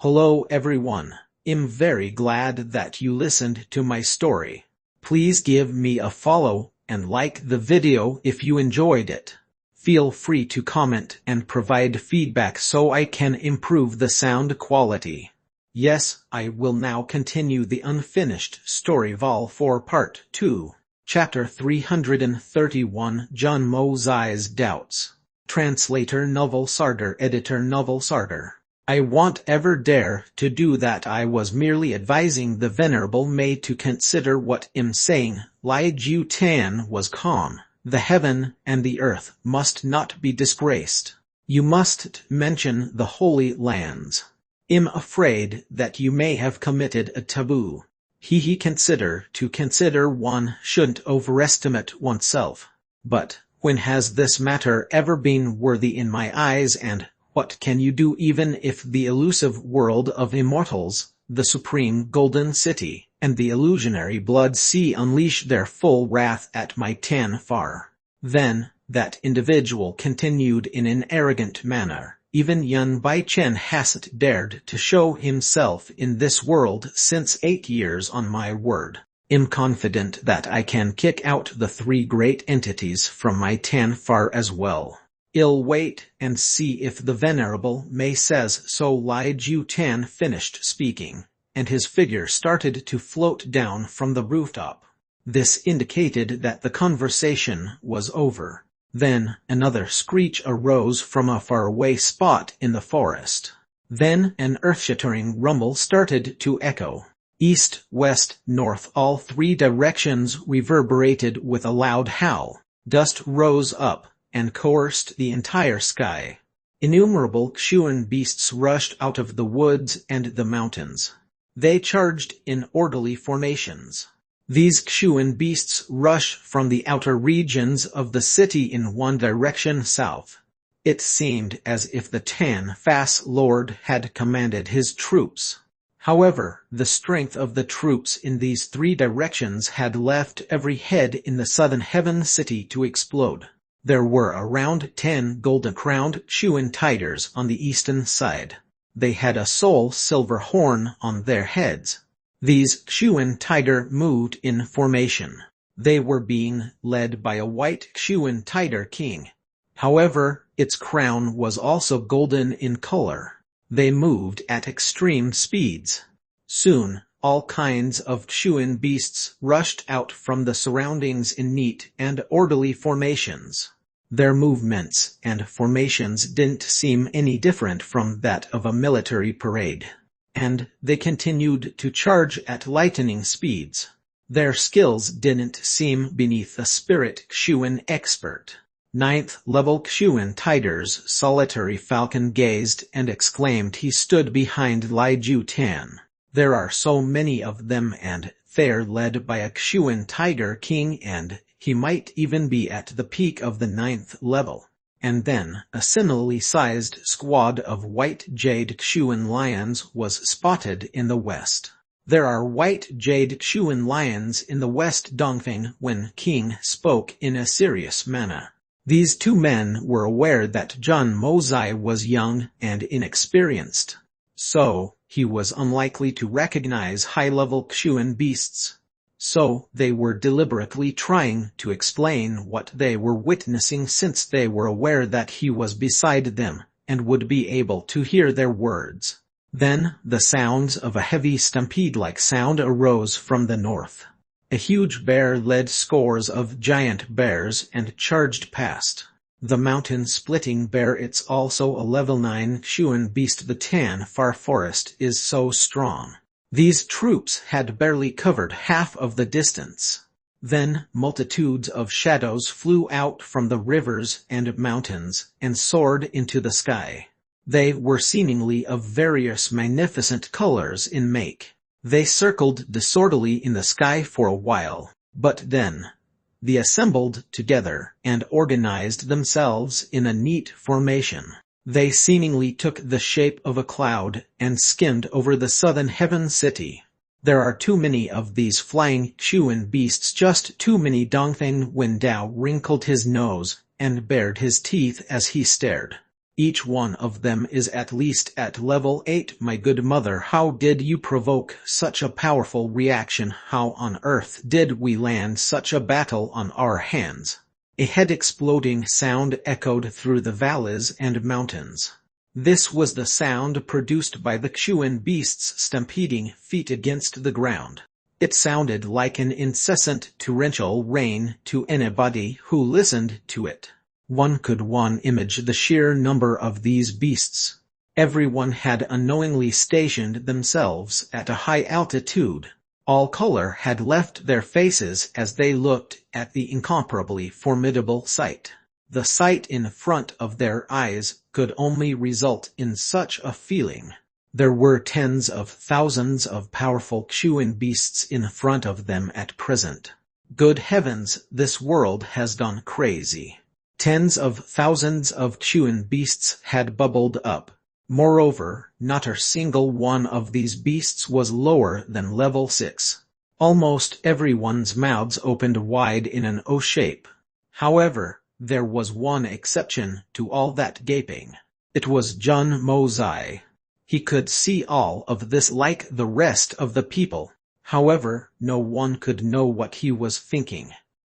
Hello everyone. I'm very glad that you listened to my story. Please give me a follow and like the video if you enjoyed it. Feel free to comment and provide feedback so I can improve the sound quality. Yes, I will now continue the unfinished story Vol 4 Part 2, Chapter 331 John Mosai's Doubts. Translator Novel Sarder, Editor Novel Sarder. I won't ever dare to do that. I was merely advising the Venerable May to consider what I'm saying. Lai Ju Tan was calm. The heaven and the earth must not be disgraced. You mustn't mention the holy lands. I'm afraid that you may have committed a taboo. Consider one shouldn't overestimate oneself. But when has this matter ever been worthy in my eyes, and what can you do even if the elusive world of immortals, the supreme golden city, and the illusionary blood sea unleash their full wrath at my Tan Far? Then, that individual continued in an arrogant manner, even Yun Bai Chen hasn't dared to show himself in this world since 8 years on my word. I'm confident that I can kick out the 3 great entities from my Tan Far as well. I'll wait and see if the Venerable May says so. Lai Ju Tan finished speaking, and his figure started to float down from the rooftop. This indicated that the conversation was over. Then, another screech arose from a faraway spot in the forest. Then an earth-shattering rumble started to echo. East, west, north, all 3 directions reverberated with a loud howl. Dust rose up and coerced the entire sky. Innumerable Xuan beasts rushed out of the woods and the mountains. They charged in orderly formations. These Xuan beasts rush from the outer regions of the city in one direction south. It seemed as if the Tan Fas Lord had commanded his troops. However, the strength of the troops in these 3 directions had left every head in the southern heaven city to explode. There were around 10 golden-crowned Xuan tigers on the eastern side. They had a soul silver horn on their heads. These Xuan tiger moved in formation. They were being led by a white Xuan tiger king. However, its crown was also golden in color. They moved at extreme speeds. Soon, all kinds of Xuan beasts rushed out from the surroundings in neat and orderly formations. Their movements and formations didn't seem any different from that of a military parade. And they continued to charge at lightning speeds. Their skills didn't seem beneath a spirit Xuan expert. 9th level Xuan Tiger's solitary falcon gazed and exclaimed. He stood behind Lai Ju Tan. There are so many of them, and they're led by a Xuan Tiger King, and he might even be at the peak of the 9th level. And then, a similarly sized squad of white jade Xuan lions was spotted in the west. There are white jade Xuan lions in the west. Dongfeng Wen King spoke in a serious manner. These 2 men were aware that John Mosai was young and inexperienced. So, he was unlikely to recognize high-level Xuan beasts. So, they were deliberately trying to explain what they were witnessing, since they were aware that he was beside them, and would be able to hear their words. Then, the sounds of a heavy stampede-like sound arose from the north. A huge bear led scores of giant bears and charged past. The mountain-splitting bear, it's also a level 9 Xuan beast. The Tan Far Forest is so strong. These troops had barely covered half of the distance. Then, multitudes of shadows flew out from the rivers and mountains, and soared into the sky. They were seemingly of various magnificent colors in make. They circled disorderly in the sky for a while, but then they assembled together and organized themselves in a neat formation. They seemingly took the shape of a cloud and skimmed over the southern heaven city. There are too many of these flying Xuan beasts, just too many. Dongfeng Wen Dao wrinkled his nose and bared his teeth as he stared. Each one of them is at least at level 8. My good mother, how did you provoke such a powerful reaction? How on earth did we land such a battle on our hands? A head-exploding sound echoed through the valleys and mountains. This was the sound produced by the Xuan beasts stampeding feet against the ground. It sounded like an incessant torrential rain to anybody who listened to it. One could image the sheer number of these beasts. Everyone had unknowingly stationed themselves at a high altitude. All color had left their faces as they looked at the incomparably formidable sight. The sight in front of their eyes could only result in such a feeling. There were tens of thousands of powerful Xuan beasts in front of them at present. Good heavens, this world has gone crazy. Tens of thousands of Xuan beasts had bubbled up. Moreover, not a single one of these beasts was lower than level 6. Almost everyone's mouths opened wide in an O shape. However, there was one exception to all that gaping. It was Zhang Mozai. He could see all of this like the rest of the people. However, no one could know what he was thinking.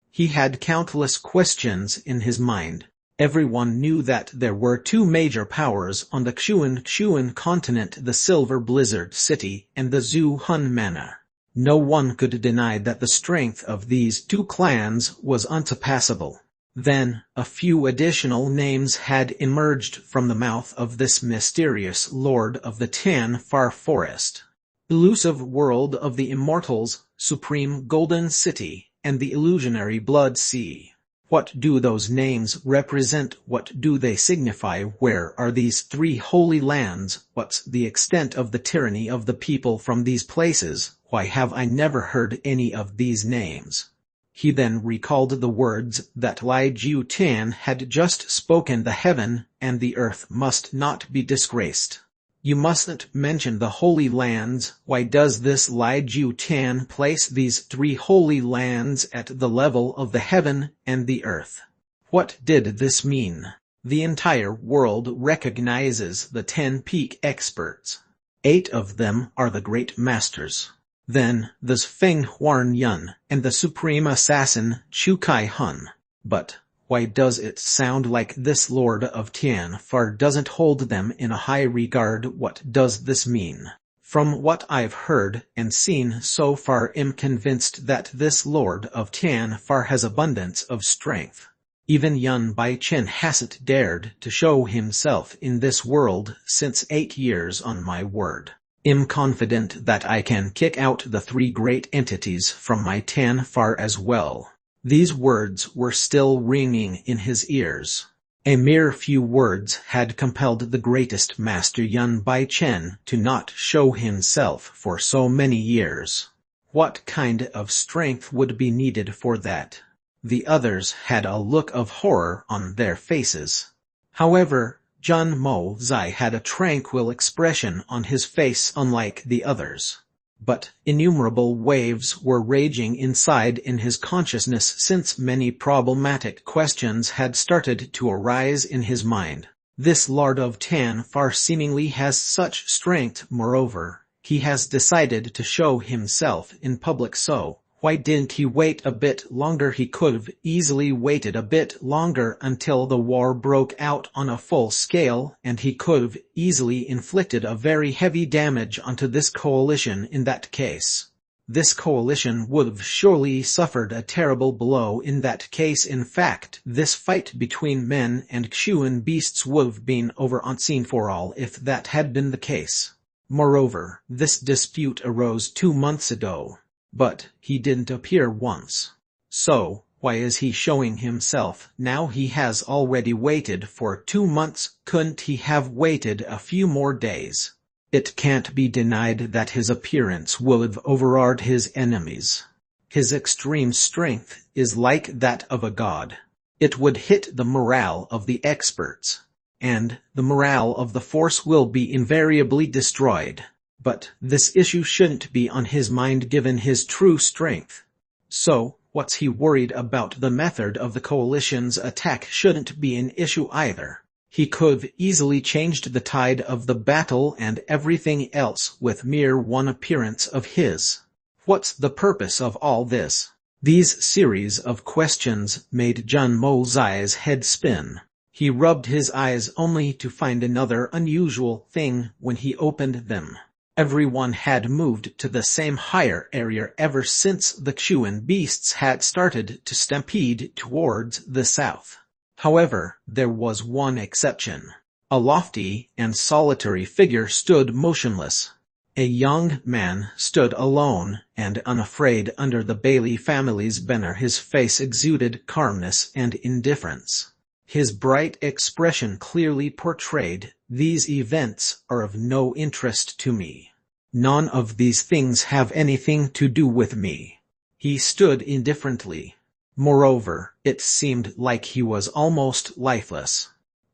He had countless questions in his mind. Everyone knew that there were two major powers on the Xuan continent, the Silver Blizzard City and the Zhu Hun Manor. No one could deny that the strength of these two clans was unsurpassable. Then, a few additional names had emerged from the mouth of this mysterious lord of the Tan Far Forest. Elusive world of the immortals, supreme golden city, and the illusionary blood sea. What do those names represent? What do they signify? Where are these three holy lands? What's the extent of the tyranny of the people from these places? Why have I never heard any of these names? He then recalled the words that Lai Jiu Tan had just spoken. The heaven and the earth must not be disgraced. You mustn't mention the holy lands. Why does this Lai Jiu Tan place these three holy lands at the level of the heaven and the earth? What did this mean? The entire world recognizes the 10 peak experts. 8 of them are the great masters. Then, there's Feng Huarnyun and the supreme assassin Chu Kai Hun. But why does it sound like this Lord of Tian Far doesn't hold them in a high regard? What does this mean? From what I've heard and seen so far, I'm convinced that this Lord of Tian Far has abundance of strength. Even Yun Bai Chen hasn't dared to show himself in this world since 8 years, on my word. I'm confident that I can kick out the 3 great entities from my Tan Far as well. These words were still ringing in his ears. A mere few words had compelled the greatest master Yun Bai Chen to not show himself for so many years. What kind of strength would be needed for that? The others had a look of horror on their faces. However, Zhang Mozai had a tranquil expression on his face, unlike the others. But innumerable waves were raging inside in his consciousness, since many problematic questions had started to arise in his mind. This Lord of Tan Far seemingly has such strength. Moreover, he has decided to show himself in public, so why didn't he wait a bit longer? He could've easily waited a bit longer until the war broke out on a full scale, and he could've easily inflicted a very heavy damage onto this coalition in that case. This coalition would've surely suffered a terrible blow in that case. In fact, this fight between men and Xuan beasts would've been over unseen for all if that had been the case. Moreover, this dispute arose 2 months ago. But he didn't appear once. So, why is he showing himself now? He has already waited for 2 months. Couldn't he have waited a few more days? It can't be denied that his appearance will have overawed his enemies. His extreme strength is like that of a god. It would hit the morale of the experts, and the morale of the force will be invariably destroyed. But this issue shouldn't be on his mind given his true strength. So, what's he worried about? The method of the coalition's attack shouldn't be an issue either. He could easily changed the tide of the battle and everything else with mere one appearance of his. What's the purpose of all this? These series of questions made Jun Mozai's head spin. He rubbed his eyes only to find another unusual thing when he opened them. Everyone had moved to the same higher area ever since the Xuan beasts had started to stampede towards the south. However, there was one exception. A lofty and solitary figure stood motionless. A young man stood alone and unafraid under the Bailey family's banner. His face exuded calmness and indifference. His bright expression clearly portrayed, "These events are of no interest to me. None of these things have anything to do with me." He stood indifferently. Moreover, it seemed like he was almost lifeless.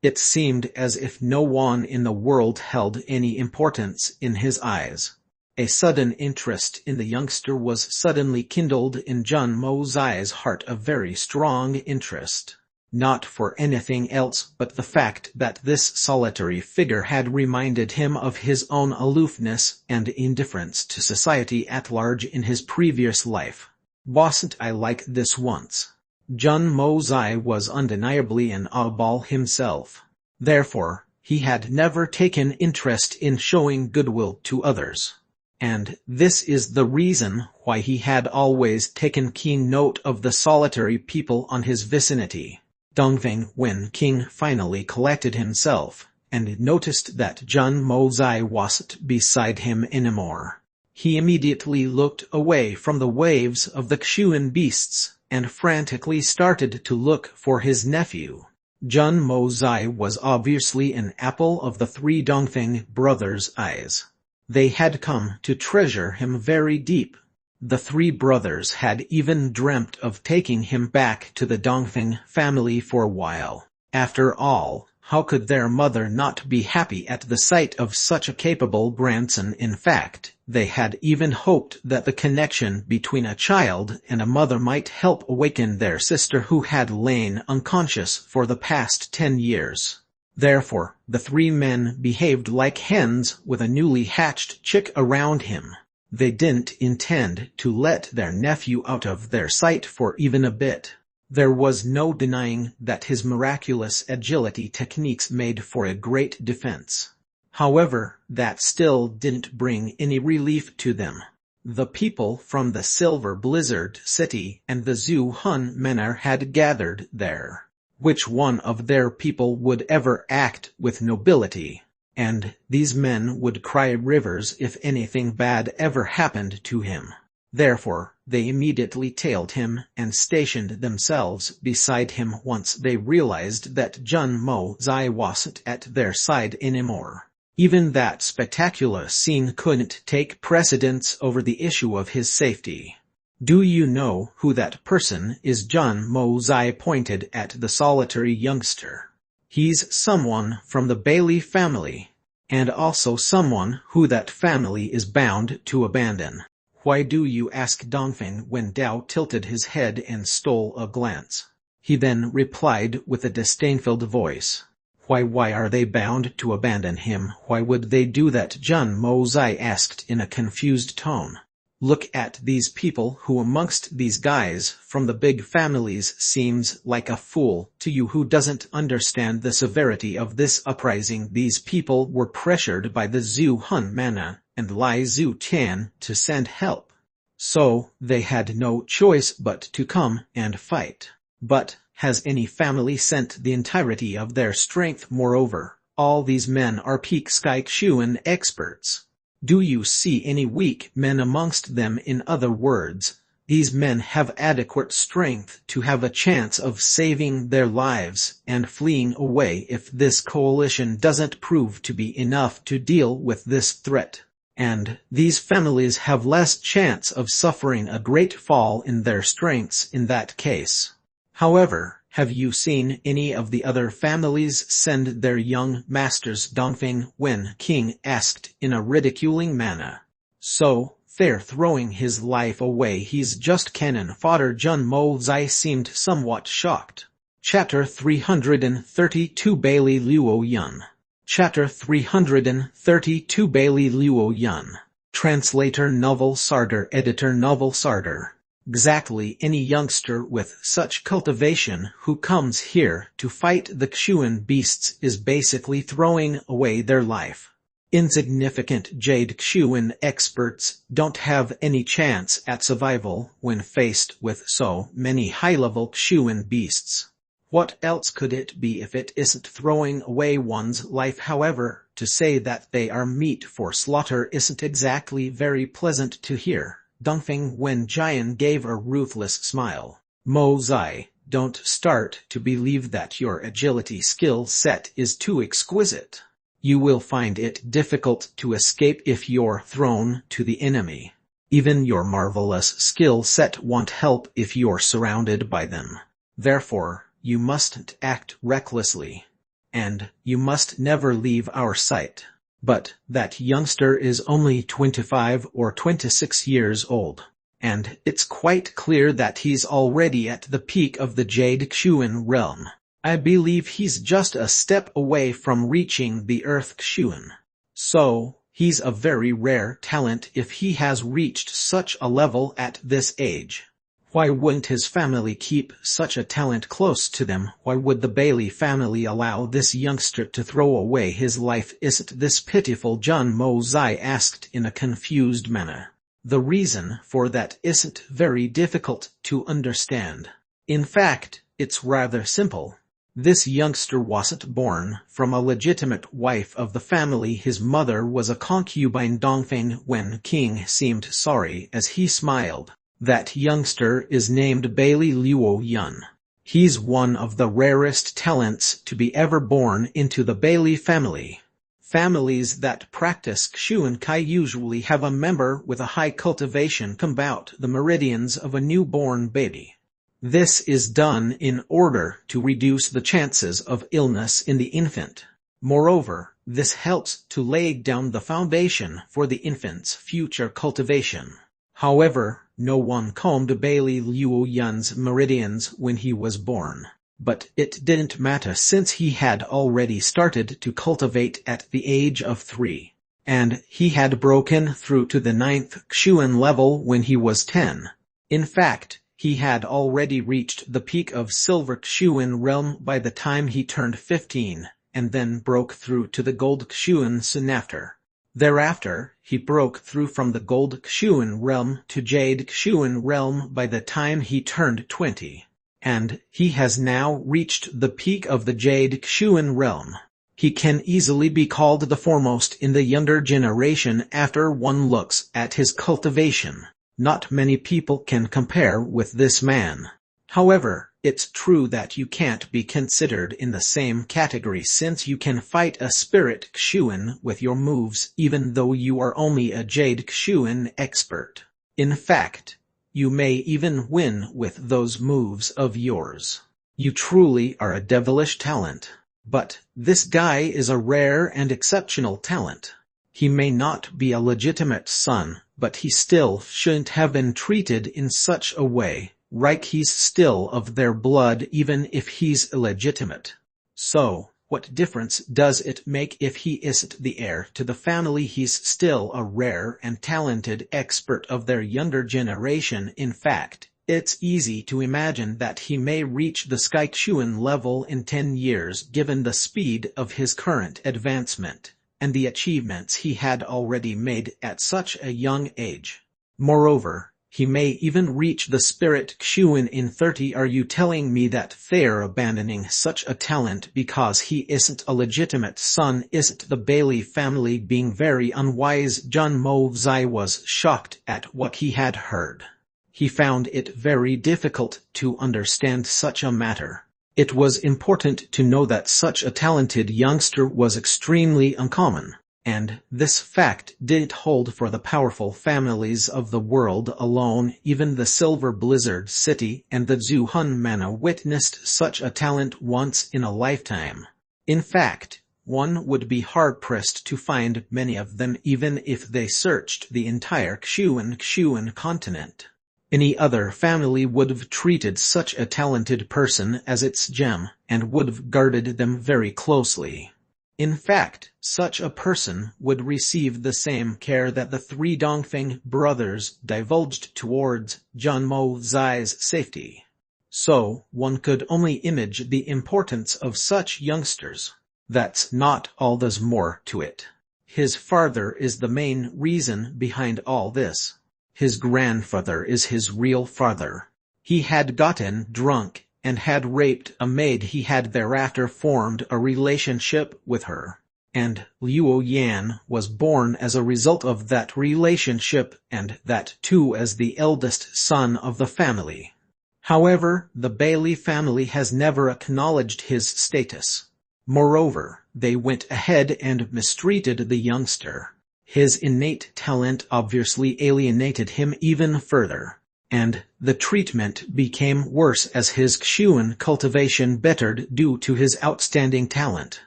It seemed as if no one in the world held any importance in his eyes. A sudden interest in the youngster was suddenly kindled in Jun Mozai's heart, a very strong interest. Not for anything else but the fact that this solitary figure had reminded him of his own aloofness and indifference to society at large in his previous life. Wasn't I like this once? Jun Mozai was undeniably an oddball himself. Therefore, he had never taken interest in showing goodwill to others. And this is the reason why he had always taken keen note of the solitary people on his vicinity. Dongfeng, when King finally collected himself, and noticed that Jun Mozai wasn't beside him anymore, he immediately looked away from the waves of the Xuan beasts, and frantically started to look for his nephew. Jun Mozai was obviously an apple of the three Dongfeng brothers' eyes. They had come to treasure him very deep. The three brothers had even dreamt of taking him back to the Dongfeng family for a while. After all, how could their mother not be happy at the sight of such a capable grandson? In fact, they had even hoped that the connection between a child and a mother might help awaken their sister, who had lain unconscious for the past 10 years. Therefore, the three men behaved like hens with a newly hatched chick around him. They didn't intend to let their nephew out of their sight for even a bit. There was no denying that his miraculous agility techniques made for a great defense. However, that still didn't bring any relief to them. The people from the Silver Blizzard City and the Zhu Han Manor had gathered there. Which one of their people would ever act with nobility? And these men would cry rivers if anything bad ever happened to him. Therefore, they immediately tailed him and stationed themselves beside him once they realized that Jun Mozai wasn't at their side anymore. Even that spectacular scene couldn't take precedence over the issue of his safety. "Do you know who that person is?" Jun Mozai pointed at the solitary youngster. "He's someone from the Bailey family, and also someone who that family is bound to abandon." "Why do you ask?" Dongfeng Wen Dao tilted his head and stole a glance. He then replied with a disdainful voice. Why are they bound to abandon him? Why would they do that?" Jun Mozai asked in a confused tone. "Look at these people. Who amongst these guys from the big families seems like a fool to you, who doesn't understand the severity of this uprising?" These people were pressured by the Zhu Han Manor and Lai Zhu Tian to send help. So, they had no choice but to come and fight. But, has any family sent the entirety of their strength? Moreover, all these men are peak Sky Xuan experts. Do you see any weak men amongst them? In other words, these men have adequate strength to have a chance of saving their lives and fleeing away if this coalition doesn't prove to be enough to deal with this threat. And these families have less chance of suffering a great fall in their strengths in that case. However, have you seen any of the other families send their young masters? Dongfeng Wen King asked in a ridiculing manner. So, they're throwing his life away. He's just cannon fodder. Jun Mozai seemed somewhat shocked. Chapter 332 Bailey Luo Yun. Chapter 332 Bailey Luo Yun. Translator Novel Sarder. Editor Novel Sarder. Exactly any youngster with such cultivation who comes here to fight the Kshuan beasts is basically throwing away their life. Insignificant Jade Kshuan experts don't have any chance at survival when faced with so many high-level Kshuan beasts. What else could it be if it isn't throwing away one's life? However, to say that they are meat for slaughter isn't exactly very pleasant to hear. Dongfeng Wen Jian gave a ruthless smile. Mo Zai, don't start to believe that your agility skill set is too exquisite. You will find it difficult to escape if you're thrown to the enemy. Even your marvelous skill set won't help if you're surrounded by them. Therefore, you mustn't act recklessly. And you must never leave our sight. But that youngster is only 25 or 26 years old. And it's quite clear that he's already at the peak of the Jade Kshuan realm. I believe he's just a step away from reaching the Earth Kshuan. So, he's a very rare talent if he has reached such a level at this age. Why wouldn't his family keep such a talent close to them? Why would the Bailey family allow this youngster to throw away his life? Isn't this pitiful? Jun Mo Zai asked in a confused manner. The reason for that isn't very difficult to understand. In fact, it's rather simple. This youngster wasn't born from a legitimate wife of the family. His mother was a concubine. Dongfeng Wen King seemed sorry as he smiled. That youngster is named Bailey Luo Yun. He's one of the rarest talents to be ever born into the Bailey family. Families that practice Kshuan Kai usually have a member with a high cultivation come about the meridians of a newborn baby. This is done in order to reduce the chances of illness in the infant. Moreover, this helps to lay down the foundation for the infant's future cultivation. However, no one combed Bailey Luo Yun's meridians when he was born. But it didn't matter since he had already started to cultivate at the age of 3. And he had broken through to the 9th Kshuan level when he was 10. In fact, he had already reached the peak of Silver Kshuan realm by the time he turned 15, and then broke through to the Gold Kshuan soon after. Thereafter, he broke through from the Gold Kshuan realm to Jade Kshuan realm by the time he turned 20. And he has now reached the peak of the Jade Kshuan realm. He can easily be called the foremost in the younger generation after one looks at his cultivation. Not many people can compare with this man. However, it's true that you can't be considered in the same category since you can fight a spirit Kshuan with your moves even though you are only a Jade Kshuan expert. In fact, you may even win with those moves of yours. You truly are a devilish talent. But this guy is a rare and exceptional talent. He may not be a legitimate son, but he still shouldn't have been treated in such a way. Right, he's still of their blood even if he's illegitimate. So, what difference does it make if he isn't the heir to the family? He's still a rare and talented expert of their younger generation. In fact, it's easy to imagine that he may reach the Sky Kshuan level in 10 years given the speed of his current advancement, and the achievements he had already made at such a young age. Moreover, he may even reach the Spirit Kshuan in 30. Are you telling me that they're abandoning such a talent because he isn't a legitimate son? Isn't the Bailey family being very unwise? Jun Mo Zai was shocked at what he had heard. He found it very difficult to understand such a matter. It was important to know that such a talented youngster was extremely uncommon. And this fact didn't hold for the powerful families of the world alone. Even the Silver Blizzard City and the Zuhun Mana witnessed such a talent once in a lifetime. In fact, one would be hard-pressed to find many of them even if they searched the entire Kshuan continent. Any other family would have treated such a talented person as its gem, and would have guarded them very closely. In fact, such a person would receive the same care that the three Dongfeng brothers divulged towards Zhang Mo Zai's safety. So, one could only imagine the importance of such youngsters. That's not all, there's more to it. His father is the main reason behind all this. His grandfather is his real father. He had gotten drunk and had raped a maid. He had thereafter formed a relationship with her, and Liu Yan was born as a result of that relationship, and that too as the eldest son of the family. However, the Bailey family has never acknowledged his status. Moreover, they went ahead and mistreated the youngster. His innate talent obviously alienated him even further, and the treatment became worse as his Xuan cultivation bettered due to his outstanding talent.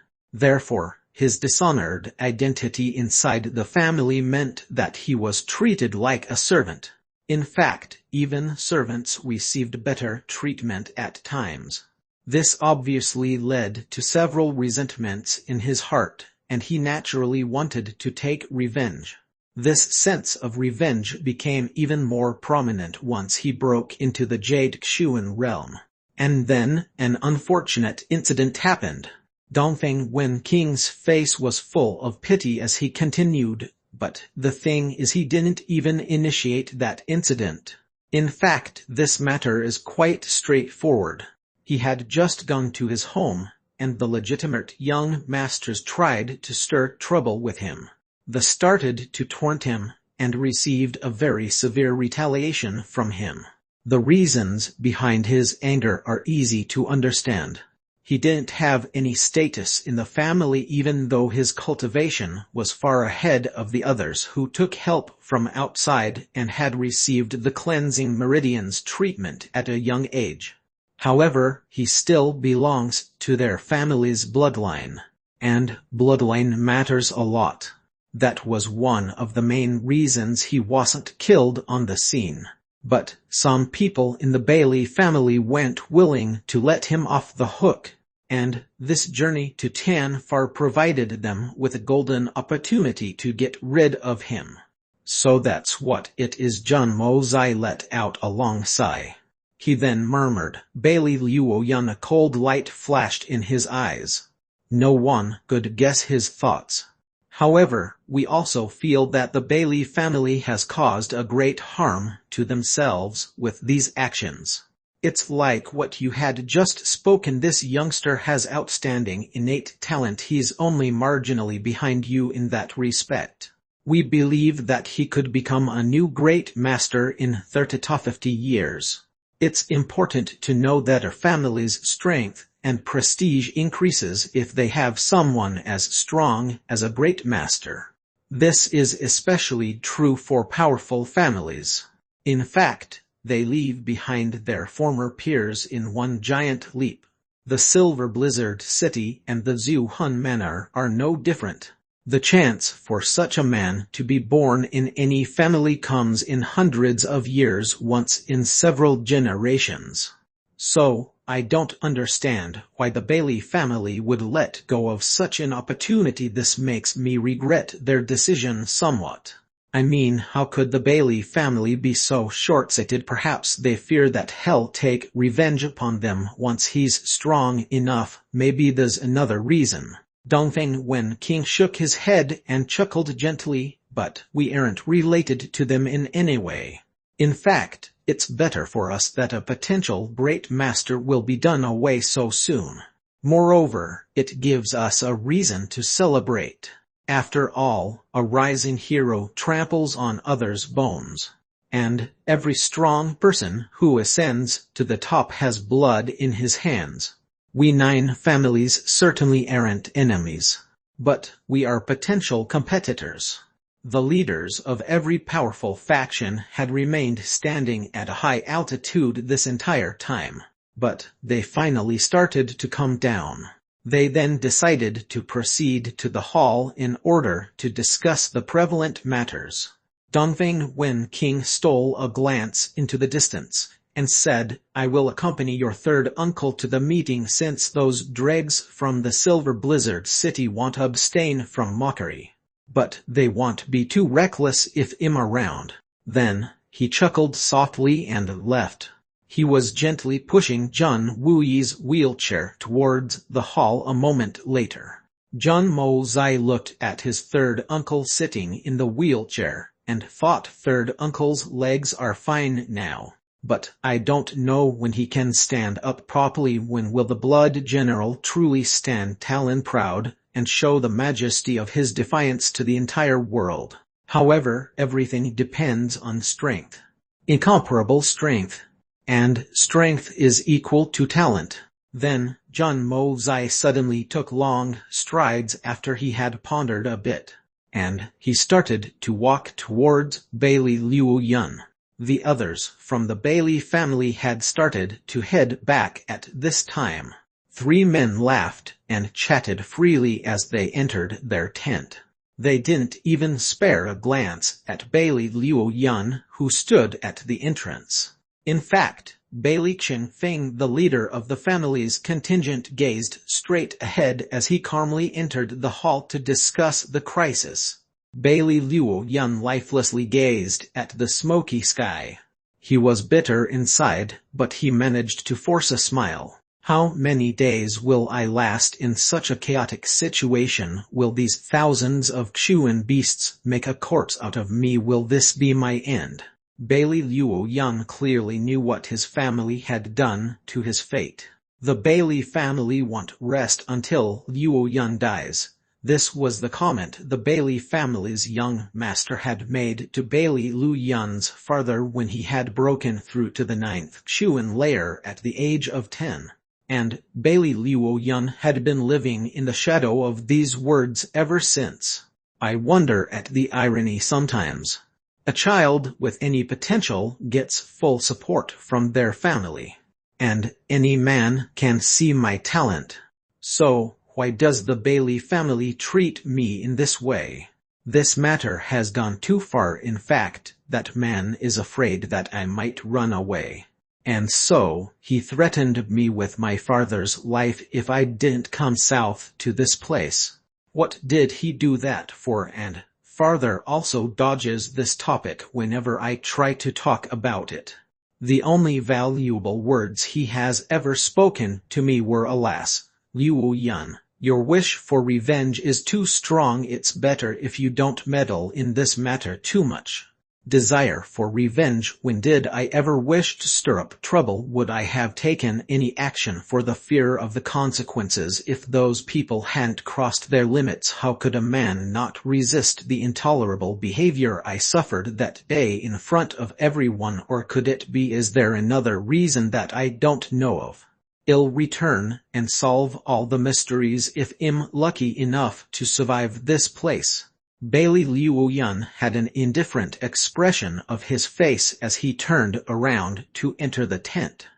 Therefore, his dishonored identity inside the family meant that he was treated like a servant. In fact, even servants received better treatment at times. This obviously led to several resentments in his heart, and he naturally wanted to take revenge. This sense of revenge became even more prominent once he broke into the Jade Xuan realm. And then, an unfortunate incident happened. Dongfeng Wen King's face was full of pity as he continued, but the thing is, he didn't even initiate that incident. In fact, this matter is quite straightforward. He had just gone to his home, and the legitimate young masters tried to stir trouble with him. They started to taunt him, and received a very severe retaliation from him. The reasons behind his anger are easy to understand. He didn't have any status in the family, even though his cultivation was far ahead of the others who took help from outside and had received the cleansing meridians treatment at a young age. However, he still belongs to their family's bloodline, and bloodline matters a lot. That was one of the main reasons he wasn't killed on the scene. But some people in the Bailey family weren't willing to let him off the hook, and this journey to Tanfar provided them with a golden opportunity to get rid of him. So that's what it is. Zhang Mo Zai let out a long sigh. He then murmured, "Bailey Liu Yan." A cold light flashed in his eyes. No one could guess his thoughts. However, we also feel that the Bailey family has caused a great harm to themselves with these actions. It's like what you had just spoken. This youngster has outstanding innate talent. He's only marginally behind you in that respect. We believe that he could become a new great master in 30 to 50 years. It's important to know that our family's strength and prestige increases if they have someone as strong as a great master. This is especially true for powerful families. In fact, they leave behind their former peers in one giant leap. The Silver Blizzard City and the Zhuhan Manor are no different. The chance for such a man to be born in any family comes in hundreds of years, once in several generations. So, I don't understand why the Bailey family would let go of such an opportunity. This makes me regret their decision somewhat. I mean, how could the Bailey family be so short-sighted? Perhaps they fear that he'll take revenge upon them once he's strong enough. Maybe there's another reason. Dongfeng Wen King shook his head and chuckled gently, but we aren't related to them in any way. In fact, it's better for us that a potential great master will be done away so soon. Moreover, it gives us a reason to celebrate. After all, a rising hero tramples on others' bones. And every strong person who ascends to the top has blood in his hands. We 9 families certainly aren't enemies, but we are potential competitors. The leaders of every powerful faction had remained standing at a high altitude this entire time, but they finally started to come down. They then decided to proceed to the hall in order to discuss the prevalent matters. Dongfeng Wen King stole a glance into the distance, and said, "I will accompany your third uncle to the meeting since those dregs from the Silver Blizzard City won't abstain from mockery. But they won't be too reckless if I'm around." Then, he chuckled softly and left. He was gently pushing Jun Wuyi's wheelchair towards the hall a moment later. Jun Mozai looked at his third uncle sitting in the wheelchair, and thought third uncle's legs are fine now. But I don't know when he can stand up properly. When will the blood general truly stand tall and proud, and show the majesty of his defiance to the entire world? However, everything depends on strength. Incomparable strength. And strength is equal to talent. Then, Jun Mozai suddenly took long strides after he had pondered a bit. And he started to walk towards Bailey Liu Yun. The others from the Bailey family had started to head back at this time. 3 men laughed and chatted freely as they entered their tent. They didn't even spare a glance at Bailey Liu Yun, who stood at the entrance. In fact, Bailey Qingfeng, the leader of the family's contingent, gazed straight ahead as he calmly entered the hall to discuss the crisis. Bailey Liu Yun lifelessly gazed at the smoky sky. He was bitter inside, but he managed to force a smile. How many days will I last in such a chaotic situation? Will these thousands of Chuan beasts make a corpse out of me? Will this be my end? Bailey Liu Yun clearly knew what his family had done to his fate. The Bailey family won't rest until Liu Yun dies. This was the comment the Bailey family's young master had made to Bailey Liu Yun's father when he had broken through to the 9th Chuan layer at the age of 10. And Bailey Liu Yun had been living in the shadow of these words ever since. I wonder at the irony sometimes. A child with any potential gets full support from their family. And any man can see my talent. So, why does the Bailey family treat me in this way? This matter has gone too far. In fact, that man is afraid that I might run away. And so, he threatened me with my father's life if I didn't come south to this place. What did he do that for? And father also dodges this topic whenever I try to talk about it. The only valuable words he has ever spoken to me were, "Alas, Liu Yun, your wish for revenge is too strong. It's better if you don't meddle in this matter too much." Desire for revenge. When did I ever wish to stir up trouble? Would I have taken any action for the fear of the consequences if those people hadn't crossed their limits? How could a man not resist the intolerable behavior I suffered that day in front of everyone? Or could it be, is there another reason that I don't know of? I'll return and solve all the mysteries if I'm lucky enough to survive this place. Bailey Liu Yun had an indifferent expression of his face as he turned around to enter the tent.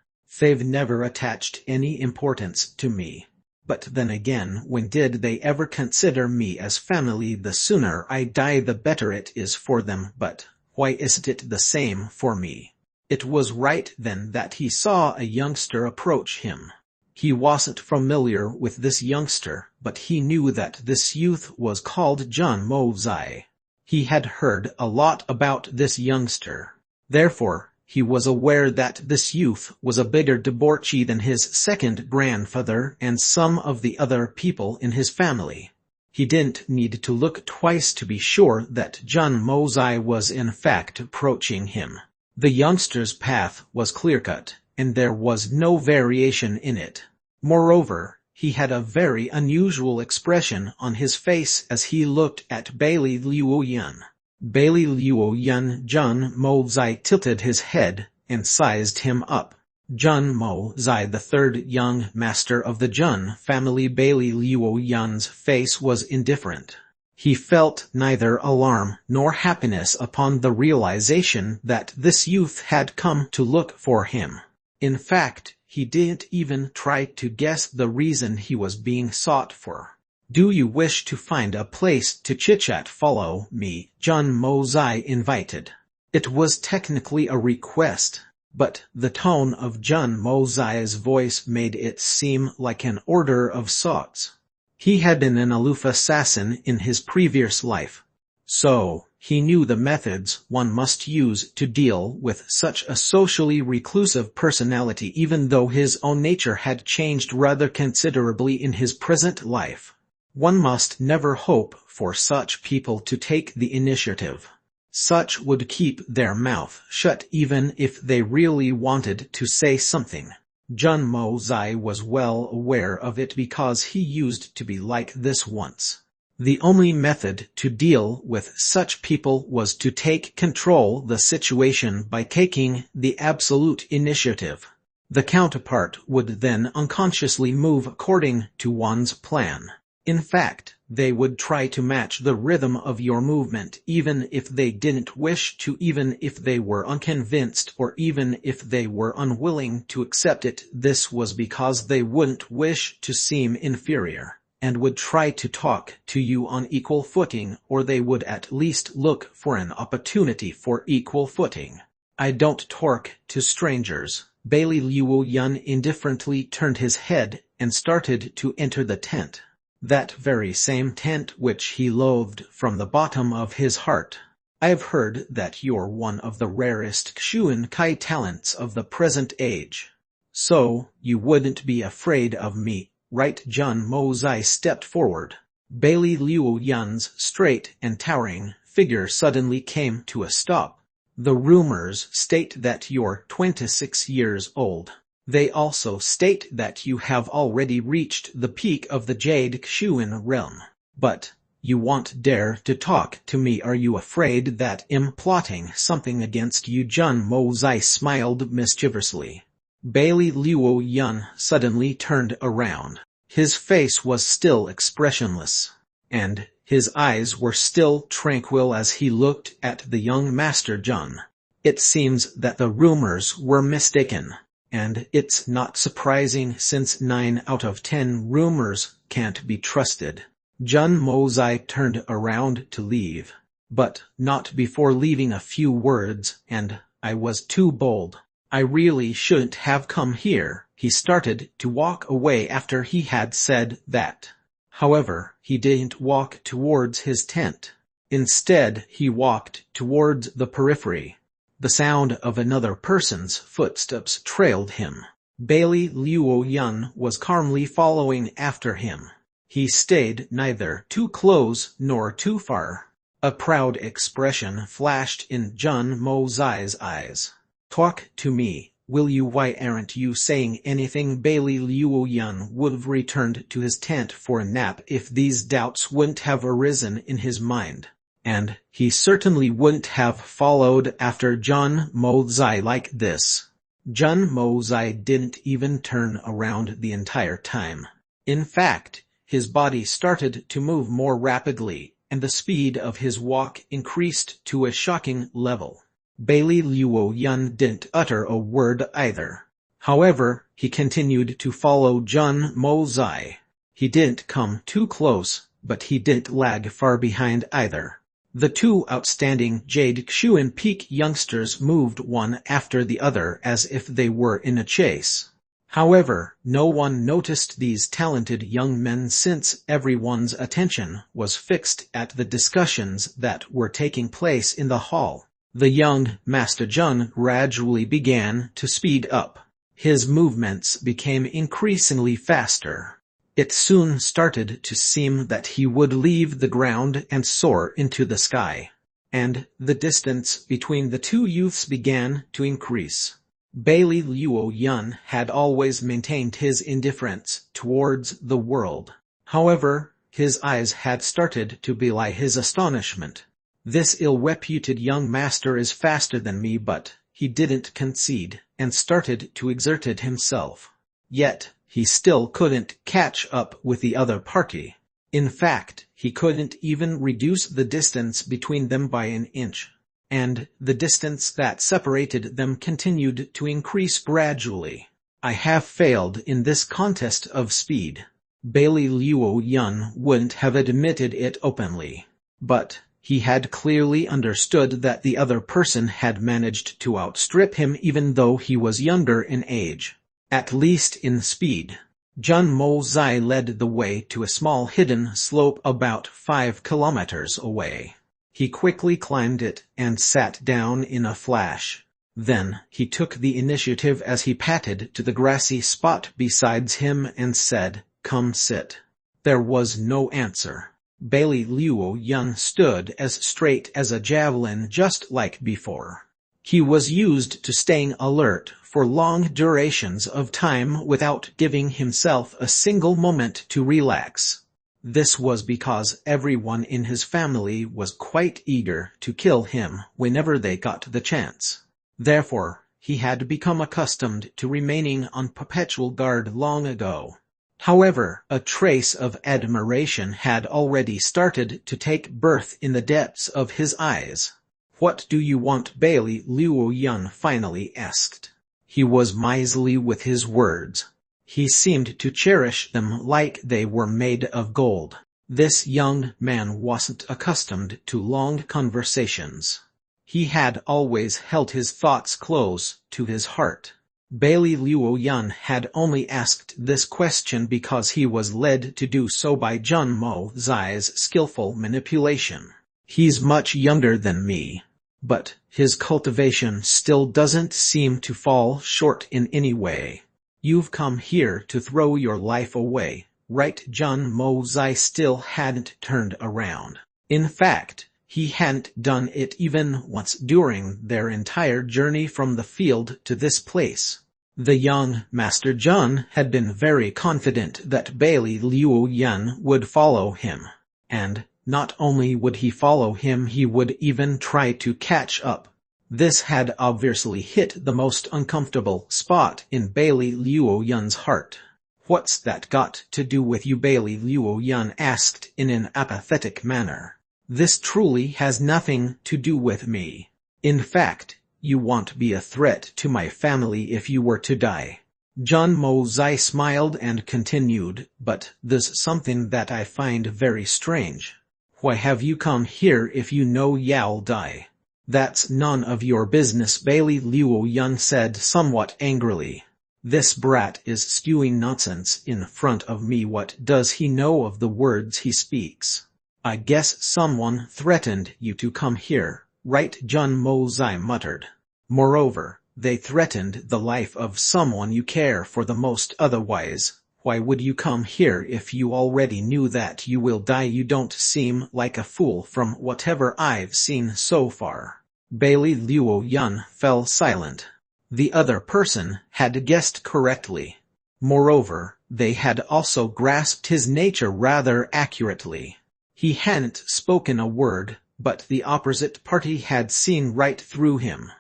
They've never attached any importance to me. But then again, when did they ever consider me as family? The sooner I die the better it is for them. But why isn't it the same for me? It was right then that he saw a youngster approach him. He wasn't familiar with this youngster, but he knew that this youth was called Jun Mozai. He had heard a lot about this youngster. Therefore, he was aware that this youth was a bigger debauchee than his second grandfather and some of the other people in his family. He didn't need to look twice to be sure that Jun Mozai was in fact approaching him. The youngster's path was clear-cut, and there was no variation in it. Moreover, he had a very unusual expression on his face as he looked at Bailey Liu Yun. Bailey Liu Yun. Jun Mozai tilted his head and sized him up. Jun Mozai, the third young master of the Jun family. Bailey Liu Yun's face was indifferent. He felt neither alarm nor happiness upon the realization that this youth had come to look for him. In fact, he didn't even try to guess the reason he was being sought for. Do you wish to find a place to chit-chat? Follow me, John Mosai invited. It was technically a request, but the tone of John Mosai's voice made it seem like an order of sorts. He had been an aloof assassin in his previous life, so he knew the methods one must use to deal with such a socially reclusive personality, even though his own nature had changed rather considerably in his present life. One must never hope for such people to take the initiative. Such would keep their mouth shut even if they really wanted to say something. John Mosai was well aware of it because he used to be like this once. The only method to deal with such people was to take control the situation by taking the absolute initiative. The counterpart would then unconsciously move according to one's plan. In fact, they would try to match the rhythm of your movement even if they didn't wish to, even if they were unconvinced, or even if they were unwilling to accept it. This was because they wouldn't wish to seem inferior, and would try to talk to you on equal footing, or they would at least look for an opportunity for equal footing. I don't talk to strangers. Bailey Luo Yun indifferently turned his head and started to enter the tent. That very same tent which he loathed from the bottom of his heart. I've heard that you're one of the rarest Xuan Kai talents of the present age. So, you wouldn't be afraid of me, right? John Mosai stepped forward. Bailey Luo Yun's straight and towering figure suddenly came to a stop. The rumors state that you're 26 years old. They also state that you have already reached the peak of the Jade Xuan realm. But you won't dare to talk to me. Are you afraid that I'm plotting something against you? John Mosai smiled mischievously. Bailey Luo Yun suddenly turned around. His face was still expressionless, and his eyes were still tranquil as he looked at the young Master John. It seems that the rumors were mistaken. And it's not surprising, since 9 out of 10 rumors can't be trusted. John Mosai turned around to leave, but not before leaving a few words, and I was too bold. I really shouldn't have come here. He started to walk away after he had said that. However, he didn't walk towards his tent. Instead, he walked towards the periphery. The sound of another person's footsteps trailed him. Bailey Luo Yun was calmly following after him. He stayed neither too close nor too far. A proud expression flashed in John Mosai's eyes. Talk to me, will you? Why aren't you saying anything? Bailey Luo Yun would have returned to his tent for a nap if these doubts wouldn't have arisen in his mind. And he certainly wouldn't have followed after John Mosai like this. John Mosai didn't even turn around the entire time. In fact, his body started to move more rapidly, and the speed of his walk increased to a shocking level. Bailey Luo Yun didn't utter a word either. However, he continued to follow John Mosai. He didn't come too close, but he didn't lag far behind either. The two outstanding Jade Xuan Peak youngsters moved one after the other as if they were in a chase. However, no one noticed these talented young men, since everyone's attention was fixed at the discussions that were taking place in the hall. The young Master John gradually began to speed up. His movements became increasingly faster. It soon started to seem that he would leave the ground and soar into the sky. And the distance between the two youths began to increase. Bailey Luo Yun had always maintained his indifference towards the world. However, his eyes had started to belie his astonishment. This ill-reputed young master is faster than me, but he didn't concede, and started to exert it himself. Yet, he still couldn't catch up with the other party. In fact, he couldn't even reduce the distance between them by an inch. And the distance that separated them continued to increase gradually. I have failed in this contest of speed. Bailey Luo Yun wouldn't have admitted it openly, but he had clearly understood that the other person had managed to outstrip him even though he was younger in age, at least in speed. Jun Mo Zai led the way to a small hidden slope about 5 kilometers away. He quickly climbed it and sat down in a flash. Then he took the initiative as he patted to the grassy spot beside him and said, "Come sit." There was no answer. Bailey Luo Yun stood as straight as a javelin just like before. He was used to staying alert for long durations of time without giving himself a single moment to relax. This was because everyone in his family was quite eager to kill him whenever they got the chance. Therefore, he had become accustomed to remaining on perpetual guard long ago. However, a trace of admiration had already started to take birth in the depths of his eyes. "What do you want?" Bailey Luo Yun finally asked. He was miserly with his words. He seemed to cherish them like they were made of gold. This young man wasn't accustomed to long conversations. He had always held his thoughts close to his heart. Bailey Luo Yun had only asked this question because he was led to do so by Jun Mo Zai's skillful manipulation. "He's much younger than me, but his cultivation still doesn't seem to fall short in any way. You've come here to throw your life away, right?" Jun Mo Zai still hadn't turned around. In fact, he hadn't done it even once during their entire journey from the field to this place. The young Master Jun had been very confident that Bailey Luo Yun would follow him. And not only would he follow him, he would even try to catch up. This had obviously hit the most uncomfortable spot in Bailey Luo Yun's heart. "What's that got to do with you?" Bailey Luo Yun asked in an apathetic manner. "This truly has nothing to do with me. In fact, you won't be a threat to my family if you were to die." Jun Mo Zai smiled and continued, "But there's something that I find very strange. Why have you come here if you know you'll die?" "That's none of your business," Bailey Luo Yun said somewhat angrily. "This brat is spewing nonsense in front of me. What does he know of the words he speaks?" "I guess someone threatened you to come here, right?" Jun Mo Zai muttered. "Moreover, they threatened the life of someone you care for the most. Otherwise, why would you come here if you already knew that you will die?" "You don't seem like a fool from whatever I've seen so far." Bailey Luo Yun fell silent. The other person had guessed correctly. Moreover, they had also grasped his nature rather accurately. He hadn't spoken a word, but the opposite party had seen right through him.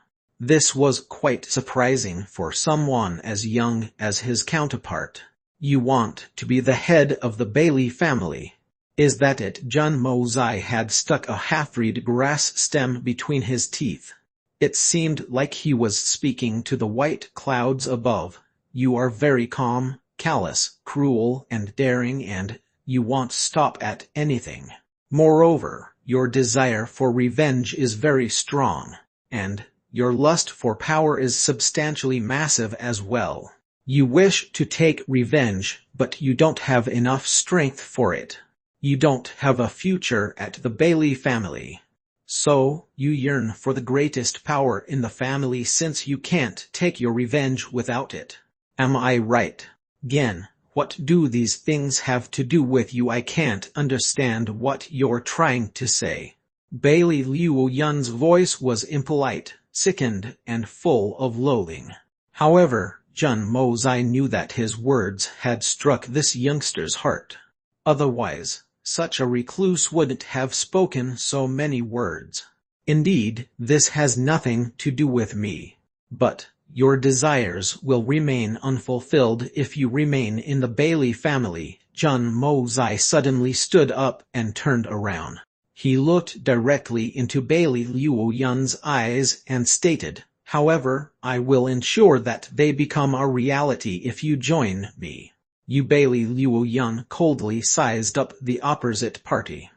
This was quite surprising for someone as young as his counterpart. "You want to be the head of the Bailey family. Is that it?" Jun Mo Zai had stuck a half-reed grass stem between his teeth. It seemed like he was speaking to the white clouds above. "You are very calm, callous, cruel, and daring, and you won't stop at anything. Moreover, your desire for revenge is very strong, and your lust for power is substantially massive as well. You wish to take revenge, but you don't have enough strength for it. You don't have a future at the Bailey family. So, you yearn for the greatest power in the family since you can't take your revenge without it. Am I right?" "Again, what do these things have to do with you? I can't understand what you're trying to say." Bailey Luo Yun's voice was impolite, sickened, and full of loathing. However, Jun Mo Zai knew that his words had struck this youngster's heart. Otherwise, such a recluse wouldn't have spoken so many words. "Indeed, this has nothing to do with me. But your desires will remain unfulfilled if you remain in the Bailey family." Jun Mo Zai suddenly stood up and turned around. He looked directly into Bailey Luo Yun's eyes and stated, "However, I will ensure that they become a reality if you join me." You Bailey Luo Yun coldly sized up the opposite party.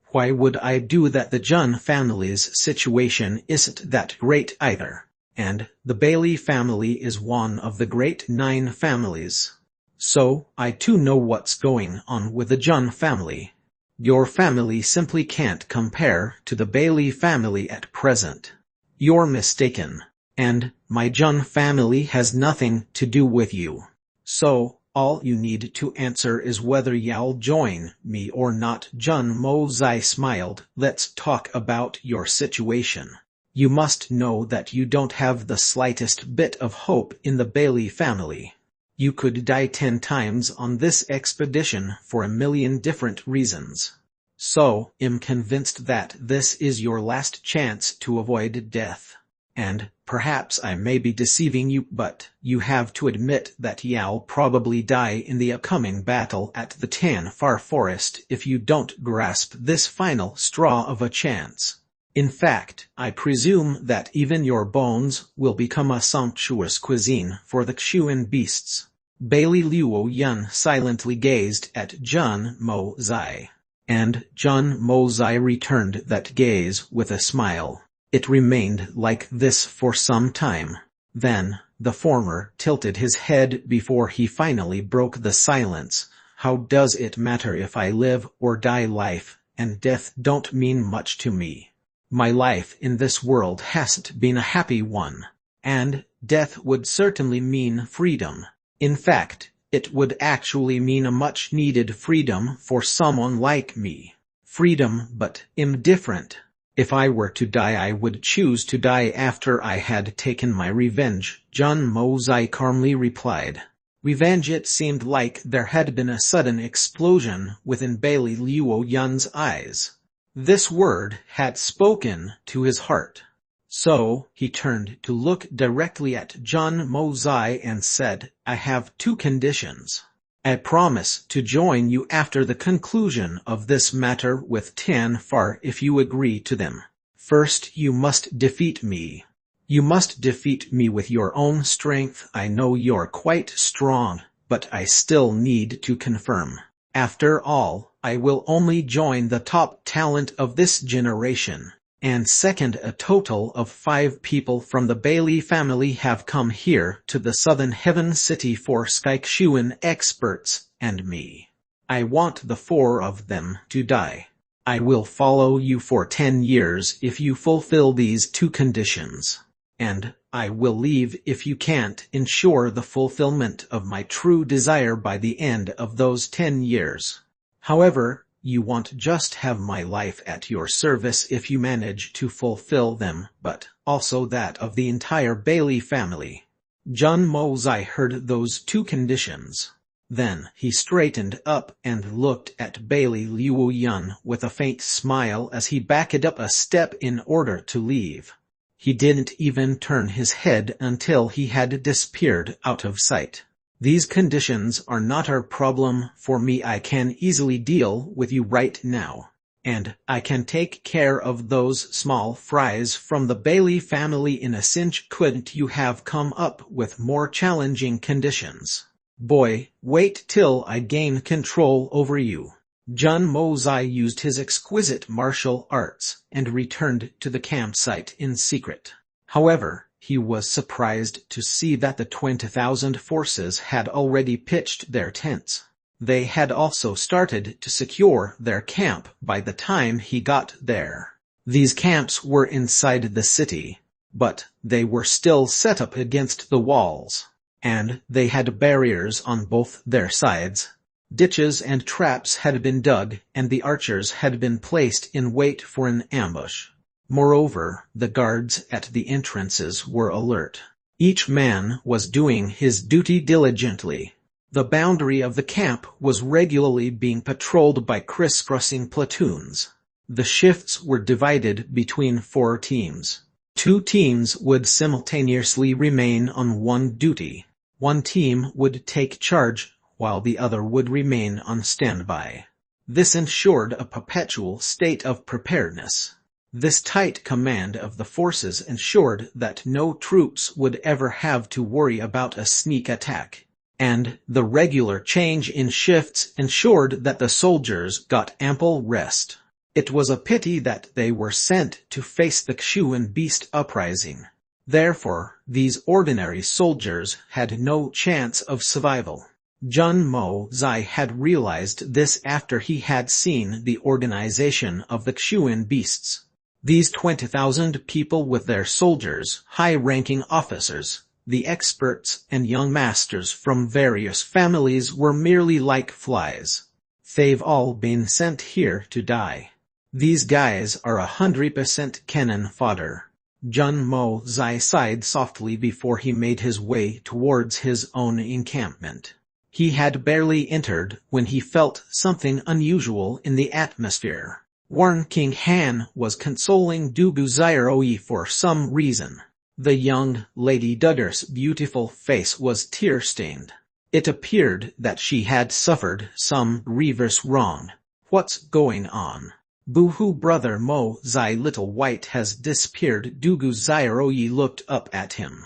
Why would I do that? The Jun family's situation isn't that great either. And the Bailey family is one of the great 9 families. So, I too know what's going on with the Jun family. Your family simply can't compare to the Bailey family at present. You're mistaken. And my Jun family has nothing to do with you. So, all you need to answer is whether you'll join me or not. Jun Mozai smiled. Let's talk about your situation. You must know that you don't have the slightest bit of hope in the Bailey family. You could die 10 times on this expedition for a million different reasons. So, I'm convinced that this is your last chance to avoid death. And, perhaps I may be deceiving you, but you have to admit that you'll probably die in the upcoming battle at the Tan Far Forest if you don't grasp this final straw of a chance. In fact, I presume that even your bones will become a sumptuous cuisine for the Xuan beasts. Bailey Luo Yun silently gazed at Jun Mozai. And Jun Mozai returned that gaze with a smile. It remained like this for some time. Then, the former tilted his head before he finally broke the silence. How does it matter if I live or die? Life and death don't mean much to me. My life in this world hasn't been a happy one. And death would certainly mean freedom. In fact, it would actually mean a much-needed freedom for someone like me. Freedom, but indifferent. If I were to die, I would choose to die after I had taken my revenge, Jun Mozai calmly replied. Revenge. It seemed like there had been a sudden explosion within Bailey Luo Yun's eyes. This word had spoken to his heart. So, he turned to look directly at Jun Mozai and said, I have 2 conditions. I promise to join you after the conclusion of this matter with Tan Far if you agree to them. First, you must defeat me. You must defeat me with your own strength. I know you're quite strong, but I still need to confirm. After all, I will only join the top talent of this generation. And second, a total of 5 people from the Bailey family have come here to the Southern Heaven City for Skyxuan experts and me. I want the 4 of them to die. I will follow you for 10 years if you fulfill these 2 conditions. And I will leave if you can't ensure the fulfillment of my true desire by the end of those 10 years. However, you won't just have my life at your service if you manage to fulfill them, but also that of the entire Bailey family. Jun Mozai heard those 2 conditions. Then he straightened up and looked at Bailey Luo Yun with a faint smile as he backed up a step in order to leave. He didn't even turn his head until he had disappeared out of sight. These conditions are not our problem. For me, I can easily deal with you right now. And I can take care of those small fries from the Bailey family in a cinch. Couldn't you have come up with more challenging conditions? Boy, wait till I gain control over you. Jun Mozai used his exquisite martial arts and returned to the campsite in secret. However, he was surprised to see that the 20,000 forces had already pitched their tents. They had also started to secure their camp by the time he got there. These camps were inside the city, but they were still set up against the walls, and they had barriers on both their sides. Ditches and traps had been dug, and the archers had been placed in wait for an ambush. Moreover, the guards at the entrances were alert. Each man was doing his duty diligently. The boundary of the camp was regularly being patrolled by crisscrossing platoons. The shifts were divided between 4 teams. 2 teams would simultaneously remain on one duty. One team would take charge, while the other would remain on standby. This ensured a perpetual state of preparedness. This tight command of the forces ensured that no troops would ever have to worry about a sneak attack. and the regular change in shifts ensured that the soldiers got ample rest. It was a pity that they were sent to face the Xuan beast uprising. Therefore, these ordinary soldiers had no chance of survival. Jun Mo Zai had realized this after he had seen the organization of the Xuan beasts. These 20,000 people with their soldiers, high-ranking officers, the experts and young masters from various families were merely like flies. They've all been sent here to die. These guys are 100% cannon fodder. Jun Mo Zai sighed softly before he made his way towards his own encampment. He had barely entered when he felt something unusual in the atmosphere. Warren King Han was consoling Dugu Zairoi for some reason. The young Lady Dudder's beautiful face was tear-stained. It appeared that she had suffered some grievous wrong. What's going on? Boo-hoo, brother Mo Zai, little white has disappeared. Dugu Zairoi looked up at him.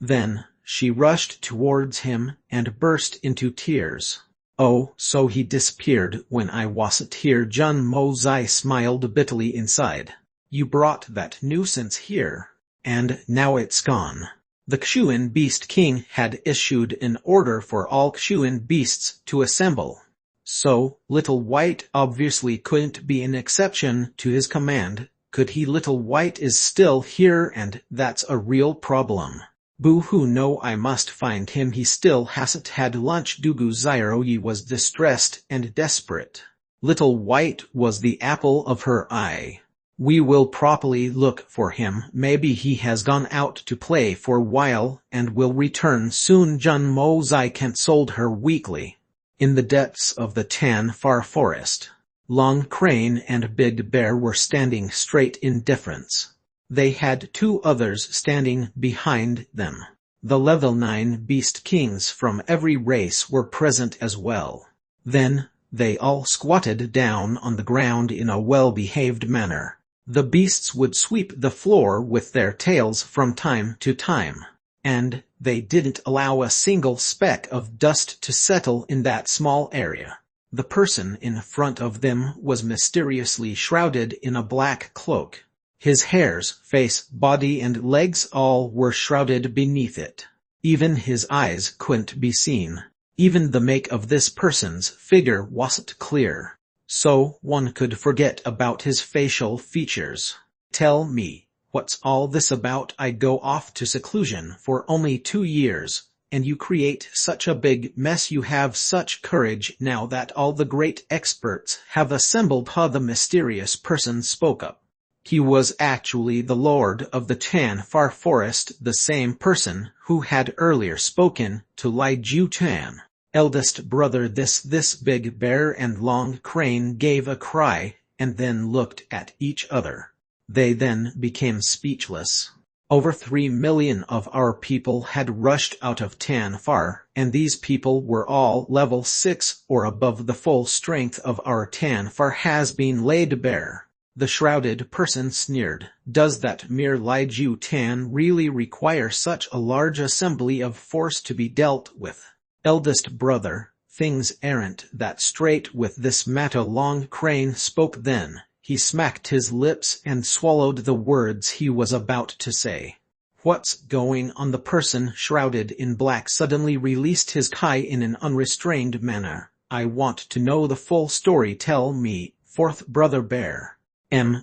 Then, she rushed towards him and burst into tears. Oh, so he disappeared when I wasn't here. Jun Mo Zai smiled bitterly inside. You brought that nuisance here, and now it's gone. The Xuan Beast King had issued an order for all Xuan beasts to assemble. So, Little White obviously couldn't be an exception to his command, could he? Little White is still here, and that's a real problem. Boo-hoo, no, I must find him. He still hasn't had lunch. Dugu Zairoi was distressed and desperate. Little White was the apple of her eye. We will properly look for him. Maybe he has gone out to play for a while and will return soon. Jun Mo Zai consoled her weakly. In the depths of the Tan Far Forest, Long Crane and Big Bear were standing straight in difference. They had two others standing behind them. The level 9 beast kings from every race were present as well. Then, they all squatted down on the ground in a well-behaved manner. The beasts would sweep the floor with their tails from time to time, and they didn't allow a single speck of dust to settle in that small area. The person in front of them was mysteriously shrouded in a black cloak. His hairs, face, body and legs all were shrouded beneath it. Even his eyes couldn't be seen. Even the make of this person's figure wasn't clear, so one could forget about his facial features. Tell me, what's all this about? I go off to seclusion for only 2 years, and you create such a big mess. You have such courage now that all the great experts have assembled. The mysterious person spoke up. He was actually the Lord of the Tan Far Forest, the same person who had earlier spoken to Lai Ju Tan. Eldest brother, this Big Bear and Long Crane gave a cry, and then looked at each other. They then became speechless. Over 3 million of our people had rushed out of Tan Far, and these people were all level 6 or above. The full strength of our Tan Far has been laid bare. The shrouded person sneered. Does that mere Lai Ju Tan really require such a large assembly of force to be dealt with? Eldest brother, things aren't that straight with this matter. Long Crane spoke then. He smacked his lips and swallowed the words he was about to say. What's going on? The person shrouded in black suddenly released his kai in an unrestrained manner. I want to know the full story. Tell me, fourth brother Bear.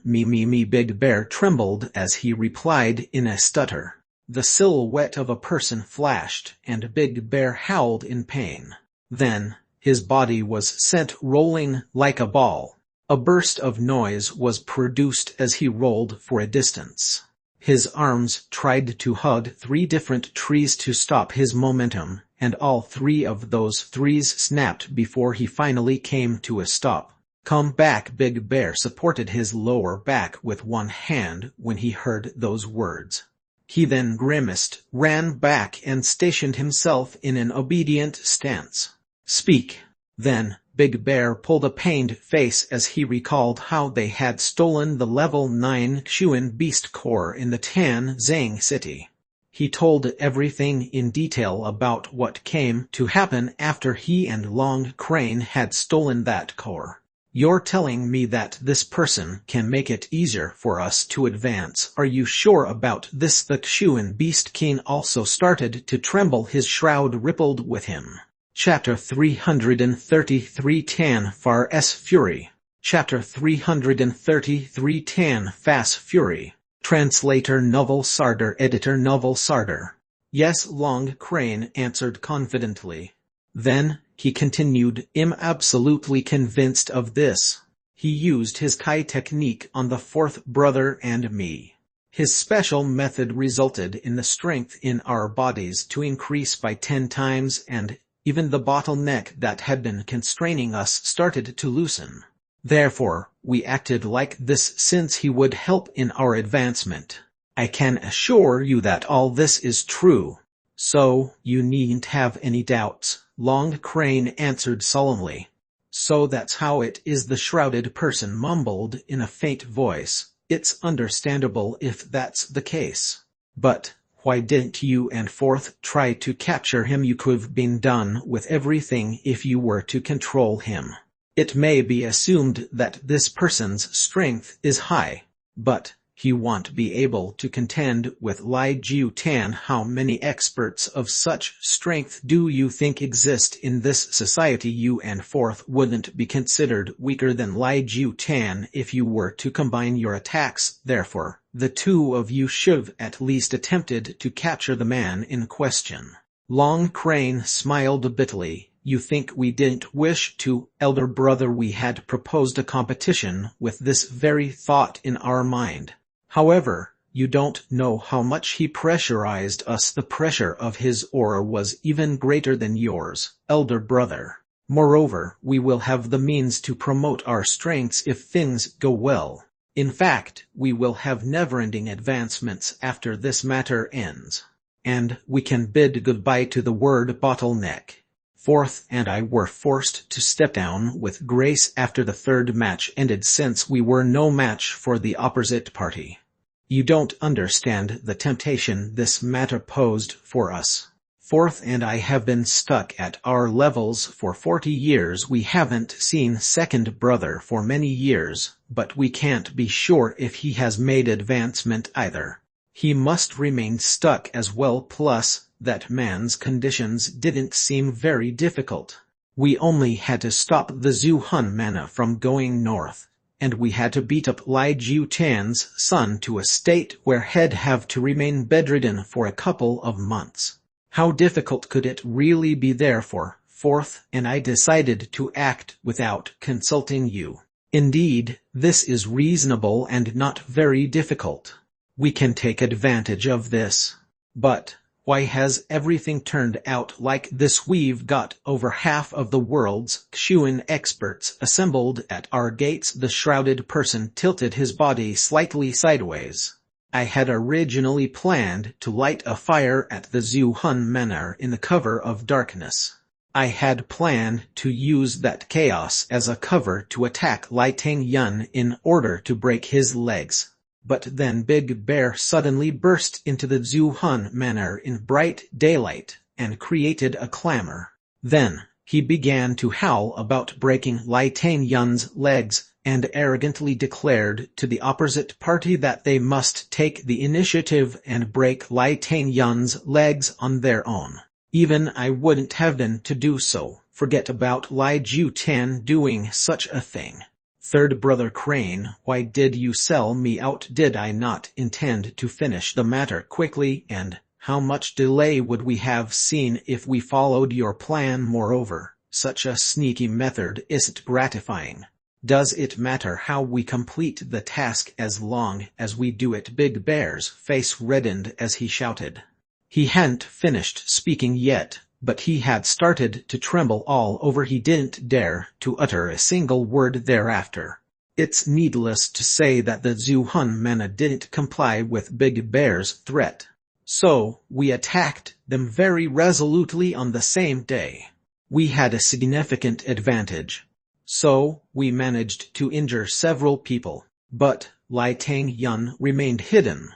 Me. Big Bear trembled as he replied in a stutter. The silhouette of a person flashed, and Big Bear howled in pain. Then, his body was sent rolling like a ball. A burst of noise was produced as he rolled for a distance. His arms tried to hug 3 different trees to stop his momentum, and all 3 of those trees snapped before he finally came to a stop. Come back. Big Bear supported his lower back with one hand when he heard those words. He then grimaced, ran back and stationed himself in an obedient stance. Speak. Then, Big Bear pulled a pained face as he recalled how they had stolen the level 9 Xuan Beast Core in the Tan Zhang city. He told everything in detail about what came to happen after he and Long Crane had stolen that core. You're telling me that this person can make it easier for us to advance. Are you sure about this? The Kshuan Beast King also started to tremble. His shroud rippled with him. Chapter 333 Tan Far S Fury. Chapter 333 Tan Fas Fury. Translator Novel Sarder. Editor Novel Sarder. Yes, Long Crane answered confidently. Then, he continued, I'm absolutely convinced of this. He used his Kai technique on the fourth brother and me. His special method resulted in the strength in our bodies to increase by 10 times, and even the bottleneck that had been constraining us started to loosen. Therefore, we acted like this since he would help in our advancement. I can assure you that all this is true. So, you needn't have any doubts, Long Crane answered solemnly. So that's how it is, the shrouded person mumbled in a faint voice. It's understandable if that's the case. But, why didn't you and Fourth try to capture him? You could've been done with everything if you were to control him. It may be assumed that this person's strength is high, but he won't be able to contend with Lai Jiu Tan. How many experts of such strength do you think exist in this society? You and Fourth wouldn't be considered weaker than Lai Jiu Tan if you were to combine your attacks. Therefore, the two of you should've at least attempted to capture the man in question. Long Crane smiled bitterly. You think we didn't wish to, elder brother? We had proposed a competition with this very thought in our mind. However, you don't know how much he pressurized us. The pressure of his aura was even greater than yours, elder brother. Moreover, we will have the means to promote our strengths if things go well. In fact, we will have never-ending advancements after this matter ends. And we can bid goodbye to the word bottleneck. Fourth and I were forced to step down with grace after the third match ended since we were no match for the opposite party. You don't understand the temptation this matter posed for us. Fourth and I have been stuck at our levels for 40 years. We haven't seen second brother for many years, but we can't be sure if he has made advancement either. He must remain stuck as well. Plus, that man's conditions didn't seem very difficult. We only had to stop the Zhuhan mana from going north, and we had to beat up Lai Jiu Tan's son to a state where he'd have to remain bedridden for a couple of months. How difficult could it really be? Therefore, Fourth and I decided to act without consulting you. Indeed, this is reasonable and not very difficult. We can take advantage of this. But why has everything turned out like this? We've got over half of the world's Kshuan experts assembled at our gates. The shrouded person tilted his body slightly sideways. I had originally planned to light a fire at the Zhuhan Manor in the cover of darkness. I had planned to use that chaos as a cover to attack Lai Tang Yun in order to break his legs. But then Big Bear suddenly burst into the Zhuhan Manor in bright daylight and created a clamor. Then, he began to howl about breaking Lai Tang Yun's legs and arrogantly declared to the opposite party that they must take the initiative and break Lai Tang Yun's legs on their own. Even I wouldn't have been to do so. Forget about Lai Jiu Tan doing such a thing. Third brother Crane, why did you sell me out? Did I not intend to finish the matter quickly? And how much delay would we have seen if we followed your plan? Moreover, such a sneaky method isn't gratifying. Does it matter how we complete the task as long as we do it? Big Bear's face reddened as he shouted. He hadn't finished speaking yet, but he had started to tremble all over. He didn't dare to utter a single word thereafter. It's needless to say that the Zhuhan Mana didn't comply with Big Bear's threat. So, we attacked them very resolutely on the same day. We had a significant advantage. So, we managed to injure several people, but Lai Tang Yun remained hidden.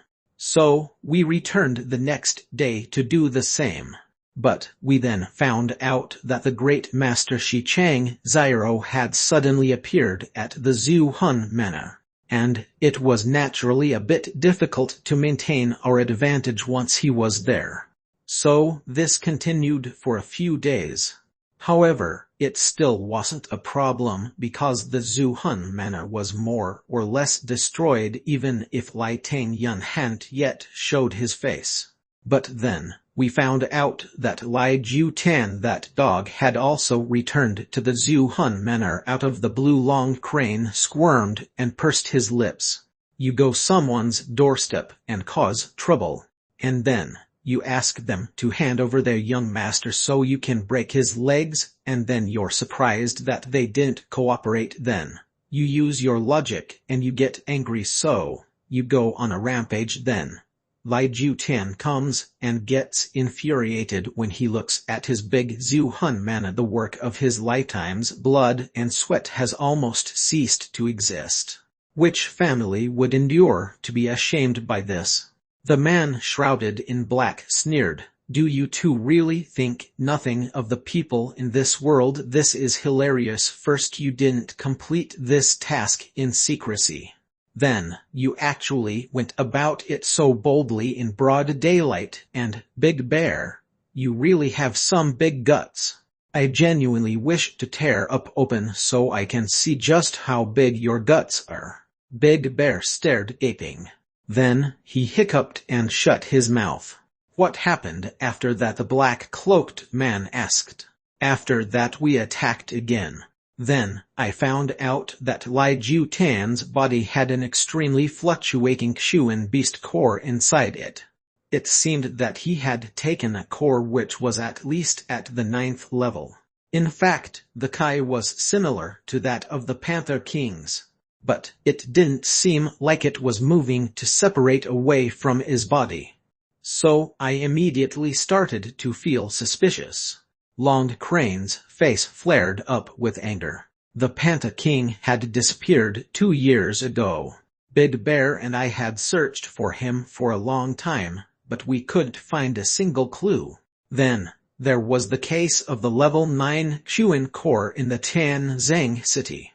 So, we returned the next day to do the same. But we then found out that the great master Shi Chang Ziro had suddenly appeared at the Zhu Hun Manor, and it was naturally a bit difficult to maintain our advantage once he was there. So this continued for a few days. However, it still wasn't a problem because the Zhu Hun Manor was more or less destroyed even if Lai Tang Yun hadn't yet showed his face. But then, we found out that Lai Ju Tan, that dog, had also returned to the Zhu Hun Manor out of the blue. Long Crane squirmed and pursed his lips. You go someone's doorstep and cause trouble, and then you ask them to hand over their young master so you can break his legs, and then you're surprised that they didn't cooperate. Then you use your logic and you get angry, so you go on a rampage. Then Lai Ju Tan comes and gets infuriated when he looks at his big Zhu Hun Manor. The work of his lifetime's blood and sweat has almost ceased to exist. Which family would endure to be ashamed by this? The man shrouded in black sneered, "Do you two really think nothing of the people in this world? This is hilarious. First you didn't complete this task in secrecy. Then you actually went about it so boldly in broad daylight, and, Big Bear, you really have some big guts. I genuinely wish to tear up open so I can see just how big your guts are." Big Bear stared gaping. Then he hiccuped and shut his mouth. "What happened after that?" the black-cloaked man asked. "After that we attacked again. Then I found out that Lai Ju Tan's body had an extremely fluctuating Xuan beast core inside it. It seemed that he had taken a core which was at least at the 9th level. In fact, the Kai was similar to that of the Panther King's. But it didn't seem like it was moving to separate away from his body. So I immediately started to feel suspicious." Long Crane's face flared up with anger. "The Panther King had disappeared 2 years ago. Big Bear and I had searched for him for a long time, but we couldn't find a single clue. Then there was the case of the level 9 Xuan core in the Tianzang city.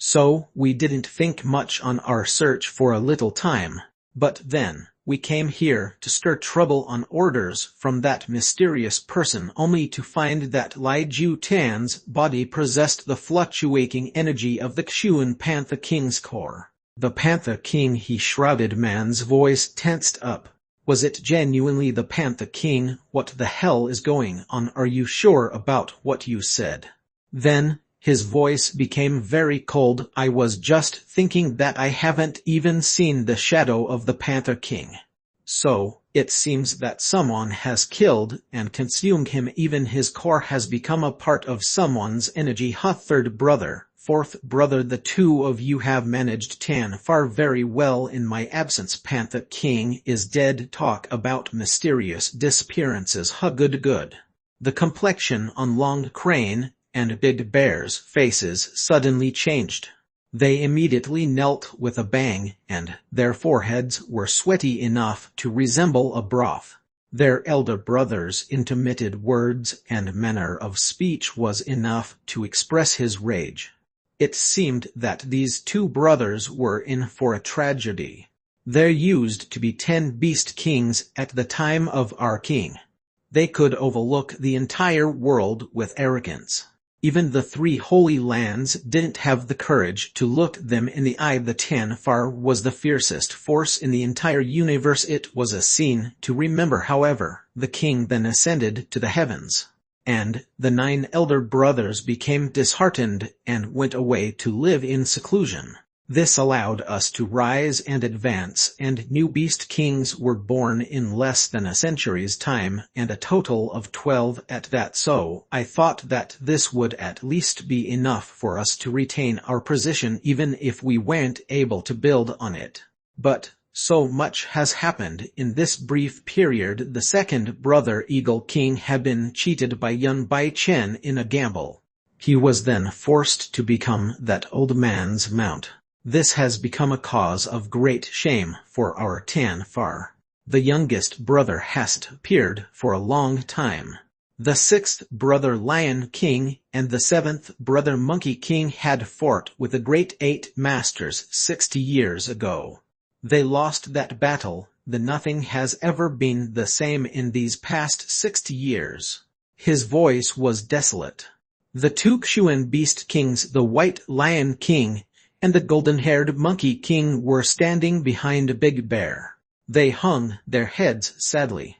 So we didn't think much on our search for a little time, but then we came here to stir trouble on orders from that mysterious person, only to find that Lai Ju Tan's body possessed the fluctuating energy of the Xuan Panther King's core." The Panther King, he shrouded man's voice tensed up. "Was it genuinely the Panther King? What the hell is going on? Are you sure about what you said?" Then his voice became very cold. "I was just thinking that I haven't even seen the shadow of the Panther King. So, it seems that someone has killed and consumed him. Even his core has become a part of someone's energy." "Third brother, fourth brother, the two of you have managed Tan far very well in my absence. Panther King is dead. Talk about mysterious disappearances. Good. The complexion on Long Crane and Big Bear's faces suddenly changed. They immediately knelt with a bang, and their foreheads were sweaty enough to resemble a broth. Their elder brother's intermittent words and manner of speech was enough to express his rage. It seemed that these two brothers were in for a tragedy. There used to be 10 beast kings at the time of our king. They could overlook the entire world with arrogance. Even the 3 holy lands didn't have the courage to look them in the eye. The Tianfar was the fiercest force in the entire universe. It was a scene to remember. However, the king then ascended to the heavens, and the 9 elder brothers became disheartened and went away to live in seclusion. This allowed us to rise and advance, and new beast kings were born in less than a century's time, and a total of 12 at that. So I thought that this would at least be enough for us to retain our position even if we weren't able to build on it. But so much has happened in this brief period. The second brother, Eagle King, had been cheated by Yun Bai Chen in a gamble. He was then forced to become that old man's mount. This has become a cause of great shame for our Tianfar. The youngest brother hasn't appeared for a long time. The sixth brother Lion King and the seventh brother Monkey King had fought with the great 8 masters 60 years ago. They lost that battle. Nothing has ever been the same in these past 60 years. His voice was desolate. The 2 Xuan Beast Kings, the White Lion King and the golden-haired Monkey King, were standing behind Big Bear. They hung their heads sadly.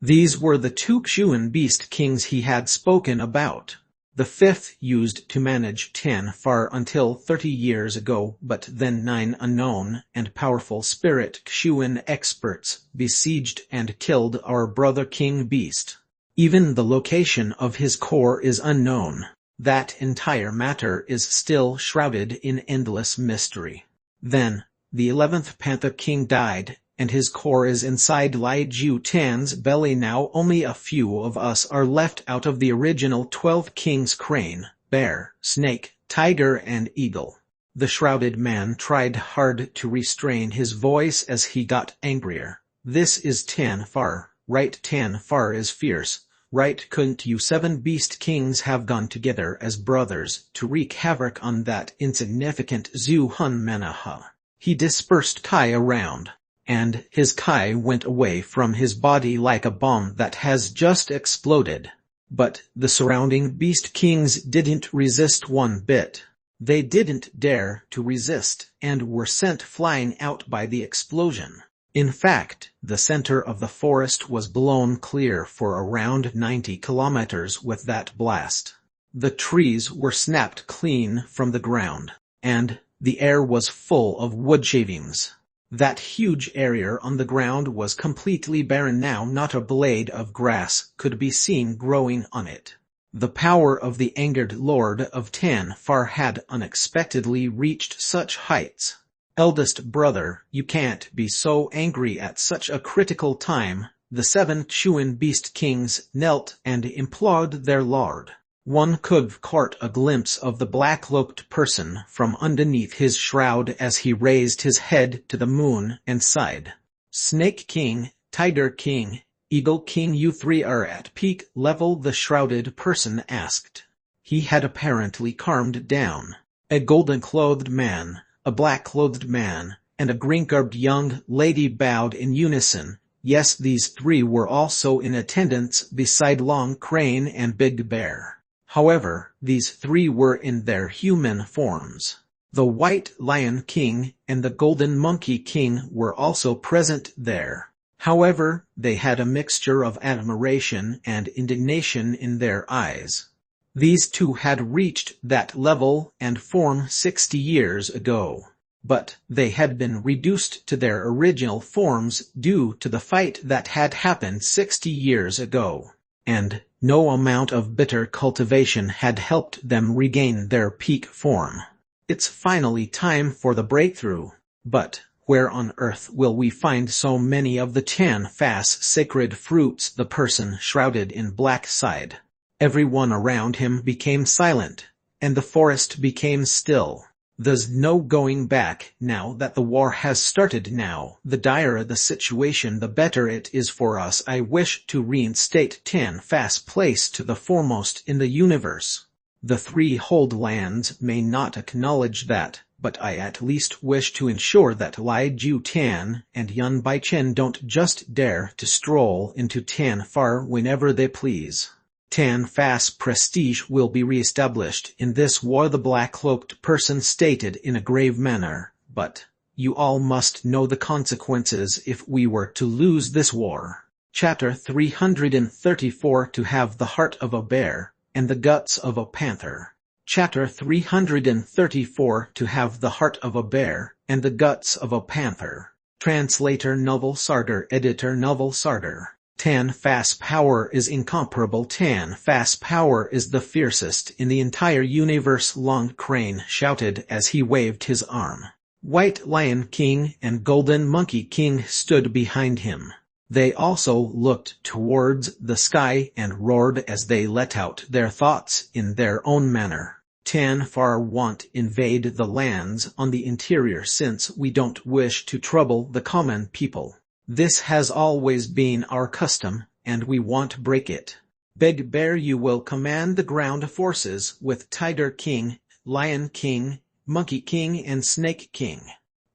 These were the 2 Xuan Beast Kings he had spoken about. The 5th used to manage 10 far until 30 years ago, but then 9 unknown and powerful spirit Xuan experts besieged and killed our brother King Beast. Even the location of his core is unknown. That entire matter is still shrouded in endless mystery. Then, the 11th Panther King died, and his core is inside Lai Ju Tan's belly now. Only a few of us are left out of the original 12 kings: crane, bear, snake, tiger and eagle. The shrouded man tried hard to restrain his voice as he got angrier. This is 10 far, right? 10 far is fierce, right? Couldn't you 7 beast kings have gone together as brothers to wreak havoc on that insignificant Zhu Hun Manaha? He dispersed Kai around, and his Kai went away from his body like a bomb that has just exploded. But the surrounding beast kings didn't resist one bit. They didn't dare to resist and were sent flying out by the explosion. In fact, the center of the forest was blown clear for around 90 kilometers with that blast. The trees were snapped clean from the ground, and the air was full of wood shavings. That huge area on the ground was completely barren now. Not a blade of grass could be seen growing on it. The power of the angered Lord of 10 far had unexpectedly reached such heights. Eldest brother, you can't be so angry at such a critical time. The 7 Xuan Beast Kings knelt and implored their lord. One could caught a glimpse of the black-cloaked person from underneath his shroud as he raised his head to the moon and sighed. Snake King, Tiger King, Eagle King, you 3 are at peak level? The shrouded person asked. He had apparently calmed down. A golden-clothed man, a black-clothed man, and a green-garbed young lady bowed in unison. Yes, these 3 were also in attendance beside Long Crane and Big Bear. However, these 3 were in their human forms. The White Lion King and the Golden Monkey King were also present there. However, they had a mixture of admiration and indignation in their eyes. These 2 had reached that level and form 60 years ago. But they had been reduced to their original forms due to the fight that had happened 60 years ago. And no amount of bitter cultivation had helped them regain their peak form. It's finally time for the breakthrough. But where on earth will we find so many of the 10 fast sacred fruits? The person shrouded in black sighed. Everyone around him became silent, and the forest became still. There's no going back now that the war has started. Now, the direr the situation, the better it is for us. I wish to reinstate 10 fast place to the foremost in the universe. The 3 hold lands may not acknowledge that, but I at least wish to ensure that Lai Ju Tan and Yun Bai Chen don't just dare to stroll into 10 far whenever they please. 10 fast prestige will be re-established in this war, the black-cloaked person stated in a grave manner, but you all must know the consequences if we were to lose this war. Chapter 334, to have the heart of a bear and the guts of a panther. Chapter 334, to have the heart of a bear and the guts of a panther. Translator Novel Sarder, Editor Novel Sarder. 10 fast power is incomparable. 10 fast power is the fiercest in the entire universe, Long Crane shouted as he waved his arm. White Lion King and Golden Monkey King stood behind him. They also looked towards the sky and roared as they let out their thoughts in their own manner. 10 far won't invade the lands on the interior since we don't wish to trouble the common people. This has always been our custom, and we won't break it. Big Bear, you will command the ground forces with Tiger King, Lion King, Monkey King and Snake King.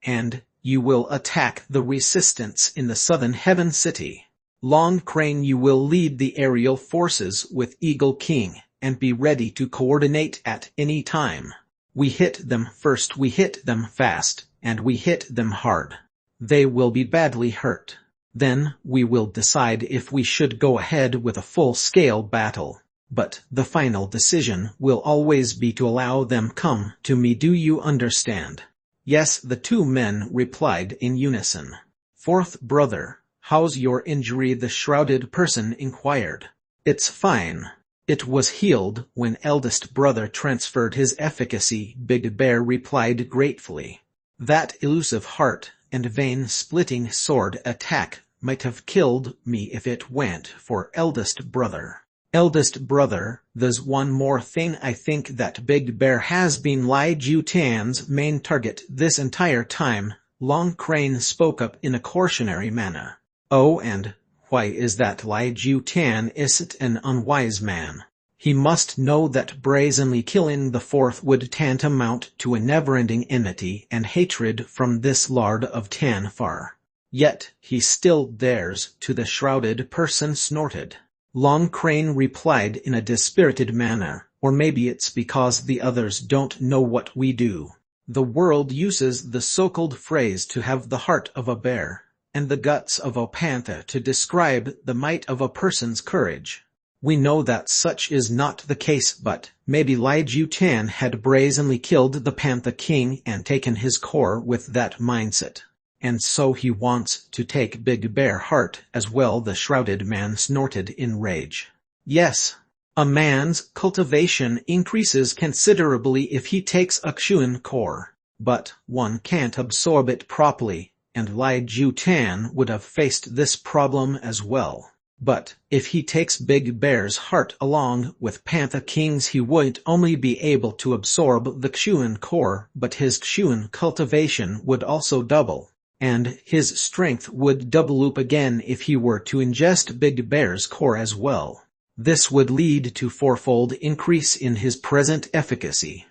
And you will attack the resistance in the southern Heaven City. Long Crane, you will lead the aerial forces with Eagle King, and be ready to coordinate at any time. We hit them first, we hit them fast, and we hit them hard. They will be badly hurt. Then we will decide if we should go ahead with a full-scale battle. But the final decision will always be to allow them come to me. Do you understand? Yes, the two men replied in unison. Fourth brother, how's your injury? The shrouded person inquired. It's fine. It was healed when eldest brother transferred his efficacy, Big Bear replied gratefully. That elusive heart and vein-splitting sword attack might have killed me if it went for eldest brother. Eldest brother, there's one more thing. I think that Big Bear has been Lai Jutan's main target this entire time. Long Crane spoke up in a cautionary manner. Oh, and why is that? Lai Jutan isn't an unwise man. He must know that brazenly killing the fourth would tantamount to a never-ending enmity and hatred from this Lord of Tanfar. Yet he still dares to. The shrouded person snorted. Long Crane replied in a dispirited manner, or maybe it's because the others don't know what we do. The world uses the so-called phrase to have the heart of a bear, and the guts of a panther to describe the might of a person's courage. We know that such is not the case, but maybe Lai Jutan had brazenly killed the Panther King and taken his core with that mindset. And so he wants to take Big Bear heart as well. The shrouded man snorted in rage. Yes, a man's cultivation increases considerably if he takes a Xuan core, but one can't absorb it properly, and Lai Jutan would have faced this problem as well. But if he takes Big Bear's heart along with Panther King's, he wouldn't only be able to absorb the Xuan core, but his Xuan cultivation would also double. And his strength would double up again if he were to ingest Big Bear's core as well. This would lead to fourfold increase in his present efficacy.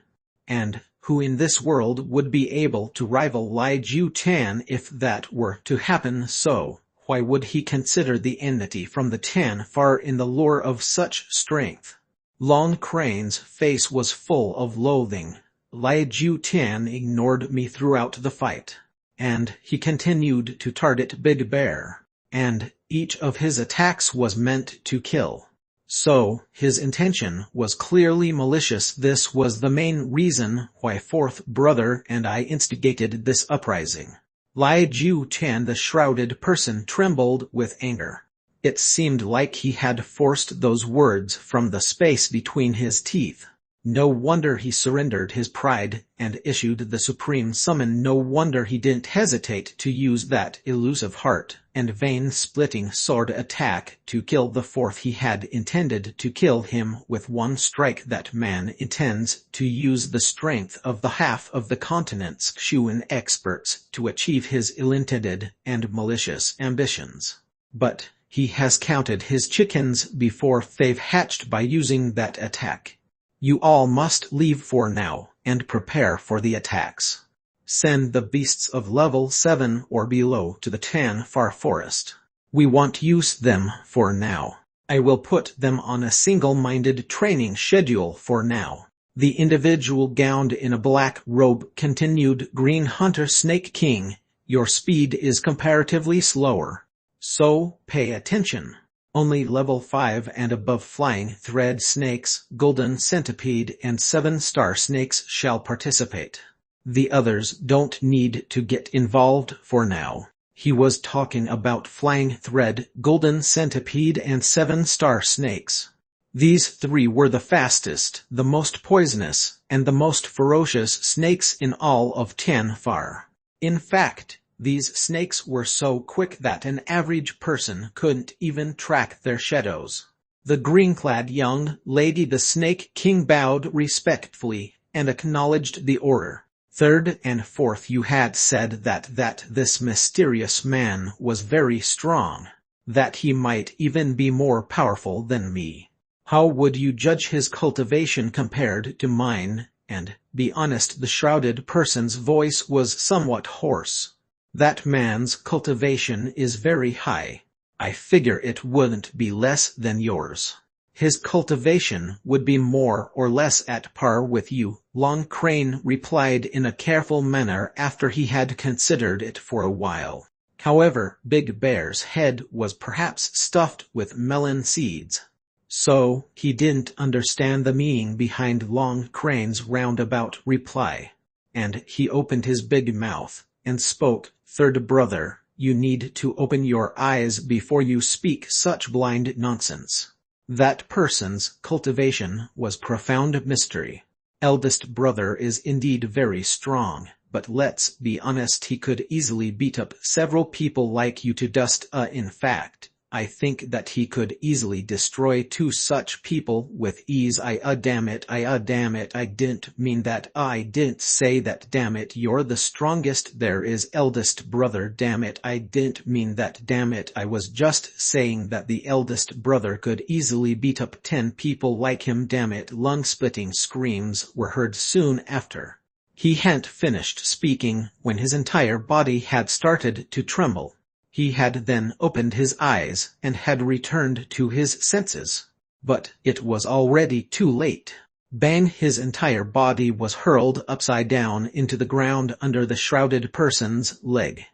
And who in this world would be able to rival Lai Jutan if that were to happen? So why would he consider the enmity from the Tanfar in the lure of such strength? Long Crane's face was full of loathing. Lai Jutan ignored me throughout the fight. And he continued to target Big Bear, and each of his attacks was meant to kill. So, his intention was clearly malicious. This was the main reason why fourth brother and I instigated this uprising. Lai Jutan, the shrouded person, trembled with anger. It seemed like he had forced those words from the space between his teeth. No wonder he surrendered his pride and issued the supreme summon. No wonder he didn't hesitate to use that elusive heart and vein-splitting sword attack to kill the fourth. He had intended to kill him with one strike. That man intends to use the strength of the half of the continent's Xuan experts to achieve his ill-intended and malicious ambitions. But he has counted his chickens before they've hatched by using that attack. You all must leave for now, and prepare for the attacks. Send the beasts of level 7 or below to the Tanfar forest. We won't use them for now. I will put them on a single-minded training schedule for now. The individual gowned in a black robe continued. Green Hunter Snake King, your speed is comparatively slower. So, pay attention. Only level 5 and above flying thread snakes, golden centipede and 7-star snakes shall participate. The others don't need to get involved for now. He was talking about flying thread, golden centipede and 7-star snakes. These three were the fastest, the most poisonous, and the most ferocious snakes in all of Tanfar. In fact, these snakes were so quick that an average person couldn't even track their shadows. The green-clad young lady, the Snake King, bowed respectfully and acknowledged the order. Third and fourth, you had said that this mysterious man was very strong, that he might even be more powerful than me. How would you judge his cultivation compared to mine? And, be honest, the shrouded person's voice was somewhat hoarse. That man's cultivation is very high. I figure it wouldn't be less than yours. His cultivation would be more or less at par with you, Long Crane replied in a careful manner after he had considered it for a while. However, Big Bear's head was perhaps stuffed with melon seeds. So, he didn't understand the meaning behind Long Crane's roundabout reply. And he opened his big mouth and spoke. Third brother, you need to open your eyes before you speak such blind nonsense. That person's cultivation was profound mystery. Eldest brother is indeed very strong, but let's be honest, he could easily beat up several people like you to dust. In fact, I think that he could easily destroy 2 such people with ease. Damn it, I didn't mean that. I didn't say that. Damn it, you're the strongest there is, eldest brother. Damn it, I didn't mean that. Damn it, I was just saying that the eldest brother could easily beat up 10 people like him. Damn it. Lung-splitting screams were heard soon after. He hadn't finished speaking when his entire body had started to tremble. He had then opened his eyes and had returned to his senses. But it was already too late. Bang! His entire body was hurled upside down into the ground under the shrouded person's leg.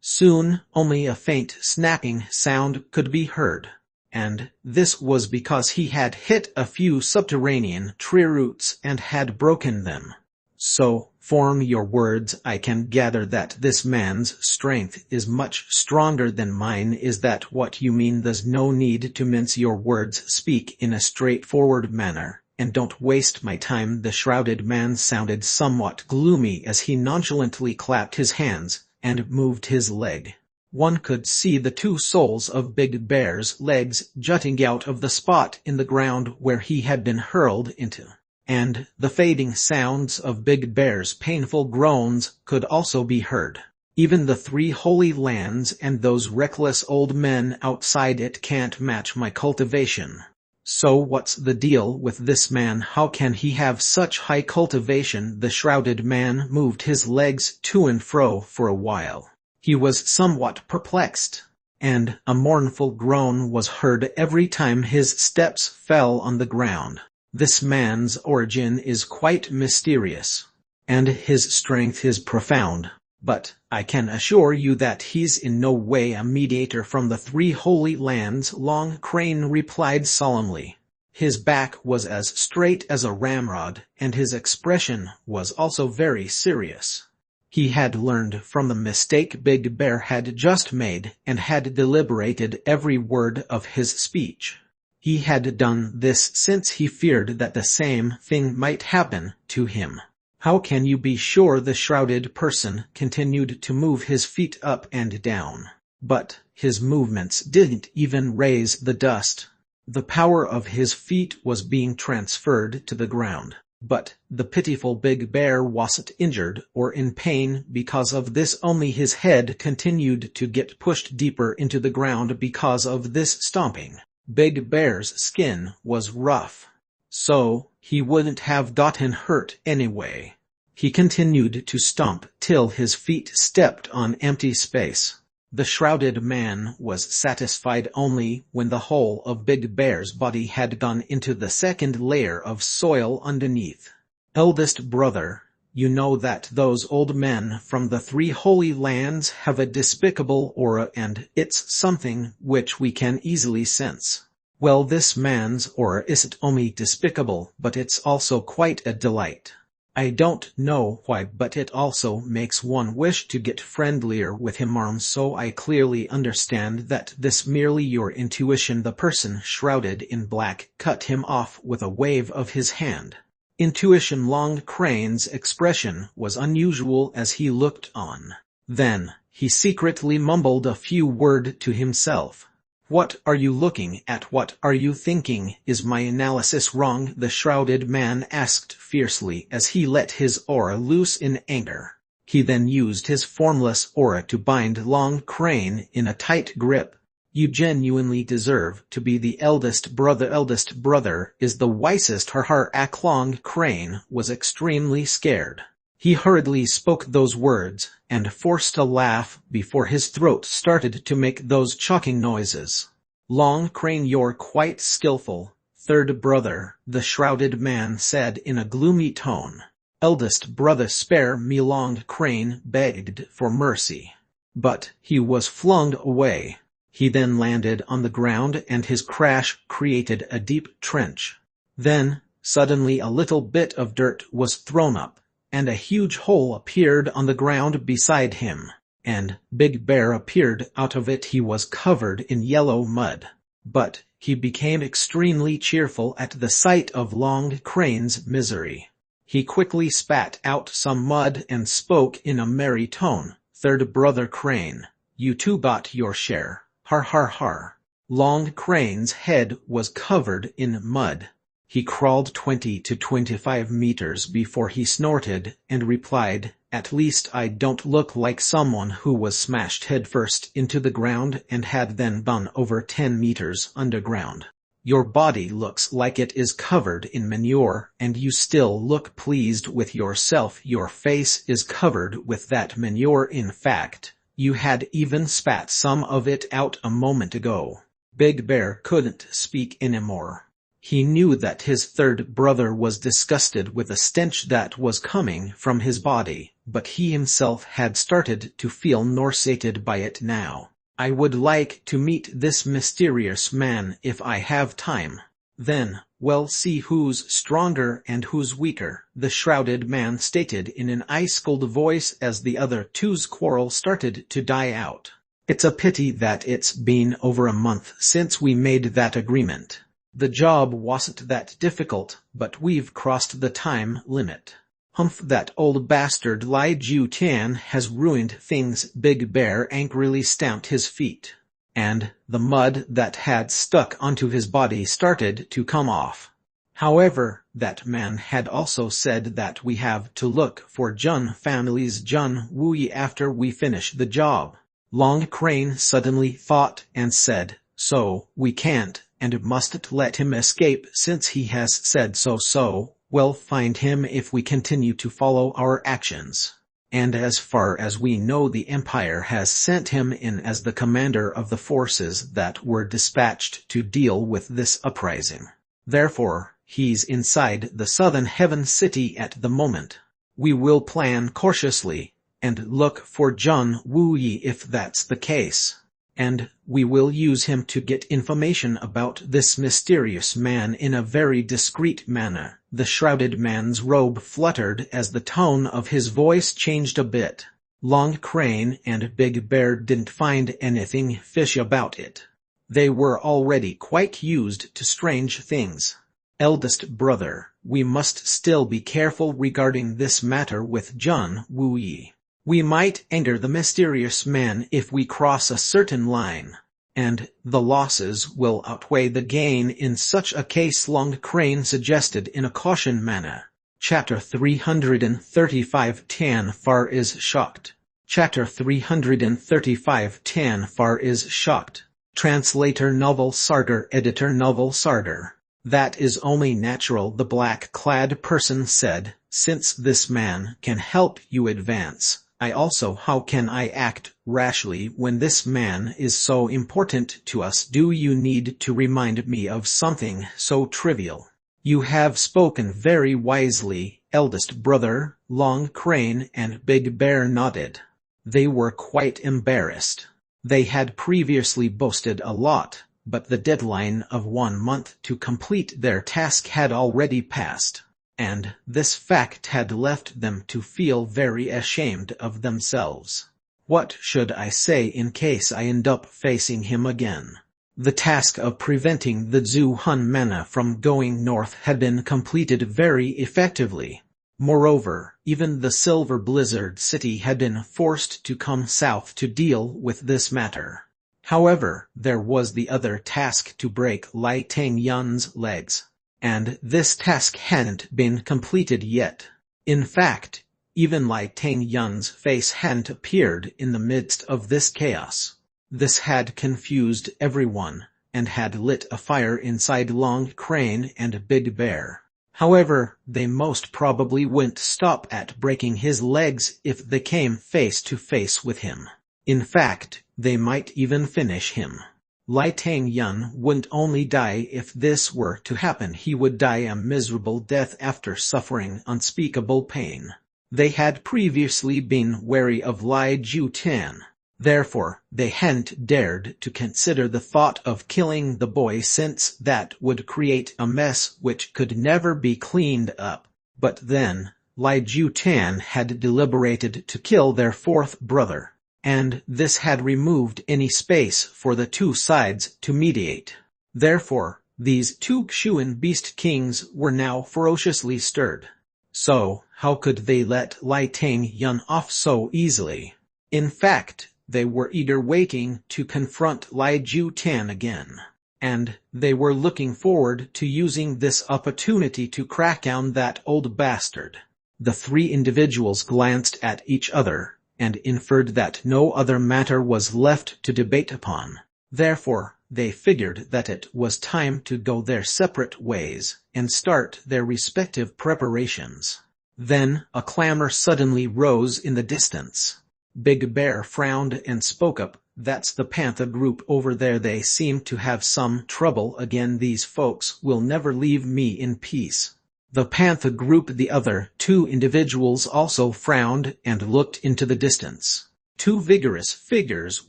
Soon, only a faint snapping sound could be heard. And this was because he had hit a few subterranean tree roots and had broken them. So, form your words. I can gather that this man's strength is much stronger than mine. Is that what you mean? There's no need to mince your words. Speak in a straightforward manner, and don't waste my time. The shrouded man sounded somewhat gloomy as he nonchalantly clapped his hands and moved his leg. One could see the 2 soles of Big Bear's legs jutting out of the spot in the ground where he had been hurled into. And the fading sounds of Big Bear's painful groans could also be heard. Even the 3 holy lands and those reckless old men outside it can't match my cultivation. So what's the deal with this man? How can he have such high cultivation? The shrouded man moved his legs to and fro for a while. He was somewhat perplexed, and a mournful groan was heard every time his steps fell on the ground. This man's origin is quite mysterious, and his strength is profound, but I can assure you that he's in no way a mediator from the 3 holy lands, Long Crane replied solemnly. His back was as straight as a ramrod, and his expression was also very serious. He had learned from the mistake Big Bear had just made, and had deliberated every word of his speech. He had done this since he feared that the same thing might happen to him. How can you be sure? The shrouded person continued to move his feet up and down. But his movements didn't even raise the dust. The power of his feet was being transferred to the ground. But the pitiful Big Bear wasn't injured or in pain because of this. Only his head continued to get pushed deeper into the ground because of this stomping. Big Bear's skin was rough, so he wouldn't have gotten hurt anyway. He continued to stomp till his feet stepped on empty space. The shrouded man was satisfied only when the whole of Big Bear's body had gone into the 2nd layer of soil underneath. Eldest brother, you know that those old men from the 3 holy lands have a despicable aura, and it's something which we can easily sense. Well, this man's aura isn't only despicable, but it's also quite a delight. I don't know why, but it also makes one wish to get friendlier with him. So I clearly understand that this merely your intuition. The person shrouded in black cut him off with a wave of his hand. Intuition. Long Crane's expression was unusual as he looked on. Then, he secretly mumbled a few words to himself. What are you looking at? What are you thinking? Is my analysis wrong? The shrouded man asked fiercely as he let his aura loose in anger. He then used his formless aura to bind Long Crane in a tight grip. You genuinely deserve to be the eldest brother. Eldest brother is the wisest. Long Crane was extremely scared. He hurriedly spoke those words, and forced a laugh before his throat started to make those choking noises. Long Crane, you're quite skillful, third brother, the shrouded man said in a gloomy tone. Eldest brother, spare me. Long Crane begged for mercy. But he was flung away. He then landed on the ground and his crash created a deep trench. Then, suddenly a little bit of dirt was thrown up, and a huge hole appeared on the ground beside him, and Big Bear appeared out of it. He was covered in yellow mud, but he became extremely cheerful at the sight of Long Crane's misery. He quickly spat out some mud and spoke in a merry tone. Third brother Crane, you too got your share. Har har har. Long Crane's head was covered in mud. He crawled 20 to 25 meters before he snorted and replied, at least I don't look like someone who was smashed headfirst into the ground and had then gone over 10 meters underground. Your body looks like it is covered in manure, and you still look pleased with yourself. Your face is covered with that manure. In fact, you had even spat some of it out a moment ago. Big Bear couldn't speak anymore. He knew that his third brother was disgusted with the stench that was coming from his body, but he himself had started to feel nauseated by it now. I would like to meet this mysterious man if I have time. Then, we'll see who's stronger and who's weaker, the shrouded man stated in an ice-cold voice as the other two's quarrel started to die out. It's a pity that it's been over a month since we made that agreement. The job wasn't that difficult, but we've crossed the time limit. Humph, that old bastard Lai Ju Tian has ruined things. Big Bear angrily stamped his feet, and the mud that had stuck onto his body started to come off. However, that man had also said that we have to look for Jun family's Jun Wuyi after we finish the job. Long Crane suddenly thought and said, so, we can't and mustn't let him escape since he has said so. We'll find him if we continue to follow our actions. And as far as we know, the Empire has sent him in as the commander of the forces that were dispatched to deal with this uprising. Therefore, he's inside the Southern Heaven City at the moment. We will plan cautiously and look for Jun Wuyi if that's the case. And we will use him to get information about this mysterious man in a very discreet manner. The shrouded man's robe fluttered as the tone of his voice changed a bit. Long Crane and Big Bear didn't find anything fishy about it. They were already quite used to strange things. Eldest brother, we must still be careful regarding this matter with Jun Wuyi. We might anger the mysterious man if we cross a certain line, and the losses will outweigh the gain in such a case. Long Crane suggested in a caution manner. Chapter 335 Tan Far is shocked. Chapter 335 Tan Far is shocked. Translator Novel Sarder. Editor Novel Sarder. That is only natural, the black-clad person said, since this man can help you advance. How can I act rashly when this man is so important to us? Do you need to remind me of something so trivial? You have spoken very wisely, eldest brother. Long Crane and Big Bear nodded. They were quite embarrassed. They had previously boasted a lot, but the deadline of 1 month to complete their task had already passed. And this fact had left them to feel very ashamed of themselves. What should I say in case I end up facing him again? The task of preventing the Zhu Hun mana from going north had been completed very effectively. Moreover, even the Silver Blizzard City had been forced to come south to deal with this matter. However, there was the other task to break Lai Tang Yun's legs. And this task hadn't been completed yet. In fact, even Lai Tang Yun's face hadn't appeared in the midst of this chaos. This had confused everyone, and had lit a fire inside Long Crane and Big Bear. However, they most probably wouldn't stop at breaking his legs if they came face to face with him. In fact, they might even finish him. Lai Tang Yun wouldn't only die if this were to happen, he would die a miserable death after suffering unspeakable pain. They had previously been wary of Lai Jutan. Therefore, they hadn't dared to consider the thought of killing the boy, since that would create a mess which could never be cleaned up. But then, Lai Jutan had deliberated to kill their fourth brother. And this had removed any space for the two sides to mediate. Therefore, these two Xuan beast kings were now ferociously stirred. So, how could they let Lai Tang Yun off so easily? In fact, they were either waiting to confront Lai Jutan again, and they were looking forward to using this opportunity to crack down that old bastard. The three individuals glanced at each other, and inferred that no other matter was left to debate upon. Therefore, they figured that it was time to go their separate ways, and start their respective preparations. Then, a clamor suddenly rose in the distance. Big Bear frowned and spoke up, "That's the Panther group over there. They seem to have some trouble again. These folks will never leave me in peace." The Panther group, the other two individuals, also frowned and looked into the distance. Two vigorous figures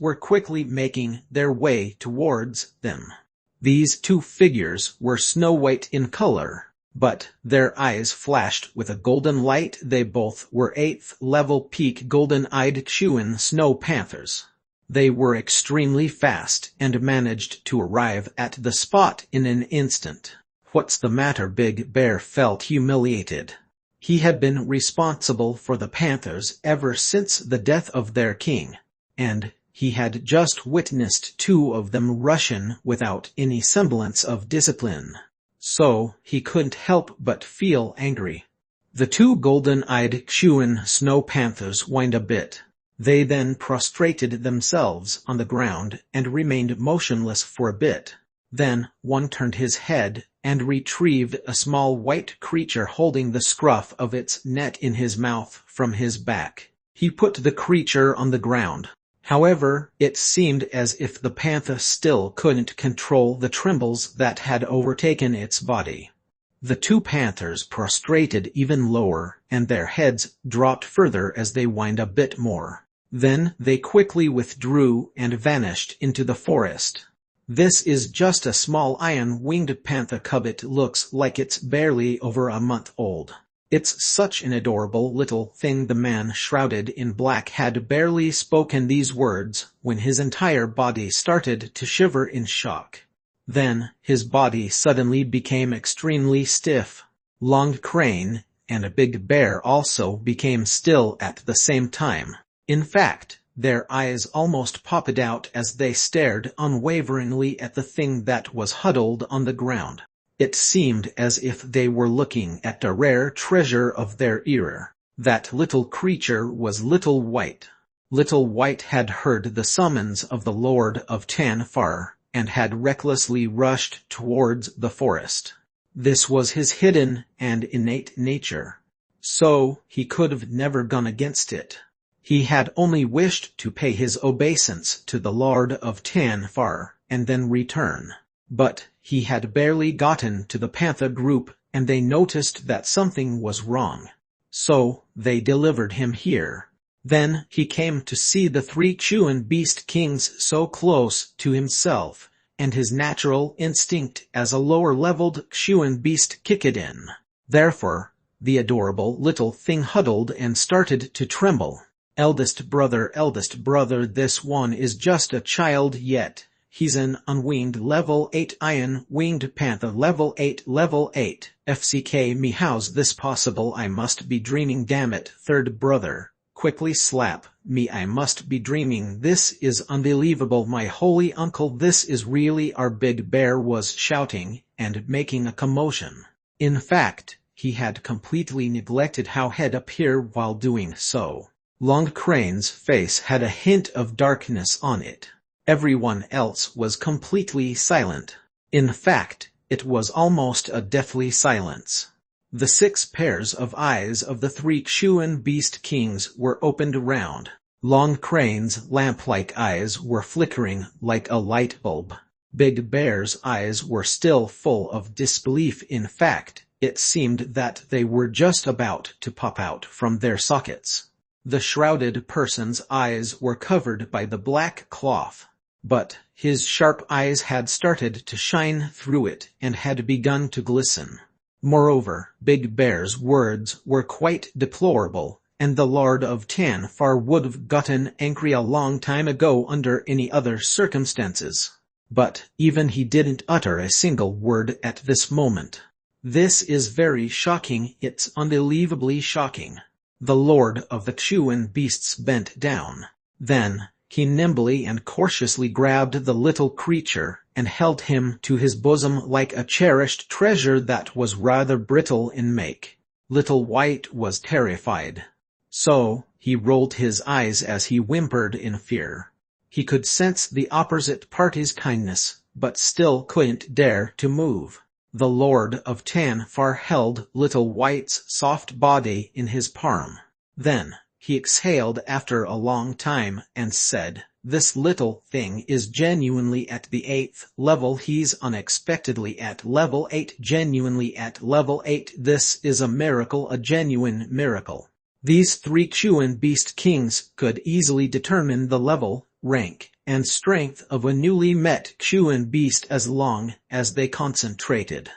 were quickly making their way towards them. These two figures were snow-white in color, but their eyes flashed with a golden light. They both were 8th level peak golden-eyed Xuan snow panthers. They were extremely fast and managed to arrive at the spot in an instant. "What's the matter?" Big Bear felt humiliated. He had been responsible for the Panthers ever since the death of their king, and he had just witnessed two of them rush in without any semblance of discipline. So, he couldn't help but feel angry. The two golden-eyed Xuan snow panthers whined a bit. They then prostrated themselves on the ground and remained motionless for a bit. Then, one turned his head and retrieved a small white creature holding the scruff of its neck in his mouth from his back. He put the creature on the ground. However, it seemed as if the panther still couldn't control the trembles that had overtaken its body. The two panthers prostrated even lower, and their heads dropped further as they whined a bit more. Then they quickly withdrew and vanished into the forest. "This is just a small iron-winged panther cub. It looks like it's barely over a month old. It's such an adorable little thing." The man shrouded in black had barely spoken these words when his entire body started to shiver in shock. Then, his body suddenly became extremely stiff. Long Crane and a Big Bear also became still at the same time. In fact, their eyes almost popped out as they stared unwaveringly at the thing that was huddled on the ground. It seemed as if they were looking at a rare treasure of their era. That little creature was Little White. Little White had heard the summons of the Lord of Tanfar, and had recklessly rushed towards the forest. This was his hidden and innate nature. So, he could have never gone against it. He had only wished to pay his obeisance to the Lord of Tanfar, and then return. But he had barely gotten to the Panther group, and they noticed that something was wrong. So, they delivered him here. Then, he came to see the three Xuan beast kings so close to himself, and his natural instinct as a lower-leveled Xuan beast kicked in. Therefore, the adorable little thing huddled and started to tremble. Eldest brother, this one is just a child yet. He's an unwinged level 8 iron-winged panther, level 8. FCK me, how's this possible? I must be dreaming, damn it. Third brother, quickly slap me, I must be dreaming. This is unbelievable. My holy uncle, this is really our Big Bear was shouting and making a commotion. In fact, he had completely neglected how he'd appear while doing so. Long Crane's face had a hint of darkness on it. Everyone else was completely silent. In fact, it was almost a deathly silence. The 6 pairs of eyes of the 3 Chuan Beast Kings were opened around. Long Crane's lamp-like eyes were flickering like a light bulb. Big Bear's eyes were still full of disbelief. In fact, it seemed that they were just about to pop out from their sockets. The shrouded person's eyes were covered by the black cloth, but his sharp eyes had started to shine through it and had begun to glisten. Moreover, Big Bear's words were quite deplorable, and the Lord of Tanfar would have gotten angry a long time ago under any other circumstances. But even he didn't utter a single word at this moment. This is very shocking. It's unbelievably shocking. The Lord of the Chuan Beasts bent down. Then, he nimbly and cautiously grabbed the little creature and held him to his bosom like a cherished treasure that was rather brittle in make. Little White was terrified. So, he rolled his eyes as he whimpered in fear. He could sense the opposite party's kindness, but still couldn't dare to move. The Lord of Tanfar held Little White's soft body in his palm. Then, he exhaled after a long time and said, "This little thing is genuinely at the 8th level. He's unexpectedly at level 8, genuinely at level 8. This is a miracle, a genuine miracle." These 3 Chuan Beast Kings could easily determine the level, rank, and strength of a newly met Chuan beast as long as they concentrated.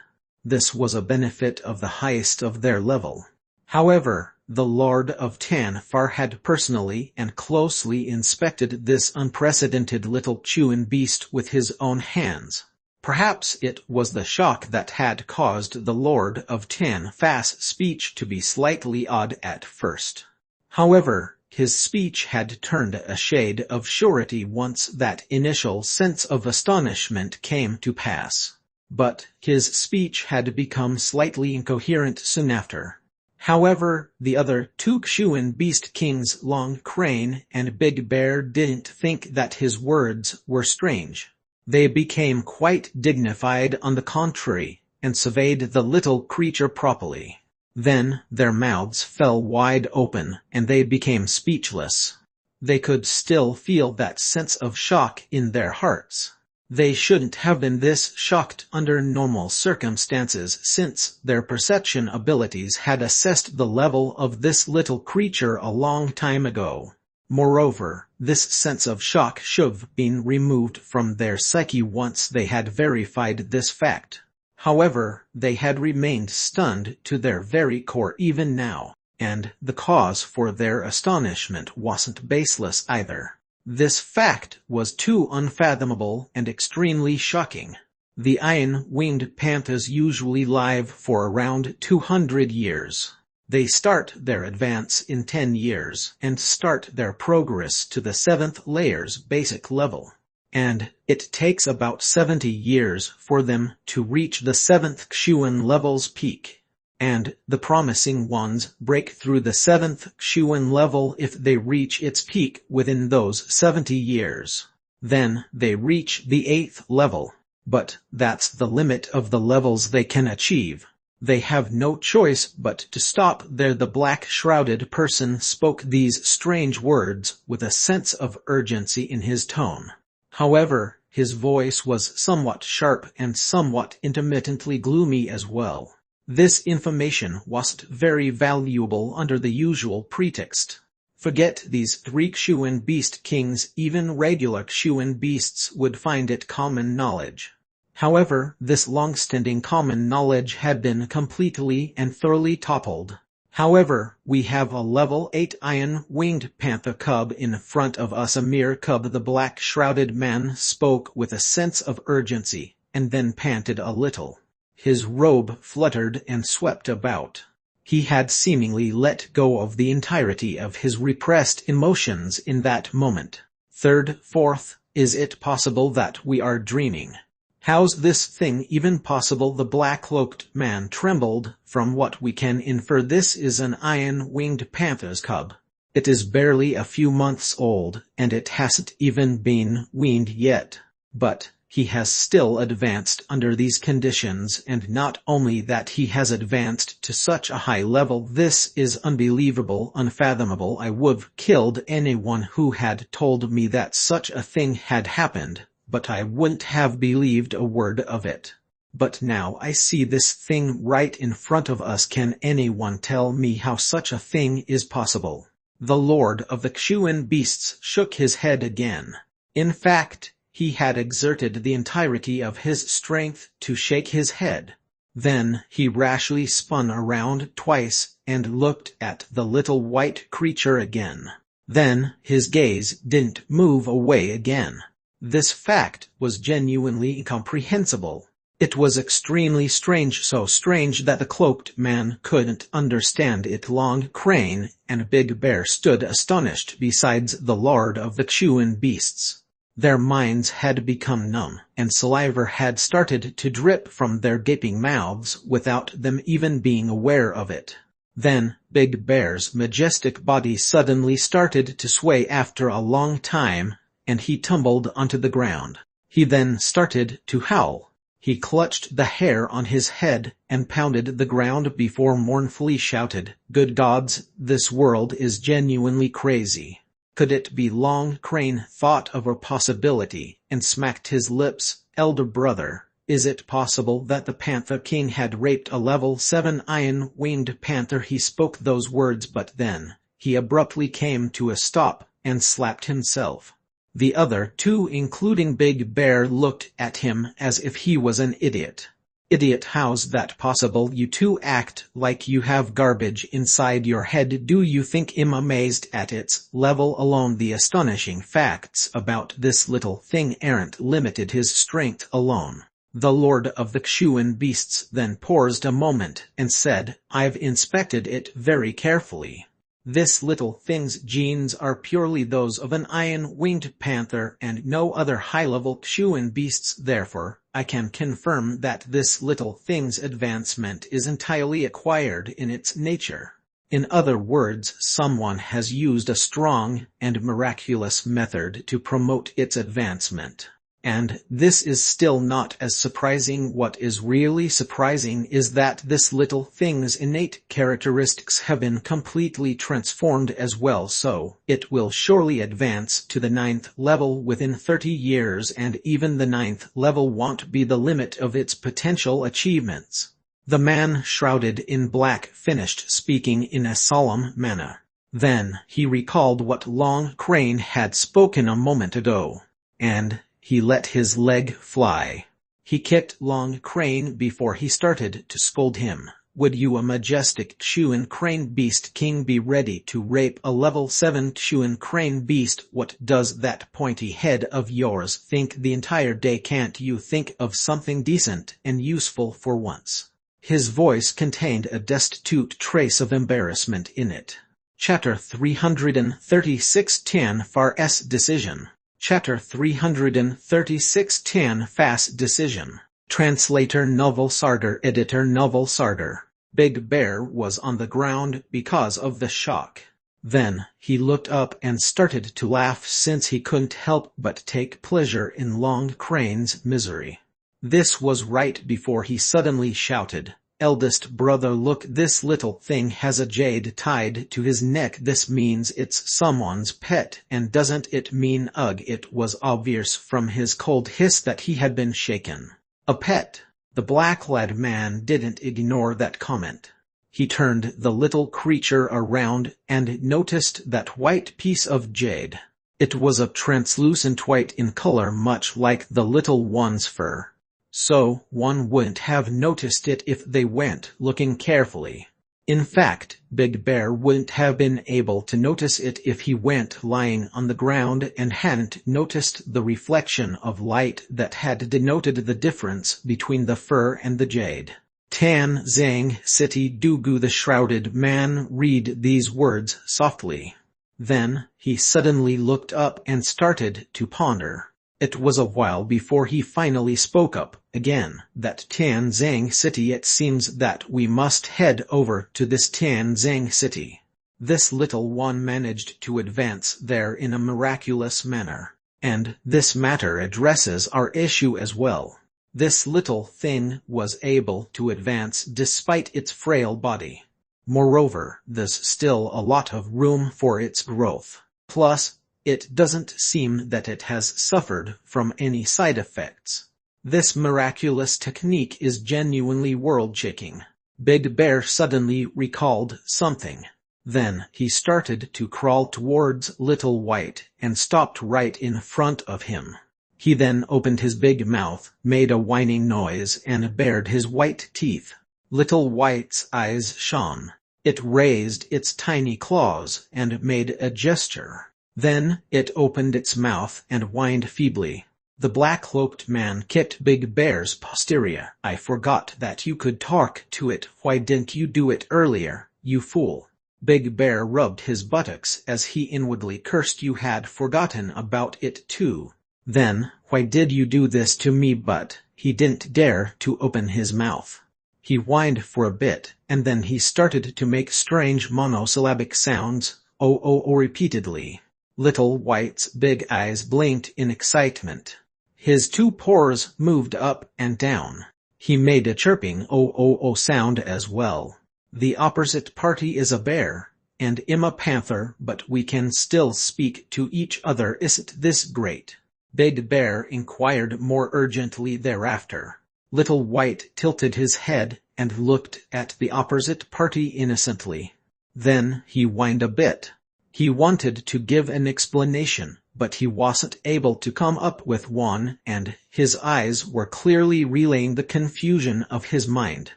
This was a benefit of the highest of their level. However, the Lord of Tanfar had personally and closely inspected this unprecedented little Chuan beast with his own hands. Perhaps it was the shock that had caused the Lord of Tanfar's speech to be slightly odd at first. However, his speech had turned a shade of surety once that initial sense of astonishment came to pass. But his speech had become slightly incoherent soon after. However, the other 2 Chuan Beast Kings, Long Crane and Big Bear, didn't think that his words were strange. They became quite dignified on the contrary, and surveyed the little creature properly. Then their mouths fell wide open, and they became speechless. They could still feel that sense of shock in their hearts. They shouldn't have been this shocked under normal circumstances, since their perception abilities had assessed the level of this little creature a long time ago. Moreover, this sense of shock should have been removed from their psyche once they had verified this fact. However, they had remained stunned to their very core even now, and the cause for their astonishment wasn't baseless either. This fact was too unfathomable and extremely shocking. The iron-winged panthers usually live for around 200 years. They start their advance in 10 years and start their progress to the 7th layer's basic level. And it takes about 70 years for them to reach the 7th Chuan level's peak. And the promising ones break through the 7th Chuan level if they reach its peak within those 70 years. Then they reach the 8th level. But that's the limit of the levels they can achieve. They have no choice but to stop there. The black-shrouded person spoke these strange words with a sense of urgency in his tone. However, his voice was somewhat sharp and somewhat intermittently gloomy as well. This information wasn't very valuable under the usual pretext. Forget these 3 Chuan Beast Kings, even regular Chuan beasts would find it common knowledge. However, this long-standing common knowledge had been completely and thoroughly toppled. However, we have a level 8 iron-winged panther cub in front of us. A mere cub. The black-shrouded man spoke with a sense of urgency, and then panted a little. His robe fluttered and swept about. He had seemingly let go of the entirety of his repressed emotions in that moment. Third, fourth, is it possible that we are dreaming? How's this thing even possible? The black-cloaked man trembled. From what we can infer, this is an iron-winged panther's cub. It is barely a few months old, and it hasn't even been weaned yet. But he has still advanced under these conditions, and not only that, he has advanced to such a high level. This is unbelievable, unfathomable. I would've killed anyone who had told me that such a thing had happened, but I wouldn't have believed a word of it. But now I see this thing right in front of us. Can anyone tell me how such a thing is possible? The Lord of the Chewing Beasts shook his head again. In fact, he had exerted the entirety of his strength to shake his head. Then he rashly spun around twice and looked at the little white creature again. Then his gaze didn't move away again. This fact was genuinely incomprehensible. It was extremely strange, so strange that the cloaked man couldn't understand it. Long Crane and Big Bear stood astonished besides the Lord of the Chewing Beasts. Their minds had become numb, and saliva had started to drip from their gaping mouths without them even being aware of it. Then, Big Bear's majestic body suddenly started to sway after a long time, and he tumbled onto the ground. He then started to howl. He clutched the hair on his head and pounded the ground before mournfully shouted, "Good gods, this world is genuinely crazy." Could it be? Long Crane thought of a possibility and smacked his lips. Elder brother, is it possible that the Panther King had raped a level 7 iron-winged panther? He spoke those words, but then he abruptly came to a stop and slapped himself. The other two, including Big Bear, looked at him as if he was an idiot. Idiot? How's that possible? You two act like you have garbage inside your head. Do you think I'm amazed at its level alone? The astonishing facts about this little thing aren't limited his strength alone. The Lord of the Chewing Beasts then paused a moment and said, "I've inspected it very carefully. This little thing's genes are purely those of an iron-winged panther and no other high-level chewing beasts. Therefore, I can confirm that this little thing's advancement is entirely acquired in its nature. In other words, someone has used a strong and miraculous method to promote its advancement. And this is still not as surprising. What is really surprising is that this little thing's innate characteristics have been completely transformed as well, so it will surely advance to the 9th level within 30 years, and even the 9th level won't be the limit of its potential achievements." The man shrouded in black finished speaking in a solemn manner. Then he recalled what Long Crane had spoken a moment ago, and he let his leg fly. He kicked Long Crane before he started to scold him. "Would you, a majestic chewing crane beast king, be ready to rape a level 7 chewing crane beast? What does that pointy head of yours think the entire day? Can't you think of something decent and useful for once?" His voice contained a destitute trace of embarrassment in it. Chapter 336:10 Fast Decision. Chapter 336:10 Fast Decision. Translator Novel Sarder. Editor Novel Sarder. Big Bear was on the ground because of the shock. Then he looked up and started to laugh, since he couldn't help but take pleasure in Long Crane's misery. This was right before he suddenly shouted, "Eldest brother, look, this little thing has a jade tied to his neck. This means it's someone's pet, and doesn't it mean ugh?" It was obvious from his cold hiss that he had been shaken. A pet? The black-clad man didn't ignore that comment. He turned the little creature around and noticed that white piece of jade. It was a translucent white in color, much like the little one's fur. So one wouldn't have noticed it if they went looking carefully. In fact, Big Bear wouldn't have been able to notice it if he went lying on the ground and hadn't noticed the reflection of light that had denoted the difference between the fur and the jade. Tan Zhang City Dugu. The shrouded man read these words softly. Then, he suddenly looked up and started to ponder. It was a while before he finally spoke up again. That Tan Zhang City. It seems that we must head over to this Tan Zhang City. This little one managed to advance there in a miraculous manner. And this matter addresses our issue as well. This little thing was able to advance despite its frail body. Moreover, there's still a lot of room for its growth. Plus, it doesn't seem that it has suffered from any side effects. This miraculous technique is genuinely world-shaking. Big Bear suddenly recalled something. Then he started to crawl towards Little White and stopped right in front of him. He then opened his big mouth, made a whining noise, and bared his white teeth. Little White's eyes shone. It raised its tiny claws and made a gesture. Then, it opened its mouth and whined feebly. The black-cloaked man kicked Big Bear's posterior. I forgot that you could talk to it. Why didn't you do it earlier, you fool? Big Bear rubbed his buttocks as he inwardly cursed. You had forgotten about it too. Then, why did you do this to me? But he didn't dare to open his mouth. He whined for a bit, and then he started to make strange monosyllabic sounds, oh repeatedly. Little White's big eyes blinked in excitement. His two paws moved up and down. He made a chirping oh sound as well. The opposite party is a bear, and I'm a panther, but we can still speak to each other. Isn't this great? Big Bear inquired more urgently thereafter. Little White tilted his head and looked at the opposite party innocently. Then he whined a bit. He wanted to give an explanation, but he wasn't able to come up with one, and his eyes were clearly relaying the confusion of his mind.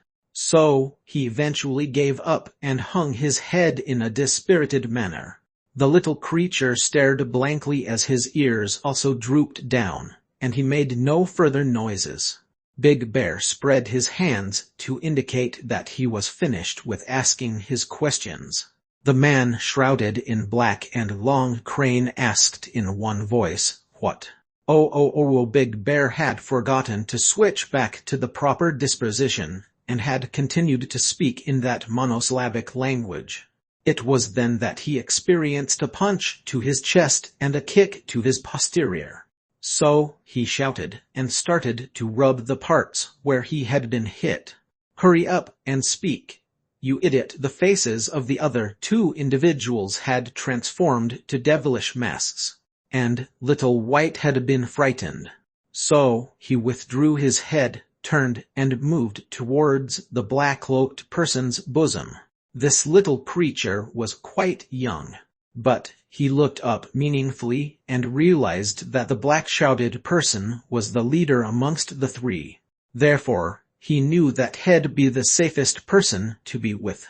So, he eventually gave up and hung his head in a dispirited manner. The little creature stared blankly as his ears also drooped down, and he made no further noises. Big Bear spread his hands to indicate that he was finished with asking his questions. The man shrouded in black and long crane asked in one voice, what? Oh, Big Bear had forgotten to switch back to the proper disposition, and had continued to speak in that monosyllabic language. It was then that he experienced a punch to his chest and a kick to his posterior. So, he shouted, and started to rub the parts where he had been hit. Hurry up and speak, you idiot! The faces of the other two individuals had transformed to devilish masks, and Little White had been frightened. So, he withdrew his head, turned, and moved towards the black-cloaked person's bosom. This little creature was quite young, but he looked up meaningfully and realized that the black-shrouded person was the leader amongst the three. Therefore, he knew that he'd be the safest person to be with.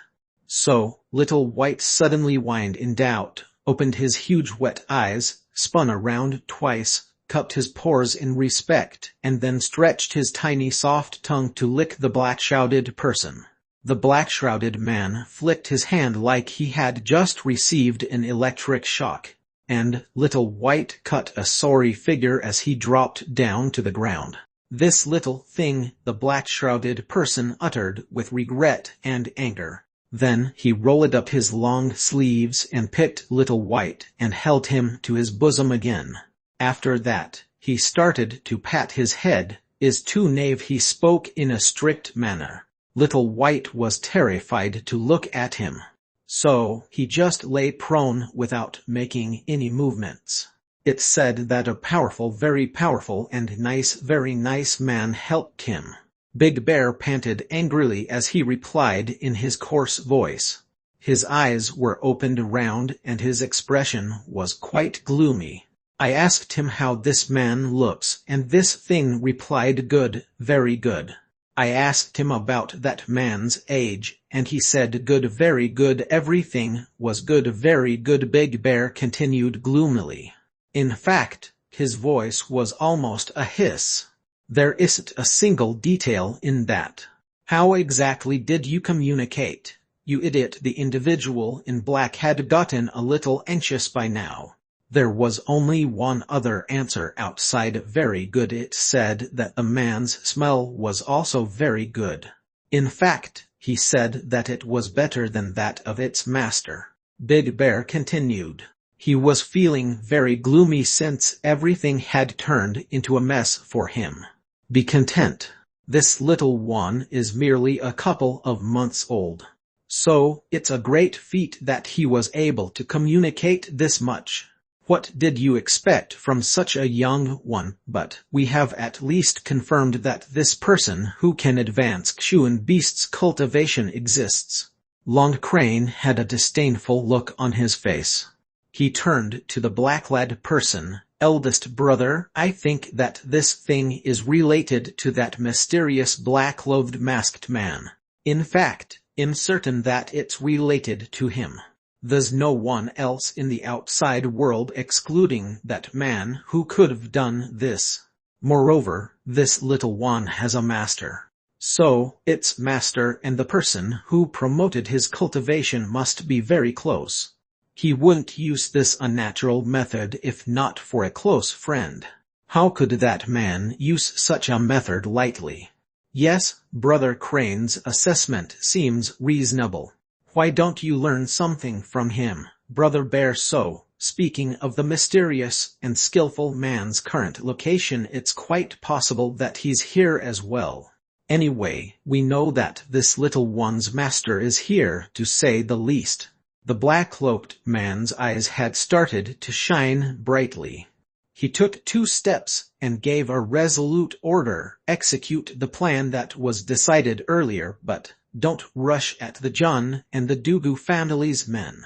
So, Little White suddenly whined in doubt, opened his huge wet eyes, spun around twice, cupped his paws in respect, and then stretched his tiny soft tongue to lick the black-shrouded person. The black-shrouded man flicked his hand like he had just received an electric shock, and Little White cut a sorry figure as he dropped down to the ground. This little thing, the black-shrouded person uttered with regret and anger. Then he rolled up his long sleeves and picked Little White and held him to his bosom again. After that, he started to pat his head. Is too knave, he spoke in a strict manner. Little White was terrified to look at him. So, he just lay prone without making any movements. It said that a powerful, very powerful and nice, very nice man helped him. Big Bear panted angrily as he replied in his coarse voice. His eyes were opened around and his expression was quite gloomy. I asked him how this man looks, and this thing replied good, very good. I asked him about that man's age, and he said good, very good, everything was good, very good. Big Bear continued gloomily. In fact, his voice was almost a hiss. There isn't a single detail in that. How exactly did you communicate, you idiot? The individual in black had gotten a little anxious by now. There was only one other answer outside very good. It said that the man's smell was also very good. In fact, he said that it was better than that of its master. Big Bear continued. He was feeling very gloomy since everything had turned into a mess for him. Be content. This little one is merely a couple of months old. So, it's a great feat that he was able to communicate this much. What did you expect from such a young one? But we have at least confirmed that this person who can advance Xuan Beast's cultivation exists. Long Crane had a disdainful look on his face. He turned to the black-clad person. Eldest brother, I think that this thing is related to that mysterious black-clothed masked man. In fact, I'm certain that it's related to him. There's no one else in the outside world excluding that man who could have done this. Moreover, this little one has a master. So, its master and the person who promoted his cultivation must be very close. He wouldn't use this unnatural method if not for a close friend. How could that man use such a method lightly? Yes, Brother Crane's assessment seems reasonable. Why don't you learn something from him, Brother Bear? So, speaking of the mysterious and skillful man's current location, it's quite possible that he's here as well. Anyway, we know that this little one's master is here, to say the least. The black-cloaked man's eyes had started to shine brightly. He took 2 steps and gave a resolute order. Execute the plan that was decided earlier, but don't rush at the Jun and the Dugu family's men.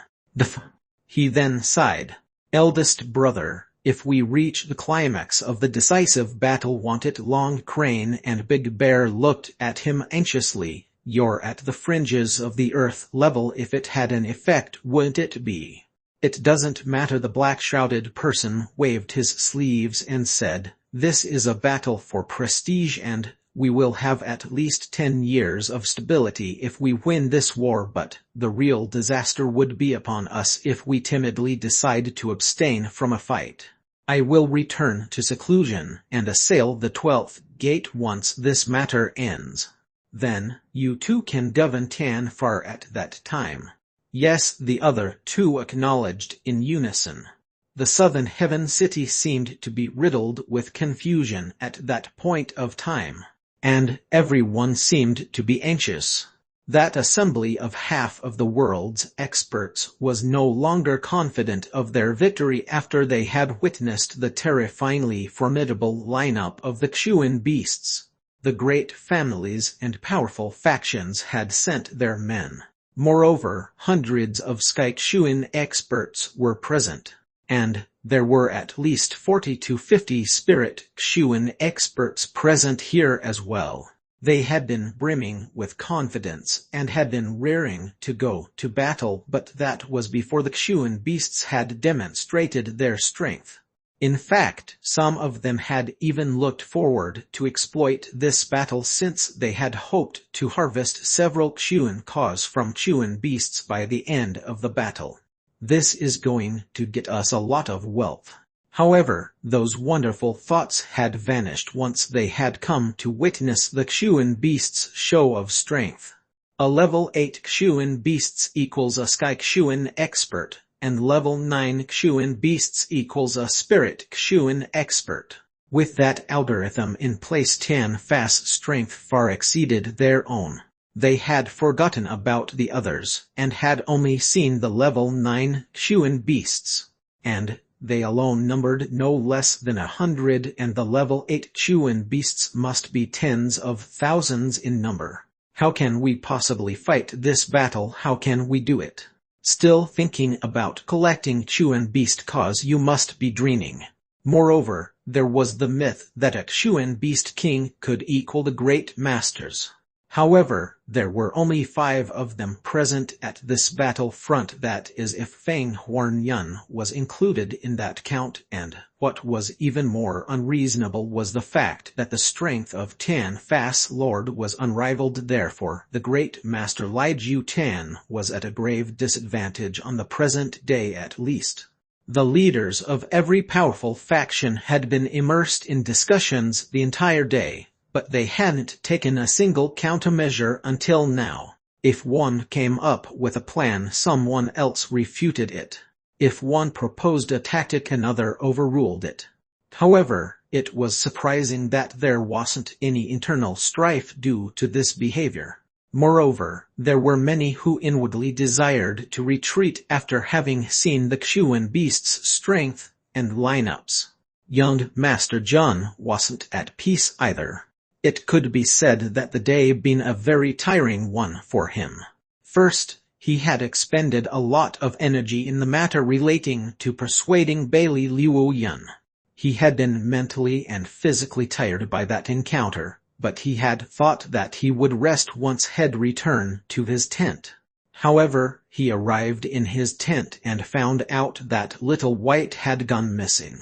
He then sighed. Eldest brother, if we reach the climax of the decisive battle, won't it? Long Crane and Big Bear looked at him anxiously. You're at the fringes of the earth level. If it had an effect, wouldn't it be? It doesn't matter. The black-shrouded person waved his sleeves and said, this is a battle for prestige, and we will have at least 10 years of stability if we win this war, but the real disaster would be upon us if we timidly decide to abstain from a fight. I will return to seclusion and assail the 12th gate once this matter ends. Then, you two can Devantan far at that time. Yes, the other 2 acknowledged in unison. The southern heaven city seemed to be riddled with confusion at that point of time, and everyone seemed to be anxious. That assembly of half of the world's experts was no longer confident of their victory after they had witnessed the terrifyingly formidable lineup of the Xuan beasts. The great families and powerful factions had sent their men. Moreover, hundreds of Sky Xuan experts were present, and there were at least 40 to 50 spirit Xuan experts present here as well. They had been brimming with confidence and had been raring to go to battle, but that was before the Xuan beasts had demonstrated their strength. In fact, some of them had even looked forward to exploit this battle, since they had hoped to harvest several Xuan cause from Xuan beasts by the end of the battle. This is going to get us a lot of wealth. However, those wonderful thoughts had vanished once they had come to witness the Xuan beasts' show of strength. A level 8 Xuan beasts equals a Sky Xuan expert, and level 9 Xuan beasts equals a spirit Xuan expert. With that algorithm in place, Tianfa's strength far exceeded their own. They had forgotten about the others, and had only seen the level 9 Xuan beasts. And they alone numbered no less than 100, and the level 8 Xuan beasts must be tens of thousands in number. How can we possibly fight this battle? How can we do it? Still thinking about collecting Xuan beast cause? You must be dreaming. Moreover, there was the myth that a Xuan beast king could equal the great masters. However, there were only 5 of them present at this battlefront, that is if Fang Huan Yun was included in that count, and what was even more unreasonable was the fact that the strength of Tan Fas Lord was unrivaled. Therefore, the great master Lai Ju Tan was at a grave disadvantage on the present day at least. The leaders of every powerful faction had been immersed in discussions the entire day, but they hadn't taken a single countermeasure until now. If one came up with a plan, someone else refuted it. If one proposed a tactic, another overruled it. However, it was surprising that there wasn't any internal strife due to this behavior. Moreover, there were many who inwardly desired to retreat after having seen the Xuan beast's strength and lineups. Young Master Jun wasn't at peace either. It could be said that the day been a very tiring one for him. First, he had expended a lot of energy in the matter relating to persuading Bailey Liu Yun. He had been mentally and physically tired by that encounter, but he had thought that he would rest once he'd return to his tent. However, he arrived in his tent and found out that Little White had gone missing.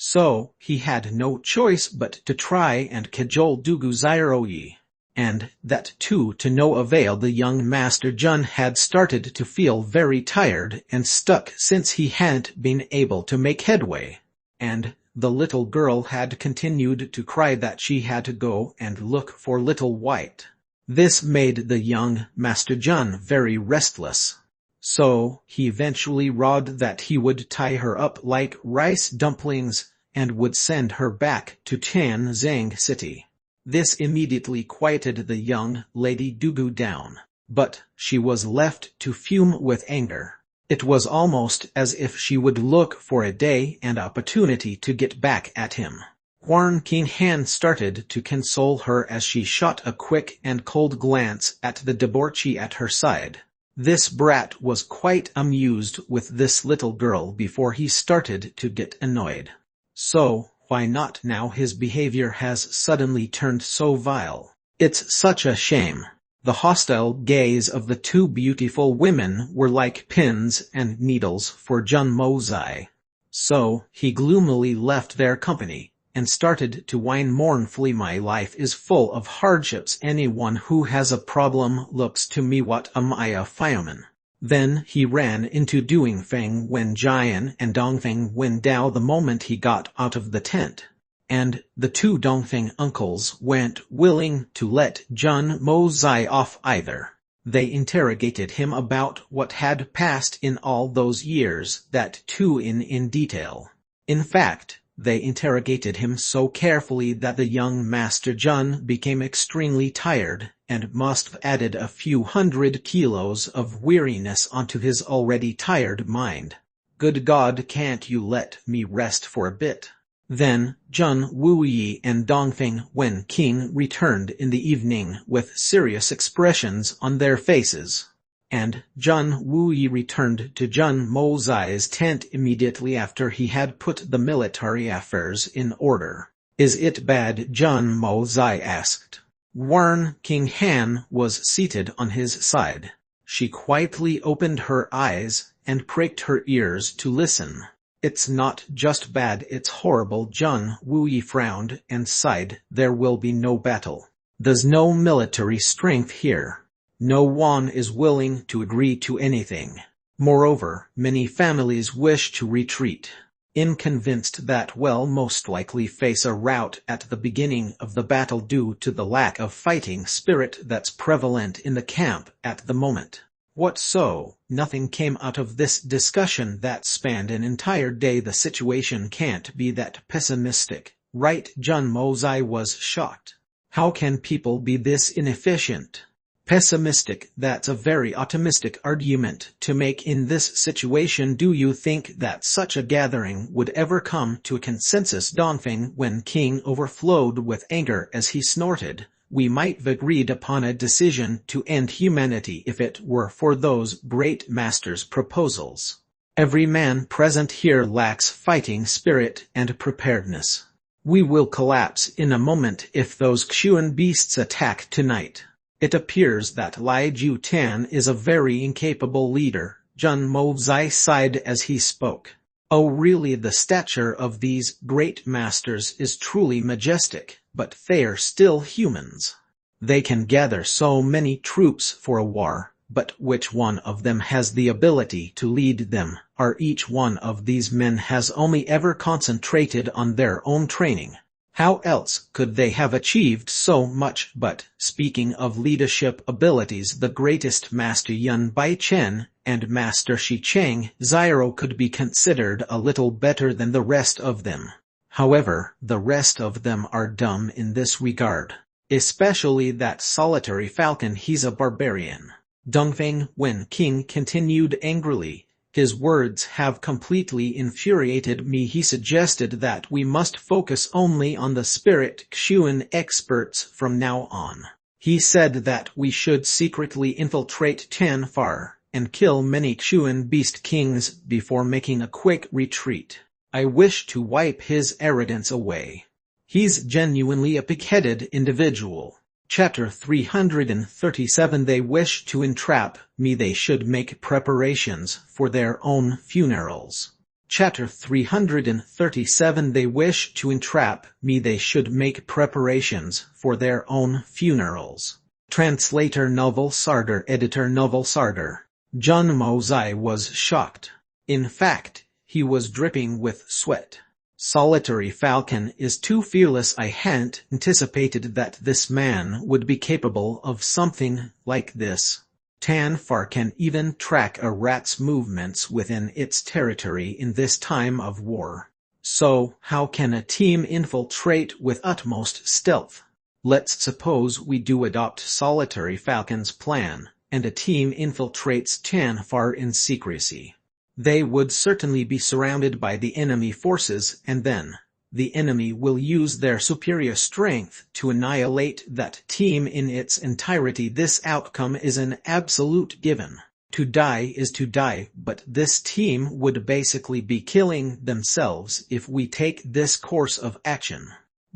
So, he had no choice but to try and cajole Dugu Zairoyi. And that too to no avail. The young Master Jun had started to feel very tired and stuck since he hadn't been able to make headway. And the little girl had continued to cry that she had to go and look for Little White. This made the young Master Jun very restless. So, he eventually vowed that he would tie her up like rice dumplings and would send her back to Tianzang City. This immediately quieted the young Lady Dugu down, but she was left to fume with anger. It was almost as if she would look for a day and opportunity to get back at him. Huan Qinghan started to console her as she shot a quick and cold glance at the debauchee at her side. This brat was quite amused with this little girl before he started to get annoyed. So, why not now? His behavior has suddenly turned so vile. It's such a shame. The hostile gaze of the 2 beautiful women were like pins and needles for Jun Mozai. So, he gloomily left their company, and started to whine mournfully. My life is full of hardships. Anyone who has a problem looks to me. What am I, a fireman? Then he ran into doing Feng Wen Jian and Dongfeng Wen Dao the moment he got out of the tent. And the 2 Dongfeng uncles weren't willing to let Jun Mozai off either. They interrogated him about what had passed in all those years, that too in detail. In fact, they interrogated him so carefully that the young Master Jun became extremely tired, and must have added a few 100 kilos of weariness onto his already tired mind. Good God, can't you let me rest for a bit? Then, Jun Wuyi and Dongfeng Wen Qing returned in the evening with serious expressions on their faces. And Jun Wuyi returned to Jun Mozai's tent immediately after he had put the military affairs in order. Is it bad? Jun Mozai asked. Huan Qinghan was seated on his side. She quietly opened her eyes and pricked her ears to listen. It's not just bad, it's horrible. Jun Wuyi frowned and sighed. There will be no battle. There's no military strength here. No one is willing to agree to anything. Moreover, many families wish to retreat. Convinced that we'll most likely face a rout at the beginning of the battle due to the lack of fighting spirit that's prevalent in the camp at the moment. What so? Nothing came out of this discussion that spanned an entire day. The situation can't be that pessimistic, right? Jun Mozai was shocked. How can people be this inefficient? Pessimistic? That's a very optimistic argument to make in this situation. Do you think that such a gathering would ever come to a consensus? Dongfeng Wen Qing overflowed with anger as he snorted. We might have agreed upon a decision to end humanity if it were for those great masters' proposals. Every man present here lacks fighting spirit and preparedness. We will collapse in a moment if those Xuan beasts attack tonight. It appears that Lai Ju Tan is a very incapable leader, Jun Mo Zai sighed as he spoke. Oh really, the stature of these great masters is truly majestic, but they're still humans. They can gather so many troops for a war, but which one of them has the ability to lead them? Or each one of these men has only ever concentrated on their own training. How else could they have achieved so much? But, speaking of leadership abilities, the greatest Master Yun Bai Chen and Master Shi Cheng Ziro could be considered a little better than the rest of them. However, the rest of them are dumb in this regard. Especially that solitary falcon, he's a barbarian. Dongfeng Wen King continued angrily. His words have completely infuriated me. He suggested that we must focus only on the spirit Xuan experts from now on. He said that we should secretly infiltrate Tanfar and kill many Xuan beast kings before making a quick retreat. I wish to wipe his arrogance away. He's genuinely a pig-headed individual. Chapter 337. They wish to entrap me. They should make preparations for their own funerals. Chapter 337. They wish to entrap me. They should make preparations for their own funerals. Translator Novel Sarder. Editor Novel Sarder. Jun Mo Zai was shocked. In fact, he was dripping with sweat. Solitary Falcon is too fearless. I hadn't anticipated that this man would be capable of something like this. Tanfar can even track a rat's movements within its territory in this time of war. So, how can a team infiltrate with utmost stealth? Let's suppose we do adopt Solitary Falcon's plan, and a team infiltrates Tanfar in secrecy. They would certainly be surrounded by the enemy forces, and then the enemy will use their superior strength to annihilate that team in its entirety. This outcome is an absolute given. To die is to die, but this team would basically be killing themselves if we take this course of action.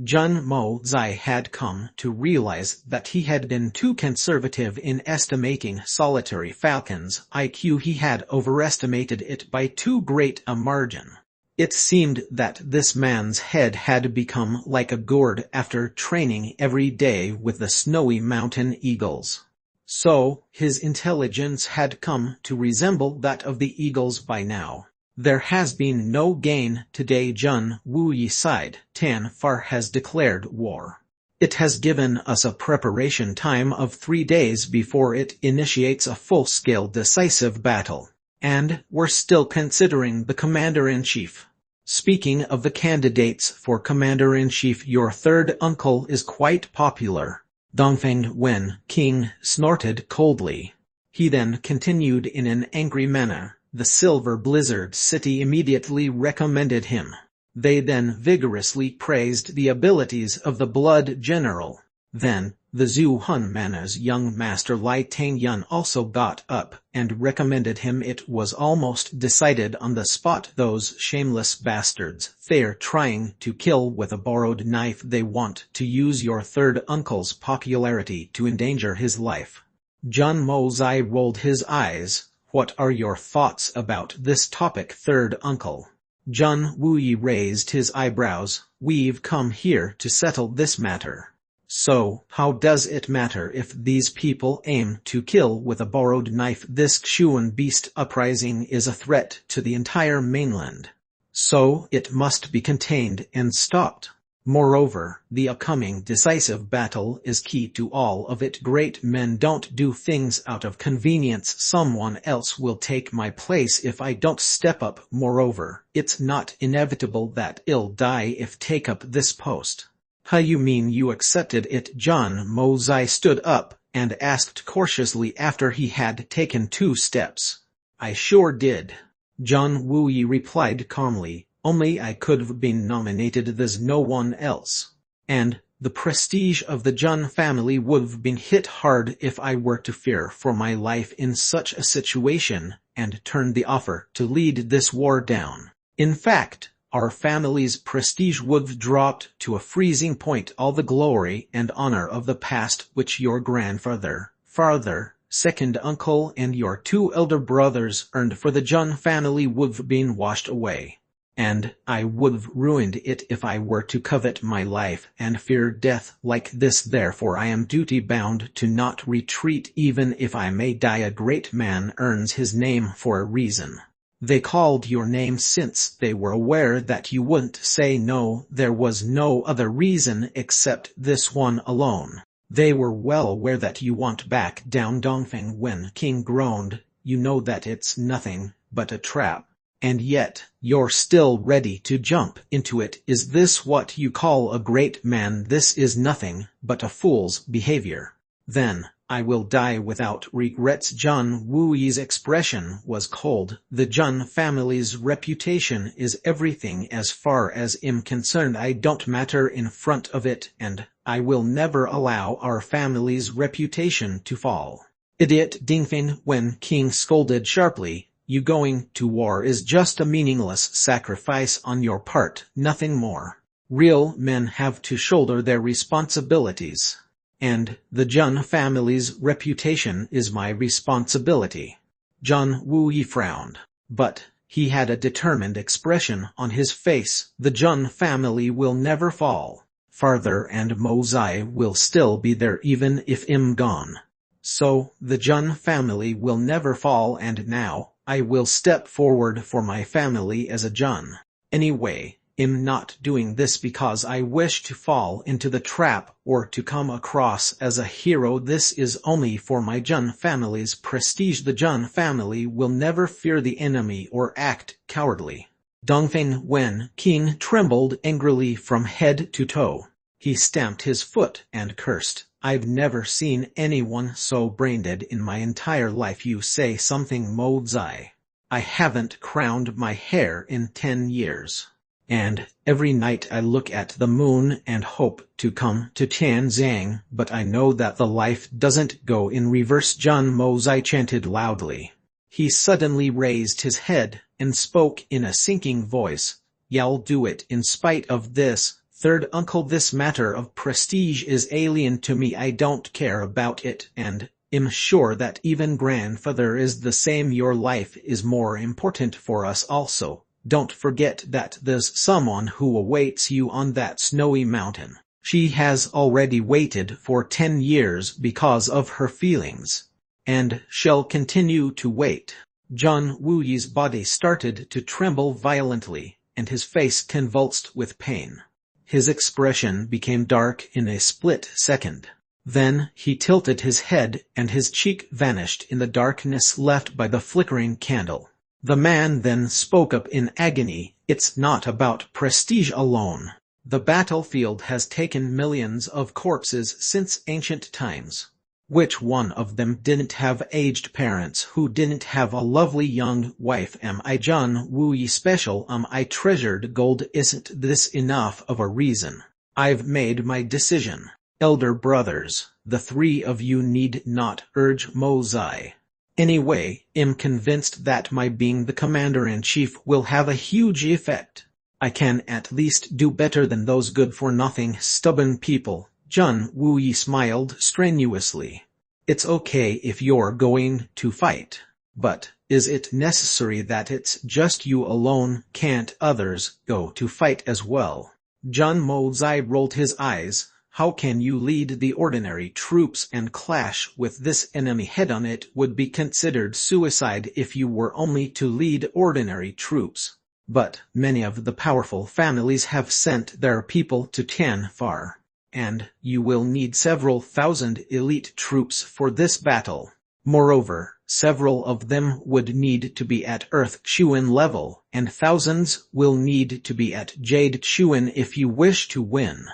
Jun Mo Zai had come to realize that he had been too conservative in estimating Solitary Falcon's IQ. He had overestimated it by too great a margin. It seemed that this man's head had become like a gourd after training every day with the snowy mountain eagles. So, his intelligence had come to resemble that of the eagles by now. There has been no gain today. Jun Wuyi sighed. Tanfar has declared war. It has given us a preparation time of 3 days before it initiates a full-scale decisive battle. And we're still considering the commander-in-chief. Speaking of the candidates for commander-in-chief, your third uncle is quite popular. Dongfeng Wen King snorted coldly. He then continued in an angry manner. The Silver Blizzard City immediately recommended him. They then vigorously praised the abilities of the Blood General. Then, the Zhu Hun Mana's young master Lai Tangyun also got up and recommended him. It was almost decided on the spot. Those shameless bastards, they're trying to kill with a borrowed knife. They want to use your third uncle's popularity to endanger his life. Jun Mo Zai rolled his eyes. What are your thoughts about this topic, third uncle? Jun Wuyi raised his eyebrows. We've come here to settle this matter. So, how does it matter if these people aim to kill with a borrowed knife? This Xuan beast uprising is a threat to the entire mainland. So, it must be contained and stopped. Moreover, the upcoming decisive battle is key to all of it. Great men don't do things out of convenience. Someone else will take my place if I don't step up. Moreover, it's not inevitable that I'll die if take up this post. How you mean you accepted it? Jun Mo Zai stood up and asked cautiously after he had taken 2 steps. I sure did. Jun Wuyi replied calmly. Only I could have been nominated. There's no one else. And the prestige of the Jun family would have been hit hard if I were to fear for my life in such a situation and turn the offer to lead this war down. In fact, our family's prestige would have dropped to a freezing point. All the glory and honor of the past which your grandfather, father, second uncle and your 2 elder brothers earned for the Jun family would have been washed away. And I would have ruined it if I were to covet my life and fear death like this. Therefore I am duty-bound to not retreat, even if I may die. A great man earns his name for a reason. They called your name since they were aware that you wouldn't say no. There was no other reason except this one alone. They were well aware that you won't back down. Dongfeng Wen King groaned. You know that it's nothing but a trap. And yet, you're still ready to jump into it. Is this what you call a great man? This is nothing but a fool's behavior. Then, I will die without regrets. Jun Wuyi's expression was cold. The Jun family's reputation is everything as far as I'm concerned. I don't matter in front of it, and I will never allow our family's reputation to fall. Idiot! Dingfeng Wen King scolded sharply. You going to war is just a meaningless sacrifice on your part, nothing more. Real men have to shoulder their responsibilities. And the Jun family's reputation is my responsibility. Jun Wuyi frowned. But he had a determined expression on his face. The Jun family will never fall. Father and Mozai will still be there even if I'm gone. So, the Jun family will never fall, and now, I will step forward for my family as a Jun. Anyway, I'm not doing this because I wish to fall into the trap or to come across as a hero. This is only for my Jun family's prestige. The Jun family will never fear the enemy or act cowardly. Dongfeng Wen King trembled angrily from head to toe. He stamped his foot and cursed. I've never seen anyone so brain-dead in my entire life. You say something, Mozai. I haven't crowned my hair in 10 years. And every night I look at the moon and hope to come to Tianzang, but I know that the life doesn't go in reverse. Jun Mozai chanted loudly. He suddenly raised his head and spoke in a sinking voice. Y'all do it in spite of this. Third uncle, this matter of prestige is alien to me. I don't care about it, and I'm sure that even grandfather is the same. Your life is more important for us also. Don't forget that there's someone who awaits you on that snowy mountain. She has already waited for 10 years because of her feelings, and shall continue to wait. Jun Wuyi's body started to tremble violently, and his face convulsed with pain. His expression became dark in a split second. Then he tilted his head and his cheek vanished in the darkness left by the flickering candle. The man then spoke up in agony. It's not about prestige alone. The battlefield has taken millions of corpses since ancient times. Which one of them didn't have aged parents who didn't have a lovely young wife? Am I Jun Wuyi special? Am I treasured gold? Isn't this enough of a reason? I've made my decision. Elder brothers, the 3 of you need not urge Mozai. Anyway, I'm convinced that my being the commander-in-chief will have a huge effect. I can at least do better than those good-for-nothing, stubborn people. Jun Wuyi smiled strenuously. It's okay if you're going to fight. But, is it necessary that it's just you alone? Can't others go to fight as well? Jun Mozai rolled his eyes. How can you lead the ordinary troops and clash with this enemy head-on? It would be considered suicide if you were only to lead ordinary troops. But many of the powerful families have sent their people to Tianfar. And you will need several thousand elite troops for this battle. Moreover, several of them would need to be at Earth Chuan level, and thousands will need to be at Jade Chuan if you wish to win.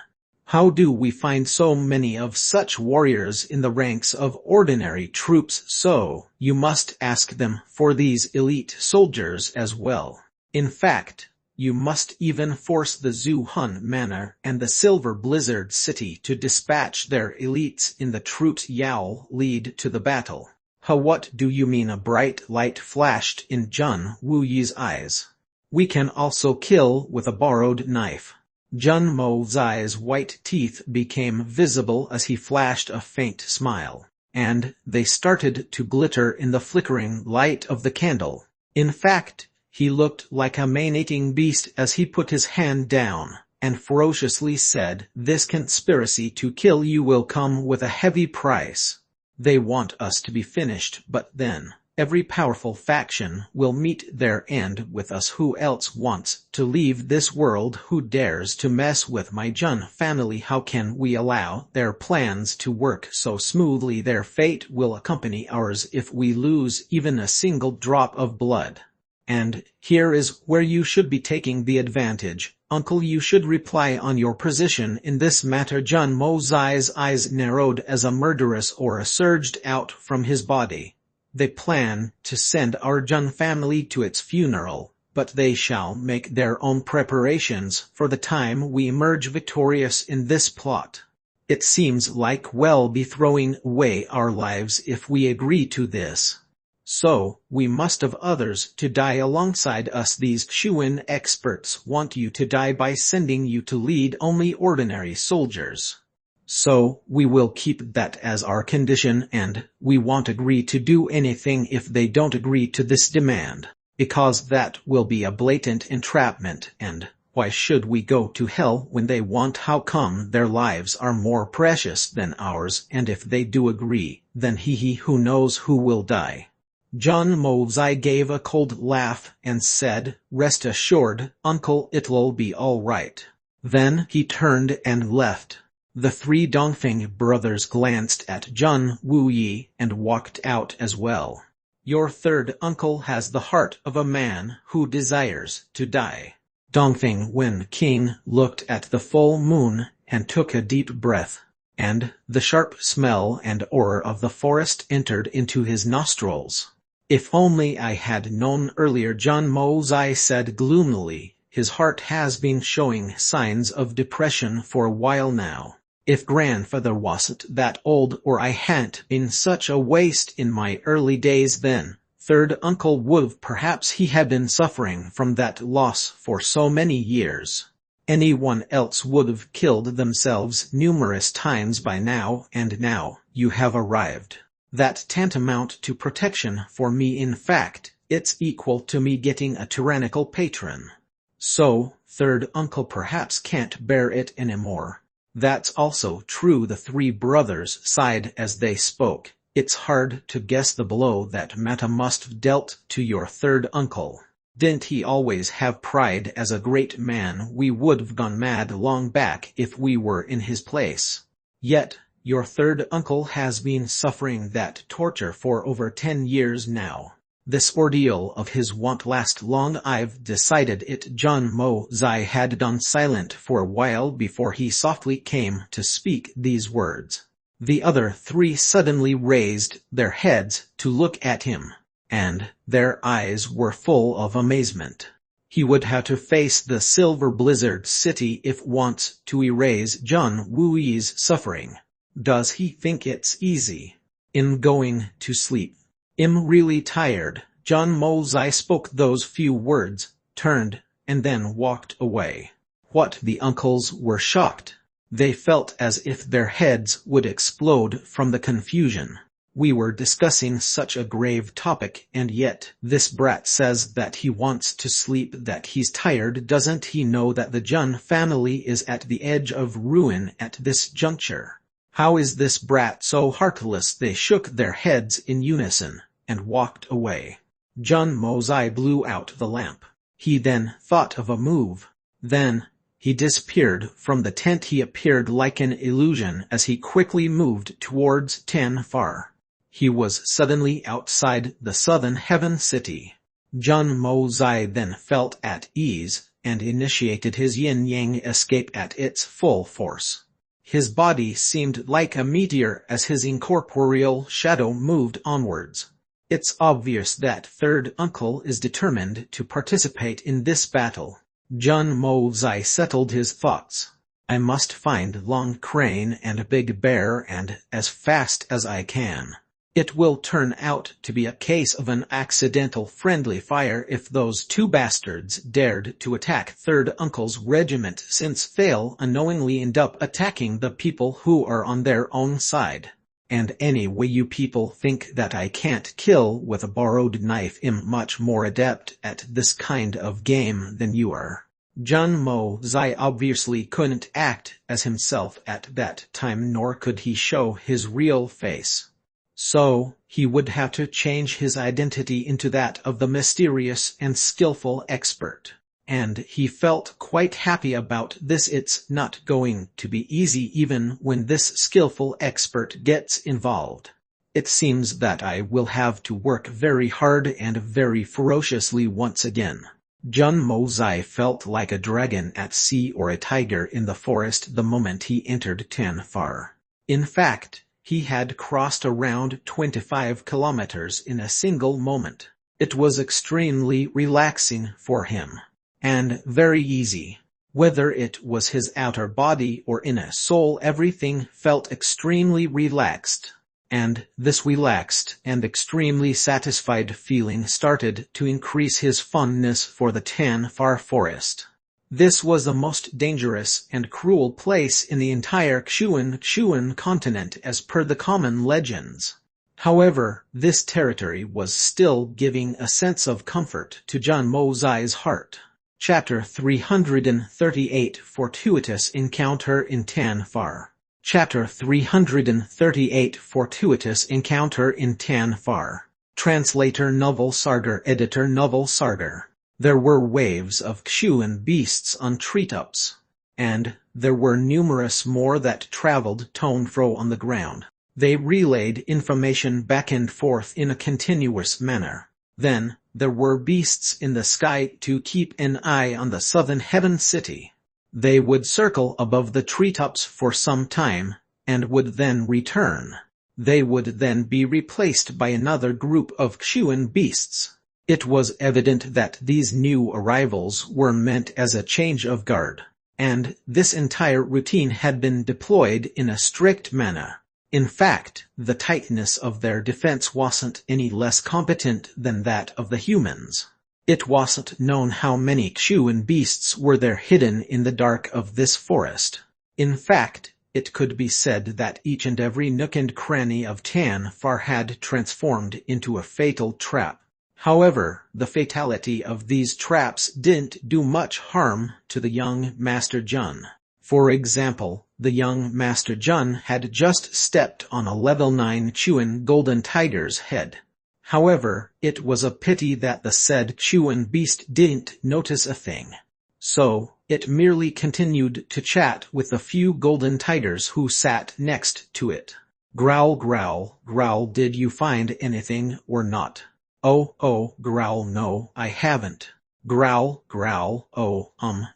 How do we find so many of such warriors in the ranks of ordinary troops? So, you must ask them for these elite soldiers as well. In fact, you must even force the Zuhun Manor and the Silver Blizzard City to dispatch their elites in the troops Yao lead to the battle. What do you mean? A bright light flashed in Jun Wuyi's eyes. We can also kill with a borrowed knife. Jun Mo Zai's white teeth became visible as he flashed a faint smile, and they started to glitter in the flickering light of the candle. In fact, he looked like a man-eating beast as he put his hand down and ferociously said, "This conspiracy to kill you will come with a heavy price. They want us to be finished, but then every powerful faction will meet their end with us. Who else wants to leave this world? Who dares to mess with my Jun family? How can we allow their plans to work so smoothly? Their fate will accompany ours if we lose even a single drop of blood. And here is where you should be taking the advantage. Uncle, you should reply on your position in this matter." Jun Mo Zai's eyes narrowed as a murderous aura surged out from his body. "They plan to send our Jun family to its funeral, but they shall make their own preparations for the time we emerge victorious in this plot. It seems like we'll be throwing away our lives if we agree to this. So, we must have others to die alongside us. These Shuan experts want you to die by sending you to lead only ordinary soldiers. So, we will keep that as our condition, and we won't agree to do anything if they don't agree to this demand, because that will be a blatant entrapment, and why should we go to hell when they want? How come their lives are more precious than ours? And if they do agree, then who knows who will die?" Jun Mo Zai gave a cold laugh and said, "Rest assured, Uncle, it'll be all right." Then he turned and left. The three Dongfeng brothers glanced at Jun Wuyi and walked out as well. "Your third uncle has the heart of a man who desires to die." Dongfeng Wen King looked at the full moon and took a deep breath, and the sharp smell and aura of the forest entered into his nostrils. "If only I had known earlier," Jun Mo Zai said gloomily. His heart has been showing signs of depression for a while now. "If grandfather wasn't that old, or I hadn't been such a waste in my early days, then third uncle would've perhaps he had been suffering from that loss for so many years. Anyone else would've killed themselves numerous times by now, and now you have arrived. That tantamount to protection for me. In fact, it's equal to me getting a tyrannical patron. So, third uncle perhaps can't bear it anymore." "That's also true," the three brothers sighed as they spoke. "It's hard to guess the blow that Mata must have dealt to your third uncle. Didn't he always have pride as a great man? We would've gone mad long back if we were in his place. Yet, your third uncle has been suffering that torture for over 10 years now. This ordeal of his won't last long. I've decided it." Jun Mo Zai had gone silent for a while before he softly came to speak these words. The other three suddenly raised their heads to look at him, and their eyes were full of amazement. He would have to face the Silver Blizzard City if wants to erase Jun Wuyi's suffering. Does he think it's easy? "I'm going to sleep. I'm really tired." Jun Mo Zai spoke those few words, turned, and then walked away. What? The uncles were shocked. They felt as if their heads would explode from the confusion. "We were discussing such a grave topic, and yet this brat says that he wants to sleep, that he's tired. Doesn't he know that the Jun family is at the edge of ruin at this juncture? How is this brat so heartless?" They shook their heads in unison and walked away. Jun Mo Zai blew out the lamp. He then thought of a move. Then he disappeared from the tent. He appeared like an illusion as he quickly moved towards Ten Far. He was suddenly outside the Southern Heaven City. Jun Mo Zai then felt at ease and initiated his yin-yang escape at its full force. His body seemed like a meteor as his incorporeal shadow moved onwards. It's obvious that third uncle is determined to participate in this battle. Jun Mo Zai settled his thoughts. "I must find Long Crane and Big Bear, and as fast as I can." It will turn out to be a case of an accidental friendly fire if those two bastards dared to attack Third Uncle's regiment, since they'll unknowingly end up attacking the people who are on their own side. And anyway, you people think that I can't kill with a borrowed knife. I'm much more adept at this kind of game than you are. Jun Mo Zai obviously couldn't act as himself at that time, nor could he show his real face. So, he would have to change his identity into that of the mysterious and skillful expert. And he felt quite happy about this. It's not going to be easy even when this skillful expert gets involved. It seems that I will have to work very hard and very ferociously once again. Jun Mo Zai felt like a dragon at sea or a tiger in the forest the moment he entered Tanfar. In fact, he had crossed around 25 kilometers in a single moment. It was extremely relaxing for him. And very easy. Whether it was his outer body or inner soul, everything felt extremely relaxed. And this relaxed and extremely satisfied feeling started to increase his fondness for the Tanfar forest. This was the most dangerous and cruel place in the entire Xuan continent as per the common legends. However, this territory was still giving a sense of comfort to Jun Mo Zai's heart. Chapter 338 Fortuitous Encounter in Tanfar. Chapter 338 Fortuitous Encounter in Tanfar. Translator Novel Sargar. Editor Novel Sargar. There were waves of Xuan beasts on treetops, and there were numerous more that traveled to and fro on the ground. They relayed information back and forth in a continuous manner. Then, there were beasts in the sky to keep an eye on the southern heaven city. They would circle above the treetops for some time, and would then return. They would then be replaced by another group of Xuan beasts. It was evident that these new arrivals were meant as a change of guard, and this entire routine had been deployed in a strict manner. In fact, the tightness of their defense wasn't any less competent than that of the humans. It wasn't known how many Xuan beasts were there hidden in the dark of this forest. In fact, it could be said that each and every nook and cranny of Tanfar had transformed into a fatal trap. However, the fatality of these traps didn't do much harm to the young Master Jun. For example, the young Master Jun had just stepped on a level 9 Xuan golden tiger's head. However, it was a pity that the said Xuan beast didn't notice a thing. So, it merely continued to chat with the few golden tigers who sat next to it. Growl, growl, growl, did you find anything or not? Oh, growl, no, I haven't. Growl, growl,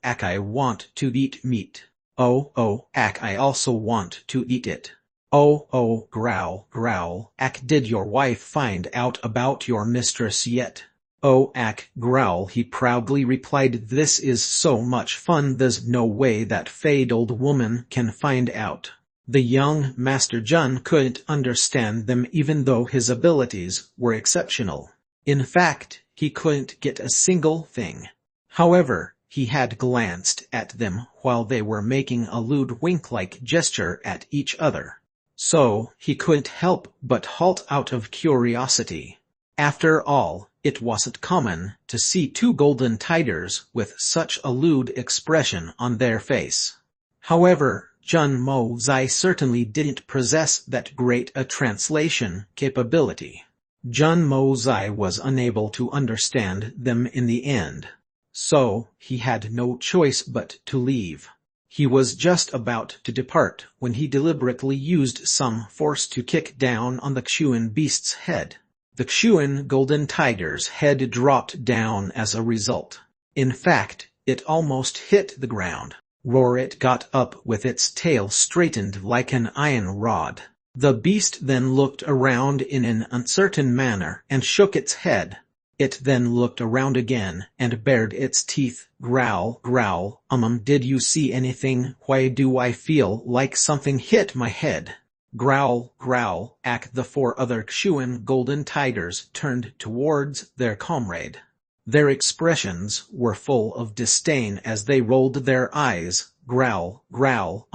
ack, I want to eat meat. Oh, ack, I also want to eat it. Oh, growl, growl, ack, did your wife find out about your mistress yet? Oh, ack, growl, he proudly replied, this is so much fun, there's no way that fade old woman can find out. The young Master Jun couldn't understand them even though his abilities were exceptional. In fact, he couldn't get a single thing. However, he had glanced at them while they were making a lewd wink-like gesture at each other. So, he couldn't help but halt out of curiosity. After all, it wasn't common to see two golden tigers with such a lewd expression on their face. However, Jun Mo Zai certainly didn't possess that great a translation capability. Jun Mo Zai was unable to understand them in the end. So, he had no choice but to leave. He was just about to depart when he deliberately used some force to kick down on the Xuan beast's head. The Xuan golden tiger's head dropped down as a result. In fact, it almost hit the ground. Roar! It got up with its tail straightened like an iron rod. The beast then looked around in an uncertain manner and shook its head. It then looked around again and bared its teeth. Growl, growl, did you see anything? Why do I feel like something hit my head? Growl, growl, Ak. The 4 other Kshuan golden tigers turned towards their comrade. Their expressions were full of disdain as they rolled their eyes. Growl, growl,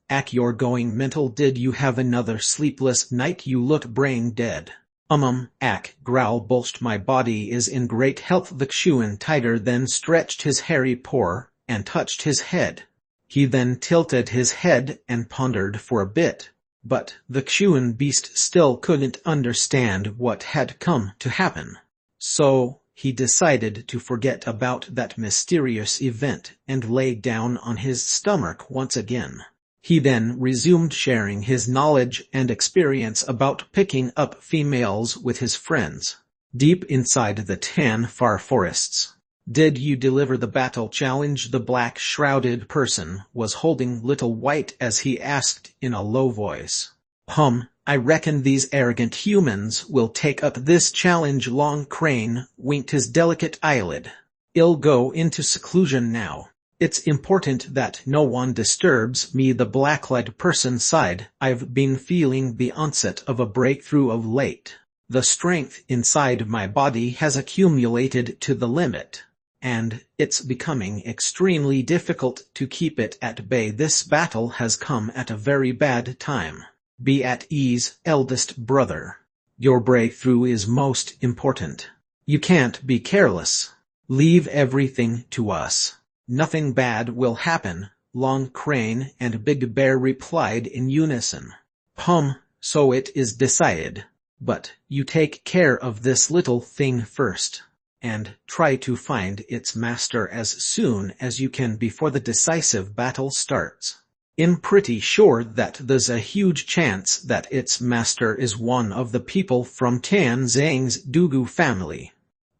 Ak, you're going mental. Did you have another sleepless night? You look brain dead. Ak, growl, bullshit. My body is in great health. The Kshuan tiger then stretched his hairy paw and touched his head. He then tilted his head and pondered for a bit. But the Kshuan beast still couldn't understand what had come to happen. So he decided to forget about that mysterious event and lay down on his stomach once again. He then resumed sharing his knowledge and experience about picking up females with his friends. Deep inside the Tan far forests. Did you deliver the battle challenge? The black-shrouded person was holding Little White as he asked in a low voice. I reckon these arrogant humans will take up this challenge. Long Crane winked his delicate eyelid. I'll go into seclusion now. It's important that no one disturbs me. The black-clad person sighed. I've been feeling the onset of a breakthrough of late. The strength inside my body has accumulated to the limit, and it's becoming extremely difficult to keep it at bay. This battle has come at a very bad time. Be at ease, eldest brother. Your breakthrough is most important. You can't be careless. Leave everything to us. Nothing bad will happen, Long Crane and Big Bear replied in unison. So it is decided. But you take care of this little thing first, and try to find its master as soon as you can before the decisive battle starts. I'm pretty sure that there's a huge chance that its master is one of the people from Tan Zhang's Dugu family.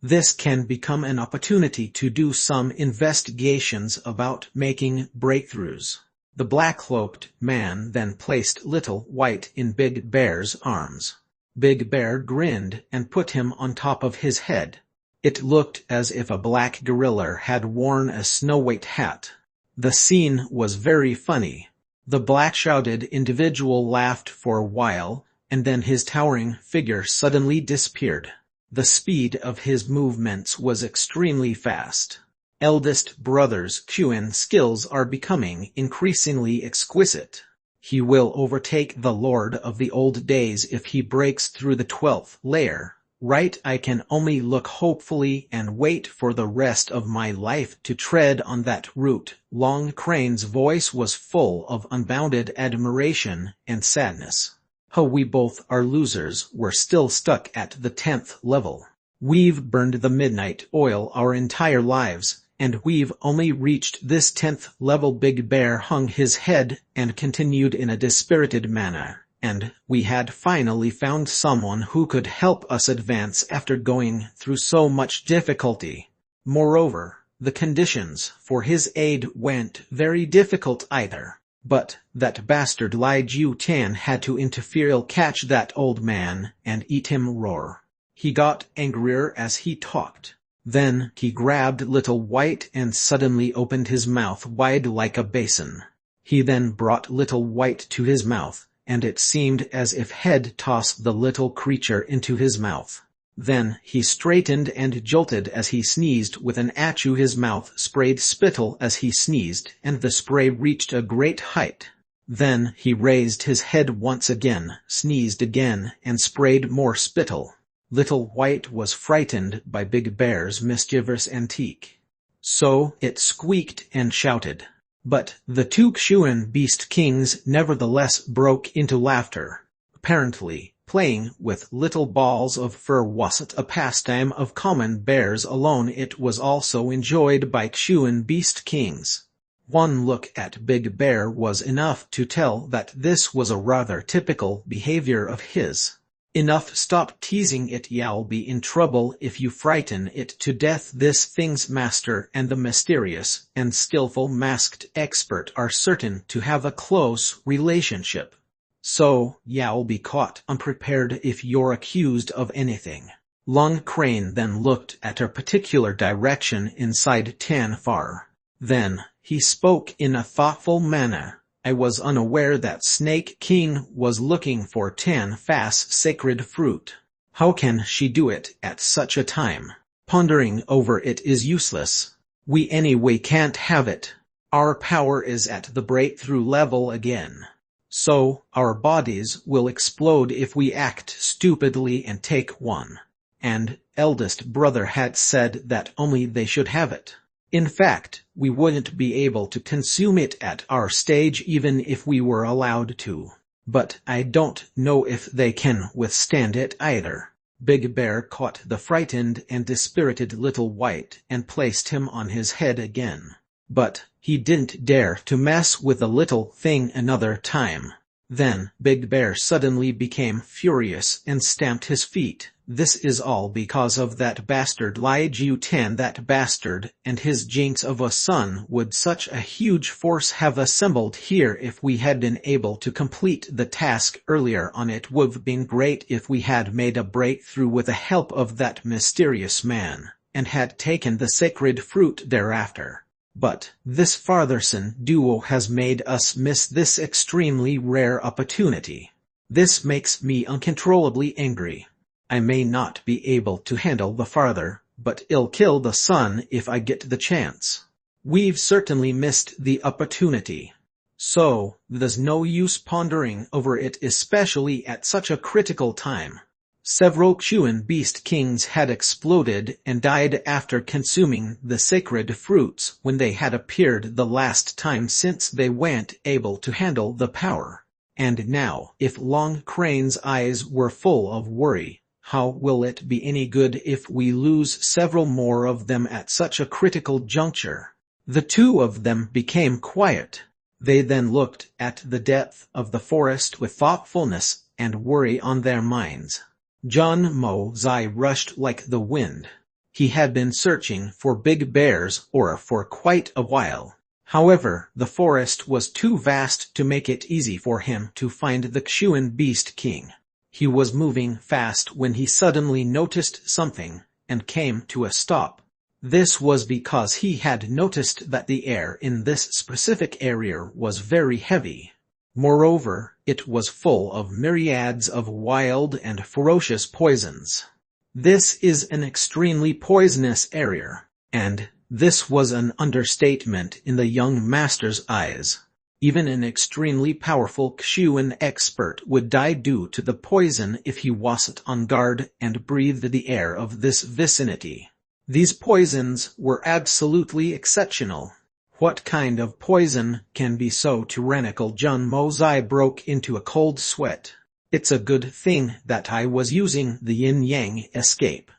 This can become an opportunity to do some investigations about making breakthroughs. The black-cloaked man then placed Little White in Big Bear's arms. Big Bear grinned and put him on top of his head. It looked as if a black gorilla had worn a snow-white hat. The scene was very funny. The black-shrouded individual laughed for a while, and then his towering figure suddenly disappeared. The speed of his movements was extremely fast. Eldest brother's Kshuan skills are becoming increasingly exquisite. He will overtake the Lord of the Old Days if he breaks through the 12th layer. Right, I can only look hopefully and wait for the rest of my life to tread on that route. Long Crane's voice was full of unbounded admiration and sadness. We both are losers. We're still stuck at the 10th level. We've burned the midnight oil our entire lives, and we've only reached this 10th level. Big Bear hung his head and continued in a dispirited manner. And we had finally found someone who could help us advance after going through so much difficulty. Moreover, the conditions for his aid weren't very difficult either. But that bastard Lai Jiu Tan had to interfere. I'll catch that old man and eat him raw. He got angrier as he talked. Then he grabbed Little White and suddenly opened his mouth wide like a basin. He then brought Little White to his mouth, and it seemed as if he'd tossed the little creature into his mouth. Then he straightened and jolted as he sneezed with an achoo. His mouth sprayed spittle as he sneezed, and the spray reached a great height. Then he raised his head once again, sneezed again, and sprayed more spittle. Little White was frightened by Big Bear's mischievous antic. So it squeaked and shouted. But the 2 Kshuan beast kings nevertheless broke into laughter. Apparently, playing with little balls of fur wasn't a pastime of common bears alone. It was also enjoyed by Kshuan beast kings. One look at Big Bear was enough to tell that this was a rather typical behavior of his. Enough, stop teasing it. You'll be in trouble if you frighten it to death. This thing's master and the mysterious and skillful masked expert are certain to have a close relationship. So, you'll be caught unprepared if you're accused of anything. Long Crane then looked at a particular direction inside Tan Far. Then, he spoke in a thoughtful manner. I was unaware that Snake King was looking for 10 fast sacred fruit. How can she do it at such a time? Pondering over it is useless. We anyway can't have it. Our power is at the breakthrough level again. So, our bodies will explode if we act stupidly and take one. And eldest brother had said that only they should have it. In fact, we wouldn't be able to consume it at our stage even if we were allowed to. But I don't know if they can withstand it either. Big Bear caught the frightened and dispirited little white and placed him on his head again. But he didn't dare to mess with the little thing another time. Then Big Bear suddenly became furious and stamped his feet. This is all because of that bastard Li Jiutan. That bastard and his jinx of a son. Would such a huge force have assembled here if we had been able to complete the task earlier on? It would've been great if we had made a breakthrough with the help of that mysterious man, and had taken the sacred fruit thereafter. But this Fatherson duo has made us miss this extremely rare opportunity. This makes me uncontrollably angry. I may not be able to handle the father, but I'll kill the son if I get the chance. We've certainly missed the opportunity. So, there's no use pondering over it, especially at such a critical time. Several Chuan beast kings had exploded and died after consuming the sacred fruits when they had appeared the last time, since they weren't able to handle the power. And now, if Long Crane's eyes were full of worry, how will it be any good if we lose several more of them at such a critical juncture? The two of them became quiet. They then looked at the depth of the forest with thoughtfulness and worry on their minds. John Mo Zai rushed like the wind. He had been searching for Big Bear's aura for quite a while. However, the forest was too vast to make it easy for him to find the Chuan Beast King. He was moving fast when he suddenly noticed something, and came to a stop. This was because he had noticed that the air in this specific area was very heavy. Moreover, it was full of myriads of wild and ferocious poisons. This is an extremely poisonous area, and this was an understatement in the young master's eyes. Even an extremely powerful Chuan expert would die due to the poison if he wasn't on guard and breathed the air of this vicinity. These poisons were absolutely exceptional. What kind of poison can be so tyrannical? John Mo Zai broke into a cold sweat. It's a good thing that I was using the yin-yang escape.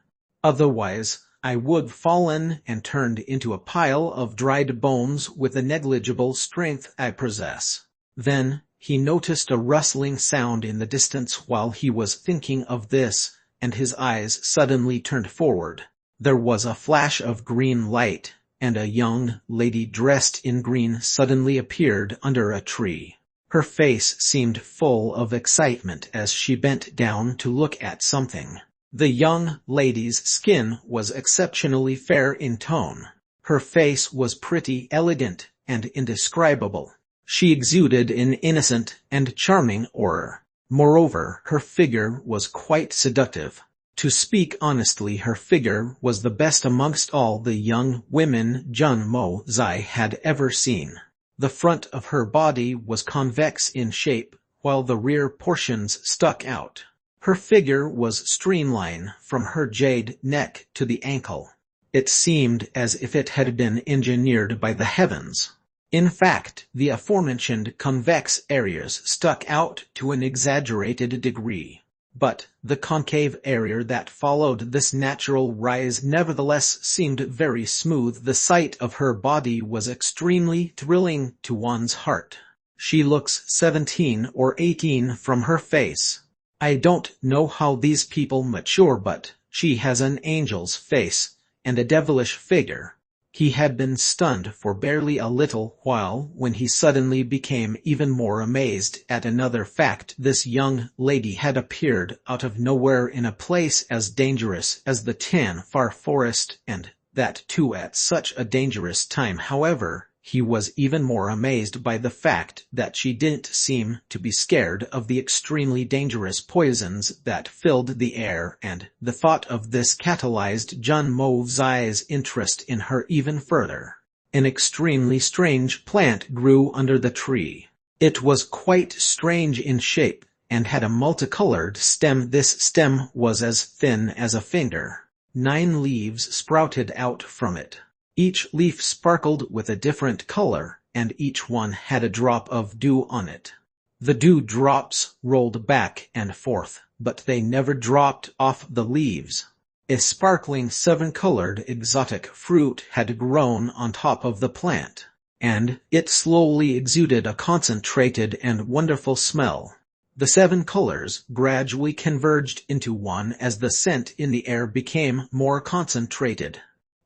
Otherwise, I would fallen and turned into a pile of dried bones with the negligible strength I possess. Then, he noticed a rustling sound in the distance while he was thinking of this, and his eyes suddenly turned forward. There was a flash of green light, and a young lady dressed in green suddenly appeared under a tree. Her face seemed full of excitement as she bent down to look at something. The young lady's skin was exceptionally fair in tone. Her face was pretty elegant and indescribable. She exuded an innocent and charming aura. Moreover, her figure was quite seductive. To speak honestly, her figure was the best amongst all the young women John Mo Zai had ever seen. The front of her body was convex in shape, while the rear portions stuck out. Her figure was streamlined from her jade neck to the ankle. It seemed as if it had been engineered by the heavens. In fact, the aforementioned convex areas stuck out to an exaggerated degree. But the concave area that followed this natural rise nevertheless seemed very smooth. The sight of her body was extremely thrilling to one's heart. She looks 17 or 18 from her face. I don't know how these people mature, but she has an angel's face and a devilish figure. He had been stunned for barely a little while when he suddenly became even more amazed at another fact. This young lady had appeared out of nowhere in a place as dangerous as the Tan Far Forest, and that too at such a dangerous time. However, He was even more amazed by the fact that she didn't seem to be scared of the extremely dangerous poisons that filled the air, and the thought of this catalyzed Jun Mo-Zai's interest in her even further. An extremely strange plant grew under the tree. It was quite strange in shape, and had a multicolored stem. This stem was as thin as a finger. 9 leaves sprouted out from it. Each leaf sparkled with a different color, and each one had a drop of dew on it. The dew drops rolled back and forth, but they never dropped off the leaves. A sparkling 7-colored exotic fruit had grown on top of the plant, and it slowly exuded a concentrated and wonderful smell. The 7 colors gradually converged into one as the scent in the air became more concentrated,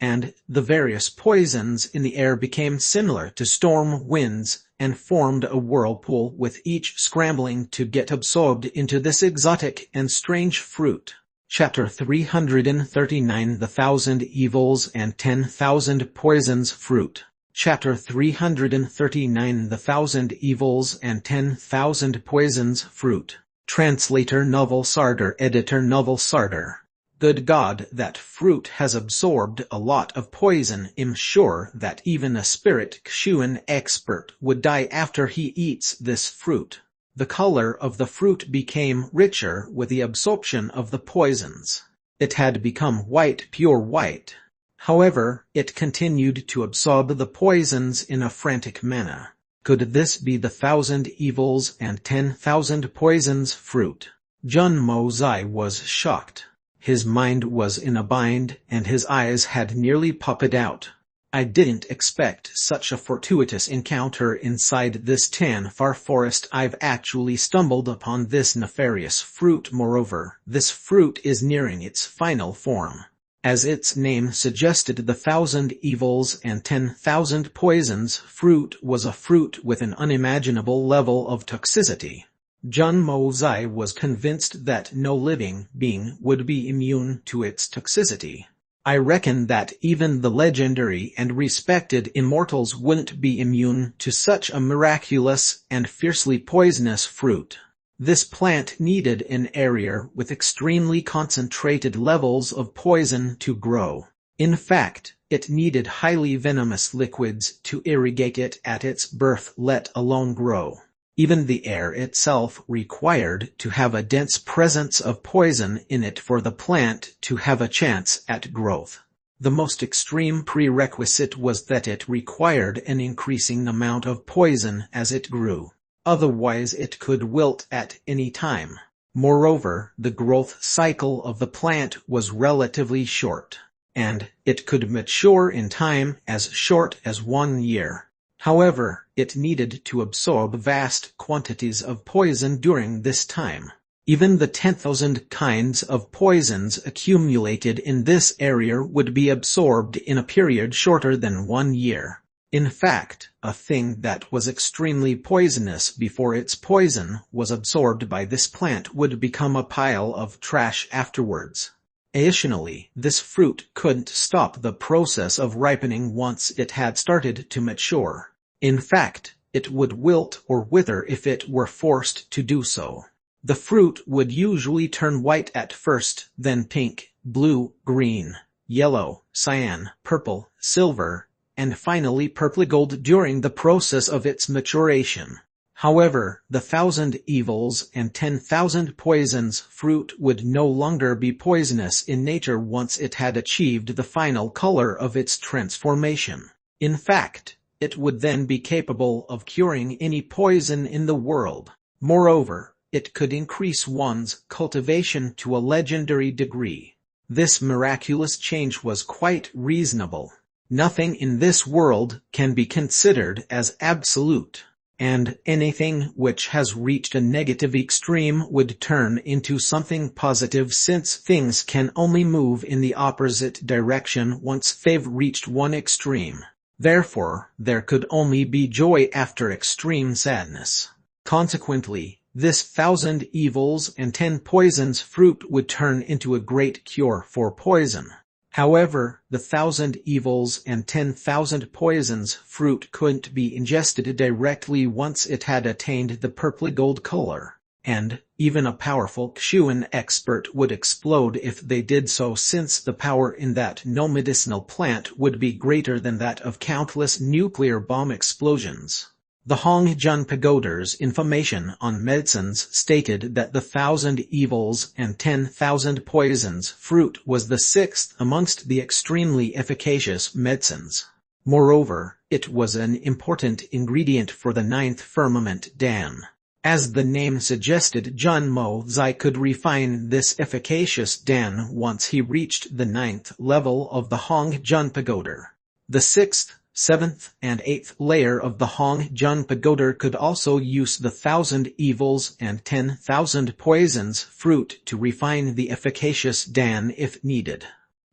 and the various poisons in the air became similar to storm winds and formed a whirlpool, with each scrambling to get absorbed into this exotic and strange fruit. Chapter 339: The 1,000 Evils and 10,000 Poisons Fruit. Chapter 339: The 1,000 Evils and 10,000 Poisons Fruit. Translator Novel Sarder. Editor Novel Sarder. Good God, that fruit has absorbed a lot of poison. I'm sure that even a spirit Kshuan expert would die after he eats this fruit. The color of the fruit became richer with the absorption of the poisons. It had become white, pure white. However, it continued to absorb the poisons in a frantic manner. Could this be the 1,000 Evils and 10,000 Poisons fruit? Jun Mo-Zai was shocked. His mind was in a bind, and his eyes had nearly popped out. I didn't expect such a fortuitous encounter inside this Tan-Far forest. I've actually stumbled upon this nefarious fruit. Moreover, this fruit is nearing its final form. As its name suggested, the 1,000 Evils and 10,000 Poisons fruit was a fruit with an unimaginable level of toxicity. Jun Mo-Zai was convinced that no living being would be immune to its toxicity. I reckon that even the legendary and respected immortals wouldn't be immune to such a miraculous and fiercely poisonous fruit. This plant needed an area with extremely concentrated levels of poison to grow. In fact, it needed highly venomous liquids to irrigate it at its birth, let alone grow. Even the air itself required to have a dense presence of poison in it for the plant to have a chance at growth. The most extreme prerequisite was that it required an increasing amount of poison as it grew. Otherwise it could wilt at any time. Moreover, the growth cycle of the plant was relatively short, and it could mature in time as short as 1 year. However, it needed to absorb vast quantities of poison during this time. Even the 10,000 kinds of poisons accumulated in this area would be absorbed in a period shorter than 1 year. In fact, a thing that was extremely poisonous before its poison was absorbed by this plant would become a pile of trash afterwards. Additionally, this fruit couldn't stop the process of ripening once it had started to mature. In fact, it would wilt or wither if it were forced to do so. The fruit would usually turn white at first, then pink, blue, green, yellow, cyan, purple, silver, and finally purple gold during the process of its maturation. However, the 1,000 Evils and 10,000 Poisons fruit would no longer be poisonous in nature once it had achieved the final color of its transformation. In fact, it would then be capable of curing any poison in the world. Moreover, it could increase one's cultivation to a legendary degree. This miraculous change was quite reasonable. Nothing in this world can be considered as absolute, and anything which has reached a negative extreme would turn into something positive, since things can only move in the opposite direction once they've reached one extreme. Therefore, there could only be joy after extreme sadness. Consequently, this 1,000 Evils and 10 Poisons fruit would turn into a great cure for poison. However, the 1,000 evils and 10,000 poisons fruit couldn't be ingested directly once it had attained the purpley gold color, and even a powerful Kshuan expert would explode if they did so, since the power in that no medicinal plant would be greater than that of countless nuclear bomb explosions. The Hongjun Pagoda's information on medicines stated that the 1,000 evils and 10,000 poisons fruit was the 6th amongst the extremely efficacious medicines. Moreover, it was an important ingredient for the 9th firmament Dan. As the name suggested, Jun Mo Zai could refine this efficacious Dan once he reached the 9th level of the Hongjun Pagoda. The 6th, 7th, and 8th layer of the Hongjun Pagoda could also use the 1,000 evils and 10,000 poisons fruit to refine the efficacious Dan if needed.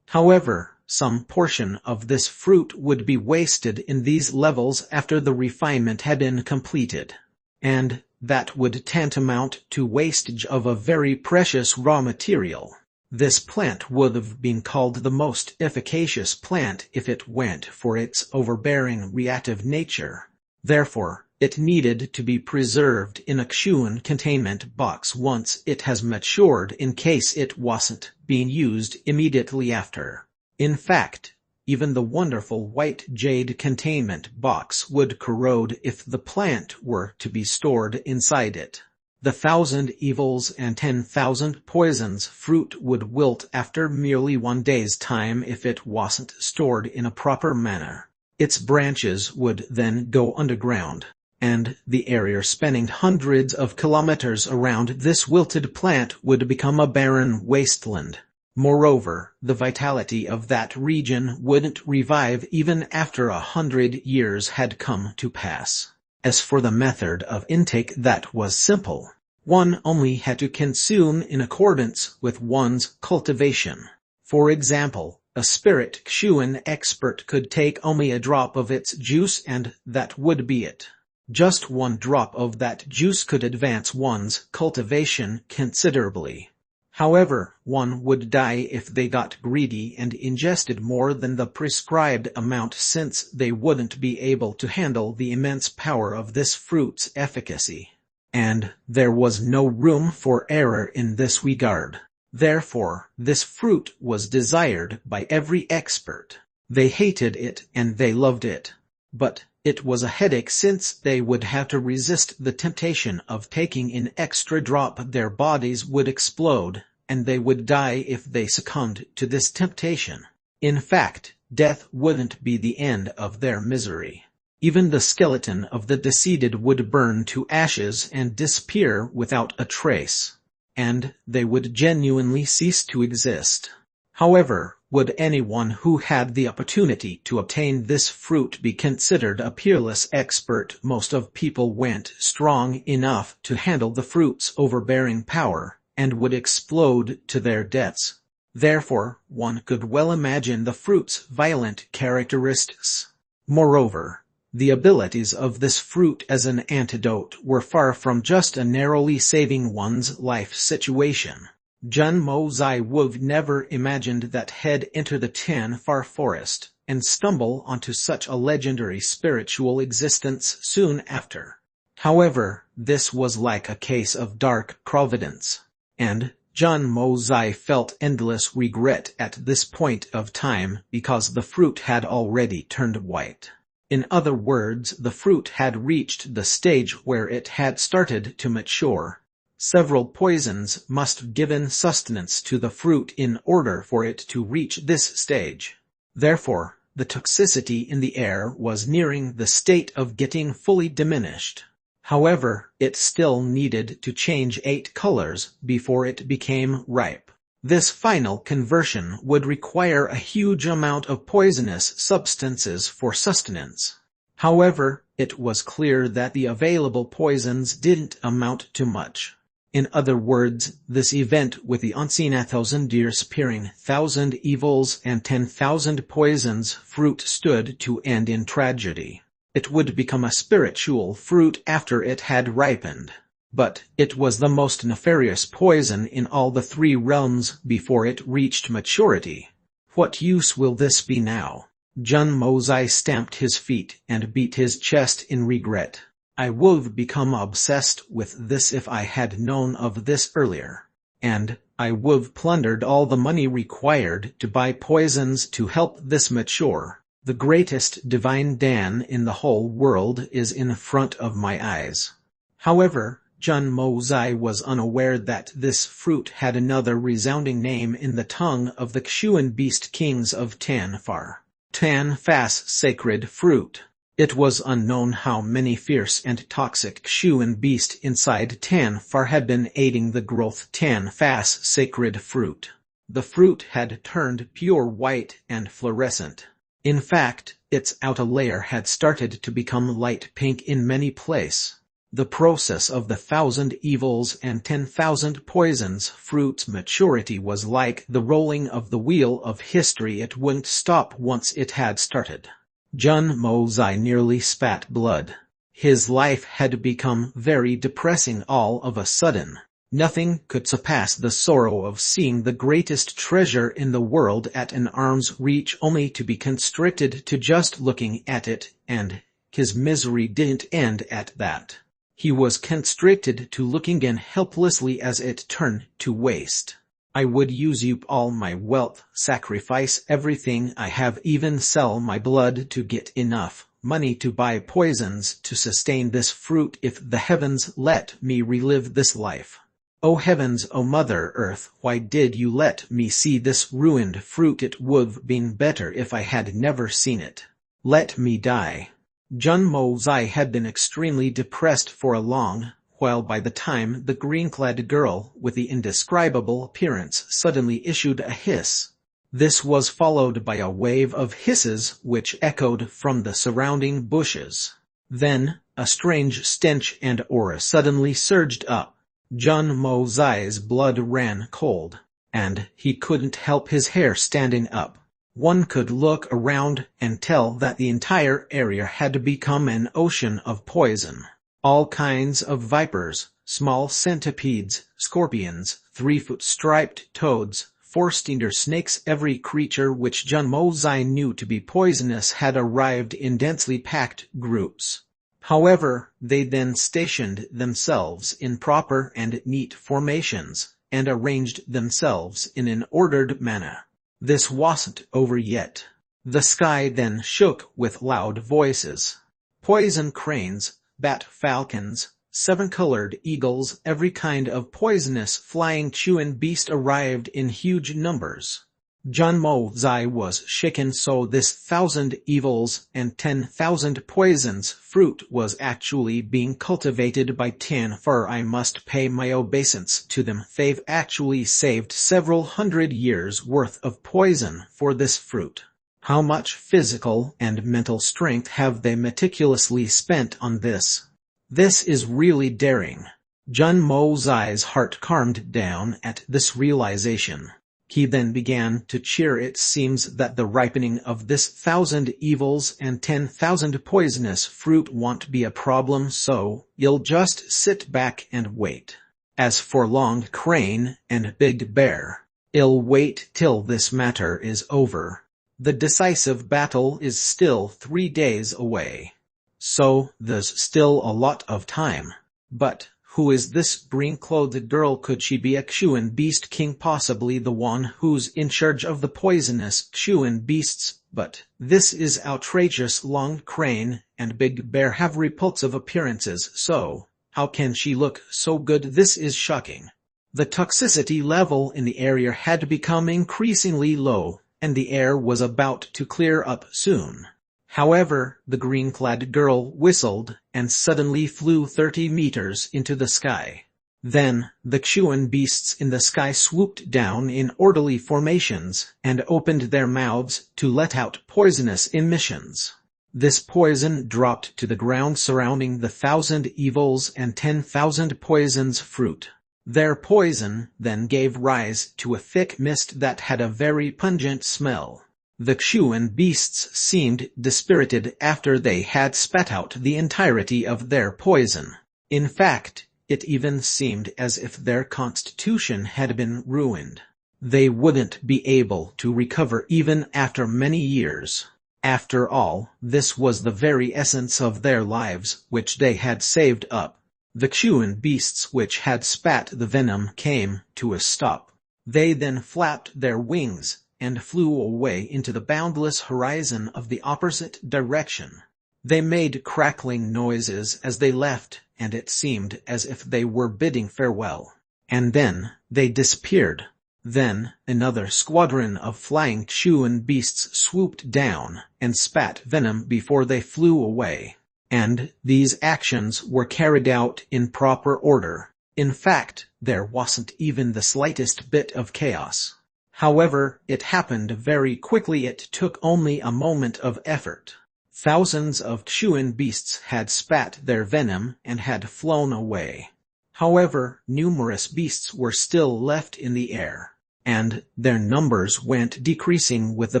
However, some portion of this fruit would be wasted in these levels after the refinement had been completed, and that would tantamount to wastage of a very precious raw material. This plant would have been called the most efficacious plant if it went for its overbearing reactive nature. Therefore, it needed to be preserved in a Kshuan containment box once it has matured, in case it wasn't being used immediately after. In fact, even the wonderful white jade containment box would corrode if the plant were to be stored inside it. The 1,000 evils and 10,000 poisons fruit would wilt after merely 1 day's time if it wasn't stored in a proper manner. Its branches would then go underground, and the area spanning hundreds of kilometers around this wilted plant would become a barren wasteland. Moreover, the vitality of that region wouldn't revive even after 100 years had come to pass. As for the method of intake, that was simple. One only had to consume in accordance with one's cultivation. For example, a spirit Kshuan expert could take only a drop of its juice, and that would be it. Just 1 drop of that juice could advance one's cultivation considerably. However, one would die if they got greedy and ingested more than the prescribed amount, since they wouldn't be able to handle the immense power of this fruit's efficacy. And there was no room for error in this regard. Therefore, this fruit was desired by every expert. They hated it and they loved it. But it was a headache, since they would have to resist the temptation of taking an extra drop. Their bodies would explode, and they would die if they succumbed to this temptation. In fact, death wouldn't be the end of their misery. Even the skeleton of the deceased would burn to ashes and disappear without a trace, and they would genuinely cease to exist. However, would anyone who had the opportunity to obtain this fruit be considered a peerless expert? Most of people weren't strong enough to handle the fruit's overbearing power, and would explode to their deaths. Therefore, one could well imagine the fruit's violent characteristics. Moreover, the abilities of this fruit as an antidote were far from just a narrowly saving one's life situation. Jun Mo Zai would never imagined that he'd enter the Tan Far Forest and stumble onto such a legendary spiritual existence soon after. However, this was like a case of dark providence, and Jun Mo Zai felt endless regret at this point of time because the fruit had already turned white. In other words, the fruit had reached the stage where it had started to mature. Several poisons must have given sustenance to the fruit in order for it to reach this stage. Therefore, the toxicity in the air was nearing the state of getting fully diminished. However, it still needed to change 8 colors before it became ripe. This final conversion would require a huge amount of poisonous substances for sustenance. However, it was clear that the available poisons didn't amount to much. In other words, this event with the unseen 1,000 disappearing 1,000 evils and 10,000 poisons fruit stood to end in tragedy. It would become a spiritual fruit after it had ripened. But it was the most nefarious poison in all the 3 realms before it reached maturity. What use will this be now? Jun Mozai stamped his feet and beat his chest in regret. I would've become obsessed with this if I had known of this earlier. And I would've plundered all the money required to buy poisons to help this mature. The greatest divine Dan in the whole world is in front of my eyes. However, Jun Mozai was unaware that this fruit had another resounding name in the tongue of the Xuan beast kings of Tanfar. Tanfas sacred fruit. It was unknown how many fierce and toxic Xuan beast inside Tanfar had been aiding the growth Tanfas sacred fruit. The fruit had turned pure white and fluorescent. In fact, its outer layer had started to become light pink in many places. The process of the 1,000 evils and 10,000 poisons fruit's maturity was like the rolling of the wheel of history. It wouldn't stop once it had started. Jun Mozai nearly spat blood. His life had become very depressing all of a sudden. Nothing could surpass the sorrow of seeing the greatest treasure in the world at an arm's reach only to be constricted to just looking at it, and his misery didn't end at that. He was constricted to looking in helplessly as it turned to waste. I would use up all my wealth, sacrifice everything I have, even sell my blood to get enough money to buy poisons to sustain this fruit if the heavens let me relive this life. O heavens, O Mother Earth, why did you let me see this ruined fruit? It would've been better if I had never seen it. Let me die. Jun Mozai had been extremely depressed for a long while by the time the green-clad girl with the indescribable appearance suddenly issued a hiss. This was followed by a wave of hisses which echoed from the surrounding bushes. Then, a strange stench and aura suddenly surged up. Jun Mozai's blood ran cold, and he couldn't help his hair standing up. One could look around and tell that the entire area had become an ocean of poison. All kinds of vipers, small centipedes, scorpions, 3-foot striped toads, 4-stinger snakes, every creature which Jun Mozai knew to be poisonous had arrived in densely packed groups. However, they then stationed themselves in proper and neat formations, and arranged themselves in an ordered manner. This wasn't over yet. The sky then shook with loud voices. Poison cranes, bat falcons, 7-colored eagles, every kind of poisonous flying Chuan beast arrived in huge numbers. Jun Mozai was shaken, so this 1,000 evils and 10,000 poisons fruit was actually being cultivated by Tanfar. I must pay my obeisance to them. They've actually saved several hundred years worth of poison for this fruit. How much physical and mental strength have they meticulously spent on this? This is really daring. Jun Mozai's heart calmed down at this realization. He then began to cheer. It seems that the ripening of this 1,000 evils and 10,000 poisonous fruit won't be a problem, so you'll just sit back and wait. As for Long Crane and Big Bear, I'll wait till this matter is over. The decisive battle is still 3 days away. So there's still a lot of time. But who is this green-clothed girl? Could she be a Xuan beast king, possibly the one who's in charge of the poisonous Xuan beasts? But this is outrageous. Long Crane and Big Bear have repulsive appearances, so how can she look so good? This is shocking. The toxicity level in the area had become increasingly low, and the air was about to clear up soon. However, the green-clad girl whistled and suddenly flew 30 meters into the sky. Then, the Xuan beasts in the sky swooped down in orderly formations and opened their mouths to let out poisonous emissions. This poison dropped to the ground surrounding the 1,000 evils and 10,000 poisons fruit. Their poison then gave rise to a thick mist that had a very pungent smell. The Xuan beasts seemed dispirited after they had spat out the entirety of their poison. In fact, it even seemed as if their constitution had been ruined. They wouldn't be able to recover even after many years. After all, this was the very essence of their lives, which they had saved up. The Chuan beasts which had spat the venom came to a stop. They then flapped their wings and flew away into the boundless horizon of the opposite direction. They made crackling noises as they left, and it seemed as if they were bidding farewell. And then they disappeared. Then another squadron of flying Chuan beasts swooped down and spat venom before they flew away. And these actions were carried out in proper order. In fact, there wasn't even the slightest bit of chaos. However, it happened very quickly. It took only a moment of effort. Thousands of Chuan beasts had spat their venom and had flown away. However, numerous beasts were still left in the air, and their numbers went decreasing with the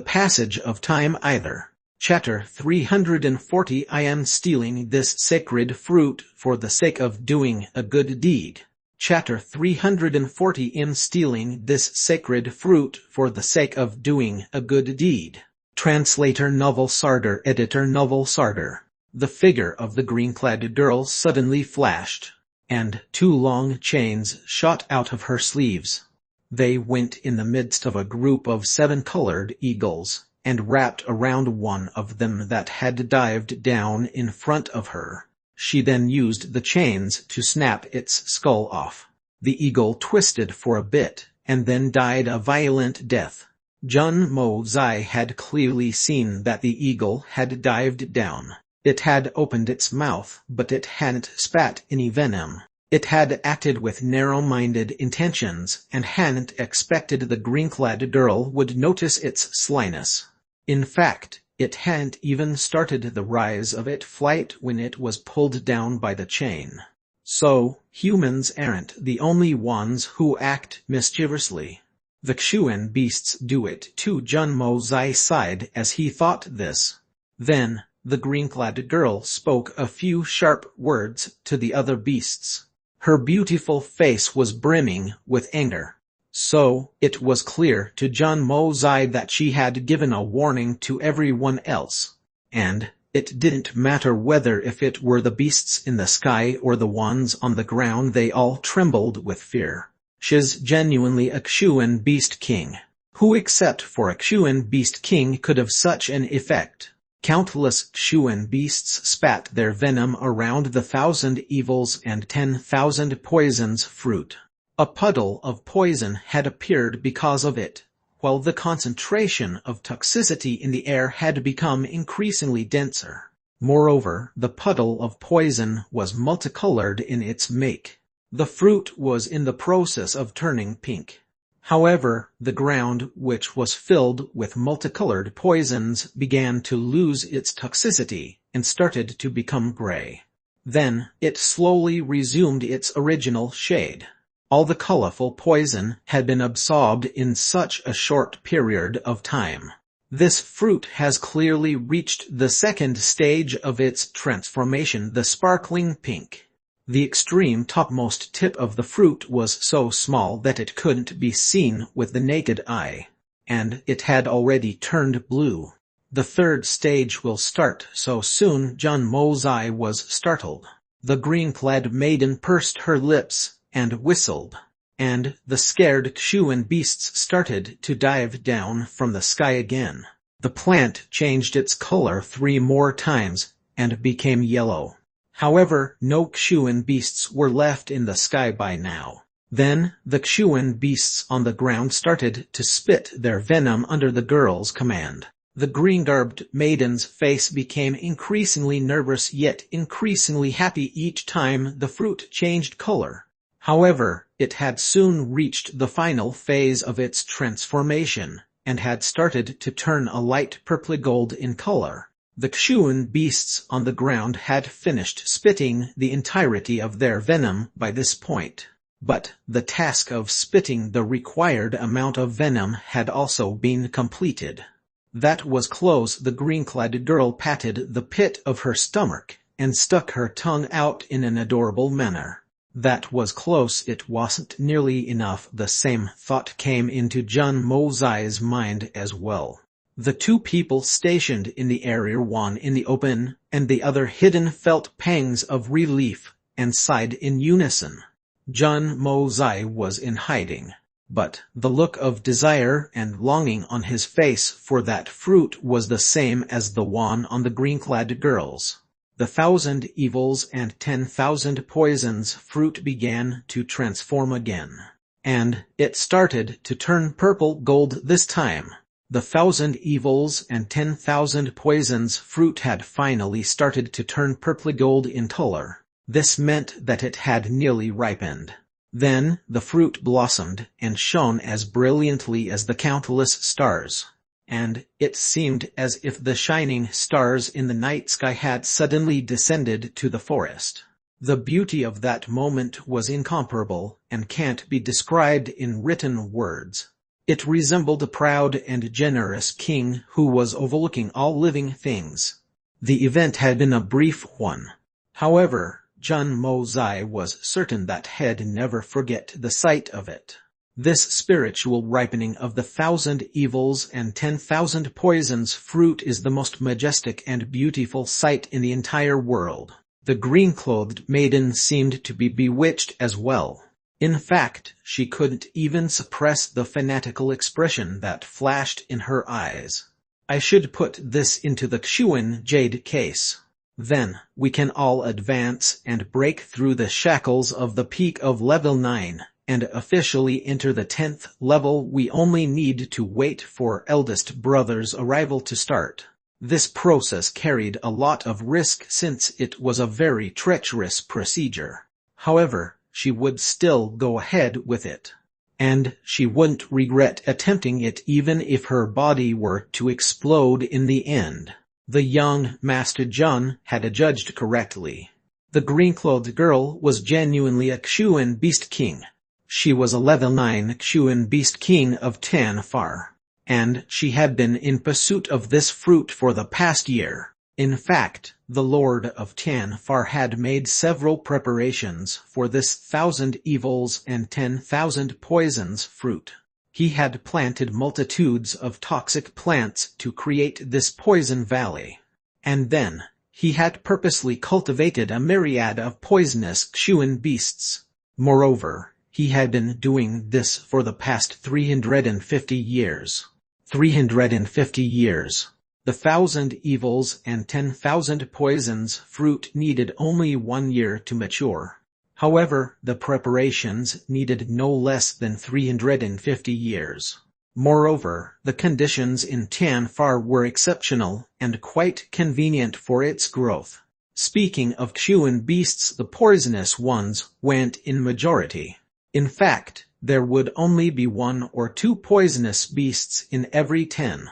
passage of time either. Chapter 340 I am stealing this sacred fruit for the sake of doing a good deed. Chapter 340 I am stealing this sacred fruit for the sake of doing a good deed. Translator Novel Sarder Editor Novel Sarder. The figure of the green-clad girl suddenly flashed, and 2 long chains shot out of her sleeves. They went in the midst of a group of 7 colored eagles, and wrapped around one of them that had dived down in front of her. She then used the chains to snap its skull off. The eagle twisted for a bit, and then died a violent death. Jun Mo Zai had clearly seen that the eagle had dived down. It had opened its mouth, but it hadn't spat any venom. It had acted with narrow-minded intentions, and hadn't expected the green-clad girl would notice its slyness. In fact, it hadn't even started the rise of its flight when it was pulled down by the chain. So, humans aren't the only ones who act mischievously. The Chuan beasts do it too. Jun Mo Zai sighed as he thought this. Then, the green-clad girl spoke a few sharp words to the other beasts. Her beautiful face was brimming with anger. So, it was clear to Jun Mo Zai that she had given a warning to everyone else. And it didn't matter whether if it were the beasts in the sky or the ones on the ground, they all trembled with fear. She's genuinely a Chuan beast king. Who except for a Chuan beast king could have such an effect? Countless Chuan beasts spat their venom around the 1,000 evils and 10,000 poisons fruit. A puddle of poison had appeared because of it, while the concentration of toxicity in the air had become increasingly denser. Moreover, the puddle of poison was multicolored in its make. The fruit was in the process of turning pink. However, the ground, which was filled with multicolored poisons, began to lose its toxicity and started to become gray. Then, it slowly resumed its original shade. All the colorful poison had been absorbed in such a short period of time. This fruit has clearly reached the second stage of its transformation, the sparkling pink. The extreme topmost tip of the fruit was so small that it couldn't be seen with the naked eye, and it had already turned blue. The third stage will start so soon. Jun Mo Zai was startled. The green-clad maiden pursed her lips and whistled, and the scared Chuan beasts started to dive down from the sky again. The plant changed its color 3 more times and became yellow. However, no Chuan beasts were left in the sky by now. Then, the Chuan beasts on the ground started to spit their venom under the girl's command. The green-garbed maiden's face became increasingly nervous yet increasingly happy each time the fruit changed color. However, it had soon reached the final phase of its transformation, and had started to turn a light purply gold in color. The Chuan beasts on the ground had finished spitting the entirety of their venom by this point. But the task of spitting the required amount of venom had also been completed. That was close. The green-clad girl patted the pit of her stomach and stuck her tongue out in an adorable manner. That was close. It wasn't nearly enough. The same thought came into Jun Mozai's mind as well. The two people stationed in the area, one in the open and the other hidden, felt pangs of relief and sighed in unison. Jun Mozai was in hiding, but the look of desire and longing on his face for that fruit was the same as the one on the green-clad girls. The 1,000 evils and 10,000 poisons fruit began to transform again. And it started to turn purple gold this time. The 1,000 evils and 10,000 poisons fruit had finally started to turn purple gold in color. This meant that it had nearly ripened. Then the fruit blossomed and shone as brilliantly as the countless stars. And it seemed as if the shining stars in the night sky had suddenly descended to the forest. The beauty of that moment was incomparable and can't be described in written words. It resembled a proud and generous king who was overlooking all living things. The event had been a brief one. However, Jun Mozai was certain that he'd never forget the sight of it. This spiritual ripening of the 1,000 evils and 10,000 poisons fruit is the most majestic and beautiful sight in the entire world. The green-clothed maiden seemed to be bewitched as well. In fact, she couldn't even suppress the fanatical expression that flashed in her eyes. I should put this into the Xuan jade case. Then, we can all advance and break through the shackles of the peak of level 9, and officially enter the 10th level. We only need to wait for eldest brother's arrival to start. This process carried a lot of risk since it was a very treacherous procedure. However, she would still go ahead with it. And she wouldn't regret attempting it even if her body were to explode in the end. The young Master Jun had judged correctly. The green-clothed girl was genuinely a Xuan Beast King. She was a level 9 Xuan Beast King of Tanfar, and she had been in pursuit of this fruit for the past year. In fact, the Lord of Tanfar had made several preparations for this 1,000 evils and 10,000 poisons fruit. He had planted multitudes of toxic plants to create this poison valley. And then, he had purposely cultivated a myriad of poisonous Xuan beasts. Moreover, he had been doing this for the past 350 years. 350 years. The 1,000 evils and 10,000 poisons fruit needed only 1 year to mature. However, the preparations needed no less than 350 years. Moreover, the conditions in Tanfar were exceptional and quite convenient for its growth. Speaking of Xuan beasts, the poisonous ones went in majority. In fact, there would only be 1 or 2 poisonous beasts in every 10.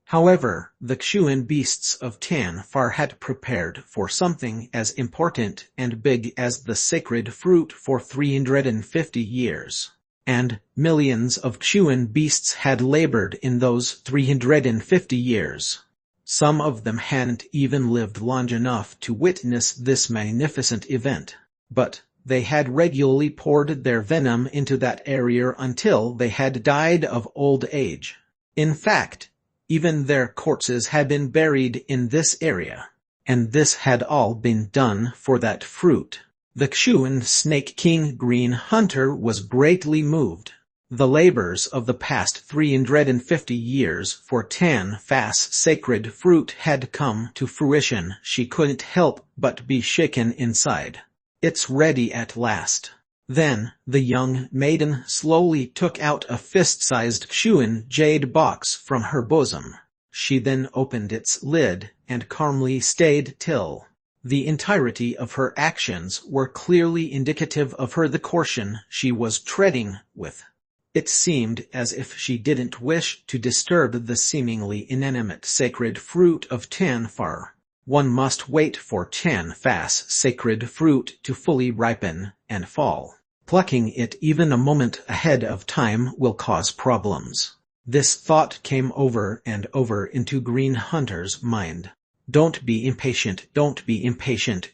However, the Xuan beasts of Tanfar had prepared for something as important and big as the sacred fruit for 350 years. And millions of Xuan beasts had labored in those 350 years. Some of them hadn't even lived long enough to witness this magnificent event. But they had regularly poured their venom into that area until they had died of old age. In fact, even their corpses had been buried in this area. And this had all been done for that fruit. The Xuan Snake King Green Hunter was greatly moved. The labors of the past 350 years for Tanfar's sacred fruit had come to fruition. She couldn't help but be shaken inside. It's ready at last. Then, the young maiden slowly took out a fist-sized Xuan jade box from her bosom. She then opened its lid and calmly stayed till. The entirety of her actions were clearly indicative of the caution she was treading with. It seemed as if she didn't wish to disturb the seemingly inanimate sacred fruit of Tanfar. One must wait for Tanfar's sacred fruit to fully ripen and fall. Plucking it even a moment ahead of time will cause problems. This thought came over and over into Green Hunter's mind. Don't be impatient,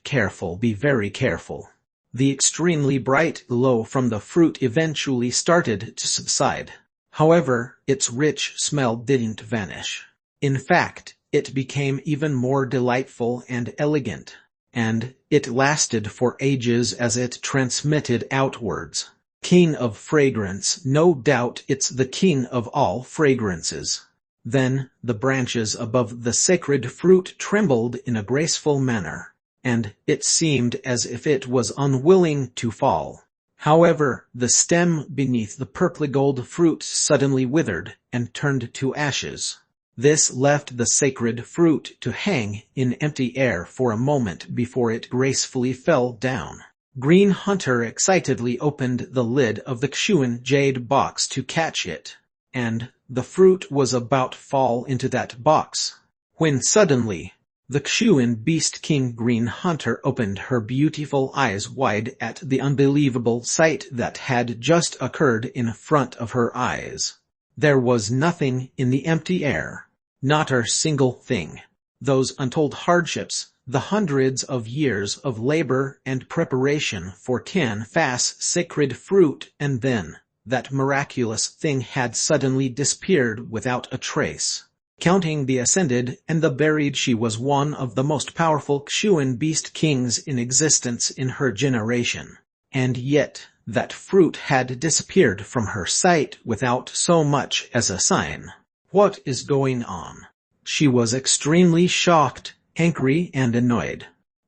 careful, be very careful. The extremely bright glow from the fruit eventually started to subside. However, its rich smell didn't vanish. In fact, it became even more delightful and elegant. And it lasted for ages as it transmitted outwards. King of fragrance, no doubt it's the king of all fragrances. Then, the branches above the sacred fruit trembled in a graceful manner, and it seemed as if it was unwilling to fall. However, the stem beneath the purple gold fruit suddenly withered and turned to ashes. This left the sacred fruit to hang in empty air for a moment before it gracefully fell down. Green Hunter excitedly opened the lid of the Kshuan jade box to catch it, and the fruit was about to fall into that box, when suddenly, the Kshuan Beast King Green Hunter opened her beautiful eyes wide at the unbelievable sight that had just occurred in front of her eyes. There was nothing in the empty air. Not a single thing. Those untold hardships, the hundreds of years of labor and preparation for 10 fast sacred fruit, and then, that miraculous thing had suddenly disappeared without a trace. Counting the ascended and the buried, she was one of the most powerful Kshuan beast kings in existence in her generation. And yet, that fruit had disappeared from her sight without so much as a sign. What is going on? She was extremely shocked, angry and annoyed.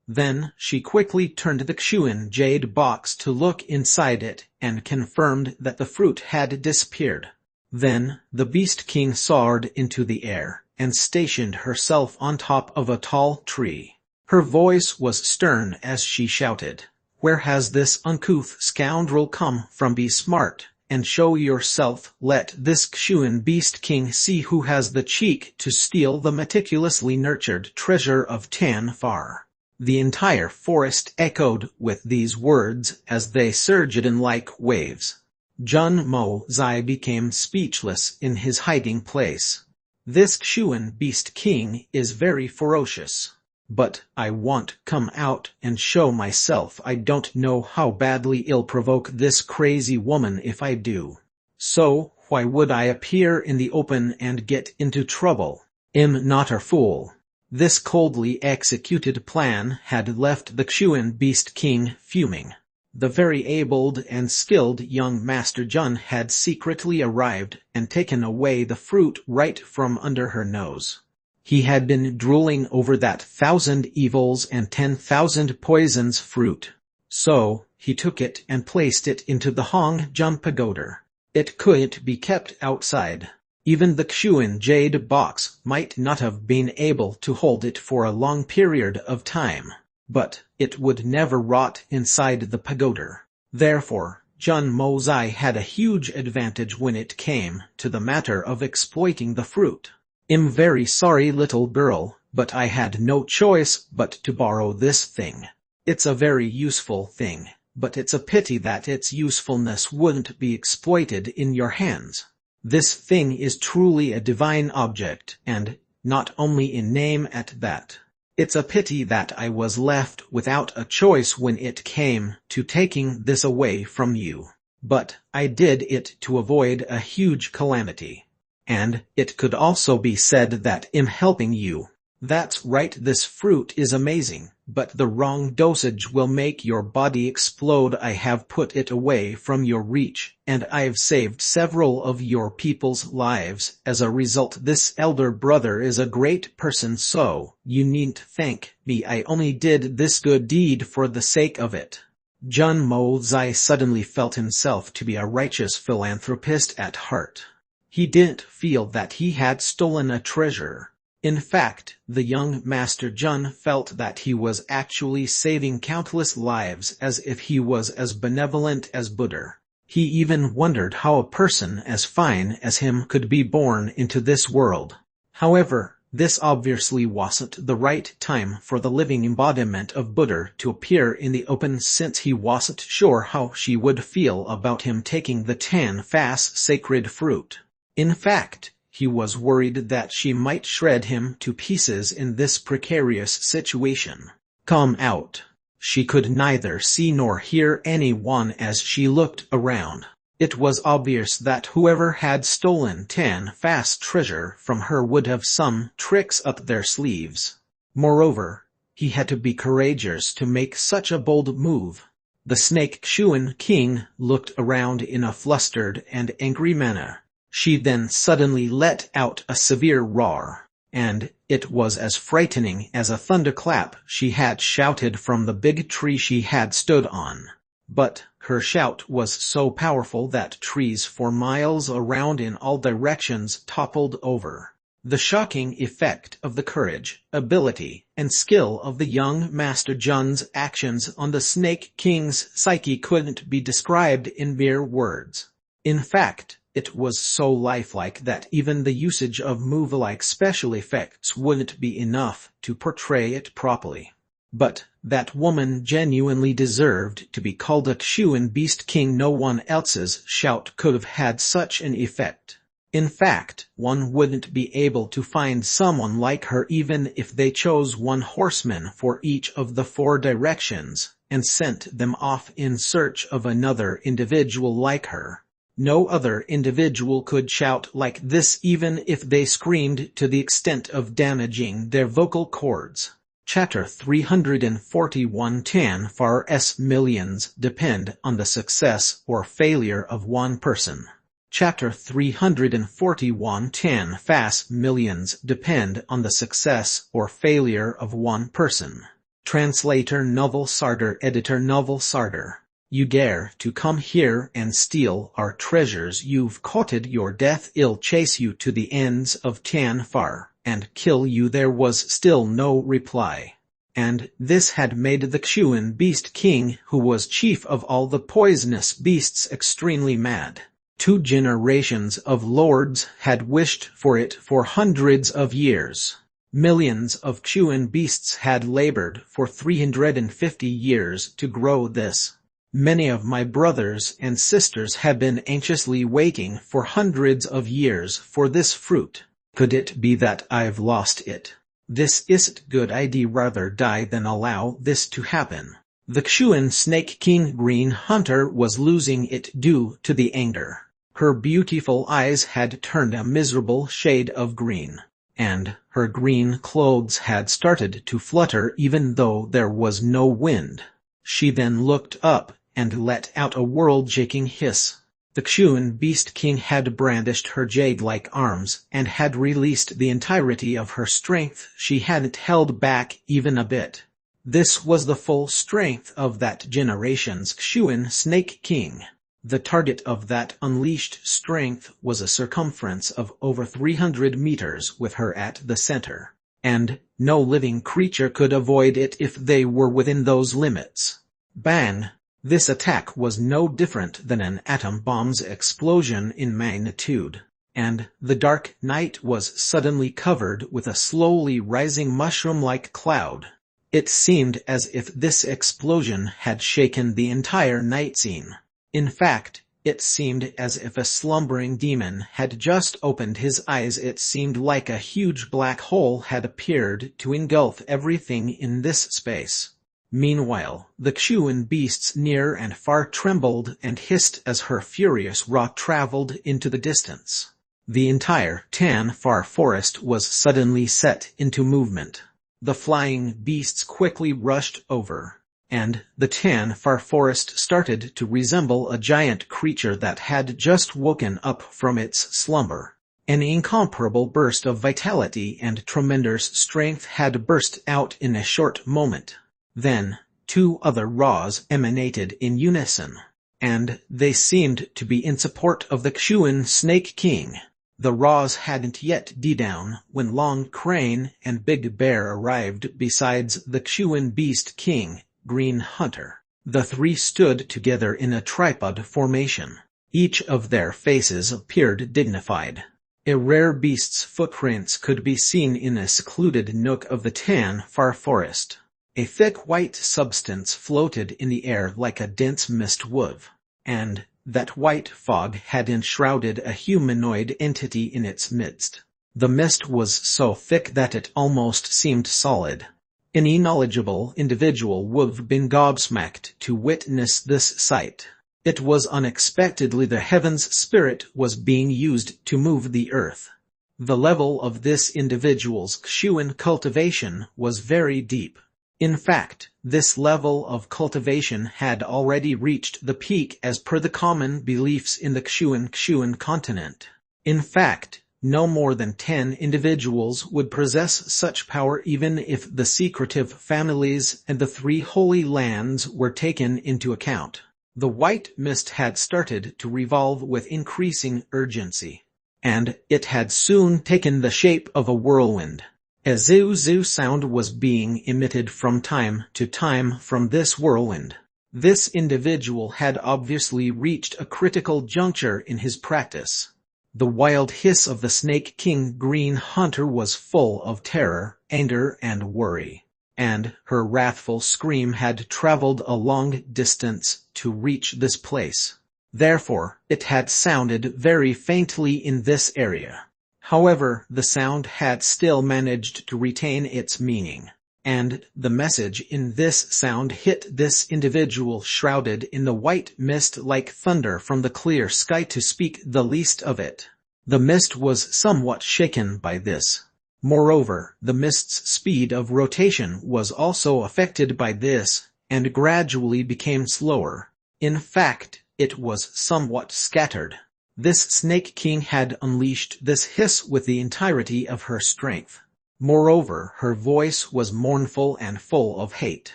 Then, she quickly turned the Kshuan jade box to look inside it and confirmed that the fruit had disappeared. Then, the Beast King soared into the air and stationed herself on top of a tall tree. Her voice was stern as she shouted, "Where has this uncouth scoundrel come from? Be smart and show yourself. Let this Kshuan Beast King see who has the cheek to steal the meticulously nurtured treasure of Tanfar." The entire forest echoed with these words as they surged in like waves. Jun Mo Zai became speechless in his hiding place. This Kshuan Beast King is very ferocious. But I won't come out and show myself. I don't know how badly it'll provoke this crazy woman if I do. So, why would I appear in the open and get into trouble? I'm not a fool. This coldly executed plan had left the Kshuan Beast King fuming. The very able and skilled young Master Jun had secretly arrived and taken away the fruit right from under her nose. He had been drooling over that 1,000 evils and 10,000 poisons fruit. So, he took it and placed it into the Hong Jun pagoda. It couldn't be kept outside. Even the Kshuan jade box might not have been able to hold it for a long period of time. But it would never rot inside the pagoda. Therefore, Jun Mo Zai had a huge advantage when it came to the matter of exploiting the fruit. "I'm very sorry, little girl, but I had no choice but to borrow this thing. It's a very useful thing, but it's a pity that its usefulness wouldn't be exploited in your hands. This thing is truly a divine object, and not only in name at that. It's a pity that I was left without a choice when it came to taking this away from you. But I did it to avoid a huge calamity. And it could also be said that I'm helping you. That's right, this fruit is amazing, but the wrong dosage will make your body explode. I have put it away from your reach, and I've saved several of your people's lives. As a result, this elder brother is a great person, so you needn't thank me. I only did this good deed for the sake of it." Jun Mo Zai suddenly felt himself to be a righteous philanthropist at heart. He didn't feel that he had stolen a treasure. In fact, the young Master Jun felt that he was actually saving countless lives, as if he was as benevolent as Buddha. He even wondered how a person as fine as him could be born into this world. However, this obviously wasn't the right time for the living embodiment of Buddha to appear in the open, since he wasn't sure how she would feel about him taking the 10 fast sacred fruit. In fact, he was worried that she might shred him to pieces in this precarious situation. "Come out," she could neither see nor hear anyone as she looked around. It was obvious that whoever had stolen Tanfa's treasure from her would have some tricks up their sleeves. Moreover, he had to be courageous to make such a bold move. The snake-chewing king looked around in a flustered and angry manner. She then suddenly let out a severe roar, and it was as frightening as a thunderclap she had shouted from the big tree she had stood on. But her shout was so powerful that trees for miles around in all directions toppled over. The shocking effect of the courage, ability, and skill of the young Master Jun's actions on the Snake King's psyche couldn't be described in mere words. In fact, it was so lifelike that even the usage of movie-like special effects wouldn't be enough to portray it properly. But that woman genuinely deserved to be called a chewing beast king. No one else's shout could have had such an effect. In fact, one wouldn't be able to find someone like her even if they chose one horseman for each of the 4 directions, and sent them off in search of another individual like her. No other individual could shout like this even if they screamed to the extent of damaging their vocal cords. Chapter 341 Tanfar's millions depend on the success or failure of one person. Chapter 341 Tanfar's millions depend on the success or failure of one person. Translator Novel Sarder. Editor Novel Sarder. You dare to come here and steal our treasures. You've courted your death. I'll chase you to the ends of Tanfar and kill you. There was still no reply. And this had made the chewing beast king, who was chief of all the poisonous beasts, extremely mad. 2 generations of lords had wished for it for hundreds of years. Millions of chewing beasts had labored for 350 years to grow this. Many of my brothers and sisters have been anxiously waiting for hundreds of years for this fruit. Could it be that I've lost it? This isn't good. I'd rather die than allow this to happen. The chewing snake king Green Hunter was losing it due to the anger. Her beautiful eyes had turned a miserable shade of green, and her green clothes had started to flutter even though there was no wind. She then looked up and let out a world-shaking hiss. The chewing beast king had brandished her jade-like arms and had released the entirety of her strength. She hadn't held back even a bit. This was the full strength of that generation's chewing snake king. The target of that unleashed strength was a circumference of over 300 meters with her at the center, and no living creature could avoid it if they were within those limits. Bang! This attack was no different than an atom bomb's explosion in magnitude, and the dark night was suddenly covered with a slowly rising mushroom-like cloud. It seemed as if this explosion had shaken the entire night scene. In fact, it seemed as if a slumbering demon had just opened his eyes. It seemed like a huge black hole had appeared to engulf everything in this space. Meanwhile, the chewing beasts near and far trembled and hissed as her furious roar traveled into the distance. The entire Tanfar forest was suddenly set into movement. The flying beasts quickly rushed over, and the Tanfar forest started to resemble a giant creature that had just woken up from its slumber. An incomparable burst of vitality and tremendous strength had burst out in a short moment. Then, 2 other roars emanated in unison, and they seemed to be in support of the chewing snake king. The roars hadn't yet died down when Long Crane and Big Bear arrived besides the chewing beast king, Green Hunter. The 3 stood together in a tripod formation. Each of their faces appeared dignified. A rare beast's footprints could be seen in a secluded nook of the Tanfar forest. A thick white substance floated in the air like a dense mist wove, and that white fog had enshrouded a humanoid entity in its midst. The mist was so thick that it almost seemed solid. Any knowledgeable individual would have been gobsmacked to witness this sight. It was unexpectedly the heaven's spirit was being used to move the earth. The level of this individual's Kshuan cultivation was very deep. In fact, this level of cultivation had already reached the peak as per the common beliefs in the Kshuan continent. In fact, no more than 10 individuals would possess such power even if the secretive families and the 3 holy lands were taken into account. The white mist had started to revolve with increasing urgency, and it had soon taken the shape of a whirlwind. A zoo sound was being emitted from time to time from this whirlwind. This individual had obviously reached a critical juncture in his practice. The wild hiss of the Snake King Green Hunter was full of terror, anger, and worry, and her wrathful scream had traveled a long distance to reach this place. Therefore, it had sounded very faintly in this area. However, the sound had still managed to retain its meaning, and the message in this sound hit this individual shrouded in the white mist like thunder from the clear sky, to speak the least of it. The mist was somewhat shaken by this. Moreover, the mist's speed of rotation was also affected by this, and gradually became slower. In fact, it was somewhat scattered. This Snake King had unleashed this hiss with the entirety of her strength. Moreover, her voice was mournful and full of hate.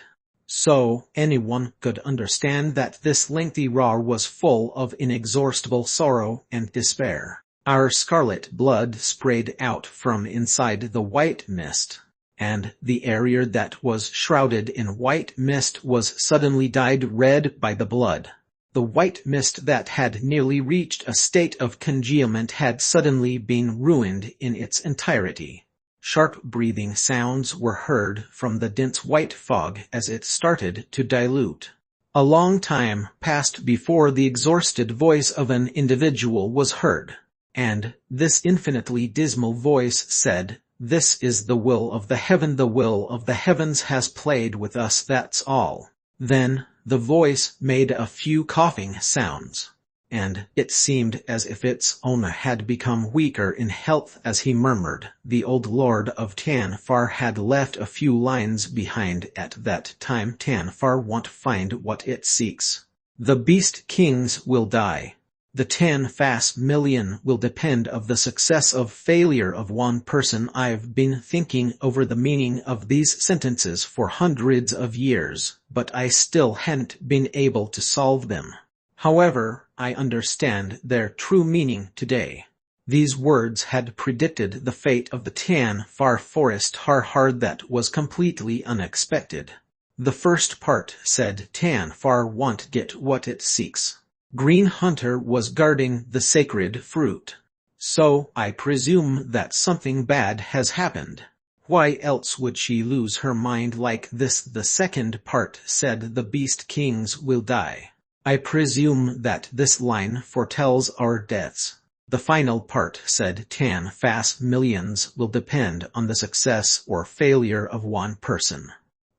So, anyone could understand that this lengthy roar was full of inexhaustible sorrow and despair. Our scarlet blood sprayed out from inside the white mist, and the area that was shrouded in white mist was suddenly dyed red by the blood. The white mist that had nearly reached a state of congealment had suddenly been ruined in its entirety. Sharp breathing sounds were heard from the dense white fog as it started to dilute. A long time passed before the exhausted voice of an individual was heard, and this infinitely dismal voice said, "This is the will of the heaven. The will of the heavens has played with us, that's all." Then, the voice made a few coughing sounds, and it seemed as if its owner had become weaker in health as he murmured, "The old lord of Tanfar had left a few lines behind. At that time Tanfar won't find what it seeks. The beast kings will die. The 10 million will depend of the success of failure of one person." I've been thinking over the meaning of these sentences for hundreds of years, but I still hadn't been able to solve them. However, I understand their true meaning today. These words had predicted the fate of the Tanfar forest. That was completely unexpected. The first part said Tanfar won't get what it seeks. Green Hunter was guarding the sacred fruit. So, I presume that something bad has happened. Why else would she lose her mind like this? The second part said the beast kings will die. I presume that this line foretells our deaths. The final part said 10 millions will depend on the success or failure of one person.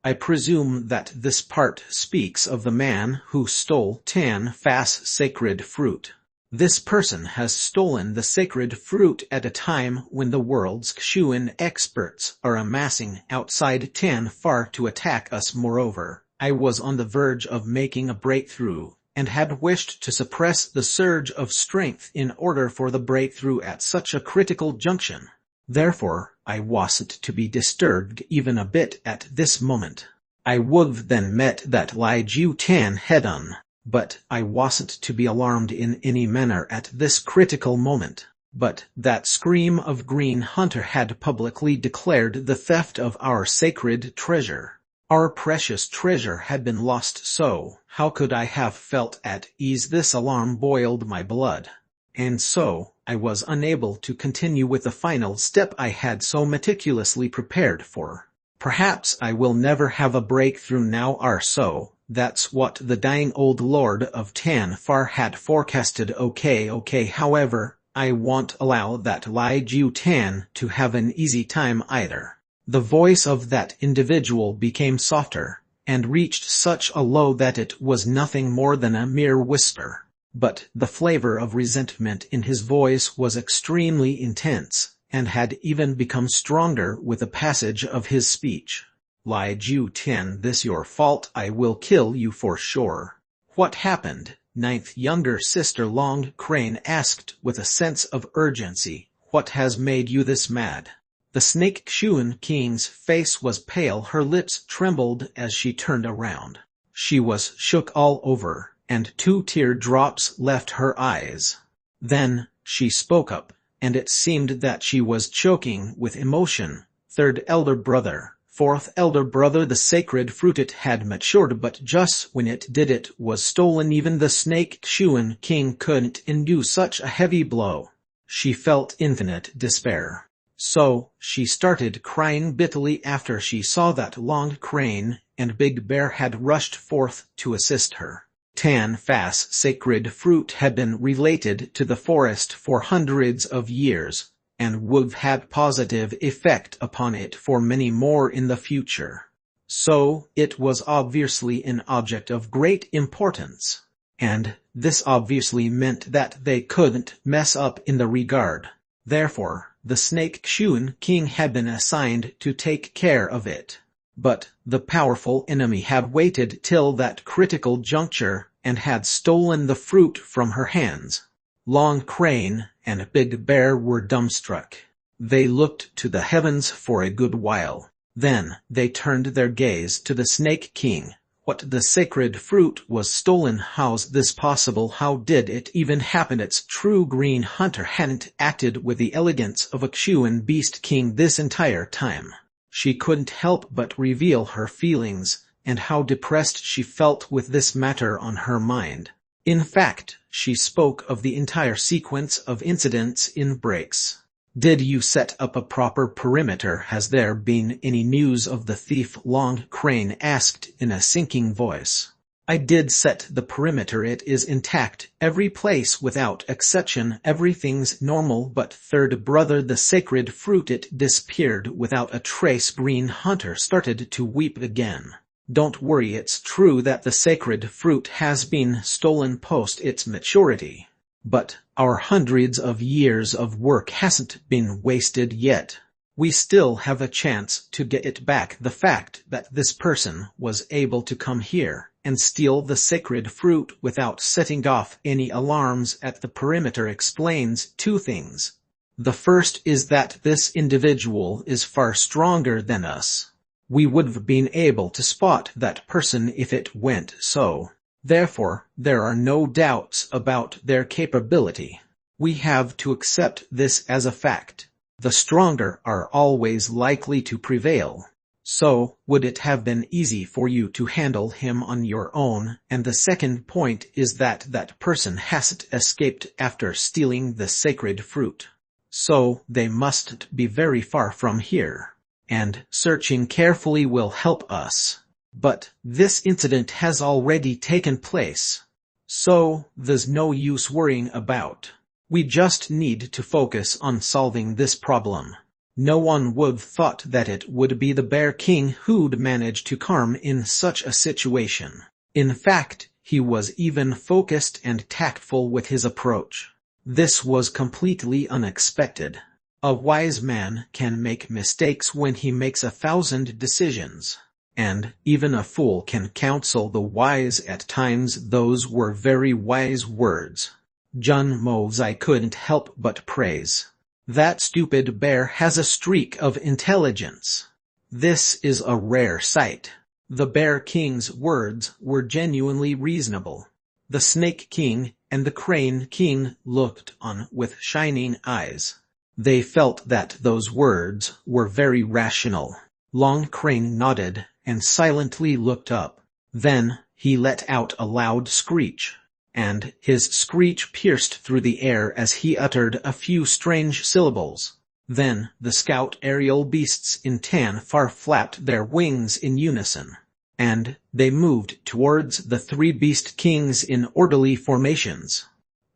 I presume that this part speaks of the man who stole 10 sacred fruit. This person has stolen the sacred fruit at a time when the world's Kshuan experts are amassing outside Tanfar to attack us. Moreover, I was on the verge of making a breakthrough, and had wished to suppress the surge of strength in order for the breakthrough at such a critical junction. Therefore, I wasn't to be disturbed even a bit at this moment. I would've then met that Li Jiu Tan head-on, but I wasn't to be alarmed in any manner at this critical moment. But that scream of Green Hunter had publicly declared the theft of our sacred treasure. Our precious treasure had been lost, so how could I have felt at ease? This alarm boiled my blood. And so, I was unable to continue with the final step I had so meticulously prepared for. Perhaps I will never have a breakthrough now, or so. That's what the dying old lord of Tanfar had forecasted. Okay, however, I won't allow that Li Jiu Tan to have an easy time either. The voice of that individual became softer, and reached such a low that it was nothing more than a mere whisper. But the flavor of resentment in his voice was extremely intense, and had even become stronger with the passage of his speech. Li Ju-10, this your fault, I will kill you for sure. What happened? Ninth younger sister Long Crane asked with a sense of urgency. What has made you this mad? The Snake Xuan King's face was pale, her lips trembled as she turned around. She was shook all over, and 2 teardrops left her eyes. Then she spoke up, and it seemed that she was choking with emotion. Third elder brother, fourth elder brother, the sacred fruit, it had matured, but just when it did it was stolen. Even the Snake Xuan King couldn't endure such a heavy blow. She felt infinite despair. So, she started crying bitterly after she saw that Long Crane and Big Bear had rushed forth to assist her. Tan Fa's sacred fruit had been related to the forest for hundreds of years, and would have had positive effect upon it for many more in the future. So, it was obviously an object of great importance. And this obviously meant that they couldn't mess up in the regard. Therefore, the Snake Xuan King had been assigned to take care of it. But the powerful enemy had waited till that critical juncture and had stolen the fruit from her hands. Long Crane and Big Bear were dumbstruck. They looked to the heavens for a good while. Then they turned their gaze to the Snake King. What, the sacred fruit was stolen? How's this possible? How did it even happen? Its true green hunter hadn't acted with the elegance of a Xuan beast king this entire time. She couldn't help but reveal her feelings, and how depressed she felt with this matter on her mind. In fact, she spoke of the entire sequence of incidents in breaks. Did you set up a proper perimeter? Has there been any news of the thief? Long Crane asked in a sinking voice. I did set the perimeter. It is intact. Every place without exception. Everything's normal. But third brother, the sacred fruit, it disappeared without a trace. Green Hunter started to weep again. Don't worry, it's true that the sacred fruit has been stolen post its maturity. But our hundreds of years of work hasn't been wasted yet. We still have a chance to get it back. The fact that this person was able to come here and steal the sacred fruit without setting off any alarms at the perimeter explains 2 things. The first is that this individual is far stronger than us. We would have been able to spot that person if it went so. Therefore, there are no doubts about their capability. We have to accept this as a fact. The stronger are always likely to prevail. So, would it have been easy for you to handle him on your own? And the second point is that that person hasn't escaped after stealing the sacred fruit. So, they mustn't be very far from here. And searching carefully will help us. But this incident has already taken place. So, there's no use worrying about. We just need to focus on solving this problem. No one would have thought that it would be the Bear King who'd manage to calm in such a situation. In fact, he was even focused and tactful with his approach. This was completely unexpected. A wise man can make mistakes when he makes 1,000 decisions. And even a fool can counsel the wise at times. Those were very wise words. Jun Mo's I couldn't help but praise. That stupid bear has a streak of intelligence. This is a rare sight. The Bear King's words were genuinely reasonable. The Snake King and the Crane King looked on with shining eyes. They felt that those words were very rational. Long Crane nodded and silently looked up. Then, he let out a loud screech, and his screech pierced through the air as he uttered a few strange syllables. Then, the scout aerial beasts in Tan Far flapped their wings in unison, and they moved towards the 3 beast kings in orderly formations.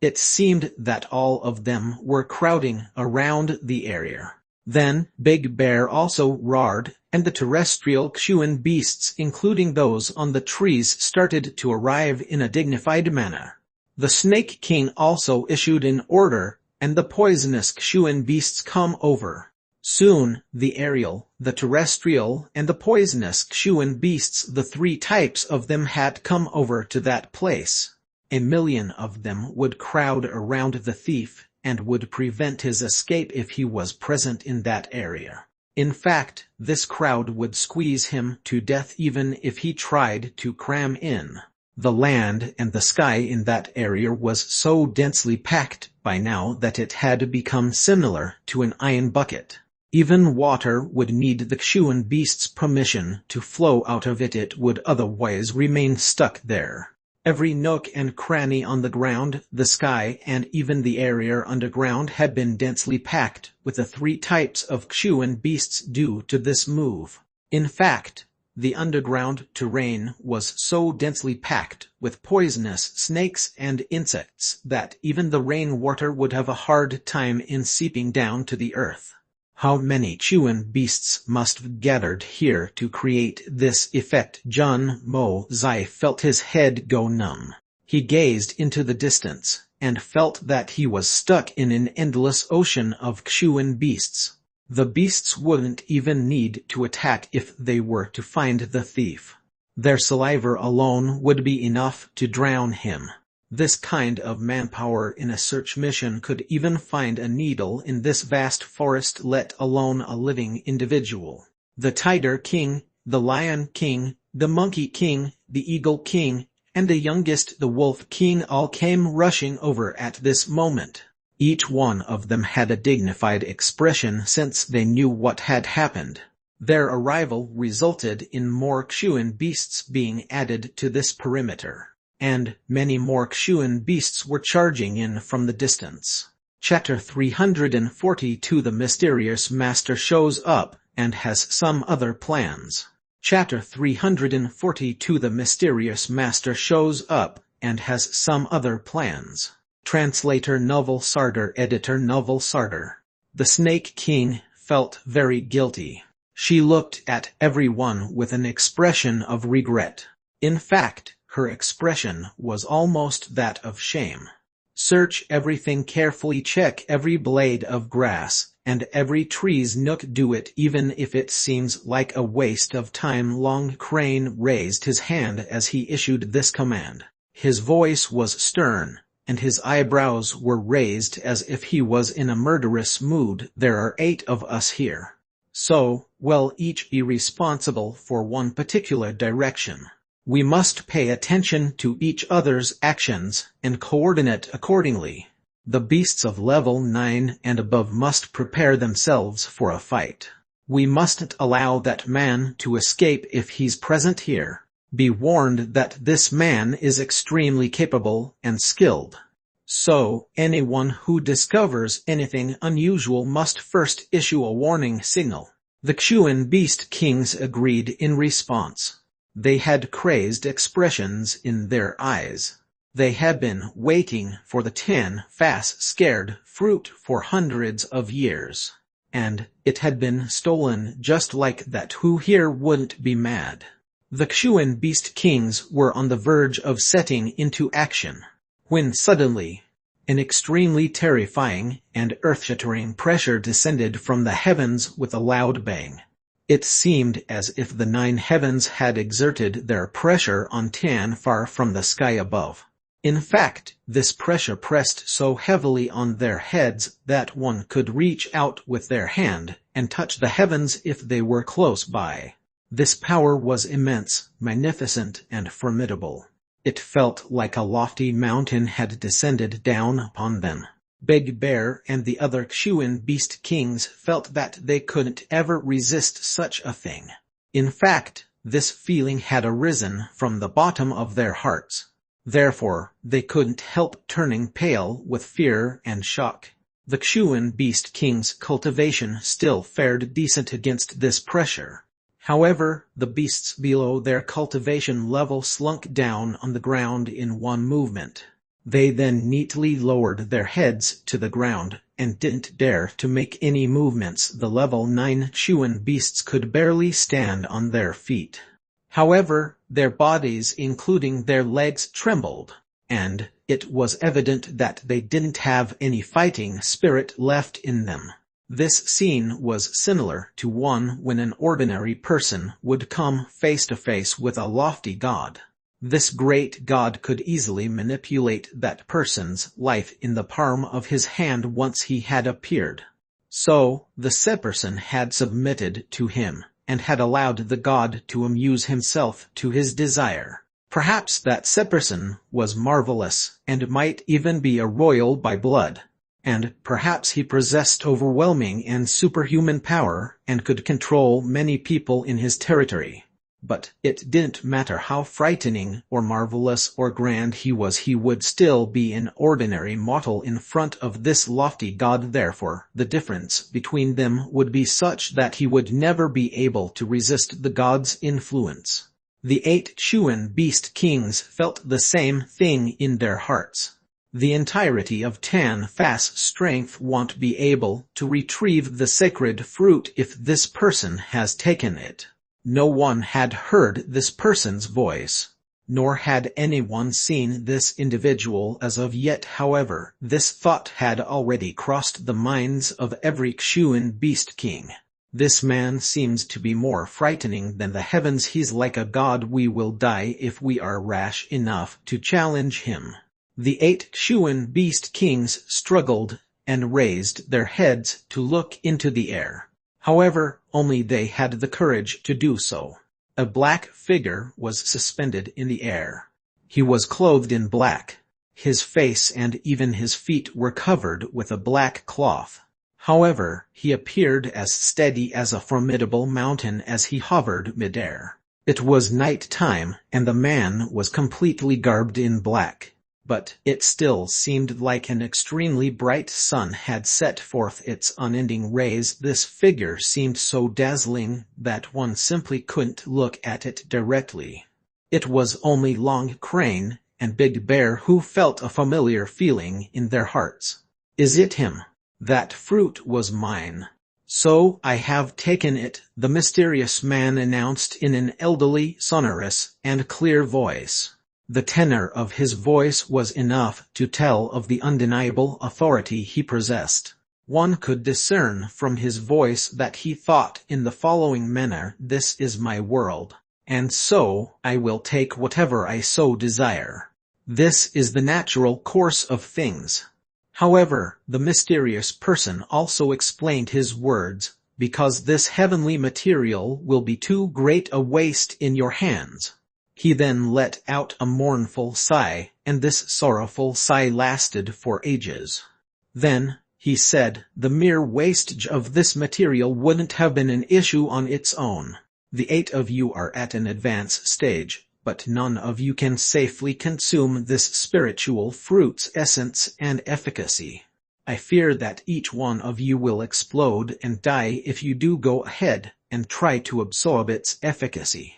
It seemed that all of them were crowding around the area. Then Big Bear also roared, and the terrestrial Kshuan beasts, including those on the trees, started to arrive in a dignified manner. The Snake King also issued an order, and the poisonous Kshuan beasts come over. Soon, the aerial, the terrestrial, and the poisonous Kshuan beasts, the three types of them, had come over to that place. 1,000,000 of them would crowd around the thief, and would prevent his escape if he was present in that area. In fact, this crowd would squeeze him to death even if he tried to cram in. The land and the sky in that area was so densely packed by now that it had become similar to an iron bucket. Even water would need the Kshuan beast's permission to flow out of it. It would otherwise remain stuck there. Every nook and cranny on the ground, the sky, and even the area underground had been densely packed with the three types of Kshuan beasts due to this move. In fact, the underground terrain was so densely packed with poisonous snakes and insects that even the rainwater would have a hard time in seeping down to the earth. How many Kshuan beasts must have gathered here to create this effect? Jun Mo Zai felt his head go numb. He gazed into the distance, and felt that he was stuck in an endless ocean of Kshuan beasts. The beasts wouldn't even need to attack if they were to find the thief. Their saliva alone would be enough to drown him. This kind of manpower in a search mission could even find a needle in this vast forest, let alone a living individual. The Tiger King, the Lion King, the Monkey King, the Eagle King, and the youngest, the Wolf King, all came rushing over at this moment. Each one of them had a dignified expression since they knew what had happened. Their arrival resulted in more Kshuan beasts being added to this perimeter. And many more Kshuan beasts were charging in from the distance. Chapter 342. The mysterious master shows up, and has some other plans. Chapter 342. The mysterious master shows up, and has some other plans. Translator Novel Sarder. Editor Novel Sarder. The Snake King felt very guilty. She looked at everyone with an expression of regret. In fact, her expression was almost that of shame. Search everything carefully, check every blade of grass, and every tree's nook. Do it even if it seems like a waste of time. Long Crane raised his hand as he issued this command. His voice was stern, and his eyebrows were raised as if he was in a murderous mood. There are 8 of us here. So, we'll each be responsible for one particular direction. We must pay attention to each other's actions and coordinate accordingly. The beasts of level 9 and above must prepare themselves for a fight. We mustn't allow that man to escape if he's present here. Be warned that this man is extremely capable and skilled. So, anyone who discovers anything unusual must first issue a warning signal. The Kshuan Beast Kings agreed in response. They had crazed expressions in their eyes. They had been waiting for the 10 fast scared fruit for hundreds of years. And it had been stolen just like that. Who here wouldn't be mad? The Kshuan Beast Kings were on the verge of setting into action, when suddenly, an extremely terrifying and earth-shattering pressure descended from the heavens with a loud bang. It seemed as if the 9 heavens had exerted their pressure on 10 far from the sky above. In fact, this pressure pressed so heavily on their heads that one could reach out with their hand and touch the heavens if they were close by. This power was immense, magnificent, and formidable. It felt like a lofty mountain had descended down upon them. Big Bear and the other Kshuan Beast Kings felt that they couldn't ever resist such a thing. In fact, this feeling had arisen from the bottom of their hearts. Therefore, they couldn't help turning pale with fear and shock. The Kshuan Beast King's cultivation still fared decent against this pressure. However, the beasts below their cultivation level slunk down on the ground in one movement. They then neatly lowered their heads to the ground, and didn't dare to make any movements. The level 9 Chuan beasts could barely stand on their feet. However, their bodies including their legs trembled, and it was evident that they didn't have any fighting spirit left in them. This scene was similar to one when an ordinary person would come face to face with a lofty god. This great god could easily manipulate that person's life in the palm of his hand once he had appeared. So, the said person had submitted to him, and had allowed the god to amuse himself to his desire. Perhaps that said person was marvelous, and might even be a royal by blood. And perhaps he possessed overwhelming and superhuman power, and could control many people in his territory. But it didn't matter how frightening or marvelous or grand he was, he would still be an ordinary mortal in front of this lofty god. Therefore, the difference between them would be such that he would never be able to resist the god's influence. The 8 Chuan beast kings felt the same thing in their hearts. The entirety of Tan Fast's strength won't be able to retrieve the sacred fruit if this person has taken it. No one had heard this person's voice, nor had anyone seen this individual as of yet. However, this thought had already crossed the minds of every Chuan beast king. This man seems to be more frightening than the heavens. He's like a god. We will die if we are rash enough to challenge him. The 8 Chuan beast kings struggled and raised their heads to look into the air. However, only they had the courage to do so. A black figure was suspended in the air. He was clothed in black. His face and even his feet were covered with a black cloth. However, he appeared as steady as a formidable mountain as he hovered midair. It was night time, and the man was completely garbed in black. But it still seemed like an extremely bright sun had set forth its unending rays. This figure seemed so dazzling that one simply couldn't look at it directly. It was only Long Crane and Big Bear who felt a familiar feeling in their hearts. Is it him? That fruit was mine. So I have taken it, the mysterious man announced in an elderly, sonorous, and clear voice. The tenor of his voice was enough to tell of the undeniable authority he possessed. One could discern from his voice that he thought in the following manner: "This is my world, and so I will take whatever I so desire. This is the natural course of things." However, the mysterious person also explained his words: "Because this heavenly material will be too great a waste in your hands." He then let out a mournful sigh, and this sorrowful sigh lasted for ages. Then, he said, "The mere wastage of this material wouldn't have been an issue on its own. The 8 of you are at an advanced stage, but none of you can safely consume this spiritual fruit's essence and efficacy. I fear that each one of you will explode and die if you do go ahead and try to absorb its efficacy.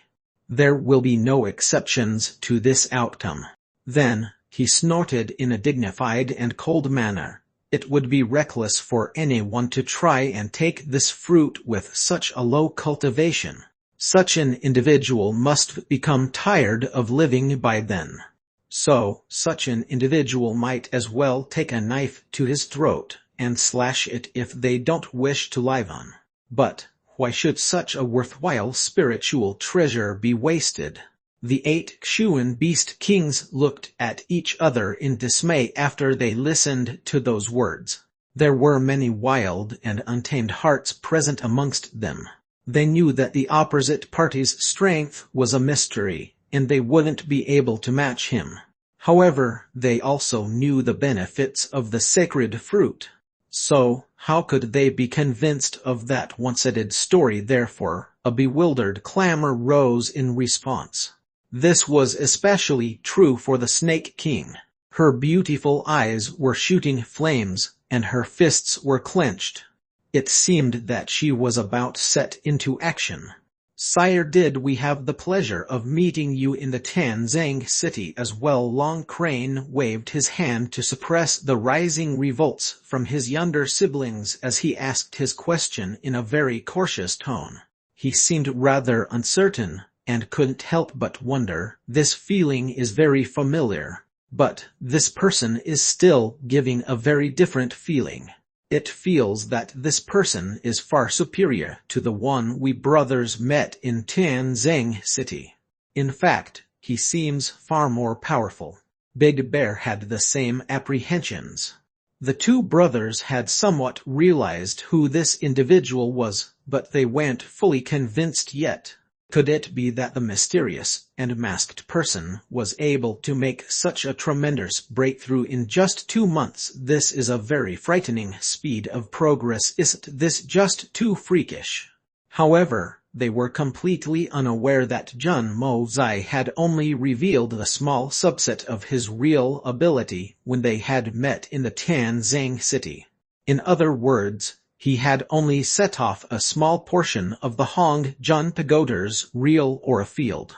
There will be no exceptions to this outcome." Then, he snorted in a dignified and cold manner. "It would be reckless for anyone to try and take this fruit with such a low cultivation. Such an individual must become tired of living by then. So, such an individual might as well take a knife to his throat and slash it if they don't wish to live on. But why should such a worthwhile spiritual treasure be wasted?" The 8 Chuan beast kings looked at each other in dismay after they listened to those words. There were many wild and untamed hearts present amongst them. They knew that the opposite party's strength was a mystery, and they wouldn't be able to match him. However, they also knew the benefits of the sacred fruit. So, how could they be convinced of that one-sided story? Therefore, a bewildered clamor rose in response. This was especially true for the Snake King. Her beautiful eyes were shooting flames, and her fists were clenched. It seemed that she was about set into action. Sire, did we have the pleasure of meeting you in the Tanzang city as well? Long Crane waved his hand to suppress the rising revolts from his younger siblings as he asked his question in a very cautious tone. He seemed rather uncertain, and couldn't help but wonder, this feeling is very familiar, but this person is still giving a very different feeling. It feels that this person is far superior to the one we brothers met in Tanzang City. In fact, he seems far more powerful. Big Bear had the same apprehensions. The two brothers had somewhat realized who this individual was, but they weren't fully convinced yet. Could it be that the mysterious and masked person was able to make such a tremendous breakthrough in just 2 months? This is a very frightening speed of progress. Isn't this just too freakish? However, they were completely unaware that Jun Mozai had only revealed a small subset of his real ability when they had met in the Tanzang city. In other words, he had only set off a small portion of the Hong Jun Pagoda's real aura field.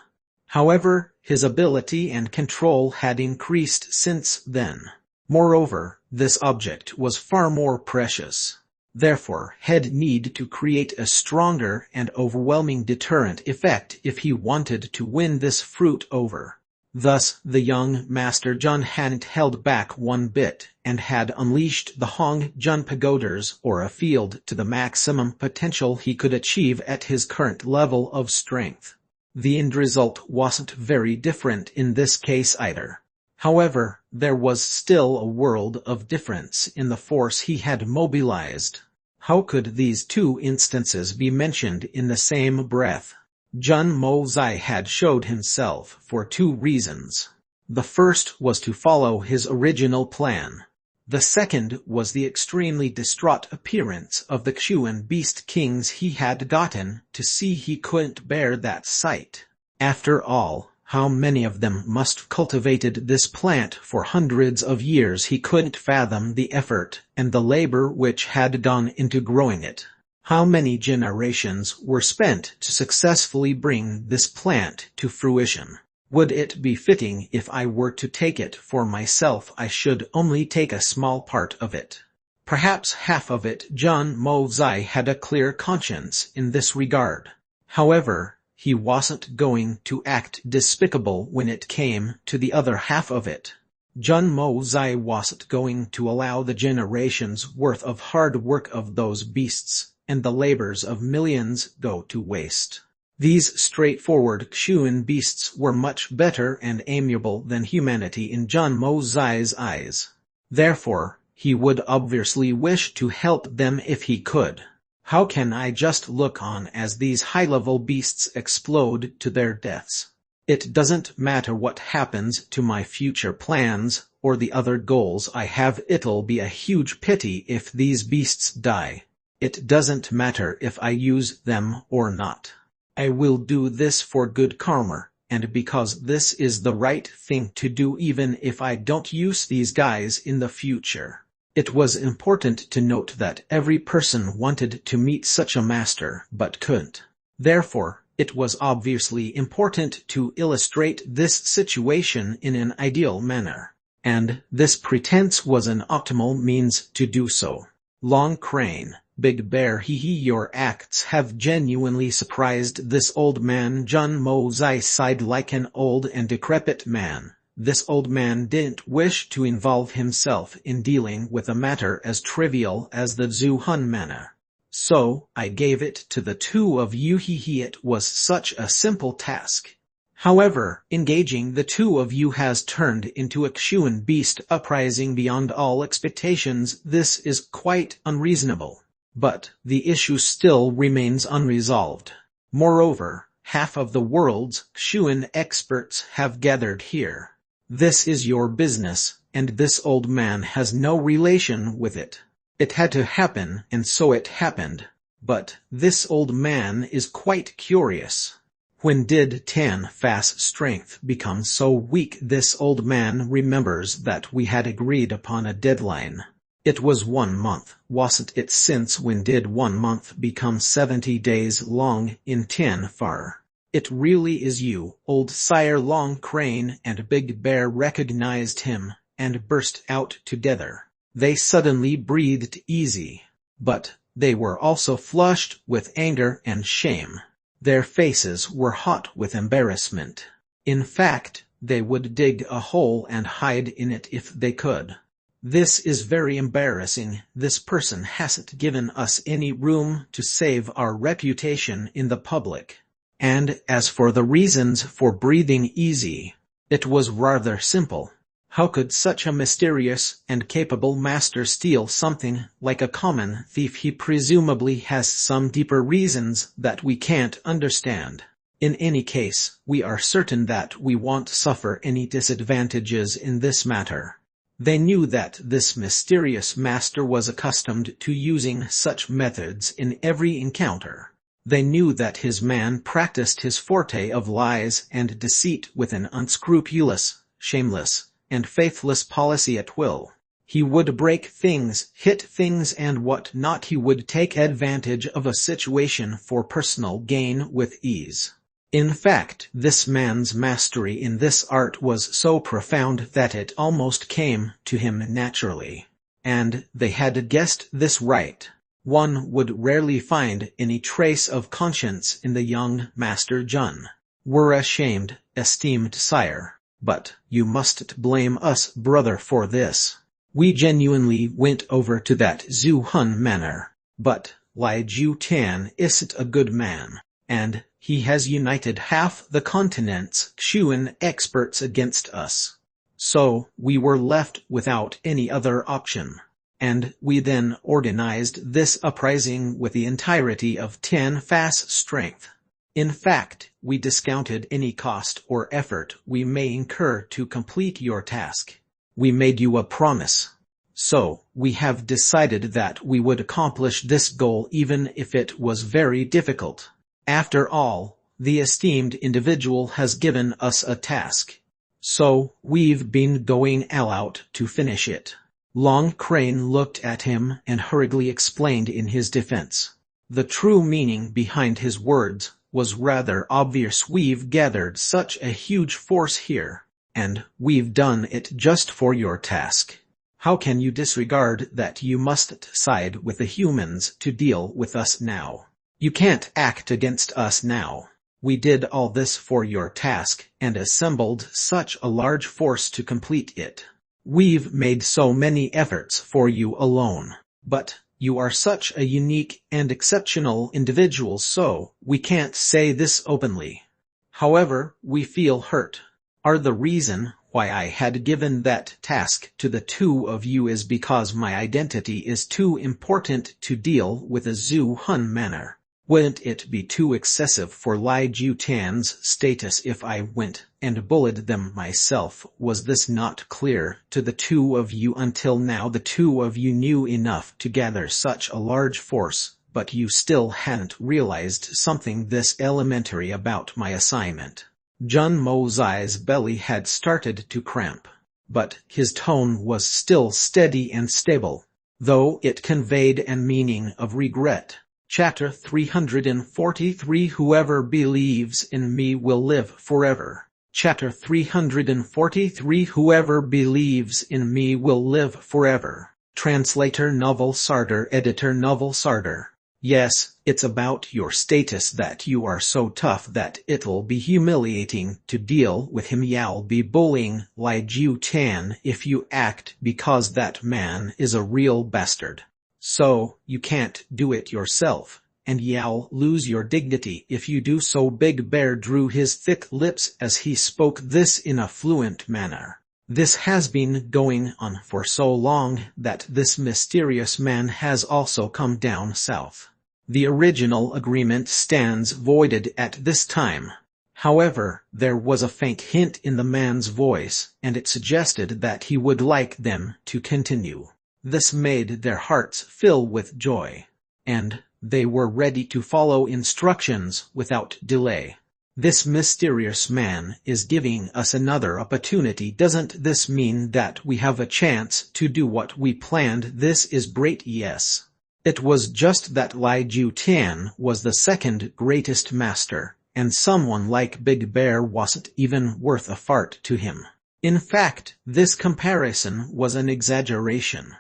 However, his ability and control had increased since then. Moreover, this object was far more precious. Therefore, he'd need to create a stronger and overwhelming deterrent effect if he wanted to win this fruit over. Thus, the young Master Jun hadn't held back one bit, and had unleashed the Hong Jun Pagoda's aura field to the maximum potential he could achieve at his current level of strength. The end result wasn't very different in this case either. However, there was still a world of difference in the force he had mobilized. How could these two instances be mentioned in the same breath? Jun Mozai had showed himself for 2 reasons. The first was to follow his original plan. The second was the extremely distraught appearance of the Xuan beast kings he had gotten to see. He couldn't bear that sight. After all, how many of them must have cultivated this plant for hundreds of years? He couldn't fathom the effort and the labor which had gone into growing it. How many generations were spent to successfully bring this plant to fruition? Would it be fitting if I were to take it for myself? I should only take a small part of it. Perhaps half of it. Jun Mozai had a clear conscience in this regard. However, he wasn't going to act despicable when it came to the other half of it. Jun Mozai wasn't going to allow the generations' worth of hard work of those beasts and the labors of millions go to waste. These straightforward Xuan beasts were much better and amiable than humanity in Jun Mozai's eyes. Therefore, he would obviously wish to help them if he could. How can I just look on as these high-level beasts explode to their deaths? It doesn't matter what happens to my future plans or the other goals I have. It'll be a huge pity if these beasts die. It doesn't matter if I use them or not. I will do this for good karma, and because this is the right thing to do even if I don't use these guys in the future. It was important to note that every person wanted to meet such a master but couldn't. Therefore, it was obviously important to illustrate this situation in an ideal manner. And this pretense was an optimal means to do so. Long Crane, Big Bear, your acts have genuinely surprised this old man. Jun Mozai sighed like an old and decrepit man. This old man didn't wish to involve himself in dealing with a matter as trivial as the Zuhun manna. So, I gave it to the two of you. It was such a simple task. However, engaging the two of you has turned into a Xuan beast uprising beyond all expectations. This is quite unreasonable. But the issue still remains unresolved. Moreover, half of the world's Xuan experts have gathered here. This is your business, and this old man has no relation with it. It had to happen, and so it happened. But this old man is quite curious. When did Tan Fa's strength become so weak? This old man remembers that we had agreed upon a deadline. It was 1 month, wasn't it? Since when did 1 month become 70 days long in 10 far? It really is you, old Sire. Long Crane and Big Bear recognized him, and burst out together. They suddenly breathed easy. But they were also flushed with anger and shame. Their faces were hot with embarrassment. In fact, they would dig a hole and hide in it if they could. This is very embarrassing. This person hasn't given us any room to save our reputation in the public. And as for the reasons for breathing easy, it was rather simple. How could such a mysterious and capable master steal something like a common thief? He presumably has some deeper reasons that we can't understand. In any case, we are certain that we won't suffer any disadvantages in this matter. They knew that this mysterious master was accustomed to using such methods in every encounter. They knew that his man practiced his forte of lies and deceit with an unscrupulous, shameless, and faithless policy at will. He would break things, hit things and what not. He would take advantage of a situation for personal gain with ease. In fact, this man's mastery in this art was so profound that it almost came to him naturally. And they had guessed this right. One would rarely find any trace of conscience in the young Master Jun. We're ashamed, esteemed sire, but you mustn't blame us, brother, for this. We genuinely went over to that Zhu Hun manor, but Lai Ju Tan isn't a good man, and he has united half the continent's Xuan experts against us. So we were left without any other option. And we then organized this uprising with the entirety of 10 fast strength. In fact, we discounted any cost or effort we may incur to complete your task. We made you a promise. So, we have decided that we would accomplish this goal even if it was very difficult. After all, the esteemed individual has given us a task. So, we've been going all out to finish it. Long Crane looked at him and hurriedly explained in his defense. The true meaning behind his words was rather obvious. We've gathered such a huge force here, and we've done it just for your task. How can you disregard that? You must side with the humans to deal with us now. You can't act against us now. We did all this for your task and assembled such a large force to complete it. We've made so many efforts for you alone, but you are such a unique and exceptional individual, so we can't say this openly. However, we feel hurt. The reason why I had given that task to the two of you is because my identity is too important to deal with a Zhu Hun manner. Wouldn't it be too excessive for Lai Ju Tan's status if I went and bullied them myself? Was this not clear to the two of you until now? The two of you knew enough to gather such a large force, but you still hadn't realized something this elementary about my assignment. Jun Mo's eyes belly had started to cramp, but his tone was still steady and stable, though it conveyed an meaning of regret. Chapter 343 Whoever believes in me will live forever. Chapter 343 Whoever believes in me will live forever. Translator Novel Sarder. Editor Novel Sarder. Yes, it's about your status that you are so tough that it'll be humiliating to deal with him. You'll be bullying Lai Ju Tan if you act because that man is a real bastard. So, you can't do it yourself, and you'll lose your dignity if you do so. Big Bear drew his thick lips as he spoke this in a fluent manner. This has been going on for so long that this mysterious man has also come down south. The original agreement stands voided at this time. However, there was a faint hint in the man's voice, and it suggested that he would like them to continue. This made their hearts fill with joy, and they were ready to follow instructions without delay. This mysterious man is giving us another opportunity. Doesn't this mean that we have a chance to do what we planned? This is great. Yes. It was just that Lai Ju Tian was the second greatest master, and someone like Big Bear wasn't even worth a fart to him. In fact, this comparison was an exaggeration.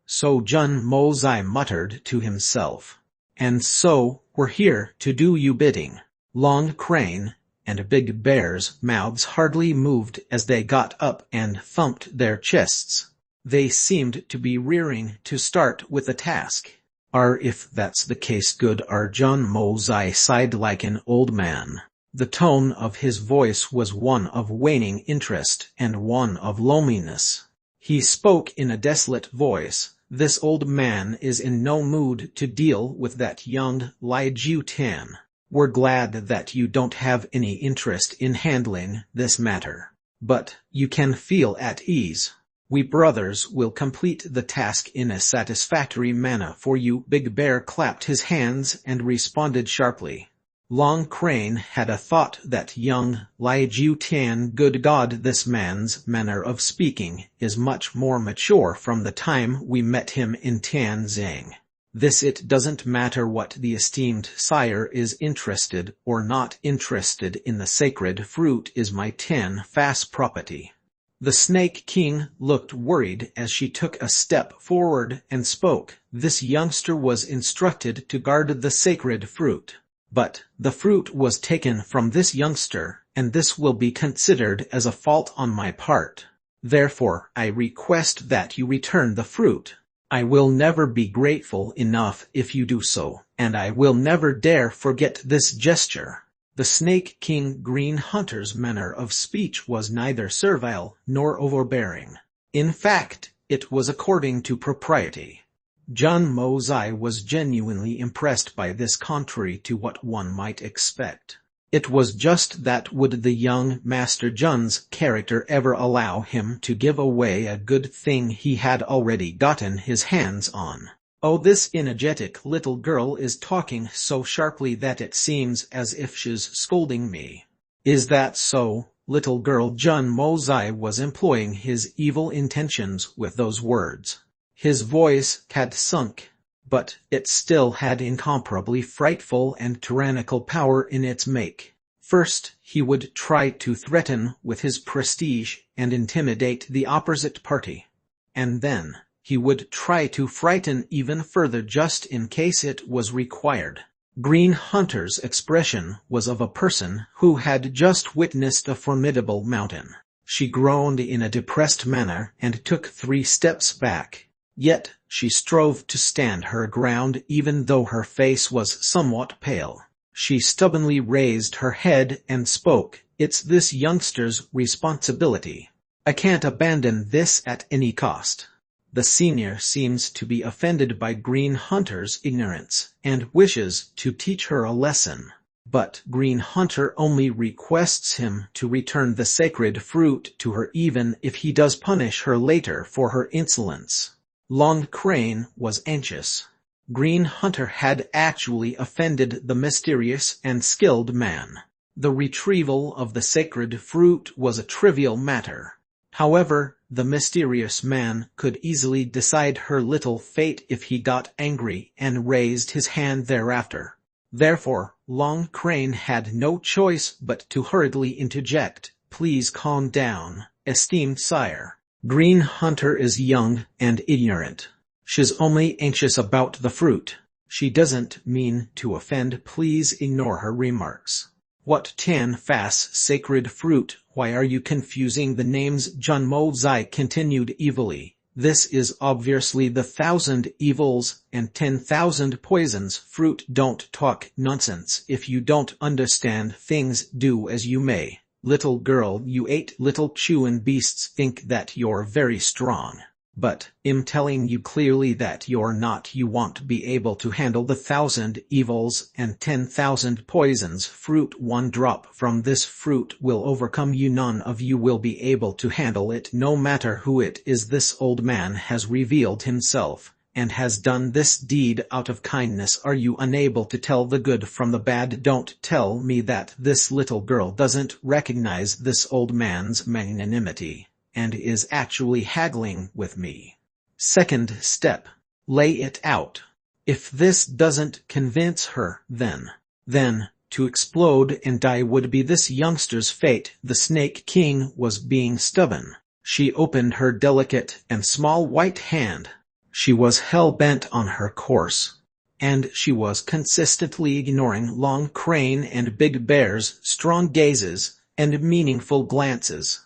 So Jun Mozai muttered to himself. And so, we're here to do you bidding. Long Crane and Big Bear's mouths hardly moved as they got up and thumped their chests. They seemed to be rearing to start with the task. If that's the case, good. Jun Mozai sighed like an old man. The tone of his voice was one of waning interest and one of loneliness. He spoke in a desolate voice. This old man is in no mood to deal with that young Lai Ju Tian. We're glad that you don't have any interest in handling this matter. But you can feel at ease. We brothers will complete the task in a satisfactory manner for you. Big Bear clapped his hands and responded sharply. Long Crane had a thought that young Lai Ju Tian, good God, this man's manner of speaking is much more mature from the time we met him in Tianzing. It doesn't matter what the esteemed sire is interested or not interested in. The sacred fruit is my 10 property. The Snake King looked worried as she took a step forward and spoke. This youngster was instructed to guard the sacred fruit. But the fruit was taken from this youngster, and this will be considered as a fault on my part. Therefore, I request that you return the fruit. I will never be grateful enough if you do so, and I will never dare forget this gesture. The Snake King Green Hunter's manner of speech was neither servile nor overbearing. In fact, it was according to propriety. Jun Mozai was genuinely impressed by this, contrary to what one might expect. It was just that would the young Master Jun's character ever allow him to give away a good thing he had already gotten his hands on? This energetic little girl is talking so sharply that it seems as if she's scolding me. Is that so, little girl? Jun Mozai was employing his evil intentions with those words. His voice had sunk, but it still had incomparably frightful and tyrannical power in its make. First, he would try to threaten with his prestige and intimidate the opposite party. And then, he would try to frighten even further just in case it was required. Green Hunter's expression was of a person who had just witnessed a formidable mountain. She groaned in a depressed manner and took 3 steps back. Yet, she strove to stand her ground even though her face was somewhat pale. She stubbornly raised her head and spoke. It's this youngster's responsibility. I can't abandon this at any cost. The senior seems to be offended by Green Hunter's ignorance and wishes to teach her a lesson. But Green Hunter only requests him to return the sacred fruit to her even if he does punish her later for her insolence. Long Crane was anxious. Green Hunter had actually offended the mysterious and skilled man. The retrieval of the sacred fruit was a trivial matter. However, the mysterious man could easily decide her little fate if he got angry and raised his hand thereafter. Therefore, Long Crane had no choice but to hurriedly interject. Please calm down, esteemed sire. Green Hunter is young and ignorant. She's only anxious about the fruit. She doesn't mean to offend. Please ignore her remarks. What 10 sacred fruit? Why are you confusing the names? Jun Mozai continued evilly. This is obviously the 1,000 evils and 10,000 poisons fruit. Don't talk nonsense. If you don't understand things, do as you may. Little girl, you 8 little chewin' beasts think that you're very strong. But, I'm telling you clearly that you're not. You won't be able to handle the 1,000 evils and 10,000 poisons fruit. 1 drop from this fruit will overcome you. None of you will be able to handle it, no matter who it is. This old man has revealed himself. and has done this deed out of kindness. Are you unable to tell the good from the bad? Don't tell me that this little girl doesn't recognize this old man's magnanimity, and is actually haggling with me. Second step. Lay it out. If this doesn't convince her, then to explode and die would be this youngster's fate. The Snake King was being stubborn. She opened her delicate and small white hand. She was hell-bent on her course, and she was consistently ignoring Long Crane and Big Bear's strong gazes and meaningful glances.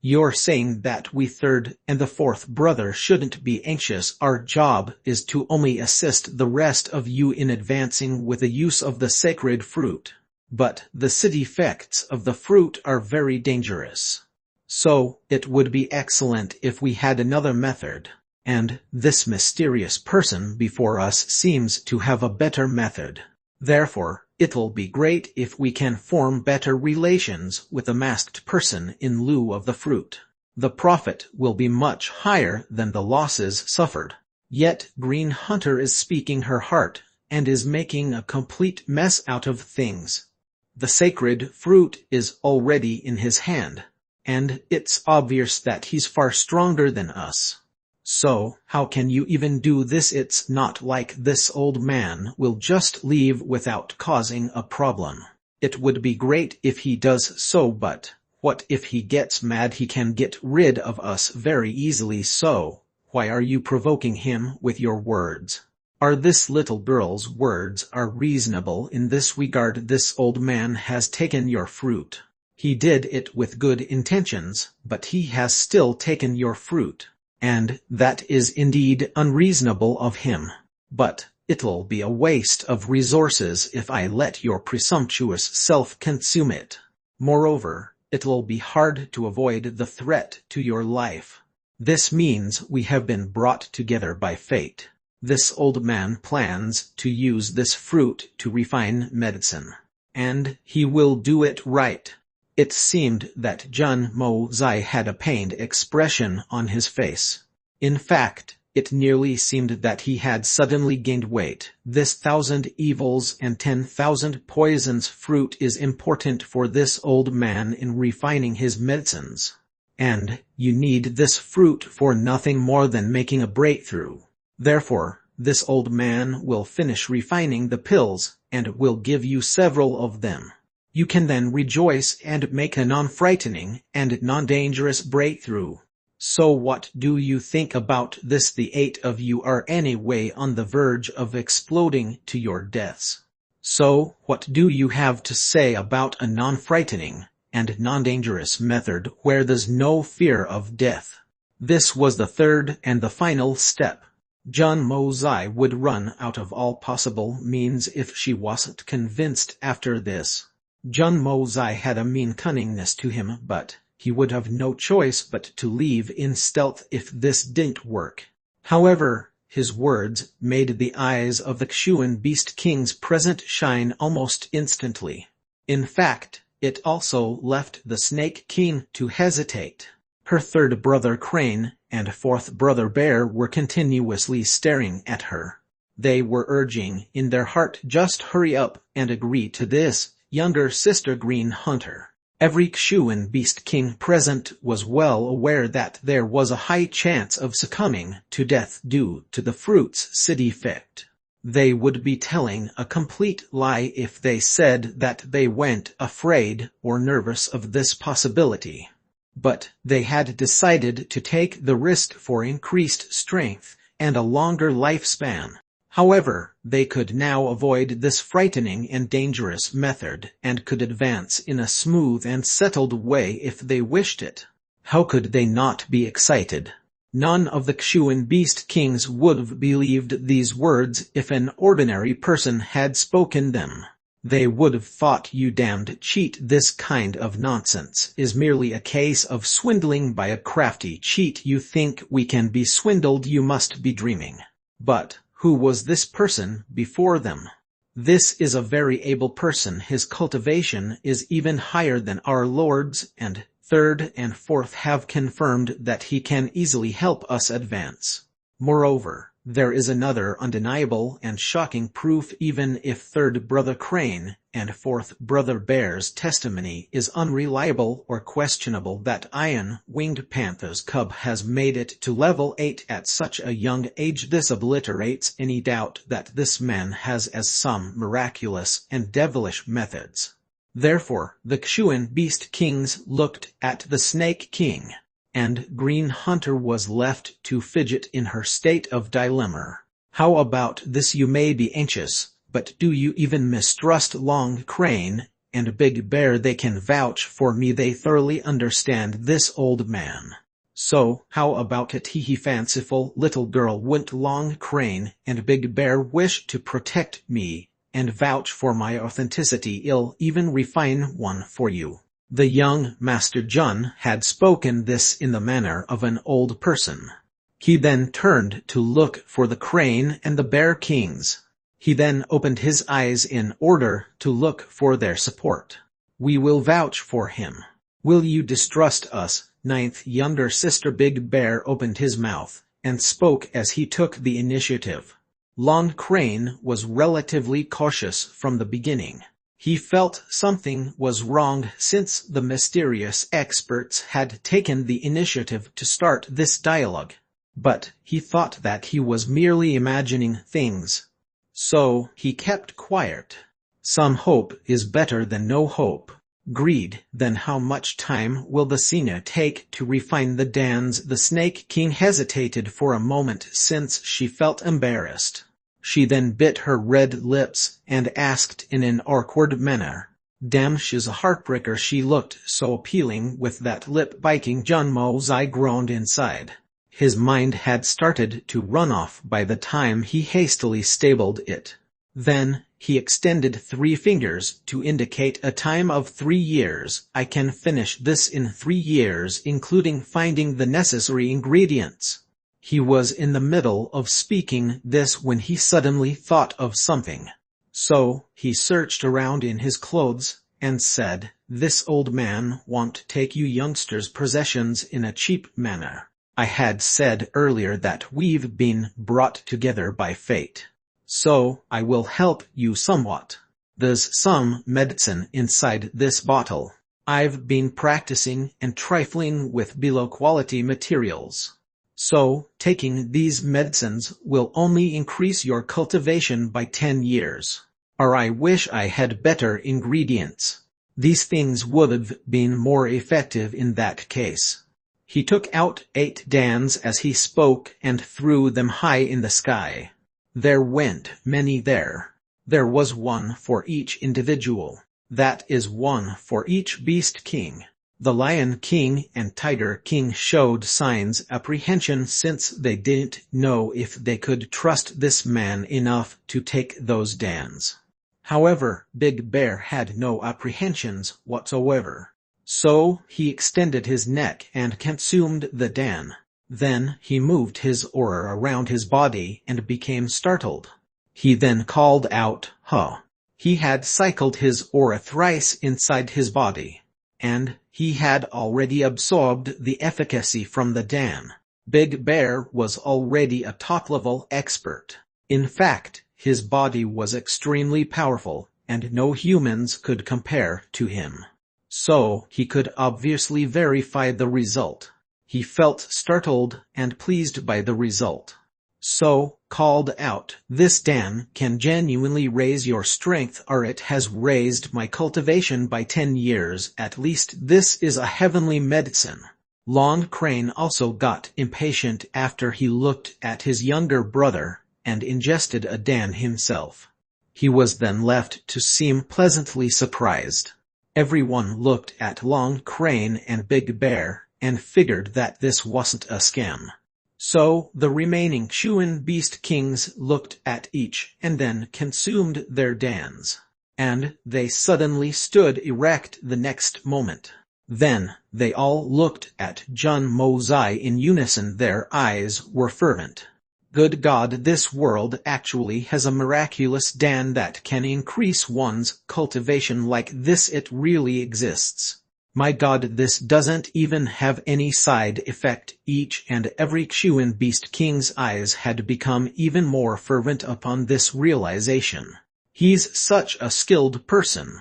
You're saying that we third and the fourth brother shouldn't be anxious? Our job is to only assist the rest of you in advancing with the use of the sacred fruit. But the side effects of the fruit are very dangerous. So, it would be excellent if we had another method. And this mysterious person before us seems to have a better method. Therefore, it'll be great if we can form better relations with the masked person in lieu of the fruit. The profit will be much higher than the losses suffered. Yet Green Hunter is speaking her heart, and is making a complete mess out of things. The sacred fruit is already in his hand, and it's obvious that he's far stronger than us. So, how can you even do this? It's not like this old man will just leave without causing a problem. It would be great if he does so, but what if he gets mad? He can get rid of us very easily. So, why are you provoking him with your words? Are this little girl's words are reasonable in this regard? This old man has taken your fruit. He did it with good intentions, but he has still taken your fruit. And that is indeed unreasonable of him. But it'll be a waste of resources if I let your presumptuous self consume it. Moreover, it'll be hard to avoid the threat to your life. This means we have been brought together by fate. This old man plans to use this fruit to refine medicine. And he will do it right. It seemed that Jun Mo-zai had a pained expression on his face. In fact, it nearly seemed that he had suddenly gained weight. This 1,000 evils and 10,000 poisons fruit is important for this old man in refining his medicines. And you need this fruit for nothing more than making a breakthrough. Therefore, this old man will finish refining the pills, and will give you several of them. You can then rejoice and make a non-frightening and non-dangerous breakthrough. So what do you think about this? The 8 of you are anyway on the verge of exploding to your deaths. So what do you have to say about a non-frightening and non-dangerous method where there's no fear of death? This was the third and the final step. Jun Mo-zai would run out of all possible means if she wasn't convinced after this. Jun Mo-zai had a mean cunningness to him, but he would have no choice but to leave in stealth if this didn't work. However, his words made the eyes of the Xuan Beast Kings present shine almost instantly. In fact, it also left the Snake King to hesitate. Her third brother Crane and fourth brother Bear were continuously staring at her. They were urging in their heart, just hurry up and agree to this, younger sister Green Hunter. Every Xuan Beast King present was well aware that there was a high chance of succumbing to death due to the fruit's side effect. They would be telling a complete lie if they said that they weren't afraid or nervous of this possibility. But they had decided to take the risk for increased strength and a longer lifespan. However, they could now avoid this frightening and dangerous method, and could advance in a smooth and settled way if they wished it. How could they not be excited? None of the Xuan Beast Kings would have believed these words if an ordinary person had spoken them. They would have thought, you damned cheat, this kind of nonsense is merely a case of swindling by a crafty cheat. You think we can be swindled? You must be dreaming. But who was this person before them? This is a very able person. His cultivation is even higher than our lords, and third and fourth have confirmed that he can easily help us advance. Moreover, There is another undeniable and shocking proof, even if third brother Crane and fourth brother Bear's testimony is unreliable or questionable, that iron-winged panther's cub has made it to level 8 at such a young age. This obliterates any doubt that this man has some miraculous and devilish methods. Therefore, the Kshuan Beast Kings looked at the Snake King, and Green Hunter was left to fidget in her state of dilemma. How about this? You may be anxious, but do you even mistrust Long Crane and Big Bear? They can vouch for me. They thoroughly understand this old man. So, how about it? He fanciful little girl. Wouldn't Long Crane and Big Bear wish to protect me and vouch for my authenticity? I'll even refine one for you. The young Master Jun had spoken this in the manner of an old person. He then turned to look for the Crane and the Bear Kings. He then opened his eyes in order to look for their support. We will vouch for him. Will you distrust us? Ninth younger sister Big Bear opened his mouth and spoke as he took the initiative. Long Crane was relatively cautious from the beginning. He felt something was wrong since the mysterious experts had taken the initiative to start this dialogue. But he thought that he was merely imagining things. So he kept quiet. Some hope is better than no hope. Greed. Then how much time will the Sina take to refine the dans? The Snake King hesitated for a moment since she felt embarrassed. She then bit her red lips and asked in an awkward manner, "Damn, she's a heartbreaker." She looked so appealing with that lip-biting. Jun Mozai groaned inside. His mind had started to run off by the time he hastily stabled it. Then, he extended 3 fingers to indicate a time of 3 years. I can finish this in 3 years, including finding the necessary ingredients. He was in the middle of speaking this when he suddenly thought of something. So, he searched around in his clothes and said, "This old man won't take you youngsters' possessions in a cheap manner. I had said earlier that we've been brought together by fate. So, I will help you somewhat. There's some medicine inside this bottle. I've been practicing and trifling with below-quality materials. So, taking these medicines will only increase your cultivation by 10 years. Or I wish I had better ingredients. These things would have been more effective in that case." He took out 8 dans as he spoke and threw them high in the sky. There went many there. There was one for each individual. That is one for each Beast King. The Lion King and Tiger King showed signs of apprehension since they didn't know if they could trust this man enough to take those dans. However, Big Bear had no apprehensions whatsoever. So, he extended his neck and consumed the dan. Then, he moved his aura around his body and became startled. He then called out, "Huh." He had cycled his aura thrice inside his body, and he had already absorbed the efficacy from the dan. Big Bear was already a top-level expert. In fact, his body was extremely powerful, and no humans could compare to him. So, he could obviously verify the result. He felt startled and pleased by the result. So, called out, "This dan can genuinely raise your strength, or it has raised my cultivation by 10 years at least. This is a heavenly medicine." Long Crane also got impatient after he looked at his younger brother and ingested a dan himself. He was then left to seem pleasantly surprised. Everyone looked at Long Crane and Big Bear and figured that this wasn't a scam. So, the remaining Kshuan Beast Kings looked at each and then consumed their dans. And they suddenly stood erect the next moment. Then, they all looked at Jun Mozai in unison. Their eyes were fervent. Good God, this world actually has a miraculous dan that can increase one's cultivation like this. It really exists. My God, this doesn't even have any side effect. Each and every Xuan Beast King's eyes had become even more fervent upon this realization. He's such a skilled person.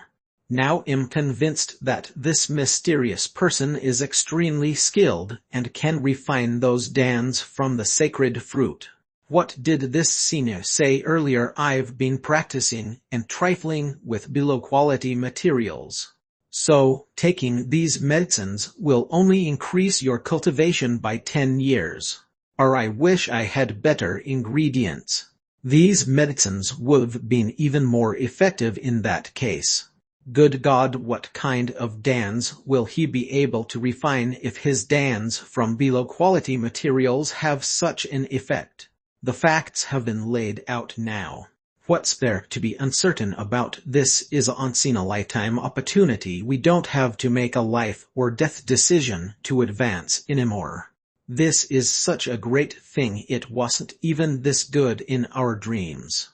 Now I'm convinced that this mysterious person is extremely skilled and can refine those dans from the sacred fruit. What did this senior say earlier? I've been practicing and trifling with below-quality materials. So, taking these medicines will only increase your cultivation by 10 years. Or I wish I had better ingredients. These medicines would have been even more effective in that case. Good God, what kind of dans will he be able to refine if his dans from below-quality materials have such an effect? The facts have been laid out now. What's there to be uncertain about? This is a once-in-a-lifetime opportunity. We don't have to make a life or death decision to advance anymore. This is such a great thing. It wasn't even this good in our dreams.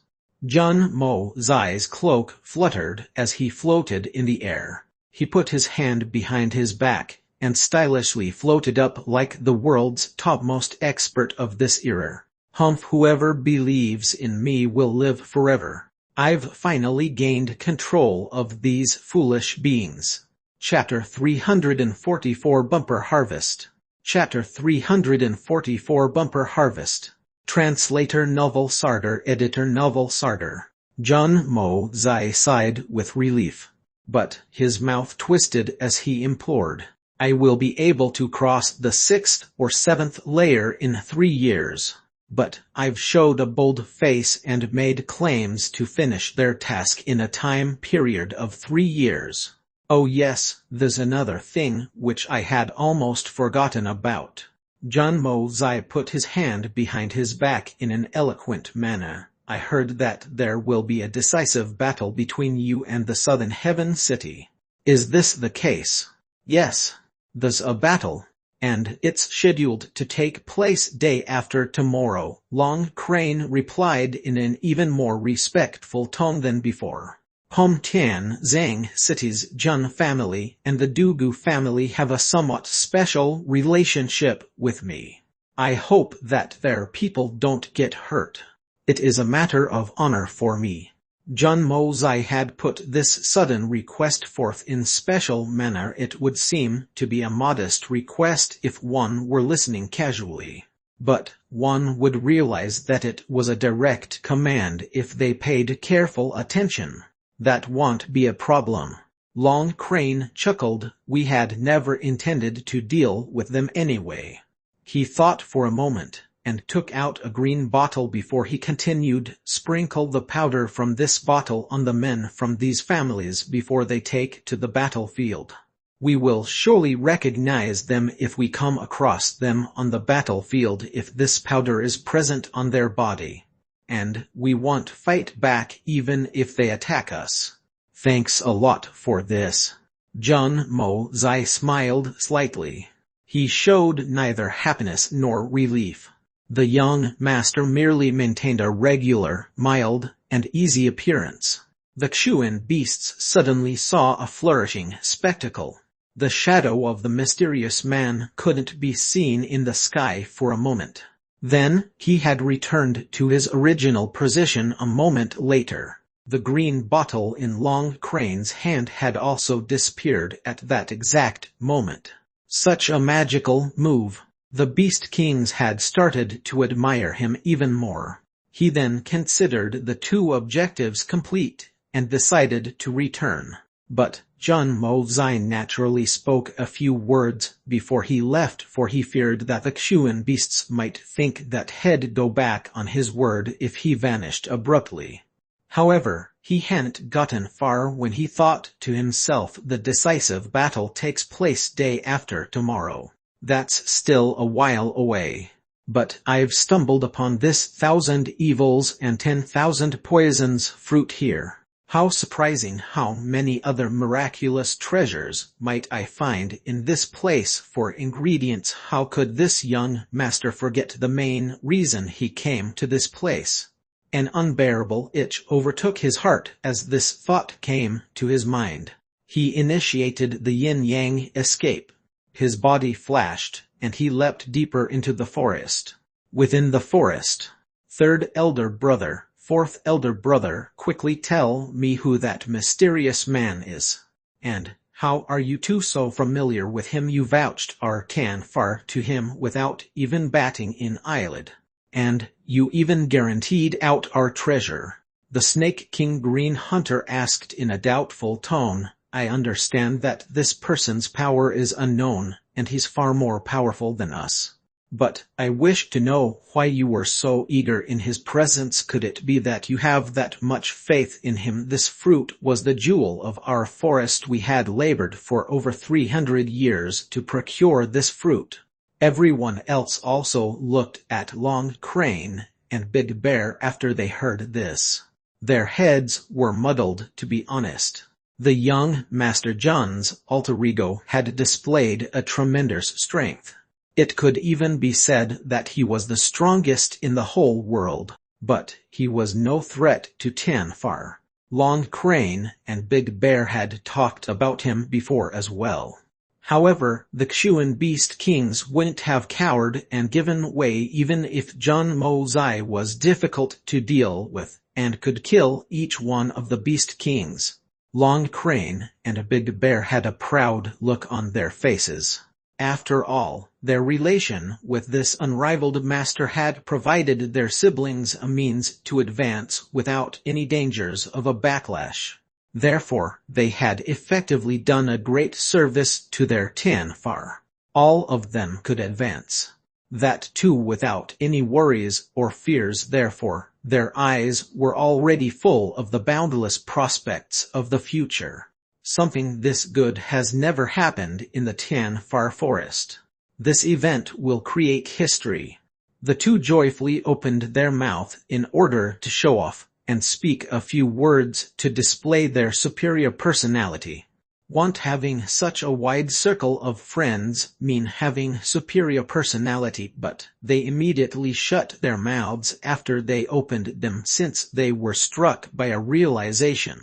Jun Mo Zai's cloak fluttered as he floated in the air. He put his hand behind his back and stylishly floated up like the world's topmost expert of this era. Humph, whoever believes in me will live forever. I've finally gained control of these foolish beings. Chapter 344 Bumper Harvest. Chapter 344 Bumper Harvest. Translator Novel Sarder. Editor Novel Sarder. Jun Mo Zai sighed with relief. But his mouth twisted as he implored. I will be able to cross the 6th or 7th layer in 3 years. But I've showed a bold face and made claims to finish their task in a time period of 3 years. Oh yes, there's another thing which I had almost forgotten about. Jun Mo Zai put his hand behind his back in an eloquent manner. I heard that there will be a decisive battle between you and the Southern Heaven City. Is this the case? Yes, there's a battle. And it's scheduled to take place day after tomorrow, Long Crane replied in an even more respectful tone than before. Hometian Zhang City's Jun family and the Dugu family have a somewhat special relationship with me. I hope that their people don't get hurt. It is a matter of honor for me. Jun Mo Zai had put this sudden request forth in special manner. It would seem to be a modest request if one were listening casually. But one would realize that it was a direct command if they paid careful attention. That won't be a problem. Long Crane chuckled. We had never intended to deal with them anyway. He thought for a moment and took out a green bottle before he continued. Sprinkle the powder from this bottle on the men from these families before they take to the battlefield. We will surely recognize them if we come across them on the battlefield if this powder is present on their body. And we won't fight back even if they attack us. Thanks a lot for this. Jun Mo Zai smiled slightly. He showed neither happiness nor relief. The young master merely maintained a regular, mild, and easy appearance. The Xuan beasts suddenly saw a flourishing spectacle. The shadow of the mysterious man couldn't be seen in the sky for a moment. Then, he had returned to his original position a moment later. The green bottle in Long Crane's hand had also disappeared at that exact moment. Such a magical move. The Beast Kings had started to admire him even more. He then considered the 2 objectives complete, and decided to return. But Jun Mo Zai naturally spoke a few words before he left, for he feared that the Xuan beasts might think that he'd go back on his word if he vanished abruptly. However, he hadn't gotten far when he thought to himself, the decisive battle takes place day after tomorrow. That's still a while away. But I've stumbled upon this 1,000 evils and 10,000 poisons fruit here. How surprising how many other miraculous treasures might I find in this place for ingredients. How could this young master forget the main reason he came to this place? An unbearable itch overtook his heart as this thought came to his mind. He initiated the yin-yang escape. His body flashed, and he leapt deeper into the forest. Within the forest. Third elder brother, fourth elder brother, quickly tell me who that mysterious man is. And how are you two so familiar with him? You vouched our far to him without even batting an eyelid. And you even guaranteed out our treasure. The Snake King Green Hunter asked in a doubtful tone. I understand that this person's power is unknown, and he's far more powerful than us. But I wish to know why you were so eager in his presence. Could it be that you have that much faith in him? This fruit was the jewel of our forest. We had labored for over 300 years to procure this fruit. Everyone else also looked at Long Crane and Big Bear after they heard this. Their heads were muddled, to be honest. The young Master John's alter ego had displayed a tremendous strength. It could even be said that he was the strongest in the whole world, but he was no threat to Tanfar. Long Crane and Big Bear had talked about him before as well. However, the Xuan Beast Kings wouldn't have cowered and given way even if John Mozai was difficult to deal with and could kill each one of the Beast Kings. Long Crane and Big Bear had a proud look on their faces. After all, their relation with this unrivaled master had provided their siblings a means to advance without any dangers of a backlash. Therefore, they had effectively done a great service to their Tanfar. All of them could advance. That too without any worries or fears. Therefore, their eyes were already full of the boundless prospects of the future. Something this good has never happened in the Tanfar forest. This event will create history. The two joyfully opened their mouth in order to show off and speak a few words to display their superior personality. Won't having such a wide circle of friends mean having superior personality? But they immediately shut their mouths after they opened them, since they were struck by a realization.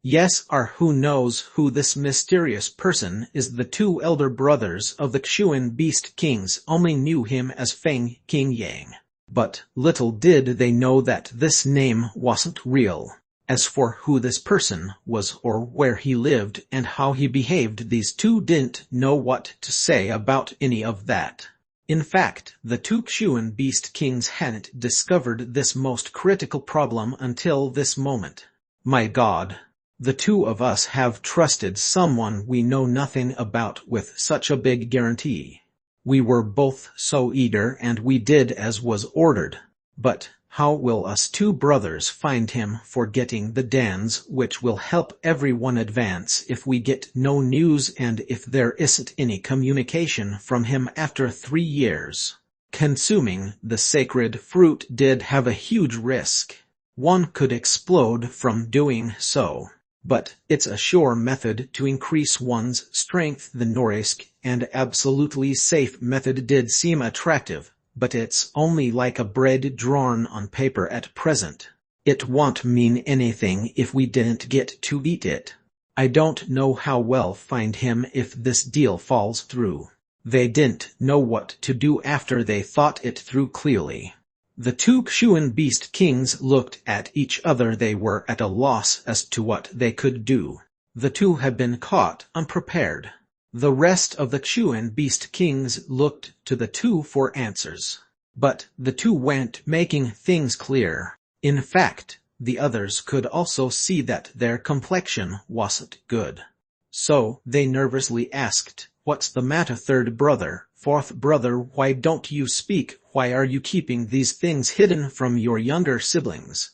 Yes, or who knows who this mysterious person is? The two elder brothers of the Xuan Beast Kings only knew him as Feng King Yang. But little did they know that this name wasn't real. As for who this person was or where he lived and how he behaved, these two didn't know what to say about any of that. In fact, the two Xuan Beast Kings hadn't discovered this most critical problem until this moment. My God! The two of us have trusted someone we know nothing about with such a big guarantee. We were both so eager and we did as was ordered. But how will us two brothers find him for getting the dance which will help everyone advance if we get no news and if there isn't any communication from him after 3 years? Consuming the sacred fruit did have a huge risk. One could explode from doing so. But it's a sure method to increase one's strength. The no-risk and absolutely safe method did seem attractive, but it's only like a bread drawn on paper at present. It won't mean anything if we didn't get to eat it. I don't know how we'll find him if this deal falls through. They didn't know what to do after they thought it through clearly. The two Xuan Beast Kings looked at each other. They were at a loss as to what they could do. The two had been caught unprepared. The rest of the Xuan Beast Kings looked to the two for answers. But the two weren't making things clear. In fact, the others could also see that their complexion wasn't good. So they nervously asked, "What's the matter, third brother, fourth brother? Why don't you speak? Why are you keeping these things hidden from your younger siblings?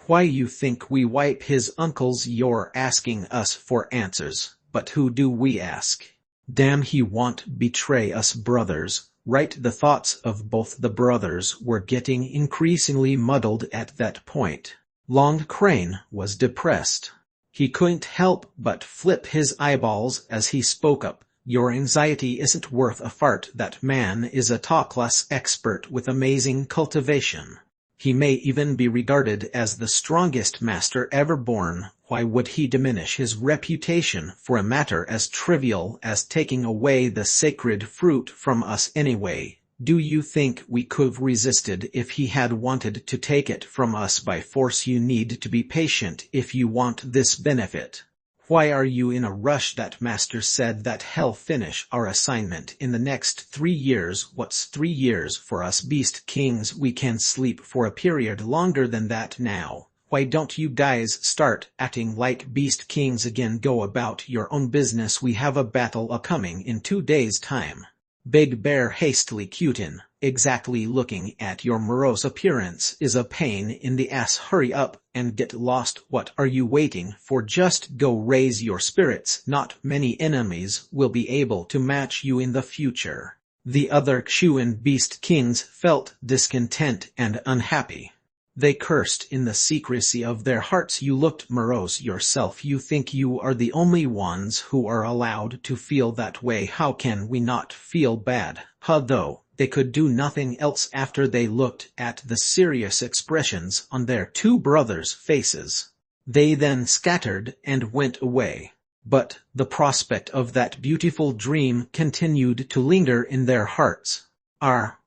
Why you think we wipe his uncles? You're asking us for answers, but who do we ask? Damn, he won't betray us brothers, right?" The thoughts of both the brothers were getting increasingly muddled at that point. Long Crane was depressed. He couldn't help but flip his eyeballs as he spoke up. "Your anxiety isn't worth a fart. That man is a top-class expert with amazing cultivation. He may even be regarded as the strongest master ever born. Why would he diminish his reputation for a matter as trivial as taking away the sacred fruit from us anyway? Do you think we could've resisted if he had wanted to take it from us by force? You need to be patient if you want this benefit. Why are you in a rush? That master said that he'll finish our assignment in the next 3 years. What's 3 years for us beast kings? We can sleep for a period longer than that now. Why don't you guys start acting like beast kings again? Go about your own business. We have a battle a-coming in 2 days' time. Big Bear hastily cut in. Exactly, looking at your morose appearance is a pain in the ass. Hurry up and get lost. What are you waiting for? Just go raise your spirits. Not many enemies will be able to match you in the future. The other Kshuan beast kings felt discontent and unhappy. They cursed in the secrecy of their hearts. You looked morose yourself. You think you are the only ones who are allowed to feel that way. How can we not feel bad? Though they could do nothing else after they looked at the serious expressions on their two brothers' faces. They then scattered and went away. But the prospect of that beautiful dream continued to linger in their hearts.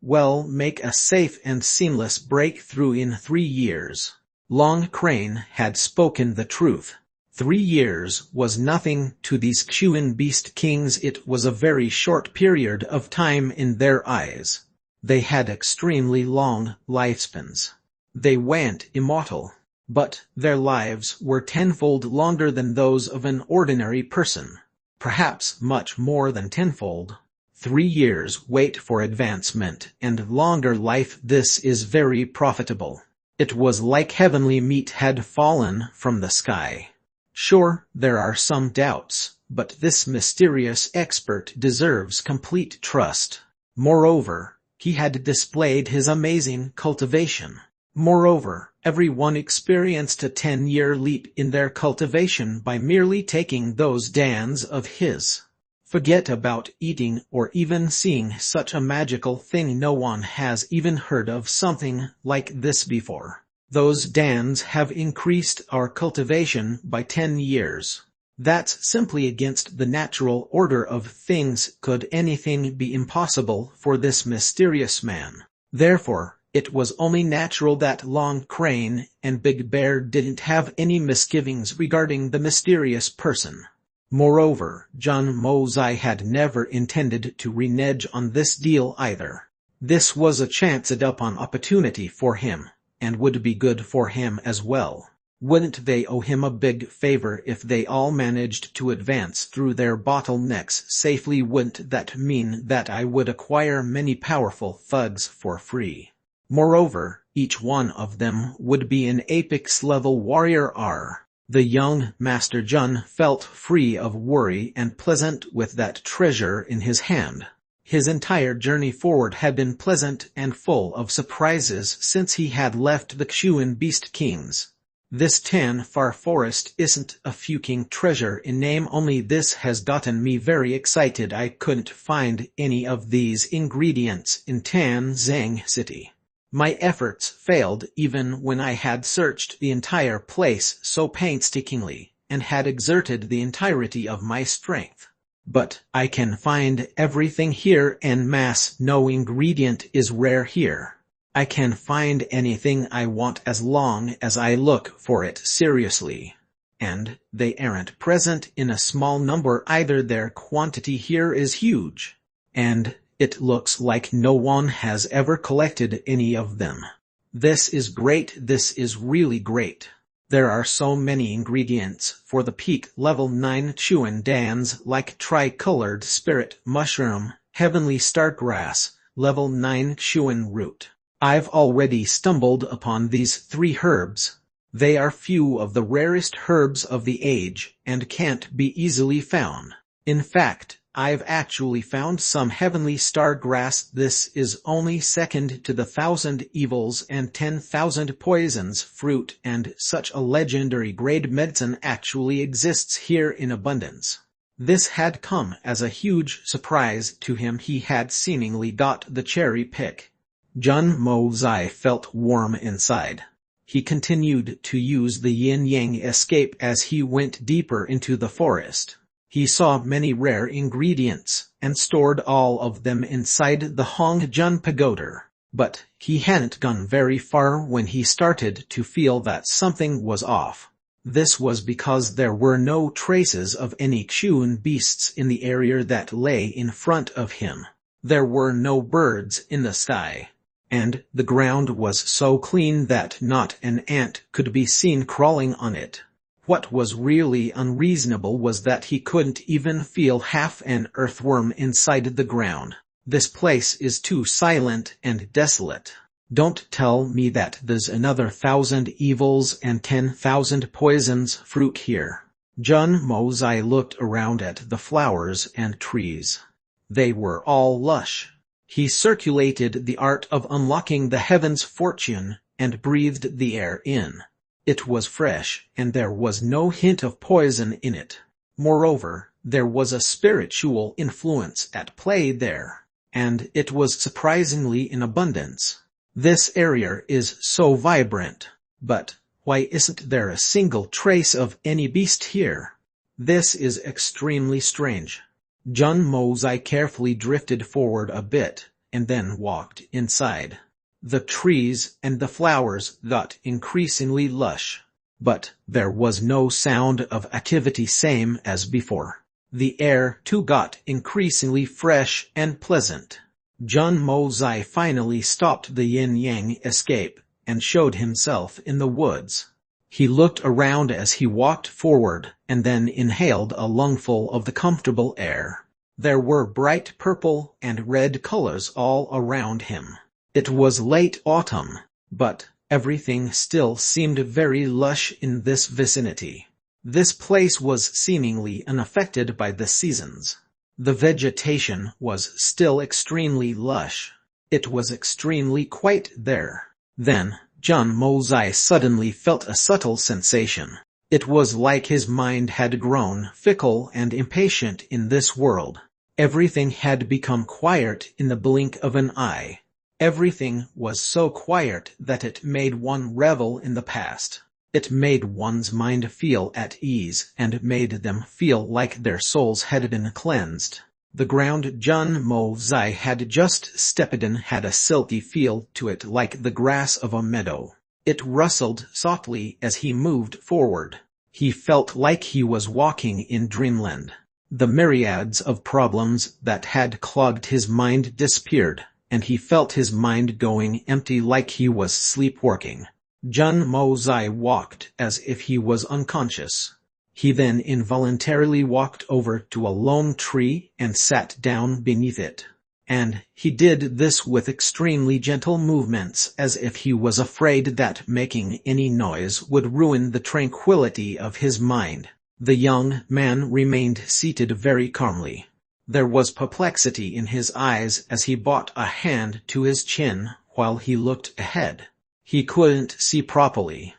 Well, make a safe and seamless breakthrough in 3 years. Long Crane had spoken the truth. 3 years was nothing to these Kshuan beast kings. It was a very short period of time in their eyes. They had extremely long lifespans. They weren't immortal, but their lives were tenfold longer than those of an ordinary person. Perhaps much more than tenfold. 3 years wait for advancement and longer life. This is very profitable. It was like heavenly meat had fallen from the sky. Sure, there are some doubts, but this mysterious expert deserves complete trust. Moreover, he had displayed his amazing cultivation. Moreover, everyone experienced a 10-year leap in their cultivation by merely taking those dans of his. Forget about eating or even seeing such a magical thing. No one has even heard of something like this before. Those dans have increased our cultivation by 10 years. That's simply against the natural order of things. Could anything be impossible for this mysterious man? Therefore, it was only natural that Long Crane and Big Bear didn't have any misgivings regarding the mysterious person. Moreover, John Mosai had never intended to renege on this deal either. This was a chanced-upon opportunity for him, and would be good for him as well. Wouldn't they owe him a big favor if they all managed to advance through their bottlenecks safely? Wouldn't that mean that I would acquire many powerful thugs for free? Moreover, each one of them would be an apex-level warrior. The young Master Jun felt free of worry and pleasant with that treasure in his hand. His entire journey forward had been pleasant and full of surprises since he had left the Kshuan Beast Kings. This Tan Far Forest isn't a fucking treasure in name only. This has gotten me very excited. I couldn't find any of these ingredients in Tan Zhang City. My efforts failed even when I had searched the entire place so painstakingly, and had exerted the entirety of my strength. But I can find everything here en masse. No ingredient is rare here. I can find anything I want as long as I look for it seriously. And they aren't present in a small number either. Their quantity here is huge. And it looks like no one has ever collected any of them. This is great. This is really great. There are so many ingredients for the peak level 9 Chuan dans like tricolored spirit mushroom, heavenly stargrass, level 9 Chuan root. I've already stumbled upon these 3 herbs. They are few of the rarest herbs of the age and can't be easily found. In fact, I've actually found some heavenly stargrass. This is only second to the 1,000 evils and 10,000 poisons fruit, and such a legendary grade medicine actually exists here in abundance. This had come as a huge surprise to him. He had seemingly got the cherry pick. Jun Mo-zai felt warm inside. He continued to use the yin-yang escape as he went deeper into the forest. He saw many rare ingredients, and stored all of them inside the Hongjun pagoda. But he hadn't gone very far when he started to feel that something was off. This was because there were no traces of any Xun beasts in the area that lay in front of him. There were no birds in the sky, and the ground was so clean that not an ant could be seen crawling on it. What was really unreasonable was that he couldn't even feel half an earthworm inside the ground. This place is too silent and desolate. Don't tell me that there's another 1,000 evils and 10,000 poisons fruit here. Jun Mo-zai looked around at the flowers and trees. They were all lush. He circulated the art of unlocking the heavens' fortune and breathed the air in. It was fresh, and there was no hint of poison in it. Moreover, there was a spiritual influence at play there, and it was surprisingly in abundance. This area is so vibrant, but why isn't there a single trace of any beast here? This is extremely strange. Jun Mo-zai carefully drifted forward a bit, and then walked inside. The trees and the flowers got increasingly lush, but there was no sound of activity same as before. The air too got increasingly fresh and pleasant. Jun Mo-zai finally stopped the yin-yang escape, and showed himself in the woods. He looked around as he walked forward, and then inhaled a lungful of the comfortable air. There were bright purple and red colors all around him. It was late autumn, but everything still seemed very lush in this vicinity. This place was seemingly unaffected by the seasons. The vegetation was still extremely lush. It was extremely quiet there. Then, Jun Mo-zai suddenly felt a subtle sensation. It was like his mind had grown fickle and impatient in this world. Everything had become quiet in the blink of an eye. Everything was so quiet that it made one revel in the past. It made one's mind feel at ease and made them feel like their souls had been cleansed. The ground Jun Mo-zai had just stepped in had a silky feel to it like the grass of a meadow. It rustled softly as he moved forward. He felt like he was walking in dreamland. The myriads of problems that had clogged his mind disappeared, and he felt his mind going empty like he was sleepwalking. Jun Mo-zai walked as if he was unconscious. He then involuntarily walked over to a lone tree and sat down beneath it. And he did this with extremely gentle movements as if he was afraid that making any noise would ruin the tranquility of his mind. The young man remained seated very calmly. There was perplexity in his eyes as he brought a hand to his chin while he looked ahead. He couldn't see properly.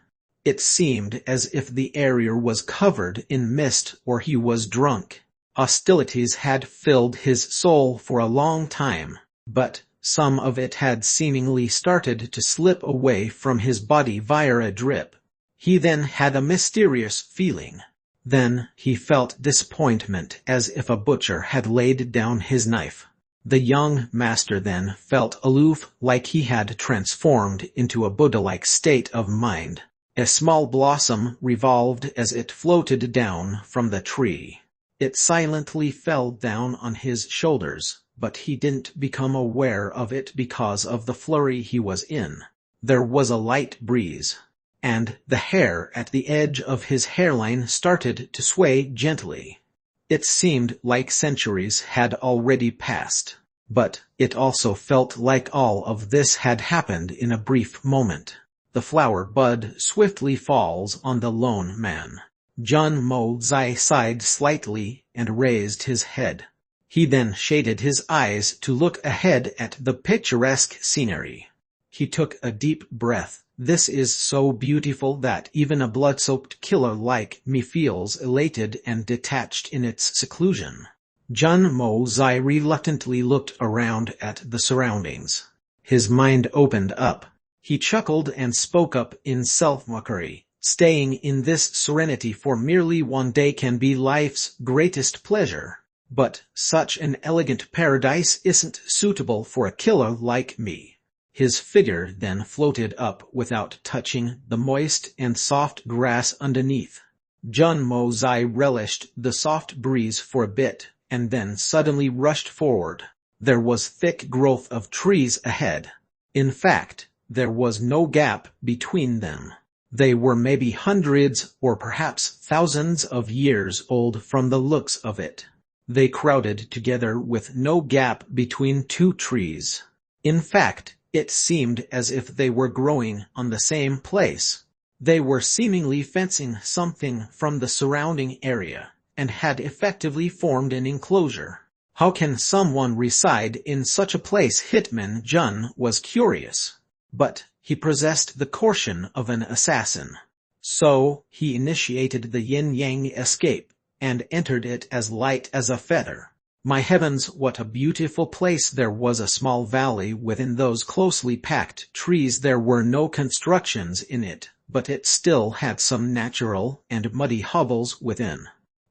It seemed as if the area was covered in mist or he was drunk. Hostilities had filled his soul for a long time, but some of it had seemingly started to slip away from his body via a drip. He then had a mysterious feeling. Then he felt disappointment as if a butcher had laid down his knife. The young master then felt aloof like he had transformed into a Buddha-like state of mind. A small blossom revolved as it floated down from the tree. It silently fell down on his shoulders, but he didn't become aware of it because of the flurry he was in. There was a light breeze, and the hair at the edge of his hairline started to sway gently. It seemed like centuries had already passed, but it also felt like all of this had happened in a brief moment. The flower bud swiftly falls on the lone man. Jun Mo-zai sighed slightly and raised his head. He then shaded his eyes to look ahead at the picturesque scenery. He took a deep breath. This is so beautiful that even a blood-soaked killer like me feels elated and detached in its seclusion. Jun Mo-zai reluctantly looked around at the surroundings. His mind opened up. He chuckled and spoke up in self-mockery. Staying in this serenity for merely one day can be life's greatest pleasure. But such an elegant paradise isn't suitable for a killer like me. His figure then floated up without touching the moist and soft grass underneath. Jun Mozai relished the soft breeze for a bit, and then suddenly rushed forward. There was thick growth of trees ahead. In fact, there was no gap between them. They were maybe hundreds or perhaps thousands of years old from the looks of it. They crowded together with no gap between two trees. In fact, it seemed as if they were growing on the same place. They were seemingly fencing something from the surrounding area, and had effectively formed an enclosure. How can someone reside in such a place? Hitman Jun was curious. But he possessed the caution of an assassin. So, he initiated the yin-yang escape, and entered it as light as a feather. My heavens, what a beautiful place! There was a small valley within those closely packed trees. There were no constructions in it, but it still had some natural and muddy hovels within.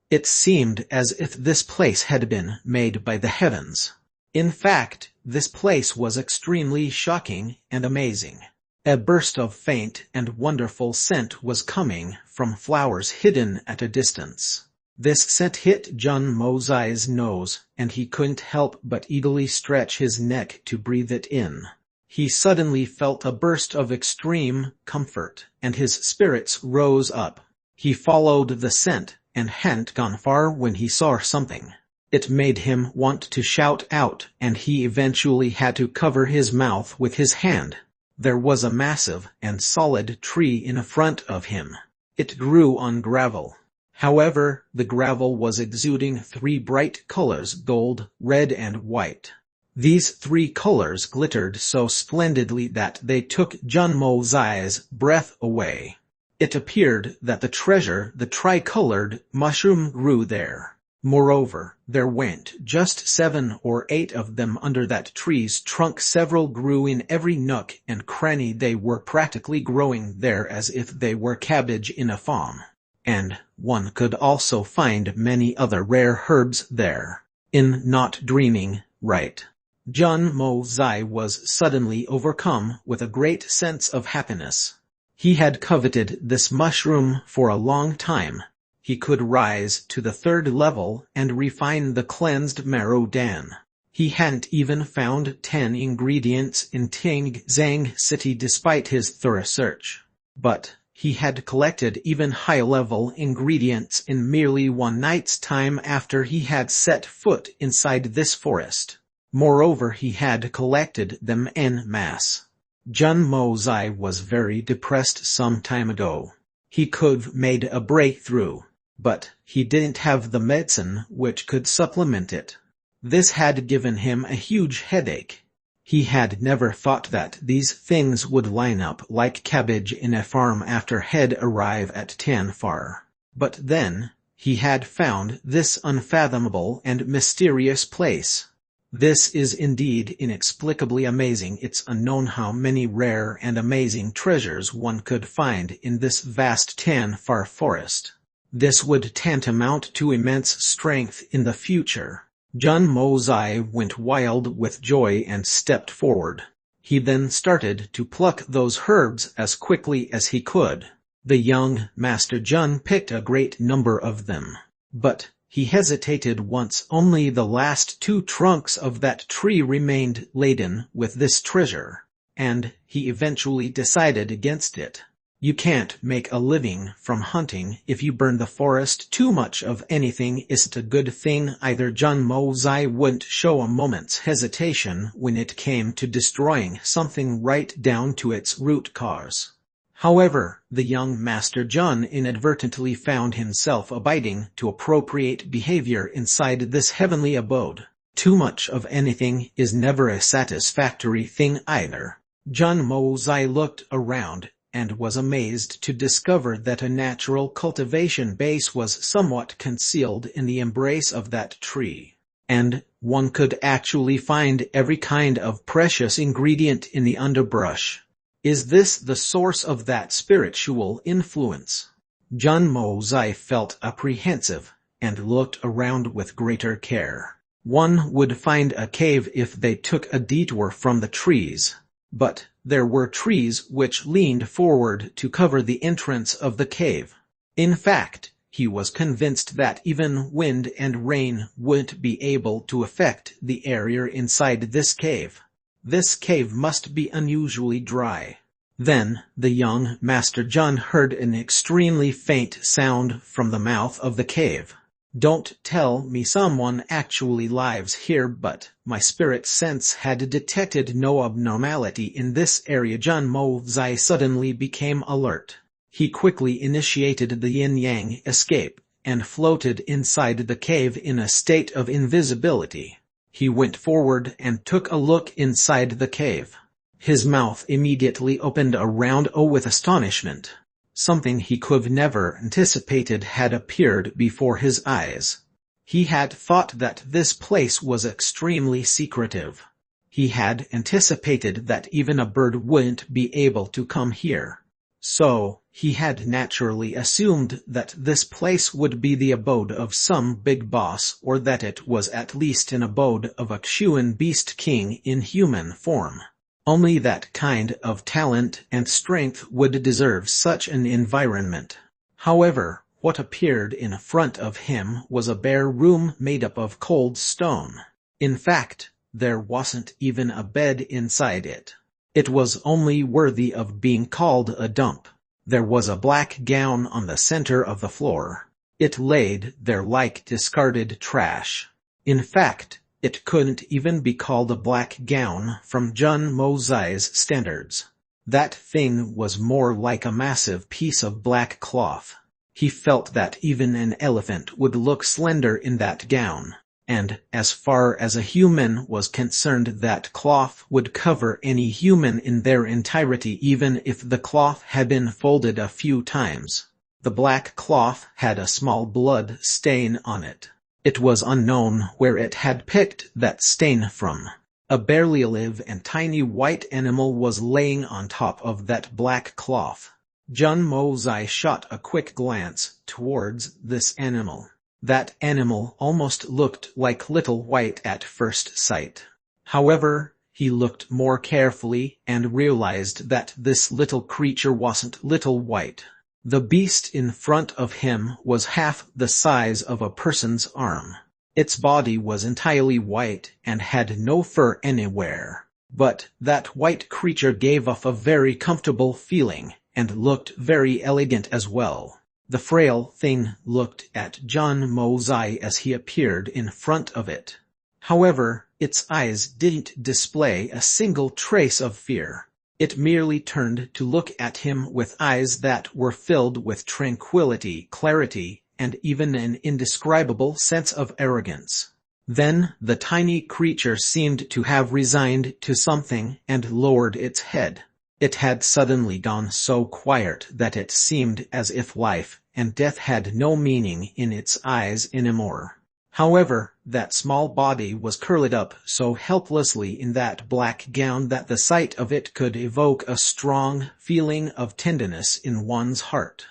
It seemed as if this place had been made by the heavens. In fact, this place was extremely shocking and amazing. A burst of faint and wonderful scent was coming from flowers hidden at a distance. This scent hit Jun Mozai's nose, and he couldn't help but eagerly stretch his neck to breathe it in. He suddenly felt a burst of extreme comfort, and his spirits rose up. He followed the scent, and hadn't gone far when he saw something. It made him want to shout out, and he eventually had to cover his mouth with his hand. There was a massive and solid tree in front of him. It grew on gravel. However, the gravel was exuding three bright colors: gold, red and white. These three colors glittered so splendidly that they took Jun Mozai's breath away. It appeared that the treasure, the tricolored mushroom, grew there. Moreover, there weren't just 7 or 8 of them under that tree's trunk. Several grew in every nook and cranny. They were practically growing there as if they were cabbage in a farm. And one could also find many other rare herbs there. Not dreaming, right? Jun Mozai was suddenly overcome with a great sense of happiness. He had coveted this mushroom for a long time. He could rise to the 3rd level and refine the cleansed marrow dan. He hadn't even found 10 ingredients in Ting Zhang City despite his thorough search. But he had collected even high-level ingredients in merely one night's time after he had set foot inside this forest. Moreover, he had collected them en masse. Jun Mozai was very depressed some time ago. He could have made a breakthrough, but he didn't have the medicine which could supplement it. This had given him a huge headache. He had never thought that these things would line up like cabbage in a farm after he'd arrive at Tanfar. But then, he had found this unfathomable and mysterious place. This is indeed inexplicably amazing. It's unknown how many rare and amazing treasures one could find in this vast Tanfar forest. This would tantamount to immense strength in the future. Jun Mozai went wild with joy and stepped forward. He then started to pluck those herbs as quickly as he could. The young Master Jun picked a great number of them. But he hesitated once. Only the last 2 trunks of that tree remained laden with this treasure, and he eventually decided against it. You can't make a living from hunting if you burn the forest. Too much of anything isn't a good thing either. Jun Mozai wouldn't show a moment's hesitation when it came to destroying something right down to its root cause. However, the young Master Jun inadvertently found himself abiding to appropriate behavior inside this heavenly abode. Too much of anything is never a satisfactory thing either. Jun Mozai looked around and was amazed to discover that a natural cultivation base was somewhat concealed in the embrace of that tree. And One could actually find every kind of precious ingredient in the underbrush. Is this the source of that spiritual influence? Jun Mozai felt apprehensive and looked around with greater care. One would find a cave if they took a detour from the trees. But there were trees which leaned forward to cover the entrance of the cave. In fact, he was convinced that even wind and rain wouldn't be able to affect the area inside this cave. This cave must be unusually dry. Then, the young Master Jun heard an extremely faint sound from the mouth of the cave. Don't tell me someone actually lives here, but my spirit sense had detected no abnormality in this area. Jun Mozai suddenly became alert. He quickly initiated the yin-yang escape and floated inside the cave in a state of invisibility. He went forward and took a look inside the cave. His mouth immediately opened a round O with astonishment. Something he could never anticipated had appeared before his eyes. He had thought that this place was extremely secretive. He had anticipated that even a bird wouldn't be able to come here. So, he had naturally assumed that this place would be the abode of some big boss, or that it was at least an abode of a Xuan beast king in human form. Only that kind of talent and strength would deserve such an environment. However, what appeared in front of him was a bare room made up of cold stone. In fact, there wasn't even a bed inside it. It was only worthy of being called a dump. There was a black gown on the center of the floor. It laid there like discarded trash. In fact, it couldn't even be called a black gown from Jun Mozai's standards. That thing was more like a massive piece of black cloth. He felt that even an elephant would look slender in that gown. And, as far as a human was concerned, that cloth would cover any human in their entirety even if the cloth had been folded a few times. The black cloth had a small blood stain on it. It was unknown where it had picked that stain from. A barely alive and tiny white animal was laying on top of that black cloth. Jun Mozai shot a quick glance towards this animal. That animal almost looked like Little White at first sight. However, he looked more carefully and realized that this little creature wasn't Little White. The beast in front of him was half the size of a person's arm. Its body was entirely white and had no fur anywhere. But that white creature gave off a very comfortable feeling and looked very elegant as well. The frail thing looked at Jun Mozai as he appeared in front of it. However, its eyes didn't display a single trace of fear. It merely turned to look at him with eyes that were filled with tranquility, clarity, and even an indescribable sense of arrogance. Then the tiny creature seemed to have resigned to something and lowered its head. It had suddenly gone so quiet that it seemed as if life and death had no meaning in its eyes anymore. However, that small body was curled up so helplessly in that black gown that the sight of it could evoke a strong feeling of tenderness in one's heart.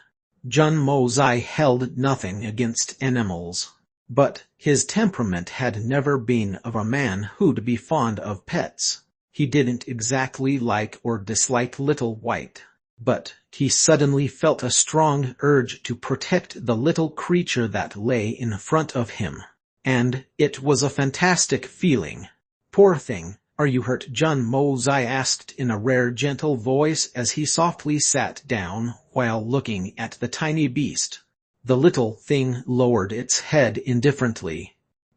Jun Mozai held nothing against animals, but his temperament had never been of a man who'd be fond of pets. He didn't exactly like or dislike Little White, but he suddenly felt a strong urge to protect the little creature that lay in front of him. And it was a fantastic feeling. "Poor thing, are you hurt?" Jun Mozai asked in a rare gentle voice as he softly sat down while looking at the tiny beast. The little thing lowered its head indifferently.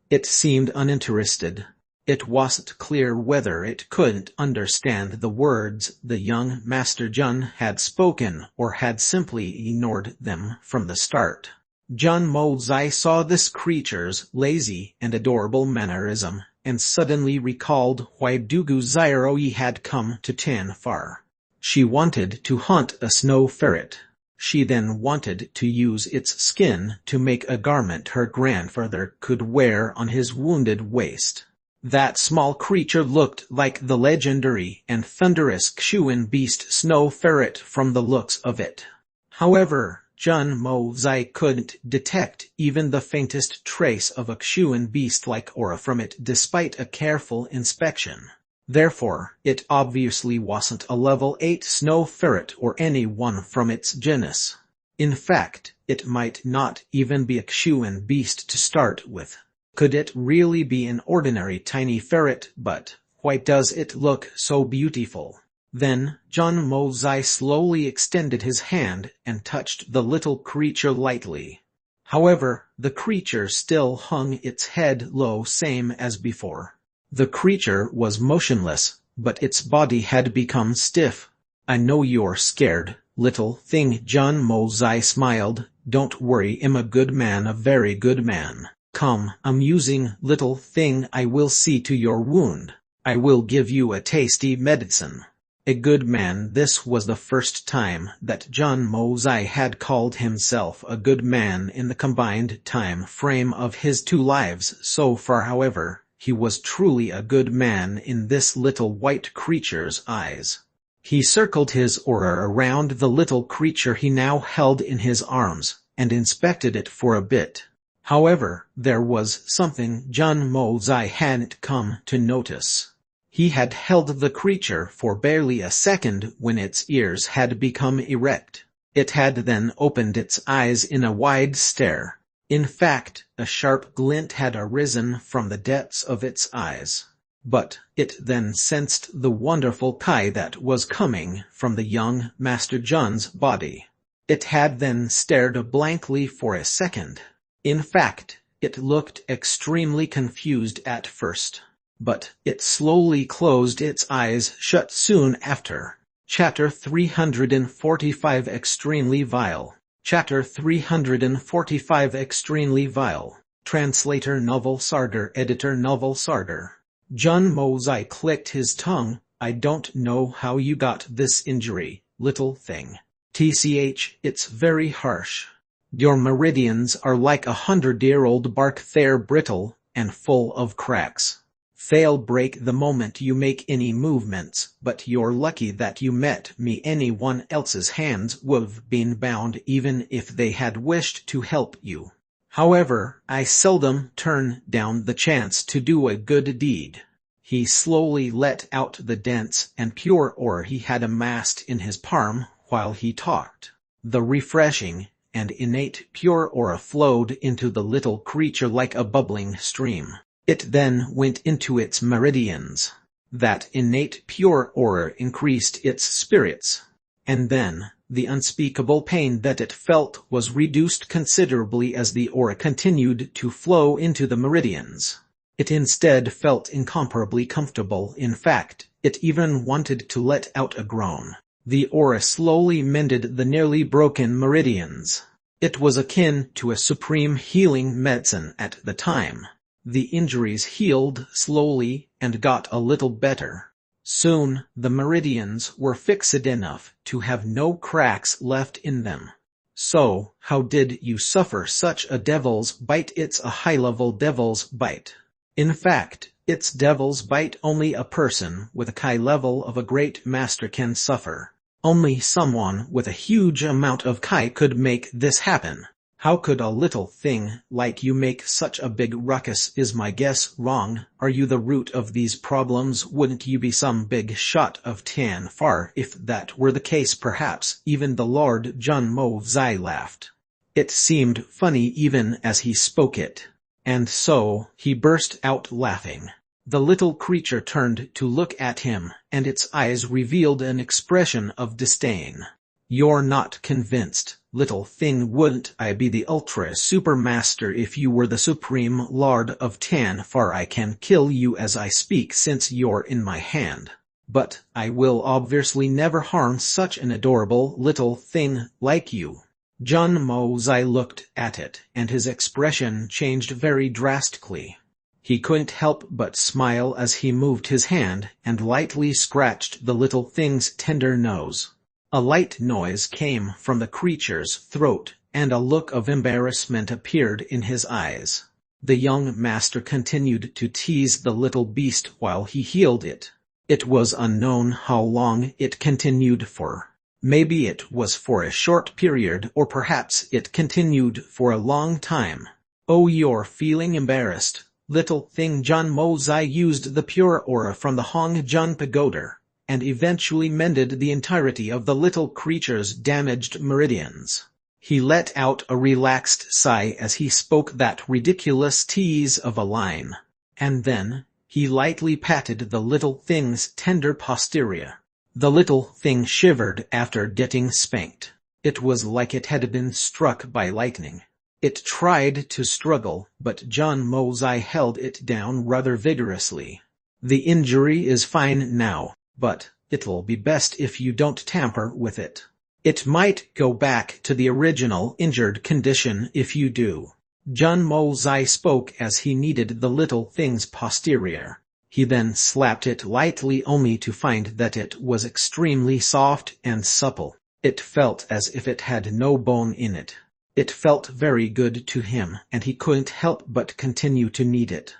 It seemed uninterested. It wasn't clear whether it couldn't understand the words the young Master Jun had spoken or had simply ignored them from the start. Jun Mozai saw this creature's lazy and adorable mannerism and suddenly recalled why Dugu Zairoi had come to Tanfar. She wanted to hunt a snow ferret. She then wanted to use its skin to make a garment her grandfather could wear on his wounded waist. That small creature looked like the legendary and thunderous Kshuan beast Snow Ferret from the looks of it. However, Jun Mo-zai couldn't detect even the faintest trace of a Kshuan beast-like aura from it despite a careful inspection. Therefore, it obviously wasn't a level 8 snow ferret or any one from its genus. In fact, it might not even be a Kshuan beast to start with. Could it really be an ordinary tiny ferret? But why does it look so beautiful? Then, Jun Mo-zai slowly extended his hand and touched the little creature lightly. However, the creature still hung its head low, same as before. The creature was motionless, but its body had become stiff. I know you're scared, little thing. Jun Mo-zai smiled. Don't worry, I'm a good man, a very good man. Come, amusing little thing, I will see to your wound. I will give you a tasty medicine. A good man. This was the first time that Jun Mo-zai had called himself a good man in the combined time frame of his two lives so far. However, he was truly a good man in this little white creature's eyes. He circled his aura around the little creature he now held in his arms, and inspected it for a bit. However, there was something Jun Mo-zai hadn't come to notice. He had held the creature for barely a second when its ears had become erect. It had then opened its eyes in a wide stare. In fact, a sharp glint had arisen from the depths of its eyes. But it then sensed the wonderful Kai that was coming from the young Master Jun's body. It had then stared blankly for a second. In fact, it looked extremely confused at first. But it slowly closed its eyes shut soon after. Chapter 345 Extremely Vile. Chapter 345 Extremely Vile. Translator Novel Sarder. Editor Novel Sarder. Jun Mo-zai clicked his tongue. I don't know how you got this injury, little thing. TCH, it's very harsh. Your meridians are like 100-year-old bark. They're brittle and full of cracks. They'll break the moment you make any movements, but you're lucky that you met me. Anyone else's hands would've been bound even if they had wished to help you. However, I seldom turn down the chance to do a good deed. He slowly let out the dense and pure aura he had amassed in his palm while he talked. The refreshing and innate pure aura flowed into the little creature like a bubbling stream. It then went into its meridians. That innate pure aura increased its spirits. And then, the unspeakable pain that it felt was reduced considerably as the aura continued to flow into the meridians. It instead felt incomparably comfortable. In fact, it even wanted to let out a groan. The aura slowly mended the nearly broken meridians. It was akin to a supreme healing medicine at the time. The injuries healed slowly and got a little better. Soon, the meridians were fixed enough to have no cracks left in them. So, how did you suffer such a devil's bite? It's a high-level devil's bite. In fact, it's devil's bite only a person with a Kai level of a great master can suffer. Only someone with a huge amount of Kai could make this happen. How could a little thing like you make such a big ruckus? Is my guess wrong? Are you the root of these problems? Wouldn't you be some big shot of Tianfar if that were the case? Perhaps even the Lord Jun Mo-zai laughed. It seemed funny even as he spoke it. And so, he burst out laughing. The little creature turned to look at him, and its eyes revealed an expression of disdain. You're not convinced, little thing. Wouldn't I be the ultra super master if you were the supreme lord of Tianfar? I can kill you as I speak since you're in my hand. But I will obviously never harm such an adorable little thing like you. Jun Mo-zai looked at it, and his expression changed very drastically. He couldn't help but smile as he moved his hand and lightly scratched the little thing's tender nose. A light noise came from the creature's throat, and a look of embarrassment appeared in his eyes. The young master continued to tease the little beast while he healed it. It was unknown how long it continued for. Maybe it was for a short period, or perhaps it continued for a long time. "Oh, you're feeling embarrassed, little thing." John Mozai used the pure aura from the Hongjun Pagoda, and eventually mended the entirety of the little creature's damaged meridians. He let out a relaxed sigh as he spoke that ridiculous tease of a line. And then, he lightly patted the little thing's tender posterior. The little thing shivered after getting spanked. It was like it had been struck by lightning. It tried to struggle, but John Mozai held it down rather vigorously. "The injury is fine now, but it'll be best if you don't tamper with it. It might go back to the original injured condition if you do." John Mozai spoke as he kneaded the little thing's posterior. He then slapped it lightly, only to find that it was extremely soft and supple. It felt as if it had no bone in it. It felt very good to him, and he couldn't help but continue to knead it.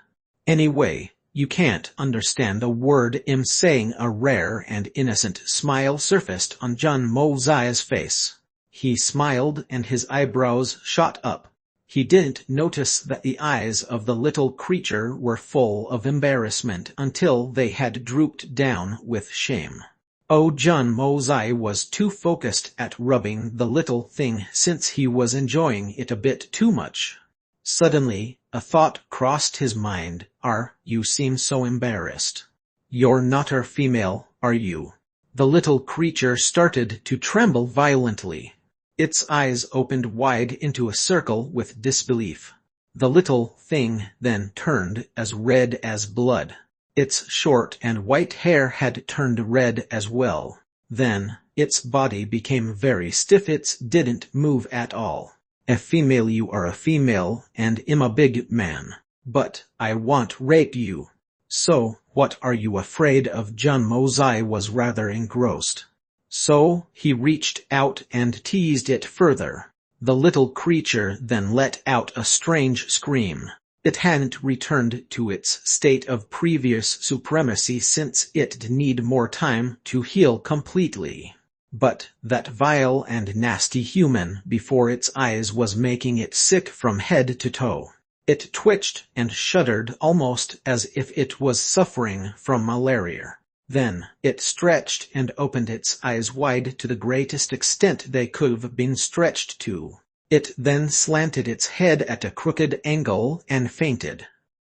"Anyway, you can't understand a word I'm saying." A rare and innocent smile surfaced on John Mozai's face. He smiled and his eyebrows shot up. He didn't notice that the eyes of the little creature were full of embarrassment until they had drooped down with shame. Oh, John Mozai was too focused at rubbing the little thing since he was enjoying it a bit too much. Suddenly, a thought crossed his mind. You seem so embarrassed. You're not a female, are you?" The little creature started to tremble violently. Its eyes opened wide into a circle with disbelief. The little thing then turned as red as blood. Its short and white hair had turned red as well. Then, its body became very stiff. It didn't move at all. "A female, you are a female, and I'm a big man. But I won't rape you. So, what are you afraid of?" John Mozai was rather engrossed. So, he reached out and teased it further. The little creature then let out a strange scream. It hadn't returned to its state of previous supremacy since it'd need more time to heal completely. But that vile and nasty human before its eyes was making it sick from head to toe. It twitched and shuddered almost as if it was suffering from malaria. Then, it stretched and opened its eyes wide to the greatest extent they could have been stretched to. It then slanted its head at a crooked angle and fainted.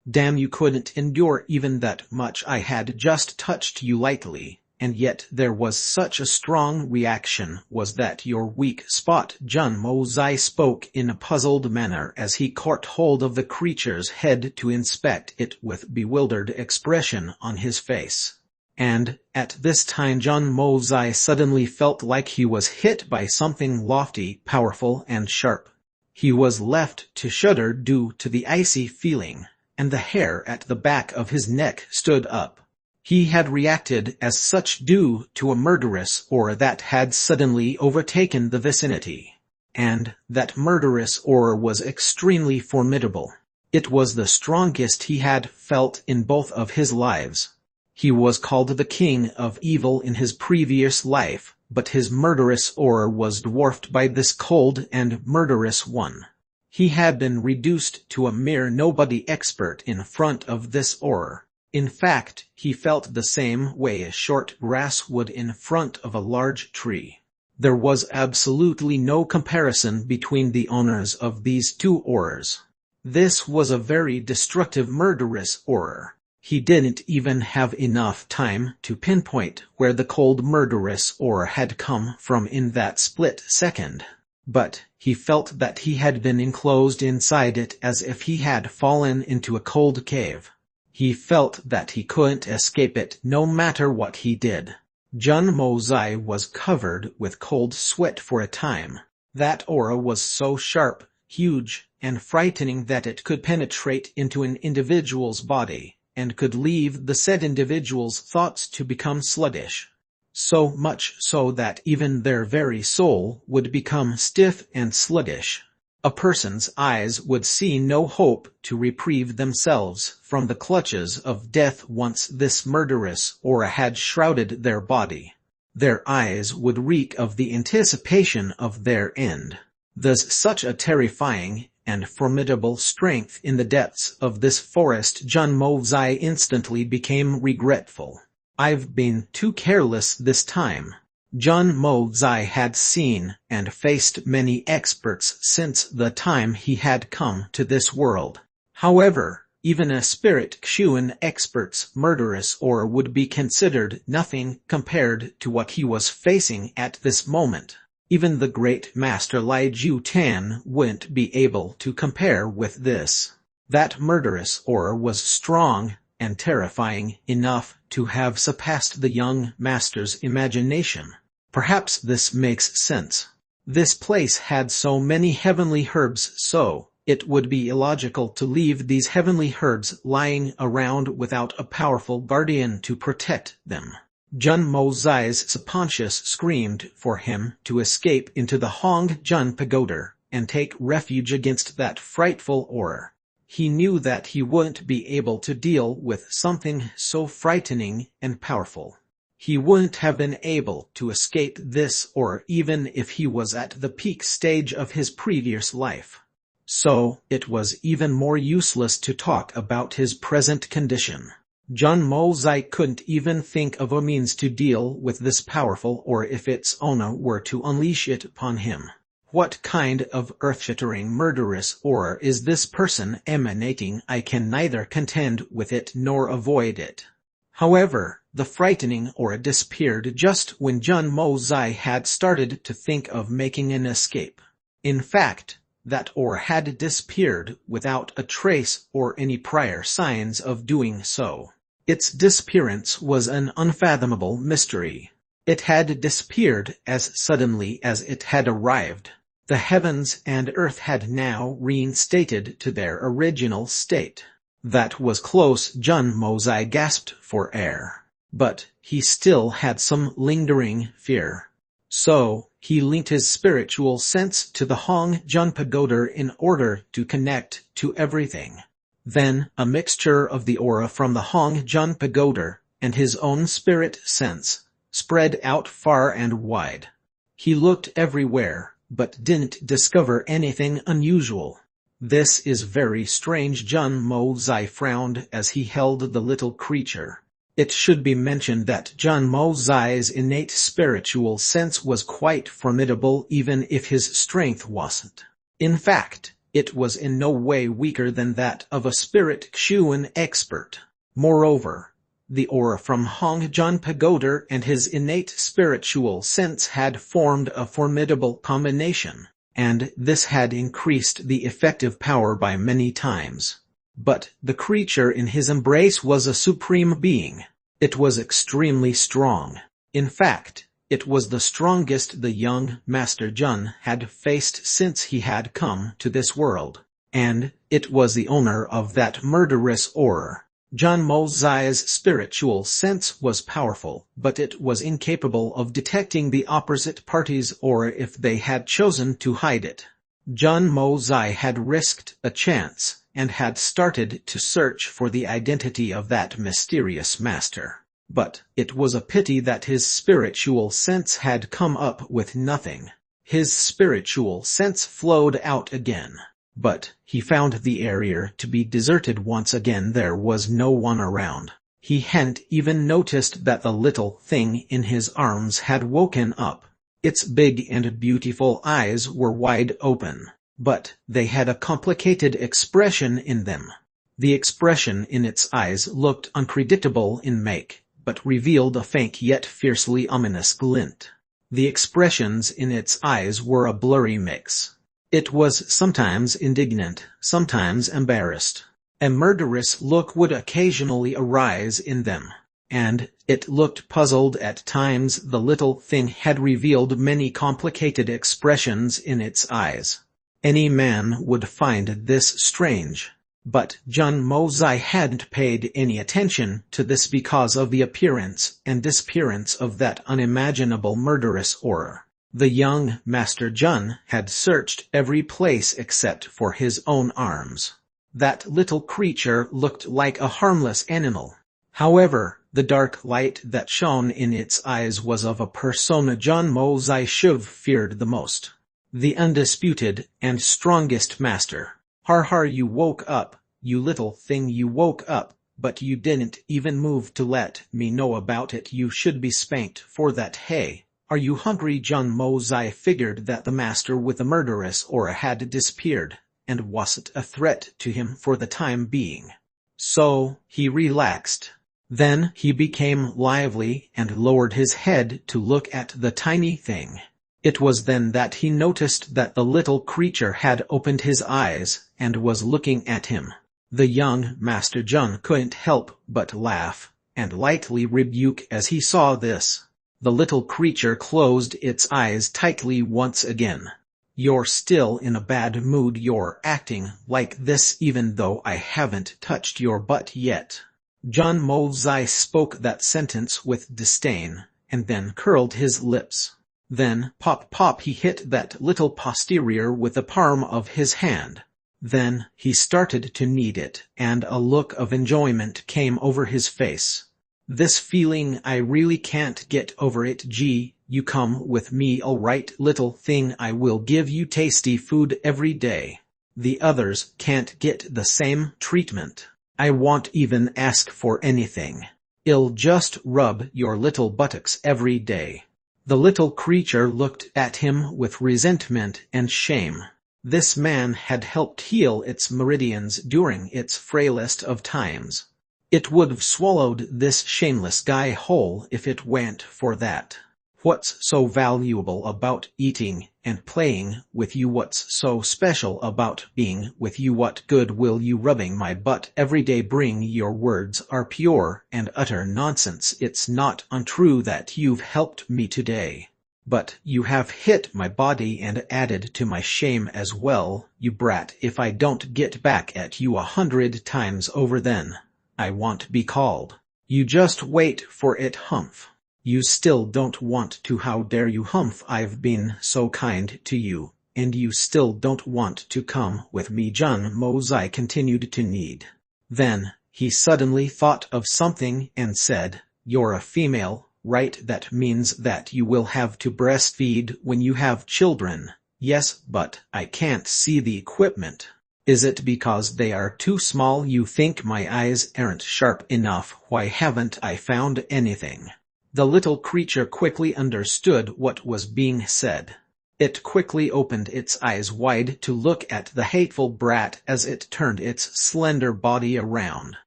"Damn, you couldn't endure even that much. I had just touched you lightly, and yet there was such a strong reaction. Was that your weak spot?" John Mozai spoke in a puzzled manner as he caught hold of the creature's head to inspect it with bewildered expression on his face. And, at this time, John Mozai suddenly felt like he was hit by something lofty, powerful, and sharp. He was left to shudder due to the icy feeling, and the hair at the back of his neck stood up. He had reacted as such due to a murderous aura that had suddenly overtaken the vicinity. And that murderous aura was extremely formidable. It was the strongest he had felt in both of his lives. He was called the King of Evil in his previous life, but his murderous aura was dwarfed by this cold and murderous one. He had been reduced to a mere nobody expert in front of this aura. In fact, he felt the same way a short grass would in front of a large tree. There was absolutely no comparison between the owners of these two auras. This was a very destructive murderous aura. He didn't even have enough time to pinpoint where the cold murderous aura had come from in that split second. But he felt that he had been enclosed inside it as if he had fallen into a cold cave. He felt that he couldn't escape it no matter what he did. John Mozai was covered with cold sweat for a time. That aura was so sharp, huge, and frightening that it could penetrate into an individual's body, and could leave the said individual's thoughts to become sluggish. so much so that even their very soul would become stiff and sluggish. A person's eyes would see no hope to reprieve themselves from the clutches of death once this murderous aura had shrouded their body. Their eyes would reek of the anticipation of their end. Thus such a terrifying and formidable strength in the depths of this forest, Jun Mozai instantly became regretful. I've been too careless this time. Jun Mozai had seen and faced many experts since the time he had come to this world. However, even a spirit Xuan expert's murderous aura would be considered nothing compared to what he was facing at this moment. Even the great master Lai Ju Tan wouldn't be able to compare with this. That murderous aura was strong and terrifying enough to have surpassed the young master's imagination. Perhaps this makes sense. This place had so many heavenly herbs, so it would be illogical to leave these heavenly herbs lying around without a powerful guardian to protect them. Jun Mozai's subconscious screamed for him to escape into the Hong Jun Pagoda and take refuge against that frightful aura. He knew that he wouldn't be able to deal with something so frightening and powerful. He wouldn't have been able to escape this aura even if he was at the peak stage of his previous life. So, it was even more useless to talk about his present condition. Jun Mozai couldn't even think of a means to deal with this powerful aura if its owner were to unleash it upon him. What kind of earth-shattering murderous aura is this person emanating? I can neither contend with it nor avoid it. However, the frightening aura disappeared just when Jun Mozai had started to think of making an escape. In fact, that aura had disappeared without a trace or any prior signs of doing so. Its disappearance was an unfathomable mystery. It had disappeared as suddenly as it had arrived. The heavens and earth had now reinstated to their original state. That was close. Jun Mozai gasped for air. But he still had some lingering fear. So, he linked his spiritual sense to the Hong Jun Pagoda in order to connect to everything. Then, a mixture of the aura from the Hong Jun Pagoda and his own spirit sense spread out far and wide. He looked everywhere, but didn't discover anything unusual. This is very strange. Jun Mozai frowned as he held the little creature. It should be mentioned that Jun Mozai's innate spiritual sense was quite formidable even if his strength wasn't. In fact, it was in no way weaker than that of a spirit Xuan expert. Moreover, the aura from Hong Jun Pagoda and his innate spiritual sense had formed a formidable combination, and this had increased the effective power by many times. But the creature in his embrace was a supreme being. It was extremely strong. In fact, it was the strongest the young Master Jun had faced since he had come to this world. And it was the owner of that murderous aura. Jun Mozai's spiritual sense was powerful, but it was incapable of detecting the opposite party's aura if they had chosen to hide it. Jun Mozai had risked a chance and had started to search for the identity of that mysterious master. But it was a pity that his spiritual sense had come up with nothing. His spiritual sense flowed out again. But he found the area to be deserted once again. There was no one around. He hadn't even noticed that the little thing in his arms had woken up. Its big and beautiful eyes were wide open, but they had a complicated expression in them. The expression in its eyes looked unpredictable in make, but revealed a faint yet fiercely ominous glint. The expressions in its eyes were a blurry mix. It was sometimes indignant, sometimes embarrassed. A murderous look would occasionally arise in them, and it looked puzzled at times. The little thing had revealed many complicated expressions in its eyes. Any man would find this strange. But John Mosai hadn't paid any attention to this because of the appearance and disappearance of that unimaginable murderous aura. The young Master Jun had searched every place except for his own arms. That little creature looked like a harmless animal. However, the dark light that shone in its eyes was of a persona John Mosai should have feared the most. The undisputed and strongest master. Har har, you woke up, you little thing, you woke up, but you didn't even move to let me know about it. You should be spanked for that. Hey, are you hungry? John Mosai figured that the master with the murderous aura had disappeared, and wasn't a threat to him for the time being. So, he relaxed. Then he became lively and lowered his head to look at the tiny thing. It was then that he noticed that the little creature had opened his eyes and was looking at him. The young Master Jun couldn't help but laugh and lightly rebuke as he saw this. The little creature closed its eyes tightly once again. You're still in a bad mood. You're acting like this even though I haven't touched your butt yet. John Mosai spoke that sentence with disdain, and then curled his lips. Then, pop pop, he hit that little posterior with the palm of his hand. Then, he started to knead it, and a look of enjoyment came over his face. This feeling, I really can't get over it. Gee, you come with me, alright little thing, I will give you tasty food every day. The others can't get the same treatment. I won't even ask for anything. I'll just rub your little buttocks every day. The little creature looked at him with resentment and shame. This man had helped heal its meridians during its frailest of times. It would have swallowed this shameless guy whole if it went for that. What's so valuable about eating and playing with you? What's so special about being with you? What good will you rubbing my butt every day bring? Your words are pure and utter nonsense. It's not untrue that you've helped me today. But you have hit my body and added to my shame as well, you brat. If I don't get back at you 100 times over, then I won't be called. You just wait for it, humph. You still don't want to. How dare you, humph. I've been so kind to you, and you still don't want to come with me. John Mosai continued to knead. Then, he suddenly thought of something and said, You're a female, right? That means that you will have to breastfeed when you have children. Yes, but I can't see the equipment. Is it because they are too small? You think my eyes aren't sharp enough? Why haven't I found anything? The little creature quickly understood what was being said. It quickly opened its eyes wide to look at the hateful brat as it turned its slender body around.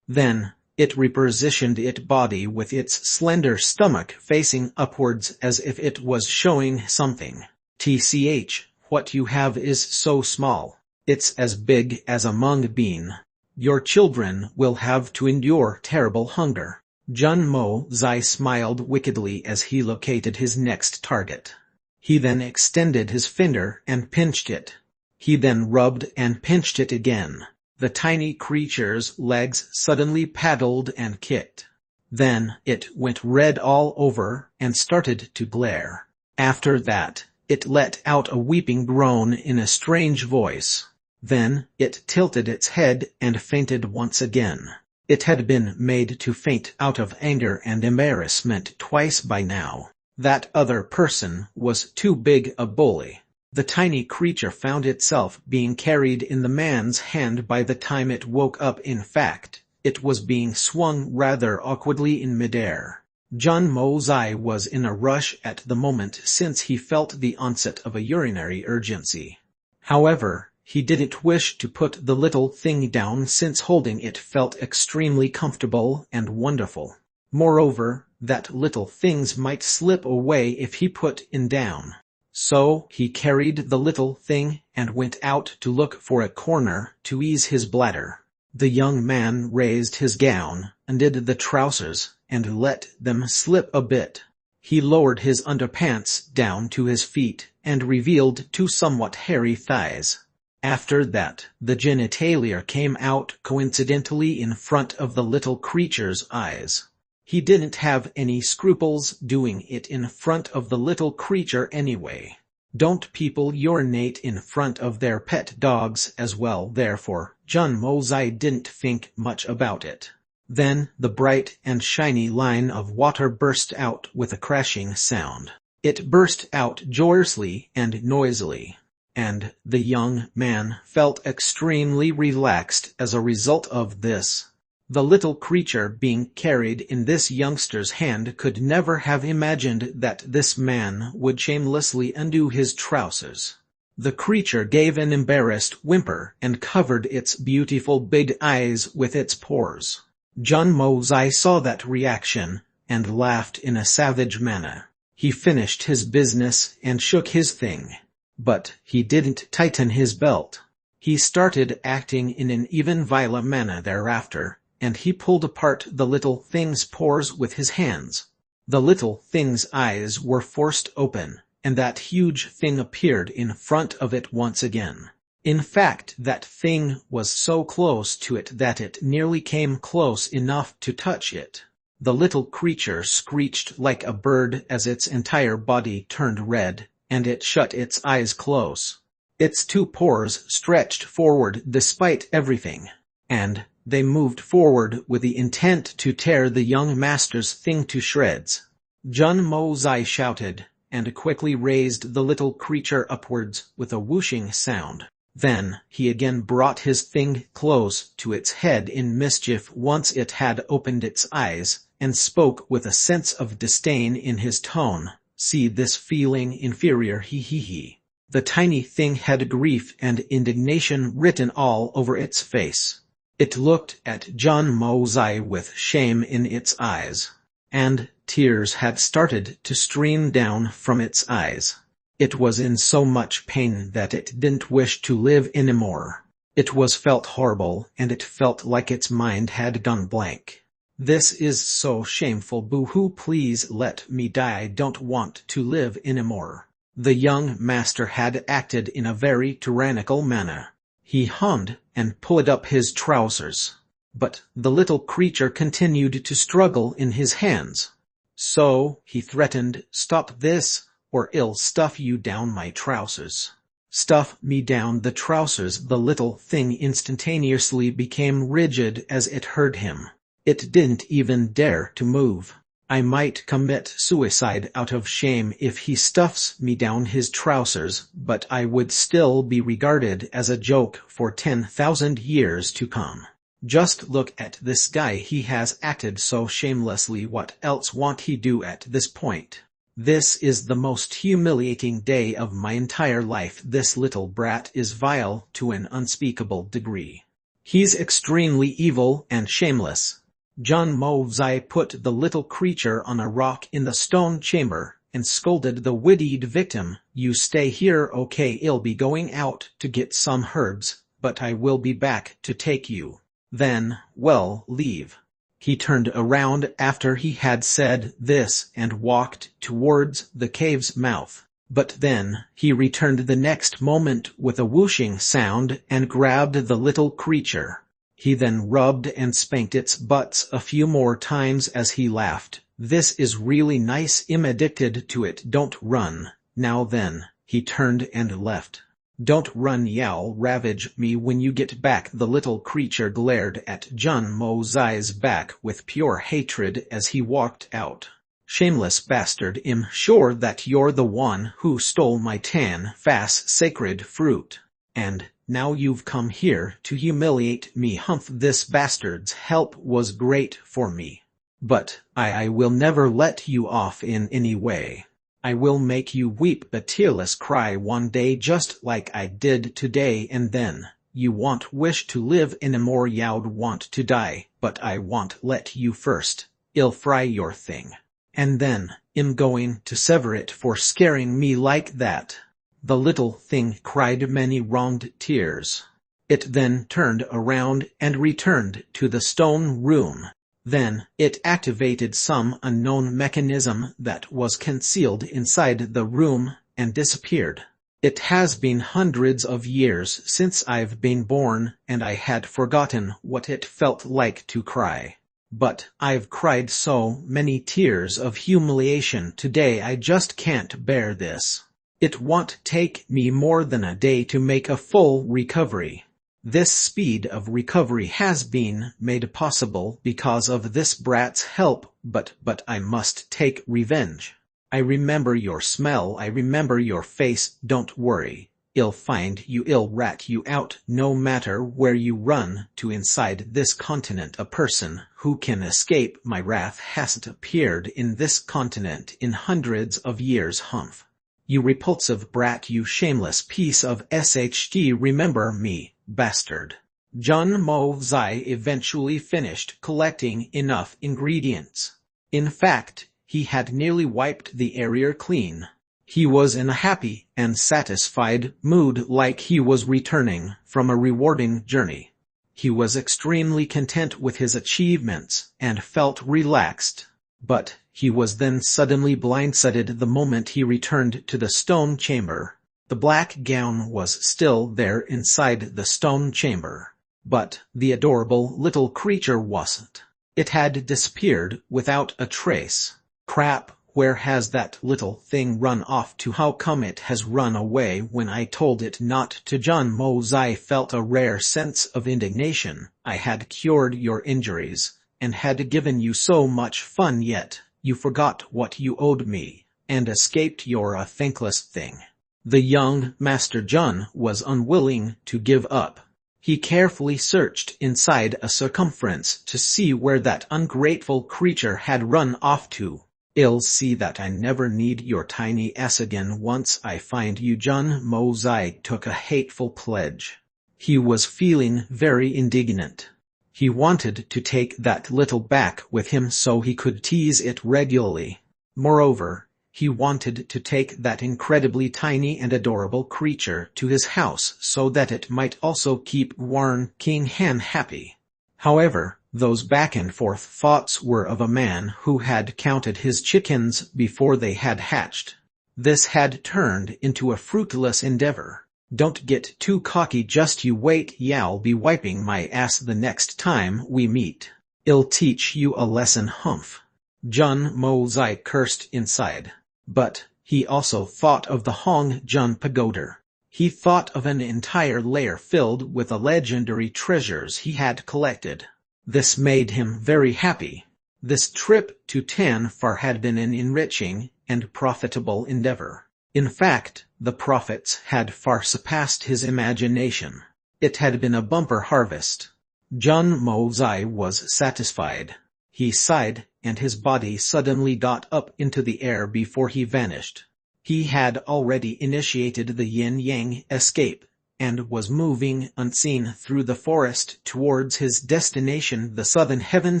Then, it repositioned its body with its slender stomach facing upwards as if it was showing something. TCH, what you have is so small. It's as big as a mung bean. Your children will have to endure terrible hunger. John Mosai smiled wickedly as he located his next target. He then extended his finger and pinched it. He then rubbed and pinched it again. The tiny creature's legs suddenly paddled and kicked. Then it went red all over and started to glare. After that, it let out a weeping groan in a strange voice. Then it tilted its head and fainted once again. It had been made to faint out of anger and embarrassment twice by now. That other person was too big a bully. The tiny creature found itself being carried in the man's hand by the time it woke up. In fact, it was being swung rather awkwardly in midair. John Mosai was in a rush at the moment since he felt the onset of a urinary urgency. However, he didn't wish to put the little thing down since holding it felt extremely comfortable and wonderful. Moreover, that little things might slip away if he put it down. So he carried the little thing and went out to look for a corner to ease his bladder. The young man raised his gown, undid the trousers, and let them slip a bit. He lowered his underpants down to his feet and revealed two somewhat hairy thighs. After that, the genitalia came out coincidentally in front of the little creature's eyes. He didn't have any scruples doing it in front of the little creature anyway. Don't people urinate in front of their pet dogs as well? Therefore, John Mosai didn't think much about it. Then, the bright and shiny line of water burst out with a crashing sound. It burst out joyously and noisily, and the young man felt extremely relaxed as a result of this. The little creature being carried in this youngster's hand could never have imagined that this man would shamelessly undo his trousers. The creature gave an embarrassed whimper and covered its beautiful big eyes with its paws. John Mosai saw that reaction and laughed in a savage manner. He finished his business and shook his thing. But he didn't tighten his belt. He started acting in an even viler manner thereafter, and he pulled apart the little thing's paws with his hands. The little thing's eyes were forced open, and that huge thing appeared in front of it once again. In fact, that thing was so close to it that it nearly came close enough to touch it. The little creature screeched like a bird as its entire body turned red, and it shut its eyes close. Its two paws stretched forward despite everything, and they moved forward with the intent to tear the young master's thing to shreds. John Mosai shouted, and quickly raised the little creature upwards with a whooshing sound. Then he again brought his thing close to its head in mischief once it had opened its eyes, and spoke with a sense of disdain in his tone. See this feeling inferior, he. The tiny thing had grief and indignation written all over its face. It looked at John Mosai with shame in its eyes, and tears had started to stream down from its eyes. It was in so much pain that it didn't wish to live anymore. It was felt horrible, and it felt like its mind had gone blank. This is so shameful, boo-hoo, please let me die, I don't want to live anymore. The young master had acted in a very tyrannical manner. He hummed and pulled up his trousers. But the little creature continued to struggle in his hands. So, he threatened, stop this, or I'll stuff you down my trousers. Stuff me down the trousers. The little thing instantaneously became rigid as it heard him. It didn't even dare to move. I might commit suicide out of shame if he stuffs me down his trousers, but I would still be regarded as a joke for 10,000 years to come. Just look at this guy, he has acted so shamelessly. What else won't he do at this point? This is the most humiliating day of my entire life. This little brat is vile to an unspeakable degree. He's extremely evil and shameless. John Mosai put the little creature on a rock in the stone chamber and scolded the widowed victim. You stay here, okay? I'll be going out to get some herbs, but I will be back to take you. Then, well, leave. He turned around after he had said this and walked towards the cave's mouth. But then, he returned the next moment with a whooshing sound and grabbed the little creature. He then rubbed and spanked its butts a few more times as he laughed. This is really nice, I'm addicted to it. Don't run. Now then, he turned and left. Don't run, y'all ravage me when you get back. The little creature glared at John Mosai's back with pure hatred as he walked out. Shameless bastard, I'm sure that you're the one who stole my tan fas sacred fruit. And now you've come here to humiliate me. Humph, this bastard's help was great for me. But I will never let you off in any way. I will make you weep a tearless cry one day just like I did today, and then you won't wish to live anymore. You'd want to die, but I won't let you first. I'll fry your thing. And then, I'm going to sever it for scaring me like that. The little thing cried many wronged tears. It then turned around and returned to the stone room. Then, it activated some unknown mechanism that was concealed inside the room and disappeared. It has been hundreds of years since I've been born, and I had forgotten what it felt like to cry. But I've cried so many tears of humiliation today I just can't bear this. It won't take me more than a day to make a full recovery. This speed of recovery has been made possible because of this brat's help, but I must take revenge. I remember your smell, I remember your face, don't worry. I'll find you, I'll rat you out, no matter where you run to inside this continent. A person who can escape my wrath hasn't appeared in this continent in hundreds of years. Humph. You repulsive brat, you shameless piece of SHT, remember me, bastard. John Mo-Zai eventually finished collecting enough ingredients. In fact, he had nearly wiped the area clean. He was in a happy and satisfied mood, like he was returning from a rewarding journey. He was extremely content with his achievements and felt relaxed. But he was then suddenly blindsided the moment he returned to the stone chamber. The black gown was still there inside the stone chamber, but the adorable little creature wasn't. It had disappeared without a trace. Crap, where has that little thing run off to? How come it has run away when I told it not to? John Mo-Zai felt a rare sense of indignation. I had cured your injuries and had given you so much fun, yet you forgot what you owed me and escaped. You're a thankless thing. The young Master John was unwilling to give up. He carefully searched inside a circumference to see where that ungrateful creature had run off to. I'll see that I never need your tiny ass again once I find you. John Mo-Zai took a hateful pledge. He was feeling very indignant. He wanted to take that little back with him so he could tease it regularly. Moreover, he wanted to take that incredibly tiny and adorable creature to his house so that it might also keep Warren King Han happy. However, those back-and-forth thoughts were of a man who had counted his chickens before they had hatched. This had turned into a fruitless endeavor. Don't get too cocky, just you wait, I'll be wiping my ass the next time we meet. I'll teach you a lesson. Humph. John Mo-Zai cursed inside. But he also thought of the Hong Jun Pagoda. He thought of an entire layer filled with the legendary treasures he had collected. This made him very happy. This trip to Tanfar had been an enriching and profitable endeavor. In fact, the profits had far surpassed his imagination. It had been a bumper harvest. John Mo-Zai was satisfied. He sighed, and his body suddenly got up into the air before he vanished. He had already initiated the yin-yang escape, and was moving unseen through the forest towards his destination, the Southern Heaven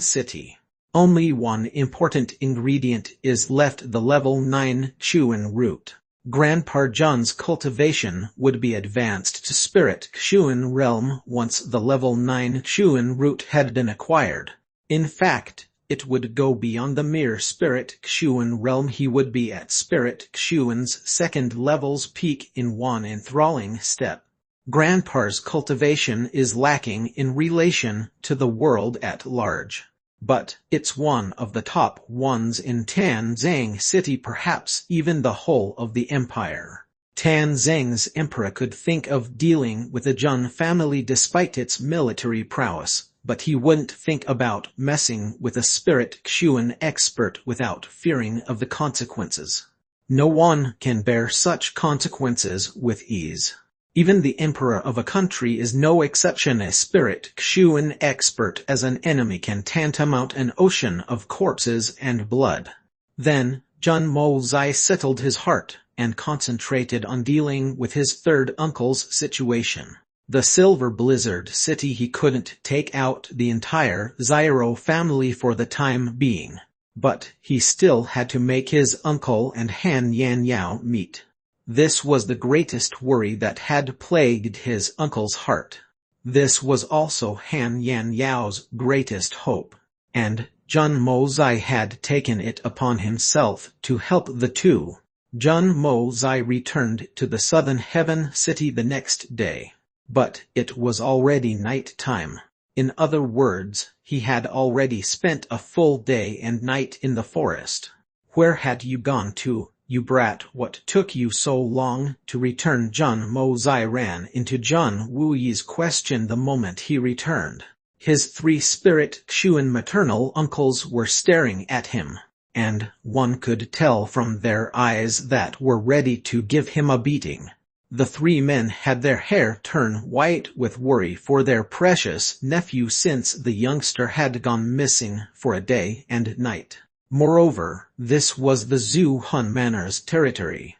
City. Only one important ingredient is left: the level 9 Xuan root. Grandpa John's cultivation would be advanced to Spirit Xuan realm once the level 9 Xuan root had been acquired. In fact, it would go beyond the mere Spirit Xuan realm. He would be at Spirit Xuan's second level's peak in one enthralling step. Grandpa's cultivation is lacking in relation to the world at large, but it's one of the top ones in Tanzang City, perhaps even the whole of the empire. Tanzang's emperor could think of dealing with the Jun family despite its military prowess, but he wouldn't think about messing with a Spirit Xuan expert without fearing of the consequences. No one can bear such consequences with ease. Even the emperor of a country is no exception. A Spirit Xuan expert as an enemy can tantamount an ocean of corpses and blood. Then, John Mo-Zai settled his heart and concentrated on dealing with his third uncle's situation. The Silver Blizzard City. He couldn't take out the entire Zyro family for the time being, but he still had to make his uncle and Han Yan Yao meet. This was the greatest worry that had plagued his uncle's heart. This was also Han Yan Yao's greatest hope, and John Mo-Zai had taken it upon himself to help the two. Jun Mo Zai returned to the southern heaven city the next day. But it was already night time. In other words, he had already spent a full day and night in the forest. Where had you gone to, you brat? What took you so long to return? Jun Mo Zai ran into Jun Wuyi's question the moment he returned. His 3 spirit Xuan maternal uncles were staring at him, and one could tell from their eyes that were ready to give him a beating. The 3 men had their hair turn white with worry for their precious nephew since the youngster had gone missing for a day and night. Moreover, this was the Zhu Hun Manor's territory.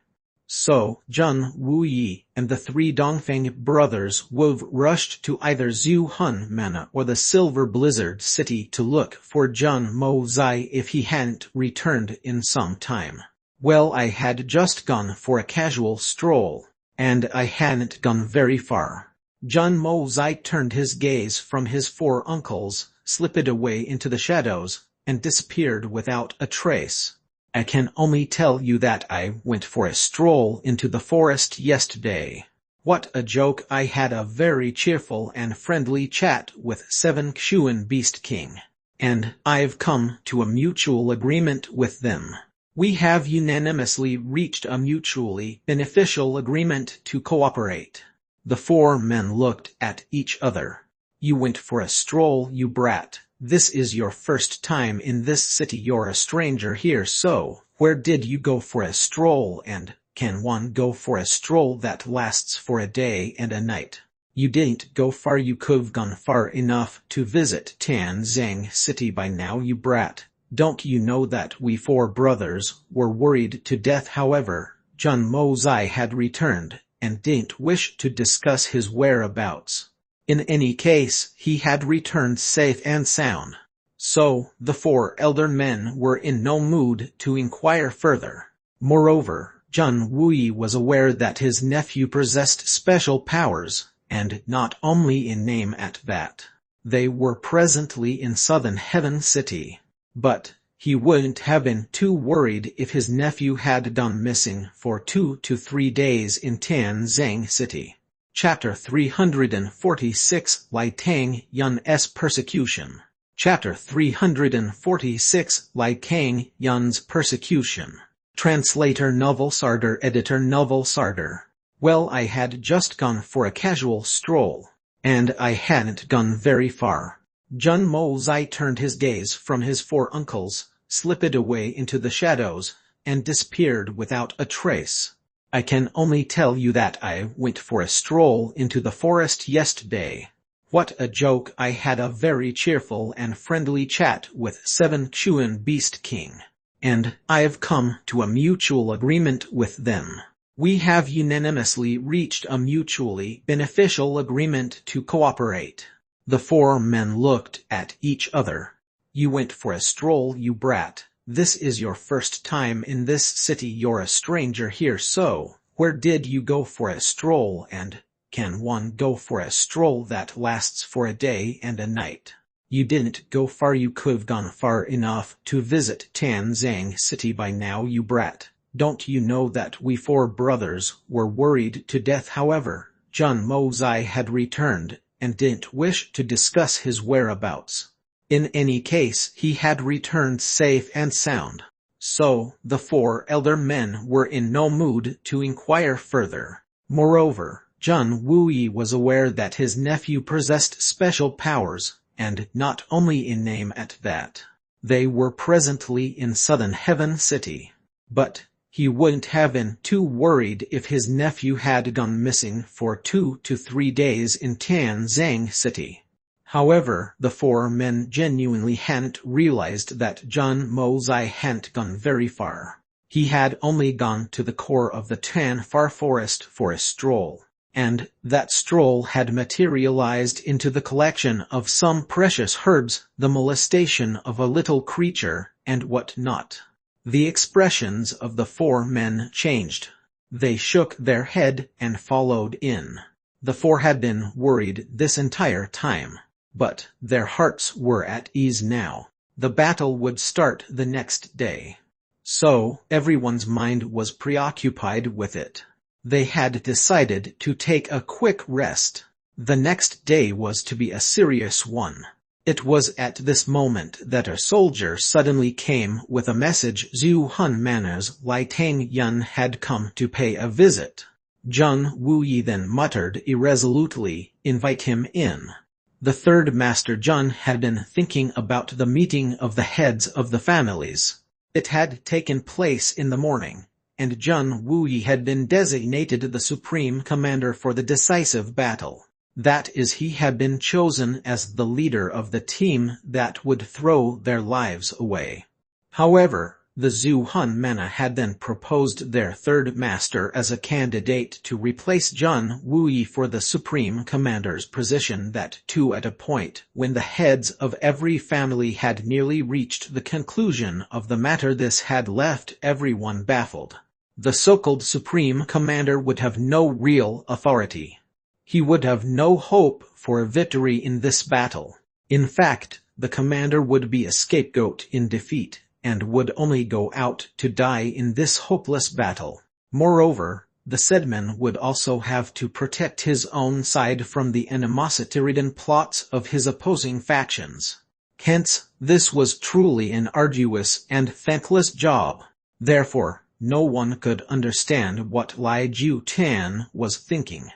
So, Jun Wuyi and the 3 Dongfeng brothers would have rushed to either Zhu Hun Manor or the Silver Blizzard City to look for Jun Mo Zai if he hadn't returned in some time. Well, I had just gone for a casual stroll, and I hadn't gone very far. Jun Mo Zai turned his gaze from his 4 uncles, slipped away into the shadows, and disappeared without a trace. I can only tell you that I went for a stroll into the forest yesterday. What a joke! I had a very cheerful and friendly chat with 7 Xuan Beast King, and I've come to a mutual agreement with them. We have unanimously reached a mutually beneficial agreement to cooperate. The 4 men looked at each other. You went for a stroll, you brat. This is your first time in this city. You're a stranger here, so where did you go for a stroll, and can one go for a stroll that lasts for a day and a night? You didn't go far. You could've gone far enough to visit Tanzang City by now, you brat. Don't you know that we 4 brothers were worried to death? However, Jun Mo Zai had returned, and didn't wish to discuss his whereabouts. In any case, he had returned safe and sound. So, the 4 elder men were in no mood to inquire further. Moreover, Jun Wuyi was aware that his nephew possessed special powers, and not only in name at that. They were presently in Southern Heaven City. But he wouldn't have been too worried if his nephew had gone missing for 2 to 3 days in Tanzang City. Chapter 346 Lai Tang Yun's Persecution. Chapter 346 Lai Tang Yun's Persecution. Translator Novel Sarder. Editor Novel Sarder. Well, I had just gone for a casual stroll, and I hadn't gone very far. Jun Mo Zai turned his gaze from his 4 uncles, slipped away into the shadows, and disappeared without a trace. I can only tell you that I went for a stroll into the forest yesterday. What a joke! I had a very cheerful and friendly chat with 7 Xuan Beast King, and I've come to a mutual agreement with them. We have unanimously reached a mutually beneficial agreement to cooperate. The 4 men looked at each other. You went for a stroll, you brat. This is your first time in this city. You're a stranger here, so where did you go for a stroll, and can one go for a stroll that lasts for a day and a night? You didn't go far. You could've gone far enough to visit Tanzang City by now, you brat. Don't you know that we 4 brothers were worried to death? However, Jun Mo Zai had returned, and didn't wish to discuss his whereabouts. In any case, he had returned safe and sound. So, the 4 elder men were in no mood to inquire further. Moreover, Jun Wuyi was aware that his nephew possessed special powers, and not only in name at that. They were presently in Southern Heaven City. But he wouldn't have been too worried if his nephew had gone missing for 2 to 3 days in Tanzang City. However, the 4 men genuinely hadn't realized that Jun Mo Zai hadn't gone very far. He had only gone to the core of the Tan Far Forest for a stroll, and that stroll had materialized into the collection of some precious herbs, the molestation of a little creature, and what not. The expressions of the 4 men changed. They shook their head and followed in. The 4 had been worried this entire time, but their hearts were at ease now. The battle would start the next day. So everyone's mind was preoccupied with it. They had decided to take a quick rest. The next day was to be a serious one. It was at this moment that a soldier suddenly came with a message. Zhu Hun Manor's Lai Tang Yun had come to pay a visit. Zheng Wuyi then muttered irresolutely, "Invite him in." The third master Zheng had been thinking about the meeting of the heads of the families. It had taken place in the morning, and Zheng Wuyi had been designated the supreme commander for the decisive battle. That is, he had been chosen as the leader of the team that would throw their lives away. However, the Zhu Hun Manor had then proposed their third master as a candidate to replace Zheng Wuyi for the supreme commander's position, that too at a point when the heads of every family had nearly reached the conclusion of the matter. This had left everyone baffled. The so-called supreme commander would have no real authority. He would have no hope for a victory in this battle. In fact, the commander would be a scapegoat in defeat, and would only go out to die in this hopeless battle. Moreover, the said man would also have to protect his own side from the animosity-ridden plots of his opposing factions. Hence, this was truly an arduous and thankless job. Therefore, no one could understand what Lai Jiutan was thinking.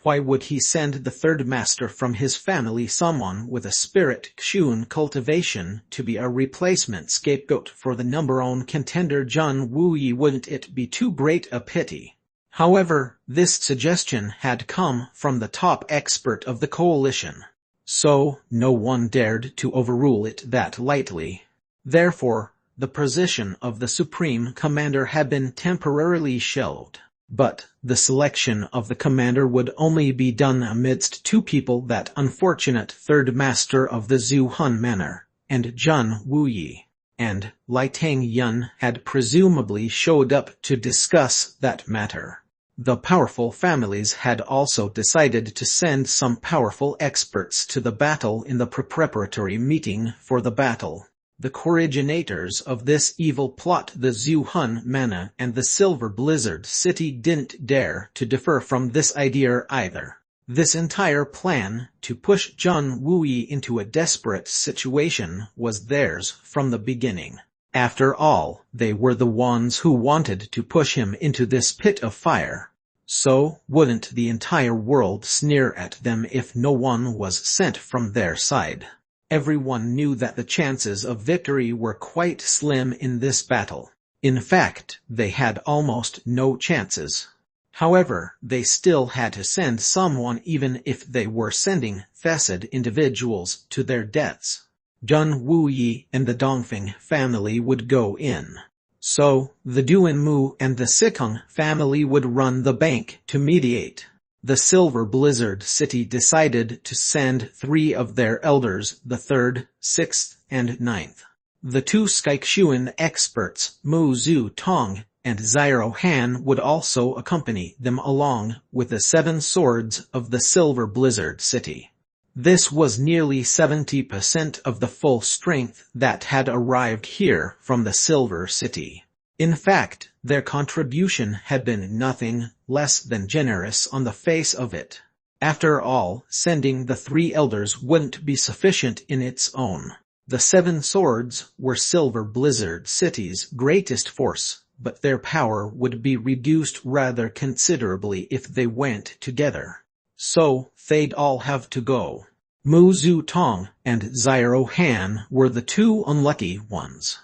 Why would he send the third master from his family, someone with a spirit Xun cultivation, to be a replacement scapegoat for the number-one contender Zheng Wuyi? Wouldn't it be too great a pity? However, this suggestion had come from the top expert of the coalition, so no one dared to overrule it that lightly. Therefore, the position of the supreme commander had been temporarily shelved. But the selection of the commander would only be done amidst two people, that unfortunate third master of the Zhu Hun Manor, and Zheng Wuyi. And Lai Tang Yun had presumably showed up to discuss that matter. The powerful families had also decided to send some powerful experts to the battle in the preparatory meeting for the battle. The co-originators of this evil plot, the Zhu Hun Manor and the Silver Blizzard City, didn't dare to differ from this idea either. This entire plan to push Zheng Wuyi into a desperate situation was theirs from the beginning. After all, they were the ones who wanted to push him into this pit of fire. So, wouldn't the entire world sneer at them if no one was sent from their side? Everyone knew that the chances of victory were quite slim in this battle. In fact, they had almost no chances. However, they still had to send someone, even if they were sending facet individuals to their deaths. Zheng Wuyi and the Dongfeng family would go in. So, the Duanmu and the Sikong family would run the bank to mediate. The Silver Blizzard City decided to send 3 of their elders, the 3rd, 6th, and 9th. The 2 Skyxuan experts, Mu Zhu Tong and Zyro Han, would also accompany them, along with the 7 swords of the Silver Blizzard City. This was nearly 70% of the full strength that had arrived here from the Silver City. In fact, their contribution had been nothing less than generous on the face of it. After all, sending the 3 elders wouldn't be sufficient in its own. The 7 swords were Silver Blizzard City's greatest force, but their power would be reduced rather considerably if they went together. So, they'd all have to go. Mu Zhu Tong and Zyro Han were the 2 unlucky ones.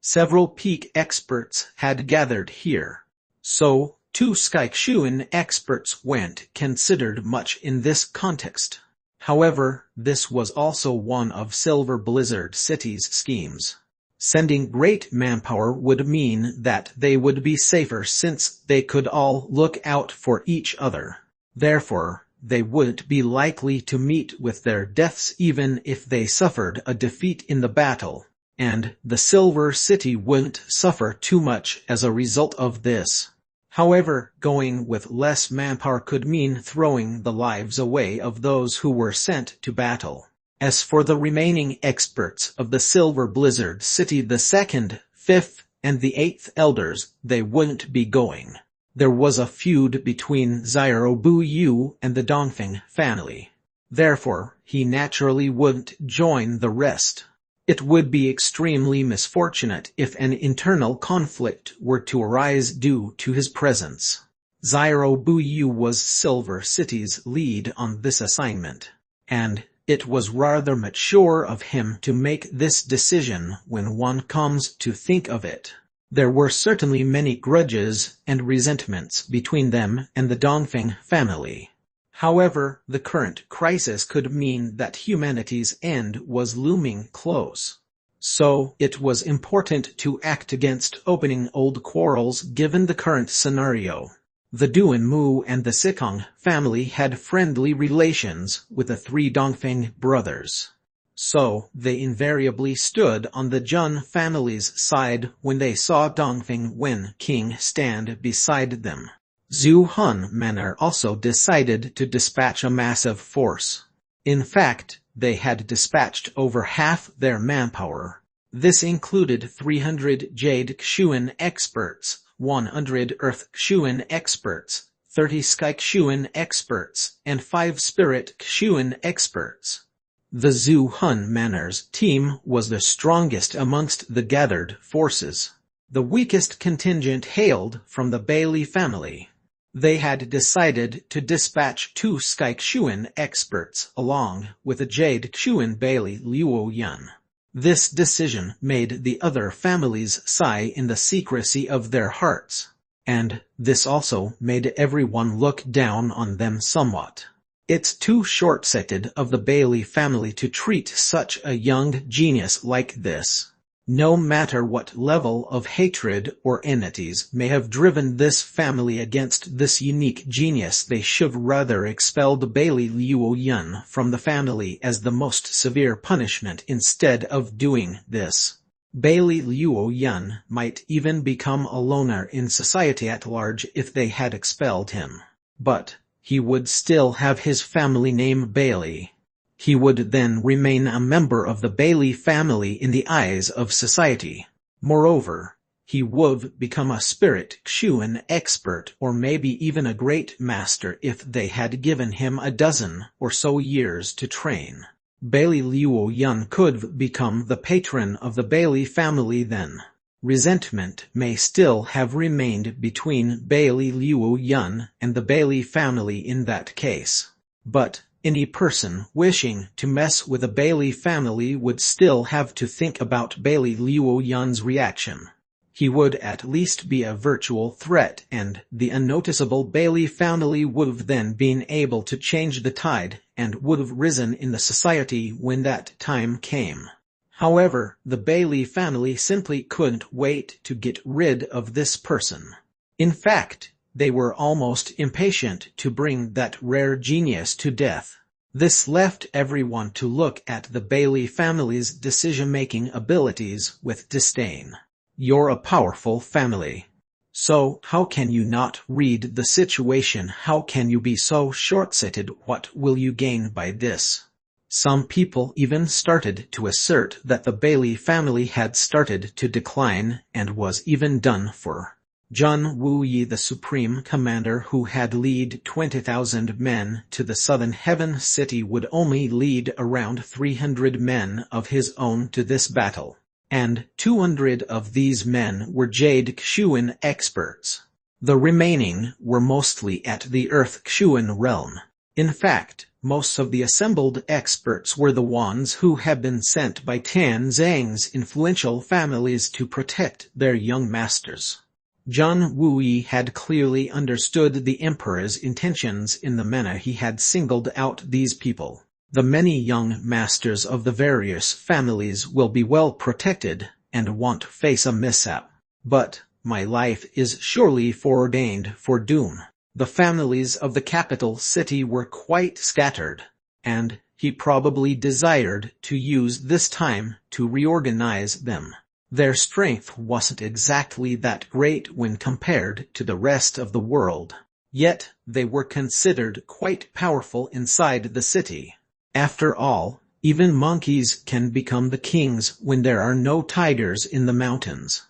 Several peak experts had gathered here. So, 2 Skyxuan experts went considered much in this context. However, this was also one of Silver Blizzard City's schemes. Sending great manpower would mean that they would be safer, since they could all look out for each other. Therefore, they wouldn't be likely to meet with their deaths even if they suffered a defeat in the battle. And the Silver City wouldn't suffer too much as a result of this. However, going with less manpower could mean throwing the lives away of those who were sent to battle. As for the remaining experts of the Silver Blizzard City, the 2nd, 5th, and the 8th elders, they wouldn't be going. There was a feud between Xiaobu and the Dongfeng family. Therefore, he naturally wouldn't join the rest. It would be extremely misfortunate if an internal conflict were to arise due to his presence. Xiaobu was Silver City's lead on this assignment, and it was rather mature of him to make this decision when one comes to think of it. There were certainly many grudges and resentments between them and the Dongfeng family. However, the current crisis could mean that humanity's end was looming close. So, it was important to act against opening old quarrels given the current scenario. The Duanmu and the Sikong family had friendly relations with the 3 Dongfeng brothers. So, they invariably stood on the Jun family's side when they saw Dongfeng Wen King stand beside them. Zhu Han Manor also decided to dispatch a massive force. In fact, they had dispatched over half their manpower. This included 300 Jade Xuan experts, 100 Earth Xuan experts, 30 Sky Xuan experts, and 5 Spirit Xuan experts. The Zhu Han Manor's team was the strongest amongst the gathered forces. The weakest contingent hailed from the Bailey family. They had decided to dispatch 2 Sky Xuan experts along with a Jade Xuan Bailey Luo Yun. This decision made the other families sigh in the secrecy of their hearts, and this also made everyone look down on them somewhat. It's too short-sighted of the Bailey family to treat such a young genius like this. No matter what level of hatred or entities may have driven this family against this unique genius, they should rather expel the Bailey Luo Yun from the family as the most severe punishment instead of doing this. Bailey Luo Yun might even become a loner in society at large if they had expelled him. But he would still have his family name Bailey. He would then remain a member of the Bailey family in the eyes of society. Moreover, he would become a Spirit Xuan expert or maybe even a great master if they had given him a dozen or so years to train. Bailey Luo Yun could become the patron of the Bailey family then. Resentment may still have remained between Bailey Luo Yun and the Bailey family in that case. But any person wishing to mess with the Bailey family would still have to think about Bailey Luo Yun's reaction. He would at least be a virtual threat, and the unnoticeable Bailey family would have then been able to change the tide and would have risen in the society when that time came. However, the Bailey family simply couldn't wait to get rid of this person. In fact, they were almost impatient to bring that rare genius to death. This left everyone to look at the Bailey family's decision-making abilities with disdain. You're a powerful family. So, how can you not read the situation? How can you be so short-sighted? What will you gain by this? Some people even started to assert that the Bailey family had started to decline and was even done for. Zhang Wuyi, the supreme commander who had led 20,000 men to the southern heaven city, would only lead around 300 men of his own to this battle, and 200 of these men were Jade Xuan experts. The remaining were mostly at the Earth Xuan realm. In fact, most of the assembled experts were the ones who had been sent by Tan Zhang's influential families to protect their young masters. Zhang Wuyi had clearly understood the emperor's intentions in the manner he had singled out these people. The many young masters of the various families will be well protected and won't face a mishap. But my life is surely foreordained for doom. The families of the capital city were quite scattered, and he probably desired to use this time to reorganize them. Their strength wasn't exactly that great when compared to the rest of the world, yet they were considered quite powerful inside the city. After all, even monkeys can become the kings when there are no tigers in the mountains.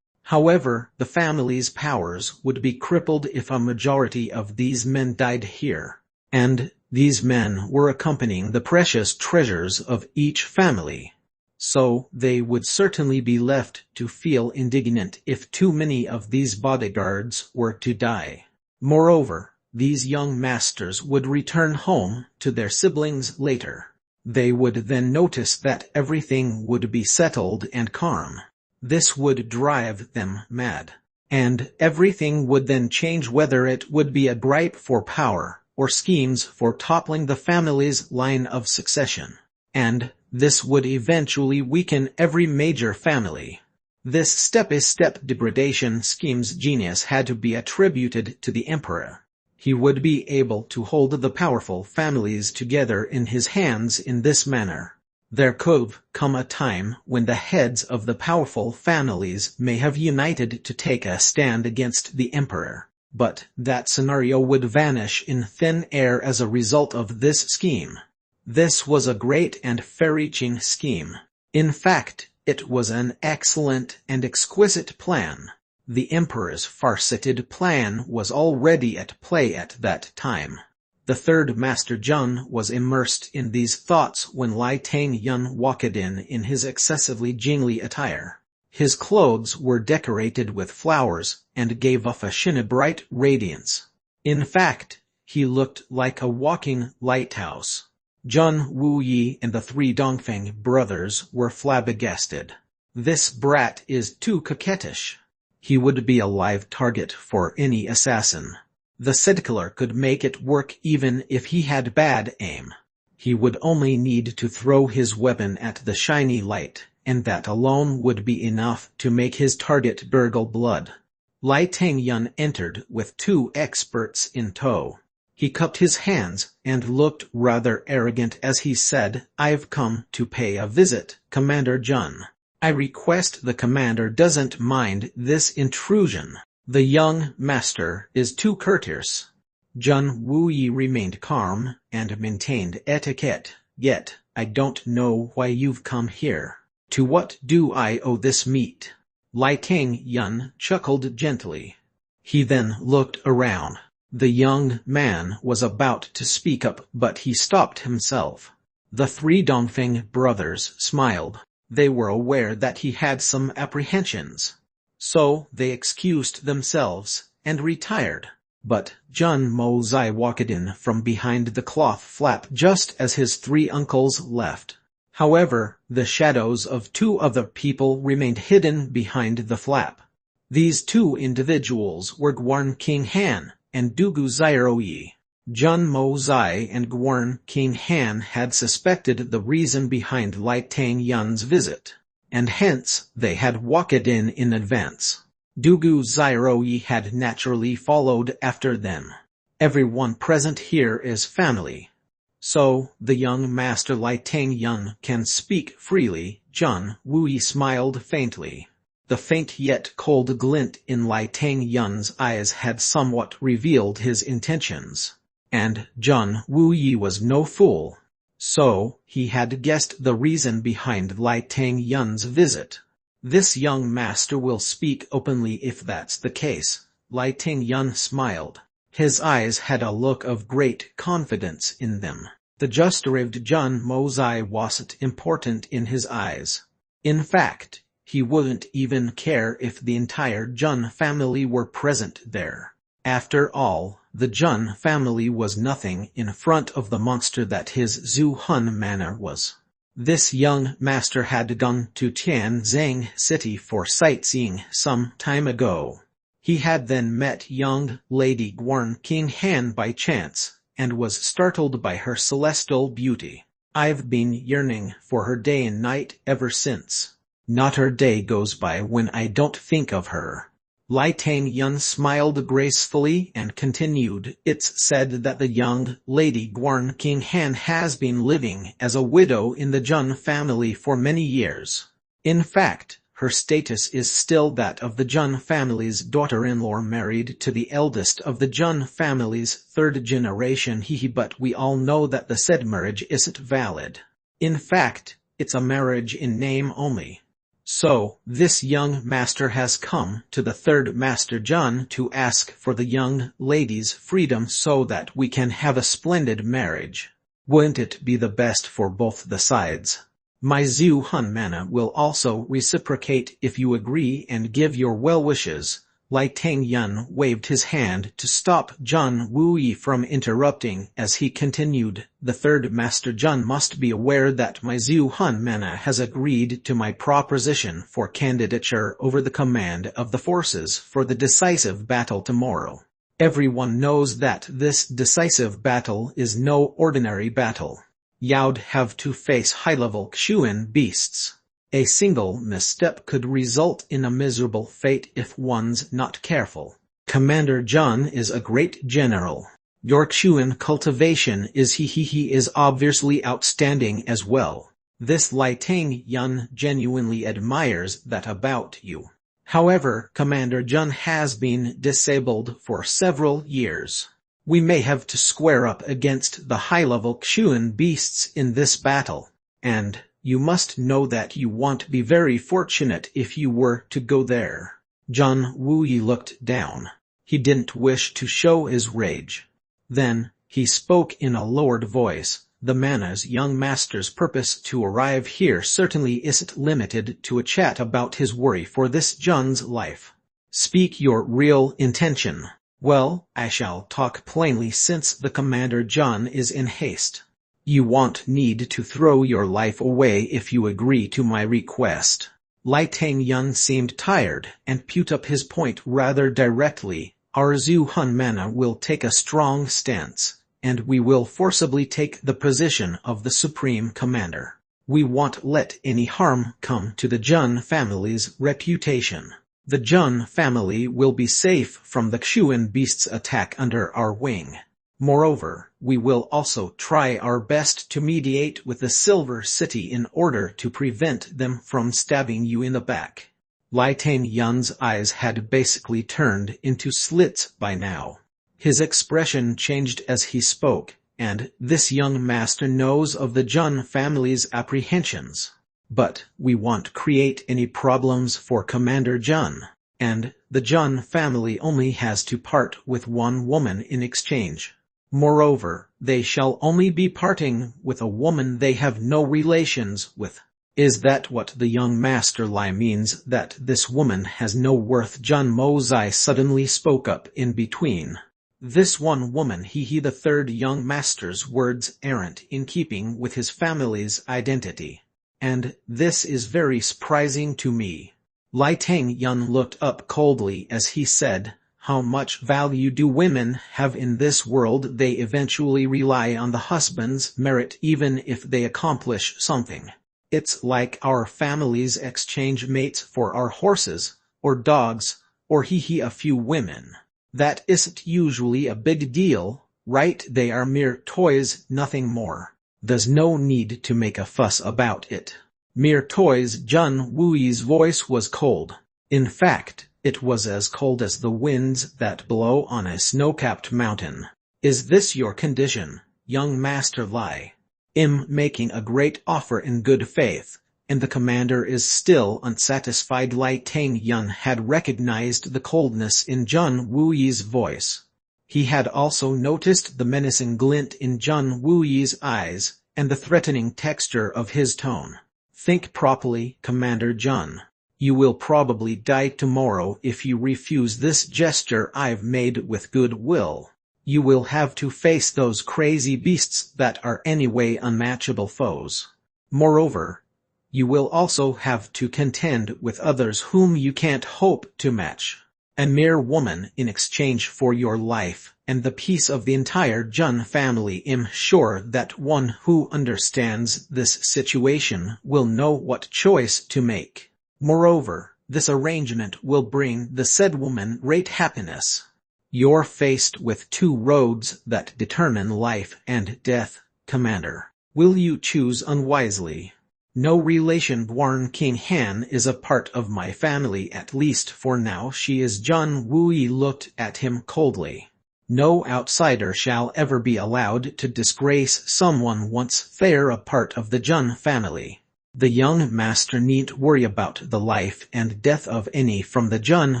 However, the family's powers would be crippled if a majority of these men died here. And these men were accompanying the precious treasures of each family. So they would certainly be left to feel indignant if too many of these bodyguards were to die. Moreover, these young masters would return home to their siblings later. They would then notice that everything would be settled and calm. This would drive them mad. And everything would then change, whether it would be a gripe for power or schemes for toppling the family's line of succession. And this would eventually weaken every major family. This step-by-step degradation scheme's genius had to be attributed to the emperor. He would be able to hold the powerful families together in his hands in this manner. There could come a time when the heads of the powerful families may have united to take a stand against the emperor, but that scenario would vanish in thin air as a result of this scheme. This was a great and far-reaching scheme. In fact, it was an excellent and exquisite plan. The emperor's far-sighted plan was already at play at that time. The third Master Jun was immersed in these thoughts when Lai Tang Yun walked in his excessively jingly attire. His clothes were decorated with flowers and gave off a shiny bright radiance. In fact, he looked like a walking lighthouse. Jun Wu Yi and the three Dongfeng brothers were flabbergasted. This brat is too coquettish. He would be a live target for any assassin. The seducer could make it work even if he had bad aim. He would only need to throw his weapon at the shiny light, and that alone would be enough to make his target gurgle blood. Lai Tang Yun entered with two experts in tow. He cupped his hands and looked rather arrogant as he said, "I've come to pay a visit, Commander Jun. I request the commander doesn't mind this intrusion. The young master is too courteous." Jun Wu Yi remained calm and maintained etiquette. "Yet, I don't know why you've come here. To what do I owe this meet?" Lai Tang Yun chuckled gently. He then looked around. The young man was about to speak up, but he stopped himself. The three Dongfeng brothers smiled. They were aware that he had some apprehensions. So they excused themselves and retired. But Jun Mozai walked in from behind the cloth flap just as his three uncles left. However, the shadows of two other people remained hidden behind the flap. These two individuals were Gwarn King Han and Dugu Zairoyi. Jun Mozai and Gwarn King Han had suspected the reason behind Lai Tang Yun's visit, and hence they had walked in advance. Dugu Zairoyi had naturally followed after them. Everyone present here is family. So, the young master Lai Tang Yun can speak freely. Jun Wu Yi smiled faintly. The faint yet cold glint in Lai Tang Yun's eyes had somewhat revealed his intentions. And Jun Wu Yi was no fool. So, he had guessed the reason behind Lai Tang Yun's visit. This young master will speak openly if that's the case. Lai Tang Yun smiled. His eyes had a look of great confidence in them. The just-arrived Jun Mozai wasn't important in his eyes. In fact, he wouldn't even care if the entire Jun family were present there. After all, the Jun family was nothing in front of the monster that his Zhu Hun manor was. This young master had gone to Tianzang City for sightseeing some time ago. He had then met young Lady Gwarn King Han by chance, and was startled by her celestial beauty. "I've been yearning for her day and night ever since. Not a day goes by when I don't think of her." Lai Tang Yun smiled gracefully and continued, "It's said that the young Lady Gwarn King Han has been living as a widow in the Jun family for many years. In fact, her status is still that of the Jun family's daughter-in-law married to the eldest of the Jun family's third generation but we all know that the said marriage isn't valid. In fact, it's a marriage in name only. So, this young master has come to the third Master Jun to ask for the young lady's freedom so that we can have a splendid marriage. Wouldn't it be the best for both the sides? My Zhu Hun Mana will also reciprocate if you agree and give your well wishes. Lai Tang Yun waved his hand to stop Jun Wuyi from interrupting as he continued. The third Master Jun must be aware that my Zhu Hun Mana has agreed to my proposition for candidature over the command of the forces for the decisive battle tomorrow. Everyone knows that this decisive battle is no ordinary battle. You'd have to face high-level Xuan beasts. A single misstep could result in a miserable fate if one's not careful. Commander Jun is a great general. Your Xuan cultivation is obviously outstanding as well. This Lai Tang Yun genuinely admires that about you. However, Commander Jun has been disabled for several years. We may have to square up against the high-level Xuan beasts in this battle, and you must know that you won't be very fortunate if you were to go there. Jun Wuyi looked down. He didn't wish to show his rage. Then, he spoke in a lowered voice. The Mana's young master's purpose to arrive here certainly isn't limited to a chat about his worry for this Jun's life. Speak your real intention. Well, I shall talk plainly since the Commander Jun is in haste. You won't need to throw your life away if you agree to my request. Lai Tang Yun seemed tired and put up his point rather directly. Our Zhu Hun Mana will take a strong stance, and we will forcibly take the position of the Supreme Commander. We won't let any harm come to the Jun family's reputation. The Jun family will be safe from the Xuan beast's attack under our wing. Moreover, we will also try our best to mediate with the Silver City in order to prevent them from stabbing you in the back. Lai Tang Yun's eyes had basically turned into slits by now. His expression changed as he spoke, and this young master knows of the Jun family's apprehensions. But we won't create any problems for Commander Jun, and the Jun family only has to part with one woman in exchange. Moreover, they shall only be parting with a woman they have no relations with. Is that what the young master Lai means, that this woman has no worth? Jun Mozai suddenly spoke up in between. This one woman, the third young master's words aren't in keeping with his family's identity. And this is very surprising to me. Lai Tang Yun looked up coldly as he said, how much value do women have in this world? They eventually rely on the husband's merit even if they accomplish something. It's like our families exchange mates for our horses, or dogs, or a few women. That isn't usually a big deal, right? They are mere toys, nothing more. There's no need to make a fuss about it. Mere toys. Jun Wuyi's voice was cold. In fact, it was as cold as the winds that blow on a snow-capped mountain. Is this your condition, young Master Lai? I'm making a great offer in good faith, and the commander is still unsatisfied. Lai Tang Yun had recognized the coldness in Jun Wuyi's voice. He had also noticed the menacing glint in Jun Wuyi's eyes, and the threatening texture of his tone. Think properly, Commander Jun. You will probably die tomorrow if you refuse this gesture I've made with good will. You will have to face those crazy beasts that are anyway unmatchable foes. Moreover, you will also have to contend with others whom you can't hope to match. A mere woman in exchange for your life and the peace of the entire Jun family. I'm sure that one who understands this situation will know what choice to make. Moreover, this arrangement will bring the said woman great happiness. You're faced with two roads that determine life and death, Commander. Will you choose unwisely? No relation born King Han is a part of my family, at least for now. She is. Jun Wuyi looked at him coldly. No outsider shall ever be allowed to disgrace someone once they're a part of the Jun family. The young master needn't worry about the life and death of any from the Jun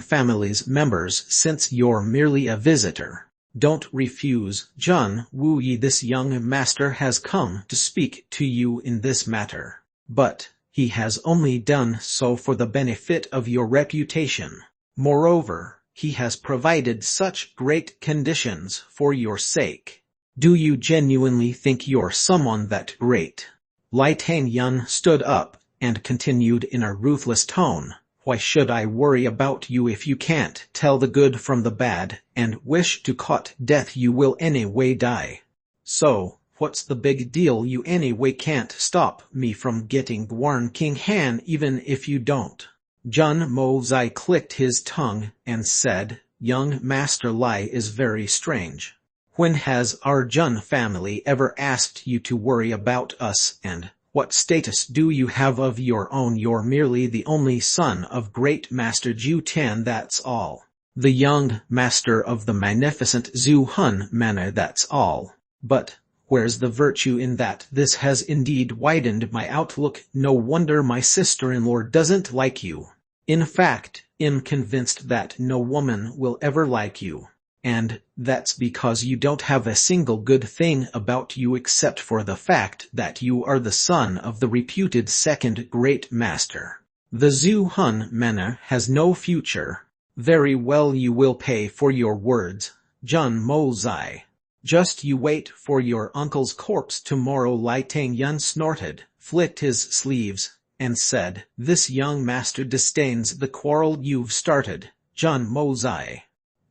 family's members since you're merely a visitor. Don't refuse, Jun Wuyi. This young master has come to speak to you in this matter. But he has only done so for the benefit of your reputation. Moreover, he has provided such great conditions for your sake. Do you genuinely think you're someone that great? Lai Tangyun stood up and continued in a ruthless tone. Why should I worry about you if you can't tell the good from the bad and wish to court death? You will anyway die. So, what's the big deal? You anyway can't stop me from getting Warren King Han even if you don't. Jun Mozai clicked his tongue and said, Young Master Lai is very strange. When has our Jun family ever asked you to worry about us, and what status do you have of your own? You're merely the only son of Great Master Zhu Tan, that's all. The young master of the magnificent Zhu Hun manor, that's all. But where's the virtue in that? This has indeed widened my outlook. No wonder my sister-in-law doesn't like you. In fact, I'm convinced that no woman will ever like you. And that's because you don't have a single good thing about you except for the fact that you are the son of the reputed second great master. The Zhu Hun manor has no future. Very well, you will pay for your words, Jun Mozai. Just you wait for your uncle's corpse tomorrow. Lai Tangyun snorted, flicked his sleeves, and said, This young master disdains the quarrel you've started, Jun Mozai.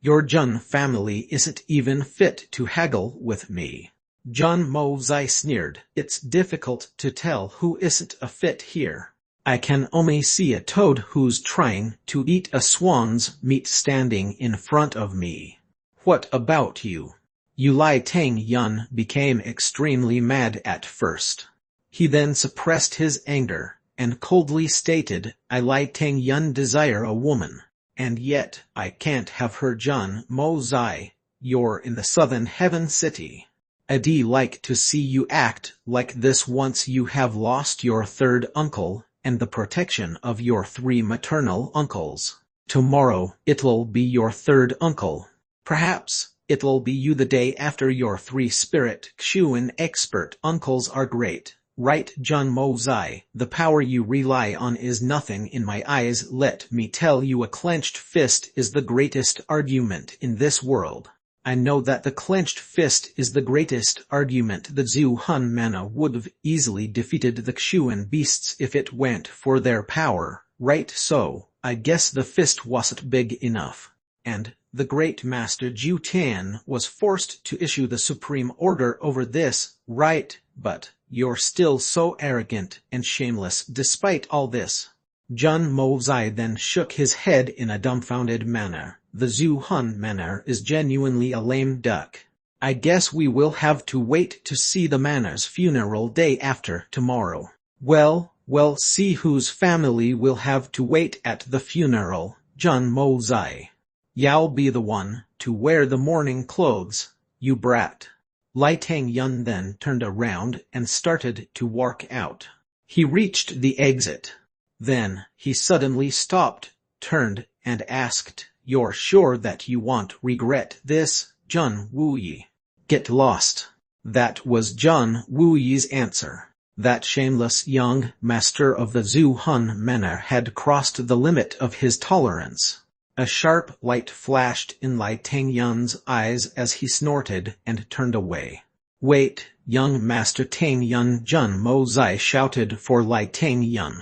Your Jun family isn't even fit to haggle with me. Jun Mozai sneered. It's difficult to tell who isn't a fit here. I can only see a toad who's trying to eat a swan's meat standing in front of me. What about you? Lai Tangyun became extremely mad at first. He then suppressed his anger and coldly stated, I Lai Tangyun desire a woman. And yet, I can't have her. Jun Mozai, you're in the southern heaven city. I'd like to see you act like this once you have lost your third uncle and the protection of your 3 maternal uncles. Tomorrow, it'll be your third uncle. Perhaps, it'll be you the day after. Your 3 spirit Xuan expert uncles are great. Right, Jun Mozai, the power you rely on is nothing in my eyes. Let me tell you, a clenched fist is the greatest argument in this world. I know that the clenched fist is the greatest argument. The Zhu Hun manor would have easily defeated the Xuan beasts if it went for their power, right? So, I guess the fist wasn't big enough. And the great master Zhu Tan was forced to issue the supreme order over this, right? But you're still so arrogant and shameless despite all this. Jun Mozai then shook his head in a dumbfounded manner. The Zhu Hun manor is genuinely a lame duck. I guess we will have to wait to see the manor's funeral day after tomorrow. Well, see whose family will have to wait at the funeral, Jun Mozai. You'll be the one to wear the mourning clothes, you brat. Lai Tangyun then turned around and started to walk out. He reached the exit. Then, he suddenly stopped, turned, and asked, You're sure that you won't regret this, Jun Wuyi? Get lost. That was Jun Wuyi's answer. That shameless young master of the Zhu Hun manor had crossed the limit of his tolerance. A sharp light flashed in Lai Tangyun's eyes as he snorted and turned away. Wait, young Master Tangyun! Jun Mozai shouted for Lai Tangyun.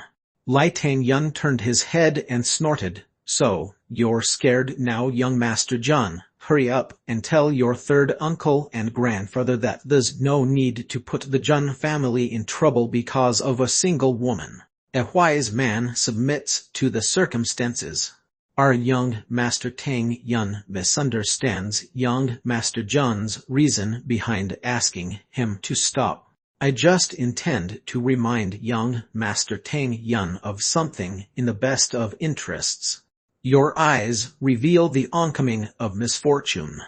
Lai Tangyun turned his head and snorted. So, you're scared now, young Master Jun? Hurry up and tell your third uncle and grandfather that there's no need to put the Jun family in trouble because of a single woman. A wise man submits to the circumstances. Our young Master Tangyun misunderstands young Master Jun's reason behind asking him to stop. I just intend to remind young Master Tangyun of something in the best of interests. Your eyes reveal the oncoming of misfortune.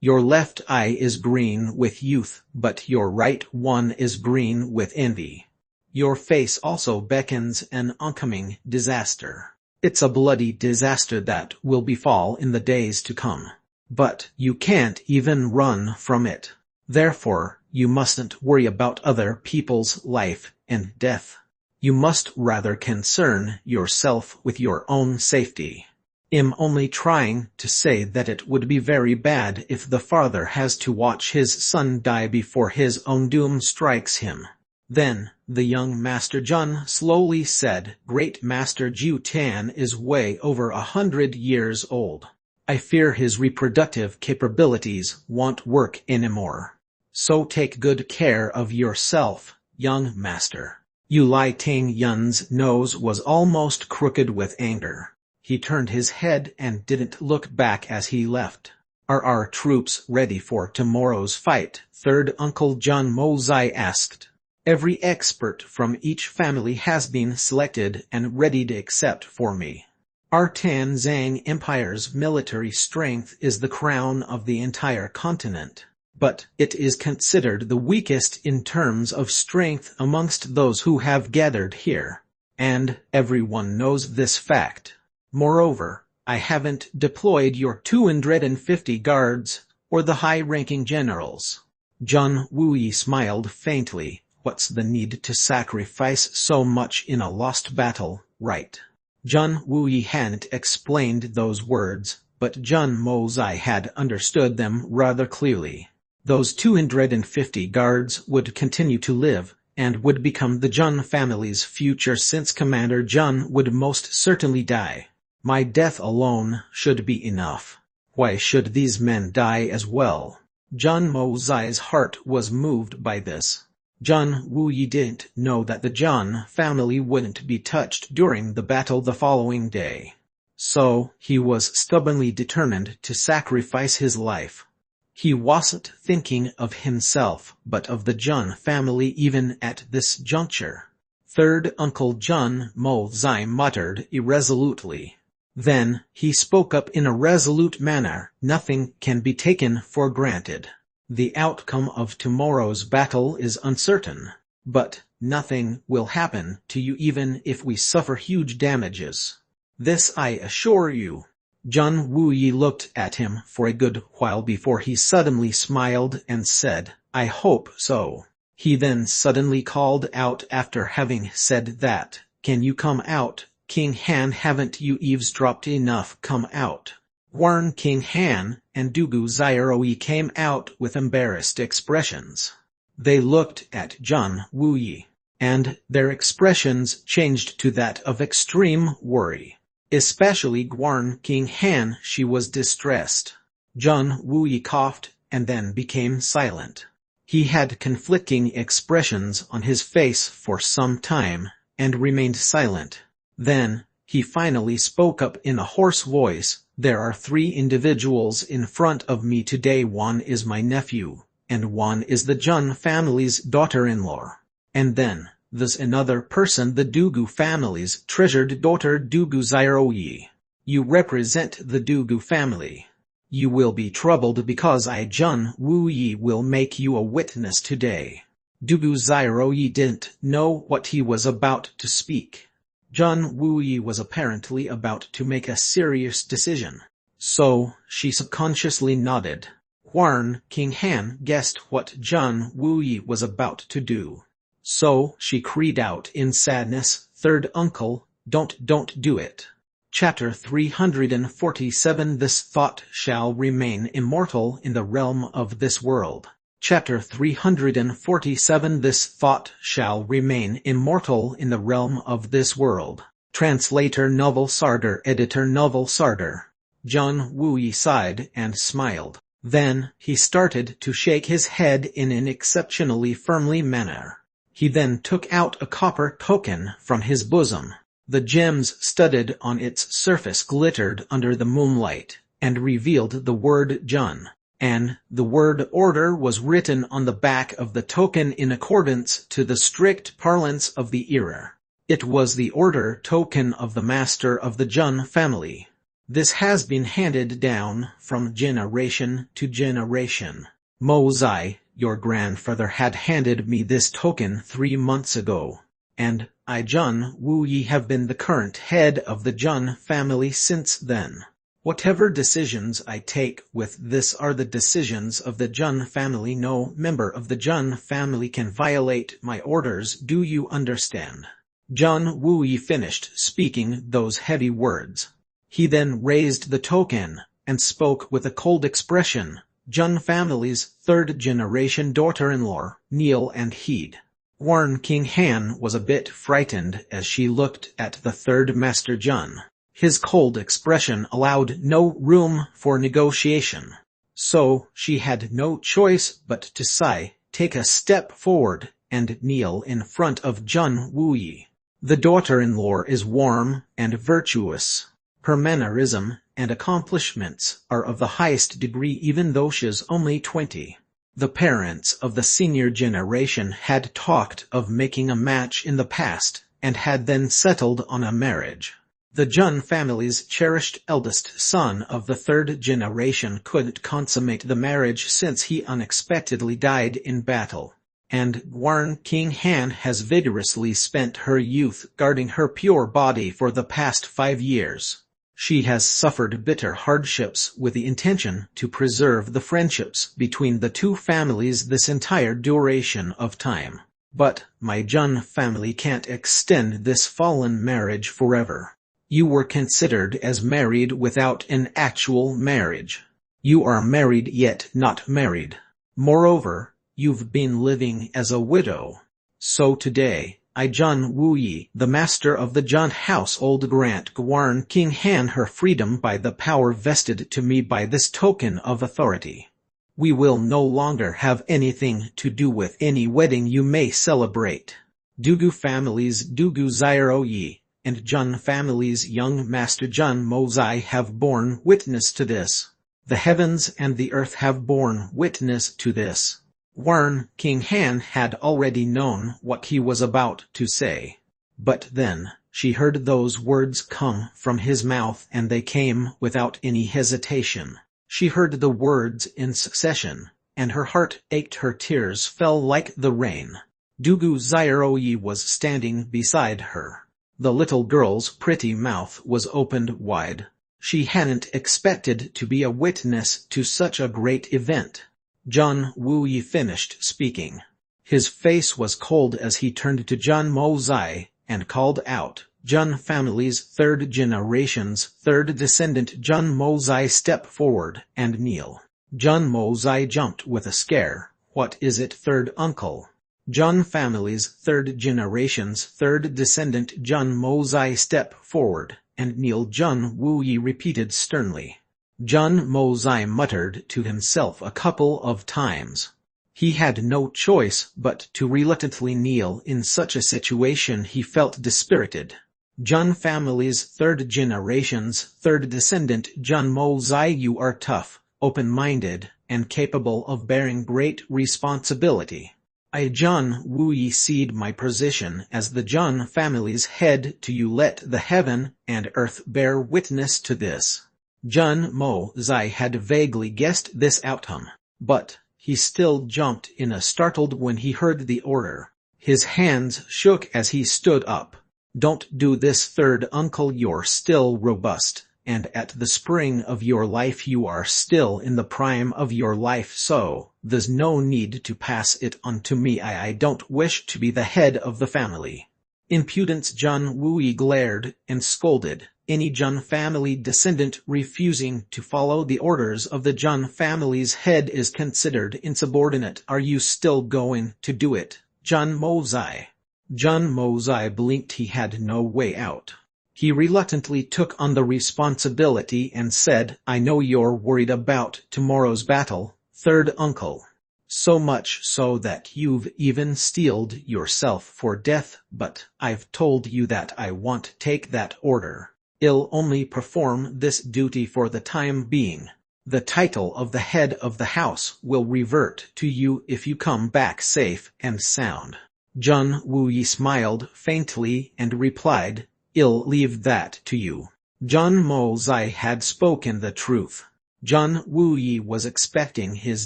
Your left eye is green with youth, but your right one is green with envy. Your face also beckons an oncoming disaster. It's a bloody disaster that will befall in the days to come. But you can't even run from it. Therefore, you mustn't worry about other people's life and death. You must rather concern yourself with your own safety. I'm only trying to say that it would be very bad if the father has to watch his son die before his own doom strikes him. Then, the young Master Jun slowly said, Great Master Ju Tan is way over 100 years old. I fear his reproductive capabilities won't work anymore. So take good care of yourself, young master. Yu Lai Ting Yun's nose was almost crooked with anger. He turned his head and didn't look back as he left. Are our troops ready for tomorrow's fight? Third Uncle John Mozai asked. Every expert from each family has been selected and readied except for me. Our Tan Zhang Empire's military strength is the crown of the entire continent, but it is considered the weakest in terms of strength amongst those who have gathered here, and everyone knows this fact. Moreover, I haven't deployed your 250 guards, or the high-ranking generals. John Wuyi smiled faintly. What's the need to sacrifice so much in a lost battle, right? John Wuyi hadn't explained those words, but John Mozai had understood them rather clearly. Those 250 guards would continue to live, and would become the Jun family's future since Commander Jun would most certainly die. My death alone should be enough. Why should these men die as well? John Mozai's heart was moved by this. John Wuyi didn't know that the Jun family wouldn't be touched during the battle the following day. So, he was stubbornly determined to sacrifice his life. He wasn't thinking of himself, but of the Jun family even at this juncture. Third Uncle Jun Mozai muttered irresolutely. Then, he spoke up in a resolute manner. Nothing can be taken for granted. The outcome of tomorrow's battle is uncertain, but nothing will happen to you even if we suffer huge damages. This I assure you. John Wuyi looked at him for a good while before he suddenly smiled and said, I hope so. He then suddenly called out after having said that, Can you come out, King Han? Haven't you eavesdropped enough? Come out. Warren King Han and Dugu Zairoyi came out with embarrassed expressions. They looked at John Wuyi, and their expressions changed to that of extreme worry. Especially Guarn King Han, she was distressed. John Wuyi coughed and then became silent. He had conflicting expressions on his face for some time, and remained silent. Then, he finally spoke up in a hoarse voice. There are 3 individuals in front of me today. One is my nephew, and one is the Jun family's daughter-in-law. And then, there's another person, the Dugu family's treasured daughter Dugu Zairoyi. You represent the Dugu family. You will be troubled because I, Jun Wuyi, will make you a witness today. Dugu Zairoyi didn't know what he was about to speak. John Wuyi was apparently about to make a serious decision, so she subconsciously nodded. Huarn King Han guessed what John Wuyi was about to do. So she cried out in sadness, Third Uncle, don't do it. Chapter 347 This thought shall remain immortal in the realm of this world. Chapter 347 This thought shall remain immortal in the realm of this world. Translator Novel Sarder. Editor Novel Sarder. John Wuyi sighed and smiled. Then, he started to shake his head in an exceptionally firmly manner. He then took out a copper token from his bosom. The gems studded on its surface glittered under the moonlight, and revealed the word Jun. And the word order was written on the back of the token in accordance to the strict parlance of the era. It was the order token of the master of the Jun family. This has been handed down from generation to generation. Mozai, your grandfather had handed me this token 3 months ago. and I Jun Wu Yi have been the current head of the Jun family since then. Whatever decisions I take with this are the decisions of the Jun family. No member of the Jun family can violate my orders. Do you understand? Jun Wu Yi finished speaking those heavy words. He then raised the token and spoke with a cold expression. Jun family's third-generation daughter-in-law, kneel and heed. Warren King Han was a bit frightened as she looked at the third Master Jun. His cold expression allowed no room for negotiation. So she had no choice but to sigh, take a step forward, and kneel in front of Jun Wu Yi. The daughter-in-law is warm and virtuous. Her mannerism and accomplishments are of the highest degree even though she's only 20. The parents of the senior generation had talked of making a match in the past, and had then settled on a marriage. The Jun family's cherished eldest son of the third generation couldn't consummate the marriage since he unexpectedly died in battle. And Warren King Han has vigorously spent her youth guarding her pure body for the past 5 years. She has suffered bitter hardships with the intention to preserve the friendships between the two families this entire duration of time. But my Jun family can't extend this fallen marriage forever. You were considered as married without an actual marriage. You are married yet not married. Moreover, you've been living as a widow. So today, I Jun Wu Yi, the master of the Jun household, grant Warren King Han her freedom by the power vested to me by this token of authority. We will no longer have anything to do with any wedding you may celebrate. Dugu family's Dugu Zyro Yi and Jun family's young master Jun Mozai have borne witness to this. The heavens and the earth have borne witness to this. Warren King Han had already known what he was about to say. But then, she heard those words come from his mouth and they came without any hesitation. She heard the words in succession, and her heart ached, her tears fell like the rain. Dugu Zyroyi was standing beside her. The little girl's pretty mouth was opened wide. She hadn't expected to be a witness to such a great event. Jun Wu Yi finished speaking. His face was cold as he turned to Jun Mozai and called out, Jun family's third generation's third descendant Jun Mozai, step forward and kneel. Jun Mozai jumped with a scare. What is it, third uncle? Jun family's third generation's third descendant Jun Mozai, step forward and kneel, Jun Wu Yi repeated sternly. Jun Mozai muttered to himself a couple of times. He had no choice but to reluctantly kneel. In such a situation he felt dispirited. Jun family's third generation's third descendant Jun Mozai, you are tough, open-minded, and capable of bearing great responsibility. I Jun Wu Yi cede my position as the Jun family's head to you. Let the heaven and earth bear witness to this. Jun Mozai had vaguely guessed this outcome, but he still jumped in a startled when he heard the order. His hands shook as he stood up. Don't do this, third uncle, you're still robust, and at the spring of your life you are still in the prime of your life, so there's no need to pass it on to me. I don't wish to be the head of the family. Impudence! Jun Wu Yi glared and scolded. Any Jun family descendant refusing to follow the orders of the Jun family's head is considered insubordinate. Are you still going to do it, Jun Mozai? Jun Mozai blinked. He had no way out. He reluctantly took on the responsibility and said, I know you're worried about tomorrow's battle, third uncle. So much so that you've even steeled yourself for death, but I've told you that I won't take that order. I'll only perform this duty for the time being. The title of the head of the house will revert to you if you come back safe and sound. Jun Wu Yi smiled faintly and replied, I'll leave that to you. Jun Mozai had spoken the truth. Jun Wu Yi was expecting his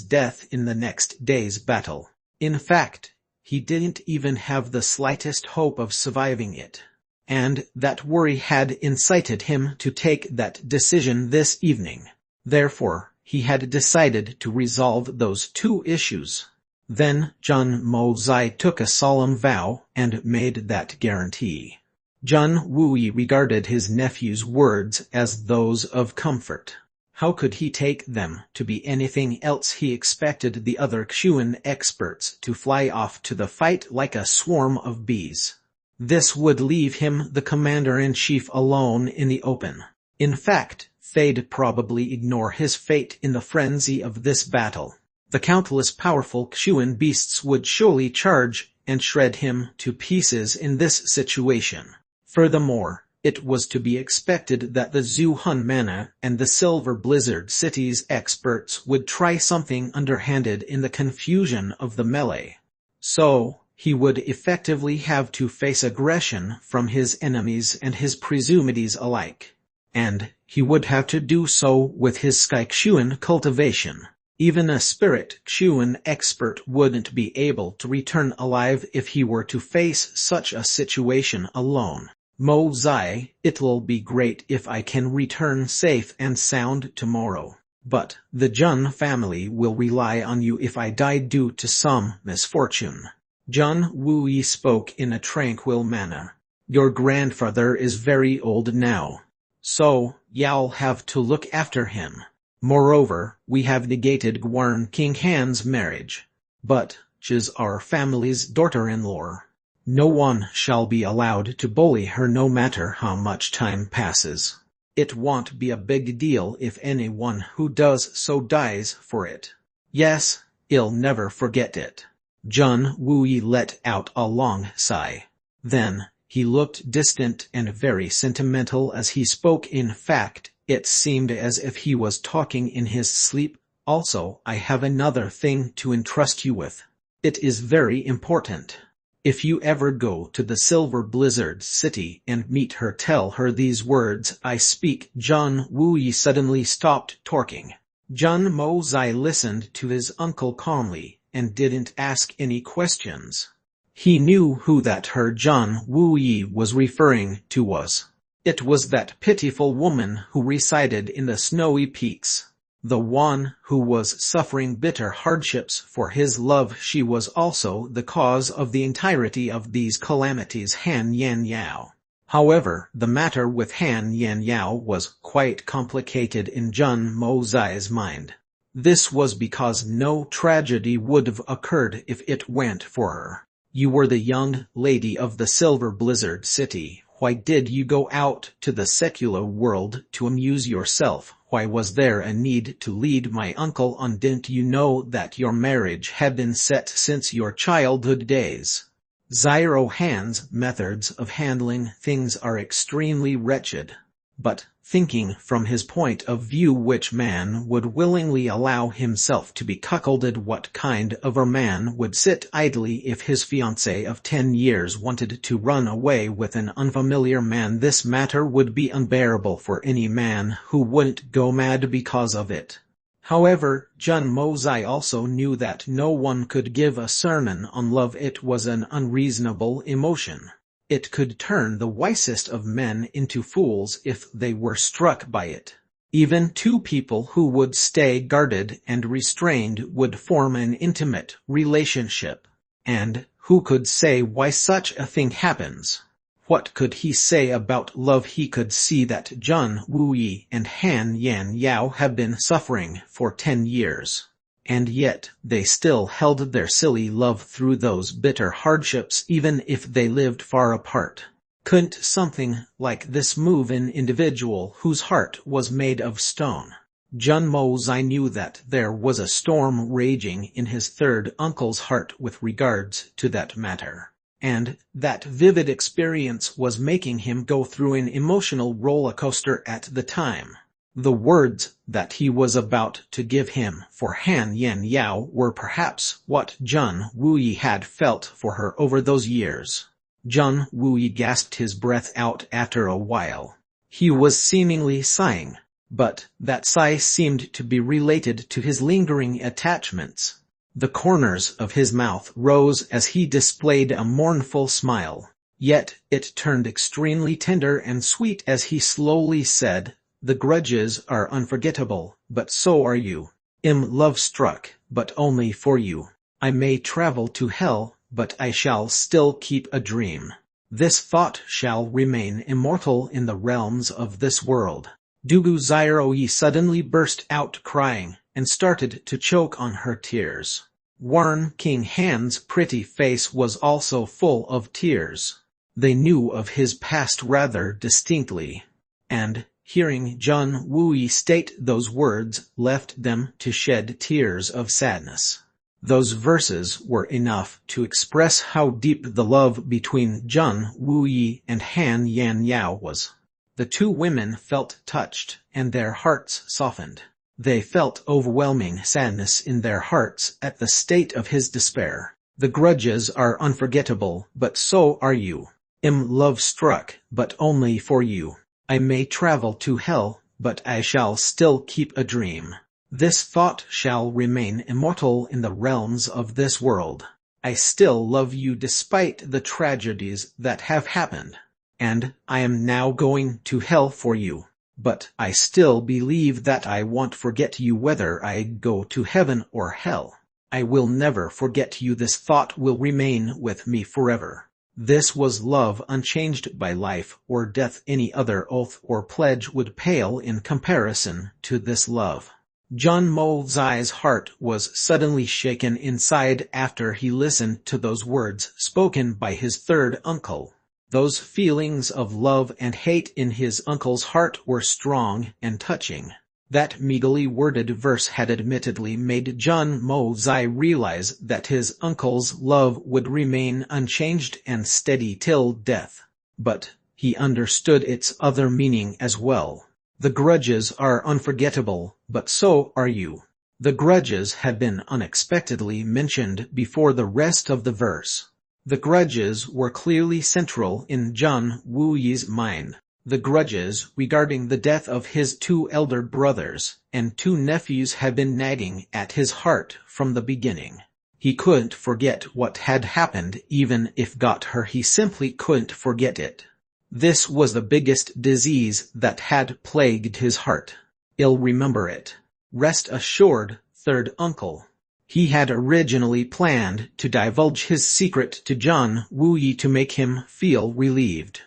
death in the next day's battle. In fact, He didn't even have the slightest hope of surviving it. And that worry had incited him to take that decision this evening. Therefore, he had decided to resolve those two issues. Then John Mozai took a solemn vow and made that guarantee. Jun Wui regarded his nephew's words as those of comfort. How could he take them to be anything else? He expected the other Xuan experts to fly off to the fight like a swarm of bees. This would leave him, the commander-in-chief, alone in the open. In fact, they'd probably ignore his fate in the frenzy of this battle. The countless powerful Xuan beasts would surely charge and shred him to pieces in this situation. Furthermore, it was to be expected that the Zhu Hun Mana and the Silver Blizzard City's experts would try something underhanded in the confusion of the melee. So, he would effectively have to face aggression from his enemies and his presumides alike. And he would have to do so with his Sky Xuan cultivation. Even a spirit Xuan expert wouldn't be able to return alive if he were to face such a situation alone. Mozai, it'll be great if I can return safe and sound tomorrow. But the Jun family will rely on you if I die due to some misfortune. Jun Wui spoke in a tranquil manner. Your grandfather is very old now. So, you'll have to look after him. Moreover, we have negated Guan King Han's marriage. But she's our family's daughter-in-law. No one shall be allowed to bully her no matter how much time passes. It won't be a big deal if anyone who does so dies for it. Yes, I'll never forget it. Jun Wui let out a long sigh. Then, he looked distant and very sentimental as he spoke. In fact, it seemed as if he was talking in his sleep. Also, I have another thing to entrust you with. It is very important. If you ever go to the Silver Blizzard City and meet her, tell her these words I speak. Jun Wui suddenly stopped talking. Jun Mozai listened to his uncle calmly and didn't ask any questions. He knew who that her Jun Wui was referring to was. It was that pitiful woman who resided in the snowy peaks. The one who was suffering bitter hardships for his love. She was also the cause of the entirety of these calamities. Han Yan Yao. However, the matter with Han Yan Yao was quite complicated in Jun Mozai's mind. This was because no tragedy would have occurred if it went for her. You were the young lady of the Silver Blizzard City. Why did you go out to the secular world to amuse yourself? Why was there a need to lead my uncle on? Didn't you know that your marriage had been set since your childhood days? Zhiro Han's methods of handling things are extremely wretched. But, thinking from his point of view, which man would willingly allow himself to be cuckolded? What kind of a man would sit idly if his fiancée of 10 years wanted to run away with an unfamiliar man? This matter would be unbearable for any man who wouldn't go mad because of it. However, Jun Mozai also knew that no one could give a sermon on love. It was an unreasonable emotion. It could turn the wisest of men into fools if they were struck by it. Even two people who would stay guarded and restrained would form an intimate relationship. And who could say why such a thing happens? What could he say about love? He could see that Jun Wui and Han Yan Yao have been suffering for 10 years. And yet, they still held their silly love through those bitter hardships even if they lived far apart. Couldn't something like this move an individual whose heart was made of stone? Jun Mozai knew that there was a storm raging in his third uncle's heart with regards to that matter. And that vivid experience was making him go through an emotional roller coaster at the time. The words that he was about to give him for Han Yan Yao were perhaps what Jun Wui had felt for her over those years. Jun Wui gasped his breath out after a while. He was seemingly sighing, but that sigh seemed to be related to his lingering attachments. The corners of his mouth rose as he displayed a mournful smile. Yet it turned extremely tender and sweet as he slowly said, "The grudges are unforgettable, but so are you. Am love-struck, but only for you. I may travel to hell, but I shall still keep a dream. This thought shall remain immortal in the realms of this world." Dugu Zairoyi suddenly burst out crying, and started to choke on her tears. Warren King Han's pretty face was also full of tears. They knew of his past rather distinctly, and hearing Jun Wooyi state those words left them to shed tears of sadness. Those verses were enough to express how deep the love between Jun Wooyi and Han Yan Yao was. The two women felt touched, and their hearts softened. They felt overwhelming sadness in their hearts at the state of his despair. The grudges are unforgettable, but so are you. Am love-struck, but only for you. I may travel to hell, but I shall still keep a dream. This thought shall remain immortal in the realms of this world. I still love you despite the tragedies that have happened. And I am now going to hell for you. But I still believe that I won't forget you whether I go to heaven or hell. I will never forget you. This thought will remain with me forever. This was love unchanged by life or death. Any other oath or pledge would pale in comparison to this love. Jun Mo-Zai's heart was suddenly shaken inside after he listened to those words spoken by his third uncle. Those feelings of love and hate in his uncle's heart were strong and touching. That meagly worded verse had admittedly made Jun Mo-Zai realize that his uncle's love would remain unchanged and steady till death. But he understood its other meaning as well. The grudges are unforgettable, but so are you. The grudges had been unexpectedly mentioned before the rest of the verse. The grudges were clearly central in Jun Wooyi's mind. The grudges regarding the death of his two elder brothers and two nephews had been nagging at his heart from the beginning. He couldn't forget what had happened. Even if got her, he simply couldn't forget it. This was the biggest disease that had plagued his heart. He'll remember it. Rest assured, third uncle. He had originally planned to divulge his secret to Jun Wooyi to make him feel relieved.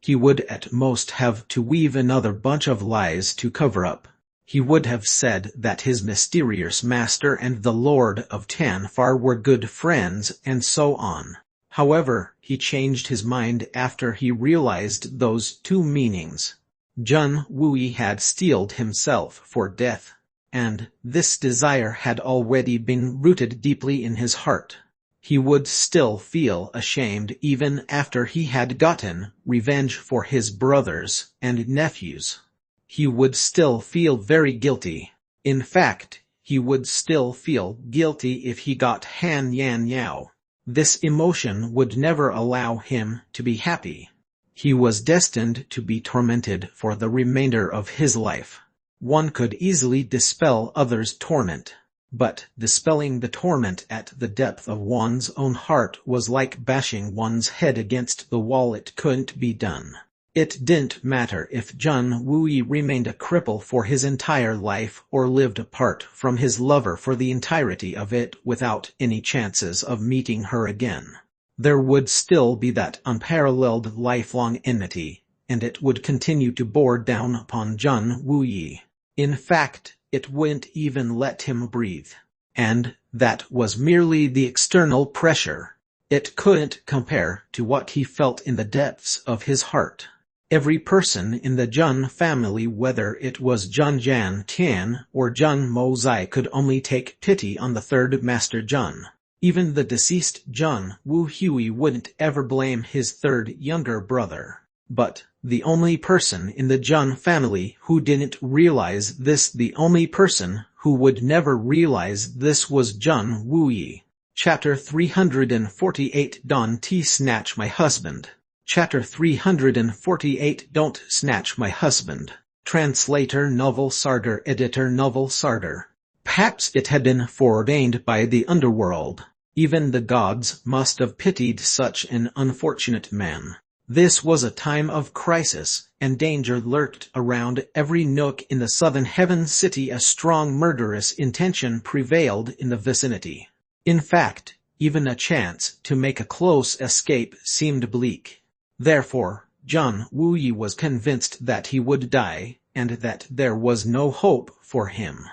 He would at most have to weave another bunch of lies to cover up. He would have said that his mysterious master and the Lord of Tanfar were good friends and so on. However, he changed his mind after he realized those two meanings. Jun Wooyi had steeled himself for death, and this desire had already been rooted deeply in his heart. He would still feel ashamed even after he had gotten revenge for his brothers and nephews. He would still feel very guilty. In fact, he would still feel guilty if he got Han Yan Yao. This emotion would never allow him to be happy. He was destined to be tormented for the remainder of his life. One could easily dispel others' torment, but dispelling the torment at the depth of one's own heart was like bashing one's head against the wall. It couldn't be done. It didn't matter if Jun Wooyi remained a cripple for his entire life or lived apart from his lover for the entirety of it without any chances of meeting her again. There would still be that unparalleled lifelong enmity, and it would continue to bore down upon Jun Wooyi. In fact, it wouldn't even let him breathe. And that was merely the external pressure. It couldn't compare to what he felt in the depths of his heart. Every person in the Jun family, whether it was Jun Jan Tian or Jun Mo-Zai, could only take pity on the third master Jun. Even the deceased Jun Woo-Hui wouldn't ever blame his third younger brother. But the only person in the Jun family who didn't realize this, the only person who would never realize this, was Jun Wooyi. Chapter 348 Don't Snatch My Husband. Chapter 348 Don't Snatch My Husband. Translator Novel Sarder. Editor Novel Sarder. Perhaps it had been foreordained by the underworld. Even the gods must have pitied such an unfortunate man. This was a time of crisis, and danger lurked around every nook in the southern heaven city. A strong murderous intention prevailed in the vicinity. In fact, even a chance to make a close escape seemed bleak. Therefore, Zhang Wuyi was convinced that he would die, and that there was no hope for him.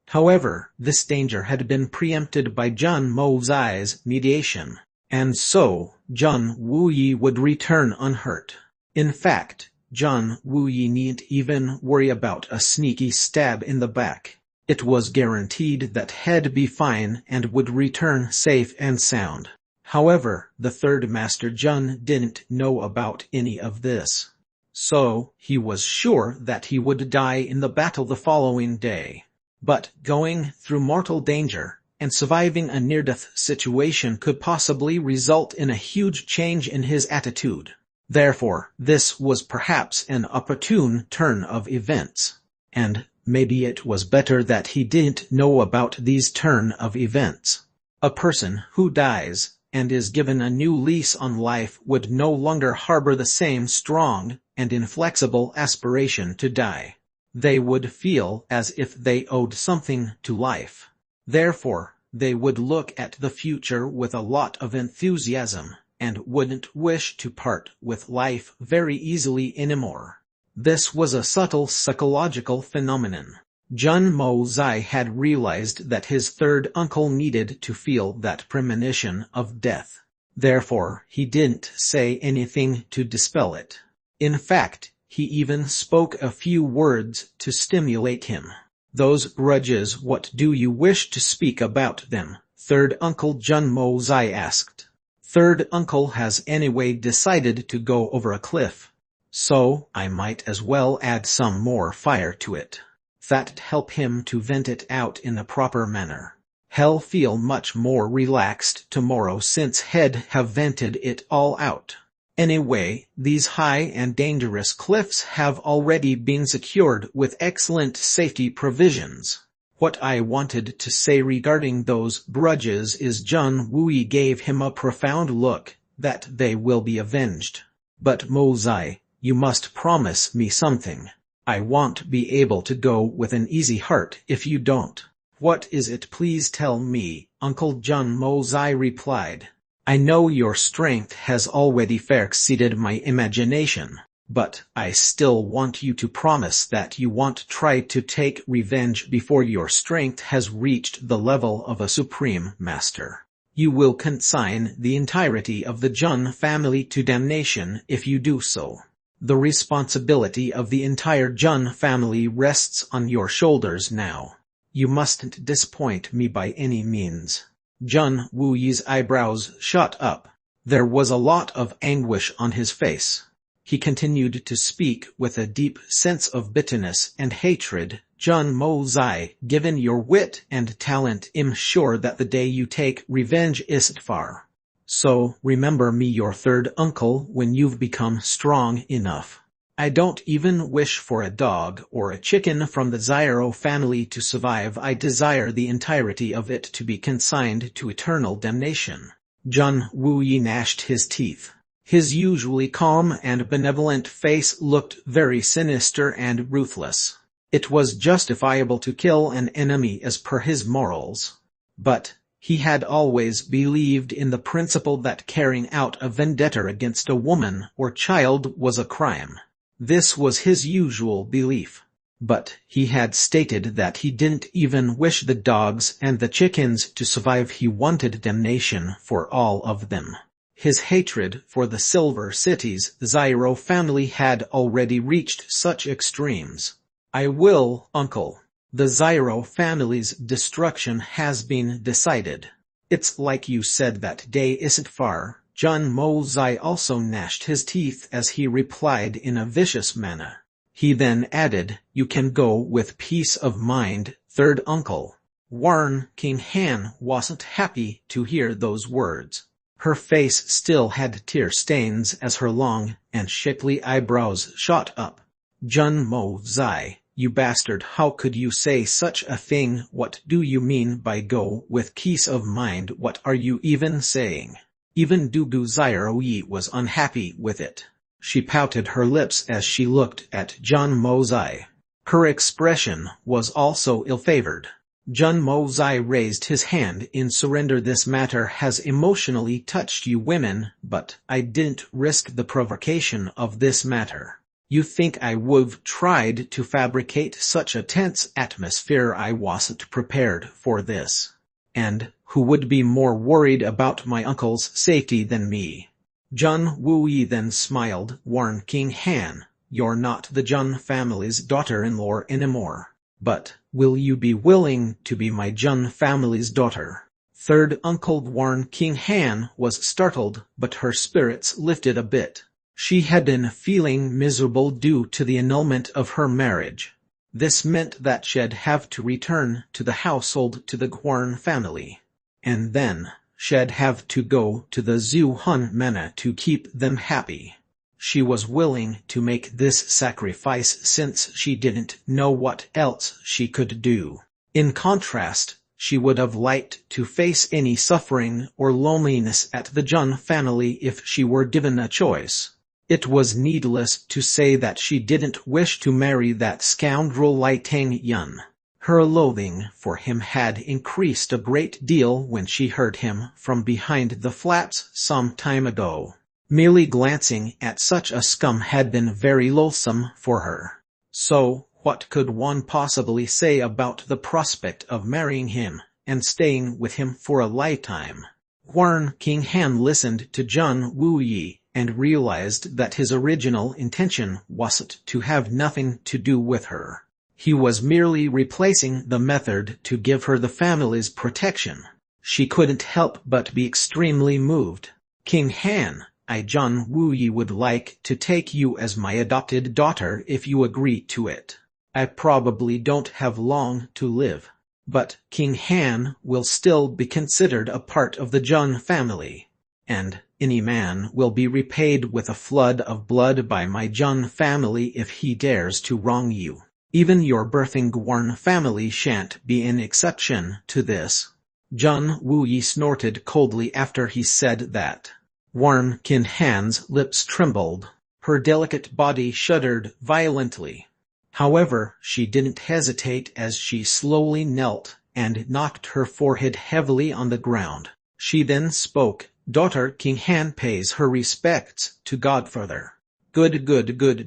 However, this danger had been preempted by Zhang Mozai's mediation, and so Zhang Wuyi would return unhurt. In fact, Zhang Wuyi needn't even worry about a sneaky stab in the back. It was guaranteed that he'd be fine and would return safe and sound. However, the third master Zhang didn't know about any of this. So, he was sure that he would die in the battle the following day. But going through mortal danger and surviving a near-death situation could possibly result in a huge change in his attitude. Therefore, this was perhaps an opportune turn of events. And maybe it was better that he didn't know about these turn of events. A person who dies and is given a new lease on life would no longer harbor the same strong and inflexible aspiration to die. They would feel as if they owed something to life. Therefore, they would look at the future with a lot of enthusiasm, and wouldn't wish to part with life very easily anymore. This was a subtle psychological phenomenon. Zhang Mozai had realized that his third uncle needed to feel that premonition of death. Therefore, he didn't say anything to dispel it. In fact, he even spoke a few words to stimulate him. Those grudges, what do you wish to speak about them? Third uncle Zhang Mozai asked. Third uncle has anyway decided to go over a cliff. So, I might as well add some more fire to it. That'd help him to vent it out in a proper manner. He'll feel much more relaxed tomorrow since he'd have vented it all out. Anyway, these high and dangerous cliffs have already been secured with excellent safety provisions. What I wanted to say regarding those grudges is Zhang Wuyi gave him a profound look, that they will be avenged. But Mozai, you must promise me something. I won't be able to go with an easy heart if you don't. What is it? Please tell me, Uncle Zhang Mozai replied. I know your strength has already far exceeded my imagination, but I still want you to promise that you won't try to take revenge before your strength has reached the level of a supreme master. You will consign the entirety of the Zhang family to damnation if you do so. The responsibility of the entire Zhang family rests on your shoulders now. You mustn't disappoint me by any means. Zhang Wuyi's eyebrows shot up. There was a lot of anguish on his face. He continued to speak with a deep sense of bitterness and hatred. Zhang Mozai, given your wit and talent, I'm sure that the day you take revenge isn't far. So, remember me, your third uncle, when you've become strong enough. I don't even wish for a dog or a chicken from the Ziro family to survive. I desire the entirety of it to be consigned to eternal damnation. Zhang Wuyi gnashed his teeth. His usually calm and benevolent face looked very sinister and ruthless. It was justifiable to kill an enemy as per his morals. But he had always believed in the principle that carrying out a vendetta against a woman or child was a crime. This was his usual belief. But he had stated that he didn't even wish the dogs and the chickens to survive. He wanted damnation for all of them. His hatred for the Silver City's Ziro family had already reached such extremes. I will, uncle. The Ziro family's destruction has been decided. It's like you said, that day isn't far. Zhang Mozai also gnashed his teeth as he replied in a vicious manner. He then added, you can go with peace of mind, third uncle. Warren King Han wasn't happy to hear those words. Her face still had tear stains as her long and shapely eyebrows shot up. Zhang Mozai, You bastard, how could you say such a thing? What do you mean by go with peace of mind? What are you even saying? Even Dugu Zairoyi was unhappy with it. She pouted her lips as she looked at John Mozai. Her expression was also ill-favored. John Mozai raised his hand in surrender. This matter has emotionally touched you women, but I didn't risk the provocation of this matter. You think I would've tried to fabricate such a tense atmosphere? I wasn't prepared for this. And who would be more worried about my uncle's safety than me? John Wuyi then smiled. Warn King Han, you're not the Jun family's daughter-in-law anymore. But will you be willing to be my Jun family's daughter? Third Uncle Warn King Han was startled, but her spirits lifted a bit. She had been feeling miserable due to the annulment of her marriage. This meant that she'd have to return to the household to the Guarn family. And then, she'd have to go to the Zhu Hun Mena to keep them happy. She was willing to make this sacrifice since she didn't know what else she could do. In contrast, she would have liked to face any suffering or loneliness at the Jun family if she were given a choice. It was needless to say that she didn't wish to marry that scoundrel Lai Tang Yun. Her loathing for him had increased a great deal when she heard him from behind the flaps some time ago. Merely glancing at such a scum had been very loathsome for her. So, what could one possibly say about the prospect of marrying him and staying with him for a lifetime? Guarn King Han listened to John Wuyi and realized that his original intention wasn't to have nothing to do with her. He was merely replacing the method to give her the family's protection. She couldn't help but be extremely moved. King Han, I John Wuyi would like to take you as my adopted daughter if you agree to it. I probably don't have long to live. But King Han will still be considered a part of the Jun family. And any man will be repaid with a flood of blood by my Jun family if he dares to wrong you. Even your birthing Guarn family shan't be an exception to this. Jun Wuyi snorted coldly after he said that. Guarn King Han's lips trembled. Her delicate body shuddered violently. However, she didn't hesitate as she slowly knelt and knocked her forehead heavily on the ground. She then spoke. Daughter King Han pays her respects to Godfather. Good.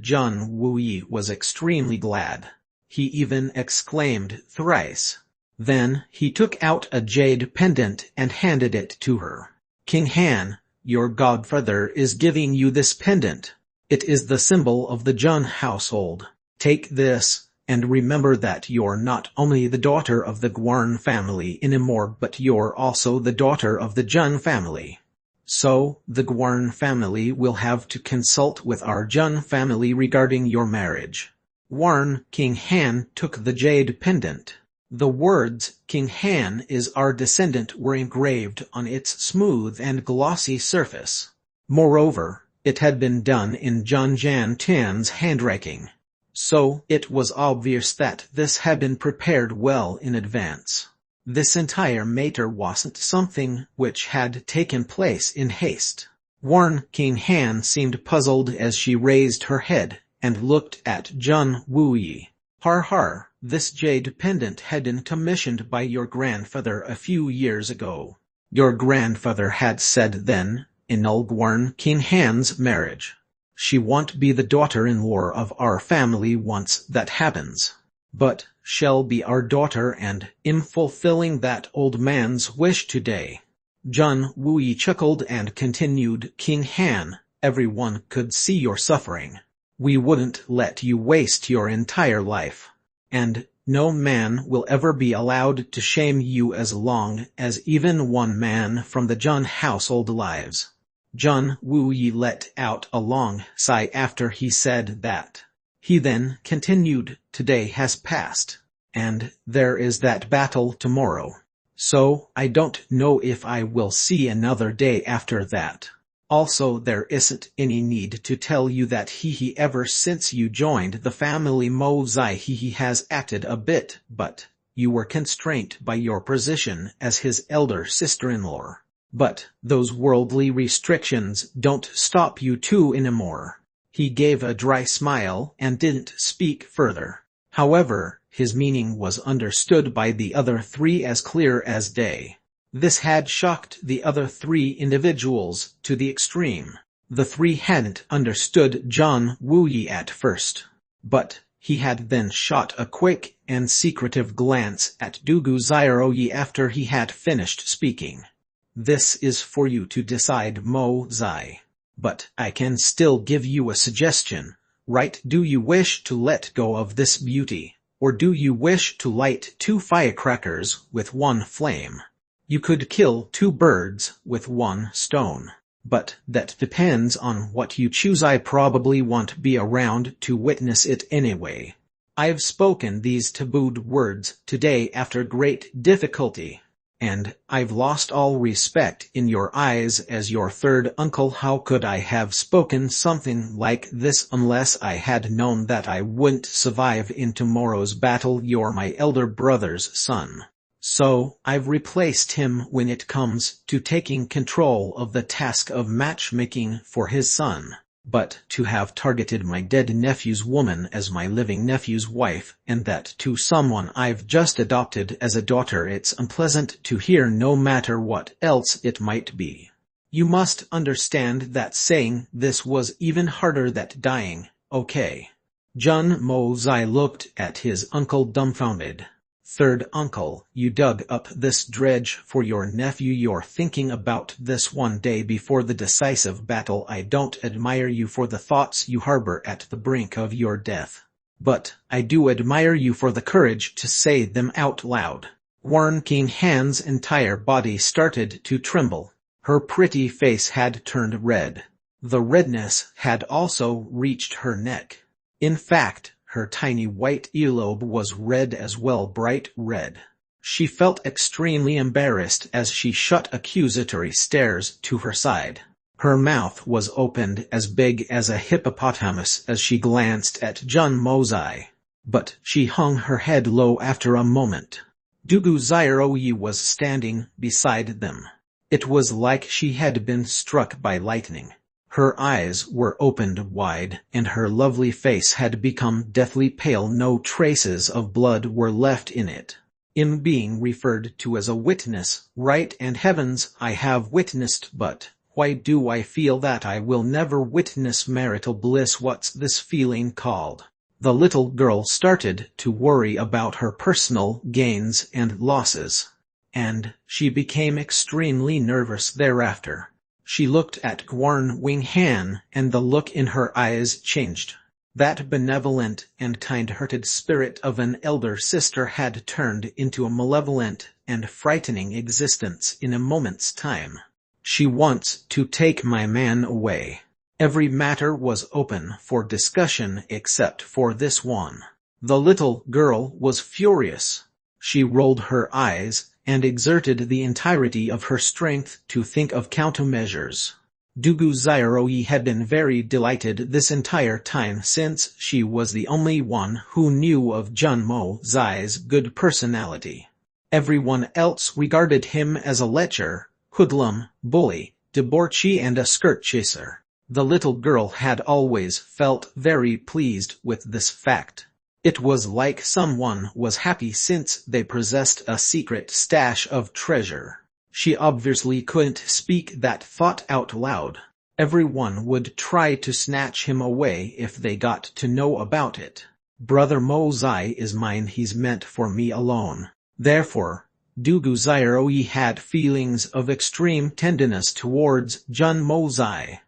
John Wuyi was extremely glad. He even exclaimed thrice. Then he took out a jade pendant and handed it to her. King Han, your godfather is giving you this pendant. It is the symbol of the Jun household. Take this, and remember that you're not only the daughter of the Guarn family anymore, but you're also the daughter of the Jun family. So, the Guarn family will have to consult with our Jun family regarding your marriage. Guarn King Han took the jade pendant. The words, King Han is our descendant, were engraved on its smooth and glossy surface. Moreover, it had been done in John Jan Tan's handwriting. So, it was obvious that this had been prepared well in advance. This entire matter wasn't something which had taken place in haste. Guarn King Han seemed puzzled as she raised her head and looked at John Wuyi. Har, this jade pendant had been commissioned by your grandfather a few years ago. Your grandfather had said then, annul Guarn King Han's marriage. She won't be the daughter-in-law of our family once that happens. But shall be our daughter, and am fulfilling that old man's wish today. John Wuyi chuckled and continued. King Han, everyone could see your suffering. We wouldn't let you waste your entire life. And no man will ever be allowed to shame you as long as even one man from the Jun household lives. John Wuyi let out a long sigh after he said that. He then continued, today has passed, and there is that battle tomorrow. So, I don't know if I will see another day after that. Also, there isn't any need to tell you that he ever since you joined the family Mosai he has acted a bit, but you were constrained by your position as his elder sister-in-law. But those worldly restrictions don't stop you two anymore. He gave a dry smile and didn't speak further. However, his meaning was understood by the other three as clear as day. This had shocked the other three individuals to the extreme. The three hadn't understood John Wuyi at first, but he had then shot a quick and secretive glance at Dugu Zairoyi after he had finished speaking. This is for you to decide, Mo Zai. But I can still give you a suggestion, right? Do you wish to let go of this beauty, or do you wish to light two firecrackers with one flame? You could kill two birds with one stone. But that depends on what you choose. I probably won't be around to witness it anyway. I've spoken these tabooed words today after great difficulty, and I've lost all respect in your eyes as your third uncle. How could I have spoken something like this unless I had known that I wouldn't survive in tomorrow's battle? You're my elder brother's son. So, I've replaced him when it comes to taking control of the task of matchmaking for his son. But to have targeted my dead nephew's woman as my living nephew's wife, and that to someone I've just adopted as a daughter, it's unpleasant to hear no matter what else it might be. You must understand that saying this was even harder than dying, okay? Jun Mo Zai looked at his uncle dumbfounded. Third uncle, you dug up this dredge for your nephew. You're thinking about this one day before the decisive battle. I don't admire you for the thoughts you harbor at the brink of your death. But I do admire you for the courage to say them out loud. Warren King Han's entire body started to tremble. Her pretty face had turned red. The redness had also reached her neck. In fact, her tiny white earlobe was red as well, bright red. She felt extremely embarrassed as she shot accusatory stares to her side. Her mouth was opened as big as a hippopotamus as she glanced at Jun Mo Zai. But she hung her head low after a moment. Dugu Zairoyi was standing beside them. It was like she had been struck by lightning. Her eyes were opened wide, and her lovely face had become deathly pale. No traces of blood were left in it. In being referred to as a witness, right? And heavens, I have witnessed, but why do I feel that I will never witness marital bliss? What's this feeling called? The little girl started to worry about her personal gains and losses, and she became extremely nervous thereafter. She looked at Guan Wing Han, and the look in her eyes changed. That benevolent and kind-hearted spirit of an elder sister had turned into a malevolent and frightening existence in a moment's time. She wants to take my man away. Every matter was open for discussion except for this one. The little girl was furious. She rolled her eyes and exerted the entirety of her strength to think of countermeasures. Dugu Zairoyi had been very delighted this entire time, since she was the only one who knew of Jun Mo Zai's good personality. Everyone else regarded him as a lecher, hoodlum, bully, debauchee and a skirt chaser. The little girl had always felt very pleased with this fact. It was like someone was happy since they possessed a secret stash of treasure. She obviously couldn't speak that thought out loud. Everyone would try to snatch him away if they got to know about it. Brother Mo Zai is mine, he's meant for me alone. Therefore, Dugu Zairoyi had feelings of extreme tenderness towards Jun Mo Zai.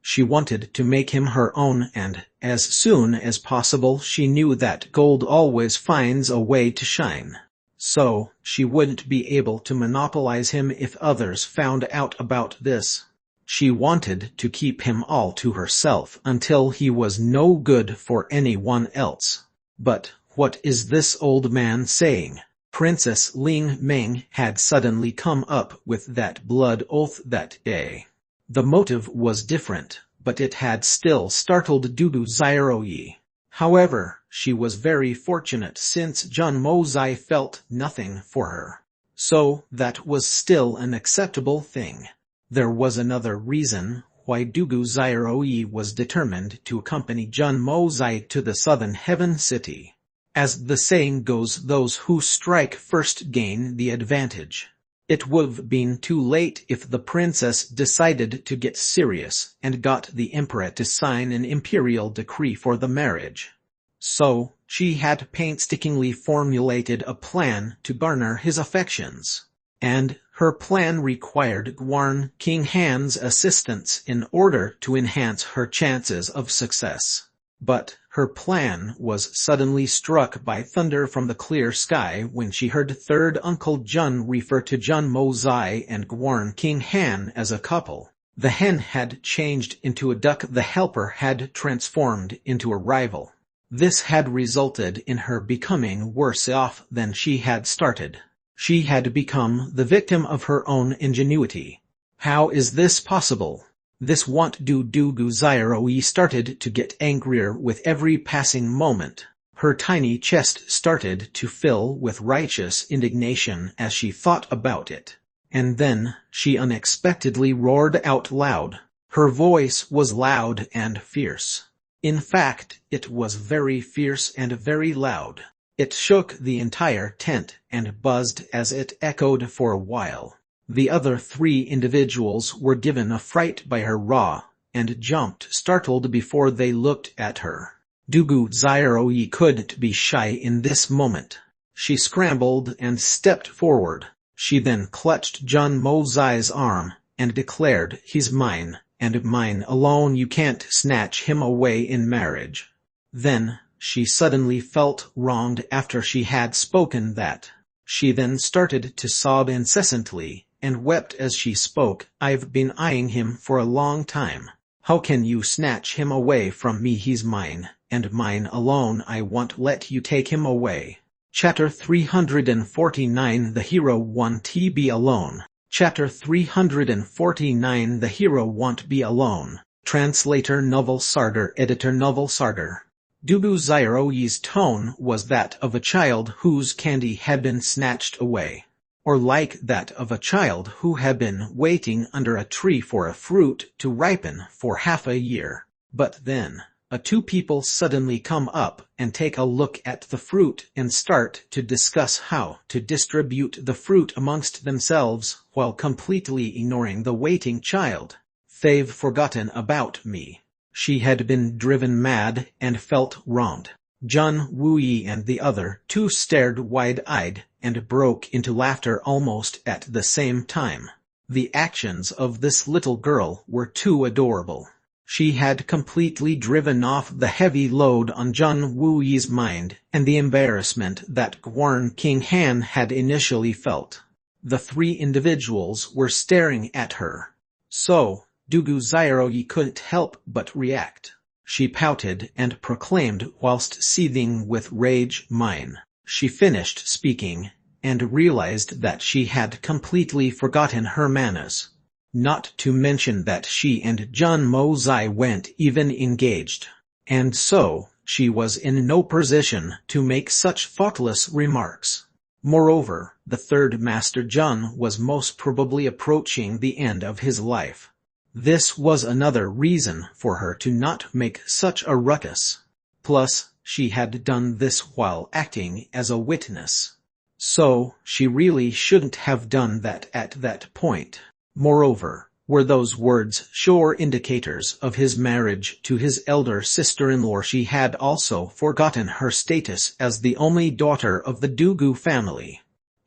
She wanted to make him her own, and as soon as possible she knew that gold always finds a way to shine. So, she wouldn't be able to monopolize him if others found out about this. She wanted to keep him all to herself until he was no good for anyone else. But what is this old man saying? Princess Ling Meng had suddenly come up with that blood oath that day. The motive was different, but it had still startled Dugu Zairoyi. However, she was very fortunate since Jun Mozai felt nothing for her. So, that was still an acceptable thing. There was another reason why Dugu Zairoyi was determined to accompany Jun Mozai to the southern heaven city. As the saying goes, those who strike first gain the advantage. It would have been too late if the princess decided to get serious and got the emperor to sign an imperial decree for the marriage. So, she had painstakingly formulated a plan to garner his affections. And her plan required Gwarn King Han's assistance in order to enhance her chances of success. But her plan was suddenly struck by thunder from the clear sky when she heard third Uncle Jun refer to Jun Mozai and Gwarn King Han as a couple. The hen had changed into a duck, the helper had transformed into a rival. This had resulted in her becoming worse off than she had started. She had become the victim of her own ingenuity. How is this possible? This won't do. Dugu Zairoyi started to get angrier with every passing moment. Her tiny chest started to fill with righteous indignation as she thought about it. And then, she unexpectedly roared out loud. Her voice was loud and fierce. In fact, it was very fierce and very loud. It shook the entire tent and buzzed as it echoed for a while. The other three individuals were given a fright by her roar, and jumped startled before they looked at her. Dugu Zairoyi couldn't be shy in this moment. She scrambled and stepped forward. She then clutched Jun Mozai's arm, and declared, "He's mine, and mine alone. You can't snatch him away in marriage." Then, she suddenly felt wronged after she had spoken that. She then started to sob incessantly, and wept as she spoke. "I've been eyeing him for a long time. How can you snatch him away from me? He's mine, and mine alone. I won't let you take him away." Chapter 349 The Hero Won't Be Alone. Chapter 349 The Hero Won't Be Alone. Translator Novel Sarder. Editor Novel Sarder. Dugu Zairoyi's tone was that of a child whose candy had been snatched away. Or like that of a child who had been waiting under a tree for a fruit to ripen for half a year. But then, two people suddenly come up and take a look at the fruit and start to discuss how to distribute the fruit amongst themselves while completely ignoring the waiting child. "They've forgotten about me." She had been driven mad and felt wronged. Jun Wuyi and the other two stared wide-eyed and broke into laughter almost at the same time. The actions of this little girl were too adorable. She had completely driven off the heavy load on Jun Wuyi's mind and the embarrassment that Gwarn King Han had initially felt. The three individuals were staring at her. So, Dugu Zairoyi couldn't help but react. She pouted and proclaimed whilst seething with rage, "Mine." She finished speaking, and realized that she had completely forgotten her manners. Not to mention that she and Jun Mozai weren't even engaged. And so, she was in no position to make such thoughtless remarks. Moreover, the third Master Jun was most probably approaching the end of his life. This was another reason for her to not make such a ruckus. Plus, she had done this while acting as a witness. So, she really shouldn't have done that at that point. Moreover, were those words sure indicators of his marriage to his elder sister-in-law? She had also forgotten her status as the only daughter of the Dugu family.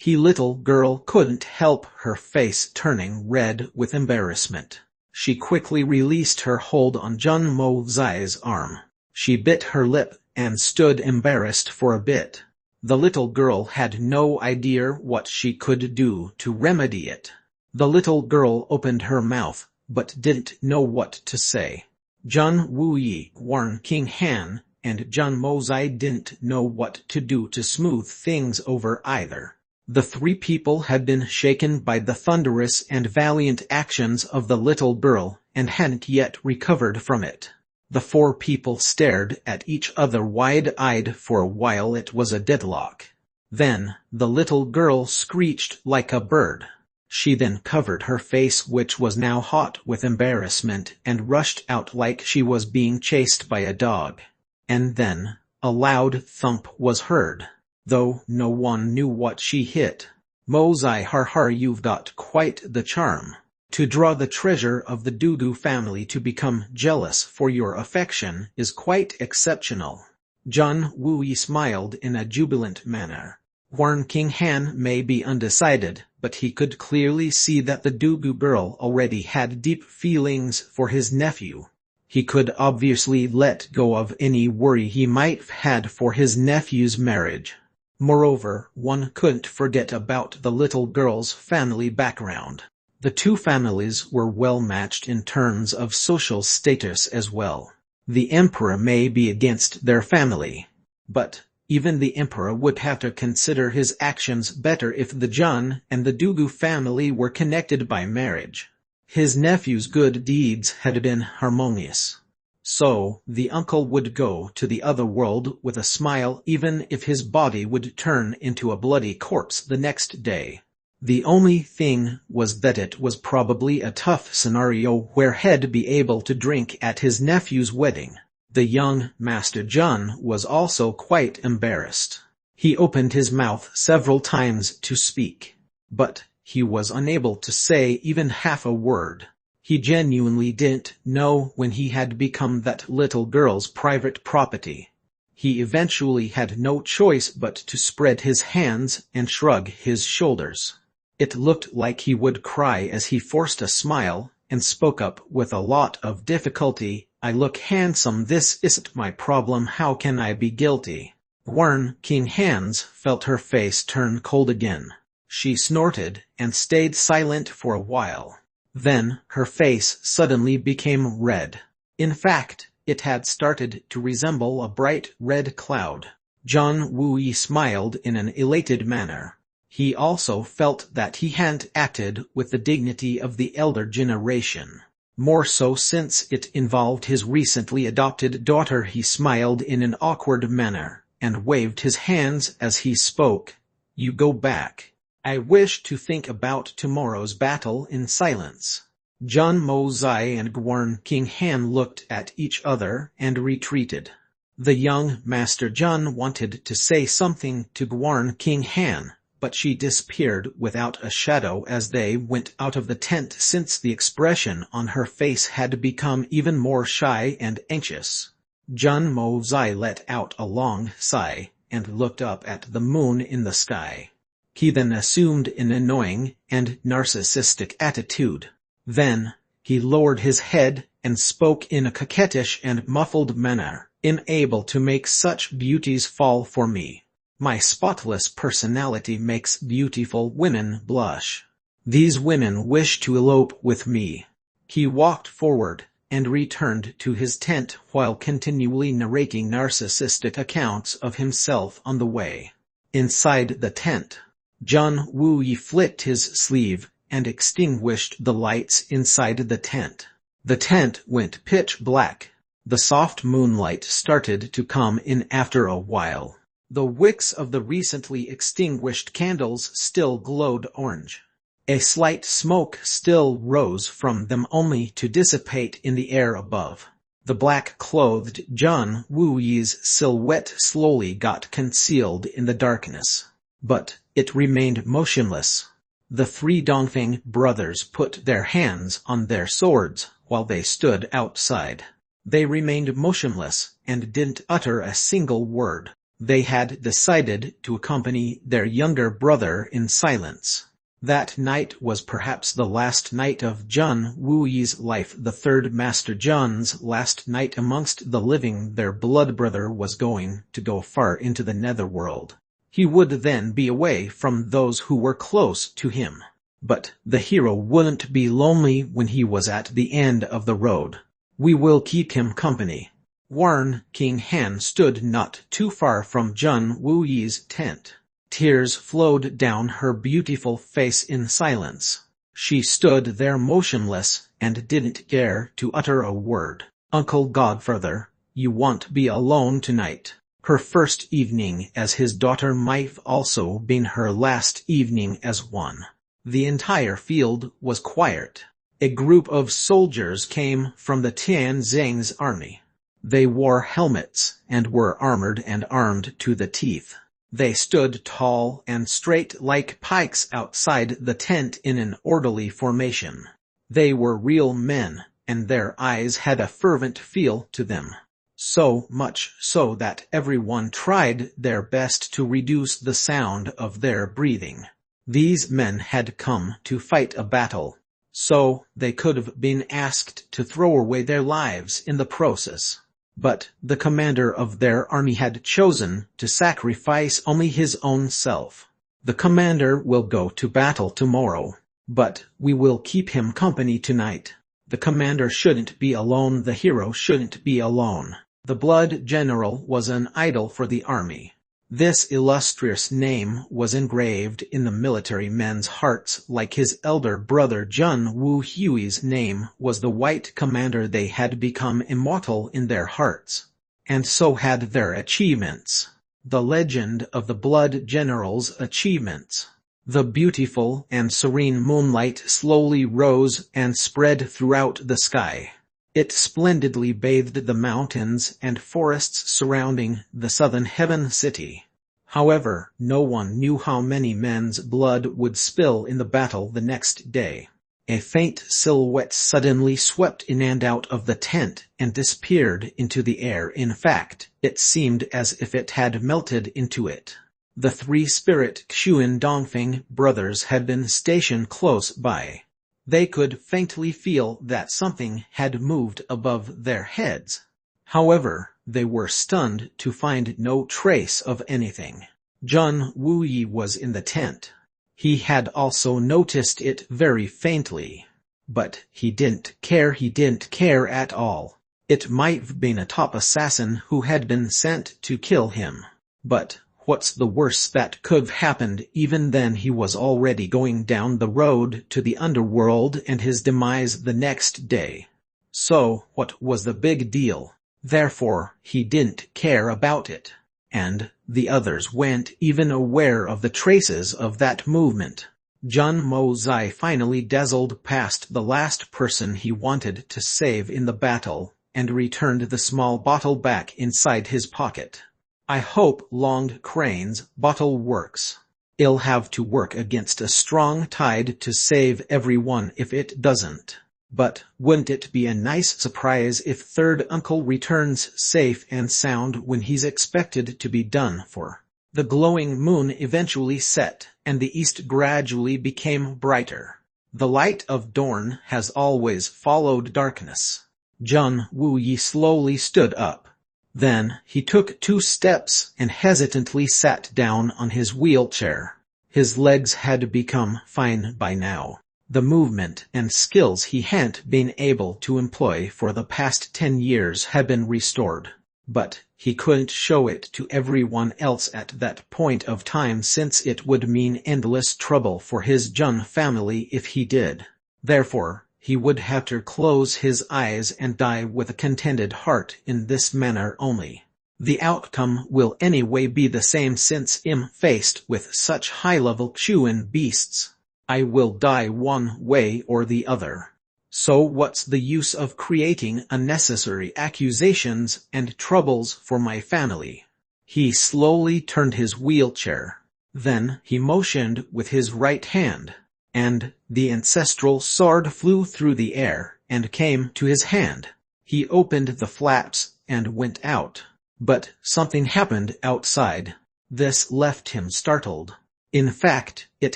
The little girl couldn't help her face turning red with embarrassment. She quickly released her hold on Jun Mozai's arm. She bit her lip and stood embarrassed for a bit. The little girl had no idea what she could do to remedy it. The little girl opened her mouth, but didn't know what to say. Jun Wuyi, Gwarn King Han, and Jun Mozai didn't know what to do to smooth things over either. The three people had been shaken by the thunderous and valiant actions of the little girl, and hadn't yet recovered from it. The four people stared at each other wide-eyed for a while. It was a deadlock. Then, the little girl screeched like a bird. She then covered her face, which was now hot with embarrassment, and rushed out like she was being chased by a dog. And then, a loud thump was heard, though no one knew what she hit. Mosai, har, you've got quite the charm. To draw the treasure of the Dugu family to become jealous for your affection is quite exceptional. John Wooyi smiled in a jubilant manner. Warren King Han may be undecided, but he could clearly see that the Dugu girl already had deep feelings for his nephew. He could obviously let go of any worry he might have had for his nephew's marriage. Moreover, one couldn't forget about the little girl's family background. The two families were well matched in terms of social status as well. The emperor may be against their family, but even the emperor would have to consider his actions better if the Jun and the Dugu family were connected by marriage. His nephew's good deeds had been harmonious. So, the uncle would go to the other world with a smile even if his body would turn into a bloody corpse the next day. The only thing was that it was probably a tough scenario where he'd be able to drink at his nephew's wedding. The young Master Jun was also quite embarrassed. He opened his mouth several times to speak, but he was unable to say even half a word. He genuinely didn't know when he had become that little girl's private property. He eventually had no choice but to spread his hands and shrug his shoulders. It looked like he would cry as he forced a smile and spoke up with a lot of difficulty. I look handsome. This isn't my problem. How can I be guilty? Warren King Hands felt her face turn cold again. She snorted and stayed silent for a while. Then, her face suddenly became red. In fact, it had started to resemble a bright red cloud. John Wooyi smiled in an elated manner. He also felt that he hadn't acted with the dignity of the elder generation. More so since it involved his recently adopted daughter. He smiled in an awkward manner, and waved his hands as he spoke. You go back. I wish to think about tomorrow's battle in silence. John Mosai and Gwarn King Han looked at each other and retreated. The young Master Jun wanted to say something to Gwarn King Han, but she disappeared without a shadow as they went out of the tent, since the expression on her face had become even more shy and anxious. Jun Mosai let out a long sigh and looked up at the moon in the sky. He then assumed an annoying and narcissistic attitude. Then, he lowered his head and spoke in a coquettish and muffled manner. I'm able to make such beauties fall for me. My spotless personality makes beautiful women blush. These women wish to elope with me. He walked forward and returned to his tent while continually narrating narcissistic accounts of himself on the way. Inside the tent, John Wooyi flicked his sleeve and extinguished the lights inside the tent. The tent went pitch black. The soft moonlight started to come in after a while. The wicks of the recently extinguished candles still glowed orange. A slight smoke still rose from them, only to dissipate in the air above. The black-clothed John Wooyi's silhouette slowly got concealed in the darkness, but it remained motionless. The three Dongfeng brothers put their hands on their swords while they stood outside. They remained motionless and didn't utter a single word. They had decided to accompany their younger brother in silence. That night was perhaps the last night of Jun Wooyi's life, the third Master Jun's last night amongst the living. Their blood brother was going to go far into the netherworld. He would then be away from those who were close to him. But the hero wouldn't be lonely when he was at the end of the road. We will keep him company. Warren King Han stood not too far from Jun Wooyi's tent. Tears flowed down her beautiful face in silence. She stood there motionless and didn't dare to utter a word. "Uncle Godfather, you won't be alone tonight." Her first evening as his daughter might have also been her last evening as one. The entire field was quiet. A group of soldiers came from the Tianzing's army. They wore helmets and were armored and armed to the teeth. They stood tall and straight like pikes outside the tent in an orderly formation. They were real men, and their eyes had a fervent feel to them. So much so that everyone tried their best to reduce the sound of their breathing. These men had come to fight a battle, so they could have been asked to throw away their lives in the process. But the commander of their army had chosen to sacrifice only his own self. "The commander will go to battle tomorrow, but we will keep him company tonight. The commander shouldn't be alone, the hero shouldn't be alone." The blood general was an idol for the army. This illustrious name was engraved in the military men's hearts like his elder brother Jun Wu Hui's name was the white commander. They had become immortal in their hearts. And so had their achievements. The legend of the blood general's achievements. The beautiful and serene moonlight slowly rose and spread throughout the sky. It splendidly bathed the mountains and forests surrounding the southern heaven city. However, no one knew how many men's blood would spill in the battle the next day. A faint silhouette suddenly swept in and out of the tent and disappeared into the air. In fact, it seemed as if it had melted into it. The three spirit Xuan Dongfeng brothers had been stationed close by. They could faintly feel that something had moved above their heads. However, they were stunned to find no trace of anything. Jun Wuyi was in the tent. He had also noticed it very faintly. But he didn't care at all. It might have been a top assassin who had been sent to kill him. But what's the worst that could have happened? Even then he was already going down the road to the underworld and his demise the next day. So what was the big deal? Therefore, he didn't care about it. And the others weren't even aware of the traces of that movement. Jun Mozai finally dazzled past the last person he wanted to save in the battle, and returned the small bottle back inside his pocket. "I hope Long Crane's bottle works. It'll have to work against a strong tide to save everyone if it doesn't. But wouldn't it be a nice surprise if third uncle returns safe and sound when he's expected to be done for?" The glowing moon eventually set, and the east gradually became brighter. The light of dawn has always followed darkness. Jun Wuyi slowly stood up. Then he took 2 steps and hesitantly sat down on his wheelchair. His legs had become fine by now. The movement and skills he hadn't been able to employ for the past 10 years had been restored. But he couldn't show it to everyone else at that point of time, since it would mean endless trouble for his Jun family if he did. Therefore, he would have to close his eyes and die with a contented heart in this manner only. The outcome will anyway be the same, since I'm faced with such high-level Chuan beasts. I will die one way or the other. So what's the use of creating unnecessary accusations and troubles for my family? He slowly turned his wheelchair. Then he motioned with his right hand, and the ancestral sword flew through the air and came to his hand. He opened the flaps and went out. But something happened outside. This left him startled. In fact, it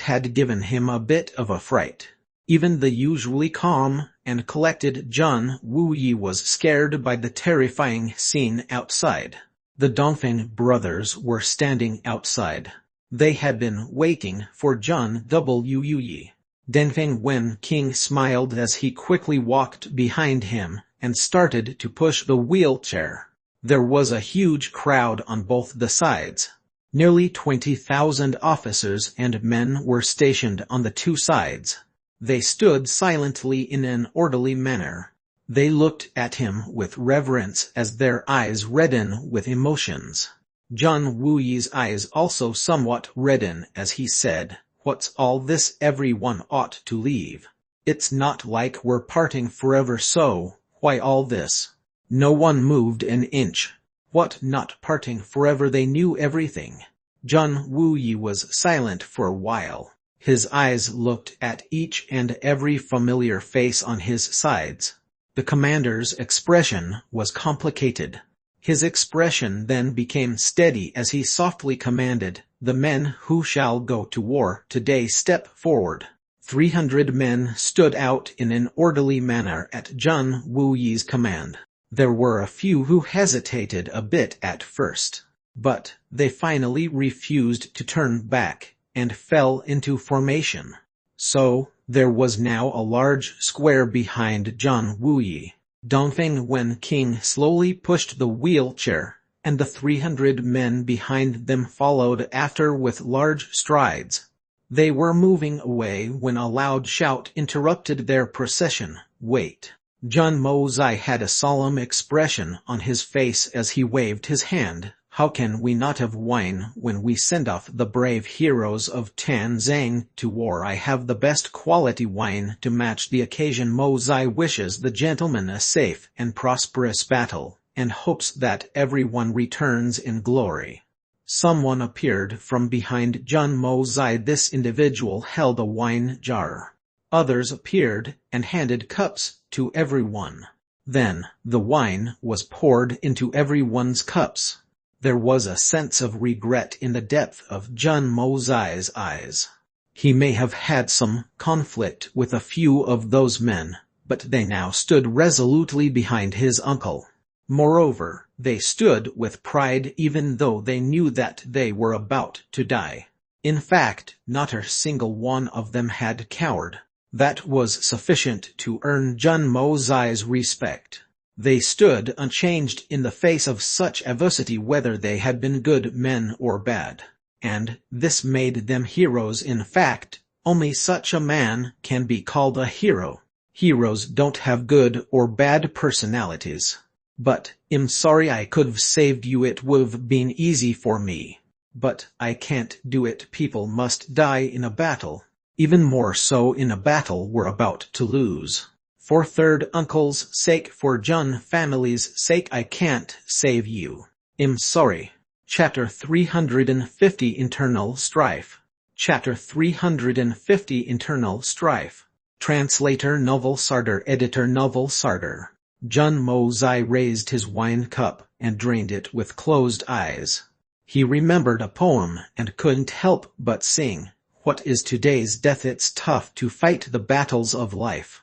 had given him a bit of a fright. Even the usually calm and collected Jun Wuyi was scared by the terrifying scene outside. The Dongfeng brothers were standing outside. They had been waiting for Jun Wuyi. Dongfeng Wen King smiled as he quickly walked behind him and started to push the wheelchair. There was a huge crowd on both the sides. Nearly 20,000 officers and men were stationed on the two sides. They stood silently in an orderly manner. They looked at him with reverence as their eyes reddened with emotions. John Wuyi's eyes also somewhat reddened as he said, "What's all this? Everyone ought to leave. It's not like we're parting forever, so why all this?" No one moved an inch. What, not parting forever? They knew everything. John Wuyi was silent for a while. His eyes looked at each and every familiar face on his sides. The commander's expression was complicated. His expression then became steady as he softly commanded, "The men who shall go to war today step forward." 300 men stood out in an orderly manner at John Wuyi's command. There were a few who hesitated a bit at first, but they finally refused to turn back and fell into formation. So, there was now a large square behind John Wuyi. Dongfeng Wen King slowly pushed the wheelchair, and the 300 men behind them followed after with large strides. They were moving away when a loud shout interrupted their procession. "Wait!" John Mozai had a solemn expression on his face as he waved his hand. "How can we not have wine when we send off the brave heroes of Tanzang to war? I have the best quality wine to match the occasion." Mozai wishes the gentleman a safe and prosperous battle, and hopes that everyone returns in glory. Someone appeared from behind John Mozai. This individual held a wine jar. Others appeared and handed cups to everyone. Then, the wine was poured into everyone's cups. There was a sense of regret in the depth of John Mozai's eyes. He may have had some conflict with a few of those men, but they now stood resolutely behind his uncle. Moreover, they stood with pride even though they knew that they were about to die. In fact, not a single one of them had cowered. That was sufficient to earn John Mozai's respect. They stood unchanged in the face of such adversity, whether they had been good men or bad. And this made them heroes. In fact, only such a man can be called a hero. Heroes don't have good or bad personalities. "But, I'm sorry, I could've saved you. It would've been easy for me. But I can't do it. People must die in a battle. Even more so in a battle we're about to lose. For third uncle's sake, for John family's sake, I can't save you. I'm sorry." Chapter 350 Internal Strife. Chapter 350 Internal Strife. Translator Novel Sarder. Editor Novel Sarder. John Mozai raised his wine cup and drained it with closed eyes. He remembered a poem and couldn't help but sing. "What is today's death? It's tough to fight the battles of life."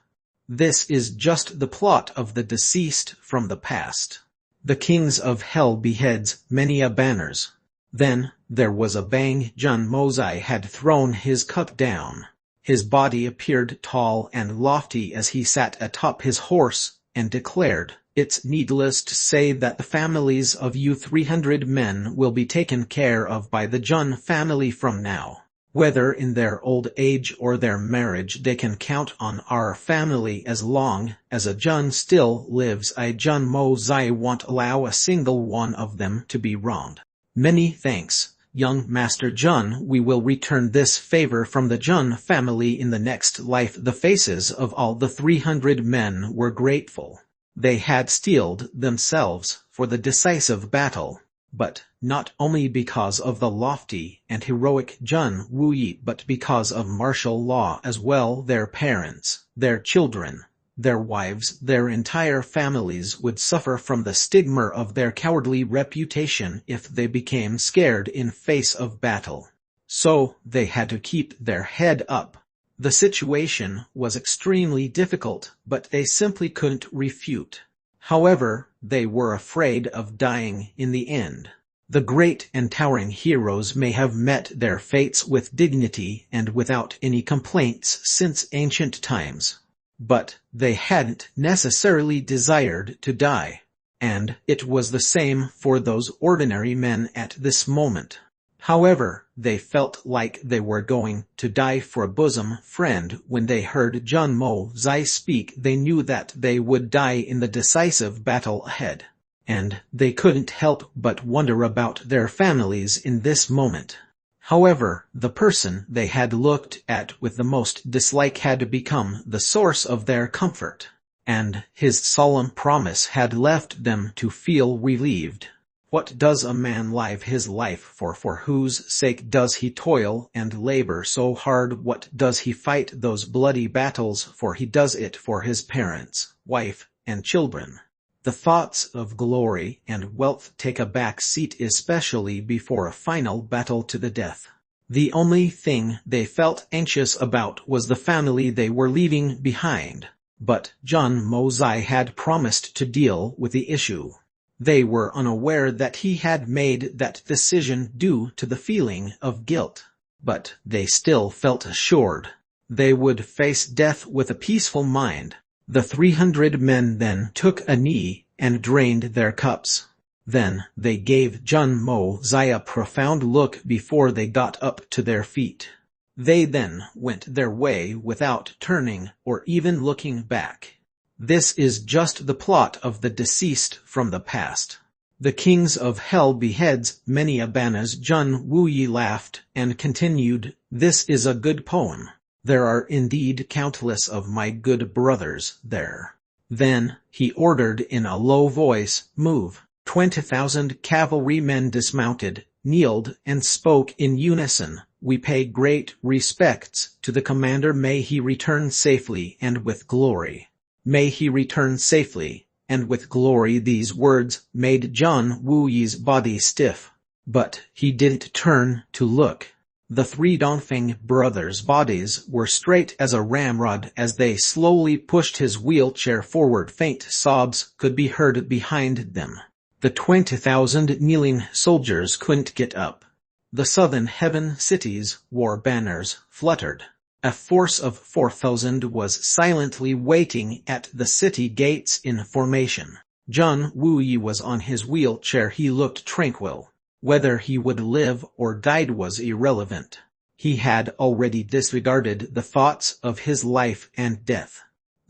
This is just the plot of the deceased from the past. The kings of hell beheads many a banners. Then, there was a bang. John Mozai had thrown his cup down. His body appeared tall and lofty as he sat atop his horse, and declared, "It's needless to say that the families of you 300 men will be taken care of by the John family from now. Whether in their old age or their marriage, they can count on our family as long as a John still lives. I, John Mozai, won't allow a single one of them to be wronged." "Many thanks, young Master John. We will return this favor from the John family in the next life." The faces of all the 300 men were grateful. They had steeled themselves for the decisive battle. But not only because of the lofty and heroic John Wuyi, but because of martial law as well. Their parents, their children, their wives, their entire families would suffer from the stigma of their cowardly reputation if they became scared in face of battle. So, they had to keep their head up. The situation was extremely difficult, but they simply couldn't refute. However, they were afraid of dying in the end. The great and towering heroes may have met their fates with dignity and without any complaints since ancient times. But they hadn't necessarily desired to die. And it was the same for those ordinary men at this moment. However, they felt like they were going to die for a bosom friend. When they heard Jun Mo Zai speak, they knew that they would die in the decisive battle ahead. And they couldn't help but wonder about their families in this moment. However, the person they had looked at with the most dislike had become the source of their comfort, and his solemn promise had left them to feel relieved. What does a man live his life for whose sake does he toil and labor so hard? What does he fight those bloody battles for? He does it for his parents, wife, and children. The thoughts of glory and wealth take a back seat, especially before a final battle to the death. The only thing they felt anxious about was the family they were leaving behind. But Jun Mo Zai had promised to deal with the issue. They were unaware that he had made that decision due to the feeling of guilt. But they still felt assured they would face death with a peaceful mind. The 300 men then took a knee and drained their cups. Then they gave Jun Mo Zai a profound look before they got up to their feet. They then went their way without turning or even looking back. This is just the plot of the deceased from the past. The kings of hell beheads many abanas. Jun Wuyi laughed and continued, "This is a good poem. There are indeed countless of my good brothers there." Then he ordered in a low voice, "Move." 20,000 cavalrymen dismounted, kneeled, and spoke in unison, "We pay great respects to the commander. May he return safely and with glory. May he return safely and with glory." These words made Jun Wuyi's body stiff, but he didn't turn to look. The 3 Dongfeng brothers' bodies were straight as a ramrod as they slowly pushed his wheelchair forward. Faint sobs could be heard behind them. The 20,000 kneeling soldiers couldn't get up. The southern heaven cities' war banners fluttered. A force of 4,000 was silently waiting at the city gates in formation. Jun Wuyi was on his wheelchair. He looked tranquil. Whether he would live or died was irrelevant. He had already disregarded the thoughts of his life and death.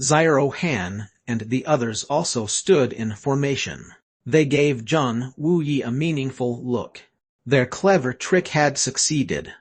Zyro Han and the others also stood in formation. They gave Jun Wuyi a meaningful look. Their clever trick had succeeded.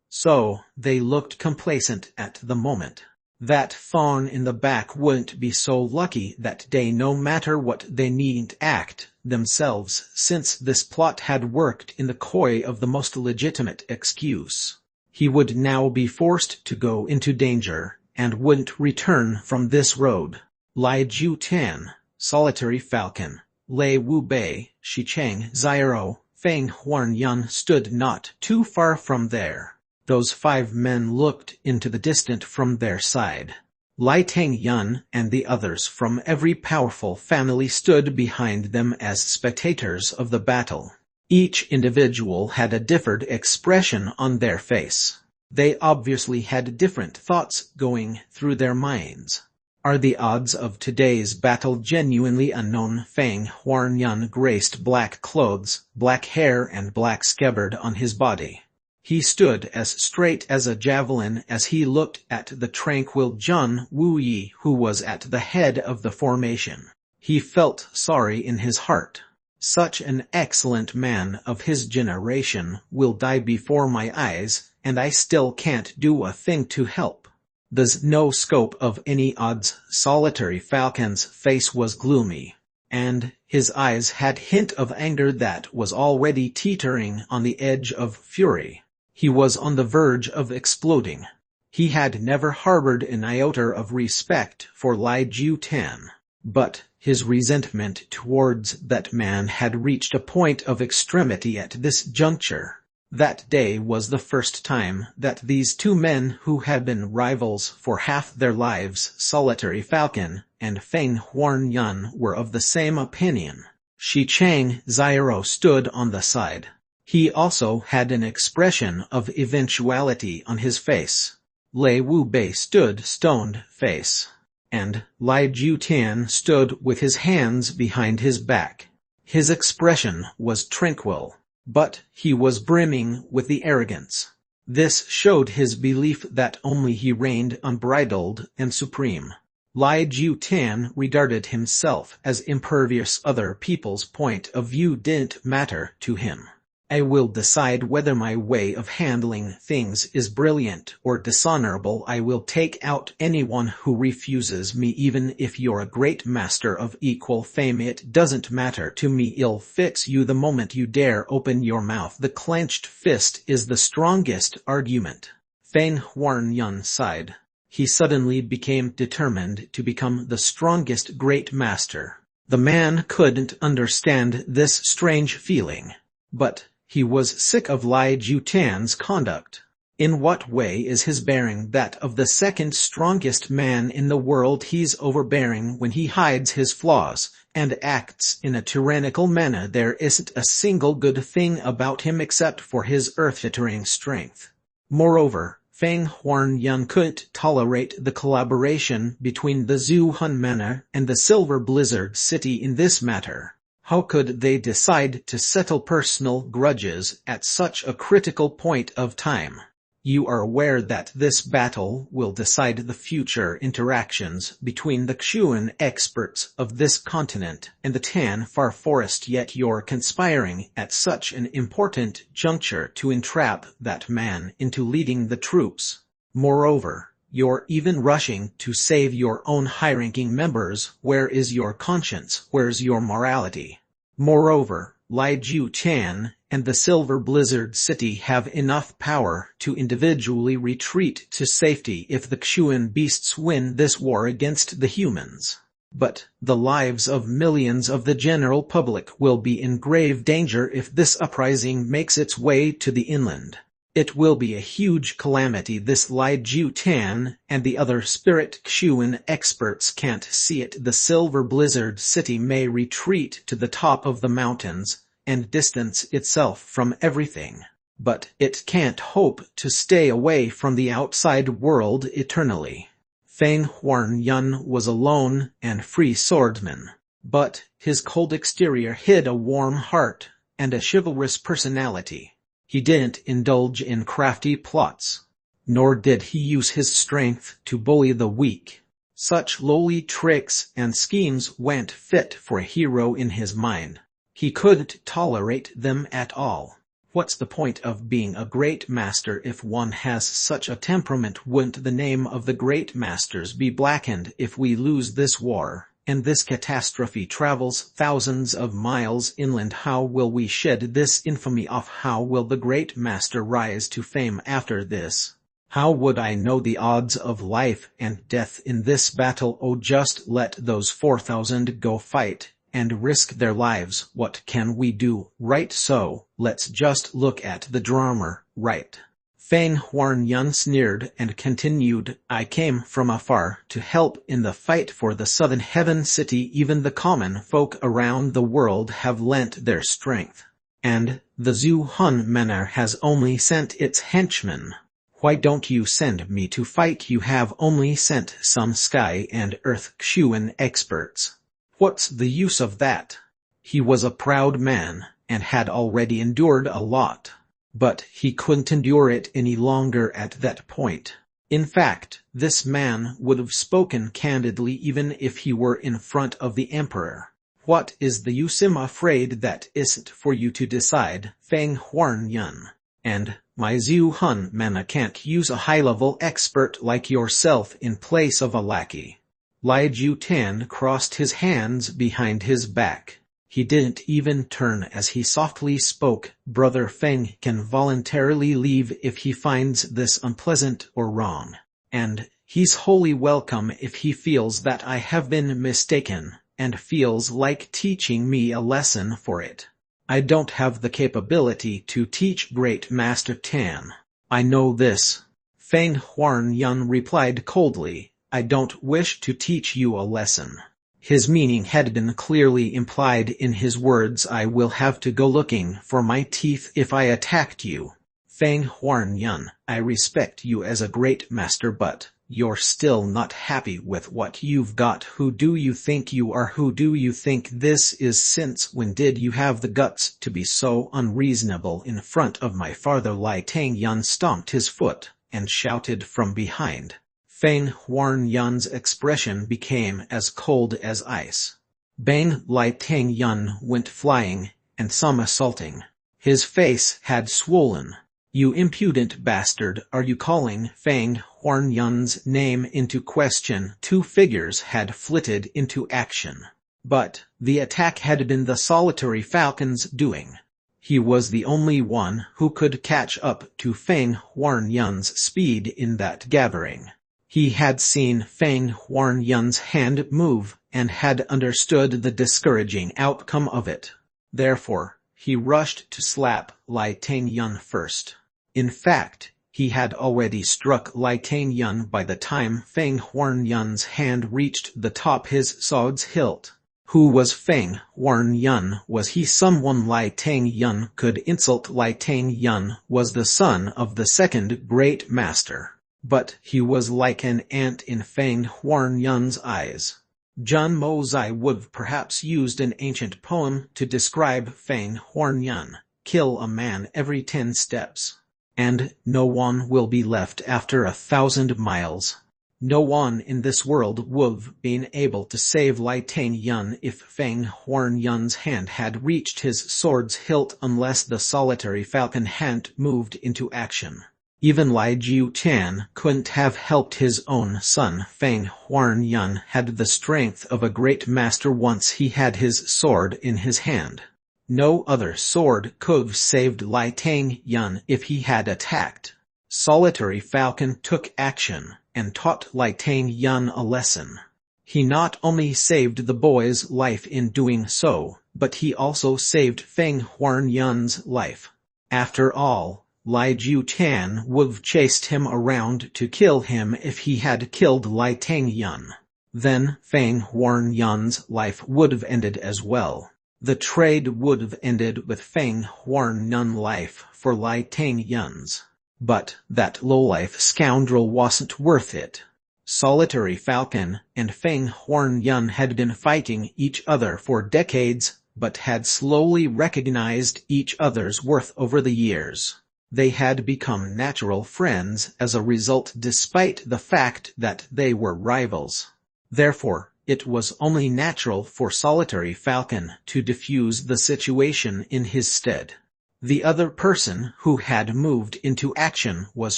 So they looked complacent at the moment. That fawn in the back wouldn't be so lucky that day. No matter what, they needn't act themselves, since this plot had worked in the coy of the most legitimate excuse. He would now be forced to go into danger, and wouldn't return from this road. Lai Ju Tan, Solitary Falcon, Lei Wu Bei, Shi Cheng, Zyro, Feng Huan Yun stood not too far from there. Those 5 men looked into the distance from their side. Lai Teng Yun and the others from every powerful family stood behind them as spectators of the battle. Each individual had a different expression on their face. They obviously had different thoughts going through their minds. Are the odds of today's battle genuinely unknown? Feng Huan graced black clothes, black hair and black scabbard on his body. He stood as straight as a javelin as he looked at the tranquil Jun Wuyi, who was at the head of the formation. He felt sorry in his heart. Such an excellent man of his generation will die before my eyes, and I still can't do a thing to help. There's no scope of any odds. Solitary Falcon's face was gloomy, and his eyes had hint of anger that was already teetering on the edge of fury. He was on the verge of exploding. He had never harbored an iota of respect for Lai Ju Tan, but his resentment towards that man had reached a point of extremity at this juncture. That day was the first time that these 2 men who had been rivals for half their lives, Solitary Falcon and Feng Huan Yun, were of the same opinion. Shi Cheng Zyro stood on the side. He also had an expression of eventuality on his face. Lei Wu Bei stood stone-faced, and Lai Ju Tan stood with his hands behind his back. His expression was tranquil. but he was brimming with the arrogance. This showed his belief that only he reigned unbridled and supreme. Lai Jutan regarded himself as impervious. Other people's point of view didn't matter to him. I will decide whether my way of handling things is brilliant or dishonorable. I will take out anyone who refuses me, even if you're a great master of equal fame. It doesn't matter to me. I'll fix you the moment you dare open your mouth. The clenched fist is the strongest argument. Feng Huarnyun sighed. He suddenly became determined to become the strongest great master. The man couldn't understand this strange feeling, but he was sick of Lai Jutan's conduct. In what way is his bearing that of the second strongest man in the world? He's overbearing when he hides his flaws and acts in a tyrannical manner. There isn't a single good thing about him except for his earth-shattering strength. Moreover, Feng Huarnyun couldn't tolerate the collaboration between the Zhuhan Manor and the Silver Blizzard City in this matter. How could they decide to settle personal grudges at such a critical point of time? You are aware that this battle will decide the future interactions between the Xuan experts of this continent and the Tan Far Forest, yet you're conspiring at such an important juncture to entrap that man into leading the troops. Moreover, you're even rushing to save your own high-ranking members. Where is your conscience? Where's your morality? Moreover, Lai Jutan and the Silver Blizzard City have enough power to individually retreat to safety if the Xuan beasts win this war against the humans. But the lives of millions of the general public will be in grave danger if this uprising makes its way to the inland. It will be a huge calamity. This Lai Jutan and the other spirit Xuan experts can't see it. The Silver Blizzard City may retreat to the top of the mountains and distance itself from everything, but it can't hope to stay away from the outside world eternally. Feng Huarnyun was a lone and free swordsman, but his cold exterior hid a warm heart and a chivalrous personality. He didn't indulge in crafty plots, nor did he use his strength to bully the weak. Such lowly tricks and schemes weren't fit for a hero in his mind. He couldn't tolerate them at all. What's the point of being a great master if one has such a temperament? Wouldn't the name of the great masters be blackened if we lose this war, and this catastrophe travels thousands of miles inland? How will we shed this infamy off? How will the great master rise to fame after this? How would I know the odds of life and death in this battle? Oh, just let those 4,000 go fight and risk their lives. What can we do? Right, so let's just look at the drama, right? Feng Huarnyun sneered and continued, I came from afar to help in the fight for the Southern Heaven City. Even the common folk around the world have lent their strength, and the Zhuhan Manor has only sent its henchmen. Why don't you send me to fight? You have only sent some sky and earth Xuan experts. What's the use of that? He was a proud man and had already endured a lot, but he couldn't endure it any longer at that point. In fact, this man would have spoken candidly even if he were in front of the emperor. What is the use? I'm afraid that isn't for you to decide, Feng Huarnyun. And my Zhuhan Manor can't use a high-level expert like yourself in place of a lackey. Lai Jutan crossed his hands behind his back. He didn't even turn as he softly spoke, Brother Feng can voluntarily leave if he finds this unpleasant or wrong. And he's wholly welcome if he feels that I have been mistaken, and feels like teaching me a lesson for it. I don't have the capability to teach Great Master Tan. I know this. Feng Huarnyun replied coldly, I don't wish to teach you a lesson. His meaning had been clearly implied in his words. I will have to go looking for my teeth if I attacked you. Feng Huarnyun, I respect you as a great master, but you're still not happy with what you've got. Who do you think you are? Who do you think this is? Since when did you have the guts to be so unreasonable in front of my father? Lai Tangyun stomped his foot and shouted from behind. Feng Huanyun's expression became as cold as ice. Bang! Lai Tangyun went flying and somersaulting. His face had swollen. You impudent bastard, are you calling Feng Huanyun's name into question? Two figures had flitted into action. But the attack had been the solitary falcon's doing. He was the only one who could catch up to Feng Huanyun's speed in that gathering. He had seen Feng Huanyun's hand move and had understood the discouraging outcome of it. Therefore, he rushed to slap Lai Tangyun first. In fact, he had already struck Lai Tangyun by the time Feng Huanyun's hand reached the top his sword's hilt. Who was Feng Huanyun? Was he someone Lai Tangyun could insult? Lai Tangyun was the son of the second great master, but he was like an ant in Feng Huanyun's eyes. Zhang Mozai would have perhaps used an ancient poem to describe Feng Huanyun: kill a man every 10 steps. And no one will be left after 1,000 miles. No one in this world would have been able to save Lai Tangyun if Feng Huanyun's hand had reached his sword's hilt unless the solitary falcon hadn't moved into action. Even Lai Jiutan couldn't have helped his own son. Feng Huanyun had the strength of a great master once he had his sword in his hand. No other sword could have saved Lai Tangyun if he had attacked. Solitary Falcon took action and taught Lai Tangyun a lesson. He not only saved the boy's life in doing so, but he also saved Feng Huanyun's life. After all, Lai Jiutan would have chased him around to kill him if he had killed Lai Tangyun. Then Feng Huanyun's life would have ended as well. The trade would have ended with Feng Huanyun's life for Lai Tangyun's. But that lowlife scoundrel wasn't worth it. Solitary Falcon and Feng Huanyun had been fighting each other for decades, but had slowly recognized each other's worth over the years. They had become natural friends as a result, despite the fact that they were rivals. Therefore, it was only natural for Solitary Falcon to defuse the situation in his stead. The other person who had moved into action was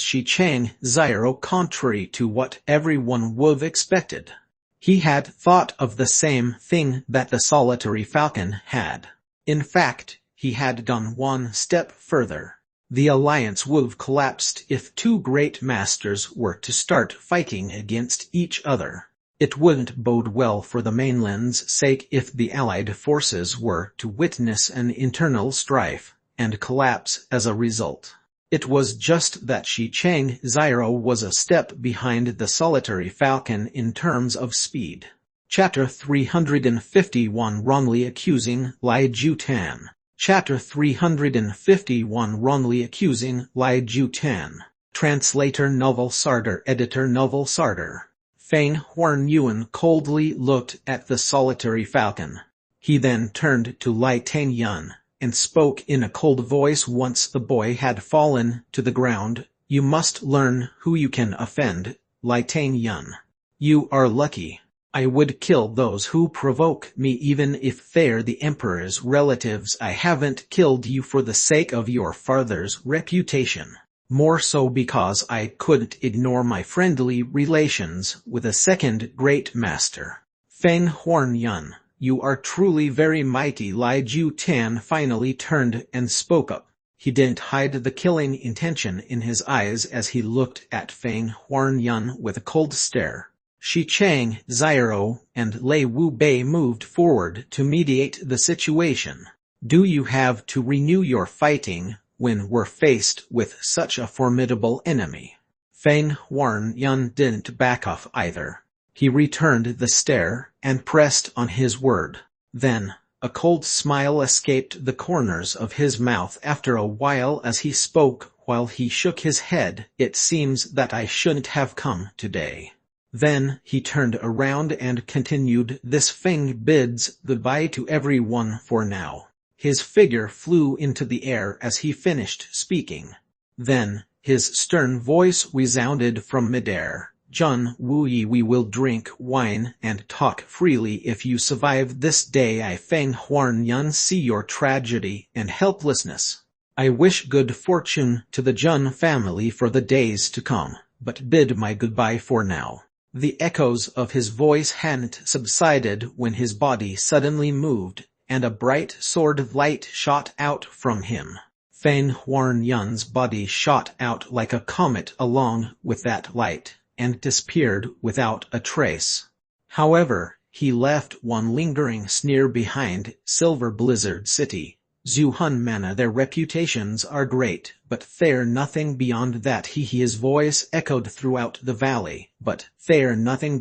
Shicheng Zhiro, contrary to what everyone would have expected. He had thought of the same thing that the Solitary Falcon had. In fact, he had gone one step further. The alliance would have collapsed if two great masters were to start fighting against each other. It wouldn't bode well for the mainland's sake if the allied forces were to witness an internal strife and collapse as a result. It was just that Shicheng Zhiro was a step behind the Solitary Falcon in terms of speed. Chapter 351, Wrongly Accusing Lai Jiutan. Chapter 351, Wrongly Accusing Lai Jiutan. Translator Novel Sarder. Editor Novel Sarder. Feng Huanyun coldly looked at the Solitary Falcon. He then turned to Lai Tangyun and spoke in a cold voice once the boy had fallen to the ground. You must learn who you can offend, Lai Tangyun. You are lucky. I would kill those who provoke me even if they're the emperor's relatives. I haven't killed you for the sake of your father's reputation. More so because I couldn't ignore my friendly relations with a second great master. Feng Huanyun, you are truly very mighty. Lai Jiutan finally turned and spoke up. He didn't hide the killing intention in his eyes as he looked at Feng Huanyun with a cold stare. Shicheng Zhiro and Lei Wubei moved forward to mediate the situation. Do you have to renew your fighting when we're faced with such a formidable enemy? Feng Huanyun didn't back off either. He returned the stare and pressed on his word. Then, a cold smile escaped the corners of his mouth after a while as he spoke. while he shook his head, "It seems that I shouldn't have come today." Then he turned around and continued, "This thing bids goodbye to everyone for now." His figure flew into the air as he finished speaking. Then, his stern voice resounded from midair. "Jun Wuyi, we will drink wine and talk freely if you survive this day. I Feng Huan Yun see your tragedy and helplessness. I wish good fortune to the Jun family for the days to come, but bid my goodbye for now." The echoes of his voice hadn't subsided when his body suddenly moved, and a bright sword of light shot out from him. Feng Huan Yun's body shot out like a comet along with that light, and disappeared without a trace. However, he left one lingering sneer behind. "Silver Blizzard City, Zuhun Mana, their reputations are great, but they're nothing beyond that." His voice echoed throughout the valley. "But they're nothing.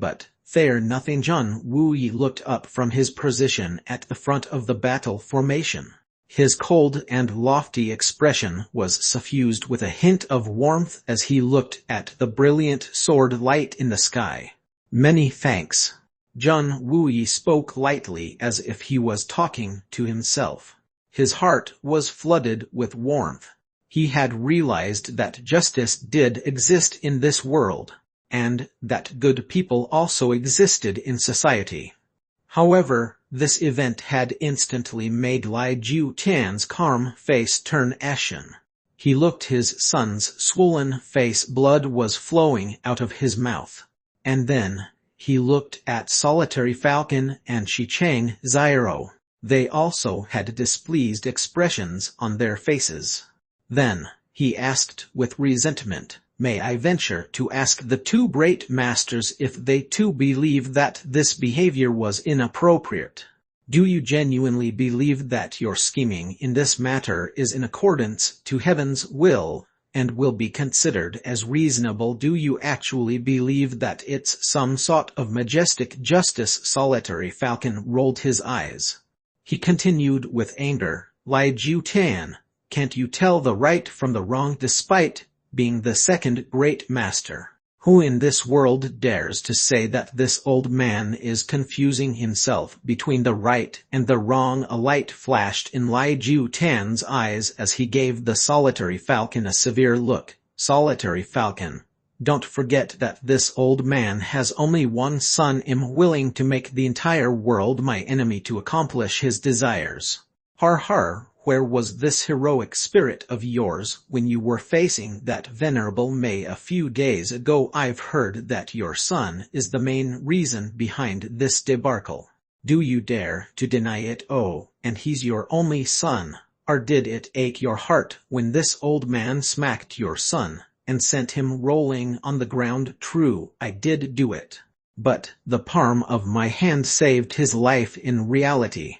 Jun Wuyi looked up from his position at the front of the battle formation. His cold and lofty expression was suffused with a hint of warmth as he looked at the brilliant sword light in the sky. "Many thanks." Jun Wuyi spoke lightly as if he was talking to himself. His heart was flooded with warmth. He had realized that justice did exist in this world, and that good people also existed in society. However, this event had instantly made Lai Ju-Tan's calm face turn ashen. He looked his son's swollen face, blood was flowing out of his mouth. And then, he looked at Solitary Falcon and Shichang Zyro. They also had displeased expressions on their faces. Then, he asked with resentment, "May I venture to ask the two great masters if they too believe that this behavior was inappropriate? Do you genuinely believe that your scheming in this matter is in accordance to heaven's will, and will be considered as reasonable? Do you actually believe that it's some sort of majestic justice?" Solitary Falcon rolled his eyes. He continued with anger, "Lai Ju-Tan, can't you tell the right from the wrong despite being the second great master? Who in this world dares to say that this old man is confusing himself between the right and the wrong?" A light flashed in Lai Ju-Tan's eyes as he gave the Solitary Falcon a severe look. "Solitary Falcon, don't forget that this old man has only one son. I'm willing to make the entire world my enemy to accomplish his desires. Har har. Where was this heroic spirit of yours when you were facing that venerable May a few days ago? I've heard that your son is the main reason behind this debacle. Do you dare to deny it? Oh, and he's your only son. Or did it ache your heart when this old man smacked your son and sent him rolling on the ground? True, I did do it. But the palm of my hand saved his life in reality.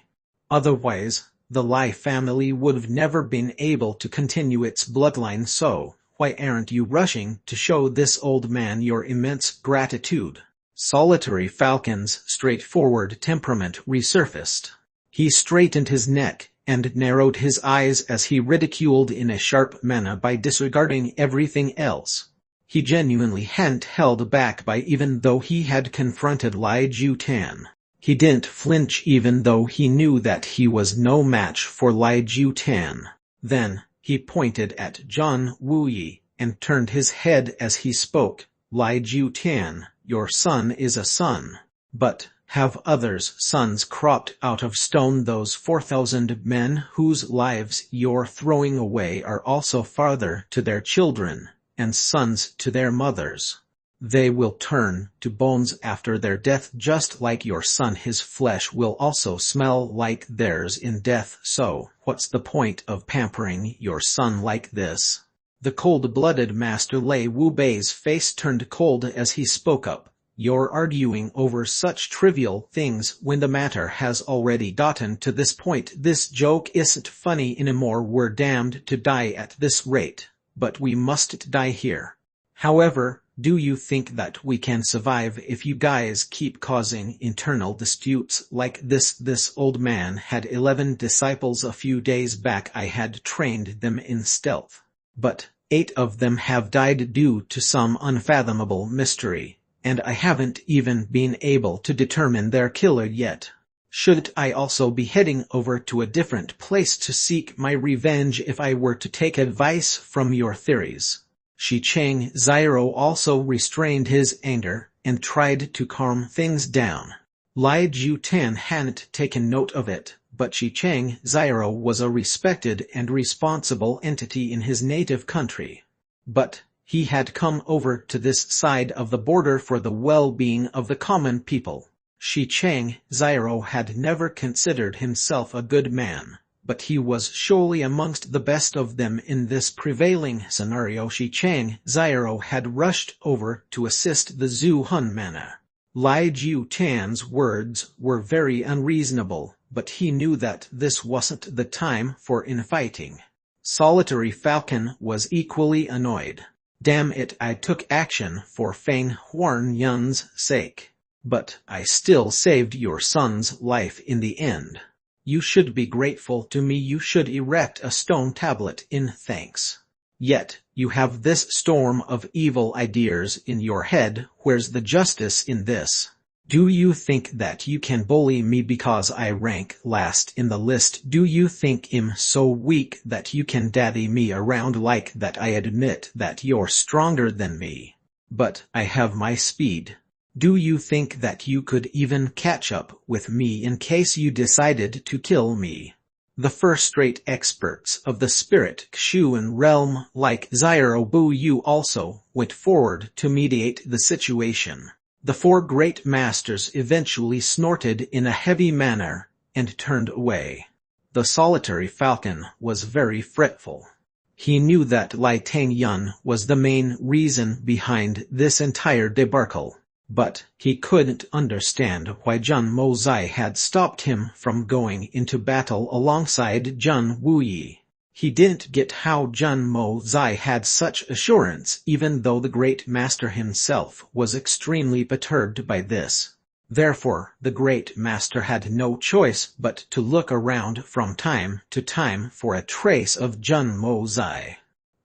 Otherwise, the Lai family would have never been able to continue its bloodline. So, why aren't you rushing to show this old man your immense gratitude?" Solitary Falcon's straightforward temperament resurfaced. He straightened his neck and narrowed his eyes as he ridiculed in a sharp manner by disregarding everything else. He genuinely hadn't held back by even though he had confronted Lai Ju-Tan. He didn't flinch even though he knew that he was no match for Lai Ju-Tan. Then, he pointed at Jun Wuyi, and turned his head as he spoke. "Lai Ju-Tan, your son is a son. But, have others' sons cropped out of stone? Those 4,000 men whose lives you're throwing away are also father to their children, and sons to their mothers. They will turn to bones after their death just like your son. His flesh will also smell like theirs in death. So, what's the point of pampering your son like this?" The cold-blooded Master Lei Wu Bei's face turned cold as he spoke up. "You're arguing over such trivial things when the matter has already gotten to this point. This joke isn't funny anymore. We're damned to die at this rate, but we mustn't die here. However, do you think that we can survive if you guys keep causing internal disputes like this?" This old man had 11 disciples a few days back. I had trained them in stealth. But 8 of them have died due to some unfathomable mystery, and I haven't even been able to determine their killer yet. Should I also be heading over to a different place to seek my revenge if I were to take advice from your theories? Shi Chang Ziro also restrained his anger and tried to calm things down. Lai Jutan hadn't taken note of it, but Shi Chang Ziro was a respected and responsible entity in his native country. But he had come over to this side of the border for the well-being of the common people. Shi Chang Ziro had never considered himself a good man, but he was surely amongst the best of them in this prevailing scenario. Shi Chang Ziro had rushed over to assist the Zhu Hun Mana. Lai Jutan's words were very unreasonable, but he knew that this wasn't the time for infighting. Solitary Falcon was equally annoyed. Damn it, I took action for Fang Huan Yun's sake. But I still saved your son's life in the end. You should be grateful to me. You should erect a stone tablet in thanks. Yet, you have this storm of evil ideas in your head. Where's the justice in this? Do you think that you can bully me because I rank last in the list? Do you think I'm so weak that you can daddy me around like that? I admit that you're stronger than me, but I have my speed. Do you think that you could even catch up with me in case you decided to kill me? The first-rate experts of the spirit Xuan realm like Ziro Bu Yu also went forward to mediate the situation. The 4 great masters eventually snorted in a heavy manner and turned away. The solitary falcon was very fretful. He knew that Lai Tang Yun was the main reason behind this entire debacle. But he couldn't understand why Zhun Mozai had stopped him from going into battle alongside Zhun Wuyi. He didn't get how Zhun Mozai had such assurance even though the great master himself was extremely perturbed by this. Therefore, the great master had no choice but to look around from time to time for a trace of Zhun Mozai.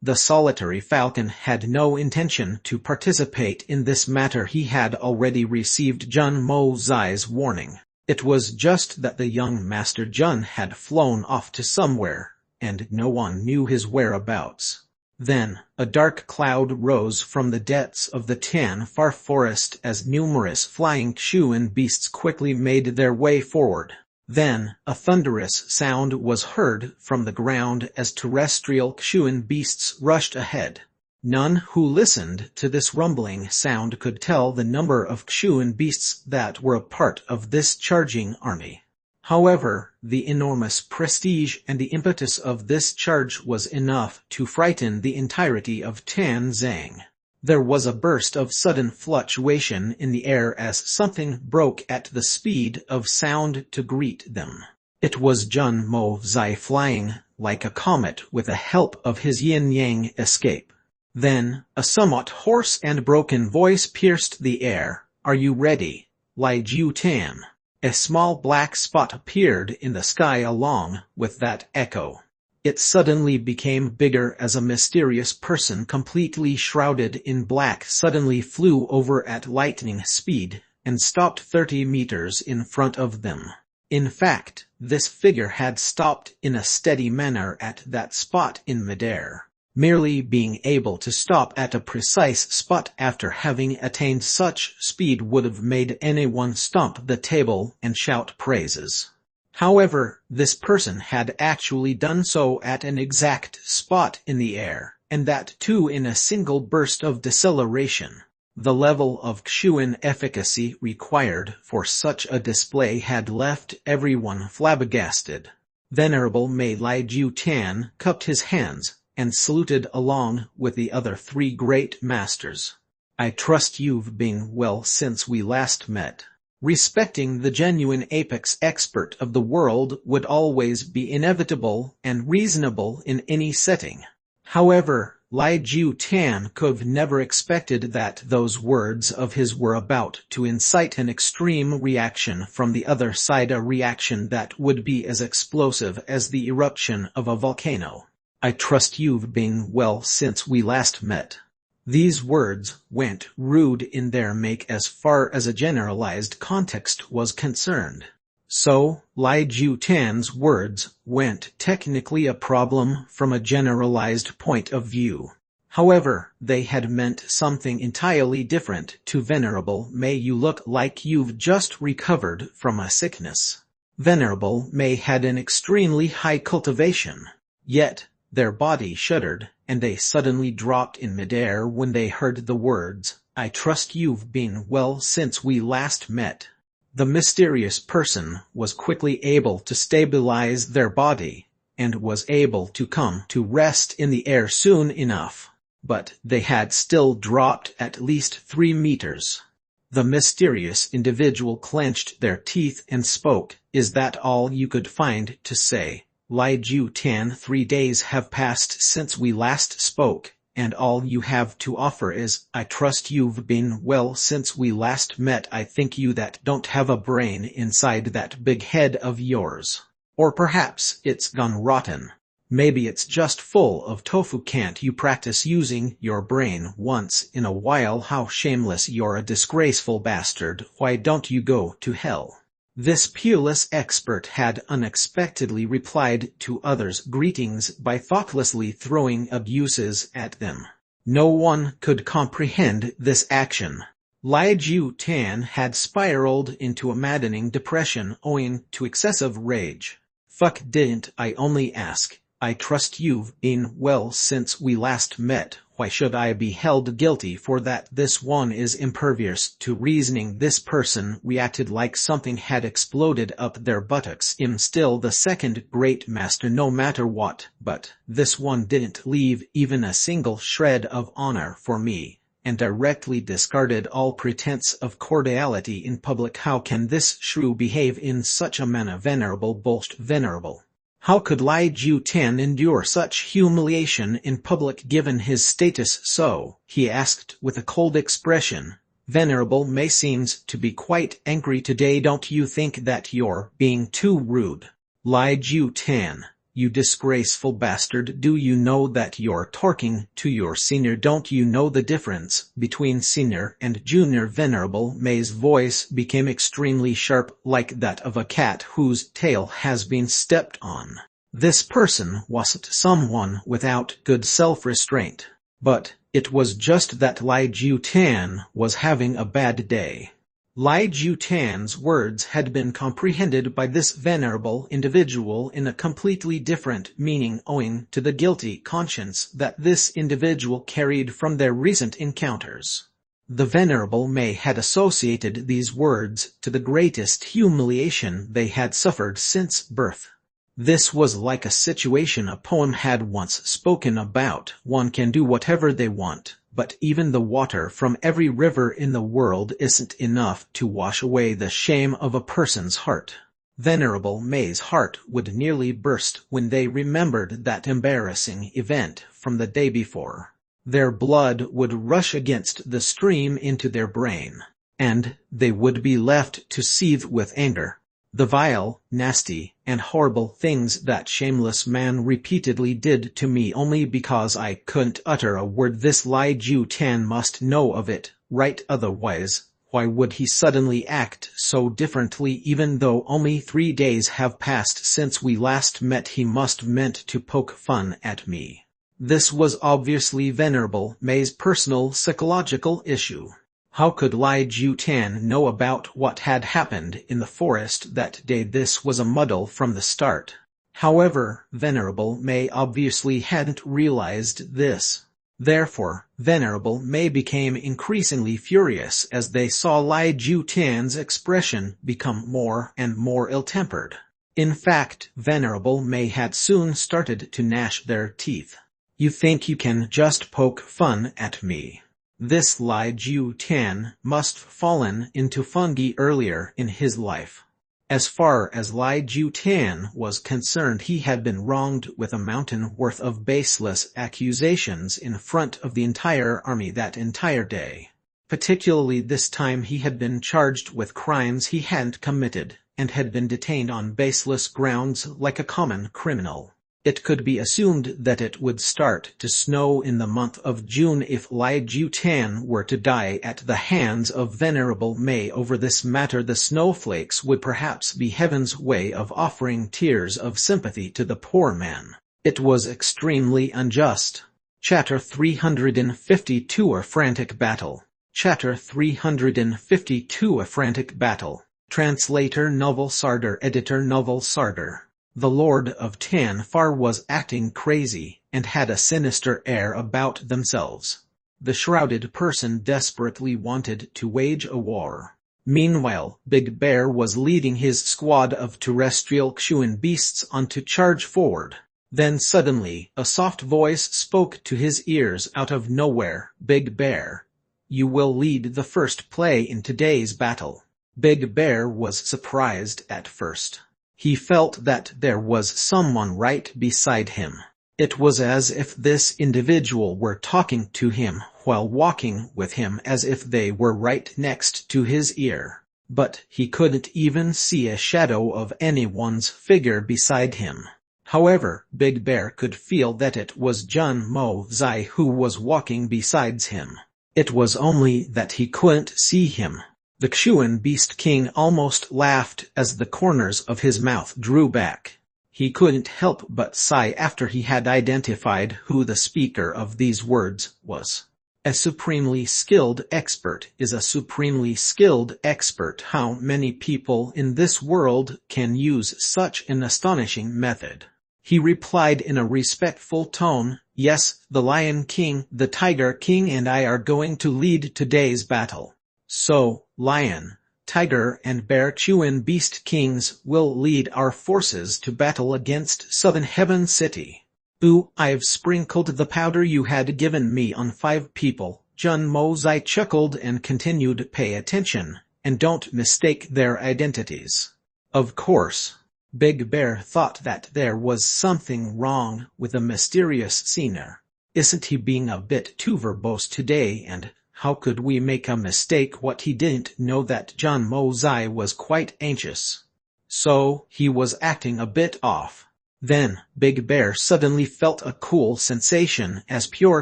The solitary falcon had no intention to participate in this matter. He had already received Zhun Mozai's warning. It was just that the young master Zhun had flown off to somewhere, and no one knew his whereabouts. Then, a dark cloud rose from the depths of the Tianfar forest as numerous flying Xuan beasts quickly made their way forward. Then, a thunderous sound was heard from the ground as terrestrial Xuan beasts rushed ahead. None who listened to this rumbling sound could tell the number of Xuan beasts that were a part of this charging army. However, the enormous prestige and the impetus of this charge was enough to frighten the entirety of Tanzang. There was a burst of sudden fluctuation in the air as something broke at the speed of sound to greet them. It was Zhun Mozai flying like a comet with the help of his yin-yang escape. Then, a somewhat hoarse and broken voice pierced the air. Are you ready, Lai Jutan? A small black spot appeared in the sky along with that echo. It suddenly became bigger as a mysterious person completely shrouded in black suddenly flew over at lightning speed and stopped 30 meters in front of them. In fact, this figure had stopped in a steady manner at that spot in midair. Merely being able to stop at a precise spot after having attained such speed would have made anyone stomp the table and shout praises. However, this person had actually done so at an exact spot in the air, and that too in a single burst of deceleration. The level of Xuan efficacy required for such a display had left everyone flabbergasted. Venerable Mei Lai Jutan cupped his hands and saluted along with the other 3 great masters. I trust you've been well since we last met. Respecting the genuine apex expert of the world would always be inevitable and reasonable in any setting. However, Lai Jutan could have never expected that those words of his were about to incite an extreme reaction from the other side, a reaction that would be as explosive as the eruption of a volcano. I trust you've been well since we last met. These words went rude in their make as far as a generalized context was concerned. So, Lai Ju-Tan's words weren't technically a problem from a generalized point of view. However, they had meant something entirely different to Venerable May. You look like you've just recovered from a sickness. Venerable May had an extremely high cultivation. Yet, their body shuddered, and they suddenly dropped in midair when they heard the words, I trust you've been well since we last met. The mysterious person was quickly able to stabilize their body, and was able to come to rest in the air soon enough. But they had still dropped at least 3 meters. The mysterious individual clenched their teeth and spoke, Is that all you could find to say? Lai Ju-Tan, 3 days have passed since we last spoke, and all you have to offer is, I trust you've been well since we last met. I think you that don't have a brain inside that big head of yours. Or perhaps it's gone rotten. Maybe it's just full of tofu. Can't you practice using your brain once in a while? How shameless! You're a disgraceful bastard. Why don't you go to hell? This peerless expert had unexpectedly replied to others' greetings by thoughtlessly throwing abuses at them. No one could comprehend this action. Lai Ju-Tan had spiraled into a maddening depression owing to excessive rage. Fuck, didn't I only ask? I trust you've been well since we last met. Why should I be held guilty for that? This one is impervious to reasoning. This person reacted like something had exploded up their buttocks. I'm still the second great master no matter what, but this one didn't leave even a single shred of honor for me, and directly discarded all pretense of cordiality in public. How can this shrew behave in such a manner? Venerable boast. Venerable. How could Lai Ju-Tan endure such humiliation in public given his status? So, he asked with a cold expression. Venerable May seems to be quite angry today. Don't you think that you're being too rude? Lai Ju-Tan, you disgraceful bastard, do you know that you're talking to your senior? Don't you know the difference between senior and junior? Venerable May's voice became extremely sharp, like that of a cat whose tail has been stepped on. This person wasn't someone without good self-restraint, but it was just that Lai Ju-Tan was having a bad day. Lai Ju-Tan's words had been comprehended by this venerable individual in a completely different meaning owing to the guilty conscience that this individual carried from their recent encounters. The Venerable May had associated these words to the greatest humiliation they had suffered since birth. This was like a situation a poem had once spoken about. One can do whatever they want, but even the water from every river in the world isn't enough to wash away the shame of a person's heart. Venerable May's heart would nearly burst when they remembered that embarrassing event from the day before. Their blood would rush against the stream into their brain, and they would be left to seethe with anger. The vile, nasty, and horrible things that shameless man repeatedly did to me only because I couldn't utter a word. This Lai Ju-Tan must know of it, right? Otherwise, why would he suddenly act so differently? Even though only 3 days have passed since we last met, he must meant to poke fun at me. This was obviously Venerable May's personal psychological issue. How could Lai Ju-Tan know about what had happened in the forest that day? This was a muddle from the start. However, Venerable May obviously hadn't realized this. Therefore, Venerable May became increasingly furious as they saw Lai Ju-Tan's expression become more and more ill-tempered. In fact, Venerable May had soon started to gnash their teeth. You think you can just poke fun at me? This Lai Ju-Tan must have fallen into fungi earlier in his life. As far as Lai Ju-Tan was concerned, he had been wronged with a mountain worth of baseless accusations in front of the entire army that entire day. Particularly this time he had been charged with crimes he hadn't committed, and had been detained on baseless grounds like a common criminal. It could be assumed that it would start to snow in the month of June if Lai Jutan were to die at the hands of Venerable Mei. Over this matter, the snowflakes would perhaps be heaven's way of offering tears of sympathy to the poor man. It was extremely unjust. Chapter 352, A Frantic Battle. Chapter 352, A Frantic Battle. Translator Novel Sarder. Editor Novel Sarder. The Lord of Tanfar was acting crazy, and had a sinister air about themselves. The shrouded person desperately wanted to wage a war. Meanwhile, Big Bear was leading his squad of terrestrial Xuan beasts on to charge forward. Then suddenly, a soft voice spoke to his ears out of nowhere. Big Bear, you will lead the first play in today's battle. Big Bear was surprised at first. He felt that there was someone right beside him. It was as if this individual were talking to him while walking with him, as if they were right next to his ear. But he couldn't even see a shadow of anyone's figure beside him. However, Big Bear could feel that it was Jun Mo Zai who was walking beside him. It was only that he couldn't see him. The Xuan Beast King almost laughed as the corners of his mouth drew back. He couldn't help but sigh after he had identified who the speaker of these words was. A supremely skilled expert is a supremely skilled expert. How many people in this world can use such an astonishing method? He replied in a respectful tone, yes, the Lion King, the Tiger King and I are going to lead today's battle. So, Lion, Tiger and Bear Xuan Beast Kings will lead our forces to battle against Southern Heaven City. Ooh, I've sprinkled the powder you had given me on 5 people. Jun Mo Zai chuckled and continued, pay attention, and don't mistake their identities. Of course. Big Bear thought that there was something wrong with the mysterious senior. Isn't he being a bit too verbose today, and how could we make a mistake? What he didn't know that Jun Mo Zai was quite anxious. So, he was acting a bit off. Then, Big Bear suddenly felt a cool sensation as pure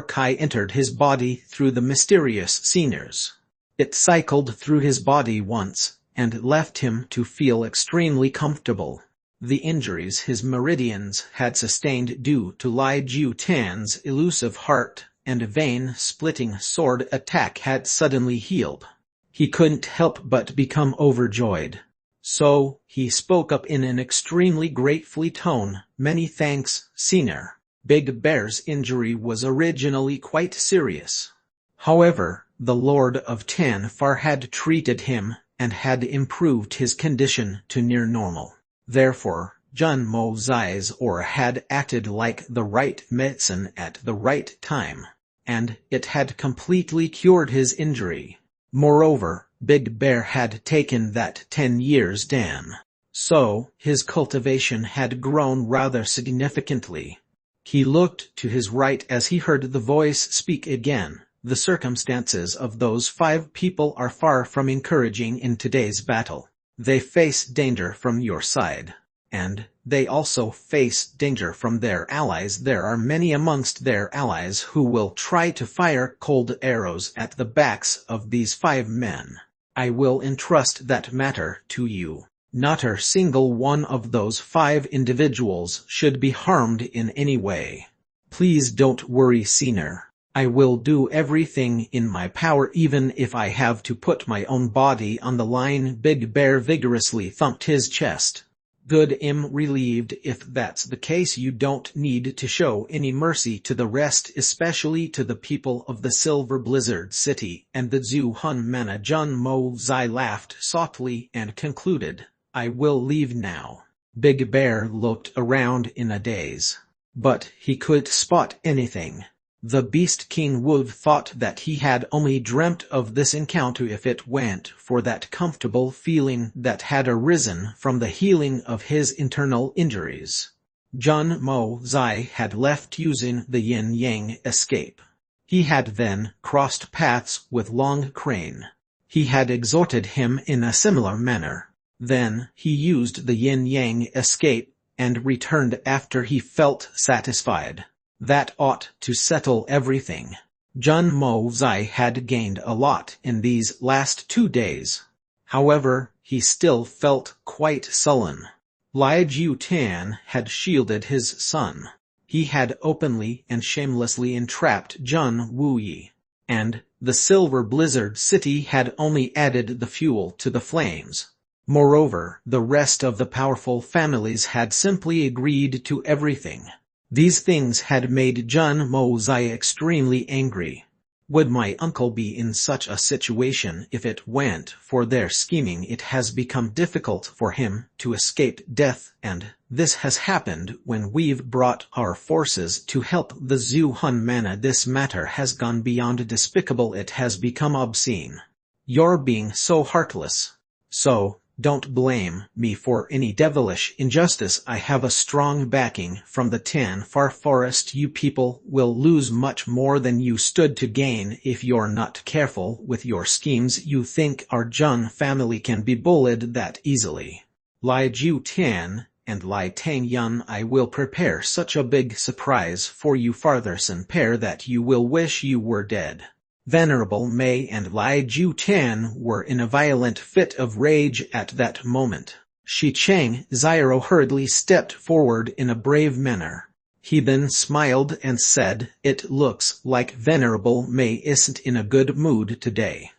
Kai entered his body through the mysterious seniors. It cycled through his body once, and left him to feel extremely comfortable. The injuries his meridians had sustained due to Lai Jutan's elusive heart and vein-splitting sword attack had suddenly healed. He couldn't help but become overjoyed. So, he spoke up in an extremely grateful tone, many thanks, senior. Big Bear's injury was originally quite serious. However, the Lord of Tanfar had treated him, and had improved his condition to near normal. Therefore, Jun Mo Zai's aura had acted like the right medicine at the right time, and it had completely cured his injury. Moreover, Big Bear had taken that 10 years Dan. So, his cultivation had grown rather significantly. He looked to his right as he heard the voice speak again. The circumstances of those 5 people are far from encouraging in today's battle. They face danger from your side. And they also face danger from their allies. There are many amongst their allies who will try to fire cold arrows at the backs of these 5 men. I will entrust that matter to you. Not a single one of those 5 individuals should be harmed in any way. Please don't worry, senior. I will do everything in my power, even if I have to put my own body on the line. Big Bear vigorously thumped his chest. Good, I'm relieved. If that's the case, you don't need to show any mercy to the rest, especially to the people of the Silver Blizzard City and the Zuhun Mana. Jun Mo Zai laughed softly and concluded, I will leave now. Big Bear looked around in a daze. But he could spot anything. The Beast King would have thought that he had only dreamt of this encounter if it went for that comfortable feeling that had arisen from the healing of his internal injuries. Jun Mo Zai had left using the yin-yang escape. He had then crossed paths with Long Crane. He had exhorted him in a similar manner. Then he used the yin-yang escape, and returned after he felt satisfied. That ought to settle everything. Jun Mo-zai had gained a lot in these last 2 days. However, he still felt quite sullen. Lai Jiu-tan had shielded his son. He had openly and shamelessly entrapped Jun Wuyi. And the Silver Blizzard City had only added the fuel to the flames. Moreover, the rest of the powerful families had simply agreed to everything. These things had made Jun Mo-zai extremely angry. Would my uncle be in such a situation if it weren't for their scheming? It has become difficult for him to escape death, and this has happened when we've brought our forces to help the Zhuhan Manor. This matter has gone beyond despicable. It has become obscene. You're being so heartless. So, don't blame me for any devilish injustice. I have a strong backing from the Tan Far Forest. You people will lose much more than you stood to gain if you're not careful with your schemes. You think our Jun family can be bullied that easily? Lai Jiu-tan and Lai Tang-yun, I will prepare such a big surprise for you fatherson pair that you will wish you were dead. Venerable Mei and Lai Jiu-tan were in a violent fit of rage at that moment. Shi Chang Ziro hurriedly stepped forward in a brave manner. He then smiled and said, "It looks like Venerable Mei isn't in a good mood today.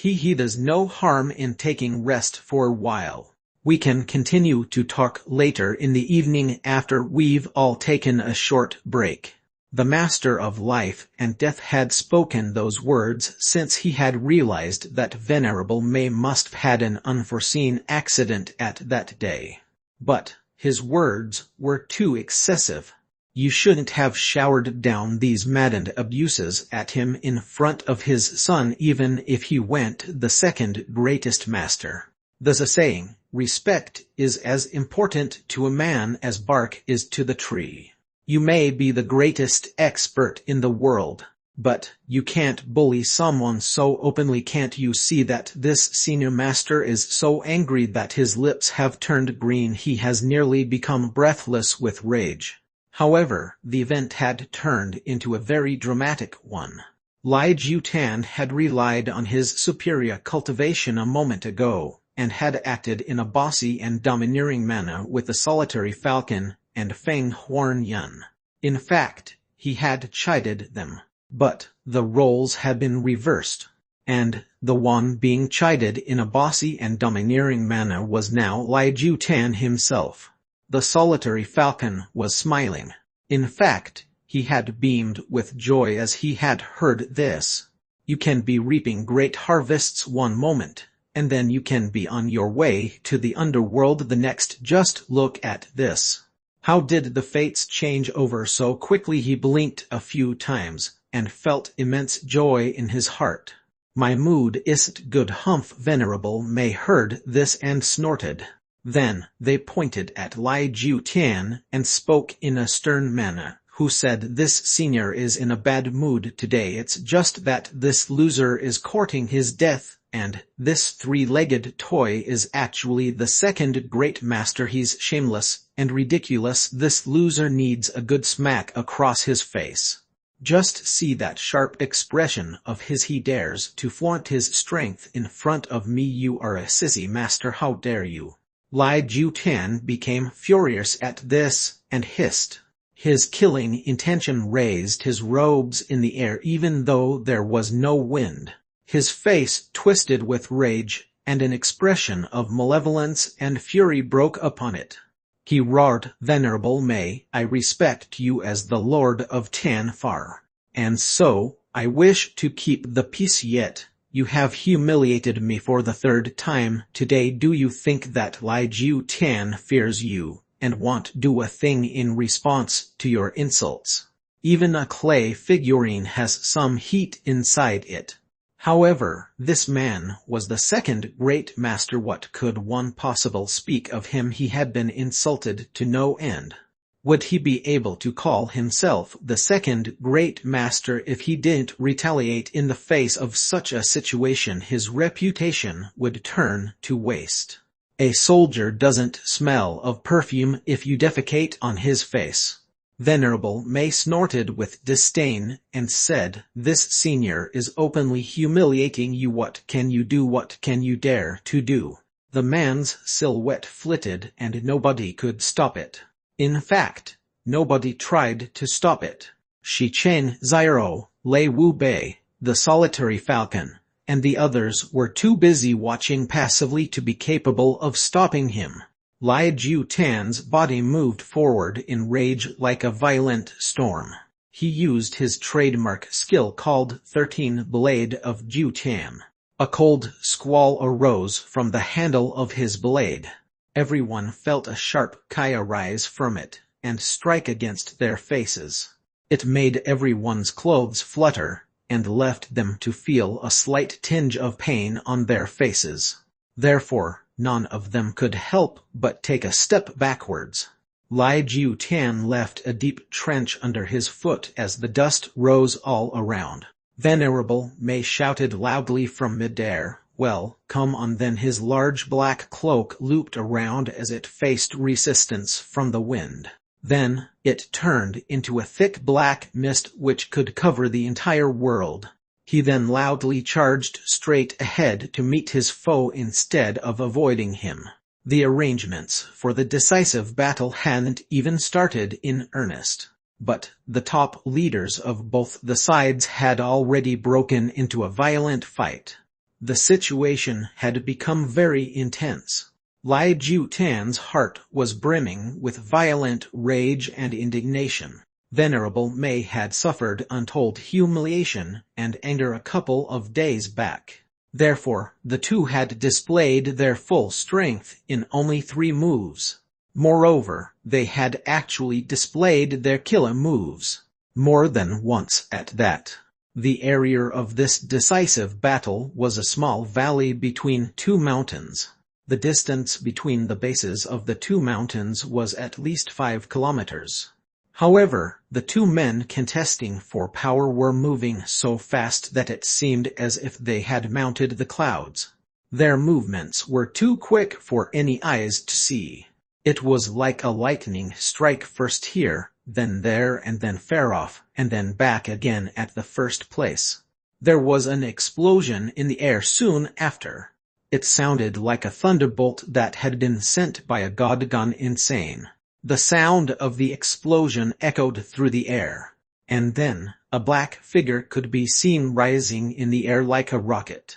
There's no harm in taking rest for a while. We can continue to talk later in the evening after we've all taken a short break." The Master of Life and Death had spoken those words since he had realized that Venerable Mei must have had an unforeseen accident at that day. But his words were too excessive. You shouldn't have showered down these maddened abuses at him in front of his son, even if he went the second greatest master. There's a saying, respect is as important to a man as bark is to the tree. You may be the greatest expert in the world, but you can't bully someone so openly. Can't you see that this senior master is so angry that his lips have turned green? He has nearly become breathless with rage. However, the event had turned into a very dramatic one. Lai Jiu-tan had relied on his superior cultivation a moment ago, and had acted in a bossy and domineering manner with the solitary falcon and Feng Huan-yun. In fact, he had chided them. But the roles had been reversed, and the one being chided in a bossy and domineering manner was now Lai Jiu-tan himself. The solitary falcon was smiling. In fact, he had beamed with joy as he had heard this. You can be reaping great harvests one moment, and then you can be on your way to the underworld the next. Just look at this. How did the fates change over so quickly? He blinked a few times, and felt immense joy in his heart. My mood isn't good. Humph! Venerable Mei heard this and snorted. Then they pointed at Lai Jiu-tan and spoke in a stern manner. Who said this senior is in a bad mood today? It's just that this loser is courting his death, and this three-legged toy is actually the second great master. He's shameless and ridiculous. This loser needs a good smack across his face. Just see that sharp expression of his. He dares to flaunt his strength in front of me. You are a sissy, master. How dare you? Lai Jiu-tan became furious at this, and hissed. His killing intention raised his robes in the air even though there was no wind. His face twisted with rage, and an expression of malevolence and fury broke upon it. He roared, Venerable Mei, I respect you as the Lord of Tan Far. And so, I wish to keep the peace, yet you have humiliated me for the third time today. Do you think that Lai Jiu-tan fears you, and won't do a thing in response to your insults? Even a clay figurine has some heat inside it. However, this man was the second great master. What could one possibly speak of him? He had been insulted to no end. Would he be able to call himself the second great master if he didn't retaliate in the face of such a situation? His reputation would turn to waste. A soldier doesn't smell of perfume if you defecate on his face. Venerable May snorted with disdain and said, "This senior is openly humiliating you. What can you do? What can you dare to do?" The man's silhouette flitted and nobody could stop it. In fact, nobody tried to stop it. Shi Chen Ziro, Lei Wu Bei, the solitary falcon, and the others were too busy watching passively to be capable of stopping him. Lai Ju-Tan's body moved forward in rage like a violent storm. He used his trademark skill called 13 Blade of Ju-Tan. A cold squall arose from the handle of his blade. Everyone felt a sharp kaya rise from it and strike against their faces. It made everyone's clothes flutter and left them to feel a slight tinge of pain on their faces. Therefore, none of them could help but take a step backwards. Lai Ju-Tan left a deep trench under his foot as the dust rose all around. Venerable May shouted loudly from midair, "Well, come on then." His large black cloak looped around as it faced resistance from the wind. Then, it turned into a thick black mist which could cover the entire world. He then loudly charged straight ahead to meet his foe instead of avoiding him. The arrangements for the decisive battle hadn't even started in earnest. But the top leaders of both the sides had already broken into a violent fight. The situation had become very intense. Lai Ju-Tan's heart was brimming with violent rage and indignation. Venerable May had suffered untold humiliation and anger a couple of days back. Therefore, the two had displayed their full strength in only 3 moves. Moreover, they had actually displayed their killer moves. More than once at that. The area of this decisive battle was a small valley between 2 mountains. The distance between the bases of the 2 mountains was at least 5 kilometers. However, the 2 men contesting for power were moving so fast that it seemed as if they had mounted the clouds. Their movements were too quick for any eyes to see. It was like a lightning strike, first here, then there, and then far off, and then back again at the first place. There was an explosion in the air soon after. It sounded like a thunderbolt that had been sent by a god gone insane. The sound of the explosion echoed through the air. And then, a black figure could be seen rising in the air like a rocket.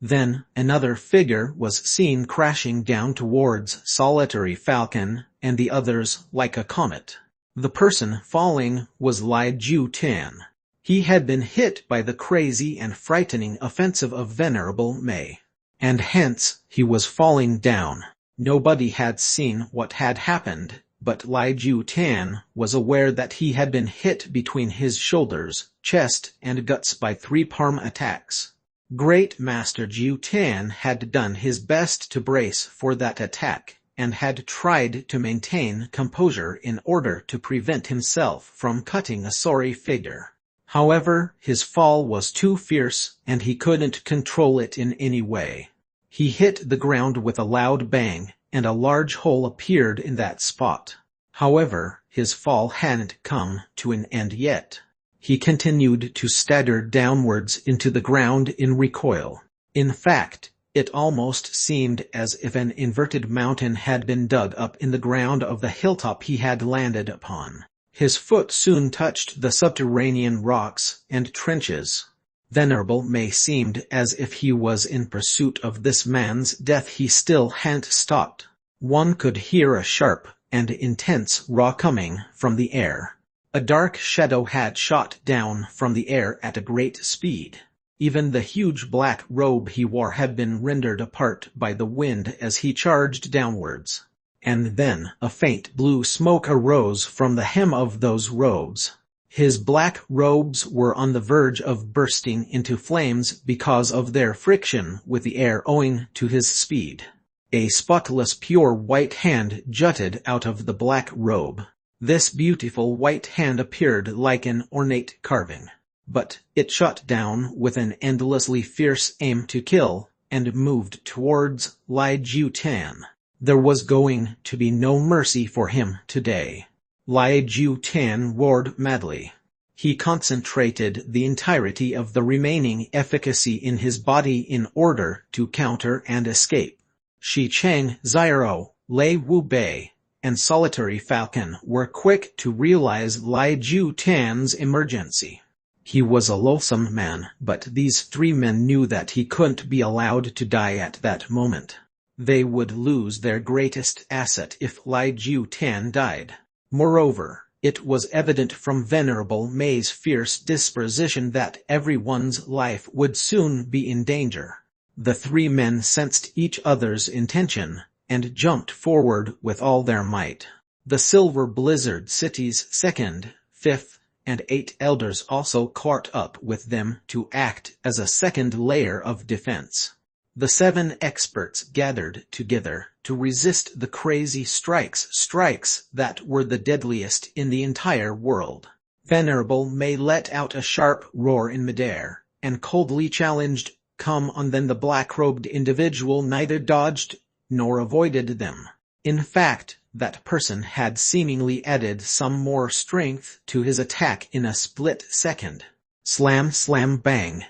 Then, another figure was seen crashing down towards Solitary Falcon, and the others like a comet. The person falling was Lai Ju-Tan. He had been hit by the crazy and frightening offensive of Venerable May. And hence, he was falling down. Nobody had seen what had happened, but Lai Ju-Tan was aware that he had been hit between his shoulders, chest, and guts by 3 palm attacks. Great Master Ju-Tan had done his best to brace for that attack, and had tried to maintain composure in order to prevent himself from cutting a sorry figure. However, his fall was too fierce, and he couldn't control it in any way. He hit the ground with a loud bang, and a large hole appeared in that spot. However, his fall hadn't come to an end yet. He continued to stagger downwards into the ground in recoil. In fact, it almost seemed as if an inverted mountain had been dug up in the ground of the hilltop he had landed upon. His foot soon touched the subterranean rocks and trenches. Venerable May seemed as if he was in pursuit of this man's death. He still hadn't stopped. One could hear a sharp and intense roar coming from the air. A dark shadow had shot down from the air at a great speed. Even the huge black robe he wore had been rendered apart by the wind as he charged downwards. And then a faint blue smoke arose from the hem of those robes. His black robes were on the verge of bursting into flames because of their friction with the air owing to his speed. A spotless pure white hand jutted out of the black robe. This beautiful white hand appeared like an ornate carving. But it shot down with an endlessly fierce aim to kill, and moved towards Lai Ju-Tan. There was going to be no mercy for him today. Lai Ju Tan roared madly. He concentrated the entirety of the remaining efficacy in his body in order to counter and escape. Shi Cheng, Zyro, Lei Wu Bei, and Solitary Falcon were quick to realize Lai Ju Tan's emergency. He was a loathsome man, but these three men knew that he couldn't be allowed to die at that moment. They would lose their greatest asset if Lai Ju Tan died. Moreover, it was evident from Venerable May's fierce disposition that everyone's life would soon be in danger. The three men sensed each other's intention, and jumped forward with all their might. The Silver Blizzard City's 2nd, 5th, and 8th elders also caught up with them to act as a second layer of defense. The 7 experts gathered together to resist the crazy strikes that were the deadliest in the entire world. Venerable May let out a sharp roar in midair, and coldly challenged, "Come on!" Then the black-robed individual neither dodged nor avoided them. In fact, that person had seemingly added some more strength to his attack in a split second. Slam, slam, bang.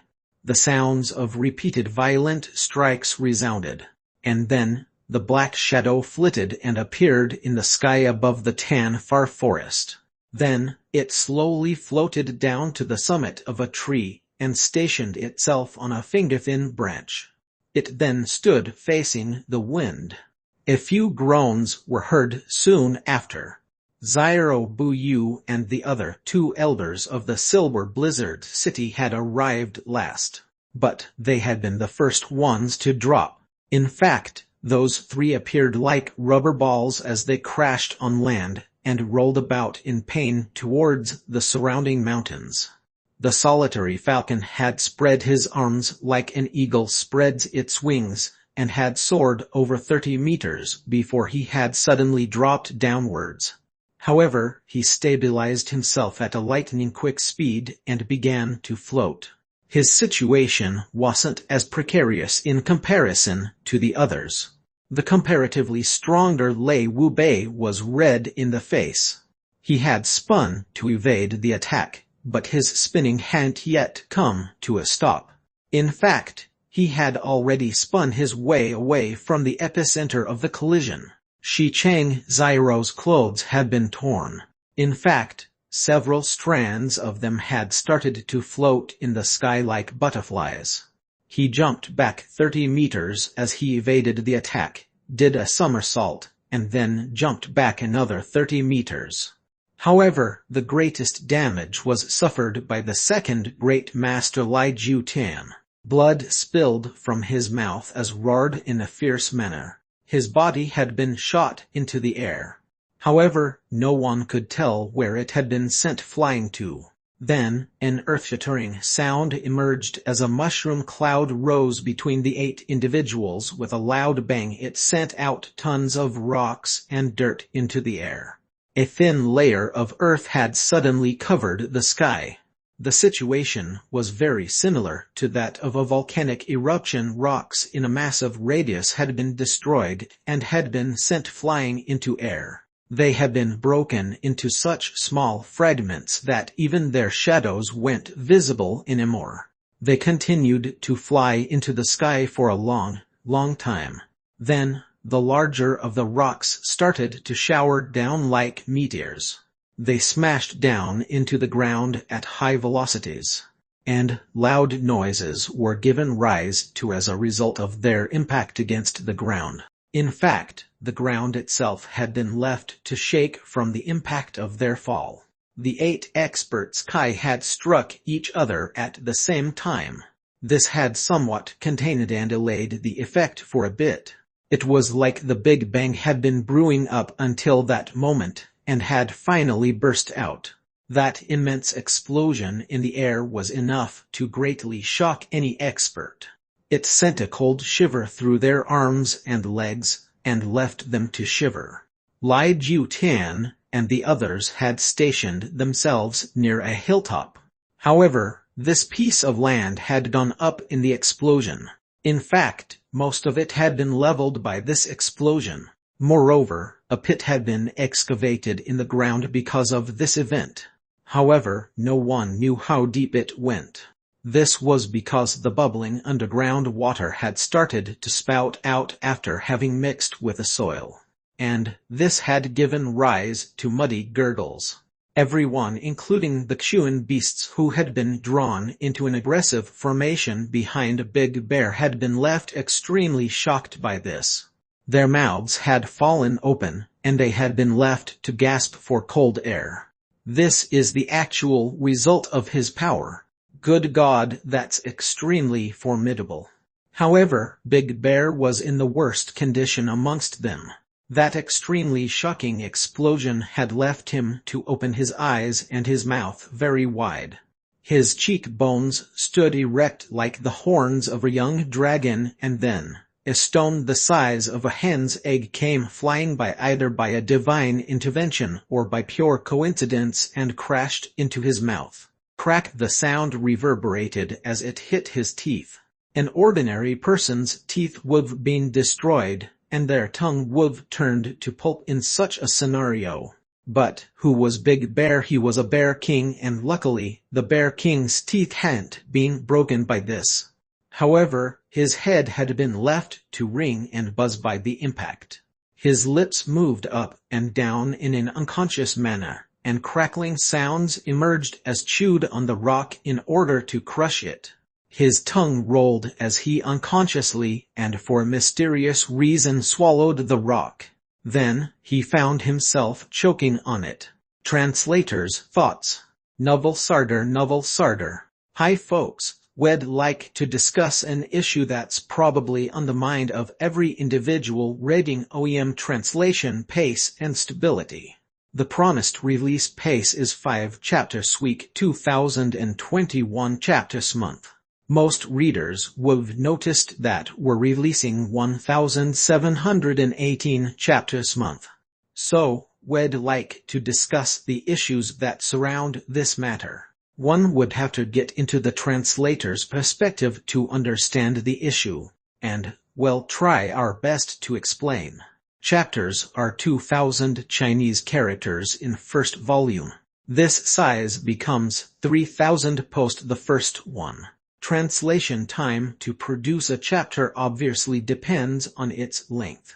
The sounds of repeated violent strikes resounded. And then, the black shadow flitted and appeared in the sky above the Tan Far Forest. Then, it slowly floated down to the summit of a tree, and stationed itself on a finger-thin branch. It then stood facing the wind. A few groans were heard soon after. Zyro Bu Yu and the other 2 elders of the Silver Blizzard City had arrived last. But they had been the first ones to drop. In fact, those 3 appeared like rubber balls as they crashed on land, and rolled about in pain towards the surrounding mountains. The Solitary Falcon had spread his arms like an eagle spreads its wings, and had soared over 30 meters before he had suddenly dropped downwards. However, he stabilized himself at a lightning-quick speed and began to float. His situation wasn't as precarious in comparison to the others. The comparatively stronger Lei Wu Bei was red in the face. He had spun to evade the attack, but his spinning hadn't yet come to a stop. In fact, he had already spun his way away from the epicenter of the collision. Shi Cheng Zyro's clothes had been torn. In fact, several strands of them had started to float in the sky like butterflies. He jumped back 30 meters as he evaded the attack, did a somersault, and then jumped back another 30 meters. However, the greatest damage was suffered by the second Great Master Lai Ju Tan. Blood spilled from his mouth as roared in a fierce manner. His body had been shot into the air. However, no one could tell where it had been sent flying to. Then, an earth-shattering sound emerged as a mushroom cloud rose between the 8 individuals. With a loud bang, it sent out tons of rocks and dirt into the air. A thin layer of earth had suddenly covered the sky. The situation was very similar to that of a volcanic eruption. Rocks in a massive radius had been destroyed and had been sent flying into air. They had been broken into such small fragments that even their shadows weren't visible anymore. They continued to fly into the sky for a long, long time. Then, the larger of the rocks started to shower down like meteors. They smashed down into the ground at high velocities, and loud noises were given rise to as a result of their impact against the ground. In fact, the ground itself had been left to shake from the impact of their fall. The 8 experts Kai had struck each other at the same time. This had somewhat contained and allayed the effect for a bit. It was like the Big Bang had been brewing up until that moment, and had finally burst out. That immense explosion in the air was enough to greatly shock any expert. It sent a cold shiver through their arms and legs, and left them to shiver. Lai Ju Tan and the others had stationed themselves near a hilltop. However, this piece of land had gone up in the explosion. In fact, most of it had been leveled by this explosion. Moreover, a pit had been excavated in the ground because of this event. However, no one knew how deep it went. This was because the bubbling underground water had started to spout out after having mixed with the soil. And this had given rise to muddy gurgles. Everyone, including the Xuan beasts who had been drawn into an aggressive formation behind Big Bear, had been left extremely shocked by this. Their mouths had fallen open, and they had been left to gasp for cold air. This is the actual result of his power. Good God, that's extremely formidable. However, Big Bear was in the worst condition amongst them. That extremely shocking explosion had left him to open his eyes and his mouth very wide. His cheekbones stood erect like the horns of a young dragon, and then a stone the size of a hen's egg came flying by, either by a divine intervention or by pure coincidence, and crashed into his mouth. Crack! The sound reverberated as it hit his teeth. An ordinary person's teeth would have been destroyed, and their tongue would have turned to pulp in such a scenario. But who was Big Bear? He was a Bear King, and luckily, the Bear King's teeth hadn't been broken by this. However, his head had been left to ring and buzz by the impact. His lips moved up and down in an unconscious manner, and crackling sounds emerged as chewed on the rock in order to crush it. His tongue rolled as he unconsciously, and for a mysterious reason, swallowed the rock. Then, he found himself choking on it. Translator's thoughts. Novel Sarder. Hi folks, we'd like to discuss an issue that's probably on the mind of every individual reading OEM translation: pace and stability. The promised release pace is 5 chapters week, 2021 chapters month. Most readers would noticed that we're releasing 1,718 chapters month. So, we'd like to discuss the issues that surround this matter. One would have to get into the translator's perspective to understand the issue, and we'll try our best to explain. Chapters are 2,000 Chinese characters in first volume. This size becomes 3,000 post the first one. Translation time to produce a chapter obviously depends on its length.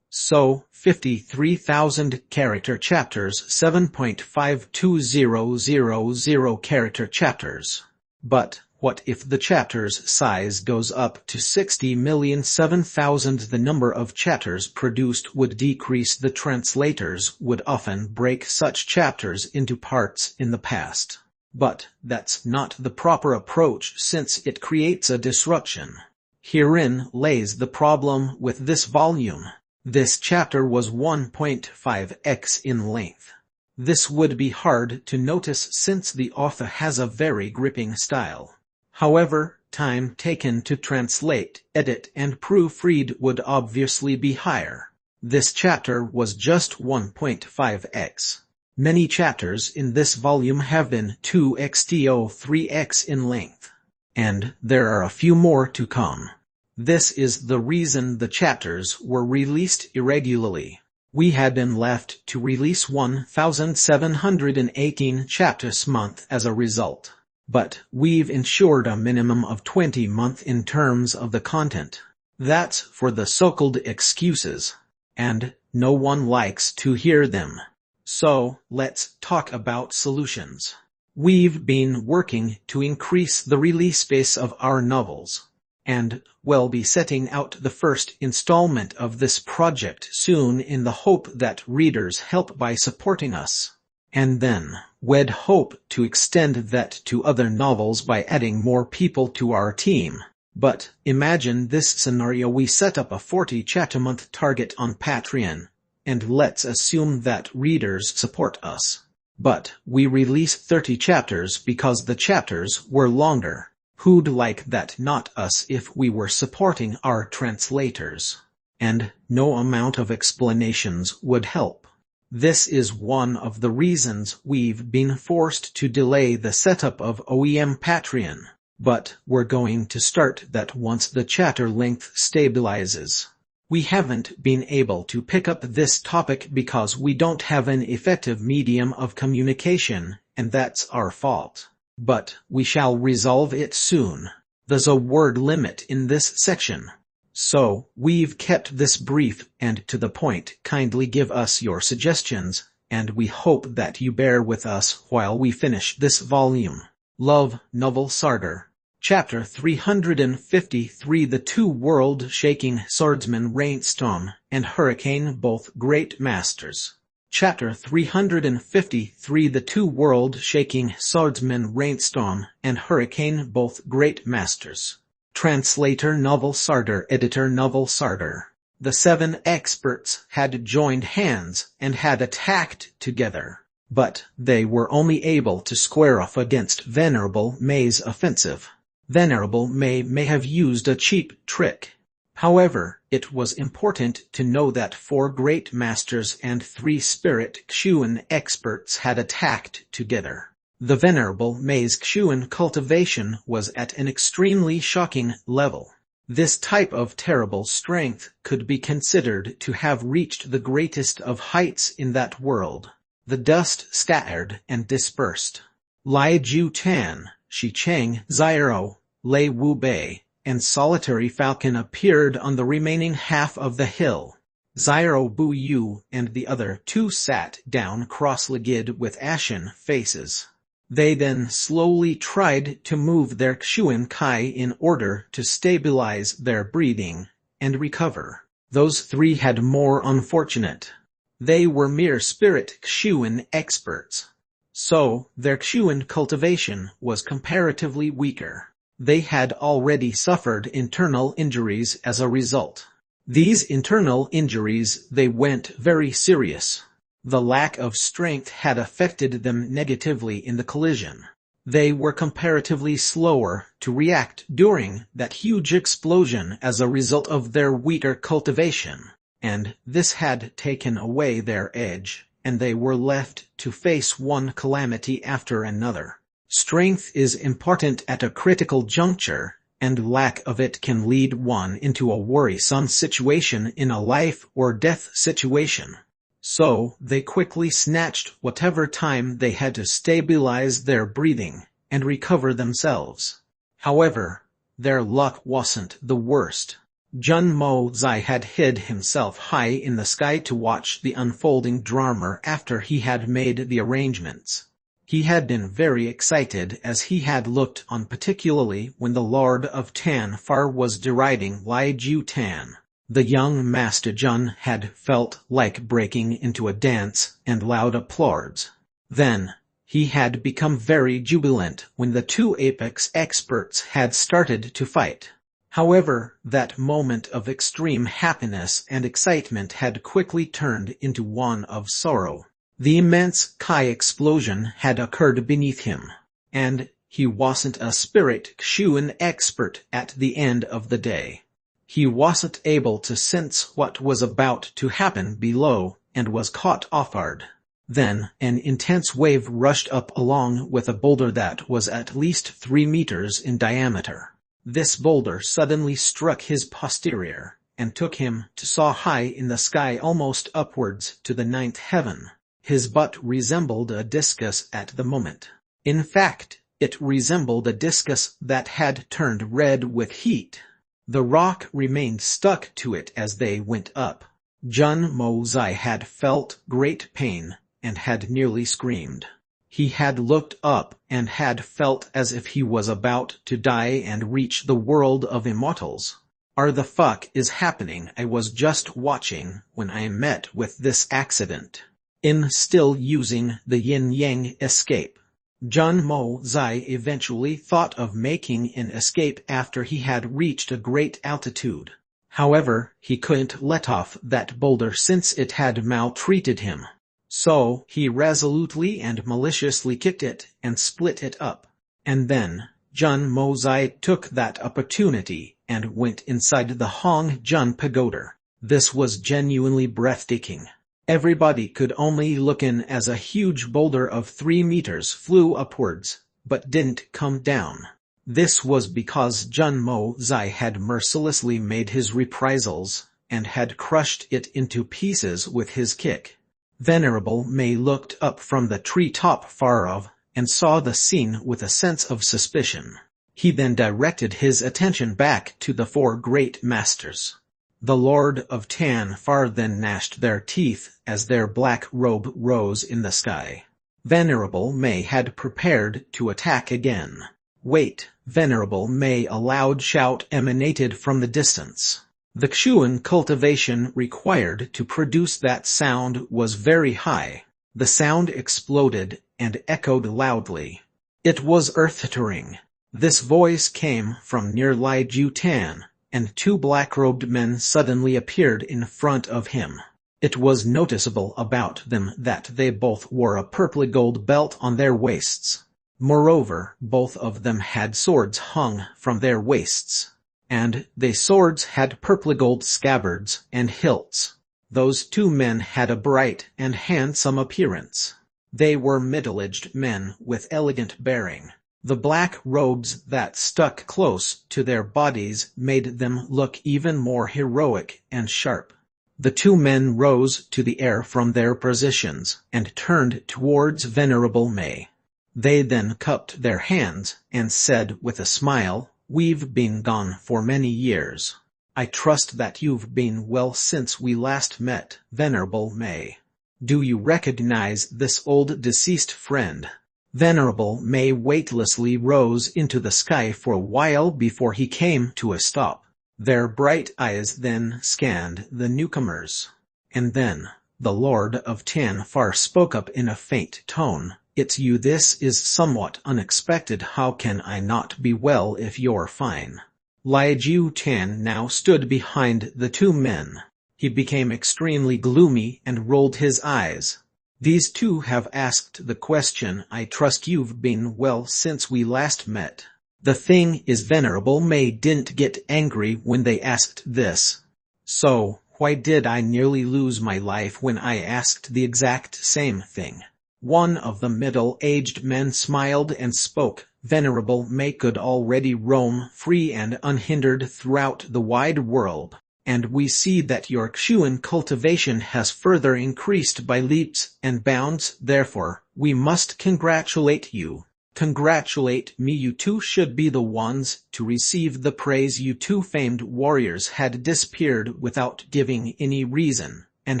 So, 53,000 character chapters, 7.52000 character chapters. But what if the chapter's size goes up to 60,007,000? The number of chapters produced would decrease. The translators would often break such chapters into parts in the past. But that's not the proper approach, since it creates a disruption. Herein lays the problem with this volume. This chapter was 1.5x in length. This would be hard to notice since the author has a very gripping style. However, time taken to translate, edit, and proofread would obviously be higher. This chapter was just 1.5x. Many chapters in this volume have been 2x to 3x in length. And there are a few more to come. This is the reason the chapters were released irregularly. We had been left to release 1,718 chapters month as a result. But we've ensured a minimum of 20 month in terms of the content. That's for the so-called excuses. And no one likes to hear them. So, let's talk about solutions. We've been working to increase the release space of our novels. And we'll be setting out the first installment of this project soon in the hope that readers help by supporting us. And then, we'd hope to extend that to other novels by adding more people to our team. But, imagine this scenario: we set up a 40 chapter month target on Patreon. And let's assume that readers support us. But we release 30 chapters because the chapters were longer. Who'd like that? Not us, if we were supporting our translators. And no amount of explanations would help. This is one of the reasons we've been forced to delay the setup of OEM Patreon. But we're going to start that once the chapter length stabilizes. We haven't been able to pick up this topic because we don't have an effective medium of communication, and that's our fault. But we shall resolve it soon. There's a word limit in this section. So, we've kept this brief and to the point. Kindly give us your suggestions, and we hope that you bear with us while we finish this volume. Love, Novel Sarder. Chapter 353. The two world-shaking swordsmen Rainstorm and Hurricane, both great masters. Chapter 353. The two world-shaking swordsmen Rainstorm and Hurricane, both great masters. Translator Novel Sarder. Editor Novel Sarder. The 7 experts had joined hands and had attacked together, but they were only able to square off against Venerable May's offensive. Venerable may have used a cheap trick. However, it was important to know that 4 great masters and 3 spirit Xuan experts had attacked together. The Venerable May's Xuan cultivation was at an extremely shocking level. This type of terrible strength could be considered to have reached the greatest of heights in that world. The dust scattered and dispersed. Lai Ju Tan, Shi Cheng, Zyro, Lei Wu Bei, and Solitary Falcon appeared on the remaining half of the hill. Zyro Bu Yu and the other 2 sat down cross-legged with ashen faces. They then slowly tried to move their Xuan Kai in order to stabilize their breathing and recover. Those 3 had more unfortunate. They were mere spirit Xuan experts. So, their Xuan cultivation was comparatively weaker. They had already suffered internal injuries as a result. These internal injuries they went very serious. The lack of strength had affected them negatively in the collision. They were comparatively slower to react during that huge explosion as a result of their weaker cultivation, and this had taken away their edge, and they were left to face one calamity after another. Strength is important at a critical juncture, and lack of it can lead one into a worrisome situation in a life or death situation. So, they quickly snatched whatever time they had to stabilize their breathing and recover themselves. However, their luck wasn't the worst. Jun Mo Zai had hid himself high in the sky to watch the unfolding drama after he had made the arrangements. He had been very excited as he had looked on, particularly when the Lord of Tan Far was deriding Lai Ju Tan. The young Master Jun had felt like breaking into a dance and loud applause. Then, he had become very jubilant when the 2 apex experts had started to fight. However, that moment of extreme happiness and excitement had quickly turned into one of sorrow. The immense Kai explosion had occurred beneath him, and he wasn't a spirit Xuan expert at the end of the day. He wasn't able to sense what was about to happen below, and was caught off guard. Then, an intense wave rushed up along with a boulder that was at least 3 meters in diameter. This boulder suddenly struck his posterior, and took him to soar high in the sky almost upwards to the 9th heaven. His butt resembled a discus at the moment. In fact, it resembled a discus that had turned red with heat. The rock remained stuck to it as they went up. Jun Mo Zai had felt great pain, and had nearly screamed. He had looked up and had felt as if he was about to die and reach the world of immortals. The fuck is happening? I was just watching when I met with this accident. In still using the yin-yang escape. Jun Mo Zai eventually thought of making an escape after he had reached a great altitude. However, he couldn't let off that boulder since it had maltreated him. So, he resolutely and maliciously kicked it and split it up. And then, Jun Mo Zai took that opportunity and went inside the Hong Jun Pagoda. This was genuinely breathtaking. Everybody could only look in as a huge boulder of 3 meters flew upwards, but didn't come down. This was because Jun Mo Zai had mercilessly made his reprisals, and had crushed it into pieces with his kick. Venerable May looked up from the treetop far off, and saw the scene with a sense of suspicion. He then directed his attention back to the four great masters. The Lord of Tanfar then gnashed their teeth as their black robe rose in the sky. Venerable May had prepared to attack again. "Wait!" Venerable May, a loud shout emanated from the distance. The Xuan cultivation required to produce that sound was very high. The sound exploded and echoed loudly. It was earth-shattering. This voice came from near Lai Jutan, and two black-robed men suddenly appeared in front of him. It was noticeable about them that they both wore a purple gold belt on their waists. Moreover, both of them had swords hung from their waists, and the swords had purple gold scabbards and hilts. Those two men had a bright and handsome appearance. They were middle-aged men with elegant bearing. The black robes that stuck close to their bodies made them look even more heroic and sharp. The two men rose to the air from their positions and turned towards Venerable May. They then cupped their hands and said with a smile, "We've been gone for many years. I trust that you've been well since we last met, Venerable May. Do you recognize this old deceased friend?" Venerable May weightlessly rose into the sky for a while before he came to a stop. Their bright eyes then scanned the newcomers. And then, the Lord of Tanfar spoke up in a faint tone, "It's you. This is somewhat unexpected. How can I not be well if you're fine?" Lai Jutan now stood behind the two men. He became extremely gloomy and rolled his eyes. "These two have asked the question. I trust you've been well since we last met." The thing is, Venerable May didn't get angry when they asked this. "So, why did I nearly lose my life when I asked the exact same thing?" One of the middle-aged men smiled and spoke. "Venerable May could already roam free and unhindered throughout the wide world. And we see that your Xuan cultivation has further increased by leaps and bounds. Therefore, we must congratulate you." "Congratulate me? You two should be the ones to receive the praise. You two famed warriors had disappeared without giving any reason, and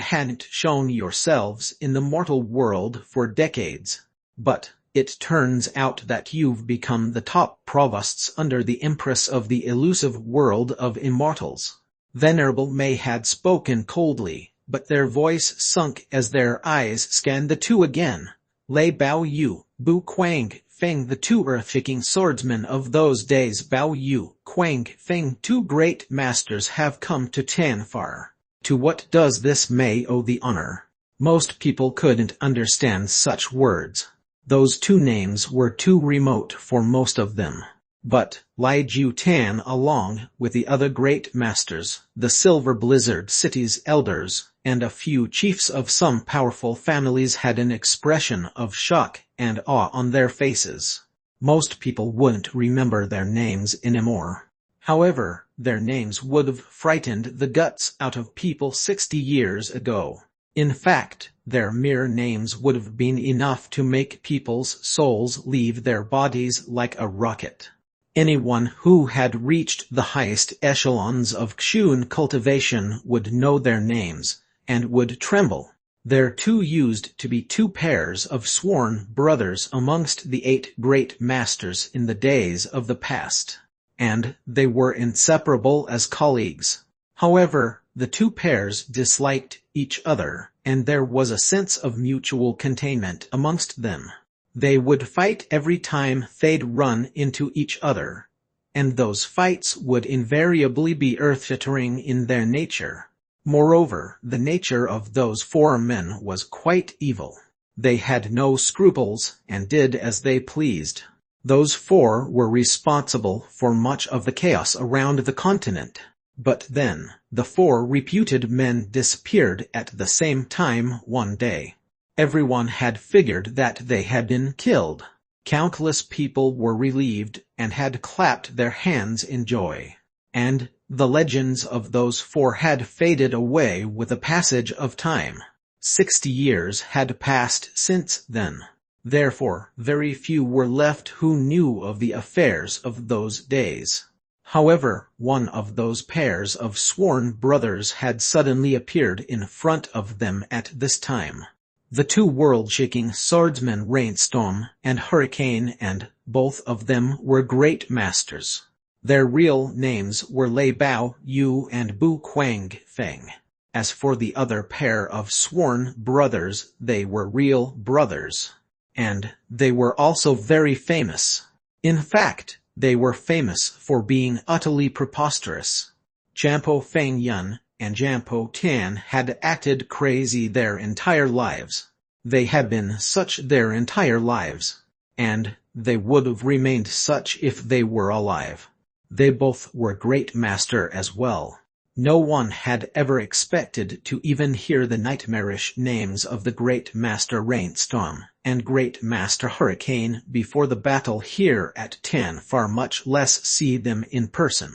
hadn't shown yourselves in the mortal world for decades. But it turns out that you've become the top provosts under the Empress of the elusive world of immortals." Venerable May had spoken coldly, but their voice sunk as their eyes scanned the two again. Lei Bao Yu, Bu Quang Feng, the two earth-shaking swordsmen of those days. Bao Yu, Quang Feng, two great masters have come to Tanfar. To what does this May owe the honor? Most people couldn't understand such words. Those two names were too remote for most of them. But Lai Jutan, along with the other great masters, the Silver Blizzard City's elders, and a few chiefs of some powerful families, had an expression of shock and awe on their faces. Most people wouldn't remember their names anymore. However, their names would have frightened the guts out of people 60 years ago. In fact, their mere names would have been enough to make people's souls leave their bodies like a rocket. Anyone who had reached the highest echelons of Xuan cultivation would know their names, and would tremble. Their two used to be two pairs of sworn brothers amongst the 8 great masters in the days of the past, and they were inseparable as colleagues. However, the two pairs disliked each other, and there was a sense of mutual containment amongst them. They would fight every time they'd run into each other, and those fights would invariably be earth-shattering in their nature. Moreover, the nature of those 4 men was quite evil. They had no scruples and did as they pleased. Those 4 were responsible for much of the chaos around the continent. But then, the 4 reputed men disappeared at the same time one day. Everyone had figured that they had been killed. Countless people were relieved and had clapped their hands in joy. And The legends of those four had faded away with the passage of time. 60 years had passed since then. Therefore, very few were left who knew of the affairs of those days. However, one of those pairs of sworn brothers had suddenly appeared in front of them at this time. The two world-shaking swordsmen Rainstorm and Hurricane, and both of them were great masters. Their real names were Lei Bao Yu and Bu Quang Feng. As for the other pair of sworn brothers, they were real brothers. And they were also very famous. In fact, they were famous for being utterly preposterous. Jianpo Feng Yun and Jianpo Tian had acted crazy their entire lives. They had been such their entire lives. And they would have remained such if they were alive. They both were great master as well. No one had ever expected to even hear the nightmarish names of the Great Master Rainstorm and Great Master Hurricane before the battle here at Tanfar, much less see them in person.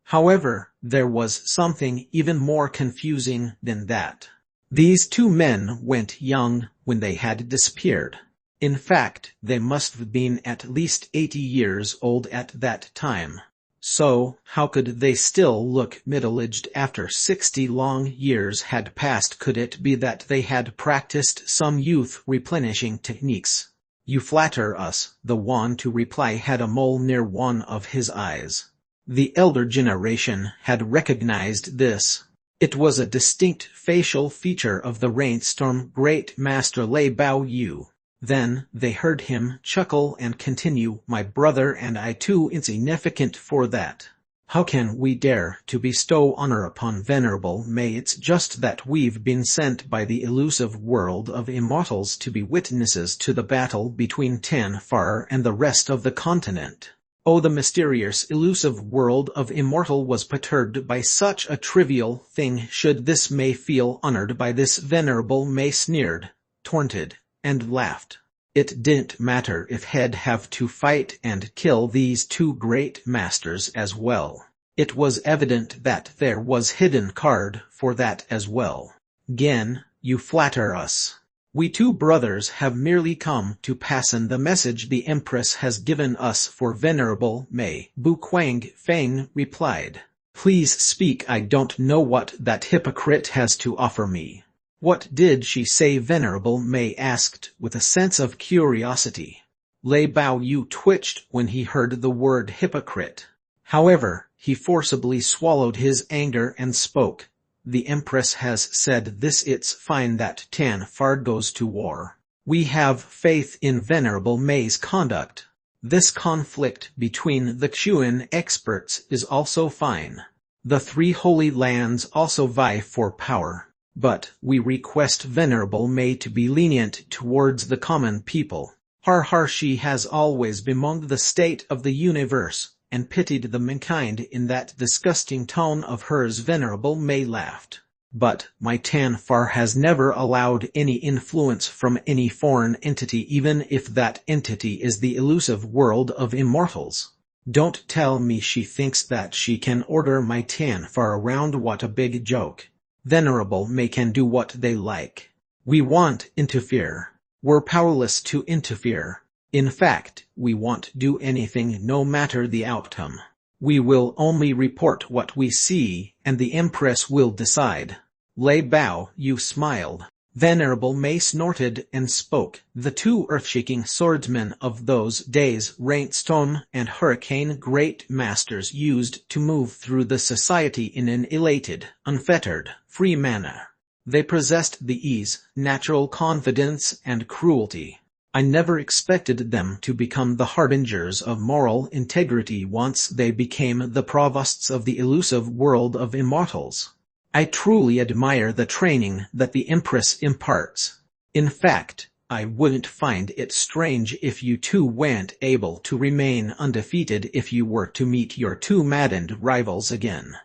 However, there was something even more confusing than that. These two men went young when they had disappeared. In fact, they must have been at least 80 years old at that time. So, how could they still look middle-aged after 60 long years had passed? Could it be that they had practiced some youth-replenishing techniques? "You flatter us," the one to reply had a mole near one of his eyes. The elder generation had recognized this. It was a distinct facial feature of the Rainstorm Great Master Lei Bao Yu. Then they heard him chuckle and continue, "My brother and I too insignificant for that. How can we dare to bestow honor upon Venerable May? It's just that we've been sent by the elusive world of immortals to be witnesses to the battle between Tanfar and the rest of the continent." Oh, the mysterious elusive world of immortal was perturbed by such a trivial thing. Should this May feel honored by this Venerable May? Sneered, taunted, and laughed. It didn't matter if he'd have to fight and kill these two great masters as well. It was evident that there was hidden card for that as well. "Again, you flatter us. We two brothers have merely come to pass on the message the Empress has given us for Venerable May," Bu Quang Feng replied. "Please speak. I don't know what that hypocrite has to offer me." "What did she say?" Venerable May asked with a sense of curiosity. Lei Bao Yu twitched when he heard the word hypocrite. However, he forcibly swallowed his anger and spoke. "The Empress has said this. It's fine that Tanfar goes to war. We have faith in Venerable May's conduct. This conflict between the Xuan experts is also fine. The three holy lands also vie for power. But we request Venerable May to be lenient towards the common people. Har har, she has always bemoaned the state of the universe, and pitied the mankind in that disgusting tone of hers." Venerable May laughed. "But my Tanfar has never allowed any influence from any foreign entity, even if that entity is the elusive world of immortals. Don't tell me she thinks that she can order my Tanfar around. What a big joke. Venerable May can do what they like. We won't interfere. We're powerless to interfere. In fact, we won't do anything no matter the outcome. We will only report what we see, and the Empress will decide." Lei Bao Yu smiled. Venerable May snorted and spoke. The two earth-shaking swordsmen of those days, Rainstorm and Hurricane, great masters, used to move through the society in an elated, unfettered, free manner. They possessed the ease, natural confidence, and cruelty. I never expected them to become the harbingers of moral integrity once they became the provosts of the elusive world of immortals. I truly admire the training that the Empress imparts. In fact, I wouldn't find it strange if you two weren't able to remain undefeated if you were to meet your two maddened rivals again."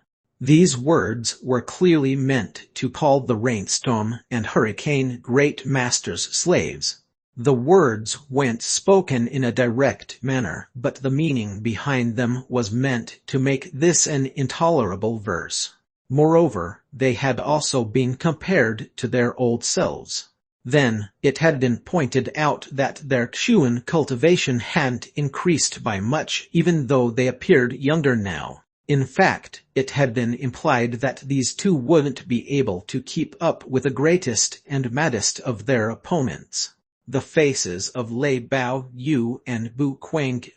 These words were clearly meant to call the Rainstorm and Hurricane great masters slaves. The words weren't spoken in a direct manner, but the meaning behind them was meant to make this an intolerable verse. Moreover, they had also been compared to their old selves. Then, it had been pointed out that their Xuan cultivation hadn't increased by much even though they appeared younger now. In fact, it had been implied that these two wouldn't be able to keep up with the greatest and maddest of their opponents. The faces of Lei Bao Yu and Bu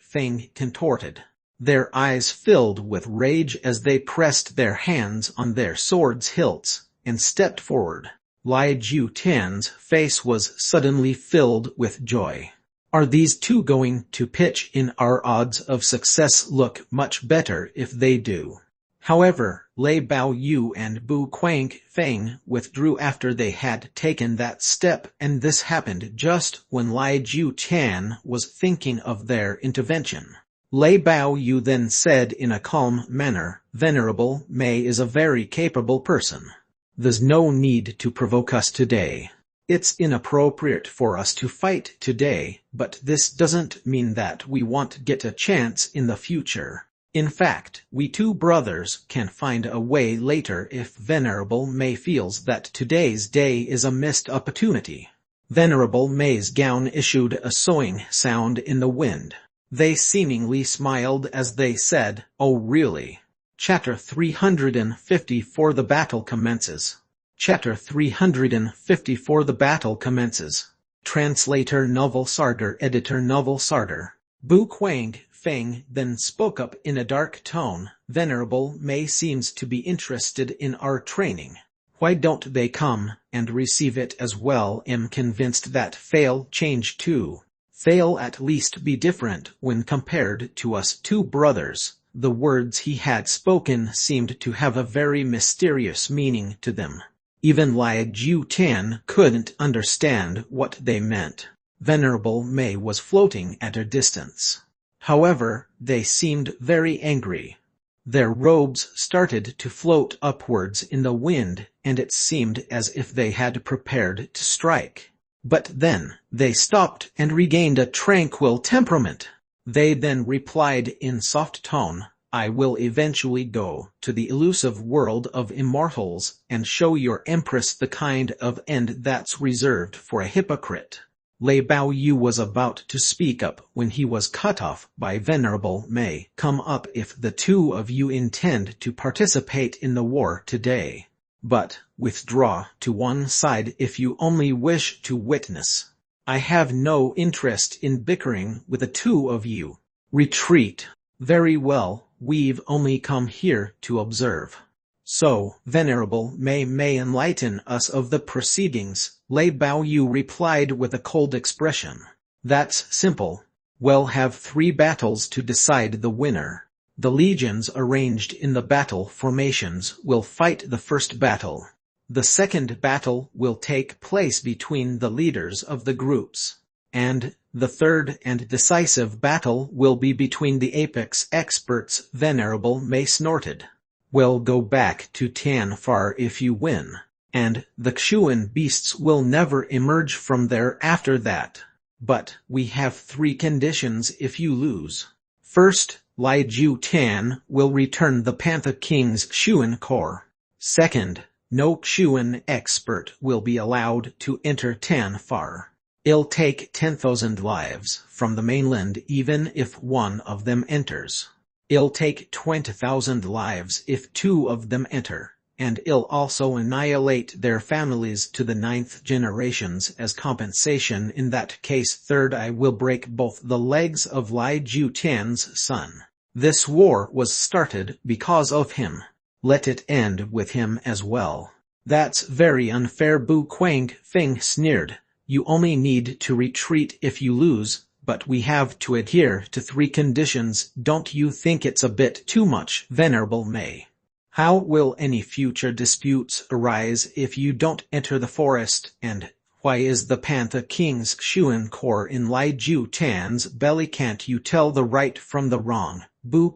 Feng contorted. Their eyes filled with rage as they pressed their hands on their swords' hilts and stepped forward. Lai Jiu-Tian's face was suddenly filled with joy. Are these two going to pitch in? Our odds of success look much better if they do. However, Lei Bao Yu and Bu Feng withdrew after they had taken that step, and this happened just when Lai Jiu-Tian was thinking of their intervention. Lei Bao Yu then said in a calm manner, "Venerable Mei is a very capable person. There's no need to provoke us today. It's inappropriate for us to fight today, but this doesn't mean that we won't get a chance in the future. In fact, we two brothers can find a way later if Venerable Mei feels that today's day is a missed opportunity." Venerable Mei's gown issued a soughing sound in the wind. They seemingly smiled as they said, "Oh really?" Chapter 354 The Battle Commences. Chapter 354 The Battle Commences. Translator Novel Sarder, Editor Novel Sarder. Bu Feng then spoke up in a dark tone, "Venerable Mei seems to be interested in our training. Why don't they come and receive it as well? I'm convinced that they'll change too. They'll at least be different when compared to us two brothers." The words he had spoken seemed to have a very mysterious meaning to them. Even Lai Jiu-Tian couldn't understand what they meant. Venerable Mei was floating at a distance. However, they seemed very angry. Their robes started to float upwards in the wind, and it seemed as if they had prepared to strike. But then, they stopped and regained a tranquil temperament. They then replied in soft tone, "I will eventually go to the elusive world of immortals and show your empress the kind of end that's reserved for a hypocrite." Lei Bao Yu was about to speak up when he was cut off by Venerable Mei. "Come up if the two of you intend to participate in the war today. But withdraw to one side if you only wish to witness. I have no interest in bickering with the two of you. Retreat." "Very well, we've only come here to observe." "So, Venerable Mei may enlighten us of the proceedings," Lei Bao Yu replied with a cold expression. "That's simple. We'll have 3 battles to decide the winner. The legions arranged in the battle formations will fight the first battle. The second battle will take place between the leaders of the groups. And the third and decisive battle will be between the apex experts." Venerable Mei snorted. "We'll go back to Tianfar if you win. And the Xuan beasts will never emerge from there after that. But we have 3 conditions if you lose. First, Lai Jiu-Tian will return the Panther King's Xuan core. Second, no Xuan expert will be allowed to enter Tianfar. It'll take 10,000 lives from the mainland even if one of them enters. It'll take 20,000 lives if 2 of them enter, and it'll also annihilate their families to the 9th generations as compensation. In that case, third, I will break both the legs of Lai Jiu-Tian's son. This war was started because of him. Let it end with him as well." "That's very unfair," Bu Feng sneered. "You only need to retreat if you lose, but we have to adhere to 3 conditions. Don't you think it's a bit too much, Venerable Mei? How will any future disputes arise if you don't enter the forest? And why is the Panther King's Xuan core in Lai Jiu-Tian's belly? Can't you tell the right from the wrong?" Bu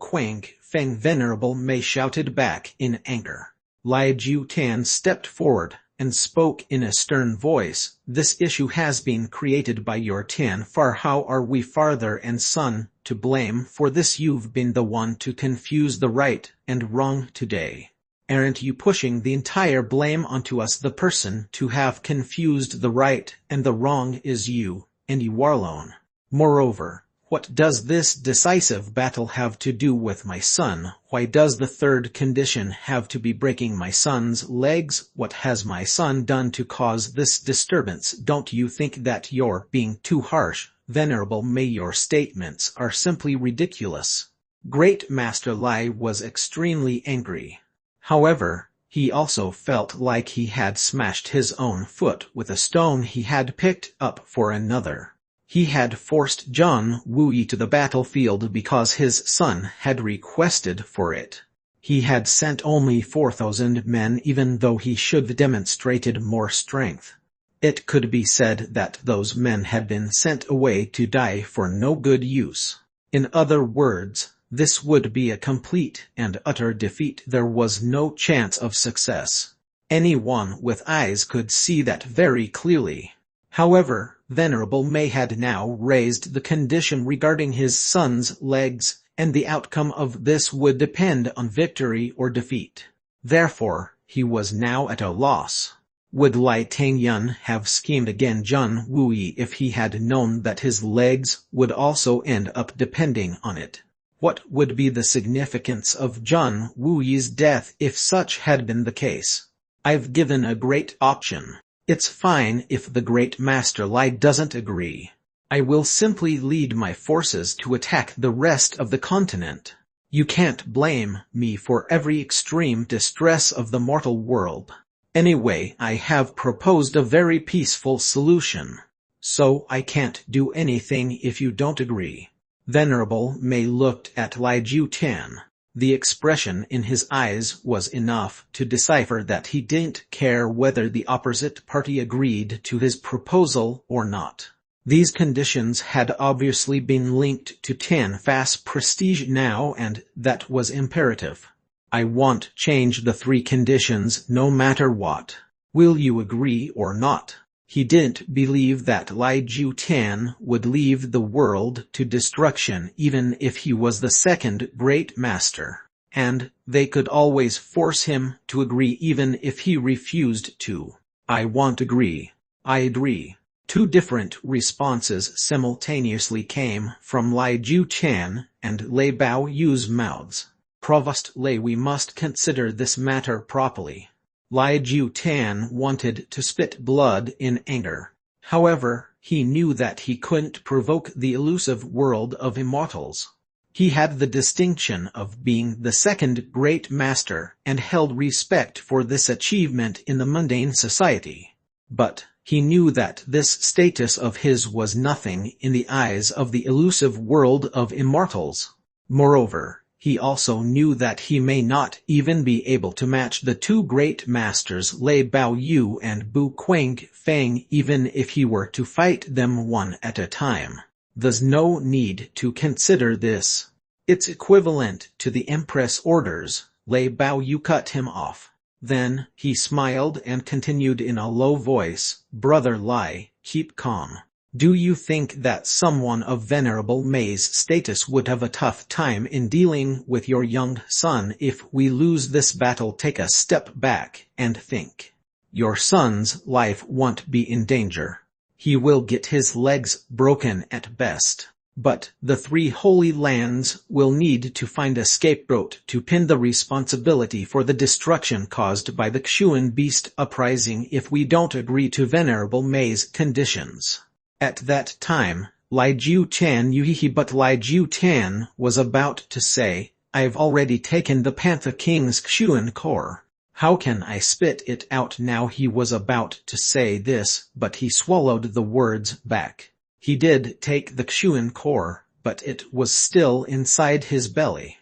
Feng Venerable Mei shouted back in anger. Lai Jiu-Tian stepped forward, and spoke in a stern voice, "This issue has been created by your Tian Far. How are we father and son to blame for this? You've been the one to confuse the right and wrong today. Aren't you pushing the entire blame onto us? The person to have confused the right and the wrong is you, and you are alone. Moreover, what does this decisive battle have to do with my son? Why does the third condition have to be breaking my son's legs? What has my son done to cause this disturbance? Don't you think that you're being too harsh, Venerable May? Your statements are simply ridiculous." Great Master Lai was extremely angry. However, he also felt like he had smashed his own foot with a stone he had picked up for another. He had forced John Wuyi to the battlefield because his son had requested for it. He had sent only 4,000 men even though he should have demonstrated more strength. It could be said that those men had been sent away to die for no good use. In other words, this would be a complete and utter defeat. There was no chance of success. Anyone with eyes could see that very clearly. However, Venerable May had now raised the condition regarding his son's legs, and the outcome of this would depend on victory or defeat. Therefore, he was now at a loss. Would Lai Tangyun have schemed against John Wuyi if he had known that his legs would also end up depending on it? What would be the significance of John Wuyi's death if such had been the case? I've given a great option. It's fine if the Great Master Lai doesn't agree. I will simply lead my forces to attack the rest of the continent. You can't blame me for every extreme distress of the mortal world. Anyway, I have proposed a very peaceful solution. So I can't do anything if you don't agree. Venerable May looked at Lai Jiutian. The expression in his eyes was enough to decipher that he didn't care whether the opposite party agreed to his proposal or not. These conditions had obviously been linked to Tianfa's prestige now, and that was imperative. I want change the 3 conditions no matter what. Will you agree or not? He didn't believe that Lai Jiutian would leave the world to destruction even if he was the second great master, and they could always force him to agree even if he refused to. I won't agree. I agree. 2 different responses simultaneously came from Lai Jiutian and Lei Baoyu's mouths. Provost Lei, we must consider this matter properly. Lai Jiutian wanted to spit blood in anger. However, he knew that he couldn't provoke the elusive world of immortals. He had the distinction of being the second great master and held respect for this achievement in the mundane society. But he knew that this status of his was nothing in the eyes of the elusive world of immortals. Moreover, he also knew that he may not even be able to match the 2 great masters Lei Baoyu and Bu Quanfeng even if he were to fight them one at a time. There's no need to consider this. It's equivalent to the Empress orders. Lei Baoyu cut him off. Then he smiled and continued in a low voice, Brother Lai, keep calm. Do you think that someone of Venerable May's status would have a tough time in dealing with your young son if we lose this battle? Take a step back and think. Your son's life won't be in danger. He will get his legs broken at best. But the 3 holy lands will need to find a scapegoat to pin the responsibility for the destruction caused by the Xuan beast uprising if we don't agree to Venerable May's conditions. At that time, Lai Jiutian Yuhihi but Lai Jiutian was about to say, I've already taken the Panther King's Xuan core. How can I spit it out now? He was about to say this, but he swallowed the words back. He did take the Xuan core, but it was still inside his belly.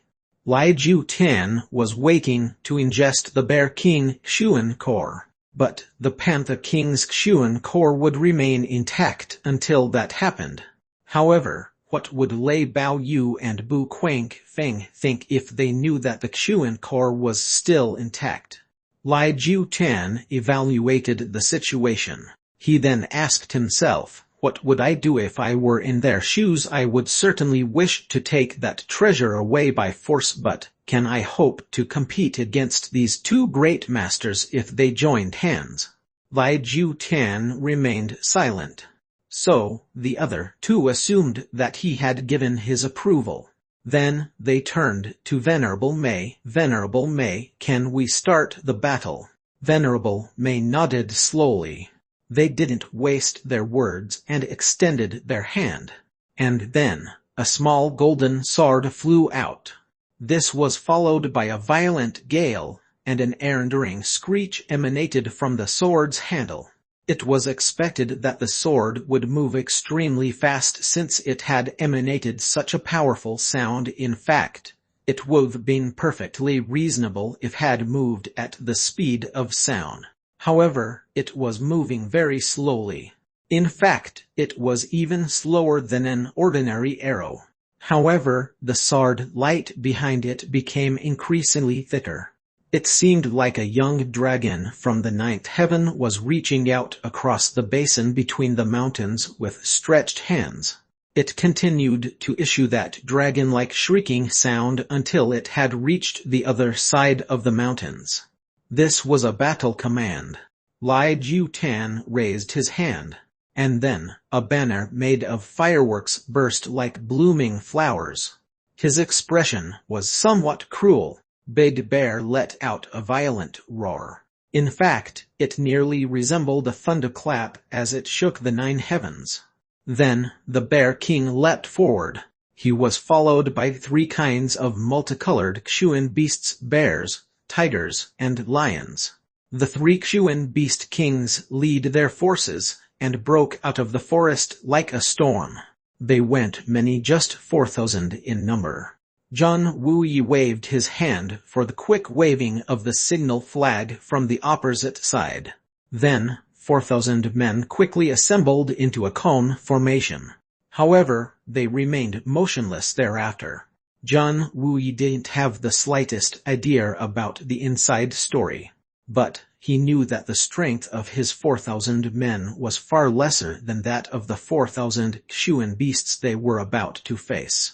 Lai Jiutian was waiting to ingest the Bear King Xuan core. But the Panther King's Xuan core would remain intact until that happened. However, what would Lei Baoyu and Bu Quanfeng think if they knew that the Xuan core was still intact? Lai Ju-tan evaluated the situation. He then asked himself, what would I do if I were in their shoes? I would certainly wish to take that treasure away by force, but can I hope to compete against these two great masters if they joined hands? Lai Ju-tan remained silent. So, the other two assumed that he had given his approval. Then, they turned to Venerable Mei. Venerable Mei, can we start the battle? Venerable Mei nodded slowly. They didn't waste their words and extended their hand. And then, a small golden sword flew out. This was followed by a violent gale, and an ear-rending screech emanated from the sword's handle. It was expected that the sword would move extremely fast since it had emanated such a powerful sound. In fact, it would have been perfectly reasonable if it had moved at the speed of sound. However, it was moving very slowly. In fact, it was even slower than an ordinary arrow. However, the sword light behind it became increasingly thicker. It seemed like a young dragon from the ninth heaven was reaching out across the basin between the mountains with stretched hands. It continued to issue that dragon-like shrieking sound until it had reached the other side of the mountains. This was a battle command. Lai Ju-tan raised his hand, and then a banner made of fireworks burst like blooming flowers. His expression was somewhat cruel. Big Bear let out a violent roar. In fact, it nearly resembled a thunderclap as it shook the nine heavens. Then, the Bear King leapt forward. He was followed by three kinds of multicolored Xuan beasts: bears, tigers, and lions. The three Xuan beast kings led their forces, and broke out of the forest like a storm. They went many, just 4,000 in number. John Wuyi waved his hand for the quick waving of the signal flag from the opposite side. Then, 4,000 men quickly assembled into a cone formation. However, they remained motionless thereafter. John Wuyi didn't have the slightest idea about the inside story. But he knew that the strength of his 4,000 men was far lesser than that of the 4,000 Xuan beasts they were about to face.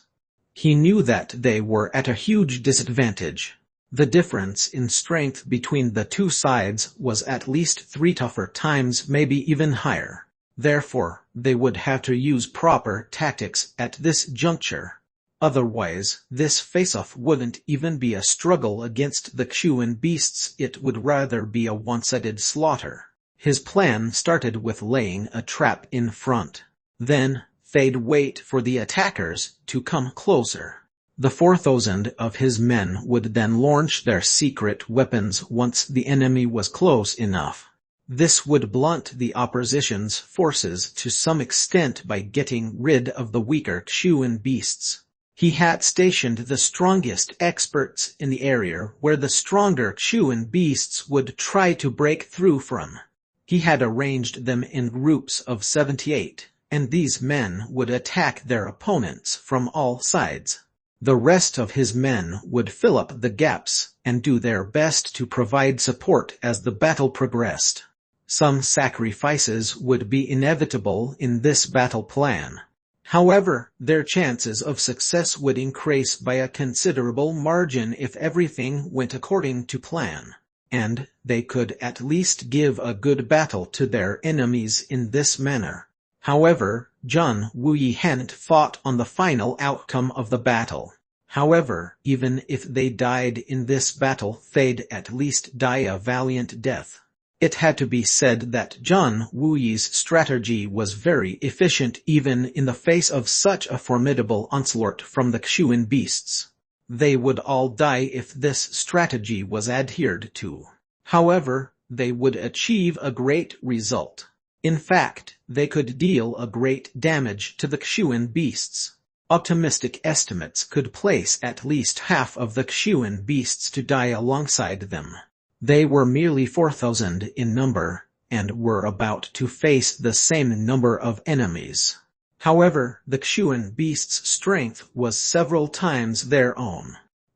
He knew that they were at a huge disadvantage. The difference in strength between the two sides was at least 3 tougher times, maybe even higher. Therefore, they would have to use proper tactics at this juncture. Otherwise, this face-off wouldn't even be a struggle against the Xuan beasts, it would rather be a one-sided slaughter. His plan started with laying a trap in front. Then, they'd wait for the attackers to come closer. The 4,000 of his men would then launch their secret weapons once the enemy was close enough. This would blunt the opposition's forces to some extent by getting rid of the weaker Xuan beasts. He had stationed the strongest experts in the area where the stronger Xuan beasts would try to break through from. He had arranged them in groups of 78. And these men would attack their opponents from all sides. The rest of his men would fill up the gaps and do their best to provide support as the battle progressed. Some sacrifices would be inevitable in this battle plan. However, their chances of success would increase by a considerable margin if everything went according to plan. And they could at least give a good battle to their enemies in this manner. However, John Wuyi hadn't fought on the final outcome of the battle. However, even if they died in this battle, they'd at least die a valiant death. It had to be said that John Wuyi's strategy was very efficient even in the face of such a formidable onslaught from the Xuan beasts. They would all die if this strategy was adhered to. However, they would achieve a great result. In fact, they could deal a great damage to the Xuan beasts. Optimistic estimates could place at least half of the Xuan beasts to die alongside them. They were merely 4,000 in number, and were about to face the same number of enemies. However, the Xuan beasts' strength was several times their own.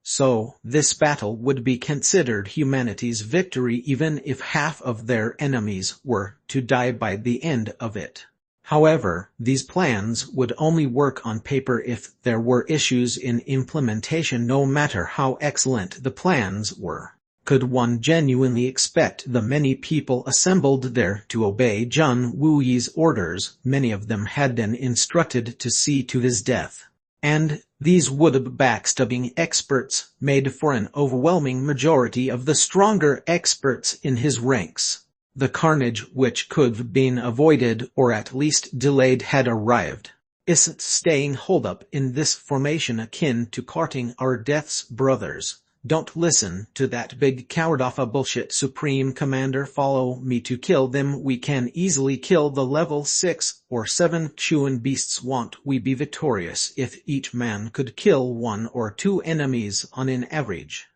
So, this battle would be considered humanity's victory even if half of their enemies were to die by the end of it. However, these plans would only work on paper if there were issues in implementation no matter how excellent the plans were. Could one genuinely expect the many people assembled there to obey Jun Wuyi's orders? Many of them had been instructed to see to his death. And these would-be backstabbing experts made for an overwhelming majority of the stronger experts in his ranks. The carnage which could have been avoided or at least delayed had arrived. Is it staying holed up in this formation akin to courting our death's brothers? Don't listen to that big coward of a bullshit Supreme Commander. Follow me to kill them. We can easily kill the level 6 or 7 Chuan beasts. Won't we be victorious if each man could kill 1 or 2 enemies on an average?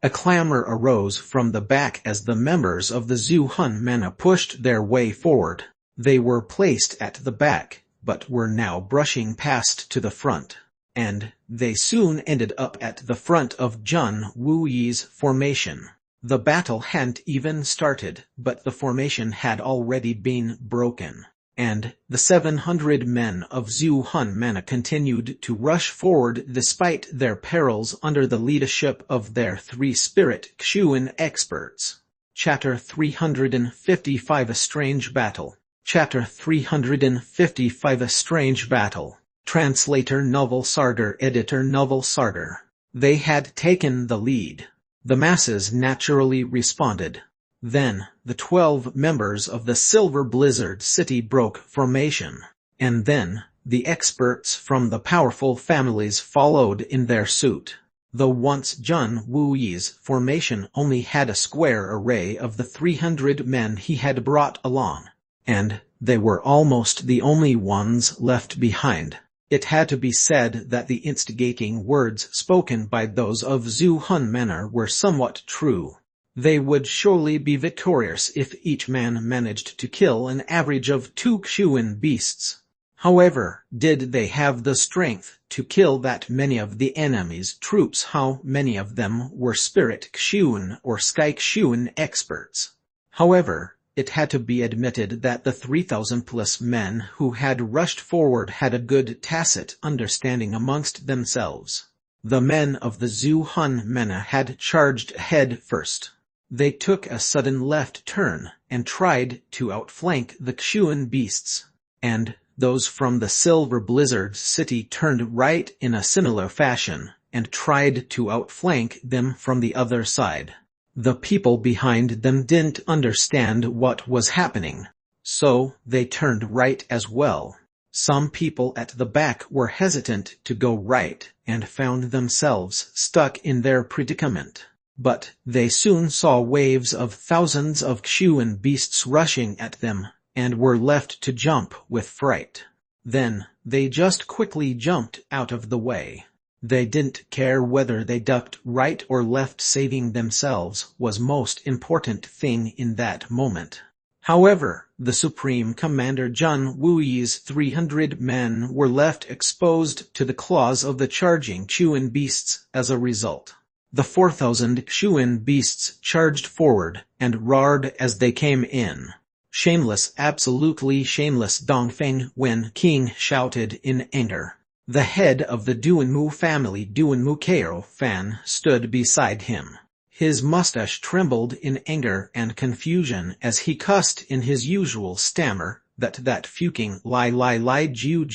A clamor arose from the back as the members of the Zhu-Hun Mana pushed their way forward. They were placed at the back, but were now brushing past to the front. And they soon ended up at the front of Jun Wuyi's formation. The battle hadn't even started, but the formation had already been broken. And the 700 men of Zhu-Hun Mana continued to rush forward despite their perils under the leadership of their 3 spirit Xuan experts. Chapter 355 A Strange Battle. Chapter 355 A Strange Battle. Translator Novel Sarder. Editor Novel Sarder. They had taken the lead. The masses naturally responded. Then, the 12 members of the Silver Blizzard City broke formation. And then, the experts from the powerful families followed in their suit. Though once Jun Wuyi's formation only had a square array of the 300 men he had brought along. And they were almost the only ones left behind. It had to be said that the instigating words spoken by those of Zhu-Hun Mana were somewhat true. They would surely be victorious if each man managed to kill an average of 2 Xuan beasts. However, did they have the strength to kill that many of the enemy's troops? How many of them were Spirit Xuan or Sky Xuan experts? However, it had to be admitted that the 3,000-plus men who had rushed forward had a good tacit understanding amongst themselves. The men of the Zhu-Hun Mana had charged ahead first. They took a sudden left turn and tried to outflank the Xuan beasts. And those from the Silver Blizzard City turned right in a similar fashion and tried to outflank them from the other side. The people behind them didn't understand what was happening, so they turned right as well. Some people at the back were hesitant to go right and found themselves stuck in their predicament. But they soon saw waves of thousands of Xuan beasts rushing at them and were left to jump with fright. Then they just quickly jumped out of the way. They didn't care whether they ducked right or left. Saving themselves was most important thing in that moment. However, the Supreme Commander Jun Wuyi's 300 men were left exposed to the claws of the charging Xuan beasts as a result. The 4,000 Xuan beasts charged forward and roared as they came in. Shameless, absolutely shameless, Dongfeng Wen King shouted in anger. The head of the Duanmu family, Duanmu Kao Fan, stood beside him. His mustache trembled in anger and confusion as he cussed in his usual stammer, that fucking lie, Jew,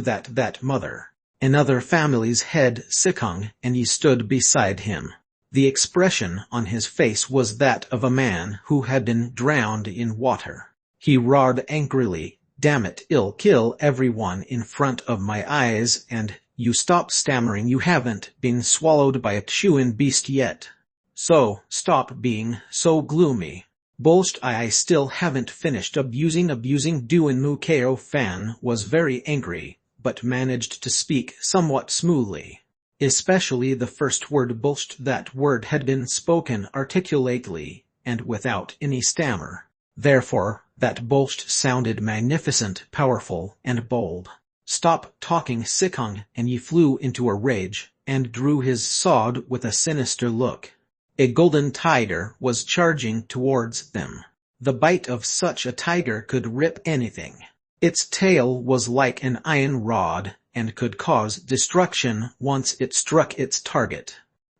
that mother. Another family's head, Sikong, and he stood beside him. The expression on his face was that of a man who had been drowned in water. He roared angrily, "Damn it, I'll kill everyone in front of my eyes, and you stop stammering. You haven't been swallowed by a Xuan beast yet. So, stop being so gloomy." Bullshit, I still haven't finished abusing. Duanmu Kao Fan was very angry, but managed to speak somewhat smoothly. Especially the first word, bullshit. That word had been spoken articulately, and without any stammer. Therefore, that bullshit sounded magnificent, powerful, and bold. "Stop talking, Sikong," and he flew into a rage. and drew his sword with a sinister look. A golden tiger was charging towards them. The bite of such a tiger could rip anything. Its tail was like an iron rod, and could cause destruction once it struck its target.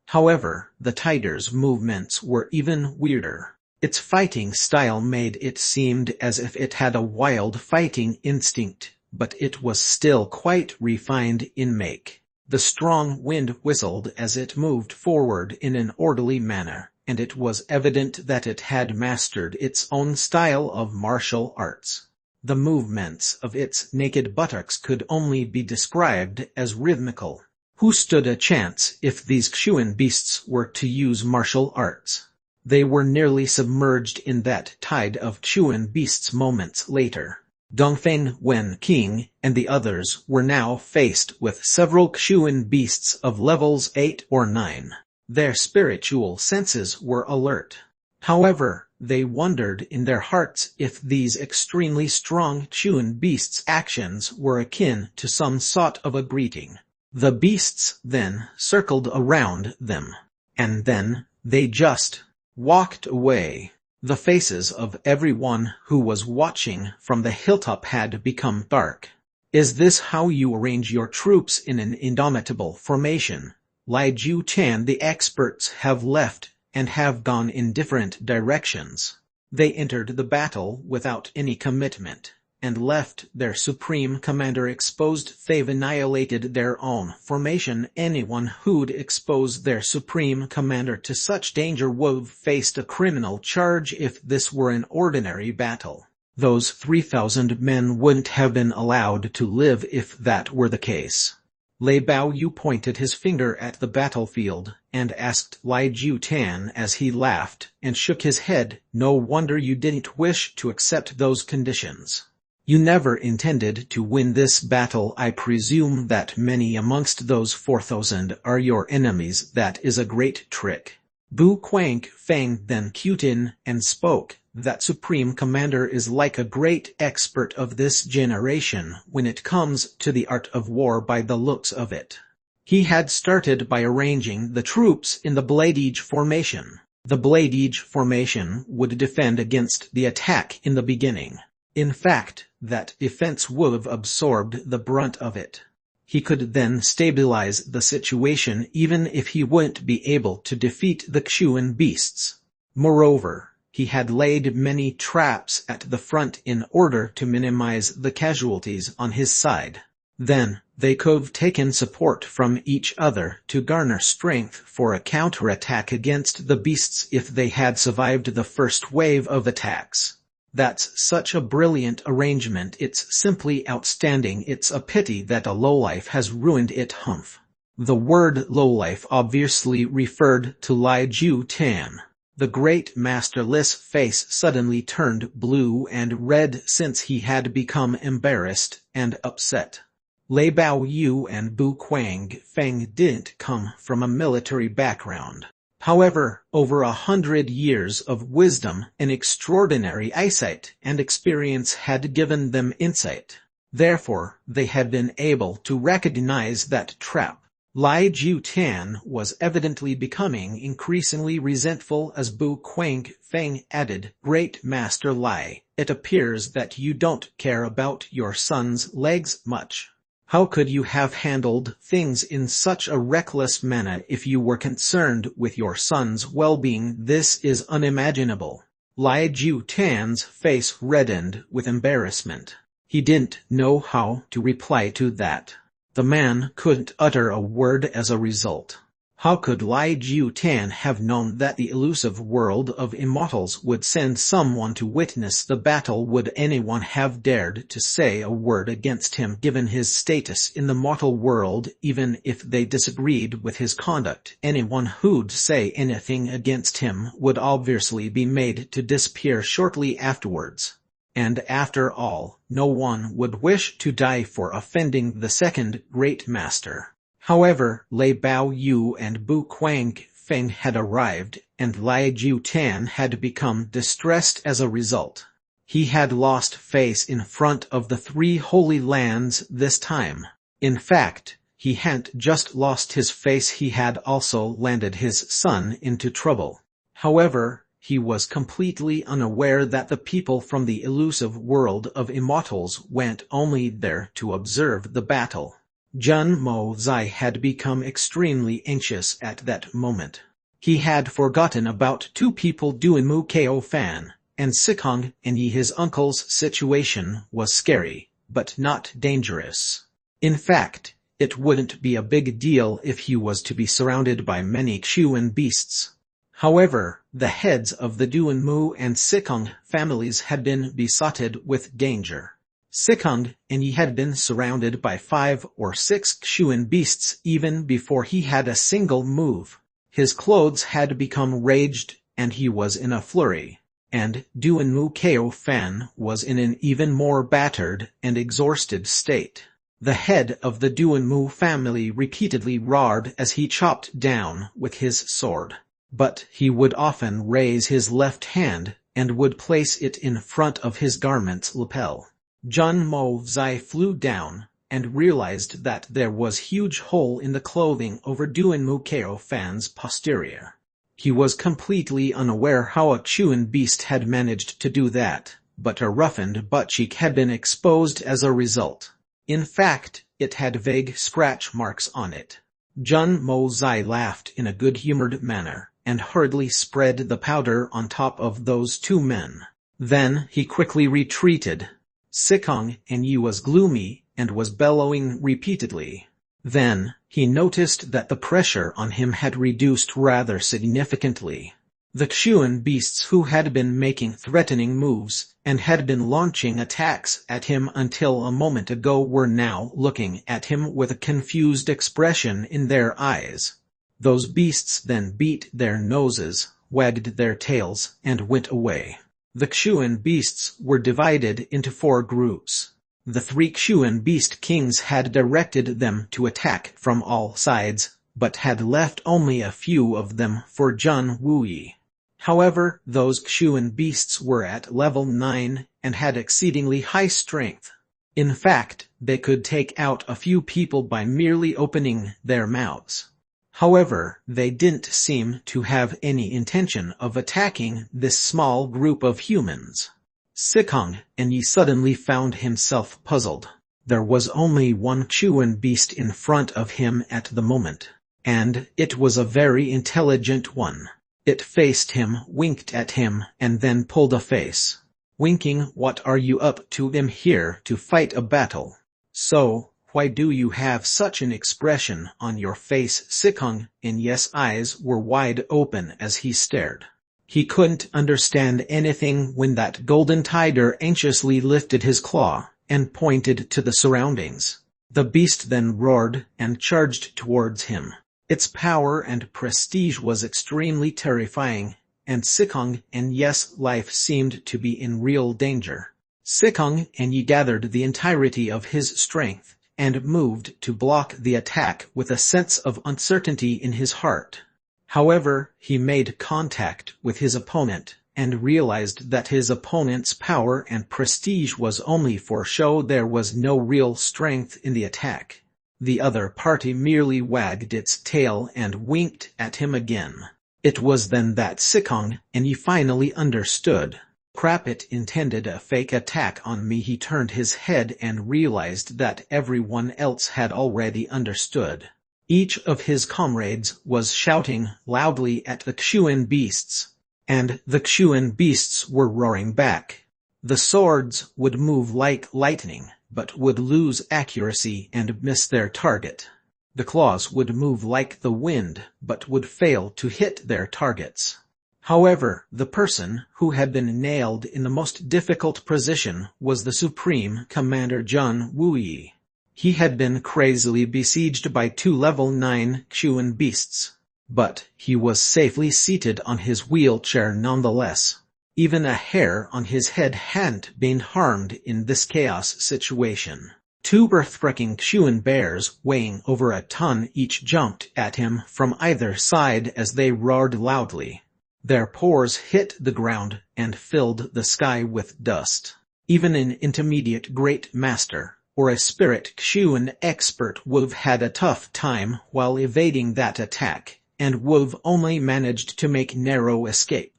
However, the tiger's movements were even weirder. Its fighting style made it seem as if it had a wild fighting instinct, but it was still quite refined in make. The strong wind whistled as it moved forward in an orderly manner, and it was evident that it had mastered its own style of martial arts. The movements of its naked buttocks could only be described as rhythmical. Who stood a chance if these Xuan beasts were to use martial arts? They were nearly submerged in that tide of Xuan beasts moments later. Dongfeng Wen King and the others were now faced with several Xuan beasts of levels 8 or 9. Their spiritual senses were alert. However, they wondered in their hearts if these extremely strong Xuan beasts' actions were akin to some sort of a greeting. The beasts then circled around them, and then they just walked away. The faces of everyone who was watching from the hilltop had become dark. Is this how you arrange your troops in an indomitable formation? Lai Ju Chan, the experts have left and have gone in different directions. They entered the battle without any commitment, and left their supreme commander exposed. They've annihilated their own formation. Anyone who'd expose their supreme commander to such danger would've faced a criminal charge if this were an ordinary battle. Those 3,000 men wouldn't have been allowed to live if that were the case. Lei Baoyu pointed his finger at the battlefield, and asked Lai Ju Tan as he laughed and shook his head, "No wonder you didn't wish to accept those conditions. You never intended to win this battle. I presume that many amongst those 4,000 are your enemies. That is a great trick." Bu Quang Feng then cut in and spoke. "That supreme commander is like a great expert of this generation when it comes to the art of war by the looks of it." He had started by arranging the troops in the Blade formation. The Blade formation would defend against the attack in the beginning. In fact, that defense would have absorbed the brunt of it. He could then stabilize the situation even if he wouldn't be able to defeat the Xuan beasts. Moreover, he had laid many traps at the front in order to minimize the casualties on his side. Then, they could have taken support from each other to garner strength for a counterattack against the beasts if they had survived the first wave of attacks. That's such a brilliant arrangement. It's simply outstanding. It's a pity that a lowlife has ruined it. Humph. The word lowlife obviously referred to Lai Ju Tan. The great masterless face suddenly turned blue and red since he had become embarrassed and upset. Lei Baoyu and Bu Quang Feng didn't come from a military background. However, over 100 years of wisdom and extraordinary eyesight and experience had given them insight. Therefore, they had been able to recognize that trap. Lai Ju Tan was evidently becoming increasingly resentful as Bu Quang Feng added, "Great Master Lai, it appears that you don't care about your son's legs much. How could you have handled things in such a reckless manner if you were concerned with your son's well-being? This is unimaginable." Lai Ju Tan's face reddened with embarrassment. He didn't know how to reply to that. The man couldn't utter a word as a result. How could Lai Ju Tan have known that the elusive world of immortals would send someone to witness the battle? Would anyone have dared to say a word against him given his status in the mortal world, even if they disagreed with his conduct? Anyone who'd say anything against him would obviously be made to disappear shortly afterwards. And after all, no one would wish to die for offending the second great master. However, Lei Baoyu and Bu Quang Feng had arrived, and Lai Ju Tan had become distressed as a result. He had lost face in front of the three holy lands this time. In fact, He hadn't just lost his face, he had also landed his son into trouble. However, he was completely unaware that the people from the elusive world of immortals went only there to observe the battle. Jun Mo Zai had become extremely anxious at that moment. He had forgotten about two people Duan Mu Ko Fan and Sikong and his uncle's situation was scary, but not dangerous. In fact, it wouldn't be a big deal if he was to be surrounded by many Chuan beasts. However, the heads of the Duan Mu and Sikong families had been besotted with danger. Sikong and he had been surrounded by 5 or 6 Chuan beasts even before he had a single move. His clothes had become raged, and he was in a flurry. And Duan Mu Ko Fan was in an even more battered and exhausted state. The head of the Duan Mu family repeatedly roared as he chopped down with his sword. But he would often raise his left hand and would place it in front of his garment's lapel. Jun Mo Zai flew down and realized that there was a huge hole in the clothing over Duan Mu Ko Fan's posterior. He was completely unaware how a Chuan beast had managed to do that, but a roughened butt cheek had been exposed as a result. In fact, it had vague scratch marks on it. Jun Mo Zai laughed in a good-humored manner, and hurriedly spread the powder on top of those two men. Then he quickly retreated. Sikong and Yi was gloomy and was bellowing repeatedly. Then he noticed that the pressure on him had reduced rather significantly. The Chuan beasts who had been making threatening moves and had been launching attacks at him until a moment ago were now looking at him with a confused expression in their eyes. Those beasts then beat their noses, wagged their tails, and went away. The Chuan beasts were divided into 4 groups. The 3 Chuan beast kings had directed them to attack from all sides, but had left only a few of them for Jun Wuyi. However, those Chuan beasts were at level 9 and had exceedingly high strength. In fact, they could take out a few people by merely opening their mouths. However, they didn't seem to have any intention of attacking this small group of humans. Sikong and Yi suddenly found himself puzzled. There was only one Chuan beast in front of him at the moment, and it was a very intelligent one. It faced him, winked at him, and then pulled a face. Winking, "What are you up to? I'm here to fight a battle." "So, why do you have such an expression on your face?" Sikong and Yi's eyes were wide open as he stared. He couldn't understand anything when that golden tiger anxiously lifted his claw and pointed to the surroundings. The beast then roared and charged towards him. Its power and prestige was extremely terrifying, and Sikong and Yi's life seemed to be in real danger. Sikong and Yi gathered the entirety of his strength and moved to block the attack with a sense of uncertainty in his heart. However, he made contact with his opponent and realized that his opponent's power and prestige was only for show. There was no real strength in the attack. The other party merely wagged its tail and winked at him again. It was then that Sikong and Yi finally understood. Crap, it intended a fake attack on me. He turned his head and realized that everyone else had already understood. Each of his comrades was shouting loudly at the Chuan beasts, and the Chuan beasts were roaring back. The swords would move like lightning, but would lose accuracy and miss their target. The claws would move like the wind, but would fail to hit their targets. However, the person who had been nailed in the most difficult position was the Supreme Commander Jun Wuyi. He had been crazily besieged by 2 level 9 Chuan beasts, but he was safely seated on his wheelchair nonetheless. Even a hair on his head hadn't been harmed in this chaos situation. 2 earth-wrecking Chuan bears weighing over a ton each jumped at him from either side as they roared loudly. Their paws hit the ground and filled the sky with dust. Even an intermediate Great Master, or a spirit Xuan expert would've had a tough time while evading that attack, and would've only managed to make narrow escape.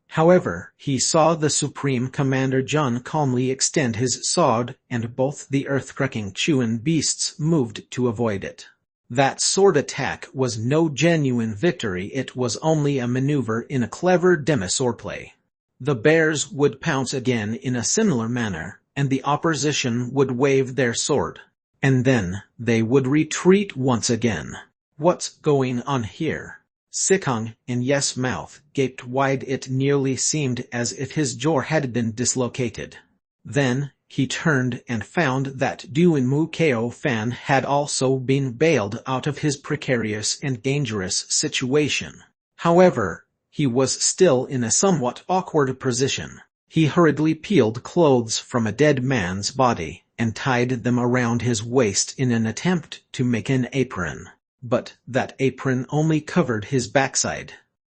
However, he saw the Supreme Commander Jun calmly extend his sword, and both the earth-cracking Xuan beasts moved to avoid it. That sword attack was no genuine victory, it was only a maneuver in a clever demeanor play. The bears would pounce again in a similar manner, and the opposition would wave their sword. And then, they would retreat once again. What's going on here? Sikong, in Yes' mouth, gaped wide. It nearly seemed as if his jaw had been dislocated. Then, he turned and found that Duanmu Ko Fan had also been bailed out of his precarious and dangerous situation. However, he was still in a somewhat awkward position. He hurriedly peeled clothes from a dead man's body, and tied them around his waist in an attempt to make an apron. But that apron only covered his backside.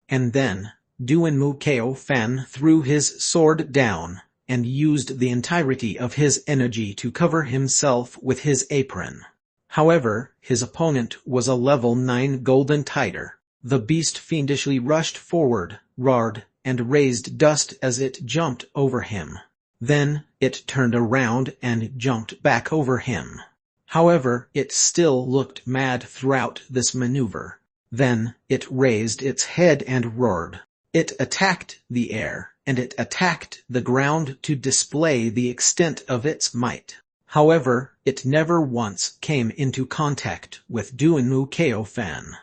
And then, Duanmu Ko Fan threw his sword down, and used the entirety of his energy to cover himself with his apron. However, his opponent was a level 9 golden tiger. The beast fiendishly rushed forward, roared, and raised dust as it jumped over him. Then, it turned around and jumped back over him. However, it still looked mad throughout this maneuver. Then, it raised its head and roared. It attacked the air, and it attacked the ground to display the extent of its might. However, it never once came into contact with Duanmu Ko Fan.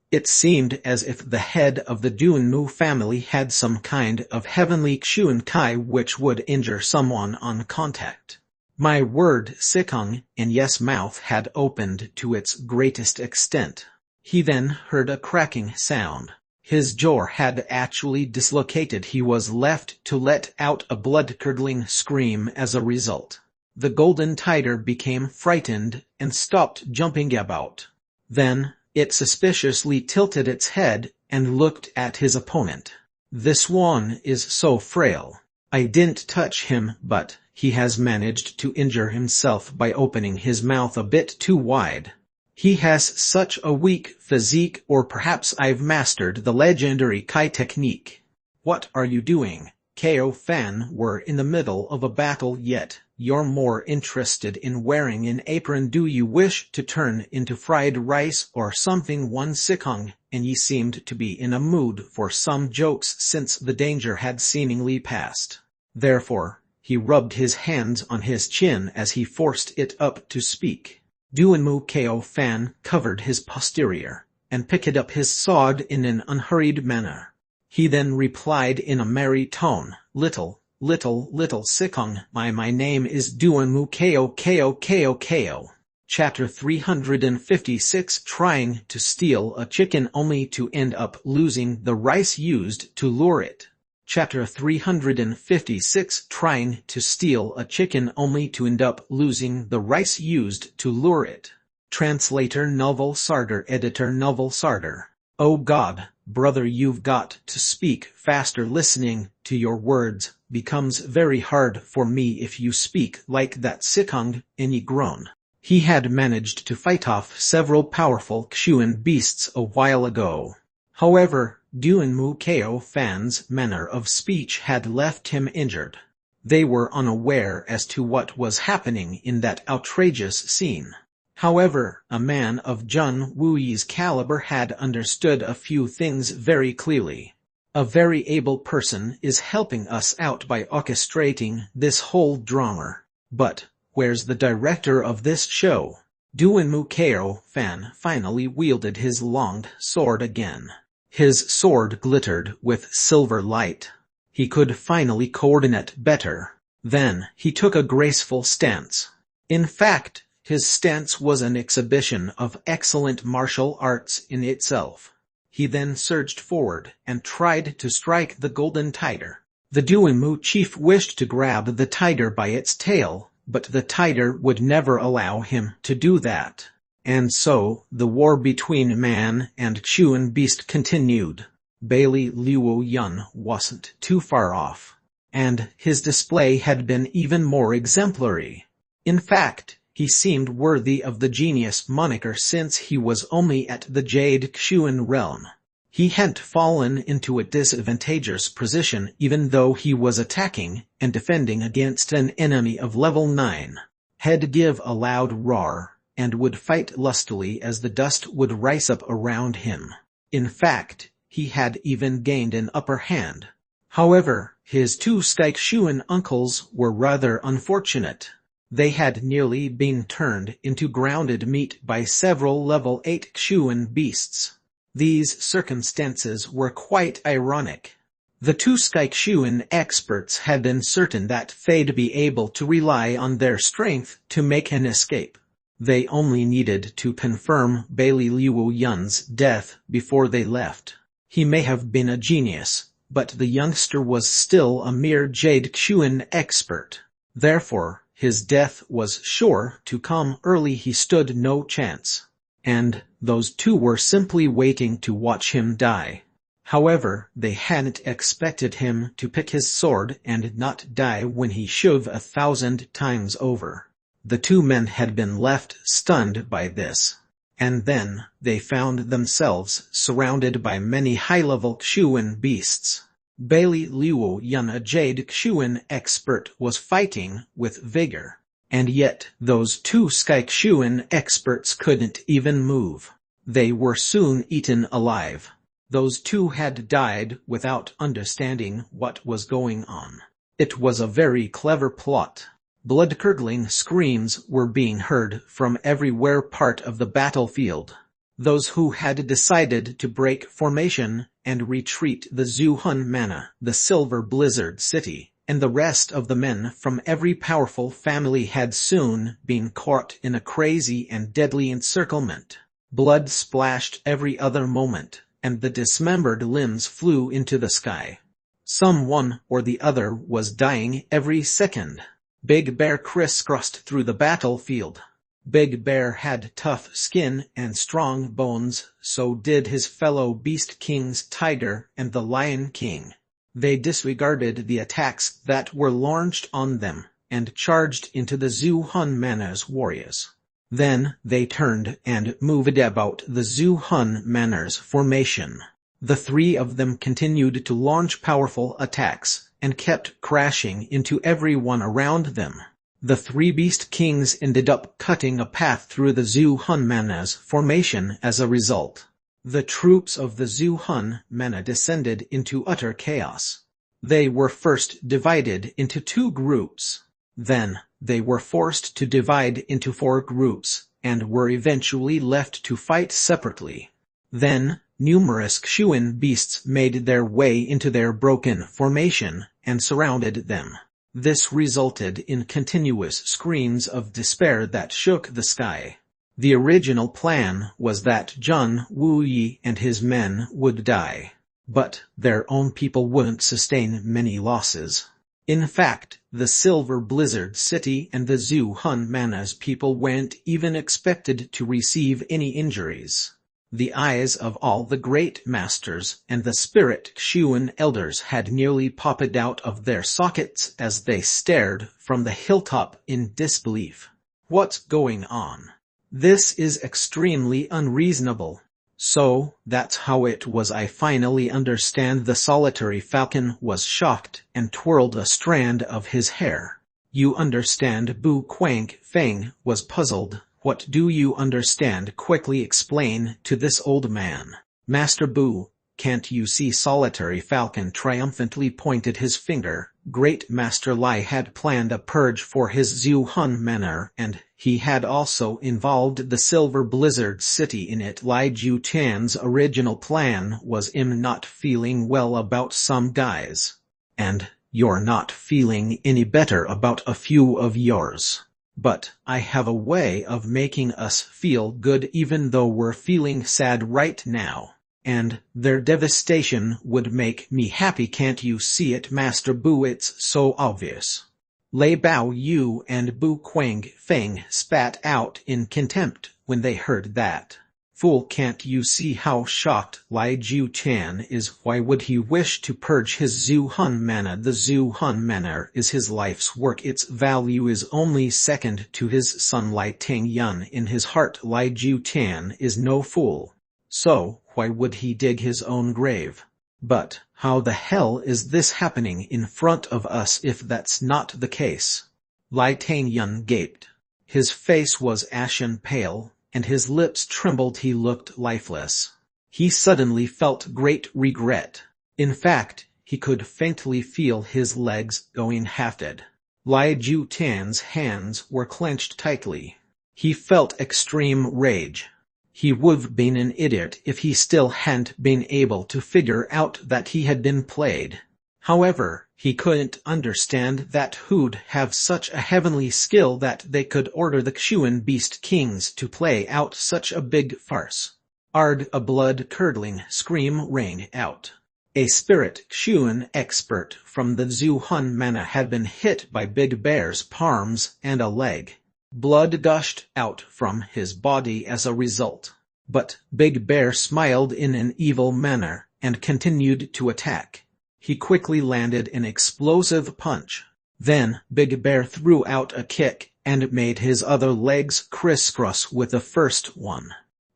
It seemed as if the head of the Duanmu family had some kind of heavenly Xuan Kai which would injure someone on contact. My word, Sikong, in Yes' mouth had opened to its greatest extent. He then heard a cracking sound. His jaw had actually dislocated. He was left to let out a blood-curdling scream as a result. The golden tiger became frightened and stopped jumping about. Then, it suspiciously tilted its head and looked at his opponent. This one is so frail. I didn't touch him, but he has managed to injure himself by opening his mouth a bit too wide. He has such a weak physique, or perhaps I've mastered the legendary Kai technique. What are you doing? Ko Fan were in the middle of a battle, yet you're more interested in wearing an apron. Do you wish to turn into fried rice or something? One Sikong, and he seemed to be in a mood for some jokes since the danger had seemingly passed. Therefore, he rubbed his hands on his chin as he forced it up to speak. Duanmu Ko Fan covered his posterior, and picked up his sword in an unhurried manner. He then replied in a merry tone, Little Sikong, my name is Duanmu Ko. Chapter 356 Trying to steal a chicken only to end up losing the rice used to lure it. Chapter 356 Trying to steal a chicken only to end up losing the rice used to lure it. Translator Novel Sarder. Editor Novel Sarder. Oh God, brother, you've got to speak faster. Listening to your words becomes very hard for me if you speak like that. Sikong, and he groaned. He had managed to fight off several powerful Xuan beasts a while ago. However, Duanmu Ko Fan's manner of speech had left him injured. They were unaware as to what was happening in that outrageous scene. However, a man of Jun Wuyi's caliber had understood a few things very clearly. A very able person is helping us out by orchestrating this whole drama. But, where's the director of this show? Duanmu Ko Fan finally wielded his long sword again. His sword glittered with silver light. He could finally coordinate better. Then, he took a graceful stance. In fact, his stance was an exhibition of excellent martial arts in itself. He then surged forward and tried to strike the golden tiger. The Duanmu chief wished to grab the tiger by its tail, but the tiger would never allow him to do that. And so, the war between man and Xuan beast continued. Bailey Luo Yun wasn't too far off. And his display had been even more exemplary. In fact, He seemed worthy of the genius moniker since he was only at the Jade Xuan realm. He hadn't fallen into a disadvantageous position even though he was attacking and defending against an enemy of level 9. He'd give a loud roar, and would fight lustily as the dust would rise up around him. In fact, he had even gained an upper hand. However, his 2 Xuan uncles were rather unfortunate. They had nearly been turned into grounded meat by several level 8 Xuan beasts. These circumstances were quite ironic. The 2 Xuan experts had been certain that they'd be able to rely on their strength to make an escape. They only needed to confirm Bailey Liu Yun's death before they left. He may have been a genius, but the youngster was still a mere Jade Xuan expert. Therefore, his death was sure to come early. He stood no chance. And those 2 were simply waiting to watch him die. However, they hadn't expected him to pick his sword and not die when he should 1,000 times over. The 2 men had been left stunned by this. And then, they found themselves surrounded by many high-level Xuan beasts. Bailey Liu Yun, a Jade Xuan expert, was fighting with vigor. And yet, those 2 Xuan experts couldn't even move. They were soon eaten alive. Those 2 had died without understanding what was going on. It was a very clever plot. Blood-curdling screams were being heard from everywhere part of the battlefield. Those who had decided to break formation and retreat the Zuhun Mana, the Silver Blizzard City, and the rest of the men from every powerful family had soon been caught in a crazy and deadly encirclement. Blood splashed every other moment, and the dismembered limbs flew into the sky. Someone or the other was dying every second. Big Bear crisscrossed through the battlefield. Big Bear had tough skin and strong bones, so did his fellow Beast Kings Tiger and the Lion King. They disregarded the attacks that were launched on them, and charged into the Zuhun Mana's warriors. Then they turned and moved about the Zuhun Mana's formation. The 3 of them continued to launch powerful attacks, and kept crashing into everyone around them. The 3 Beast Kings ended up cutting a path through the Zuhun Mana's formation as a result. The troops of the Zuhun Mana descended into utter chaos. They were first divided into 2 groups. Then, they were forced to divide into 4 groups, and were eventually left to fight separately. Then, numerous Xuan beasts made their way into their broken formation, and surrounded them. This resulted in continuous screams of despair that shook the sky. The original plan was that Zhang Wuyi and his men would die. But their own people wouldn't sustain many losses. In fact, the Silver Blizzard City and the Zuhun Mana's people weren't even expected to receive any injuries. The eyes of all the great masters and the spirit Xuan elders had nearly popped out of their sockets as they stared from the hilltop in disbelief. What's going on? This is extremely unreasonable. So, that's how it was. I finally understand. The solitary falcon was shocked and twirled a strand of his hair. You understand? Bu Quang Feng was puzzled. What do you understand? Quickly explain to this old man. Master Bu, can't you see? Solitary Falcon triumphantly pointed his finger. Great Master Lai had planned a purge for his Zuhun Manor, and he had also involved the Silver Blizzard City in it. Lai Jutan's original plan was not feeling well about some guys. And you're not feeling any better about a few of yours. But I have a way of making us feel good even though we're feeling sad right now. And their devastation would make me happy. Can't you see it, Master Bu? It's so obvious. Lei Bao Yu and Bu Quang Feng spat out in contempt when they heard that. Fool, can't you see how shocked Lai Ju-Tan is? Why would he wish to purge his Zhu-Hun mana? The Zhu-Hun mana is his life's work. Its value is only second to his son Lai Ting-Yun. In his heart, Lai Ju-Tan is no fool. So, why would he dig his own grave? But, how the hell is this happening in front of us if that's not the case? Lai Ting-Yun gaped. His face was ashen pale, and his lips trembled. He looked lifeless. He suddenly felt great regret. In fact, he could faintly feel his legs going half-dead. Lai Ju-Tan's hands were clenched tightly. He felt extreme rage. He would've been an idiot if he still hadn't been able to figure out that he had been played. However, he couldn't understand that who'd have such a heavenly skill that they could order the Xuan Beast Kings to play out such a big farce. Ard, a blood-curdling scream rang out. A spirit Xuan expert from the Zhu-Hun mana had been hit by Big Bear's palms and a leg. Blood gushed out from his body as a result. But Big Bear smiled in an evil manner and continued to attack. He quickly landed an explosive punch. Then Big Bear threw out a kick and made his other legs crisscross with the first one.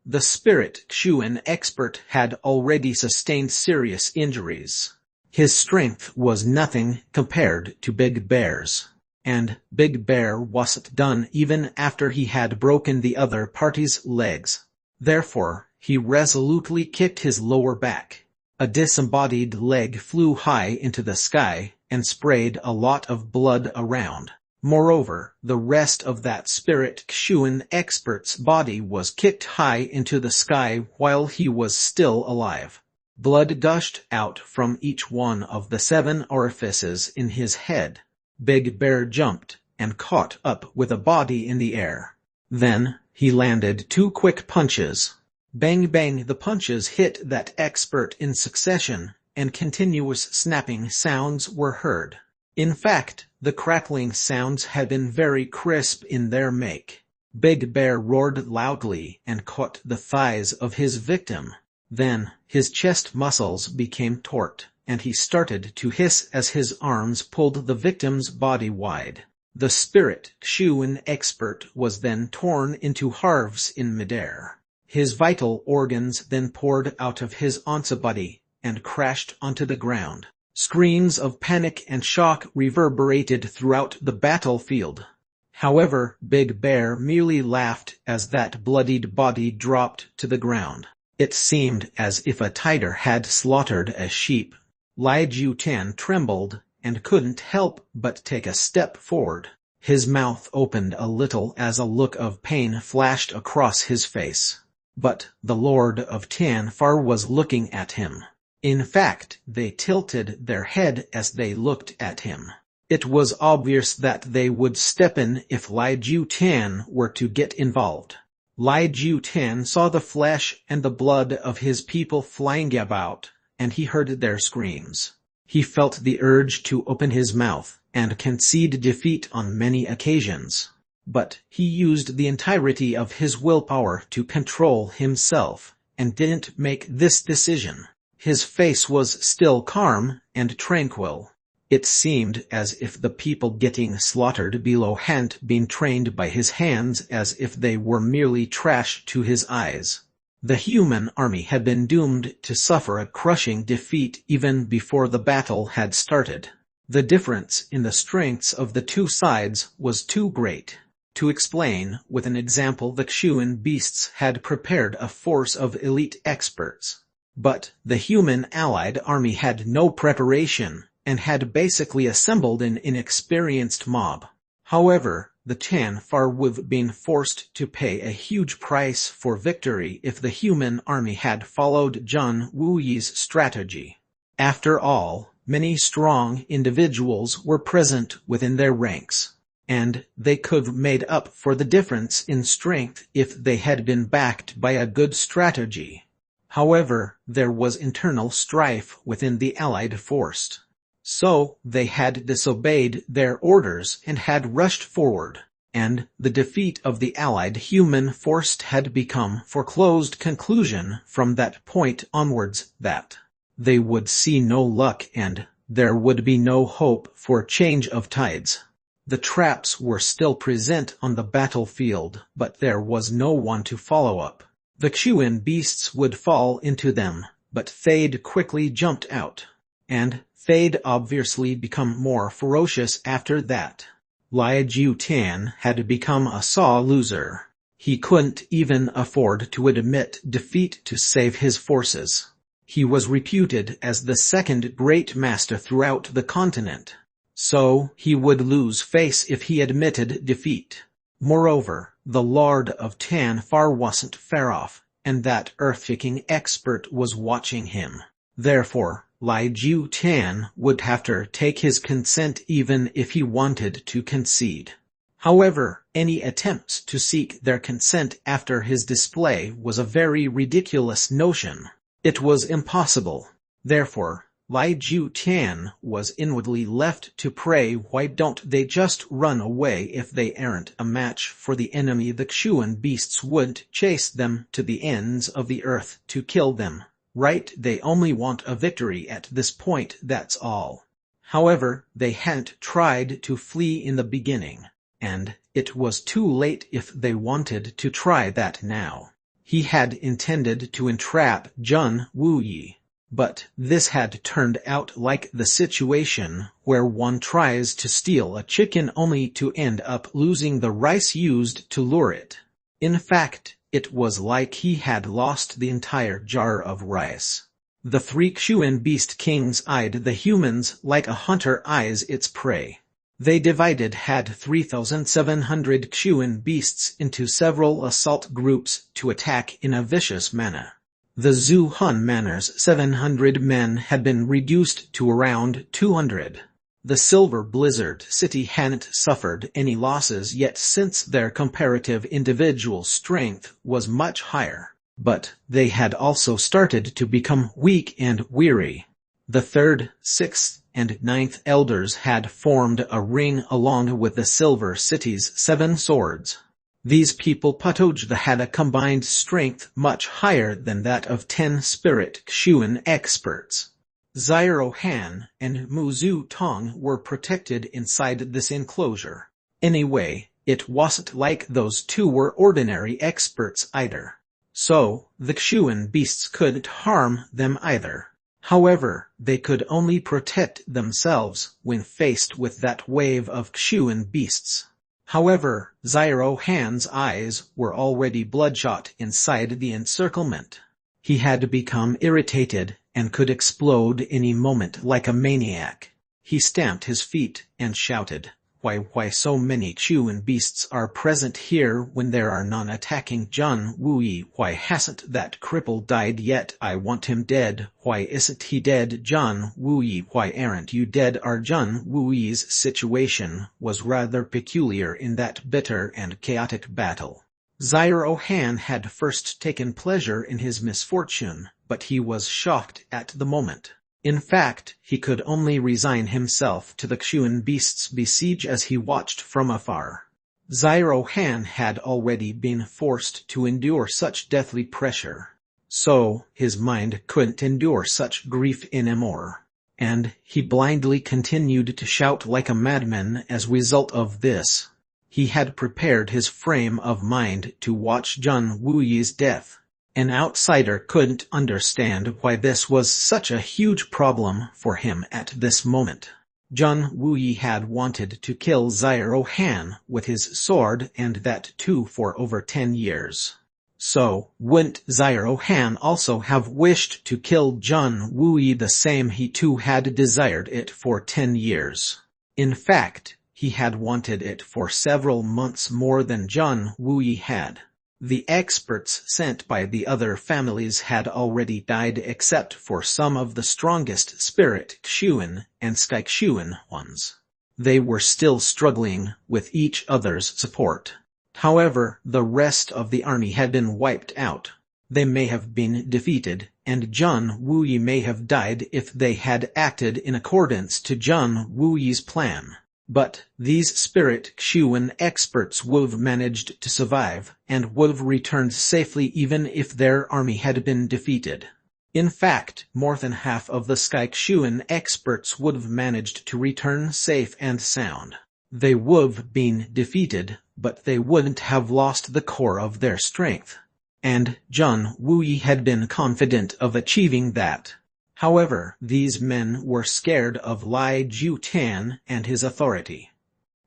The spirit Xuan expert had already sustained serious injuries. His strength was nothing compared to Big Bear's. And Big Bear wasn't done even after he had broken the other party's legs. Therefore, he resolutely kicked his lower back. A disembodied leg flew high into the sky and sprayed a lot of blood around. Moreover, the rest of that spirit Xuan expert's body was kicked high into the sky while he was still alive. Blood gushed out from each one of the 7 orifices in his head. Big Bear jumped and caught up with a body in the air. Then, he landed 2 quick punches. Bang bang, the punches hit that expert in succession, and continuous snapping sounds were heard. In fact, the crackling sounds had been very crisp in their make. Big Bear roared loudly and caught the thighs of his victim. Then, his chest muscles became taut, and he started to hiss as his arms pulled the victim's body wide. The spirit Xuan expert was then torn into halves in midair. His vital organs then poured out of his antibody and crashed onto the ground. Screams of panic and shock reverberated throughout the battlefield. However, Big Bear merely laughed as that bloodied body dropped to the ground. It seemed as if a tiger had slaughtered a sheep. Lai Ju-Tan trembled and couldn't help but take a step forward. His mouth opened a little as a look of pain flashed across his face. But the Lord of Tanfar was looking at him. In fact, they tilted their head as they looked at him. It was obvious that they would step in if Lai Ju-Tan were to get involved. Lai Ju-Tan saw the flesh and the blood of his people flying about, and he heard their screams. He felt the urge to open his mouth and concede defeat on many occasions. But he used the entirety of his willpower to control himself, and didn't make this decision. His face was still calm and tranquil. It seemed as if the people getting slaughtered below hadn't been trained by his hands, as if they were merely trash to his eyes. The human army had been doomed to suffer a crushing defeat even before the battle had started. The difference in the strengths of the two sides was too great. To explain with an example, the Xuan beasts had prepared a force of elite experts. But the human allied army had no preparation, and had basically assembled an inexperienced mob. However, the Tanfar would have been forced to pay a huge price for victory if the human army had followed Zhang Wuyi's strategy. After all, many strong individuals were present within their ranks, and they could have made up for the difference in strength if they had been backed by a good strategy. However, there was internal strife within the allied force. So, they had disobeyed their orders and had rushed forward. and the defeat of the allied human force had become foreclosed conclusion from that point onwards that they would see no luck and there would be no hope for change of tides. The traps were still present on the battlefield, but there was no one to follow up. The Xuan beasts would fall into them, but Thade quickly jumped out. And Thade obviously become more ferocious after that. Lai Jiu-Tan had become a sore loser. He couldn't even afford to admit defeat to save his forces. He was reputed as the second great master throughout the continent. So he would lose face if he admitted defeat. Moreover, the Lord of Tan far wasn't far off, and that earth-shaking expert was watching him. Therefore, Lai Jiu-Tan would have to take his consent even if he wanted to concede. However, any attempts to seek their consent after his display was a very ridiculous notion. It was impossible. Therefore, Lai Jiu-Tan was inwardly left to pray, why don't they just run away? If they aren't a match for the enemy, the Xuan beasts wouldn't chase them to the ends of the earth to kill them. Right, they only want a victory at this point, that's all. However, they hadn't tried to flee in the beginning, and it was too late if they wanted to try that now. He had intended to entrap Jun Wuyi, but this had turned out like the situation where one tries to steal a chicken only to end up losing the rice used to lure it. In fact, it was like he had lost the entire jar of rice. The three Xuan beast kings eyed the humans like a hunter eyes its prey. They had 3,700 Xuan beasts into several assault groups to attack in a vicious manner. The Zhu Hun Manor's 700 men had been reduced to around 200. The Silver Blizzard City hadn't suffered any losses yet since their comparative individual strength was much higher, but they had also started to become weak and weary. The 3rd, 6th, and 9th elders had formed a ring along with the Silver City's 7 swords. These people Patoj had a combined strength much higher than that of 10 spirit Xuan experts. Zyro Han and Muzu Tong were protected inside this enclosure. Anyway, it wasn't like those two were ordinary experts either. So, the Xuan beasts couldn't harm them either. However, they could only protect themselves when faced with that wave of Xuan beasts. However, Zyro Han's eyes were already bloodshot inside the encirclement. He had become irritated and could explode any moment like a maniac. He stamped his feet and shouted, Why so many Xuan beasts are present here when there are none attacking Jun Wuyi? Why hasn't that cripple died yet? I want him dead. Why isn't he dead? Jun Wuyi, why aren't you dead? Our Jun Wuyi's situation was rather peculiar in that bitter and chaotic battle. Zyro Han had first taken pleasure in his misfortune, but he was shocked at the moment. In fact, he could only resign himself to the Xuan beasts' besiege as he watched from afar. Zyro Han had already been forced to endure such deathly pressure. So, his mind couldn't endure such grief anymore. And he blindly continued to shout like a madman as a result of this. He had prepared his frame of mind to watch Jun Wuyi's death. An outsider couldn't understand why this was such a huge problem for him at this moment. Jun Wuyi had wanted to kill Zyro Han with his sword, and that too for over 10 years. So, wouldn't Zyro Han also have wished to kill Jun Wuyi the same he too had desired it for 10 years? In fact, he had wanted it for several months more than Jun Wuyi had. The experts sent by the other families had already died except for some of the strongest Spirit Xuan and Sky Xuan ones. They were still struggling with each other's support. However, the rest of the army had been wiped out. They may have been defeated, and Jun Wuyi may have died if they had acted in accordance to Jun Wuyi's plan. But these spirit Kshuan experts would've managed to survive, and would've returned safely even if their army had been defeated. In fact, more than half of the Sky Kshuan experts would've managed to return safe and sound. They would've been defeated, but they wouldn't have lost the core of their strength. And Jun Wuyi had been confident of achieving that. However, these men were scared of Lai Jutan and his authority.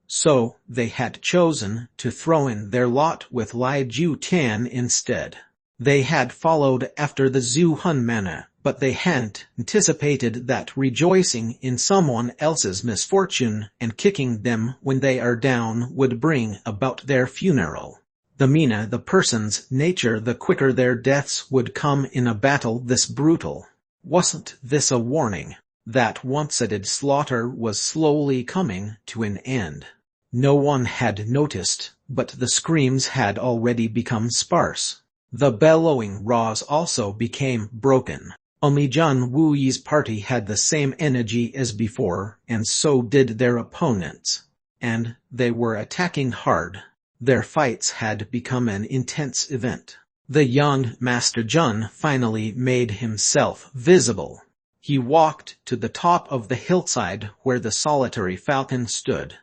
So, they had chosen to throw in their lot with Lai Jutan instead. They had followed after the Zhu Hunmana, but they hadn't anticipated that rejoicing in someone else's misfortune and kicking them when they are down would bring about their funeral. The meaner the person's nature, the quicker their deaths would come in a battle this brutal. Wasn't this a warning that one-sided slaughter was slowly coming to an end? No one had noticed, but the screams had already become sparse. The bellowing roars also became broken. Only Jun Wuyi's party had the same energy as before, and so did their opponents. And they were attacking hard. Their fights had become an intense event. The young Master Jun finally made himself visible. He walked to the top of the hillside where the solitary falcon stood.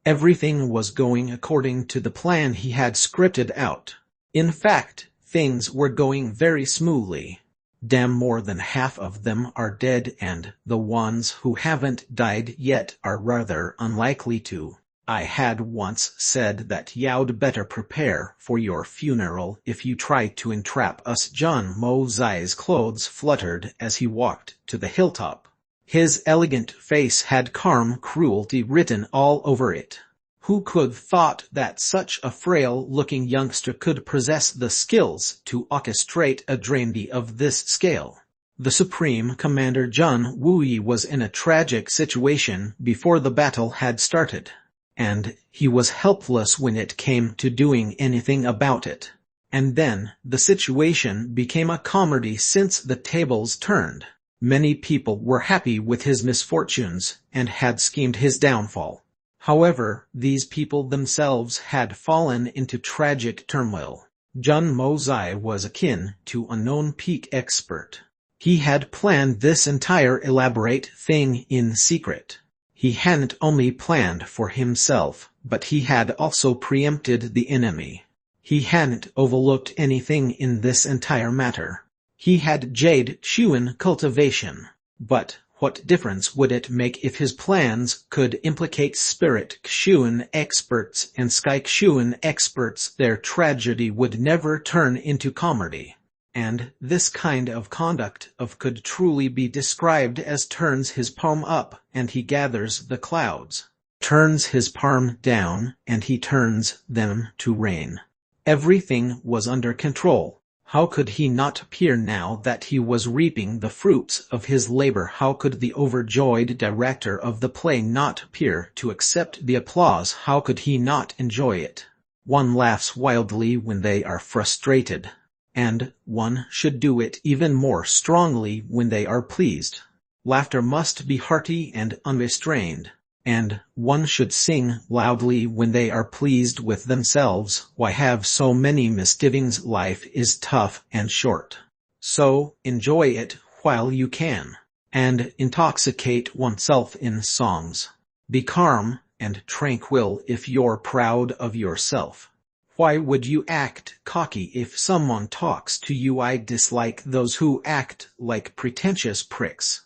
Everything was going according to the plan he had scripted out. In fact, things were going very smoothly. Damn, more than half of them are dead, and the ones who haven't died yet are rather unlikely to. I had once said that you'd better prepare for your funeral if you try to entrap us. Jun Mozai's clothes fluttered as he walked to the hilltop. His elegant face had calm cruelty written all over it. Who could have thought that such a frail-looking youngster could possess the skills to orchestrate a drama of this scale? The Supreme Commander Jun Wuyi was in a tragic situation before the battle had started. And he was helpless when it came to doing anything about it. And then, the situation became a comedy since the tables turned. Many people were happy with his misfortunes, and had schemed his downfall. However, these people themselves had fallen into tragic turmoil. Jun Mozai was akin to a known peak expert. He had planned this entire elaborate thing in secret. He hadn't only planned for himself, but he had also preempted the enemy. He hadn't overlooked anything in this entire matter. He had Jade Kshuan cultivation. But what difference would it make if his plans could implicate Spirit Kshuan experts and Sky Kshuan experts? Their tragedy would never turn into comedy. And this kind of conduct could truly be described as turns his palm up and he gathers the clouds, turns his palm down and he turns them to rain. Everything was under control. How could he not appear now that he was reaping the fruits of his labor? How could the overjoyed director of the play not appear to accept the applause? How could he not enjoy it? One laughs wildly when they are frustrated. And one should do it even more strongly when they are pleased. Laughter must be hearty and unrestrained. And one should sing loudly when they are pleased with themselves. Why have so many misgivings? Life is tough and short. So, enjoy it while you can. And intoxicate oneself in songs. Be calm and tranquil if you're proud of yourself. Why would you act cocky if someone talks to you? I dislike those who act like pretentious pricks.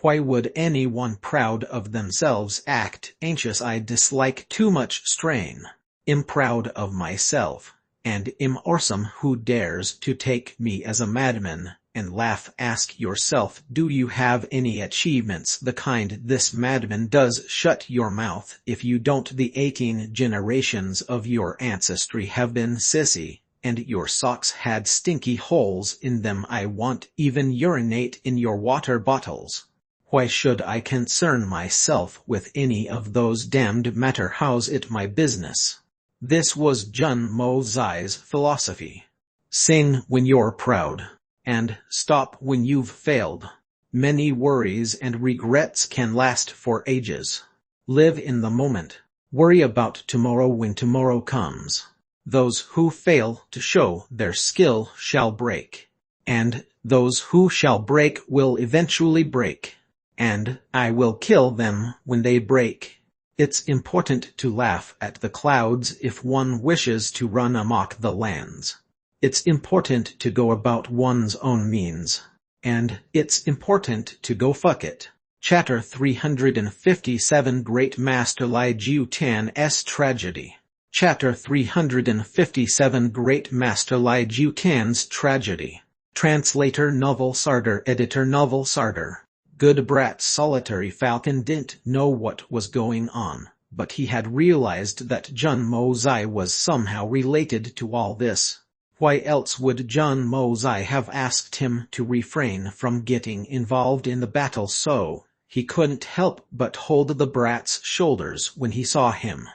Why would anyone proud of themselves act anxious? I dislike too much strain. Am proud of myself, and am awesome. Who dares to take me as a madman and laugh? Ask yourself, do you have any achievements the kind this madman does? Shut your mouth if you don't. The 18 generations of your ancestry have been sissy, and your socks had stinky holes in them. I won't even urinate in your water bottles. Why should I concern myself with any of those damned matter? How's it my business? This was Jun Mozai's philosophy. Sing when you're proud. And stop when you've failed. Many worries and regrets can last for ages. Live in the moment. Worry about tomorrow when tomorrow comes. Those who fail to show their skill shall break. And those who shall break will eventually break. And I will kill them when they break. It's important to laugh at the clouds if one wishes to run amok the lands. It's important to go about one's own means. And it's important to go fuck it. Chapter 357 Great Master Lai Jiu Tan's Tragedy. Chapter 357 Great Master Lai Jiu Tan's Tragedy. Translator Novel Sarder. Editor Novel Sarder. Good Brat's solitary falcon didn't know what was going on, but he had realized that Jun Mozai was somehow related to all this. Why else would Jun Mozai have asked him to refrain from getting involved in the battle? So he couldn't help but hold the brat's shoulders when he saw him.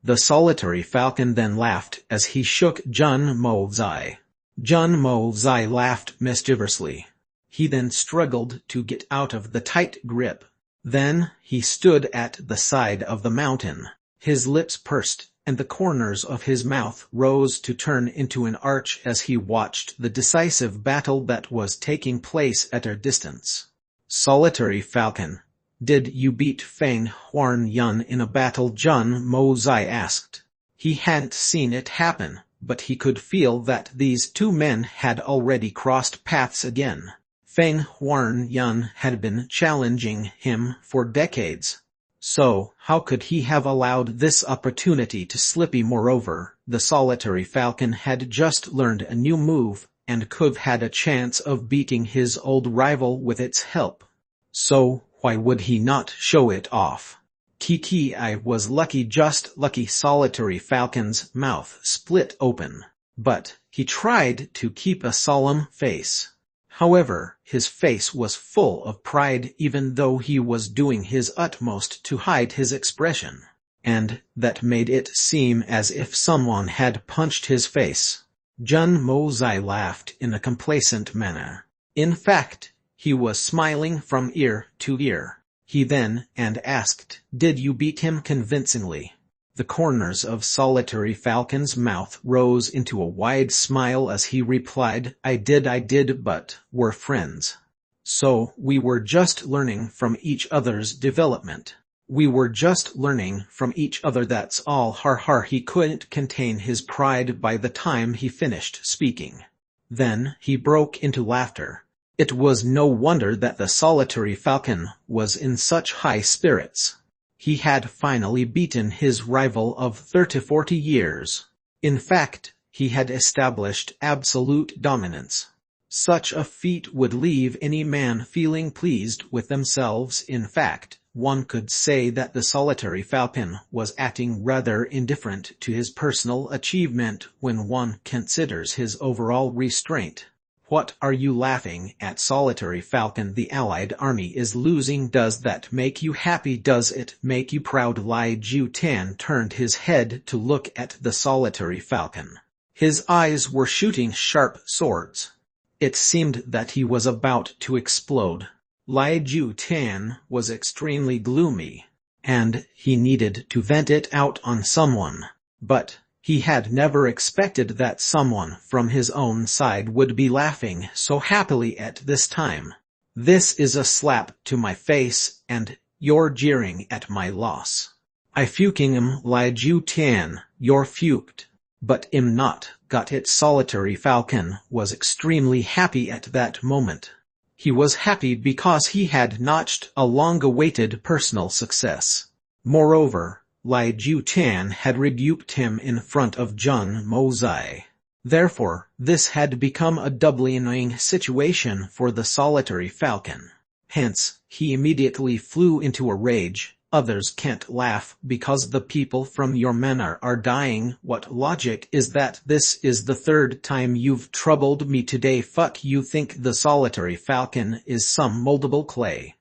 The solitary falcon then laughed as he shook Jun Mozai. Jun Mozai laughed mischievously. He then struggled to get out of the tight grip. Then he stood at the side of the mountain. His lips pursed, and the corners of his mouth rose to turn into an arch as he watched the decisive battle that was taking place at a distance. Solitary falcon. Did you beat Fang Huan Yun in a battle? Jun Mozai asked. He hadn't seen it happen, but he could feel that these two men had already crossed paths again. Fang Huan Yun had been challenging him for decades. So, how could he have allowed this opportunity to slip? Moreover, the solitary falcon had just learned a new move, and could have had a chance of beating his old rival with its help. So, why would he not show it off? Kiki, I was lucky, just lucky. Solitary falcon's mouth split open, but he tried to keep a solemn face. However, his face was full of pride even though he was doing his utmost to hide his expression, and that made it seem as if someone had punched his face. Jun Mozai laughed in a complacent manner. In fact, he was smiling from ear to ear. He then asked, "Did you beat him convincingly?" The corners of solitary falcon's mouth rose into a wide smile as he replied, I did, but we're friends. So we were just learning from each other's development. We were just learning from each other, that's all. He couldn't contain his pride by the time he finished speaking. Then he broke into laughter. It was no wonder that the solitary falcon was in such high spirits. He had finally beaten his rival of 30-40 years. In fact, he had established absolute dominance. Such a feat would leave any man feeling pleased with themselves. In fact, one could say that the solitary falcon was acting rather indifferent to his personal achievement when one considers his overall restraint. What are you laughing at? Solitary falcon, the allied army is losing. Does that make you happy? Does it make you proud? Lai Jiu Tan turned his head to look at the solitary falcon. His eyes were shooting sharp swords. It seemed that he was about to explode. Lai Jiu Tan was extremely gloomy, and he needed to vent it out on someone. But he had never expected that someone from his own side would be laughing so happily at this time. This is a slap to my face, and you're jeering at my loss. I fucking am. Lai Jiu Tan, you're fuked. But I'm not. Got it? Solitary falcon was extremely happy at that moment. He was happy because he had notched a long-awaited personal success. Moreover, Lai Jiu Tan had rebuked him in front of Jun Mozai. Therefore, this had become a doubly annoying situation for the solitary falcon. Hence, he immediately flew into a rage. Others can't laugh because the people from your manor are dying. What logic is that? This is the third time you've troubled me today. Fuck you. Think the solitary falcon is some moldable clay.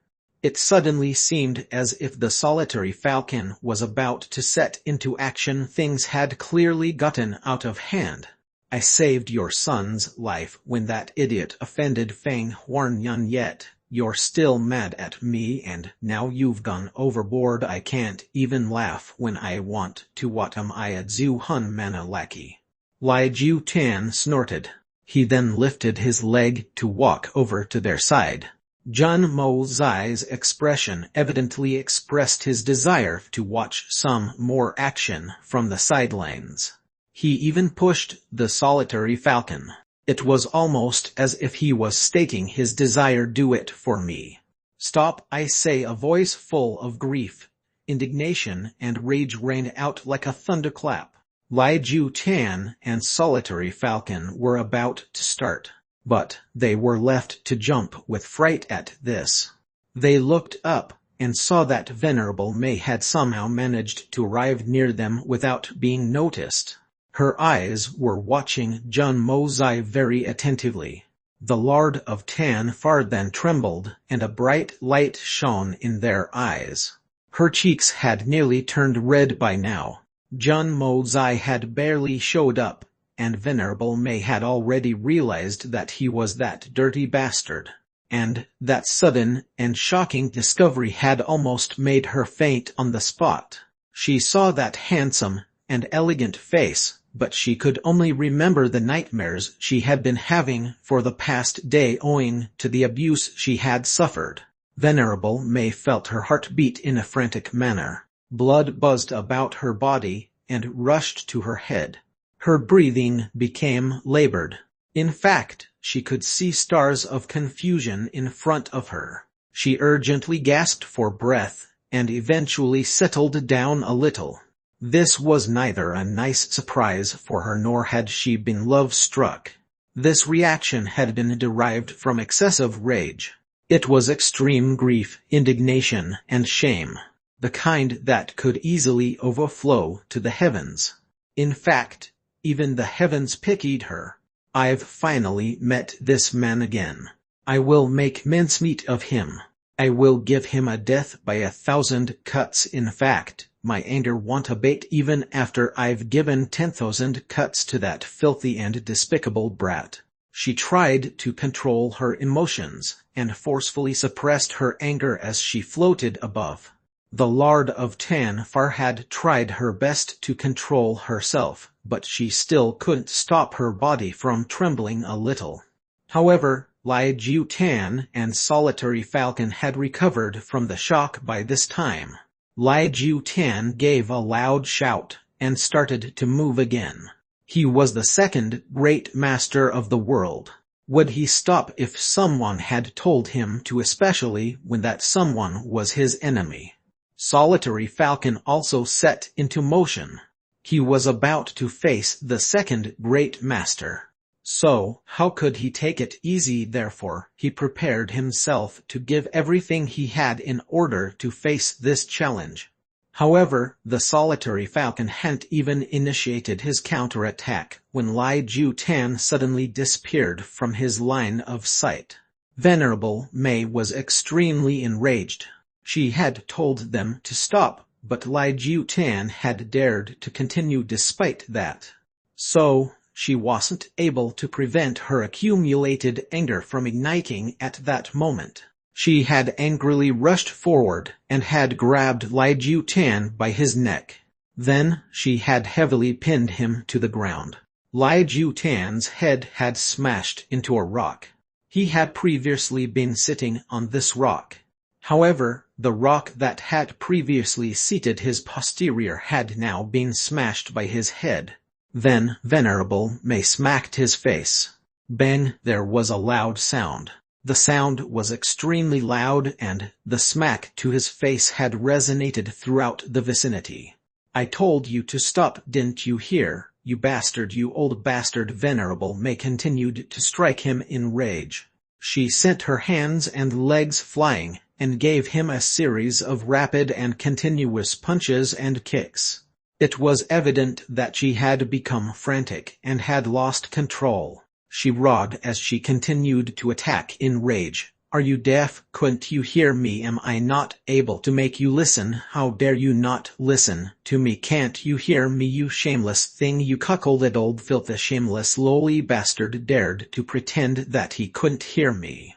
It suddenly seemed as if the solitary falcon was about to set into action. Things had clearly gotten out of hand. I saved your son's life when that idiot offended Fang Huan Yun, yet you're still mad at me and now you've gone overboard. I can't even laugh when I want to. What am I, a Zuhun Manalaki? Lai Ju Tan snorted. He then lifted his leg to walk over to their side. Jun Mo Zai's expression evidently expressed his desire to watch some more action from the sidelines. He even pushed the solitary falcon. It was almost as if he was stating his desire. Do it for me. Stop, I say. A voice full of grief, indignation, and rage rang out like a thunderclap. Lai Ju Tan and solitary falcon were about to start, but they were left to jump with fright at this. They looked up and saw that Venerable May had somehow managed to arrive near them without being noticed. Her eyes were watching Jun Mo Zai very attentively. The Lord of Tan Farthan trembled, and a bright light shone in their eyes. Her cheeks had nearly turned red by now. Jun Mo Zai had barely showed up, and Venerable May had already realized that he was that dirty bastard. And that sudden and shocking discovery had almost made her faint on the spot. She saw that handsome and elegant face, but she could only remember the nightmares she had been having for the past day owing to the abuse she had suffered. Venerable May felt her heart beat in a frantic manner. Blood buzzed about her body and rushed to her head. Her breathing became labored. In fact, she could see stars of confusion in front of her. She urgently gasped for breath, and eventually settled down a little. This was neither a nice surprise for her nor had she been love-struck. This reaction had been derived from excessive rage. It was extreme grief, indignation, and shame, the kind that could easily overflow to the heavens. In fact, even the heavens pitied her. I've finally met this man again. I will make mincemeat of him. I will give him a death by 1,000 cuts. In fact, my anger won't abate even after I've given 10,000 cuts to that filthy and despicable brat. She tried to control her emotions, and forcefully suppressed her anger as she floated above. The Lord of Tan Far had tried her best to control herself, but she still couldn't stop her body from trembling a little. However, Lai Ju Tan and Solitary Falcon had recovered from the shock by this time. Lai Ju Tan gave a loud shout, and started to move again. He was the second great master of the world. Would he stop if someone had told him to, especially when that someone was his enemy? Solitary Falcon also set into motion. He was about to face the second great master. So, how could he take it easy? Therefore, he prepared himself to give everything he had in order to face this challenge. However, the Solitary Falcon hadn't even initiated his counterattack when Lai Ju Tan suddenly disappeared from his line of sight. Venerable May was extremely enraged. She had told them to stop, but Lai Ju Tan had dared to continue despite that. So, she wasn't able to prevent her accumulated anger from igniting at that moment. She had angrily rushed forward and had grabbed Lai Ju Tan by his neck. Then, she had heavily pinned him to the ground. Lai Ju Tan's head had smashed into a rock. He had previously been sitting on this rock. However, the rock that had previously seated his posterior had now been smashed by his head. Then, Venerable May smacked his face. Bang! There was a loud sound. The sound was extremely loud, and the smack to his face had resonated throughout the vicinity. I told you to stop, didn't you hear, you bastard, you old bastard! Venerable May continued to strike him in rage. She sent her hands and legs flying, and gave him a series of rapid and continuous punches and kicks. It was evident that she had become frantic and had lost control. She roared as she continued to attack in rage. Are you deaf? Couldn't you hear me? Am I not able to make you listen? How dare you not listen to me? Can't you hear me, you shameless thing, you cuckolded old filth? The shameless lowly bastard dared to pretend that he couldn't hear me.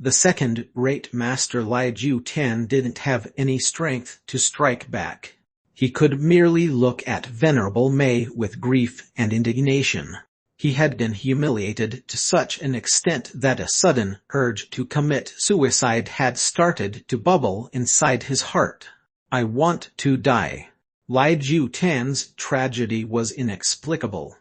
The second great master Lai Ju-Tan didn't have any strength to strike back. He could merely look at Venerable Mei with grief and indignation. He had been humiliated to such an extent that a sudden urge to commit suicide had started to bubble inside his heart. "I want to die." Lai Ju-Tan's tragedy was inexplicable.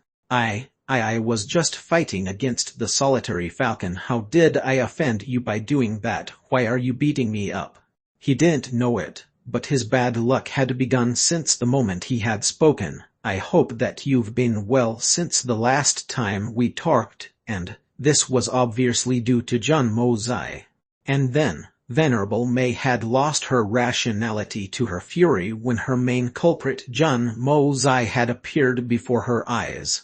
I was just fighting against the solitary falcon. How did I offend you by doing that? Why are you beating me up? He didn't know it, but his bad luck had begun since the moment he had spoken. "I hope that you've been well since the last time we talked," and this was obviously due to Jun Mozai. And then, Venerable Mei had lost her rationality to her fury when her main culprit Jun Mozai had appeared before her eyes.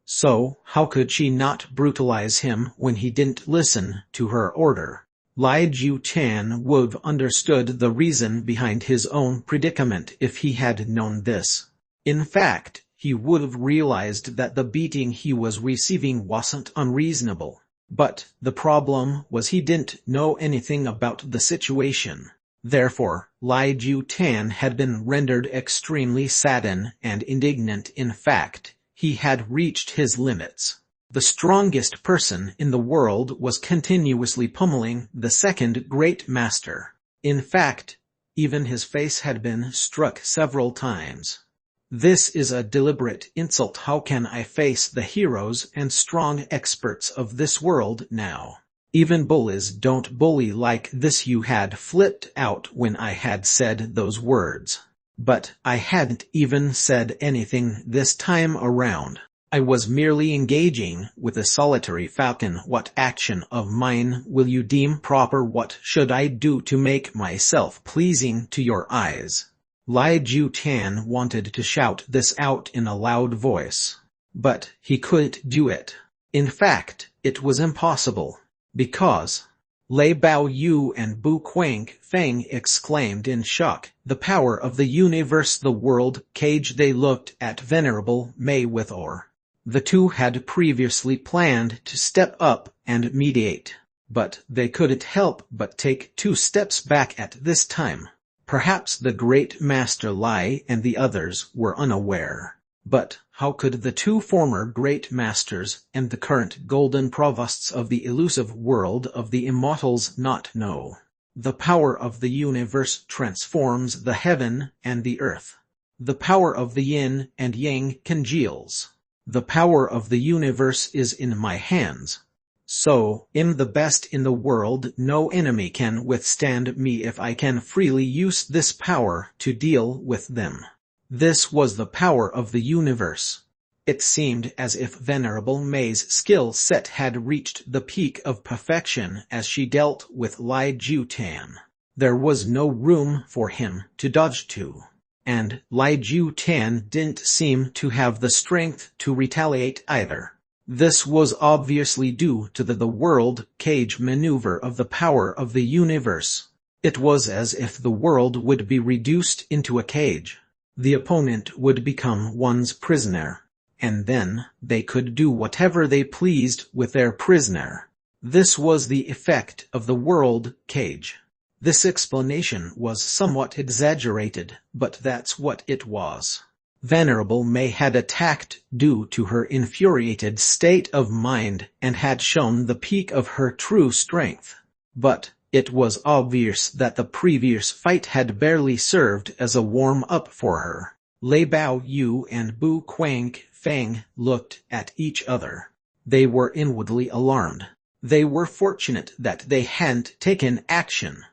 So, how could she not brutalize him when he didn't listen to her order? Lai Ju-Tan would have understood the reason behind his own predicament if he had known this. In fact, he would have realized that the beating he was receiving wasn't unreasonable. But the problem was he didn't know anything about the situation. Therefore, Lai Ju-Tan had been rendered extremely saddened and indignant. In fact, he had reached his limits. The strongest person in the world was continuously pummeling the second great master. In fact, even his face had been struck several times. "This is a deliberate insult. How can I face the heroes and strong experts of this world now? Even bullies don't bully like this." You had flipped out when I had said those words. But I hadn't even said anything this time around. I was merely engaging with a solitary falcon. "What action of mine will you deem proper? What should I do to make myself pleasing to your eyes?" Lai Ju-Tan wanted to shout this out in a loud voice. But he couldn't do it. In fact, it was impossible. Because Lei Bao Yu and Bu Quang Feng exclaimed in shock, "The power of the universe, the world cage!" They looked at Venerable Mei with awe. The two had previously planned to step up and mediate, but they couldn't help but take 2 steps back at this time. Perhaps the great master Lai and the others were unaware. But how could the 2 former great masters and the current golden provosts of the elusive world of the immortals not know? The power of the universe transforms the heaven and the earth. The power of the yin and yang congeals. The power of the universe is in my hands. So, I'm the best in the world. No enemy can withstand me if I can freely use this power to deal with them. This was the power of the universe. It seemed as if Venerable Mei's skill set had reached the peak of perfection as she dealt with Lai Ju-Tan. There was no room for him to dodge to. And Lai Ju-Tan didn't seem to have the strength to retaliate either. This was obviously due to the world cage maneuver of the power of the universe. It was as if the world would be reduced into a cage. The opponent would become one's prisoner, and then they could do whatever they pleased with their prisoner. This was the effect of the world cage. This explanation was somewhat exaggerated, but that's what it was. Venerable Mei had attacked due to her infuriated state of mind and had shown the peak of her true strength. But it was obvious that the previous fight had barely served as a warm-up for her. Lei Bao Yu and Bu Quang Feng looked at each other. They were inwardly alarmed. They were fortunate that they hadn't taken action.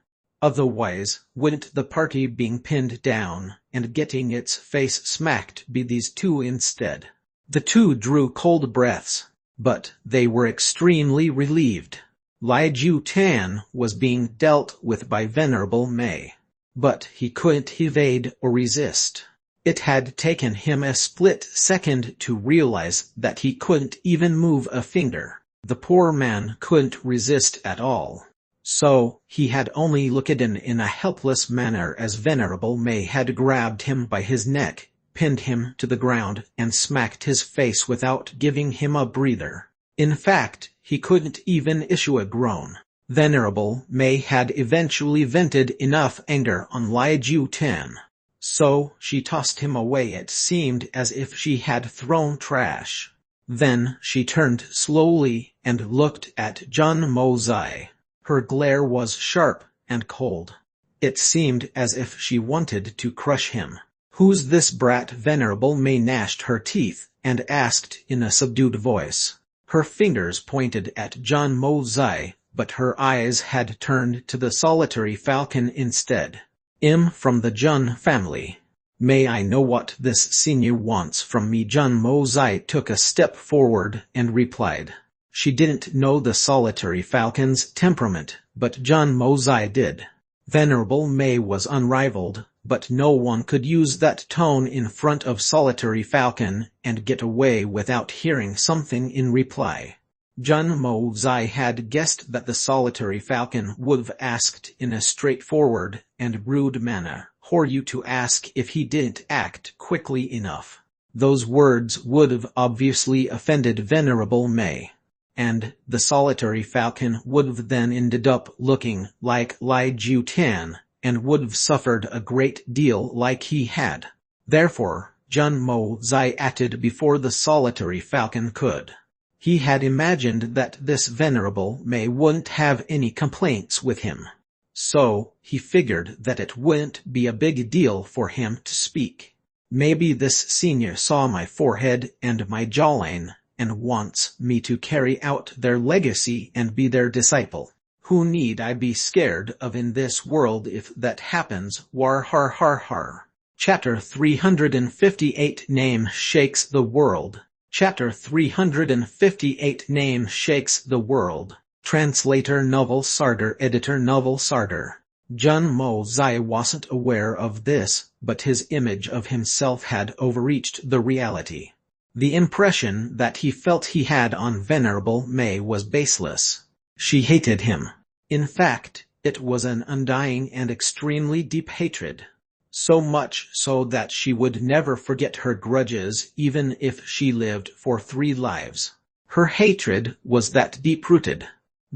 Otherwise, wouldn't the party being pinned down and getting its face smacked be these 2 instead? The 2 drew cold breaths, but they were extremely relieved. Lai Ju-Tan was being dealt with by Venerable Mei, but he couldn't evade or resist. It had taken him a split second to realize that he couldn't even move a finger. The poor man couldn't resist at all. So, he had only looked in a helpless manner as Venerable Mei had grabbed him by his neck, pinned him to the ground, and smacked his face without giving him a breather. In fact, he couldn't even issue a groan. Venerable May had eventually vented enough anger on Lai Ju-tan. So she tossed him away. It seemed as if she had thrown trash. Then she turned slowly and looked at John Mozai. Her glare was sharp and cold. It seemed as if she wanted to crush him. "Who's this brat?" Venerable May gnashed her teeth and asked in a subdued voice. Her fingers pointed at John Mozai, but her eyes had turned to the solitary falcon instead. "I'm from the Jun family. May I know what this senior wants from me?" John Mozai took a step forward and replied. She didn't know the solitary falcon's temperament, but John Mozai did. Venerable May was unrivaled, but no one could use that tone in front of solitary falcon and get away without hearing something in reply. John Mozai had guessed that the solitary falcon would've asked in a straightforward and rude manner, "Who're you to ask?" If he didn't act quickly enough. Those words would've obviously offended Venerable May. And the solitary falcon would've then ended up looking like Lai Ju-tan, and would've suffered a great deal like he had. Therefore, John Mozai acted before the solitary falcon could. He had imagined that this Venerable May wouldn't have any complaints with him. So, he figured that it wouldn't be a big deal for him to speak. "Maybe this senior saw my forehead and my jawline, and wants me to carry out their legacy and be their disciple. Who need I be scared of in this world if that happens? War har har har." Chapter 358 Name Shakes the World. Chapter 358 Name Shakes the World. Translator Novel Sarder. Editor Novel Sarder. John Mozai wasn't aware of this, but his image of himself had overreached the reality. The impression that he felt he had on Venerable May was baseless. She hated him. In fact, it was an undying and extremely deep hatred. So much so that she would never forget her grudges even if she lived for 3 lives. Her hatred was that deep-rooted.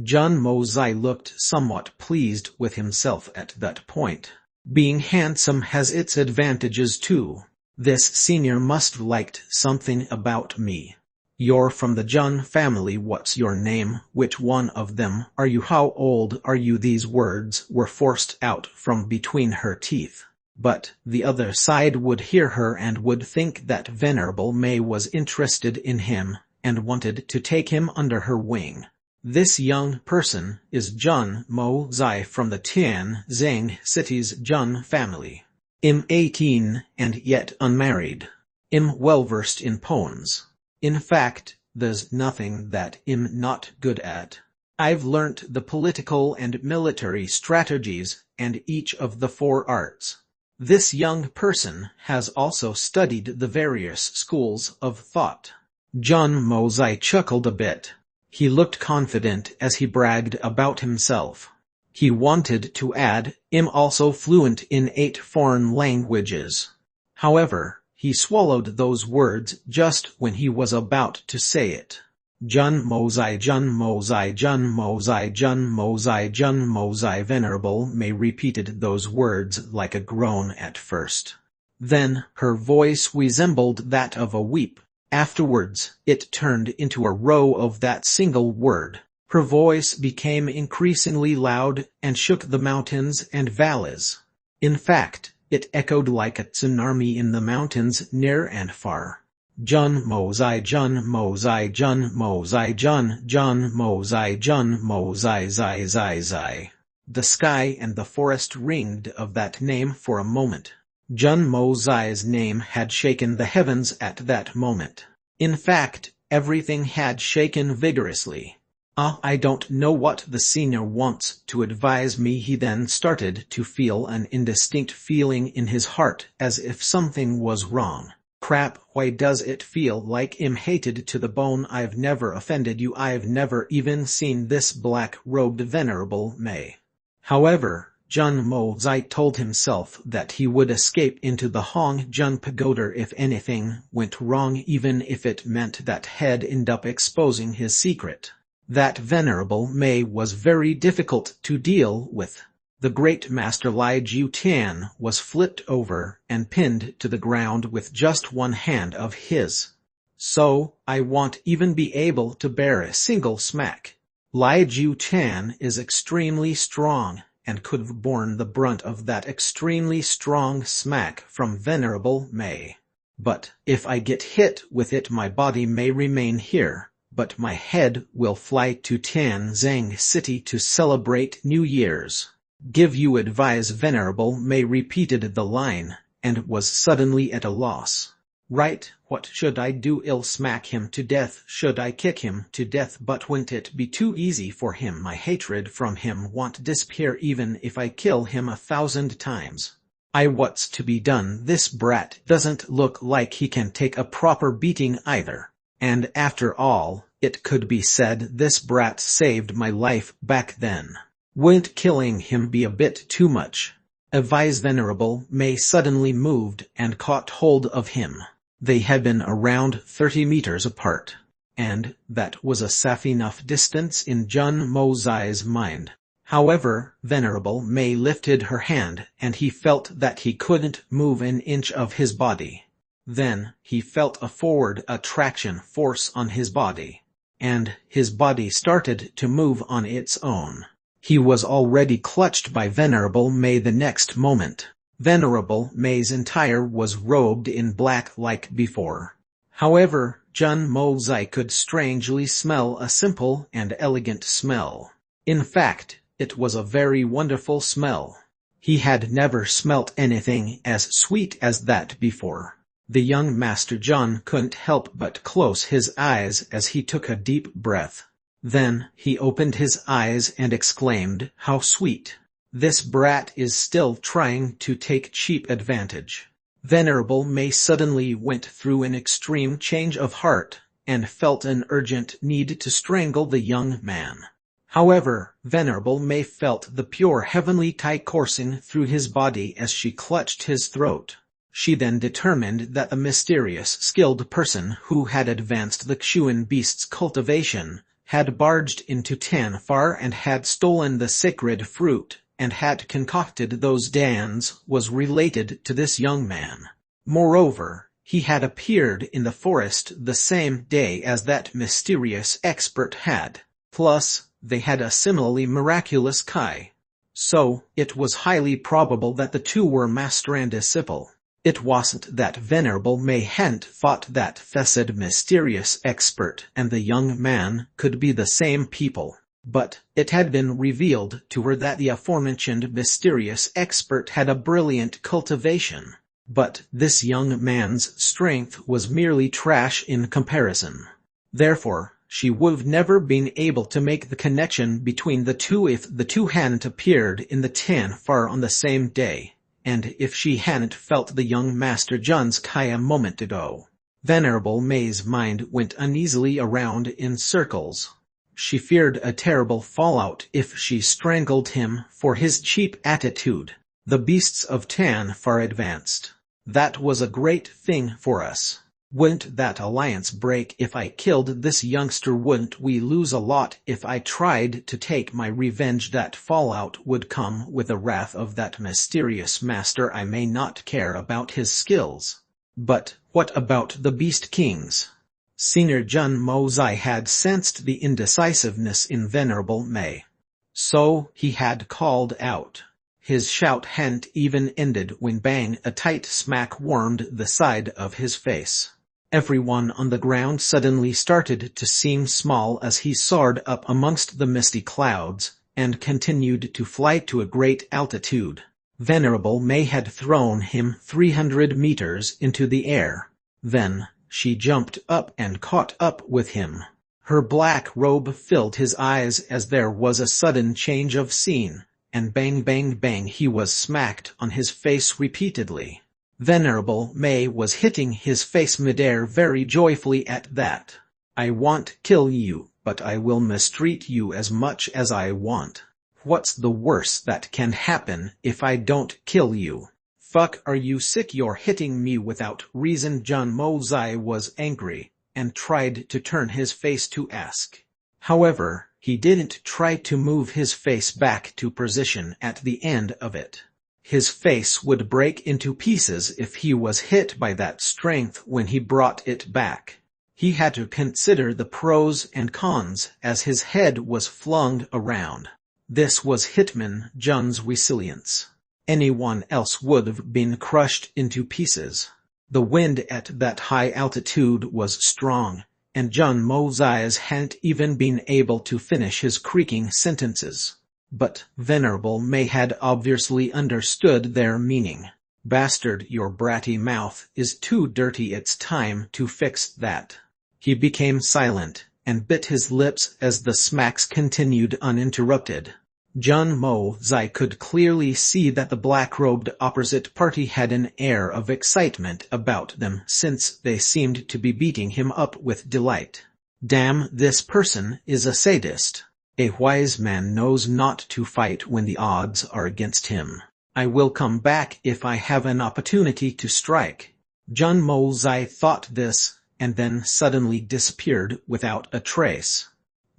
John Mozai looked somewhat pleased with himself at that point. Being handsome has its advantages too. This senior must liked something about me. "You're from the Jun family. What's your name? Which one of them are you? How old are you?" These words were forced out from between her teeth. But the other side would hear her and would think that Venerable May was interested in him and wanted to take him under her wing. "This young person is John Mozai from the Tianzing city's Jun family. I'm 18 and yet unmarried. I'm well-versed in poems. In fact, there's nothing that I'm not good at. I've learnt the political and military strategies and each of the 4 arts. This young person has also studied the various schools of thought." John Mozai chuckled a bit. He looked confident as he bragged about himself. He wanted to add, "I'm also fluent in 8 foreign languages." However, he swallowed those words just when he was about to say it. John Mozai, John Mozai, John Mozai, John Mozai, John Mozai. Venerable May repeated those words like a groan at first. Then, her voice resembled that of a weep. Afterwards, it turned into a row of that single word. Her voice became increasingly loud and shook the mountains and valleys. In fact, it echoed like a tsunami in the mountains near and far. John Mozai, John Mozai, John Mozai, John Mozai, John Mozai, zai zai zai. The sky and the forest ringed of that name for a moment. John Mozai's name had shaken the heavens at that moment. In fact, everything had shaken vigorously. "I don't know what the senior wants to advise me." He then started to feel an indistinct feeling in his heart as if something was wrong. "Crap, why does it feel like I'm hated to the bone? I've never offended you. I've never even seen this black-robed Venerable May." However, John Mozai told himself that he would escape into the Hongjun Pagoda if anything went wrong, even if it meant that he'd end up exposing his secret. That Venerable May was very difficult to deal with. The great master Lai Jiu Tian was flipped over and pinned to the ground with just one hand of his. So, I won't even be able to bear a single smack. Lai Jiu Tian is extremely strong, and could have borne the brunt of that extremely strong smack from Venerable May. But, if I get hit with it, my body may remain here, but my head will fly to Tianzang City to celebrate New Year's. Give you advise. Venerable May repeated the line, and was suddenly at a loss. Right, what should I do? I'll smack him to death. Should I kick him to death? But won't it be too easy for him? My hatred from him won't disappear even if I kill him 1,000 times. What's to be done? This brat doesn't look like he can take a proper beating either. And after all, it could be said this brat saved my life back then. Wouldn't killing him be a bit too much? Advise. Venerable May suddenly moved and caught hold of him. They had been around 30 meters apart, and that was a safe enough distance in Jun Mozai's mind. However, Venerable May lifted her hand, and he felt that he couldn't move an inch of his body. Then, he felt a forward attraction force on his body, and his body started to move on its own. He was already clutched by Venerable May the next moment. Venerable May's attire was robed in black like before. However, Jun Mozai could strangely smell a simple and elegant smell. In fact, it was a very wonderful smell. He had never smelt anything as sweet as that before. The young Master Jun couldn't help but close his eyes as he took a deep breath. Then, he opened his eyes and exclaimed, "How sweet! This brat is still trying to take cheap advantage." Venerable May suddenly went through an extreme change of heart, and felt an urgent need to strangle the young man. However, Venerable May felt the pure heavenly tide coursing through his body as she clutched his throat. She then determined that the mysterious skilled person who had advanced the Xuan beast's cultivation had barged into Tanfar and had stolen the sacred fruit, and had concocted those dans was related to this young man. Moreover, he had appeared in the forest the same day as that mysterious expert had. Plus, they had a similarly miraculous Kai. So, it was highly probable that the two were master and disciple. It wasn't that Venerable May hadn't thought that the mysterious expert and the young man could be the same people, but it had been revealed to her that the aforementioned mysterious expert had a brilliant cultivation. But this young man's strength was merely trash in comparison. Therefore, she would have never been able to make the connection between the two if the two hadn't appeared in the Tanfar on the same day, and if she hadn't felt the young Master Jun's Kai a moment ago. Venerable May's mind went uneasily around in circles. She feared a terrible fallout if she strangled him for his cheap attitude. The beasts of Tanfar advanced. That was a great thing for us. Wouldn't that alliance break if I killed this youngster? Wouldn't we lose a lot if I tried to take my revenge? That fallout would come with the wrath of that mysterious master. I may not care about his skills. But what about the Beast Kings? Senior Jun Mozai had sensed the indecisiveness in Venerable May. So he had called out. His shout hadn't even ended when bang, a tight smack warmed the side of his face. Everyone on the ground suddenly started to seem small as he soared up amongst the misty clouds, and continued to fly to a great altitude. Venerable May had thrown him 300 meters into the air. Then, she jumped up and caught up with him. Her black robe filled his eyes as there was a sudden change of scene, and bang bang bang he was smacked on his face repeatedly. Venerable May was hitting his face midair very joyfully at that. I won't kill you, but I will mistreat you as much as I want. What's the worst that can happen if I don't kill you? Fuck, are you sick? You're hitting me without reason. Jun Mozai was angry, and tried to turn his face to ask. However, he didn't try to move his face back to position at the end of it. His face would break into pieces if he was hit by that strength when he brought it back. He had to consider the pros and cons as his head was flung around. This was Hitman Jun's resilience. Anyone else would have been crushed into pieces. The wind at that high altitude was strong, and Jun Moses hadn't even been able to finish his creaking sentences. But Venerable May had obviously understood their meaning. "Bastard, your bratty mouth is too dirty, it's time to fix that." He became silent, and bit his lips as the smacks continued uninterrupted. Jun Moses could clearly see that the black-robed opposite party had an air of excitement about them since they seemed to be beating him up with delight. Damn, this person is a sadist. A wise man knows not to fight when the odds are against him. I will come back if I have an opportunity to strike. Jun Moses thought this, and then suddenly disappeared without a trace.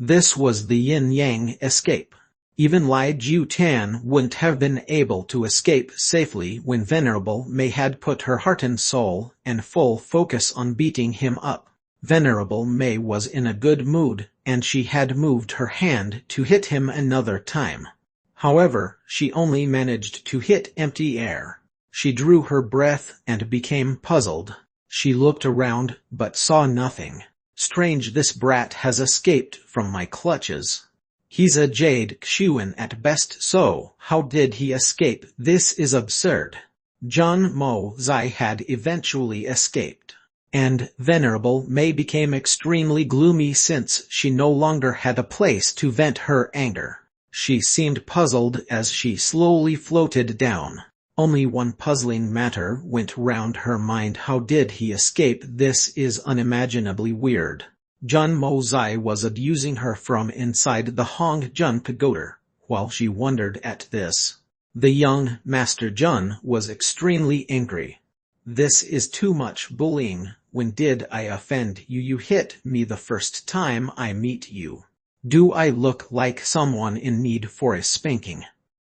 This was the yin-yang escape. Even Lai Ju-tan wouldn't have been able to escape safely when Venerable May had put her heart and soul and full focus on beating him up. Venerable May was in a good mood, and she had moved her hand to hit him another time. However, she only managed to hit empty air. She drew her breath and became puzzled. She looked around, but saw nothing. Strange, this brat has escaped from my clutches. He's a jade Xuan at best, so how did he escape? This is absurd. Jun Moses had eventually escaped, and Venerable May became extremely gloomy since she no longer had a place to vent her anger. She seemed puzzled as she slowly floated down. Only one puzzling matter went round her mind: how did he escape? This is unimaginably weird. Jun Moses was abusing her from inside the Hong Jun Pagoda. While she wondered at this, the young Master Jun was extremely angry. This is too much bullying. When did I offend you? You hit me the first time I meet you. Do I look like someone in need for a spanking?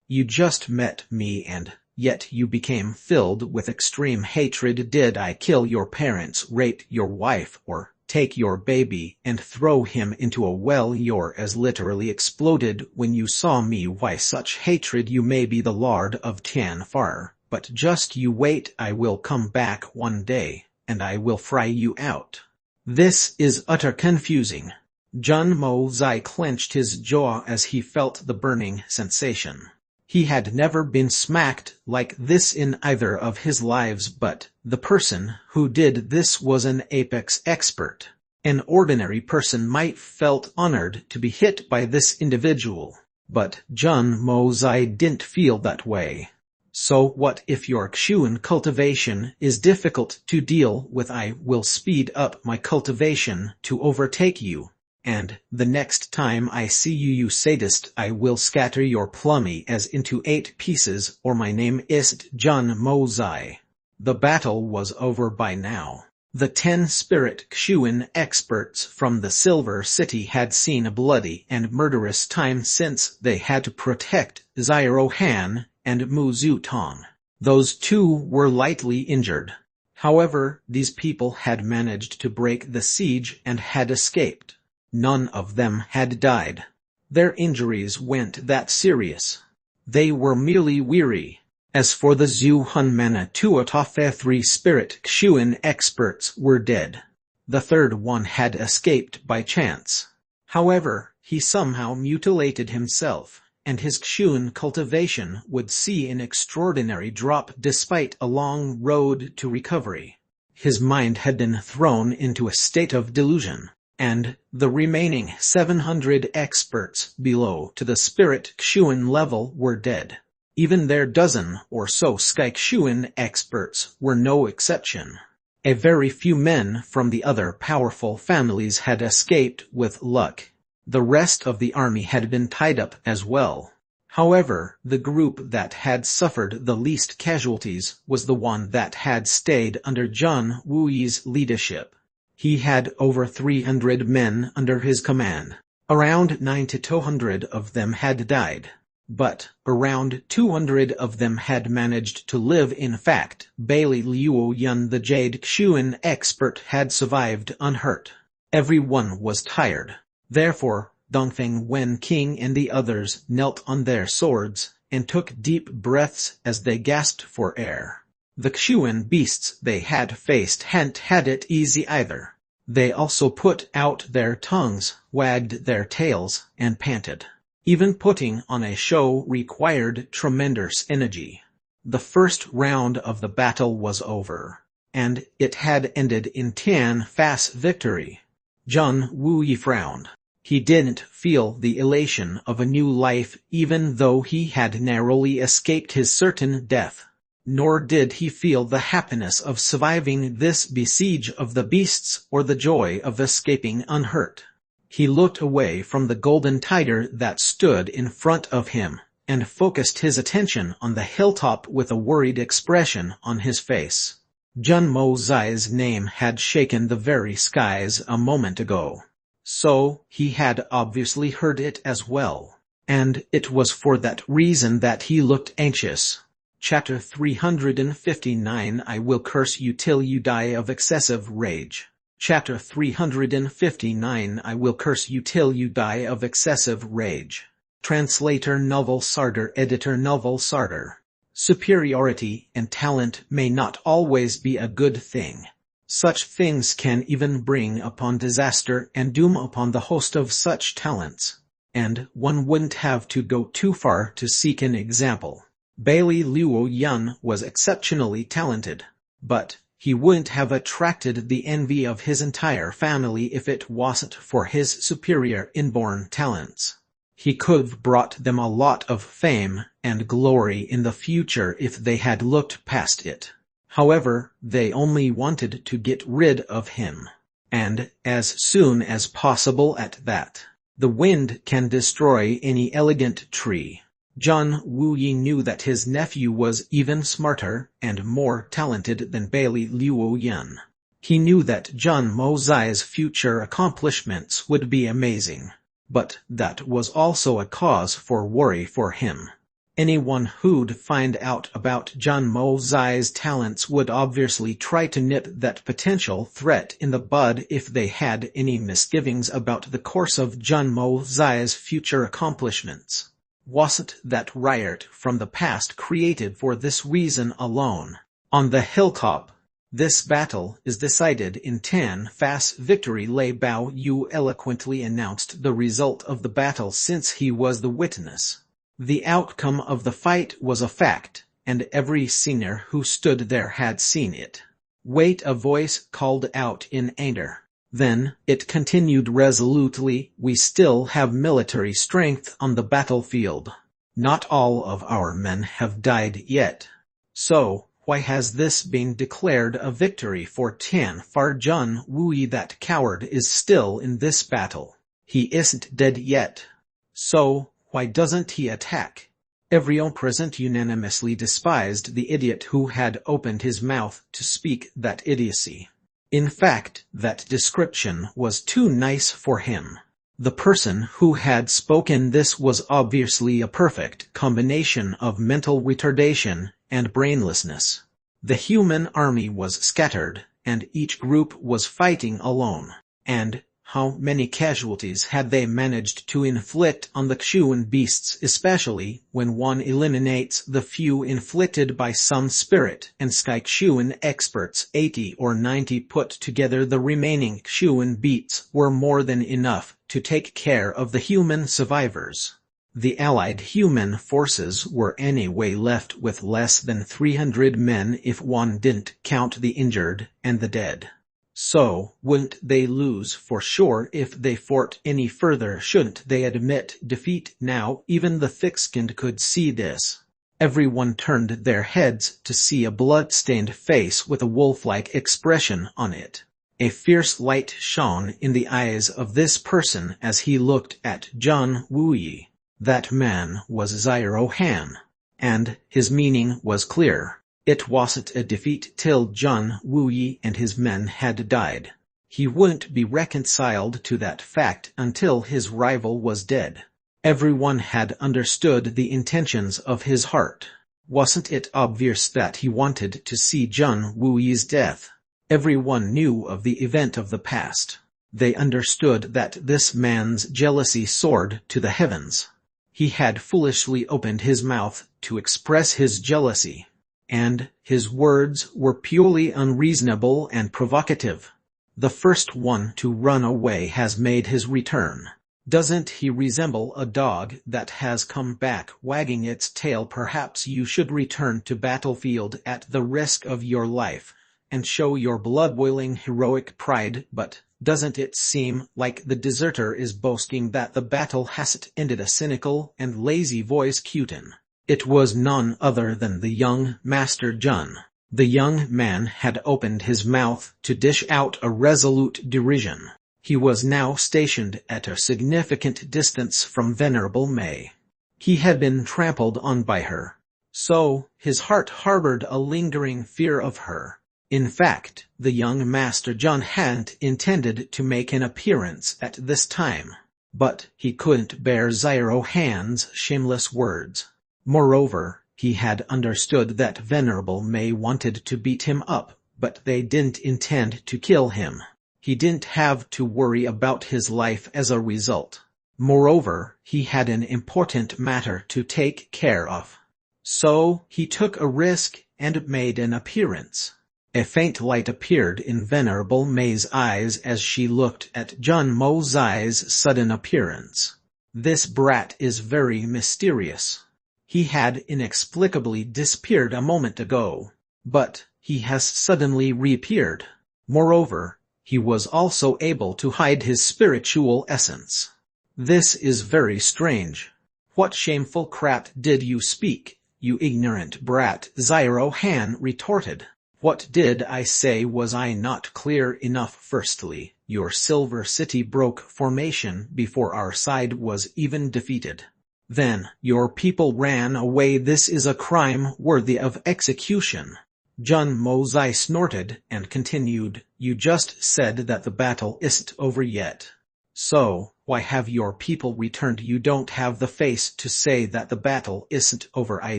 You just met me and yet you became filled with extreme hatred. Did I kill your parents, rape your wife, or take your baby and throw him into a well? Your as literally exploded when you saw me. Why such hatred? You may be the Lord of Tianfar, but just you wait. I will come back one day, and I will fry you out. This is utter confusing. Jun Moses clenched his jaw as he felt the burning sensation. He had never been smacked like this in either of his lives, but the person who did this was an apex expert. An ordinary person might felt honored to be hit by this individual, but Jun Moses didn't feel that way. So what if your Xuan cultivation is difficult to deal with? I will speed up my cultivation to overtake you. And the next time I see you, you sadist, I will scatter your plummy as into 8 pieces, or my name isn't Jun Moses. The battle was over by now. The 10 spirit Xuan experts from the Silver City had seen a bloody and murderous time since they had to protect Xiao Han and Mu Zutong. Those 2 were lightly injured. However, these people had managed to break the siege and had escaped. None of them had died. Their injuries weren't that serious. They were merely weary. As for the Zhu Hunmana Tuatafe, 3 spirit Xuan experts were dead. The 3rd one had escaped by chance. However, he somehow mutilated himself, and his Xuan cultivation would see an extraordinary drop despite a long road to recovery. His mind had been thrown into a state of delusion. And the remaining 700 experts below to the spirit Xuan level were dead. Even their dozen or so Sky Xuan experts were no exception. A very few men from the other powerful families had escaped with luck. The rest of the army had been tied up as well. However, the group that had suffered the least casualties was the one that had stayed under Jun Wuyi's leadership. He had over 300 men under his command. Around 90 to 200 of them had died. But around 200 of them had managed to live. In fact, Bailey Luo Yun, the Jade Xuan expert, had survived unhurt. Everyone was tired. Therefore, Dongfeng Wen King and the others knelt on their swords and took deep breaths as they gasped for air. The Xuan beasts they had faced hadn't had it easy either. They also put out their tongues, wagged their tails, and panted. Even putting on a show required tremendous energy. The first round of the battle was over, and it had ended in 10 fast victory. Zhang Wuyi frowned. He didn't feel the elation of a new life even though he had narrowly escaped his certain death. Nor did he feel the happiness of surviving this besiege of the beasts or the joy of escaping unhurt. He looked away from the golden tiger that stood in front of him, and focused his attention on the hilltop with a worried expression on his face. Zhun Mozai's name had shaken the very skies a moment ago. So, he had obviously heard it as well. And it was for that reason that he looked anxious. Chapter 359 I Will Curse You Till You Die of Excessive Rage. Chapter 359 I Will Curse You Till You Die of Excessive Rage. Translator Novel Sarder. Editor Novel Sarder. Superiority and talent may not always be a good thing. Such things can even bring upon disaster and doom upon the host of such talents. And one wouldn't have to go too far to seek an example. Bailey Luo Yun was exceptionally talented, but he wouldn't have attracted the envy of his entire family if it wasn't for his superior inborn talents. He could have brought them a lot of fame and glory in the future if they had looked past it. However, they only wanted to get rid of him. And as soon as possible at that. The wind can destroy any elegant tree. Zhang Wuyi knew that his nephew was even smarter and more talented than Bailey Luo Yun. He knew that Zhun Mozai's future accomplishments would be amazing. But that was also a cause for worry for him. Anyone who'd find out about Zhun Mozai's talents would obviously try to nip that potential threat in the bud if they had any misgivings about the course of Zhun Mozai's future accomplishments. Wasn't that riot from the past created for this reason alone? On the hilltop, this battle is decided in 10 fast victory. Lei Bao Yu eloquently announced the result of the battle since he was the witness. The outcome of the fight was a fact, and every senior who stood there had seen it. Wait, a voice called out in anger. Then, it continued resolutely, we still have military strength on the battlefield. Not all of our men have died yet. So, why has this been declared a victory for Tian Far? Zhun Wuyi, that coward, is still in this battle. He isn't dead yet. So, why doesn't he attack? Everyone present unanimously despised the idiot who had opened his mouth to speak that idiocy. In fact, that description was too nice for him. The person who had spoken this was obviously a perfect combination of mental retardation and brainlessness. The human army was scattered, and each group was fighting alone. And how many casualties had they managed to inflict on the Xuan beasts, especially when one eliminates the few inflicted by some spirit and sky Xuan experts? 80 or 90 put together. The remaining Xuan beasts were more than enough to take care of the human survivors. The allied human forces were anyway left with less than 300 men if one didn't count the injured and the dead. So, wouldn't they lose for sure if they fought any further? Shouldn't they admit defeat now? Even the thick-skinned could see this. Everyone turned their heads to see a blood-stained face with a wolf-like expression on it. A fierce light shone in the eyes of this person as he looked at Zhun Wuyi. That man was Zyro Han. And his meaning was clear. It wasn't a defeat till Zhun Wuyi and his men had died. He wouldn't be reconciled to that fact until his rival was dead. Everyone had understood the intentions of his heart. Wasn't it obvious that he wanted to see Jun Wuyi's death? Everyone knew of the event of the past. They understood that this man's jealousy soared to the heavens. He had foolishly opened his mouth to express his jealousy, and his words were purely unreasonable and provocative. The first one to run away has made his return. Doesn't he resemble a dog that has come back wagging its tail? Perhaps you should return to battlefield at the risk of your life and show your blood-boiling heroic pride, but doesn't it seem like the deserter is boasting that the battle hasn't ended? A cynical and lazy voice cut in. It was none other than the young Master Jun. The young man had opened his mouth to dish out a resolute derision. He was now stationed at a significant distance from Venerable May. He had been trampled on by her, so his heart harbored a lingering fear of her. In fact, the young Master Jun hadn't intended to make an appearance at this time, but he couldn't bear Zyro Han's shameless words. Moreover, he had understood that Venerable May wanted to beat him up, but they didn't intend to kill him. He didn't have to worry about his life as a result. Moreover, he had an important matter to take care of. So, he took a risk and made an appearance. A faint light appeared in Venerable May's eyes as she looked at Jun Mozai's sudden appearance. This brat is very mysterious. He had inexplicably disappeared a moment ago, but he has suddenly reappeared. Moreover, he was also able to hide his spiritual essence. This is very strange. What shameful crap did you speak, you ignorant brat? Zyro Han retorted. What did I say? Was I not clear enough? Firstly, your Silver City broke formation before our side was even defeated. Then, your people ran away. This is a crime worthy of execution. Jun Mozai snorted and continued, you just said that the battle isn't over yet. So, why have your people returned? You don't have the face to say that the battle isn't over. I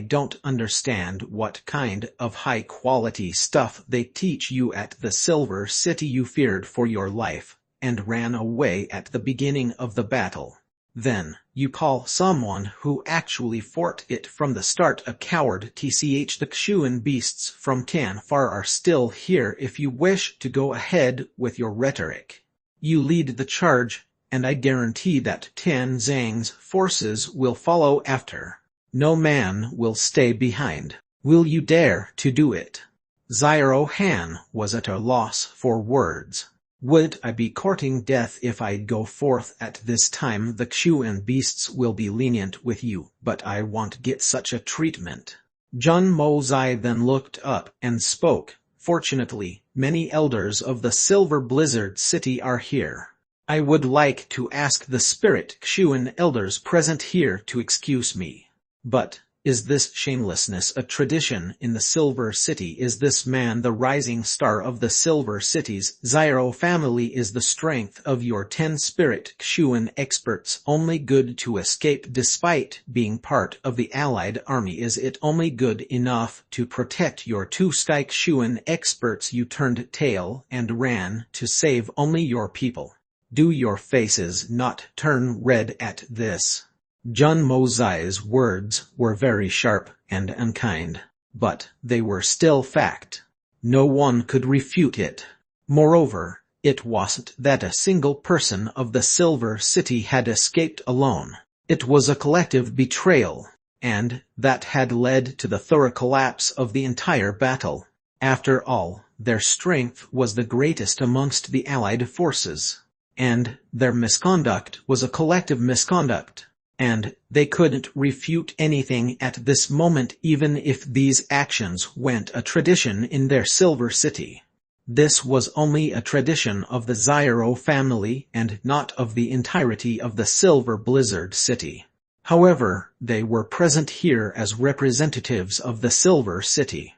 don't understand what kind of high-quality stuff they teach you at the Silver City. You feared for your life and ran away at the beginning of the battle. Then, you call someone who actually fought it from the start a coward. The Kshuan beasts from Tanfar are still here if you wish to go ahead with your rhetoric. You lead the charge, and I guarantee that Tan Zhang's forces will follow after. No man will stay behind. Will you dare to do it? Zyro Han was at a loss for words. Would I be courting death if I'd go forth at this time? The Kshuan beasts will be lenient with you, but I won't get such a treatment. Jun Mozai then looked up and spoke. Fortunately, many elders of the Silver Blizzard City are here. I would like to ask the spirit Kshuan elders present here to excuse me. But, is this shamelessness a tradition in the Silver City? Is this man the rising star of the Silver City's Zyro family? Is the strength of your 10 spirit Kshuan experts only good to escape despite being part of the allied army? Is it only good enough to protect your 2 sky Kshuan experts? You turned tail and ran to save only your people. Do your faces not turn red at this? Jun Mozai's words were very sharp and unkind, but they were still fact. No one could refute it. Moreover, it wasn't that a single person of the Silver City had escaped alone. It was a collective betrayal, and that had led to the thorough collapse of the entire battle. After all, their strength was the greatest amongst the allied forces, and their misconduct was a collective misconduct. And they couldn't refute anything at this moment, even if these actions went a tradition in their Silver City. This was only a tradition of the Zyro family and not of the entirety of the Silver Blizzard City. However, they were present here as representatives of the Silver City.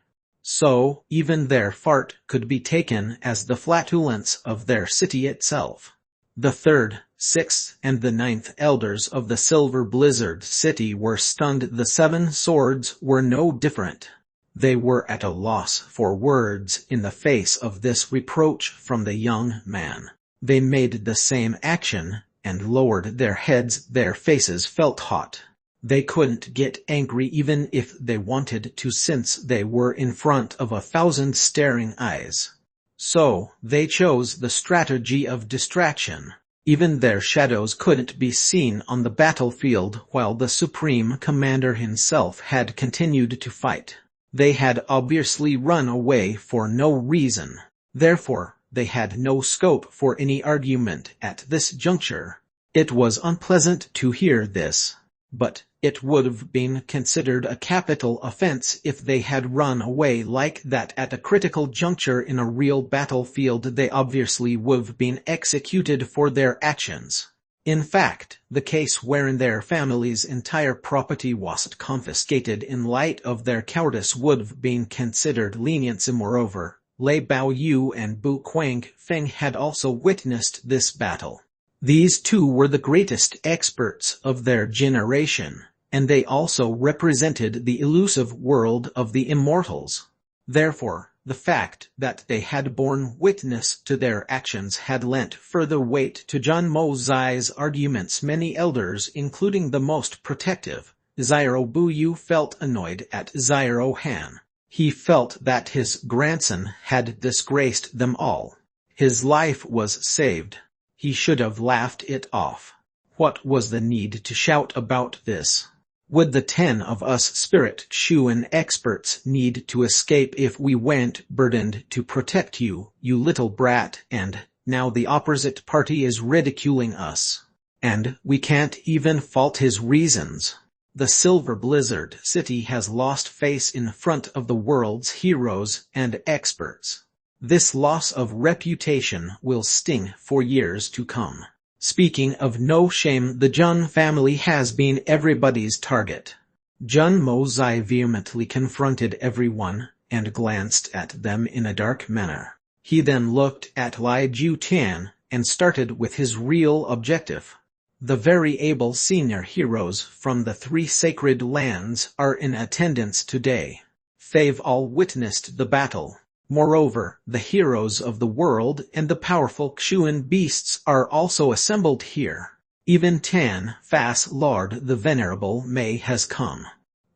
So, even their fart could be taken as the flatulence of their city itself. The third, sixth, and the ninth elders of the Silver Blizzard city were stunned. The 7 swords were no different. They were at a loss for words in the face of this reproach from the young man. They made the same action and lowered their heads. Their faces felt hot. They couldn't get angry even if they wanted to, since they were in front of 1,000 staring eyes. So, they chose the strategy of distraction. Even their shadows couldn't be seen on the battlefield while the Supreme Commander himself had continued to fight. They had obviously run away for no reason. Therefore, they had no scope for any argument at this juncture. It was unpleasant to hear this, but it would have been considered a capital offense if they had run away like that at a critical juncture in a real battlefield. They obviously would have been executed for their actions. In fact, the case wherein their family's entire property was confiscated in light of their cowardice would have been considered leniency. Moreover, Lei Baoyu and Bu Quangfeng had also witnessed this battle. These two were the greatest experts of their generation, and they also represented the elusive world of the immortals. Therefore, the fact that they had borne witness to their actions had lent further weight to Zhang Mozai's arguments. Many elders, including the most protective, Xiao Buyu, felt annoyed at Xiao Han. He felt that his grandson had disgraced them all. His life was saved. He should have laughed it off. What was the need to shout about this? Would the 10 of us spirit Shuan experts need to escape if we went burdened to protect you, you little brat? And now the opposite party is ridiculing us. And we can't even fault his reasons. The Silver Blizzard city has lost face in front of the world's heroes and experts. This loss of reputation will sting for years to come. Speaking of no shame, the Zhang family has been everybody's target. Zhang Mozai vehemently confronted everyone and glanced at them in a dark manner. He then looked at Lai Jiutian and started with his real objective. The very able senior heroes from the 3 sacred lands are in attendance today. They've all witnessed the battle. Moreover, the heroes of the world and the powerful Xuan beasts are also assembled here. Even Tan Fas Lord the Venerable Mei has come.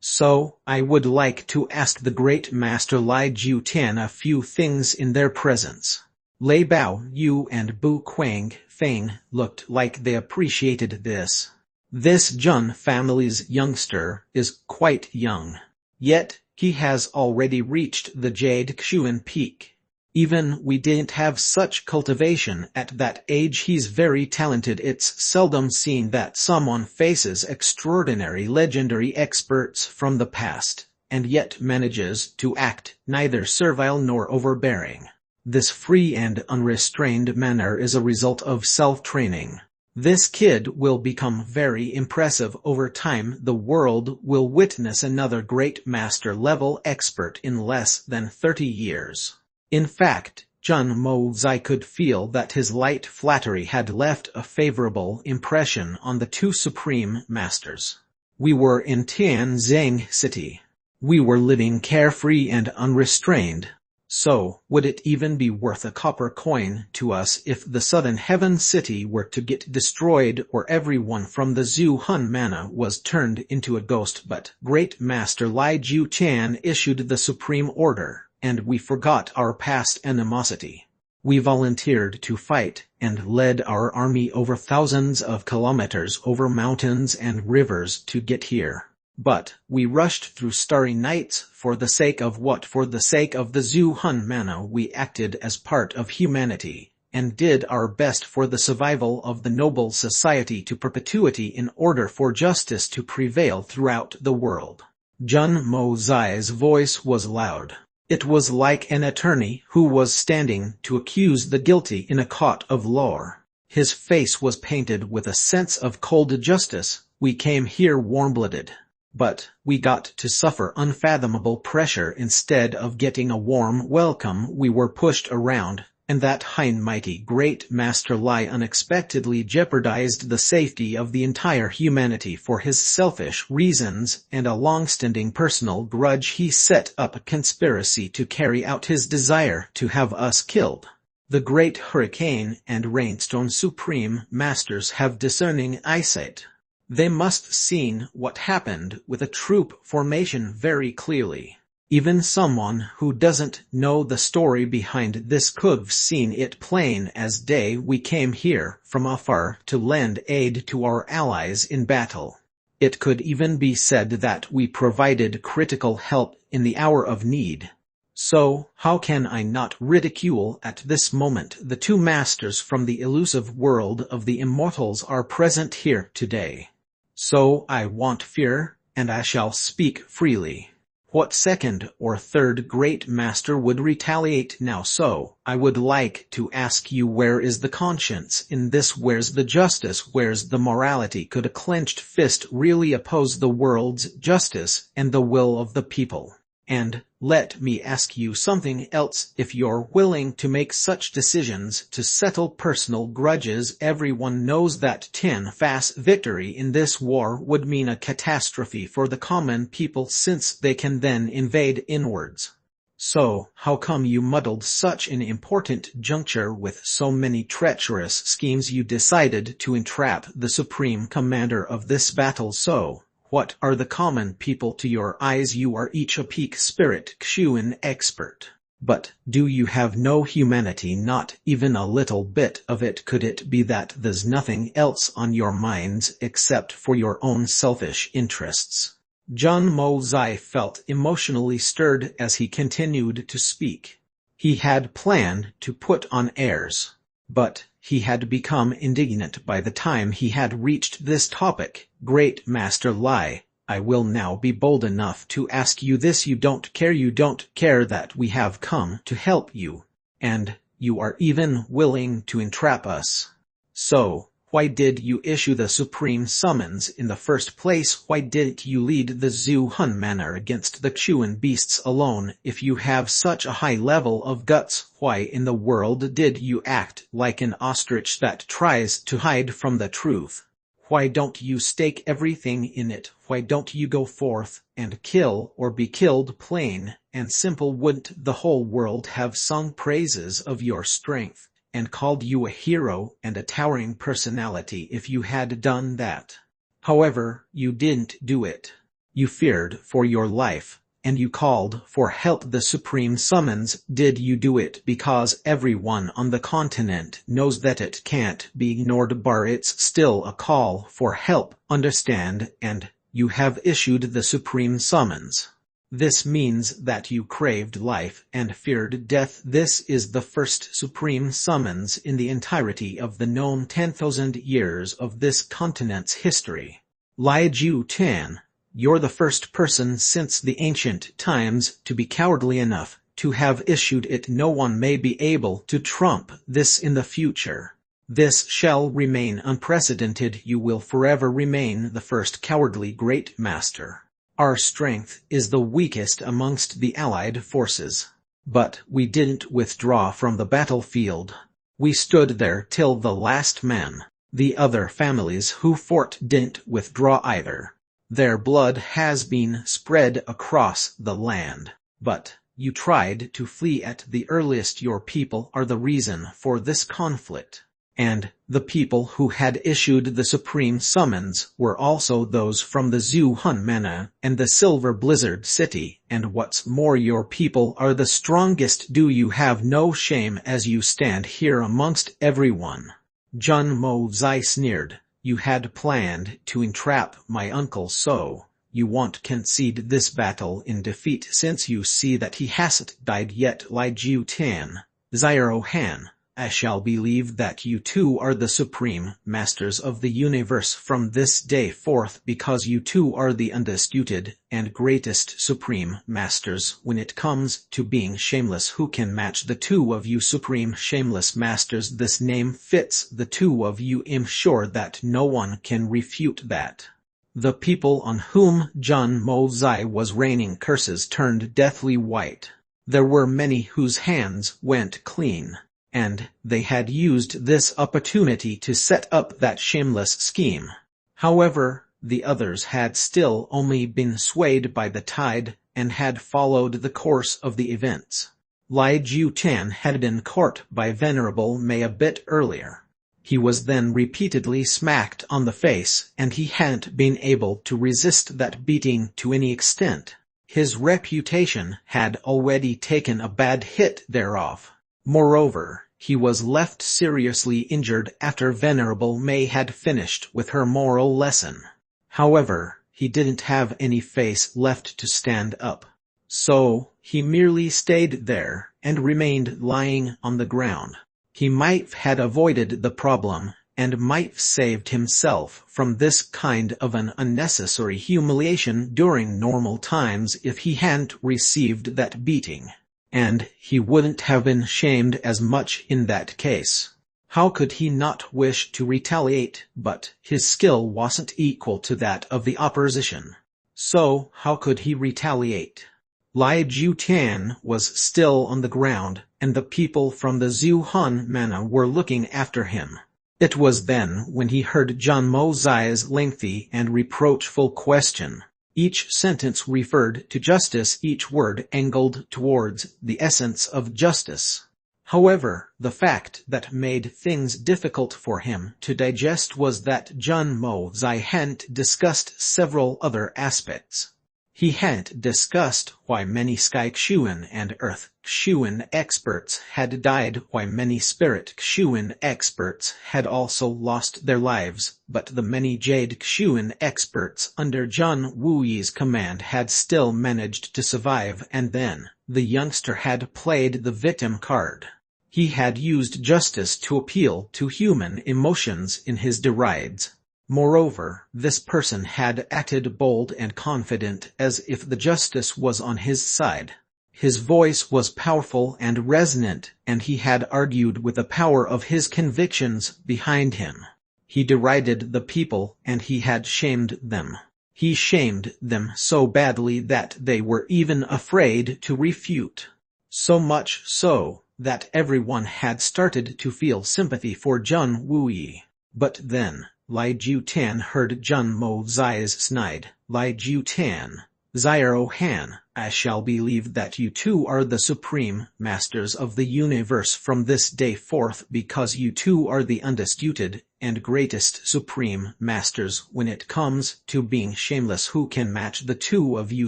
So, I would like to ask the great master Lai Jiutian a few things in their presence. Lei Baoyu and Bu Quangfeng looked like they appreciated this. This Zhang family's youngster is quite young. Yet, he has already reached the Jade Xuan peak. Even we didn't have such cultivation at that age. He's very talented. It's seldom seen that someone faces extraordinary legendary experts from the past, and yet manages to act neither servile nor overbearing. This free and unrestrained manner is a result of self-training. This kid will become very impressive over time. The world will witness another great master-level expert in less than 30 years. In fact, Zhang Mozai could feel that his light flattery had left a favorable impression on the 2 supreme masters. We were in Tianzheng City. We were living carefree and unrestrained. So, would it even be worth a copper coin to us if the Southern Heaven City were to get destroyed, or everyone from the Zhuhan Manor was turned into a ghost? But Great Master Lai Jiutian issued the supreme order, and we forgot our past animosity. We volunteered to fight, and led our army over thousands of kilometers over mountains and rivers to get here. But we rushed through starry nights for the sake of what? For the sake of the Zhuhan Manor. We acted as part of humanity, and did our best for the survival of the noble society to perpetuity in order for justice to prevail throughout the world. Zhang Mozai's voice was loud. It was like an attorney who was standing to accuse the guilty in a court of law. His face was painted with a sense of cold justice. We came here warm-blooded. But we got to suffer unfathomable pressure instead of getting a warm welcome. We were pushed around, and that high and mighty great master Lai unexpectedly jeopardized the safety of the entire humanity for his selfish reasons and a long-standing personal grudge. He set up a conspiracy to carry out his desire to have us killed. The great hurricane and rainstorm supreme masters have discerning eyesight. They must seen what happened with a troop formation very clearly. Even someone who doesn't know the story behind this could've seen it plain as day. We came here from afar to lend aid to our allies in battle. It could even be said that we provided critical help in the hour of need. So, how can I not ridicule at this moment the two masters from the elusive world of the immortals are present here today? So I won't fear, and I shall speak freely. What second or third great master would retaliate now? So, I would like to ask you, where is the conscience in this? Where's the justice? Where's the morality? Could a clenched fist really oppose the world's justice and the will of the people? And, let me ask you something else. If you're willing to make such decisions to settle personal grudges, everyone knows that 10-fast victory in this war would mean a catastrophe for the common people, since they can then invade inwards. So, how come you muddled such an important juncture with so many treacherous schemes? You decided to entrap the supreme commander of this battle. So, what are the common people to your eyes? You are each a peak spirit Xuan expert. But do you have no humanity? Not even a little bit of it. Could it be that there's nothing else on your minds except for your own selfish interests? John Mozai felt emotionally stirred as he continued to speak. He had planned to put on airs, but he had become indignant by the time he had reached this topic. Great Master Lai, I will now be bold enough to ask you this. You don't care that we have come to help you, and you are even willing to entrap us. So, why did you issue the supreme summons in the first place? Why didn't you lead the Zhu Hun manor against the Xuan beasts alone? If you have such a high level of guts, why in the world did you act like an ostrich that tries to hide from the truth? Why don't you stake everything in it? Why don't you go forth and kill or be killed? Plain and simple. Wouldn't the whole world have sung praises of your strength and called you a hero and a towering personality if you had done that? However, you didn't do it. You feared for your life, and you called for help. The supreme summons. Did you do it because everyone on the continent knows that it can't be ignored? Bar, it's still a call for help, understand, and you have issued the supreme summons. This means that you craved life and feared death. This is the first supreme summons in the entirety of the known 10,000 years of this continent's history. Lai Ju-Tan, you're the first person since the ancient times to be cowardly enough to have issued it. No one may be able to trump this in the future. This shall remain unprecedented. You will forever remain the first cowardly great master. Our strength is the weakest amongst the allied forces. But we didn't withdraw from the battlefield. We stood there till the last man. The other families who fought didn't withdraw either. Their blood has been spread across the land. But you tried to flee at the earliest. Your people are the reason for this conflict. And the people who had issued the supreme summons were also those from the Zhu Hun Manor and the Silver Blizzard City. And what's more, your people are the strongest. Do you have no shame as you stand here amongst everyone? John Mozai sneered. You had planned to entrap my uncle, so you won't concede this battle in defeat since you see that he hasn't died yet. Lai Ju-Tan, Zyro Han, I shall believe that you two are the supreme masters of the universe from this day forth, because you two are the undisputed and greatest supreme masters. When it comes to being shameless, who can match the two of you supreme shameless masters? This name fits the two of you. I'm sure that no one can refute that. The people on whom Jun Mo Zai was raining curses turned deathly white. There were many whose hands went clean, and they had used this opportunity to set up that shameless scheme. However, the others had still only been swayed by the tide and had followed the course of the events. Lai Jiutan had been caught by Venerable Mei a bit earlier. He was then repeatedly smacked on the face, and he hadn't been able to resist that beating to any extent. His reputation had already taken a bad hit thereof. Moreover, he was left seriously injured after Venerable Mei had finished with her moral lesson. However, he didn't have any face left to stand up. So, he merely stayed there and remained lying on the ground. He might have avoided the problem, and might have saved himself from this kind of an unnecessary humiliation during normal times if he hadn't received that beating. And he wouldn't have been shamed as much in that case. How could he not wish to retaliate, but his skill wasn't equal to that of the opposition. So, how could he retaliate? Lai Jiutan was still on the ground, and the people from the Zhuhan Manor were looking after him. It was then when he heard Jun Mo Zai's lengthy and reproachful question. Each sentence referred to justice, each word angled towards the essence of justice. However, the fact that made things difficult for him to digest was that Jun Mo Zai hadn't discussed several other aspects. He hadn't discussed why many Sky Xuan and Earth Xuan experts had died, why many Spirit Xuan experts had also lost their lives, but the many Jade Xuan experts under Jun Wuyi's command had still managed to survive, and then, the youngster had played the victim card. He had used justice to appeal to human emotions in his derides. Moreover, this person had acted bold and confident as if the justice was on his side. His voice was powerful and resonant, and he had argued with the power of his convictions behind him. He derided the people, and he had shamed them. He shamed them so badly that they were even afraid to refute. So much so, that everyone had started to feel sympathy for Jun Wuyi. But then, Lai Jiutan heard Jun Mo Zai's snide, Lai Jiutan, Zairo Han, I shall believe that you two are the supreme masters of the universe from this day forth, because you two are the undisputed and greatest supreme masters when it comes to being shameless. Who can match the two of you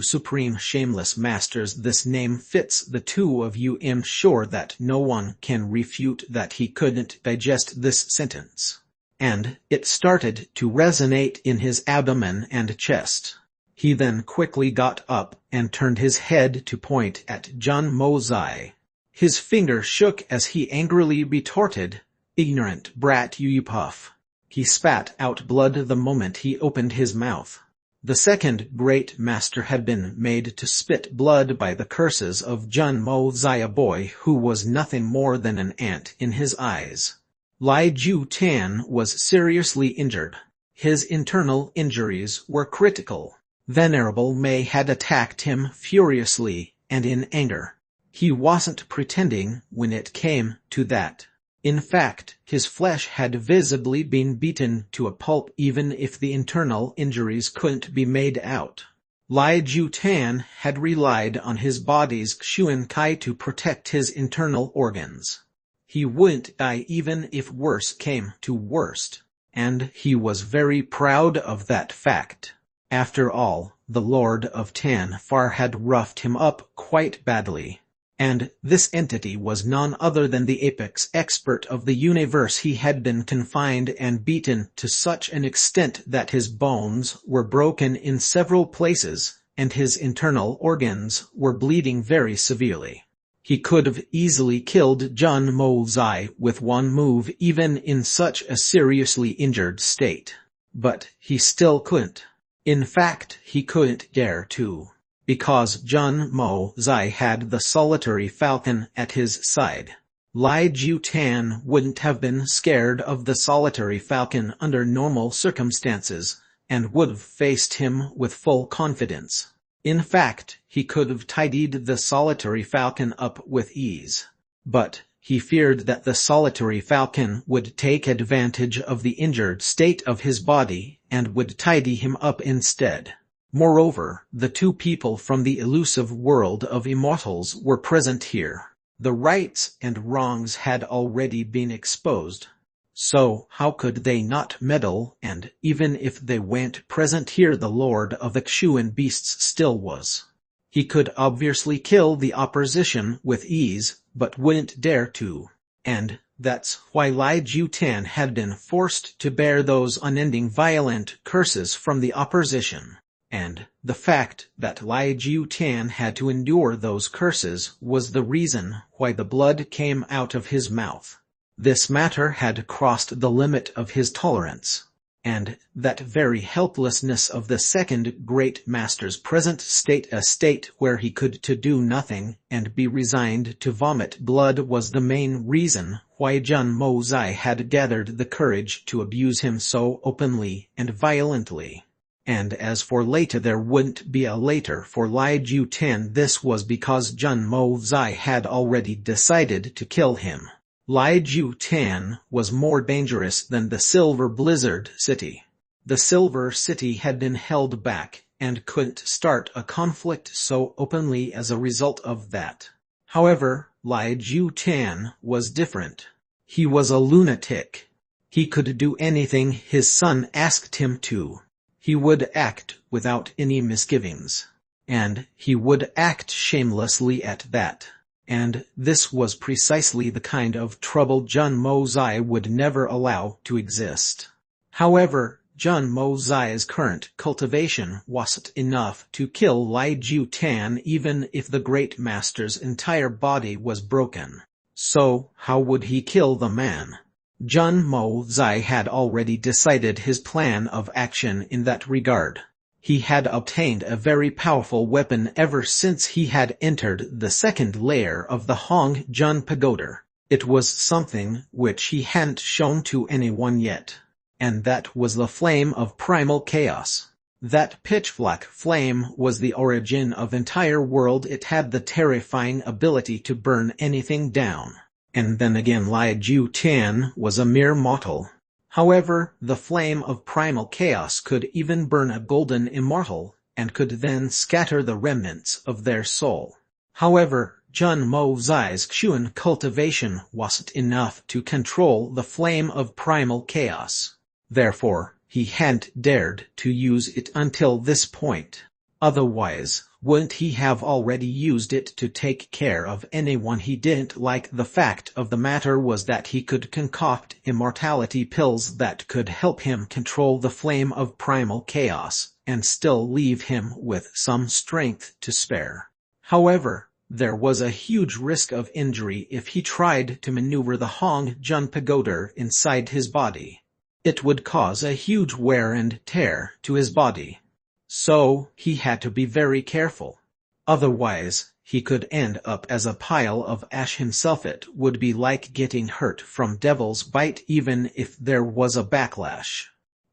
supreme shameless masters? This name fits the two of you. I'm sure that no one can refute that. He couldn't digest this sentence, and it started to resonate in his abdomen and chest. He then quickly got up and turned his head to point at Jun Mo Zai. His finger shook as he angrily retorted, "Ignorant brat, you puff." He spat out blood the moment he opened his mouth. The second great master had been made to spit blood by the curses of Jun Mo Zai, a boy who was nothing more than an ant in his eyes. Lai Jiutan was seriously injured. His internal injuries were critical. Venerable Mei had attacked him furiously and in anger. He wasn't pretending when it came to that. In fact, his flesh had visibly been beaten to a pulp, even if the internal injuries couldn't be made out. Lai Jiutan had relied on his body's Xuan Kai to protect his internal organs. He wouldn't die even if worse came to worst, and he was very proud of that fact. After all, the Lord of Tanfar had roughed him up quite badly. And this entity was none other than the apex expert of the universe. He had been confined and beaten to such an extent that his bones were broken in several places, and his internal organs were bleeding very severely. He could have easily killed Jun Mo Zai with one move, even in such a seriously injured state. But he still couldn't. In fact, he couldn't dare to, because Jun Mo Zai had the solitary falcon at his side. Lai Jiutan wouldn't have been scared of the solitary falcon under normal circumstances, and would have faced him with full confidence. In fact, he could have tidied the solitary falcon up with ease. But he feared that the solitary falcon would take advantage of the injured state of his body and would tidy him up instead. Moreover, the two people from the elusive world of immortals were present here. The rights and wrongs had already been exposed. So how could they not meddle, and even if they weren't present here, the Lord of the Kshuan beasts still was. He could obviously kill the opposition with ease, but wouldn't dare to. And that's why Lai Jutan had been forced to bear those unending violent curses from the opposition. And the fact that Lai Jutan had to endure those curses was the reason why the blood came out of his mouth. This matter had crossed the limit of his tolerance. And that very helplessness of the second great master's present state, a state where he could do nothing and be resigned to vomit blood, was the main reason why Jun Mozai had gathered the courage to abuse him so openly and violently. And as for later, there wouldn't be a later for Lai Jutan. This was because Jun Mozai had already decided to kill him. Lai Jutan was more dangerous than the Silver Blizzard City. The Silver City had been held back and couldn't start a conflict so openly as a result of that. However, Lai Jutan was different. He was a lunatic. He could do anything his son asked him to. He would act without any misgivings. And he would act shamelessly at that. And this was precisely the kind of trouble Jun Mozai would never allow to exist. However, Jun Mozai's current cultivation wasn't enough to kill Lai Jutan even if the great master's entire body was broken. So, how would he kill the man? Jun Mozai had already decided his plan of action in that regard. He had obtained a very powerful weapon ever since he had entered the second layer of the Hong Jun Pagoda. It was something which he hadn't shown to anyone yet. And that was the flame of primal chaos. That pitch-black flame was the origin of entire world. It had the terrifying ability to burn anything down. And then again, Lai Jutan was a mere mortal. However, the flame of primal chaos could even burn a golden immortal, and could then scatter the remnants of their soul. However, Jun Mozai's Kshuan cultivation wasn't enough to control the flame of primal chaos. Therefore, he hadn't dared to use it until this point. Otherwise, wouldn't he have already used it to take care of anyone he didn't like? The fact of the matter was that he could concoct immortality pills that could help him control the flame of primal chaos, and still leave him with some strength to spare. However, there was a huge risk of injury if he tried to maneuver the Hong Jun Pagoda inside his body. It would cause a huge wear and tear to his body. So, he had to be very careful. Otherwise, he could end up as a pile of ash himself. It would be like getting hurt from devil's bite even if there was a backlash.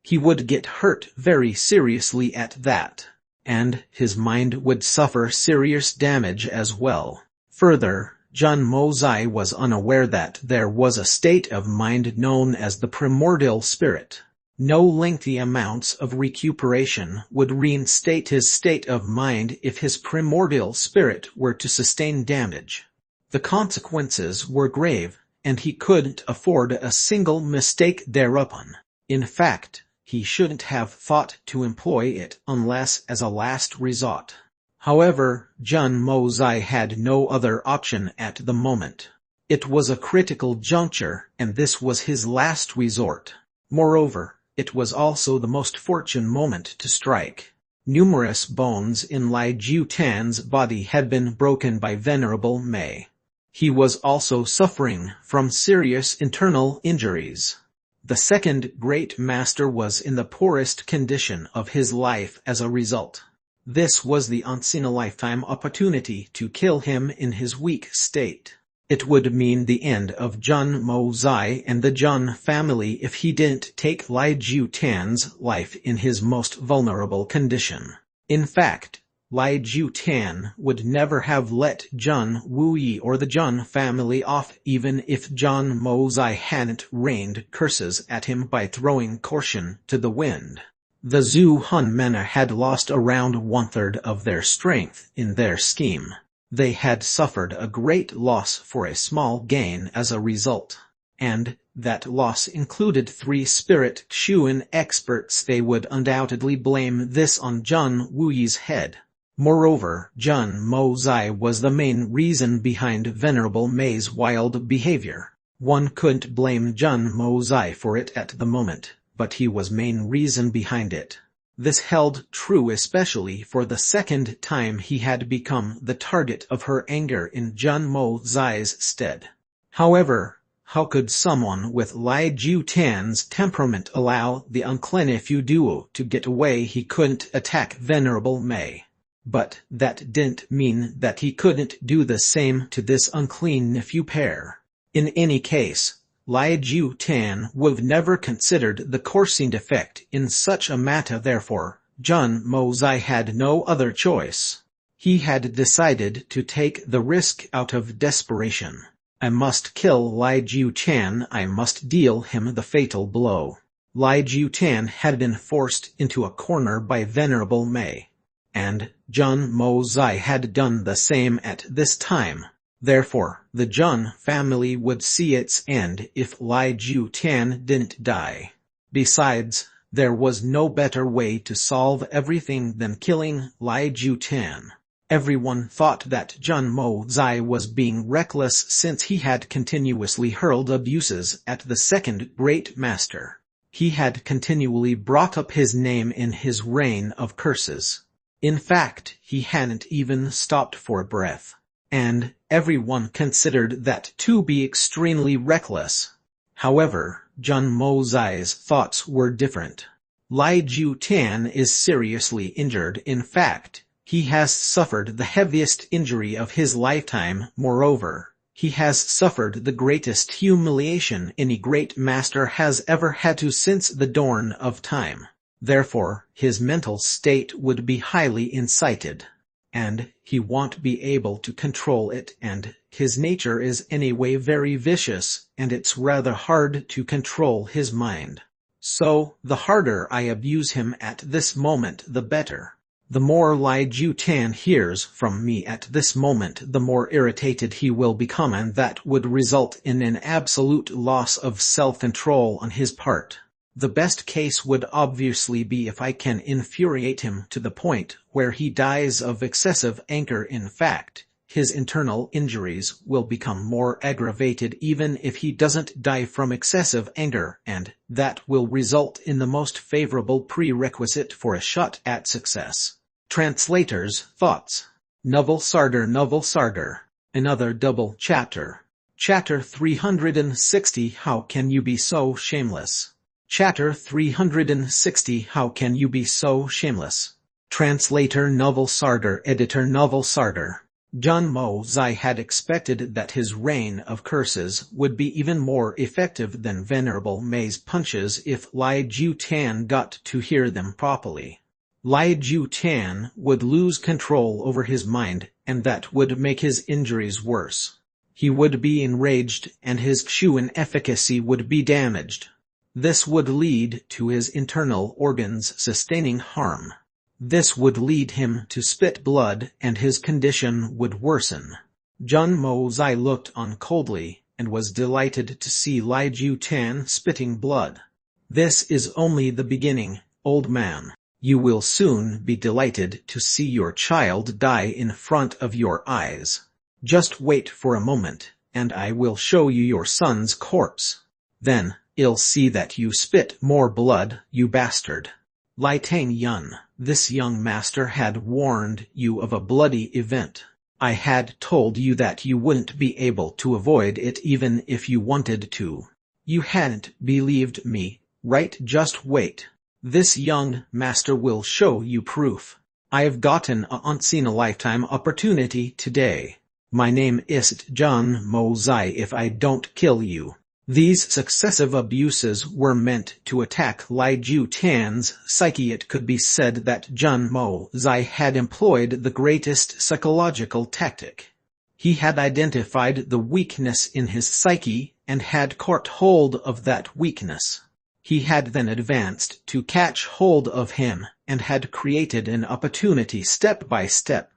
He would get hurt very seriously at that. And his mind would suffer serious damage as well. Further, Jun Mozai was unaware that there was a state of mind known as the primordial spirit. No lengthy amounts of recuperation would reinstate his state of mind if his primordial spirit were to sustain damage. The consequences were grave, and he couldn't afford a single mistake thereupon. In fact, he shouldn't have thought to employ it unless as a last resort. However, Jun Mozai had no other option at the moment. It was a critical juncture, and this was his last resort. Moreover, it was also the most fortunate moment to strike. Numerous bones in Lai Jutan's body had been broken by Venerable Mei. He was also suffering from serious internal injuries. The second great master was in the poorest condition of his life as a result. This was the once-in-a-lifetime opportunity to kill him in his weak state. It would mean the end of Jun Mo Zai and the Jun family if he didn't take Lai Ju Tan's life in his most vulnerable condition. In fact, Lai Ju Tan would never have let Jun Wuyi or the Jun family off even if Jun Mo Zai hadn't rained curses at him by throwing caution to the wind. The Zhu Hun men had lost around 1/3 of their strength in their scheme. They had suffered a great loss for a small gain as a result. And that loss included 3 spirit Xuan experts. They would undoubtedly blame this on Jun Wuyi's head. Moreover, Jun Mo Zai was the main reason behind Venerable Mei's wild behavior. One couldn't blame Jun Mo Zai for it at the moment, but he was main reason behind it. This held true especially for the second time he had become the target of her anger in Jun Mo Zai's stead. However, how could someone with Lai Ju Tan's temperament allow the unclean nephew duo to get away? He couldn't attack Venerable Mei. But that didn't mean that he couldn't do the same to this unclean nephew pair. In any case, Lai Ju Tan would never considered the coursing effect in such a matter. Therefore, Jun Mo Zai had no other choice. He had decided to take the risk out of desperation. I must kill Lai Ju Tan. I must deal him the fatal blow. Lai Ju Tan had been forced into a corner by Venerable Mei. And Jun Mo Zai had done the same at this time. Therefore, the Jun family would see its end if Lai Ju Tan didn't die. Besides, there was no better way to solve everything than killing Lai Ju Tan. Everyone thought that Jun Mo Zai was being reckless since he had continuously hurled abuses at the second great master. He had continually brought up his name in his reign of curses. In fact, he hadn't even stopped for a breath. And everyone considered that to be extremely reckless. However, Jun Mo Zai's thoughts were different. Lai Ju Tan is seriously injured. In fact, he has suffered the heaviest injury of his lifetime. Moreover, he has suffered the greatest humiliation any great master has ever had to since the dawn of time. Therefore, his mental state would be highly incited. And he won't be able to control it, and his nature is anyway very vicious, and it's rather hard to control his mind. So, the harder I abuse him at this moment the better. The more Lai Ju Tan hears from me at this moment, the more irritated he will become, and that would result in an absolute loss of self-control on his part. The best case would obviously be if I can infuriate him to the point where he dies of excessive anger. In fact, his internal injuries will become more aggravated even if he doesn't die from excessive anger, and that will result in the most favorable prerequisite for a shot at success. Translator's thoughts. Novel Sarder. Another double chapter. Chapter 360. How can you be so shameless? Chapter 360. How can you be so shameless? Translator Novel Sarder. Editor Novel Sarder. Jun Mo Zai had expected that his reign of curses would be even more effective than Venerable Mei's punches if Lai Ju Tan got to hear them properly. Lai Ju Tan would lose control over his mind, and that would make his injuries worse. He would be enraged, and his Xuan efficacy would be damaged. This would lead to his internal organs sustaining harm. This would lead him to spit blood, and his condition would worsen. Jun Mo Zai looked on coldly, and was delighted to see Lai Ju Tan spitting blood. This is only the beginning, old man. You will soon be delighted to see your child die in front of your eyes. Just wait for a moment, and I will show you your son's corpse. Then, you'll see that you spit more blood, you bastard. Lai Tang Yun, this young master had warned you of a bloody event. I had told you that you wouldn't be able to avoid it even if you wanted to. You hadn't believed me, right? Just wait. This young master will show you proof. I've gotten a once-in-a-lifetime opportunity today. My name isn't John Mozai if I don't kill you. These successive abuses were meant to attack Lai Ju-Tan's psyche. It could be said that John Mozai had employed the greatest psychological tactic. He had identified the weakness in his psyche and had caught hold of that weakness. He had then advanced to catch hold of him and had created an opportunity step by step.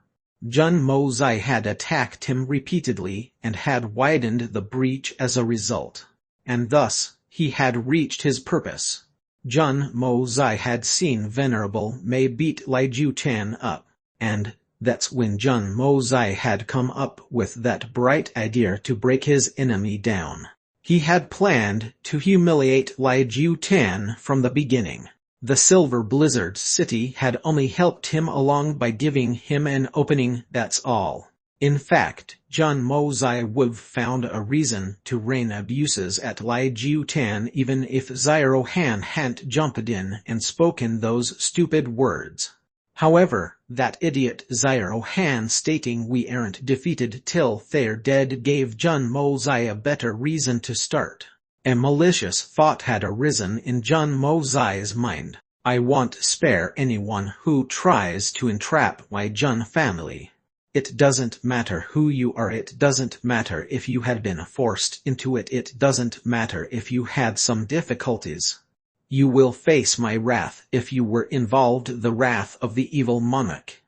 John Mozai had attacked him repeatedly and had widened the breach as a result. And thus, he had reached his purpose. John Mozai had seen Venerable May beat Lai Ju-Tan up, and that's when John Mozai had come up with that bright idea to break his enemy down. He had planned to humiliate Lai Ju-Tan from the beginning. The Silver Blizzard City had only helped him along by giving him an opening, that's all. In fact, John Mozai would have found a reason to rain abuses at Lai Ju-Tan even if Zyro Han hadn't jumped in and spoken those stupid words. However, that idiot Zyro Han stating we aren't defeated till they're dead gave John Mozai a better reason to start. A malicious thought had arisen in John Mozai's mind. I won't spare anyone who tries to entrap my John family. It doesn't matter who you are, it doesn't matter if you had been forced into it, it doesn't matter if you had some difficulties. You will face my wrath if you were involved, the wrath of the evil monarch.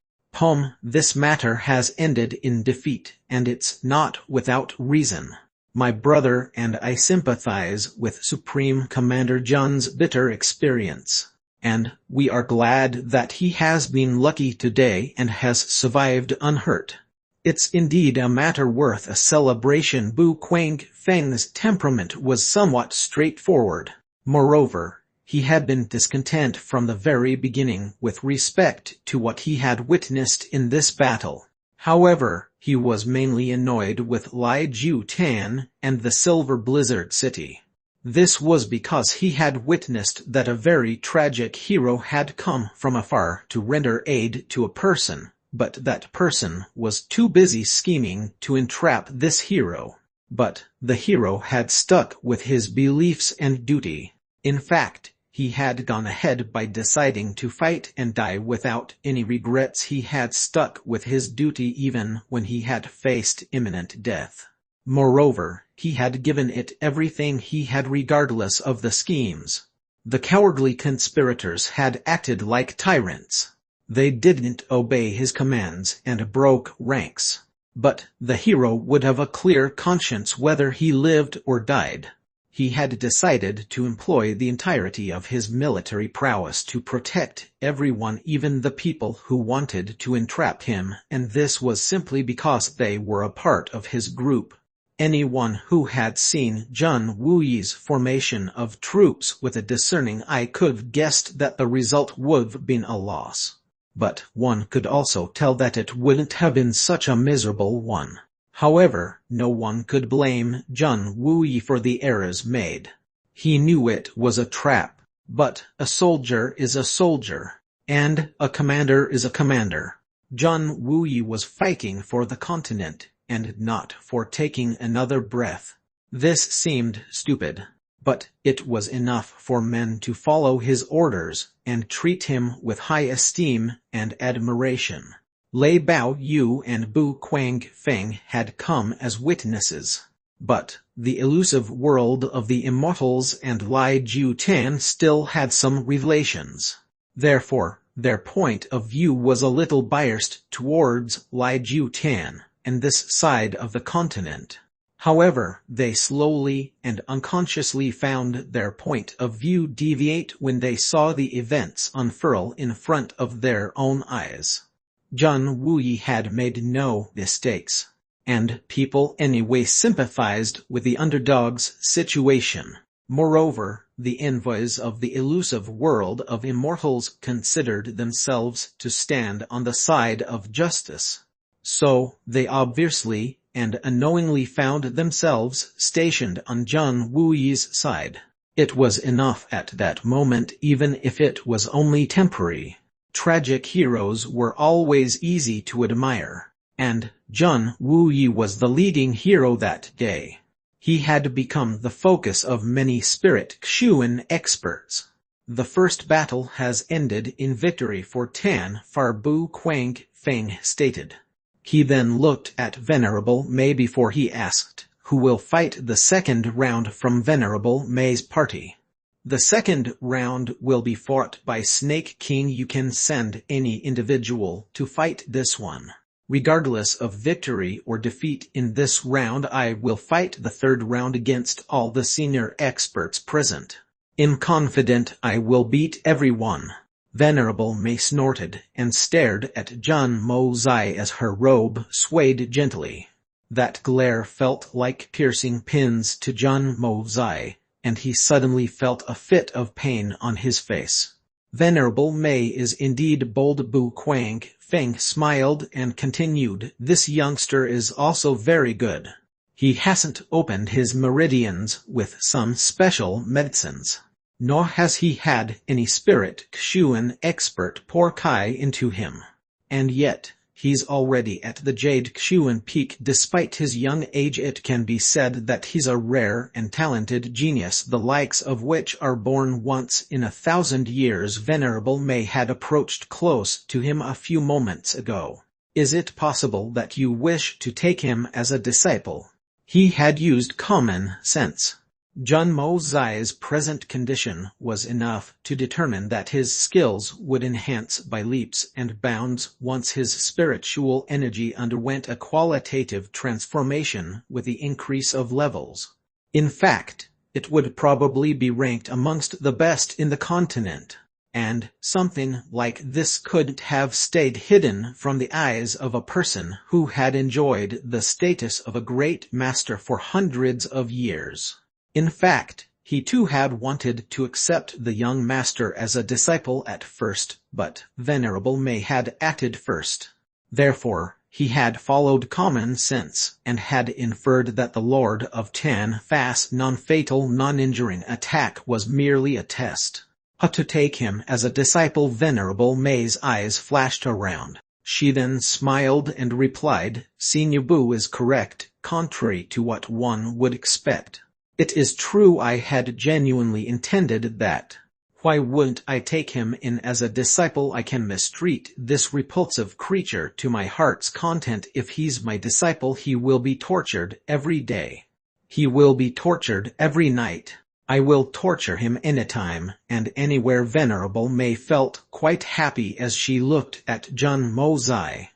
This matter has ended in defeat, and it's not without reason. My brother and I sympathize with Supreme Commander John's bitter experience, and we are glad that he has been lucky today and has survived unhurt. It's indeed a matter worth a celebration. Bu Quang Feng's temperament was somewhat straightforward. Moreover, he had been discontent from the very beginning with respect to what he had witnessed in this battle. However, he was mainly annoyed with Lai Ju-Tan and the Silver Blizzard City. This was because he had witnessed that a very tragic hero had come from afar to render aid to a person, but that person was too busy scheming to entrap this hero. But the hero had stuck with his beliefs and duty. In fact, he had gone ahead by deciding to fight and die without any regrets. He had stuck with his duty even when he had faced imminent death. Moreover, he had given it everything he had regardless of the schemes. The cowardly conspirators had acted like tyrants. They didn't obey his commands and broke ranks. But the hero would have a clear conscience whether he lived or died. He had decided to employ the entirety of his military prowess to protect everyone, even the people who wanted to entrap him, and this was simply because they were a part of his group. Anyone who had seen Zhang Wuyi's formation of troops with a discerning eye could have guessed that the result would have been a loss. But one could also tell that it wouldn't have been such a miserable one. However, no one could blame Zhang Wuyi for the errors made. He knew it was a trap, but a soldier is a soldier, and a commander is a commander. Zhang Wuyi was fighting for the continent, and not for taking another breath. This seemed stupid, but it was enough for men to follow his orders and treat him with high esteem and admiration. Lei Bao Yu and Bu Quang Feng had come as witnesses, but the elusive world of the immortals and Lai Ju-Tan still had some revelations. Therefore, their point of view was a little biased towards Lai Ju-Tan and this side of the continent. However, they slowly and unconsciously found their point of view deviate when they saw the events unfurl in front of their own eyes. Zhang Wuyi had made no mistakes, and people anyway sympathized with the underdog's situation. Moreover, the envoys of the elusive world of immortals considered themselves to stand on the side of justice. So, they obviously and unknowingly found themselves stationed on Zhang Wuyi's side. It was enough at that moment, even if it was only temporary. Tragic heroes were always easy to admire. And Jun Wuyi was the leading hero that day. He had become the focus of many spirit Xuan experts. The first battle has ended in victory for Tan Far Bu Quang, Feng stated. He then looked at Venerable Mei before he asked, "Who will fight the second round from Venerable Mei's party?" The second round will be fought by Snake King. You can send any individual to fight this one. Regardless of victory or defeat in this round, I will fight the third round against all the senior experts present. I'm confident I will beat everyone. Venerable Mei snorted and stared at Jun Mozai as her robe swayed gently. That glare felt like piercing pins to Jun Mozai, and he suddenly felt a fit of pain on his face. Venerable Mei is indeed bold. Bu Quang Feng smiled and continued, "This youngster is also very good. He hasn't opened his meridians with some special medicines. Nor has he had any spirit Xuan expert pour Kai into him. And yet, he's already at the Jade Xuan peak. Despite his young age, it can be said that he's a rare and talented genius, the likes of which are born once in 1,000 years." Venerable Mei had approached close to him a few moments ago. "Is it possible that you wish to take him as a disciple?" He had used common sense. Jun Mozai's present condition was enough to determine that his skills would enhance by leaps and bounds once his spiritual energy underwent a qualitative transformation with the increase of levels. In fact, it would probably be ranked amongst the best in the continent. And something like this couldn't have stayed hidden from the eyes of a person who had enjoyed the status of a great master for hundreds of years. In fact, he too had wanted to accept the young master as a disciple at first, but Venerable Mei had acted first. Therefore, he had followed common sense and had inferred that the Lord of Tan Fa's non-fatal, non-injuring attack was merely a test. To take him as a disciple. Venerable Mei's eyes flashed around. She then smiled and replied, "Senior Bu is correct, contrary to what one would expect. It is true I had genuinely intended that. Why wouldn't I take him in as a disciple? I can mistreat this repulsive creature to my heart's content. If he's my disciple, he will be tortured every day. He will be tortured every night. I will torture him anytime and anywhere." Venerable Mei felt quite happy as she looked at Jun Mozai.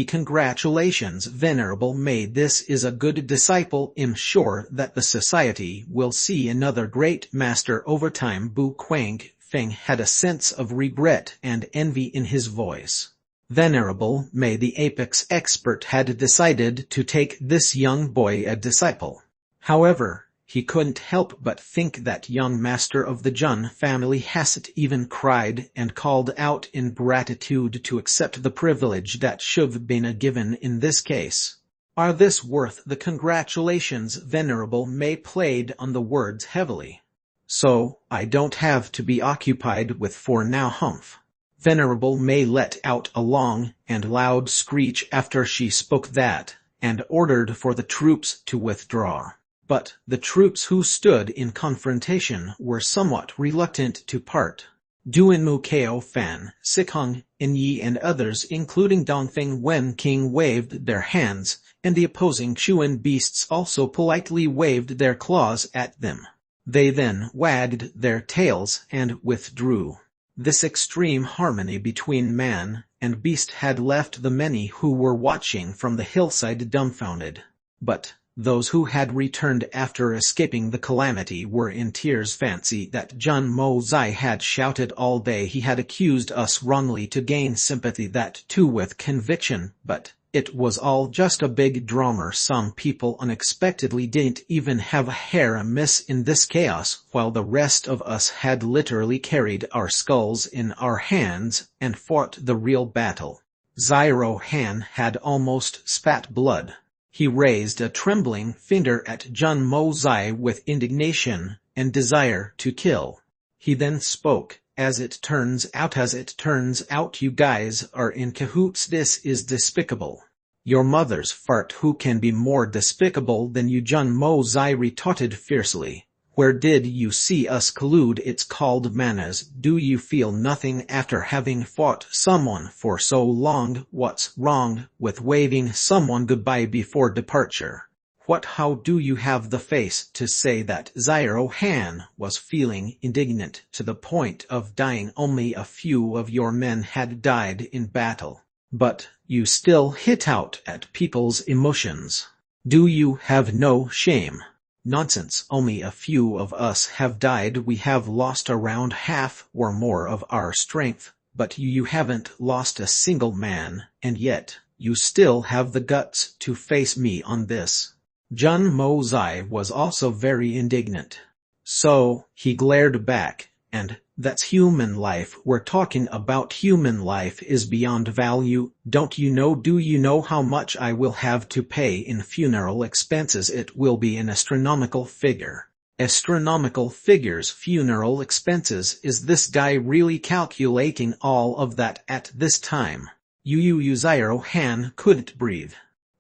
Congratulations, Venerable Mei, this is a good disciple. I'm sure that the society will see another great master over time." Bu Quang Feng had a sense of regret and envy in his voice. Venerable Mei, the apex expert, had decided to take this young boy a disciple. However, he couldn't help but think that young master of the Jun family hasn't even cried and called out in gratitude to accept the privilege that should been given in this case. Are this worth the congratulations? Venerable Mei played on the words heavily. "So, I don't have to be occupied with for now, humph." Venerable Mei let out a long and loud screech after she spoke that, and ordered for the troops to withdraw. But the troops who stood in confrontation were somewhat reluctant to part. Duanmu Kao Fan, Sikong, Inyi and others including Dongfeng Wen King waved their hands, and the opposing Xuan beasts also politely waved their claws at them. They then wagged their tails and withdrew. This extreme harmony between man and beast had left the many who were watching from the hillside dumbfounded. But those who had returned after escaping the calamity were in tears. Fancy that Jun Mozai had shouted all day, "He had accused us wrongly to gain sympathy," that too with conviction, but it was all just a big drama. Some people unexpectedly didn't even have a hair amiss in this chaos, while the rest of us had literally carried our skulls in our hands and fought the real battle. Zyro Han had almost spat blood. He raised a trembling finger at Jun Mozai with indignation and desire to kill. He then spoke, as it turns out, you guys are in cahoots. This is despicable. Your mother's fart. Who can be more despicable than you? Jun Mo Zai retorted fiercely. Where did you see us collude? It's called manners. Do you feel nothing after having fought someone for so long? What's wrong with waving someone goodbye before departure? What? How do you have the face to say that? Xiao Han was feeling indignant to the point of dying. Only a few of your men had died in battle, but you still hit out at people's emotions. Do you have no shame? Nonsense, only a few of us have died. We have lost around half or more of our strength, but you haven't lost a single man, and yet you still have the guts to face me on this. Jun Mo Zai was also very indignant. So, he glared back, and that's human life. We're talking about human life is beyond value. Don't you know? Do you know how much I will have to pay in funeral expenses? It will be an astronomical figure. Astronomical figures. Funeral expenses. Is this guy really calculating all of that at this time? Xiao Han couldn't breathe.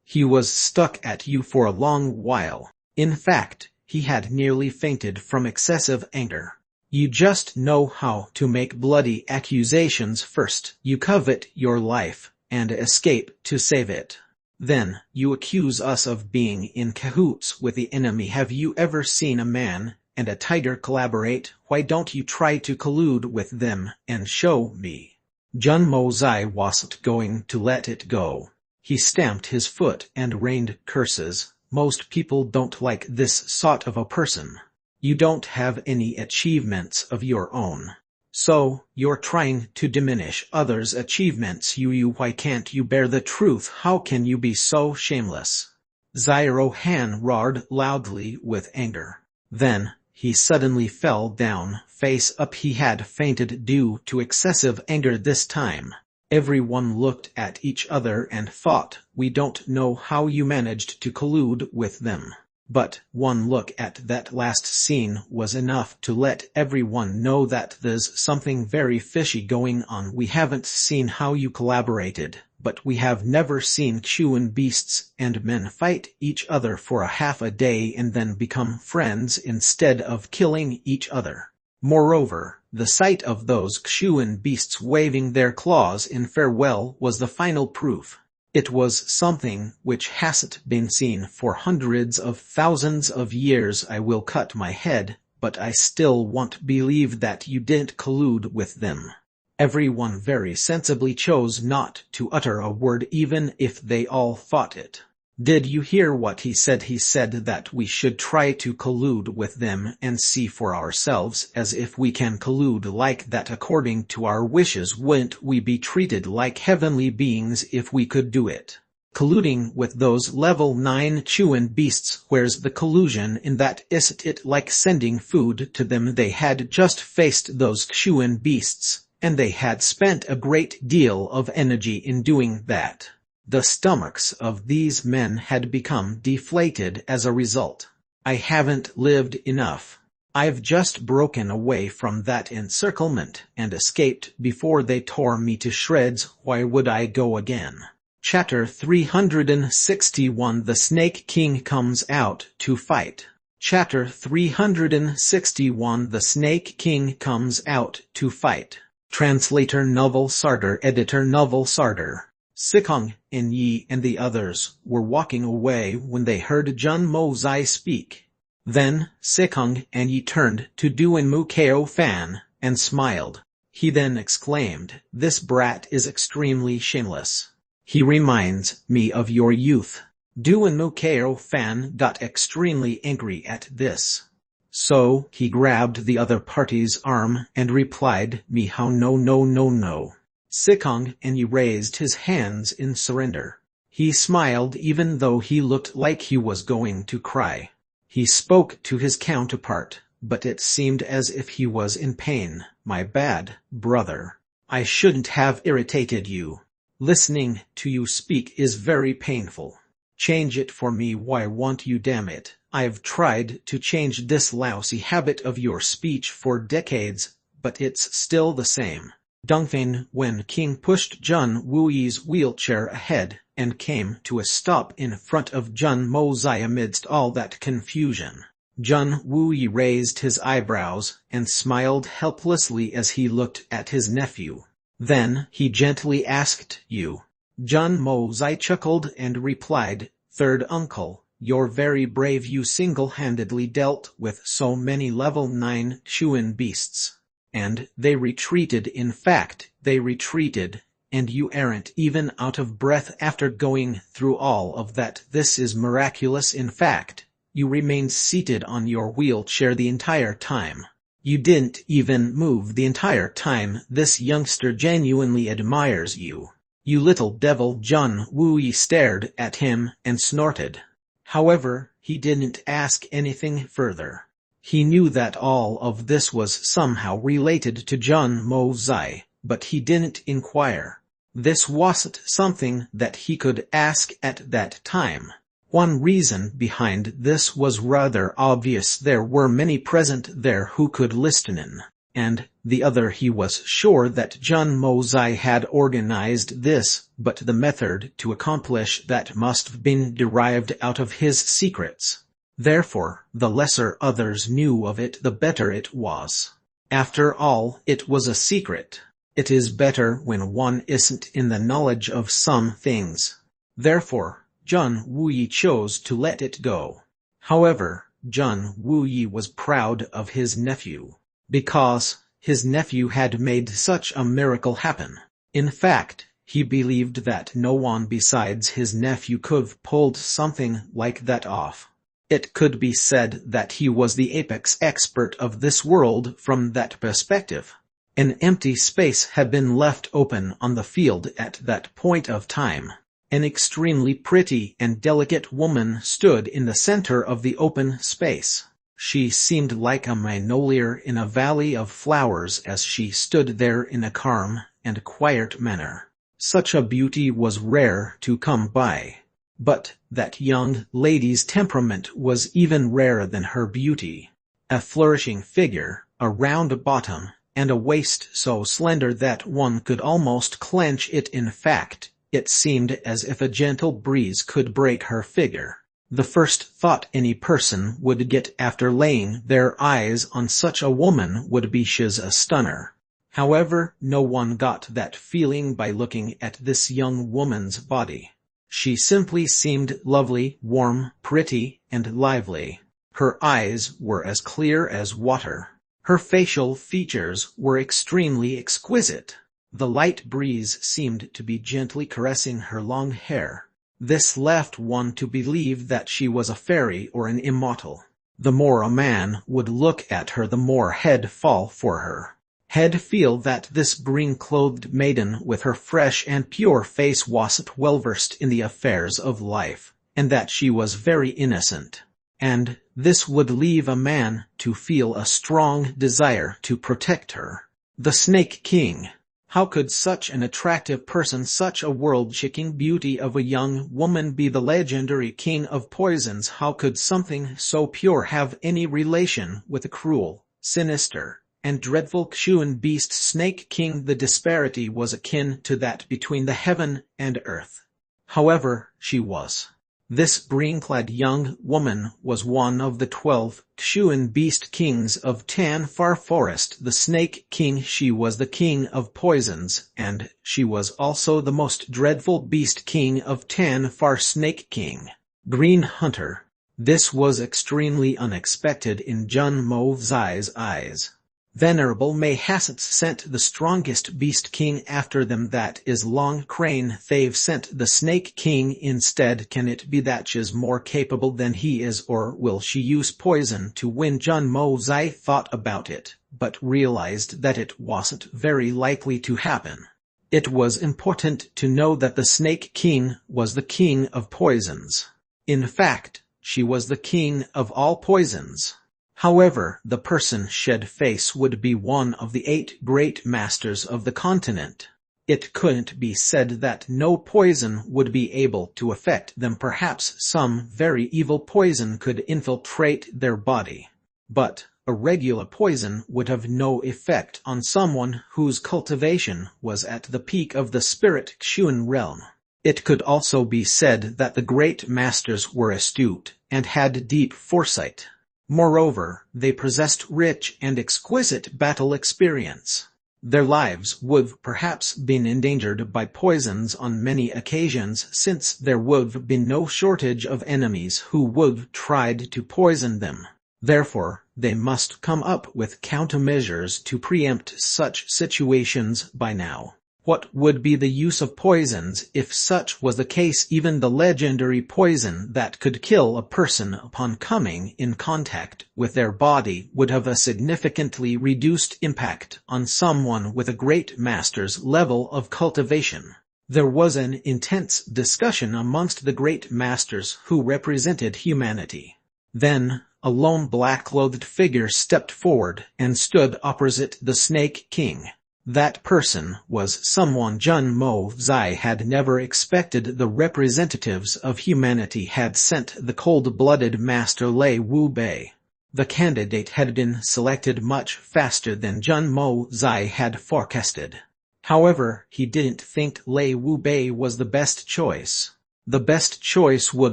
He was stuck at you for a long while. In fact, he had nearly fainted from excessive anger. You just know how to make bloody accusations first. You covet your life and escape to save it. Then, you accuse us of being in cahoots with the enemy. Have you ever seen a man and a tiger collaborate? Why don't you try to collude with them and show me? Jun Mo Zai wasn't going to let it go. He stamped his foot and rained curses. Most people don't like this sort of a person. You don't have any achievements of your own. So, you're trying to diminish others' achievements. Why can't you bear the truth? How can you be so shameless? Xiao Han roared loudly with anger. Then, he suddenly fell down, face up. He had fainted due to excessive anger this time. Everyone looked at each other and thought, we don't know how you managed to collude with them. But one look at that last scene was enough to let everyone know that there's something very fishy going on. We haven't seen how you collaborated, but we have never seen Chuan beasts and men fight each other for a half a day and then become friends instead of killing each other. Moreover, the sight of those Chuan beasts waving their claws in farewell was the final proof. It was something which hasn't been seen for hundreds of thousands of years. I will cut my head, but I still won't believe that you didn't collude with them. Everyone very sensibly chose not to utter a word even if they all thought it. Did you hear what he said? He said that we should try to collude with them and see for ourselves. As if we can collude like that according to our wishes. Wouldn't we be treated like heavenly beings if we could do it? Colluding with those level 9 Chuan beasts. Where's the collusion in that? Isn't it like sending food to them? They had just faced those Chuan beasts, and they had spent a great deal of energy in doing that. The stomachs of these men had become deflated as a result. I haven't lived enough. I've just broken away from that encirclement and escaped before they tore me to shreds. Why would I go again? Chapter 361. The Snake King comes out to fight. Chapter 361. The Snake King comes out to fight. Translator Novel Sarder. Editor Novel Sarder. Sikong, Yi and the others were walking away when they heard Jun Mo Zai speak. Then, Sikong and Yi turned to Duan Mu Ko Fan and smiled. He then exclaimed, "This brat is extremely shameless. He reminds me of your youth." Duan Mu Ko Fan got extremely angry at this. So, he grabbed the other party's arm and replied, "Me how no no no no." Sikong and Yi raised his hands in surrender. He smiled even though he looked like he was going to cry. He spoke to his counterpart, but it seemed as if he was in pain. "My bad, brother. I shouldn't have irritated you. Listening to you speak is very painful. Change it for me. Why won't you? Damn it. I've tried to change this lousy habit of your speech for decades, but it's still the same." Dongfeng Wen King pushed Jun Wuyi's wheelchair ahead and came to a stop in front of Jun Mozai amidst all that confusion. Jun Wuyi raised his eyebrows and smiled helplessly as he looked at his nephew. Then he gently asked, "You?" Jun Mozai chuckled and replied, "Third uncle, you're very brave. You single-handedly dealt with so many level 9 Shuan beasts. And they retreated. In fact, they retreated, and you aren't even out of breath after going through all of that. This is miraculous. In fact, you remained seated on your wheelchair the entire time. You didn't even move the entire time. This youngster genuinely admires you. You little devil." Jun Wuyi stared at him and snorted. However, he didn't ask anything further. He knew that all of this was somehow related to Jun Mozai, but he didn't inquire. This wasn't something that he could ask at that time. One reason behind this was rather obvious. There were many present there who could listen in. And the other, he was sure that Jun Mozai had organized this, but the method to accomplish that must have been derived out of his secrets. Therefore, the lesser others knew of it, the better it was. After all, it was a secret. It is better when one isn't in the knowledge of some things. Therefore, Jun Wuyi chose to let it go. However, Jun Wuyi was proud of his nephew, because his nephew had made such a miracle happen. In fact, he believed that no one besides his nephew could have pulled something like that off. It could be said that he was the apex expert of this world from that perspective. An empty space had been left open on the field at that point of time. An extremely pretty and delicate woman stood in the center of the open space. She seemed like a magnolia in a valley of flowers as she stood there in a calm and quiet manner. Such a beauty was rare to come by. But that young lady's temperament was even rarer than her beauty. A flourishing figure, a round bottom, and a waist so slender that one could almost clench it. In fact, it seemed as if a gentle breeze could break her figure. The first thought any person would get after laying their eyes on such a woman would be she's a stunner. However, no one got that feeling by looking at this young woman's body. She simply seemed lovely, warm, pretty, and lively. Her eyes were as clear as water. Her facial features were extremely exquisite. The light breeze seemed to be gently caressing her long hair. This left one to believe that she was a fairy or an immortal. The more a man would look at her, the more he'd fall for her. He'd feel that this green-clothed maiden with her fresh and pure face wasn't well-versed in the affairs of life, and that she was very innocent. And this would leave a man to feel a strong desire to protect her. The Snake King. How could such an attractive person, such a world-shaking beauty of a young woman, be the legendary king of poisons? How could something so pure have any relation with a cruel, sinister, and dreadful Shuan beast? Snake King. The disparity was akin to that between the heaven and earth. However, she was. This green-clad young woman was one of the 12 Shuan beast kings of Tan Far Forest, the Snake King. She was the king of poisons, and she was also the most dreadful beast king of Tan Far. Snake King. Green Hunter. This was extremely unexpected in Jun Mozai's eyes. Venerable May hasn't sent the strongest beast king after them, that is Long Crane. They've sent the Snake King instead. Can it be that she's more capable than he is, or will she use poison to win? Jun Mozai thought about it, but realized that it wasn't very likely to happen. It was important to know that the Snake King was the king of poisons. In fact, she was the king of all poisons. However, the person she'd face would be one of the 8 great masters of the continent. It couldn't be said that no poison would be able to affect them. Perhaps some very evil poison could infiltrate their body. But a regular poison would have no effect on someone whose cultivation was at the peak of the spirit Shuan realm. It could also be said that the great masters were astute and had deep foresight. Moreover, they possessed rich and exquisite battle experience. Their lives would have perhaps been endangered by poisons on many occasions, since there would have been no shortage of enemies who would have tried to poison them. Therefore, they must come up with countermeasures to preempt such situations by now. What would be the use of poisons if such was the case? Even the legendary poison that could kill a person upon coming in contact with their body would have a significantly reduced impact on someone with a great master's level of cultivation. There was an intense discussion amongst the great masters who represented humanity. Then, a lone black-clothed figure stepped forward and stood opposite the Snake King. That person was someone Jun Mo Zai had never expected. The representatives of humanity had sent the cold-blooded master Lei Wu Bei. The candidate had been selected much faster than Jun Mo Zai had forecasted. However, he didn't think Lei Wu Bei was the best choice. The best choice would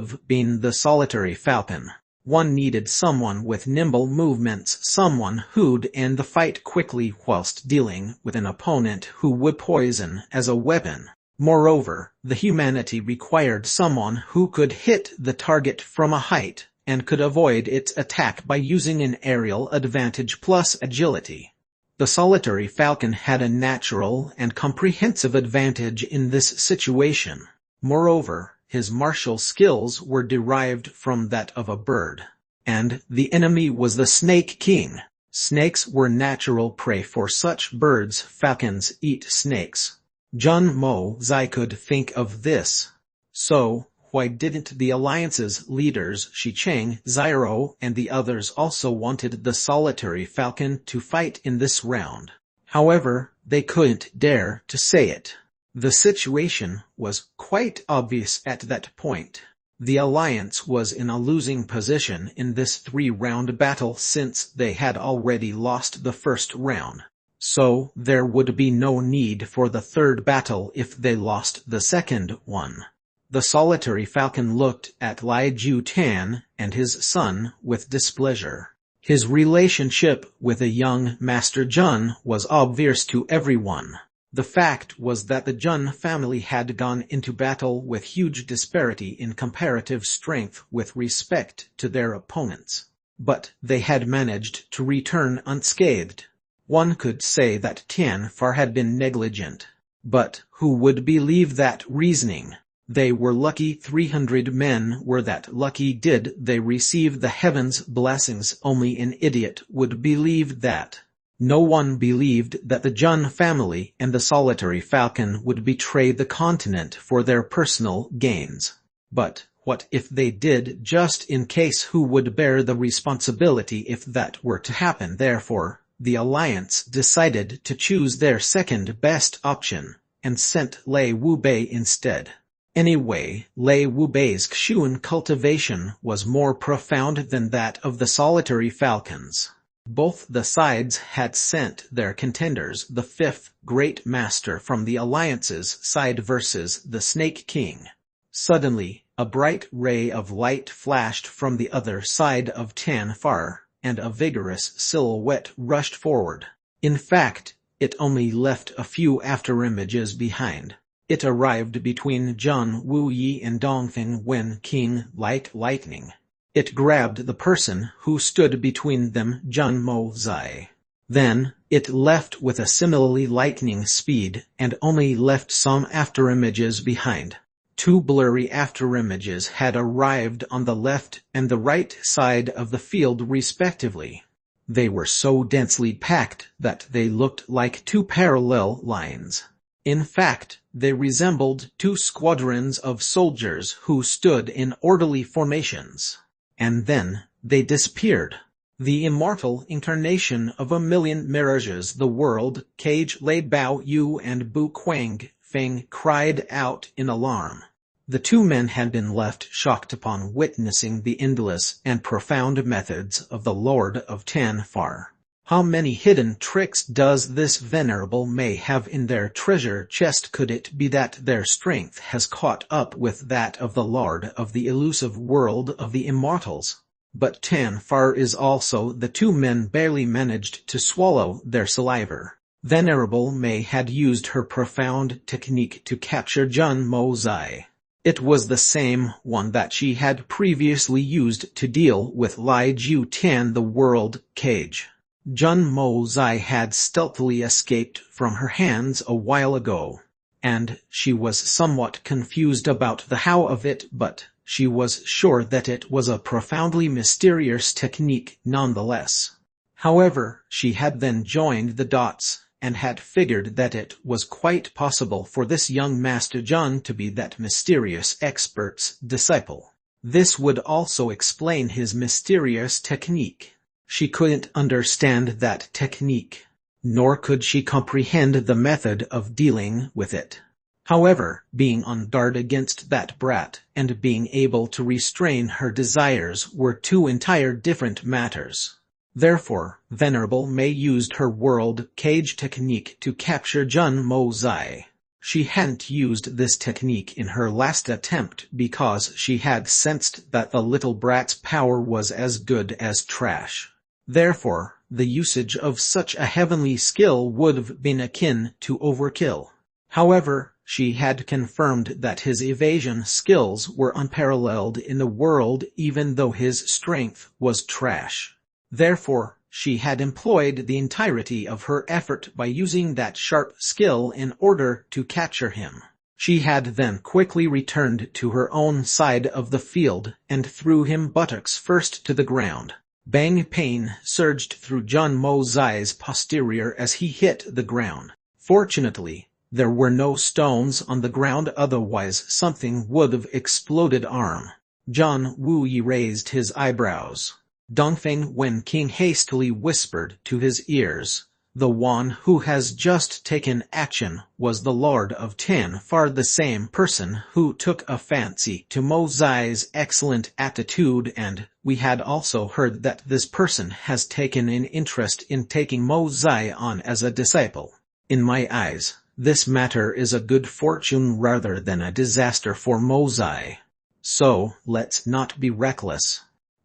have been the solitary falcon. One needed someone with nimble movements, someone who'd end the fight quickly whilst dealing with an opponent who would poison as a weapon. Moreover, the humanity required someone who could hit the target from a height and could avoid its attack by using an aerial advantage plus agility. The solitary falcon had a natural and comprehensive advantage in this situation. Moreover, his martial skills were derived from that of a bird. And the enemy was the Snake King. Snakes were natural prey for such birds. Falcons eat snakes. Jun Mo Zai could think of this. So, why didn't the Alliance's leaders Shi Cheng, Zyro, and the others also wanted the solitary falcon to fight in this round? However, they couldn't dare to say it. The situation was quite obvious at that point. The Alliance was in a losing position in this three-round battle since they had already lost the first round. So there would be no need for the third battle if they lost the second one. The solitary falcon looked at Lai Ju Tan and his son with displeasure. His relationship with the young Master Jun was obvious to everyone. The fact was that the Jun family had gone into battle with huge disparity in comparative strength with respect to their opponents. But they had managed to return unscathed. One could say that Tian Far had been negligent. But who would believe that reasoning? They were lucky. 300 men were that lucky. Did they receive the heavens' blessings? Only an idiot would believe that. No one believed that the Jun family and the solitary falcon would betray the continent for their personal gains. But what if they did? Just in case, who would bear the responsibility if that were to happen? Therefore, the Alliance decided to choose their second best option and sent Lei Wu Bei instead. Anyway, Lei Wu Bei's Xun cultivation was more profound than that of the solitary falcons. Both the sides had sent their contenders, the fifth great master from the Alliance's side versus the Snake King. Suddenly, a bright ray of light flashed from the other side of Tan Far, and a vigorous silhouette rushed forward. In fact, it only left a few afterimages behind. It arrived between Jun Wu Yi and Dongfeng Wen King like lightning. It grabbed the person who stood between them, Jun Mo Zai. Then, it left with a similarly lightning speed and only left some afterimages behind. Two blurry afterimages had arrived on the left and the right side of the field respectively. They were so densely packed that they looked like two parallel lines. In fact, they resembled two squadrons of soldiers who stood in orderly formations. And then, they disappeared. The immortal incarnation of a million mirages, the world, Cage Lei Bao Yu and Bu Quang Feng cried out in alarm. The two men had been left shocked upon witnessing the endless and profound methods of the Lord of Tan Far. How many hidden tricks does this venerable may have in their treasure chest? Could it be that their strength has caught up with that of the Lord of the elusive world of the immortals? But Tanfar is also. The two men barely managed to swallow their saliva. Venerable May had used her profound technique to capture Jun Mozai. It was the same one that she had previously used to deal with Lai Ju Tian, the world cage. Jun Mozai had stealthily escaped from her hands a while ago, and she was somewhat confused about the how of it, but she was sure that it was a profoundly mysterious technique nonetheless. However, she had then joined the dots, and had figured that it was quite possible for this young Master Jun to be that mysterious expert's disciple. This would also explain his mysterious technique. She couldn't understand that technique, nor could she comprehend the method of dealing with it. However, being on guard against that brat and being able to restrain her desires were two entire different matters. Therefore, Venerable May used her world cage technique to capture Jun Mozai. She hadn't used this technique in her last attempt because she had sensed that the little brat's power was as good as trash. Therefore, the usage of such a heavenly skill would have been akin to overkill. However, she had confirmed that his evasion skills were unparalleled in the world even though his strength was trash. Therefore, she had employed the entirety of her effort by using that sharp skill in order to capture him. She had then quickly returned to her own side of the field and threw him buttocks first to the ground. Bang! Pain surged through Jun Mozai's posterior as he hit the ground. Fortunately, there were no stones on the ground, otherwise something would have exploded. Arm. Jun Wuyi raised his eyebrows. Dongfeng Wen King hastily whispered to his ears, "The one who has just taken action was the Lord of Tanfar, the same person who took a fancy to Mozai's excellent attitude, and we had also heard that this person has taken an interest in taking Mozai on as a disciple. In my eyes, this matter is a good fortune rather than a disaster for Mozai. So, let's not be reckless."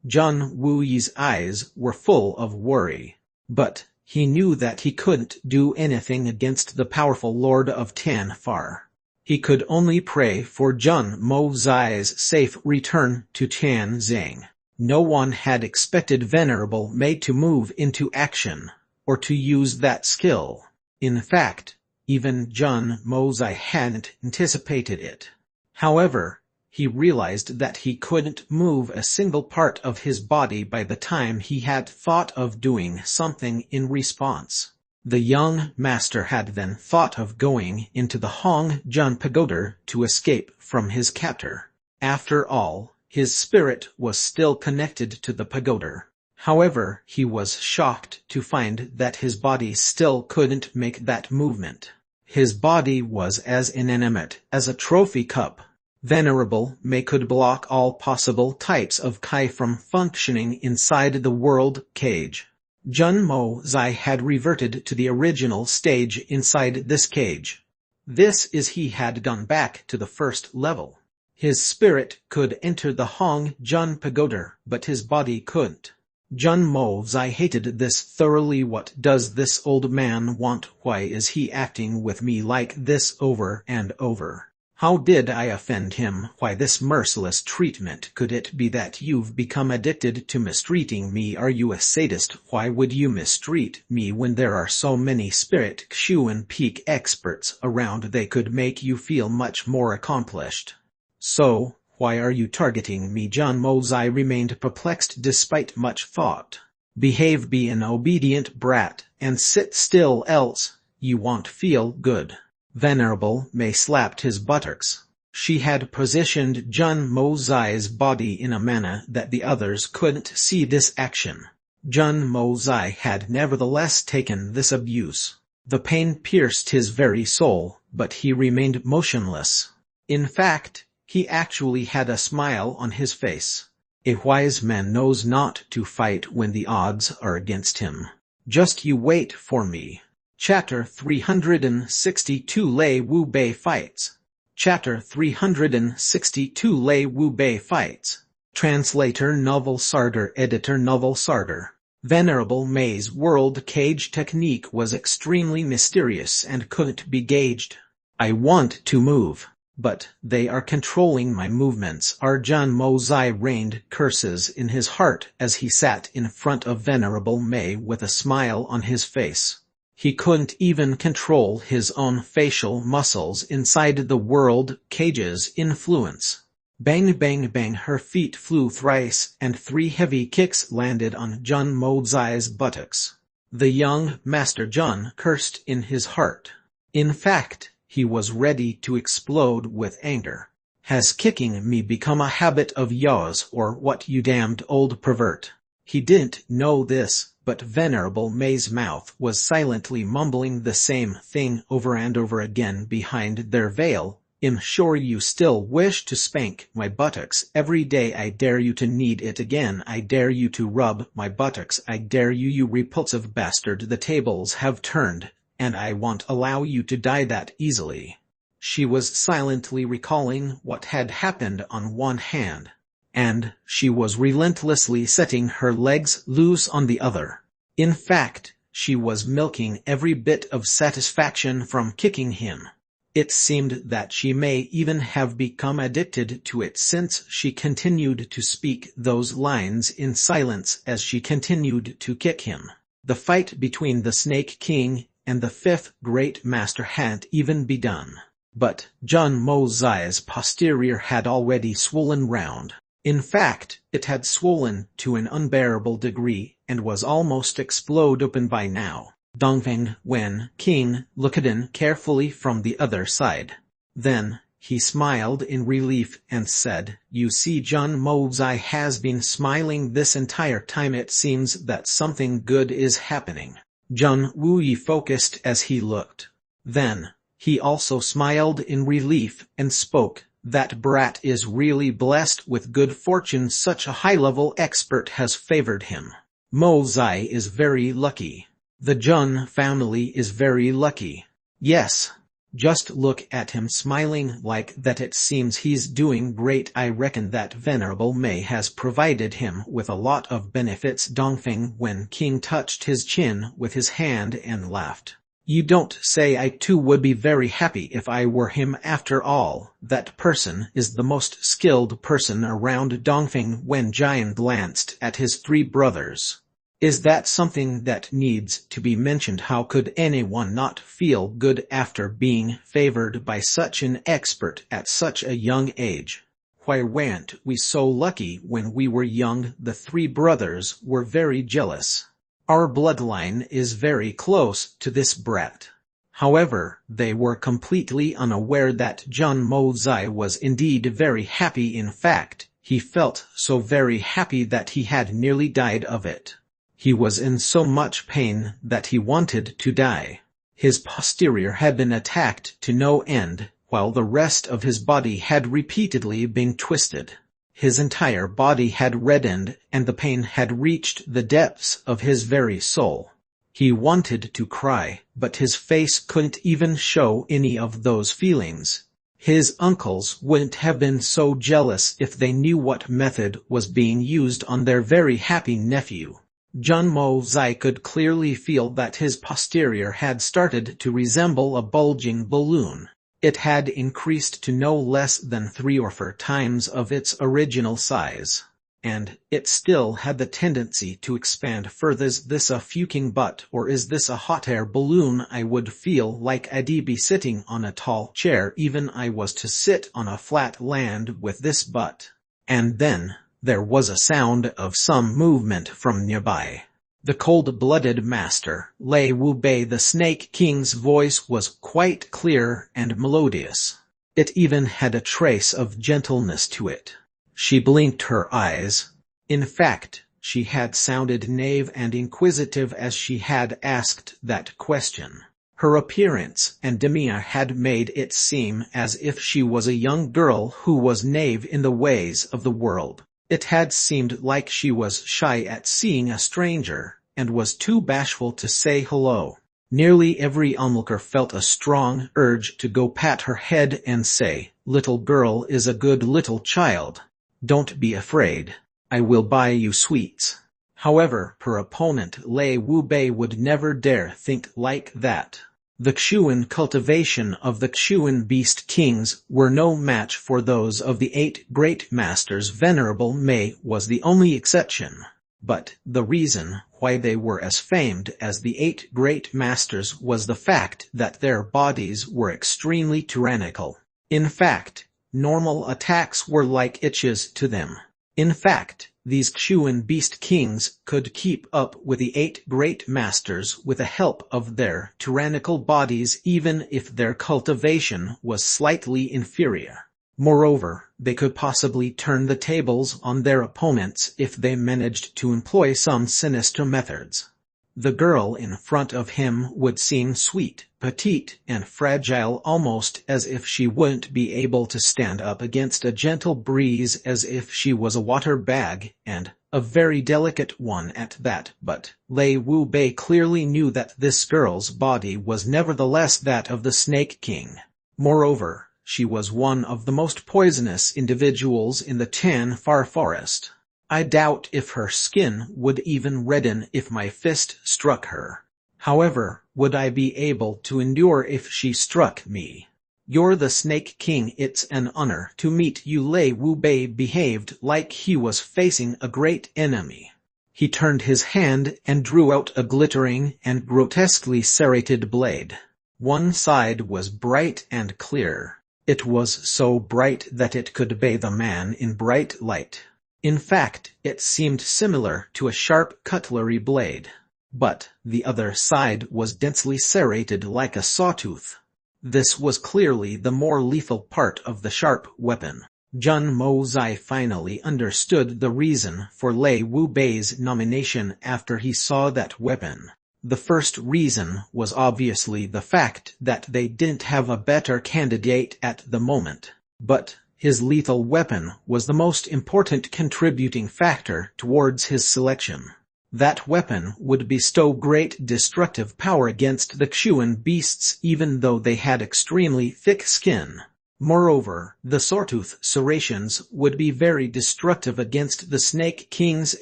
Jun Wuyi's eyes were full of worry, but he knew that he couldn't do anything against the powerful Lord of Tanfar. He could only pray for Jun Mozai's safe return to Tianzing. No one had expected Venerable May to move into action, or to use that skill. In fact, even Jun Mozai hadn't anticipated it. However, he realized that he couldn't move a single part of his body by the time he had thought of doing something in response. The young master had then thought of going into the Hong Jun Pagoda to escape from his captor. After all, his spirit was still connected to the pagoda. However, he was shocked to find that his body still couldn't make that movement. His body was as inanimate as a trophy cup. Venerable May could block all possible types of Kai from functioning inside the world cage. Jun Mozai had reverted to the original stage inside this cage. This is he had gone back to the first level. His spirit could enter the Hong Jun Pagoda, but his body couldn't. Jun Mozai hated this thoroughly. What does this old man want? Why is he acting with me like this over and over? How did I offend him? Why this merciless treatment? Could it be that you've become addicted to mistreating me? Are you a sadist? Why would you mistreat me when there are so many spirit Xu and peak experts around? They could make you feel much more accomplished. So, why are you targeting me? Jun Mozai remained perplexed despite much thought. Behave, be an obedient brat, and sit still, else you won't feel good. Venerable May slapped his buttocks. She had positioned Jun Mozai's body in a manner that the others couldn't see this action. Jun Mozai had nevertheless taken this abuse. The pain pierced his very soul, but he remained motionless. In fact, he actually had a smile on his face. A wise man knows not to fight when the odds are against him. Just you wait for me. Chapter 362 Lei Wu Bei Fights. Chapter 362 Lei Wu Bei Fights. Translator Novel Sarder. Editor Novel Sarder. Venerable Mei's world cage technique was extremely mysterious and couldn't be gauged. I want to move, but they are controlling my movements. Arjun Mozai rained curses in his heart as he sat in front of Venerable Mei with a smile on his face. He couldn't even control his own facial muscles inside the world cage's influence. Bang bang bang, her feet flew thrice, and 3 heavy kicks landed on Jun Mozai's buttocks. The young Master Jun cursed in his heart. In fact, he was ready to explode with anger. Has kicking me become a habit of yours or what, you damned old pervert? He didn't know this, but Venerable Mei's mouth was silently mumbling the same thing over and over again behind their veil. I'm sure you still wish to spank my buttocks every day. I dare you to need it again. I dare you to rub my buttocks. I dare you, you repulsive bastard. The tables have turned, and I won't allow you to die that easily. She was silently recalling what had happened on one hand, and she was relentlessly setting her legs loose on the other. In fact, she was milking every bit of satisfaction from kicking him. It seemed that she may even have become addicted to it, since she continued to speak those lines in silence as she continued to kick him. The fight between the Snake King and the 5th Great Master hadn't even begun. But Jun Mozai's posterior had already swollen round. In fact, it had swollen to an unbearable degree and was almost explode open by now. Dongfeng Wen King looked in carefully from the other side. Then, he smiled in relief and said, "You see, Jun Mozai has been smiling this entire time. It seems that something good is happening." Jun Wuyi focused as he looked. Then, he also smiled in relief and spoke, "That brat is really blessed with good fortune. Such a high-level expert has favored him. Mozai is very lucky. The Jun family is very lucky. Yes. Just look at him smiling like that. It seems he's doing great. I reckon that Venerable Mei has provided him with a lot of benefits." Dongfeng Wen King touched his chin with his hand and laughed. "You don't say. I too would be very happy if I were him. After all, that person is the most skilled person around." Dongfeng Wen Jian glanced at his 3 brothers. "Is that something that needs to be mentioned? How could anyone not feel good after being favored by such an expert at such a young age? Why weren't we so lucky when we were young?" The 3 brothers were very jealous. "Our bloodline is very close to this brat." However, they were completely unaware that Jun Mozai was indeed very happy. In fact, he felt so very happy that he had nearly died of it. He was in so much pain that he wanted to die. His posterior had been attacked to no end, while the rest of his body had repeatedly been twisted. His entire body had reddened, and the pain had reached the depths of his very soul. He wanted to cry, but his face couldn't even show any of those feelings. His uncles wouldn't have been so jealous if they knew what method was being used on their very happy nephew. Jun Mozai could clearly feel that his posterior had started to resemble a bulging balloon. It had increased to no less than 3 or 4 times of its original size. And it still had the tendency to expand further. Is this a fucking butt, or is this a hot air balloon? I would feel like I'd be sitting on a tall chair even I was to sit on a flat land with this butt. And then there was a sound of some movement from nearby. The cold-blooded master, Lei Wu Bei the Snake King's voice was quite clear and melodious. It even had a trace of gentleness to it. She blinked her eyes. In fact, she had sounded naive and inquisitive as she had asked that question. Her appearance and demeanor had made it seem as if she was a young girl who was naive in the ways of the world. It had seemed like she was shy at seeing a stranger, and was too bashful to say hello. Nearly every onlooker felt a strong urge to go pat her head and say, "Little girl is a good little child. Don't be afraid. I will buy you sweets." However, her opponent Lei Wu-bei would never dare think like that. The Xuan cultivation of the Xuan beast kings were no match for those of the 8 great masters. Venerable Mei was the only exception. But the reason why they were as famed as the 8 great masters was the fact that their bodies were extremely tyrannical. In fact, normal attacks were like itches to them. In fact, these Xuan beast kings could keep up with the 8 great masters with the help of their tyrannical bodies, even if their cultivation was slightly inferior. Moreover, they could possibly turn the tables on their opponents if they managed to employ some sinister methods. The girl in front of him would seem sweet, petite, and fragile, almost as if she wouldn't be able to stand up against a gentle breeze, as if she was a water bag, and a very delicate one at that. But Lei Wu-bei clearly knew that this girl's body was nevertheless that of the Snake King. Moreover, she was one of the most poisonous individuals in the Tan-Far Forest. I doubt if her skin would even redden if my fist struck her. However, would I be able to endure if she struck me? "You're the Snake King. It's an honor to meet you." Lei Wu-bei behaved like he was facing a great enemy. He turned his hand and drew out a glittering and grotesquely serrated blade. One side was bright and clear. It was so bright that it could bathe a man in bright light. In fact, it seemed similar to a sharp cutlery blade. But the other side was densely serrated like a sawtooth. This was clearly the more lethal part of the sharp weapon. Jun Mo-zai finally understood the reason for Lei Wu-bei's nomination after he saw that weapon. The first reason was obviously the fact that they didn't have a better candidate at the moment. But his lethal weapon was the most important contributing factor towards his selection. That weapon would bestow great destructive power against the Xuan beasts, even though they had extremely thick skin. Moreover, the sawtooth serrations would be very destructive against the Snake King's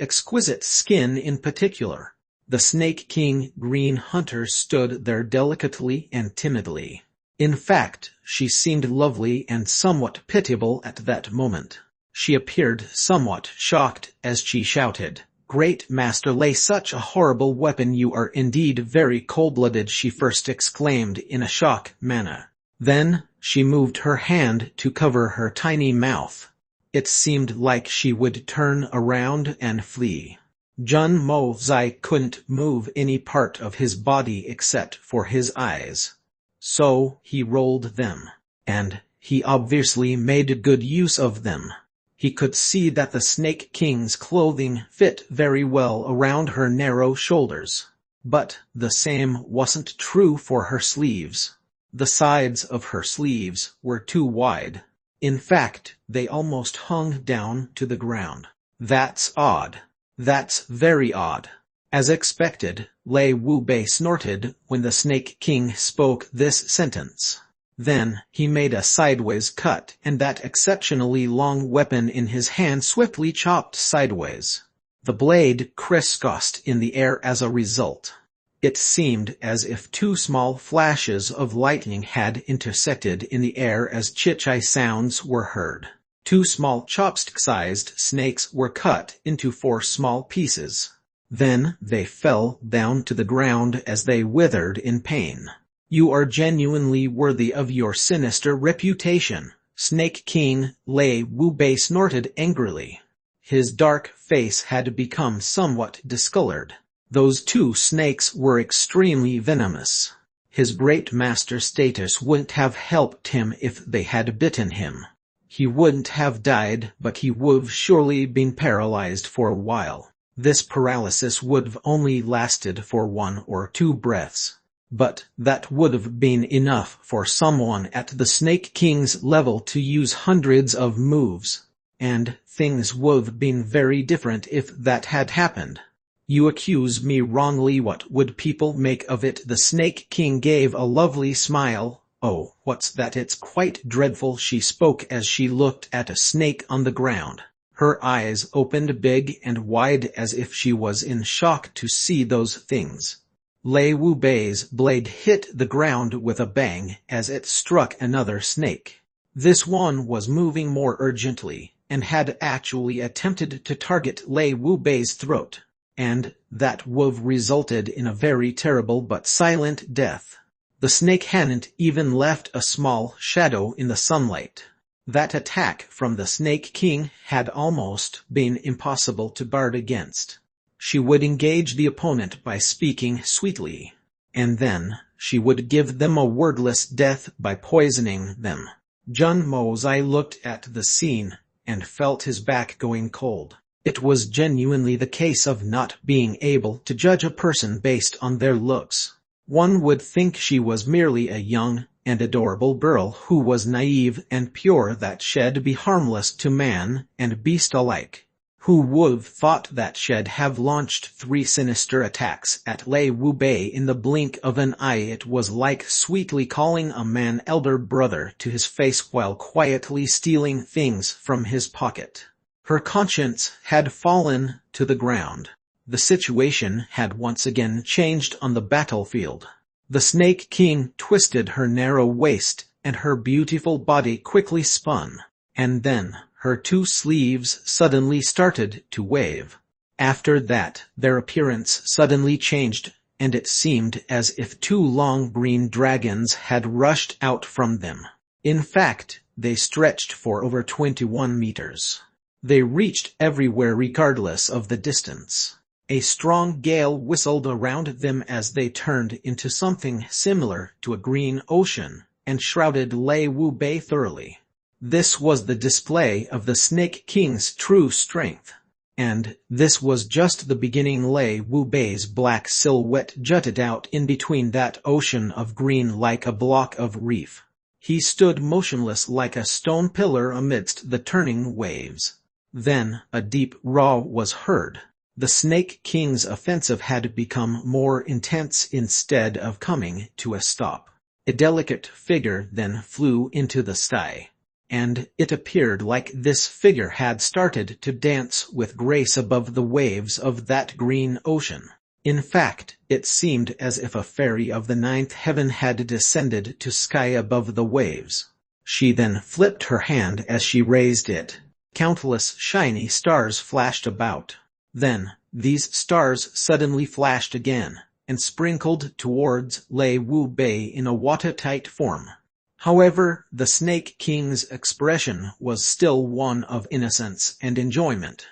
exquisite skin in particular. The Snake King Green Hunter stood there delicately and timidly. In fact, she seemed lovely and somewhat pitiable at that moment. She appeared somewhat shocked as she shouted, "Great Master Lei, such a horrible weapon! You are indeed very cold-blooded," she first exclaimed in a shocked manner. Then, she moved her hand to cover her tiny mouth. It seemed like she would turn around and flee. Jun Mo-zai couldn't move any part of his body except for his eyes. So he rolled them, and he obviously made good use of them. He could see that the Snake King's clothing fit very well around her narrow shoulders. But the same wasn't true for her sleeves. The sides of her sleeves were too wide. In fact, they almost hung down to the ground. "That's odd. That's very odd." As expected, Lei Wu-bei snorted when the Snake King spoke this sentence. Then, he made a sideways cut, and that exceptionally long weapon in his hand swiftly chopped sideways. The blade crisscrossed in the air as a result. It seemed as if 2 small flashes of lightning had intersected in the air as chit-chai sounds were heard. 2 small chopstick-sized snakes were cut into 4 small pieces. Then they fell down to the ground as they withered in pain. "You are genuinely worthy of your sinister reputation," Snake King Lei Wu-bei snorted angrily. His dark face had become somewhat discolored. Those 2 snakes were extremely venomous. His great master status wouldn't have helped him if they had bitten him. He wouldn't have died, but he would've surely been paralyzed for a while. This paralysis would've only lasted for 1 or 2 breaths. But that would've been enough for someone at the Snake King's level to use hundreds of moves. And things would've been very different if that had happened. You accuse me wrongly. What would people make of it? The Snake King gave a lovely smile. Oh, what's that? It's quite dreadful, she spoke as she looked at a snake on the ground. Her eyes opened big and wide as if she was in shock to see those things. Lei Wu Bei's blade hit the ground with a bang as it struck another snake. This one was moving more urgently, and had actually attempted to target Lei Wu Bei's throat. And that move resulted in a very terrible but silent death. The snake hadn't even left a small shadow in the sunlight. That attack from the Snake King had almost been impossible to guard against. She would engage the opponent by speaking sweetly, and then she would give them a wordless death by poisoning them. Jun Mozai looked at the scene and felt his back going cold. It was genuinely the case of not being able to judge a person based on their looks. One would think she was merely a young and adorable girl who was naive and pure, that she'd be harmless to man and beast alike. Who would've thought that she'd have launched 3 sinister attacks at Lei Wu Bei in the blink of an eye? It was like sweetly calling a man elder brother to his face while quietly stealing things from his pocket. Her conscience had fallen to the ground. The situation had once again changed on the battlefield. The Snake King twisted her narrow waist, and her beautiful body quickly spun. And then her 2 sleeves suddenly started to wave. After that, their appearance suddenly changed, and it seemed as if 2 long green dragons had rushed out from them. In fact, they stretched for over 21 meters. They reached everywhere regardless of the distance. A strong gale whistled around them as they turned into something similar to a green ocean, and shrouded Lei Wu Bei thoroughly. This was the display of the Snake King's true strength. And this was just the beginning. Lei Wu Bei's black silhouette jutted out in between that ocean of green like a block of reef. He stood motionless like a stone pillar amidst the turning waves. Then a deep roar was heard. The Snake King's offensive had become more intense instead of coming to a stop. A delicate figure then flew into the sky. And it appeared like this figure had started to dance with grace above the waves of that green ocean. In fact, it seemed as if a fairy of the 9th heaven had descended to sky above the waves. She then flipped her hand as she raised it. Countless shiny stars flashed about. Then, these stars suddenly flashed again, and sprinkled towards Lei Wu Bei in a watertight form. However, the Snake King's expression was still one of innocence and enjoyment.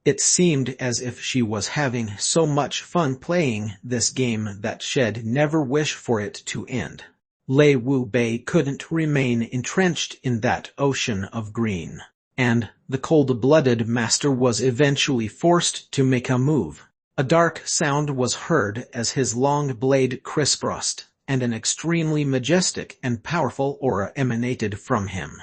It seemed as if she was having so much fun playing this game that she'd never wish for it to end. Lei Wu Bei couldn't remain entrenched in that ocean of green, and the cold-blooded master was eventually forced to make a move. A dark sound was heard as his long blade crisscrossed, and an extremely majestic and powerful aura emanated from him.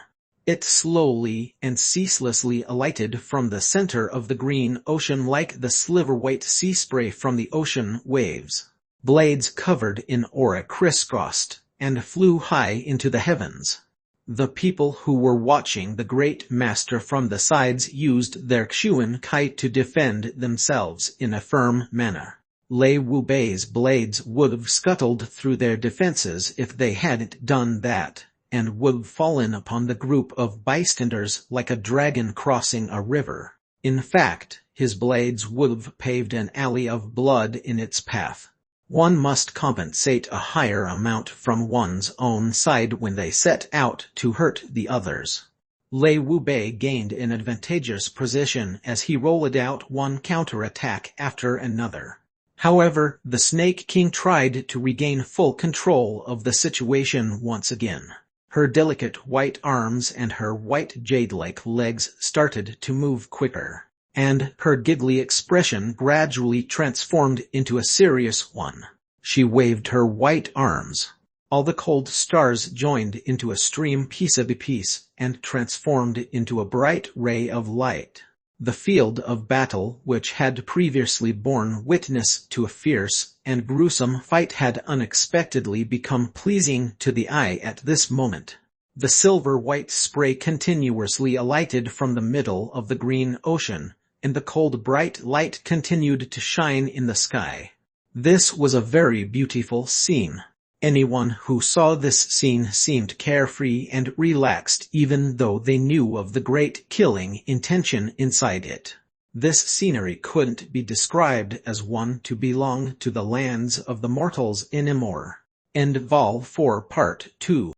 It slowly and ceaselessly alighted from the center of the green ocean like the sliver-white sea spray from the ocean waves. Blades covered in aura crisscrossed and flew high into the heavens. The people who were watching the great master from the sides used their Xuan Kai to defend themselves in a firm manner. Lei Wu Bei's blades would have scuttled through their defenses if they hadn't done that, and would have fallen upon the group of bystanders like a dragon crossing a river. In fact, his blades would have paved an alley of blood in its path. One must compensate a higher amount from one's own side when they set out to hurt the others. Lei Wu Bei gained an advantageous position as he rolled out one counterattack after another. However, the Snake King tried to regain full control of the situation once again. Her delicate white arms and her white jade-like legs started to move quicker, and her giggly expression gradually transformed into a serious one. She waved her white arms. All the cold stars joined into a stream piece by piece and transformed into a bright ray of light. The field of battle, which had previously borne witness to a fierce and gruesome fight, had unexpectedly become pleasing to the eye at this moment. The silver-white spray continuously alighted from the middle of the green ocean, and the cold bright light continued to shine in the sky. This was a very beautiful scene. Anyone who saw this scene seemed carefree and relaxed, even though they knew of the great killing intention inside it. This scenery couldn't be described as one to belong to the lands of the mortals anymore. End Vol 4 Part 2.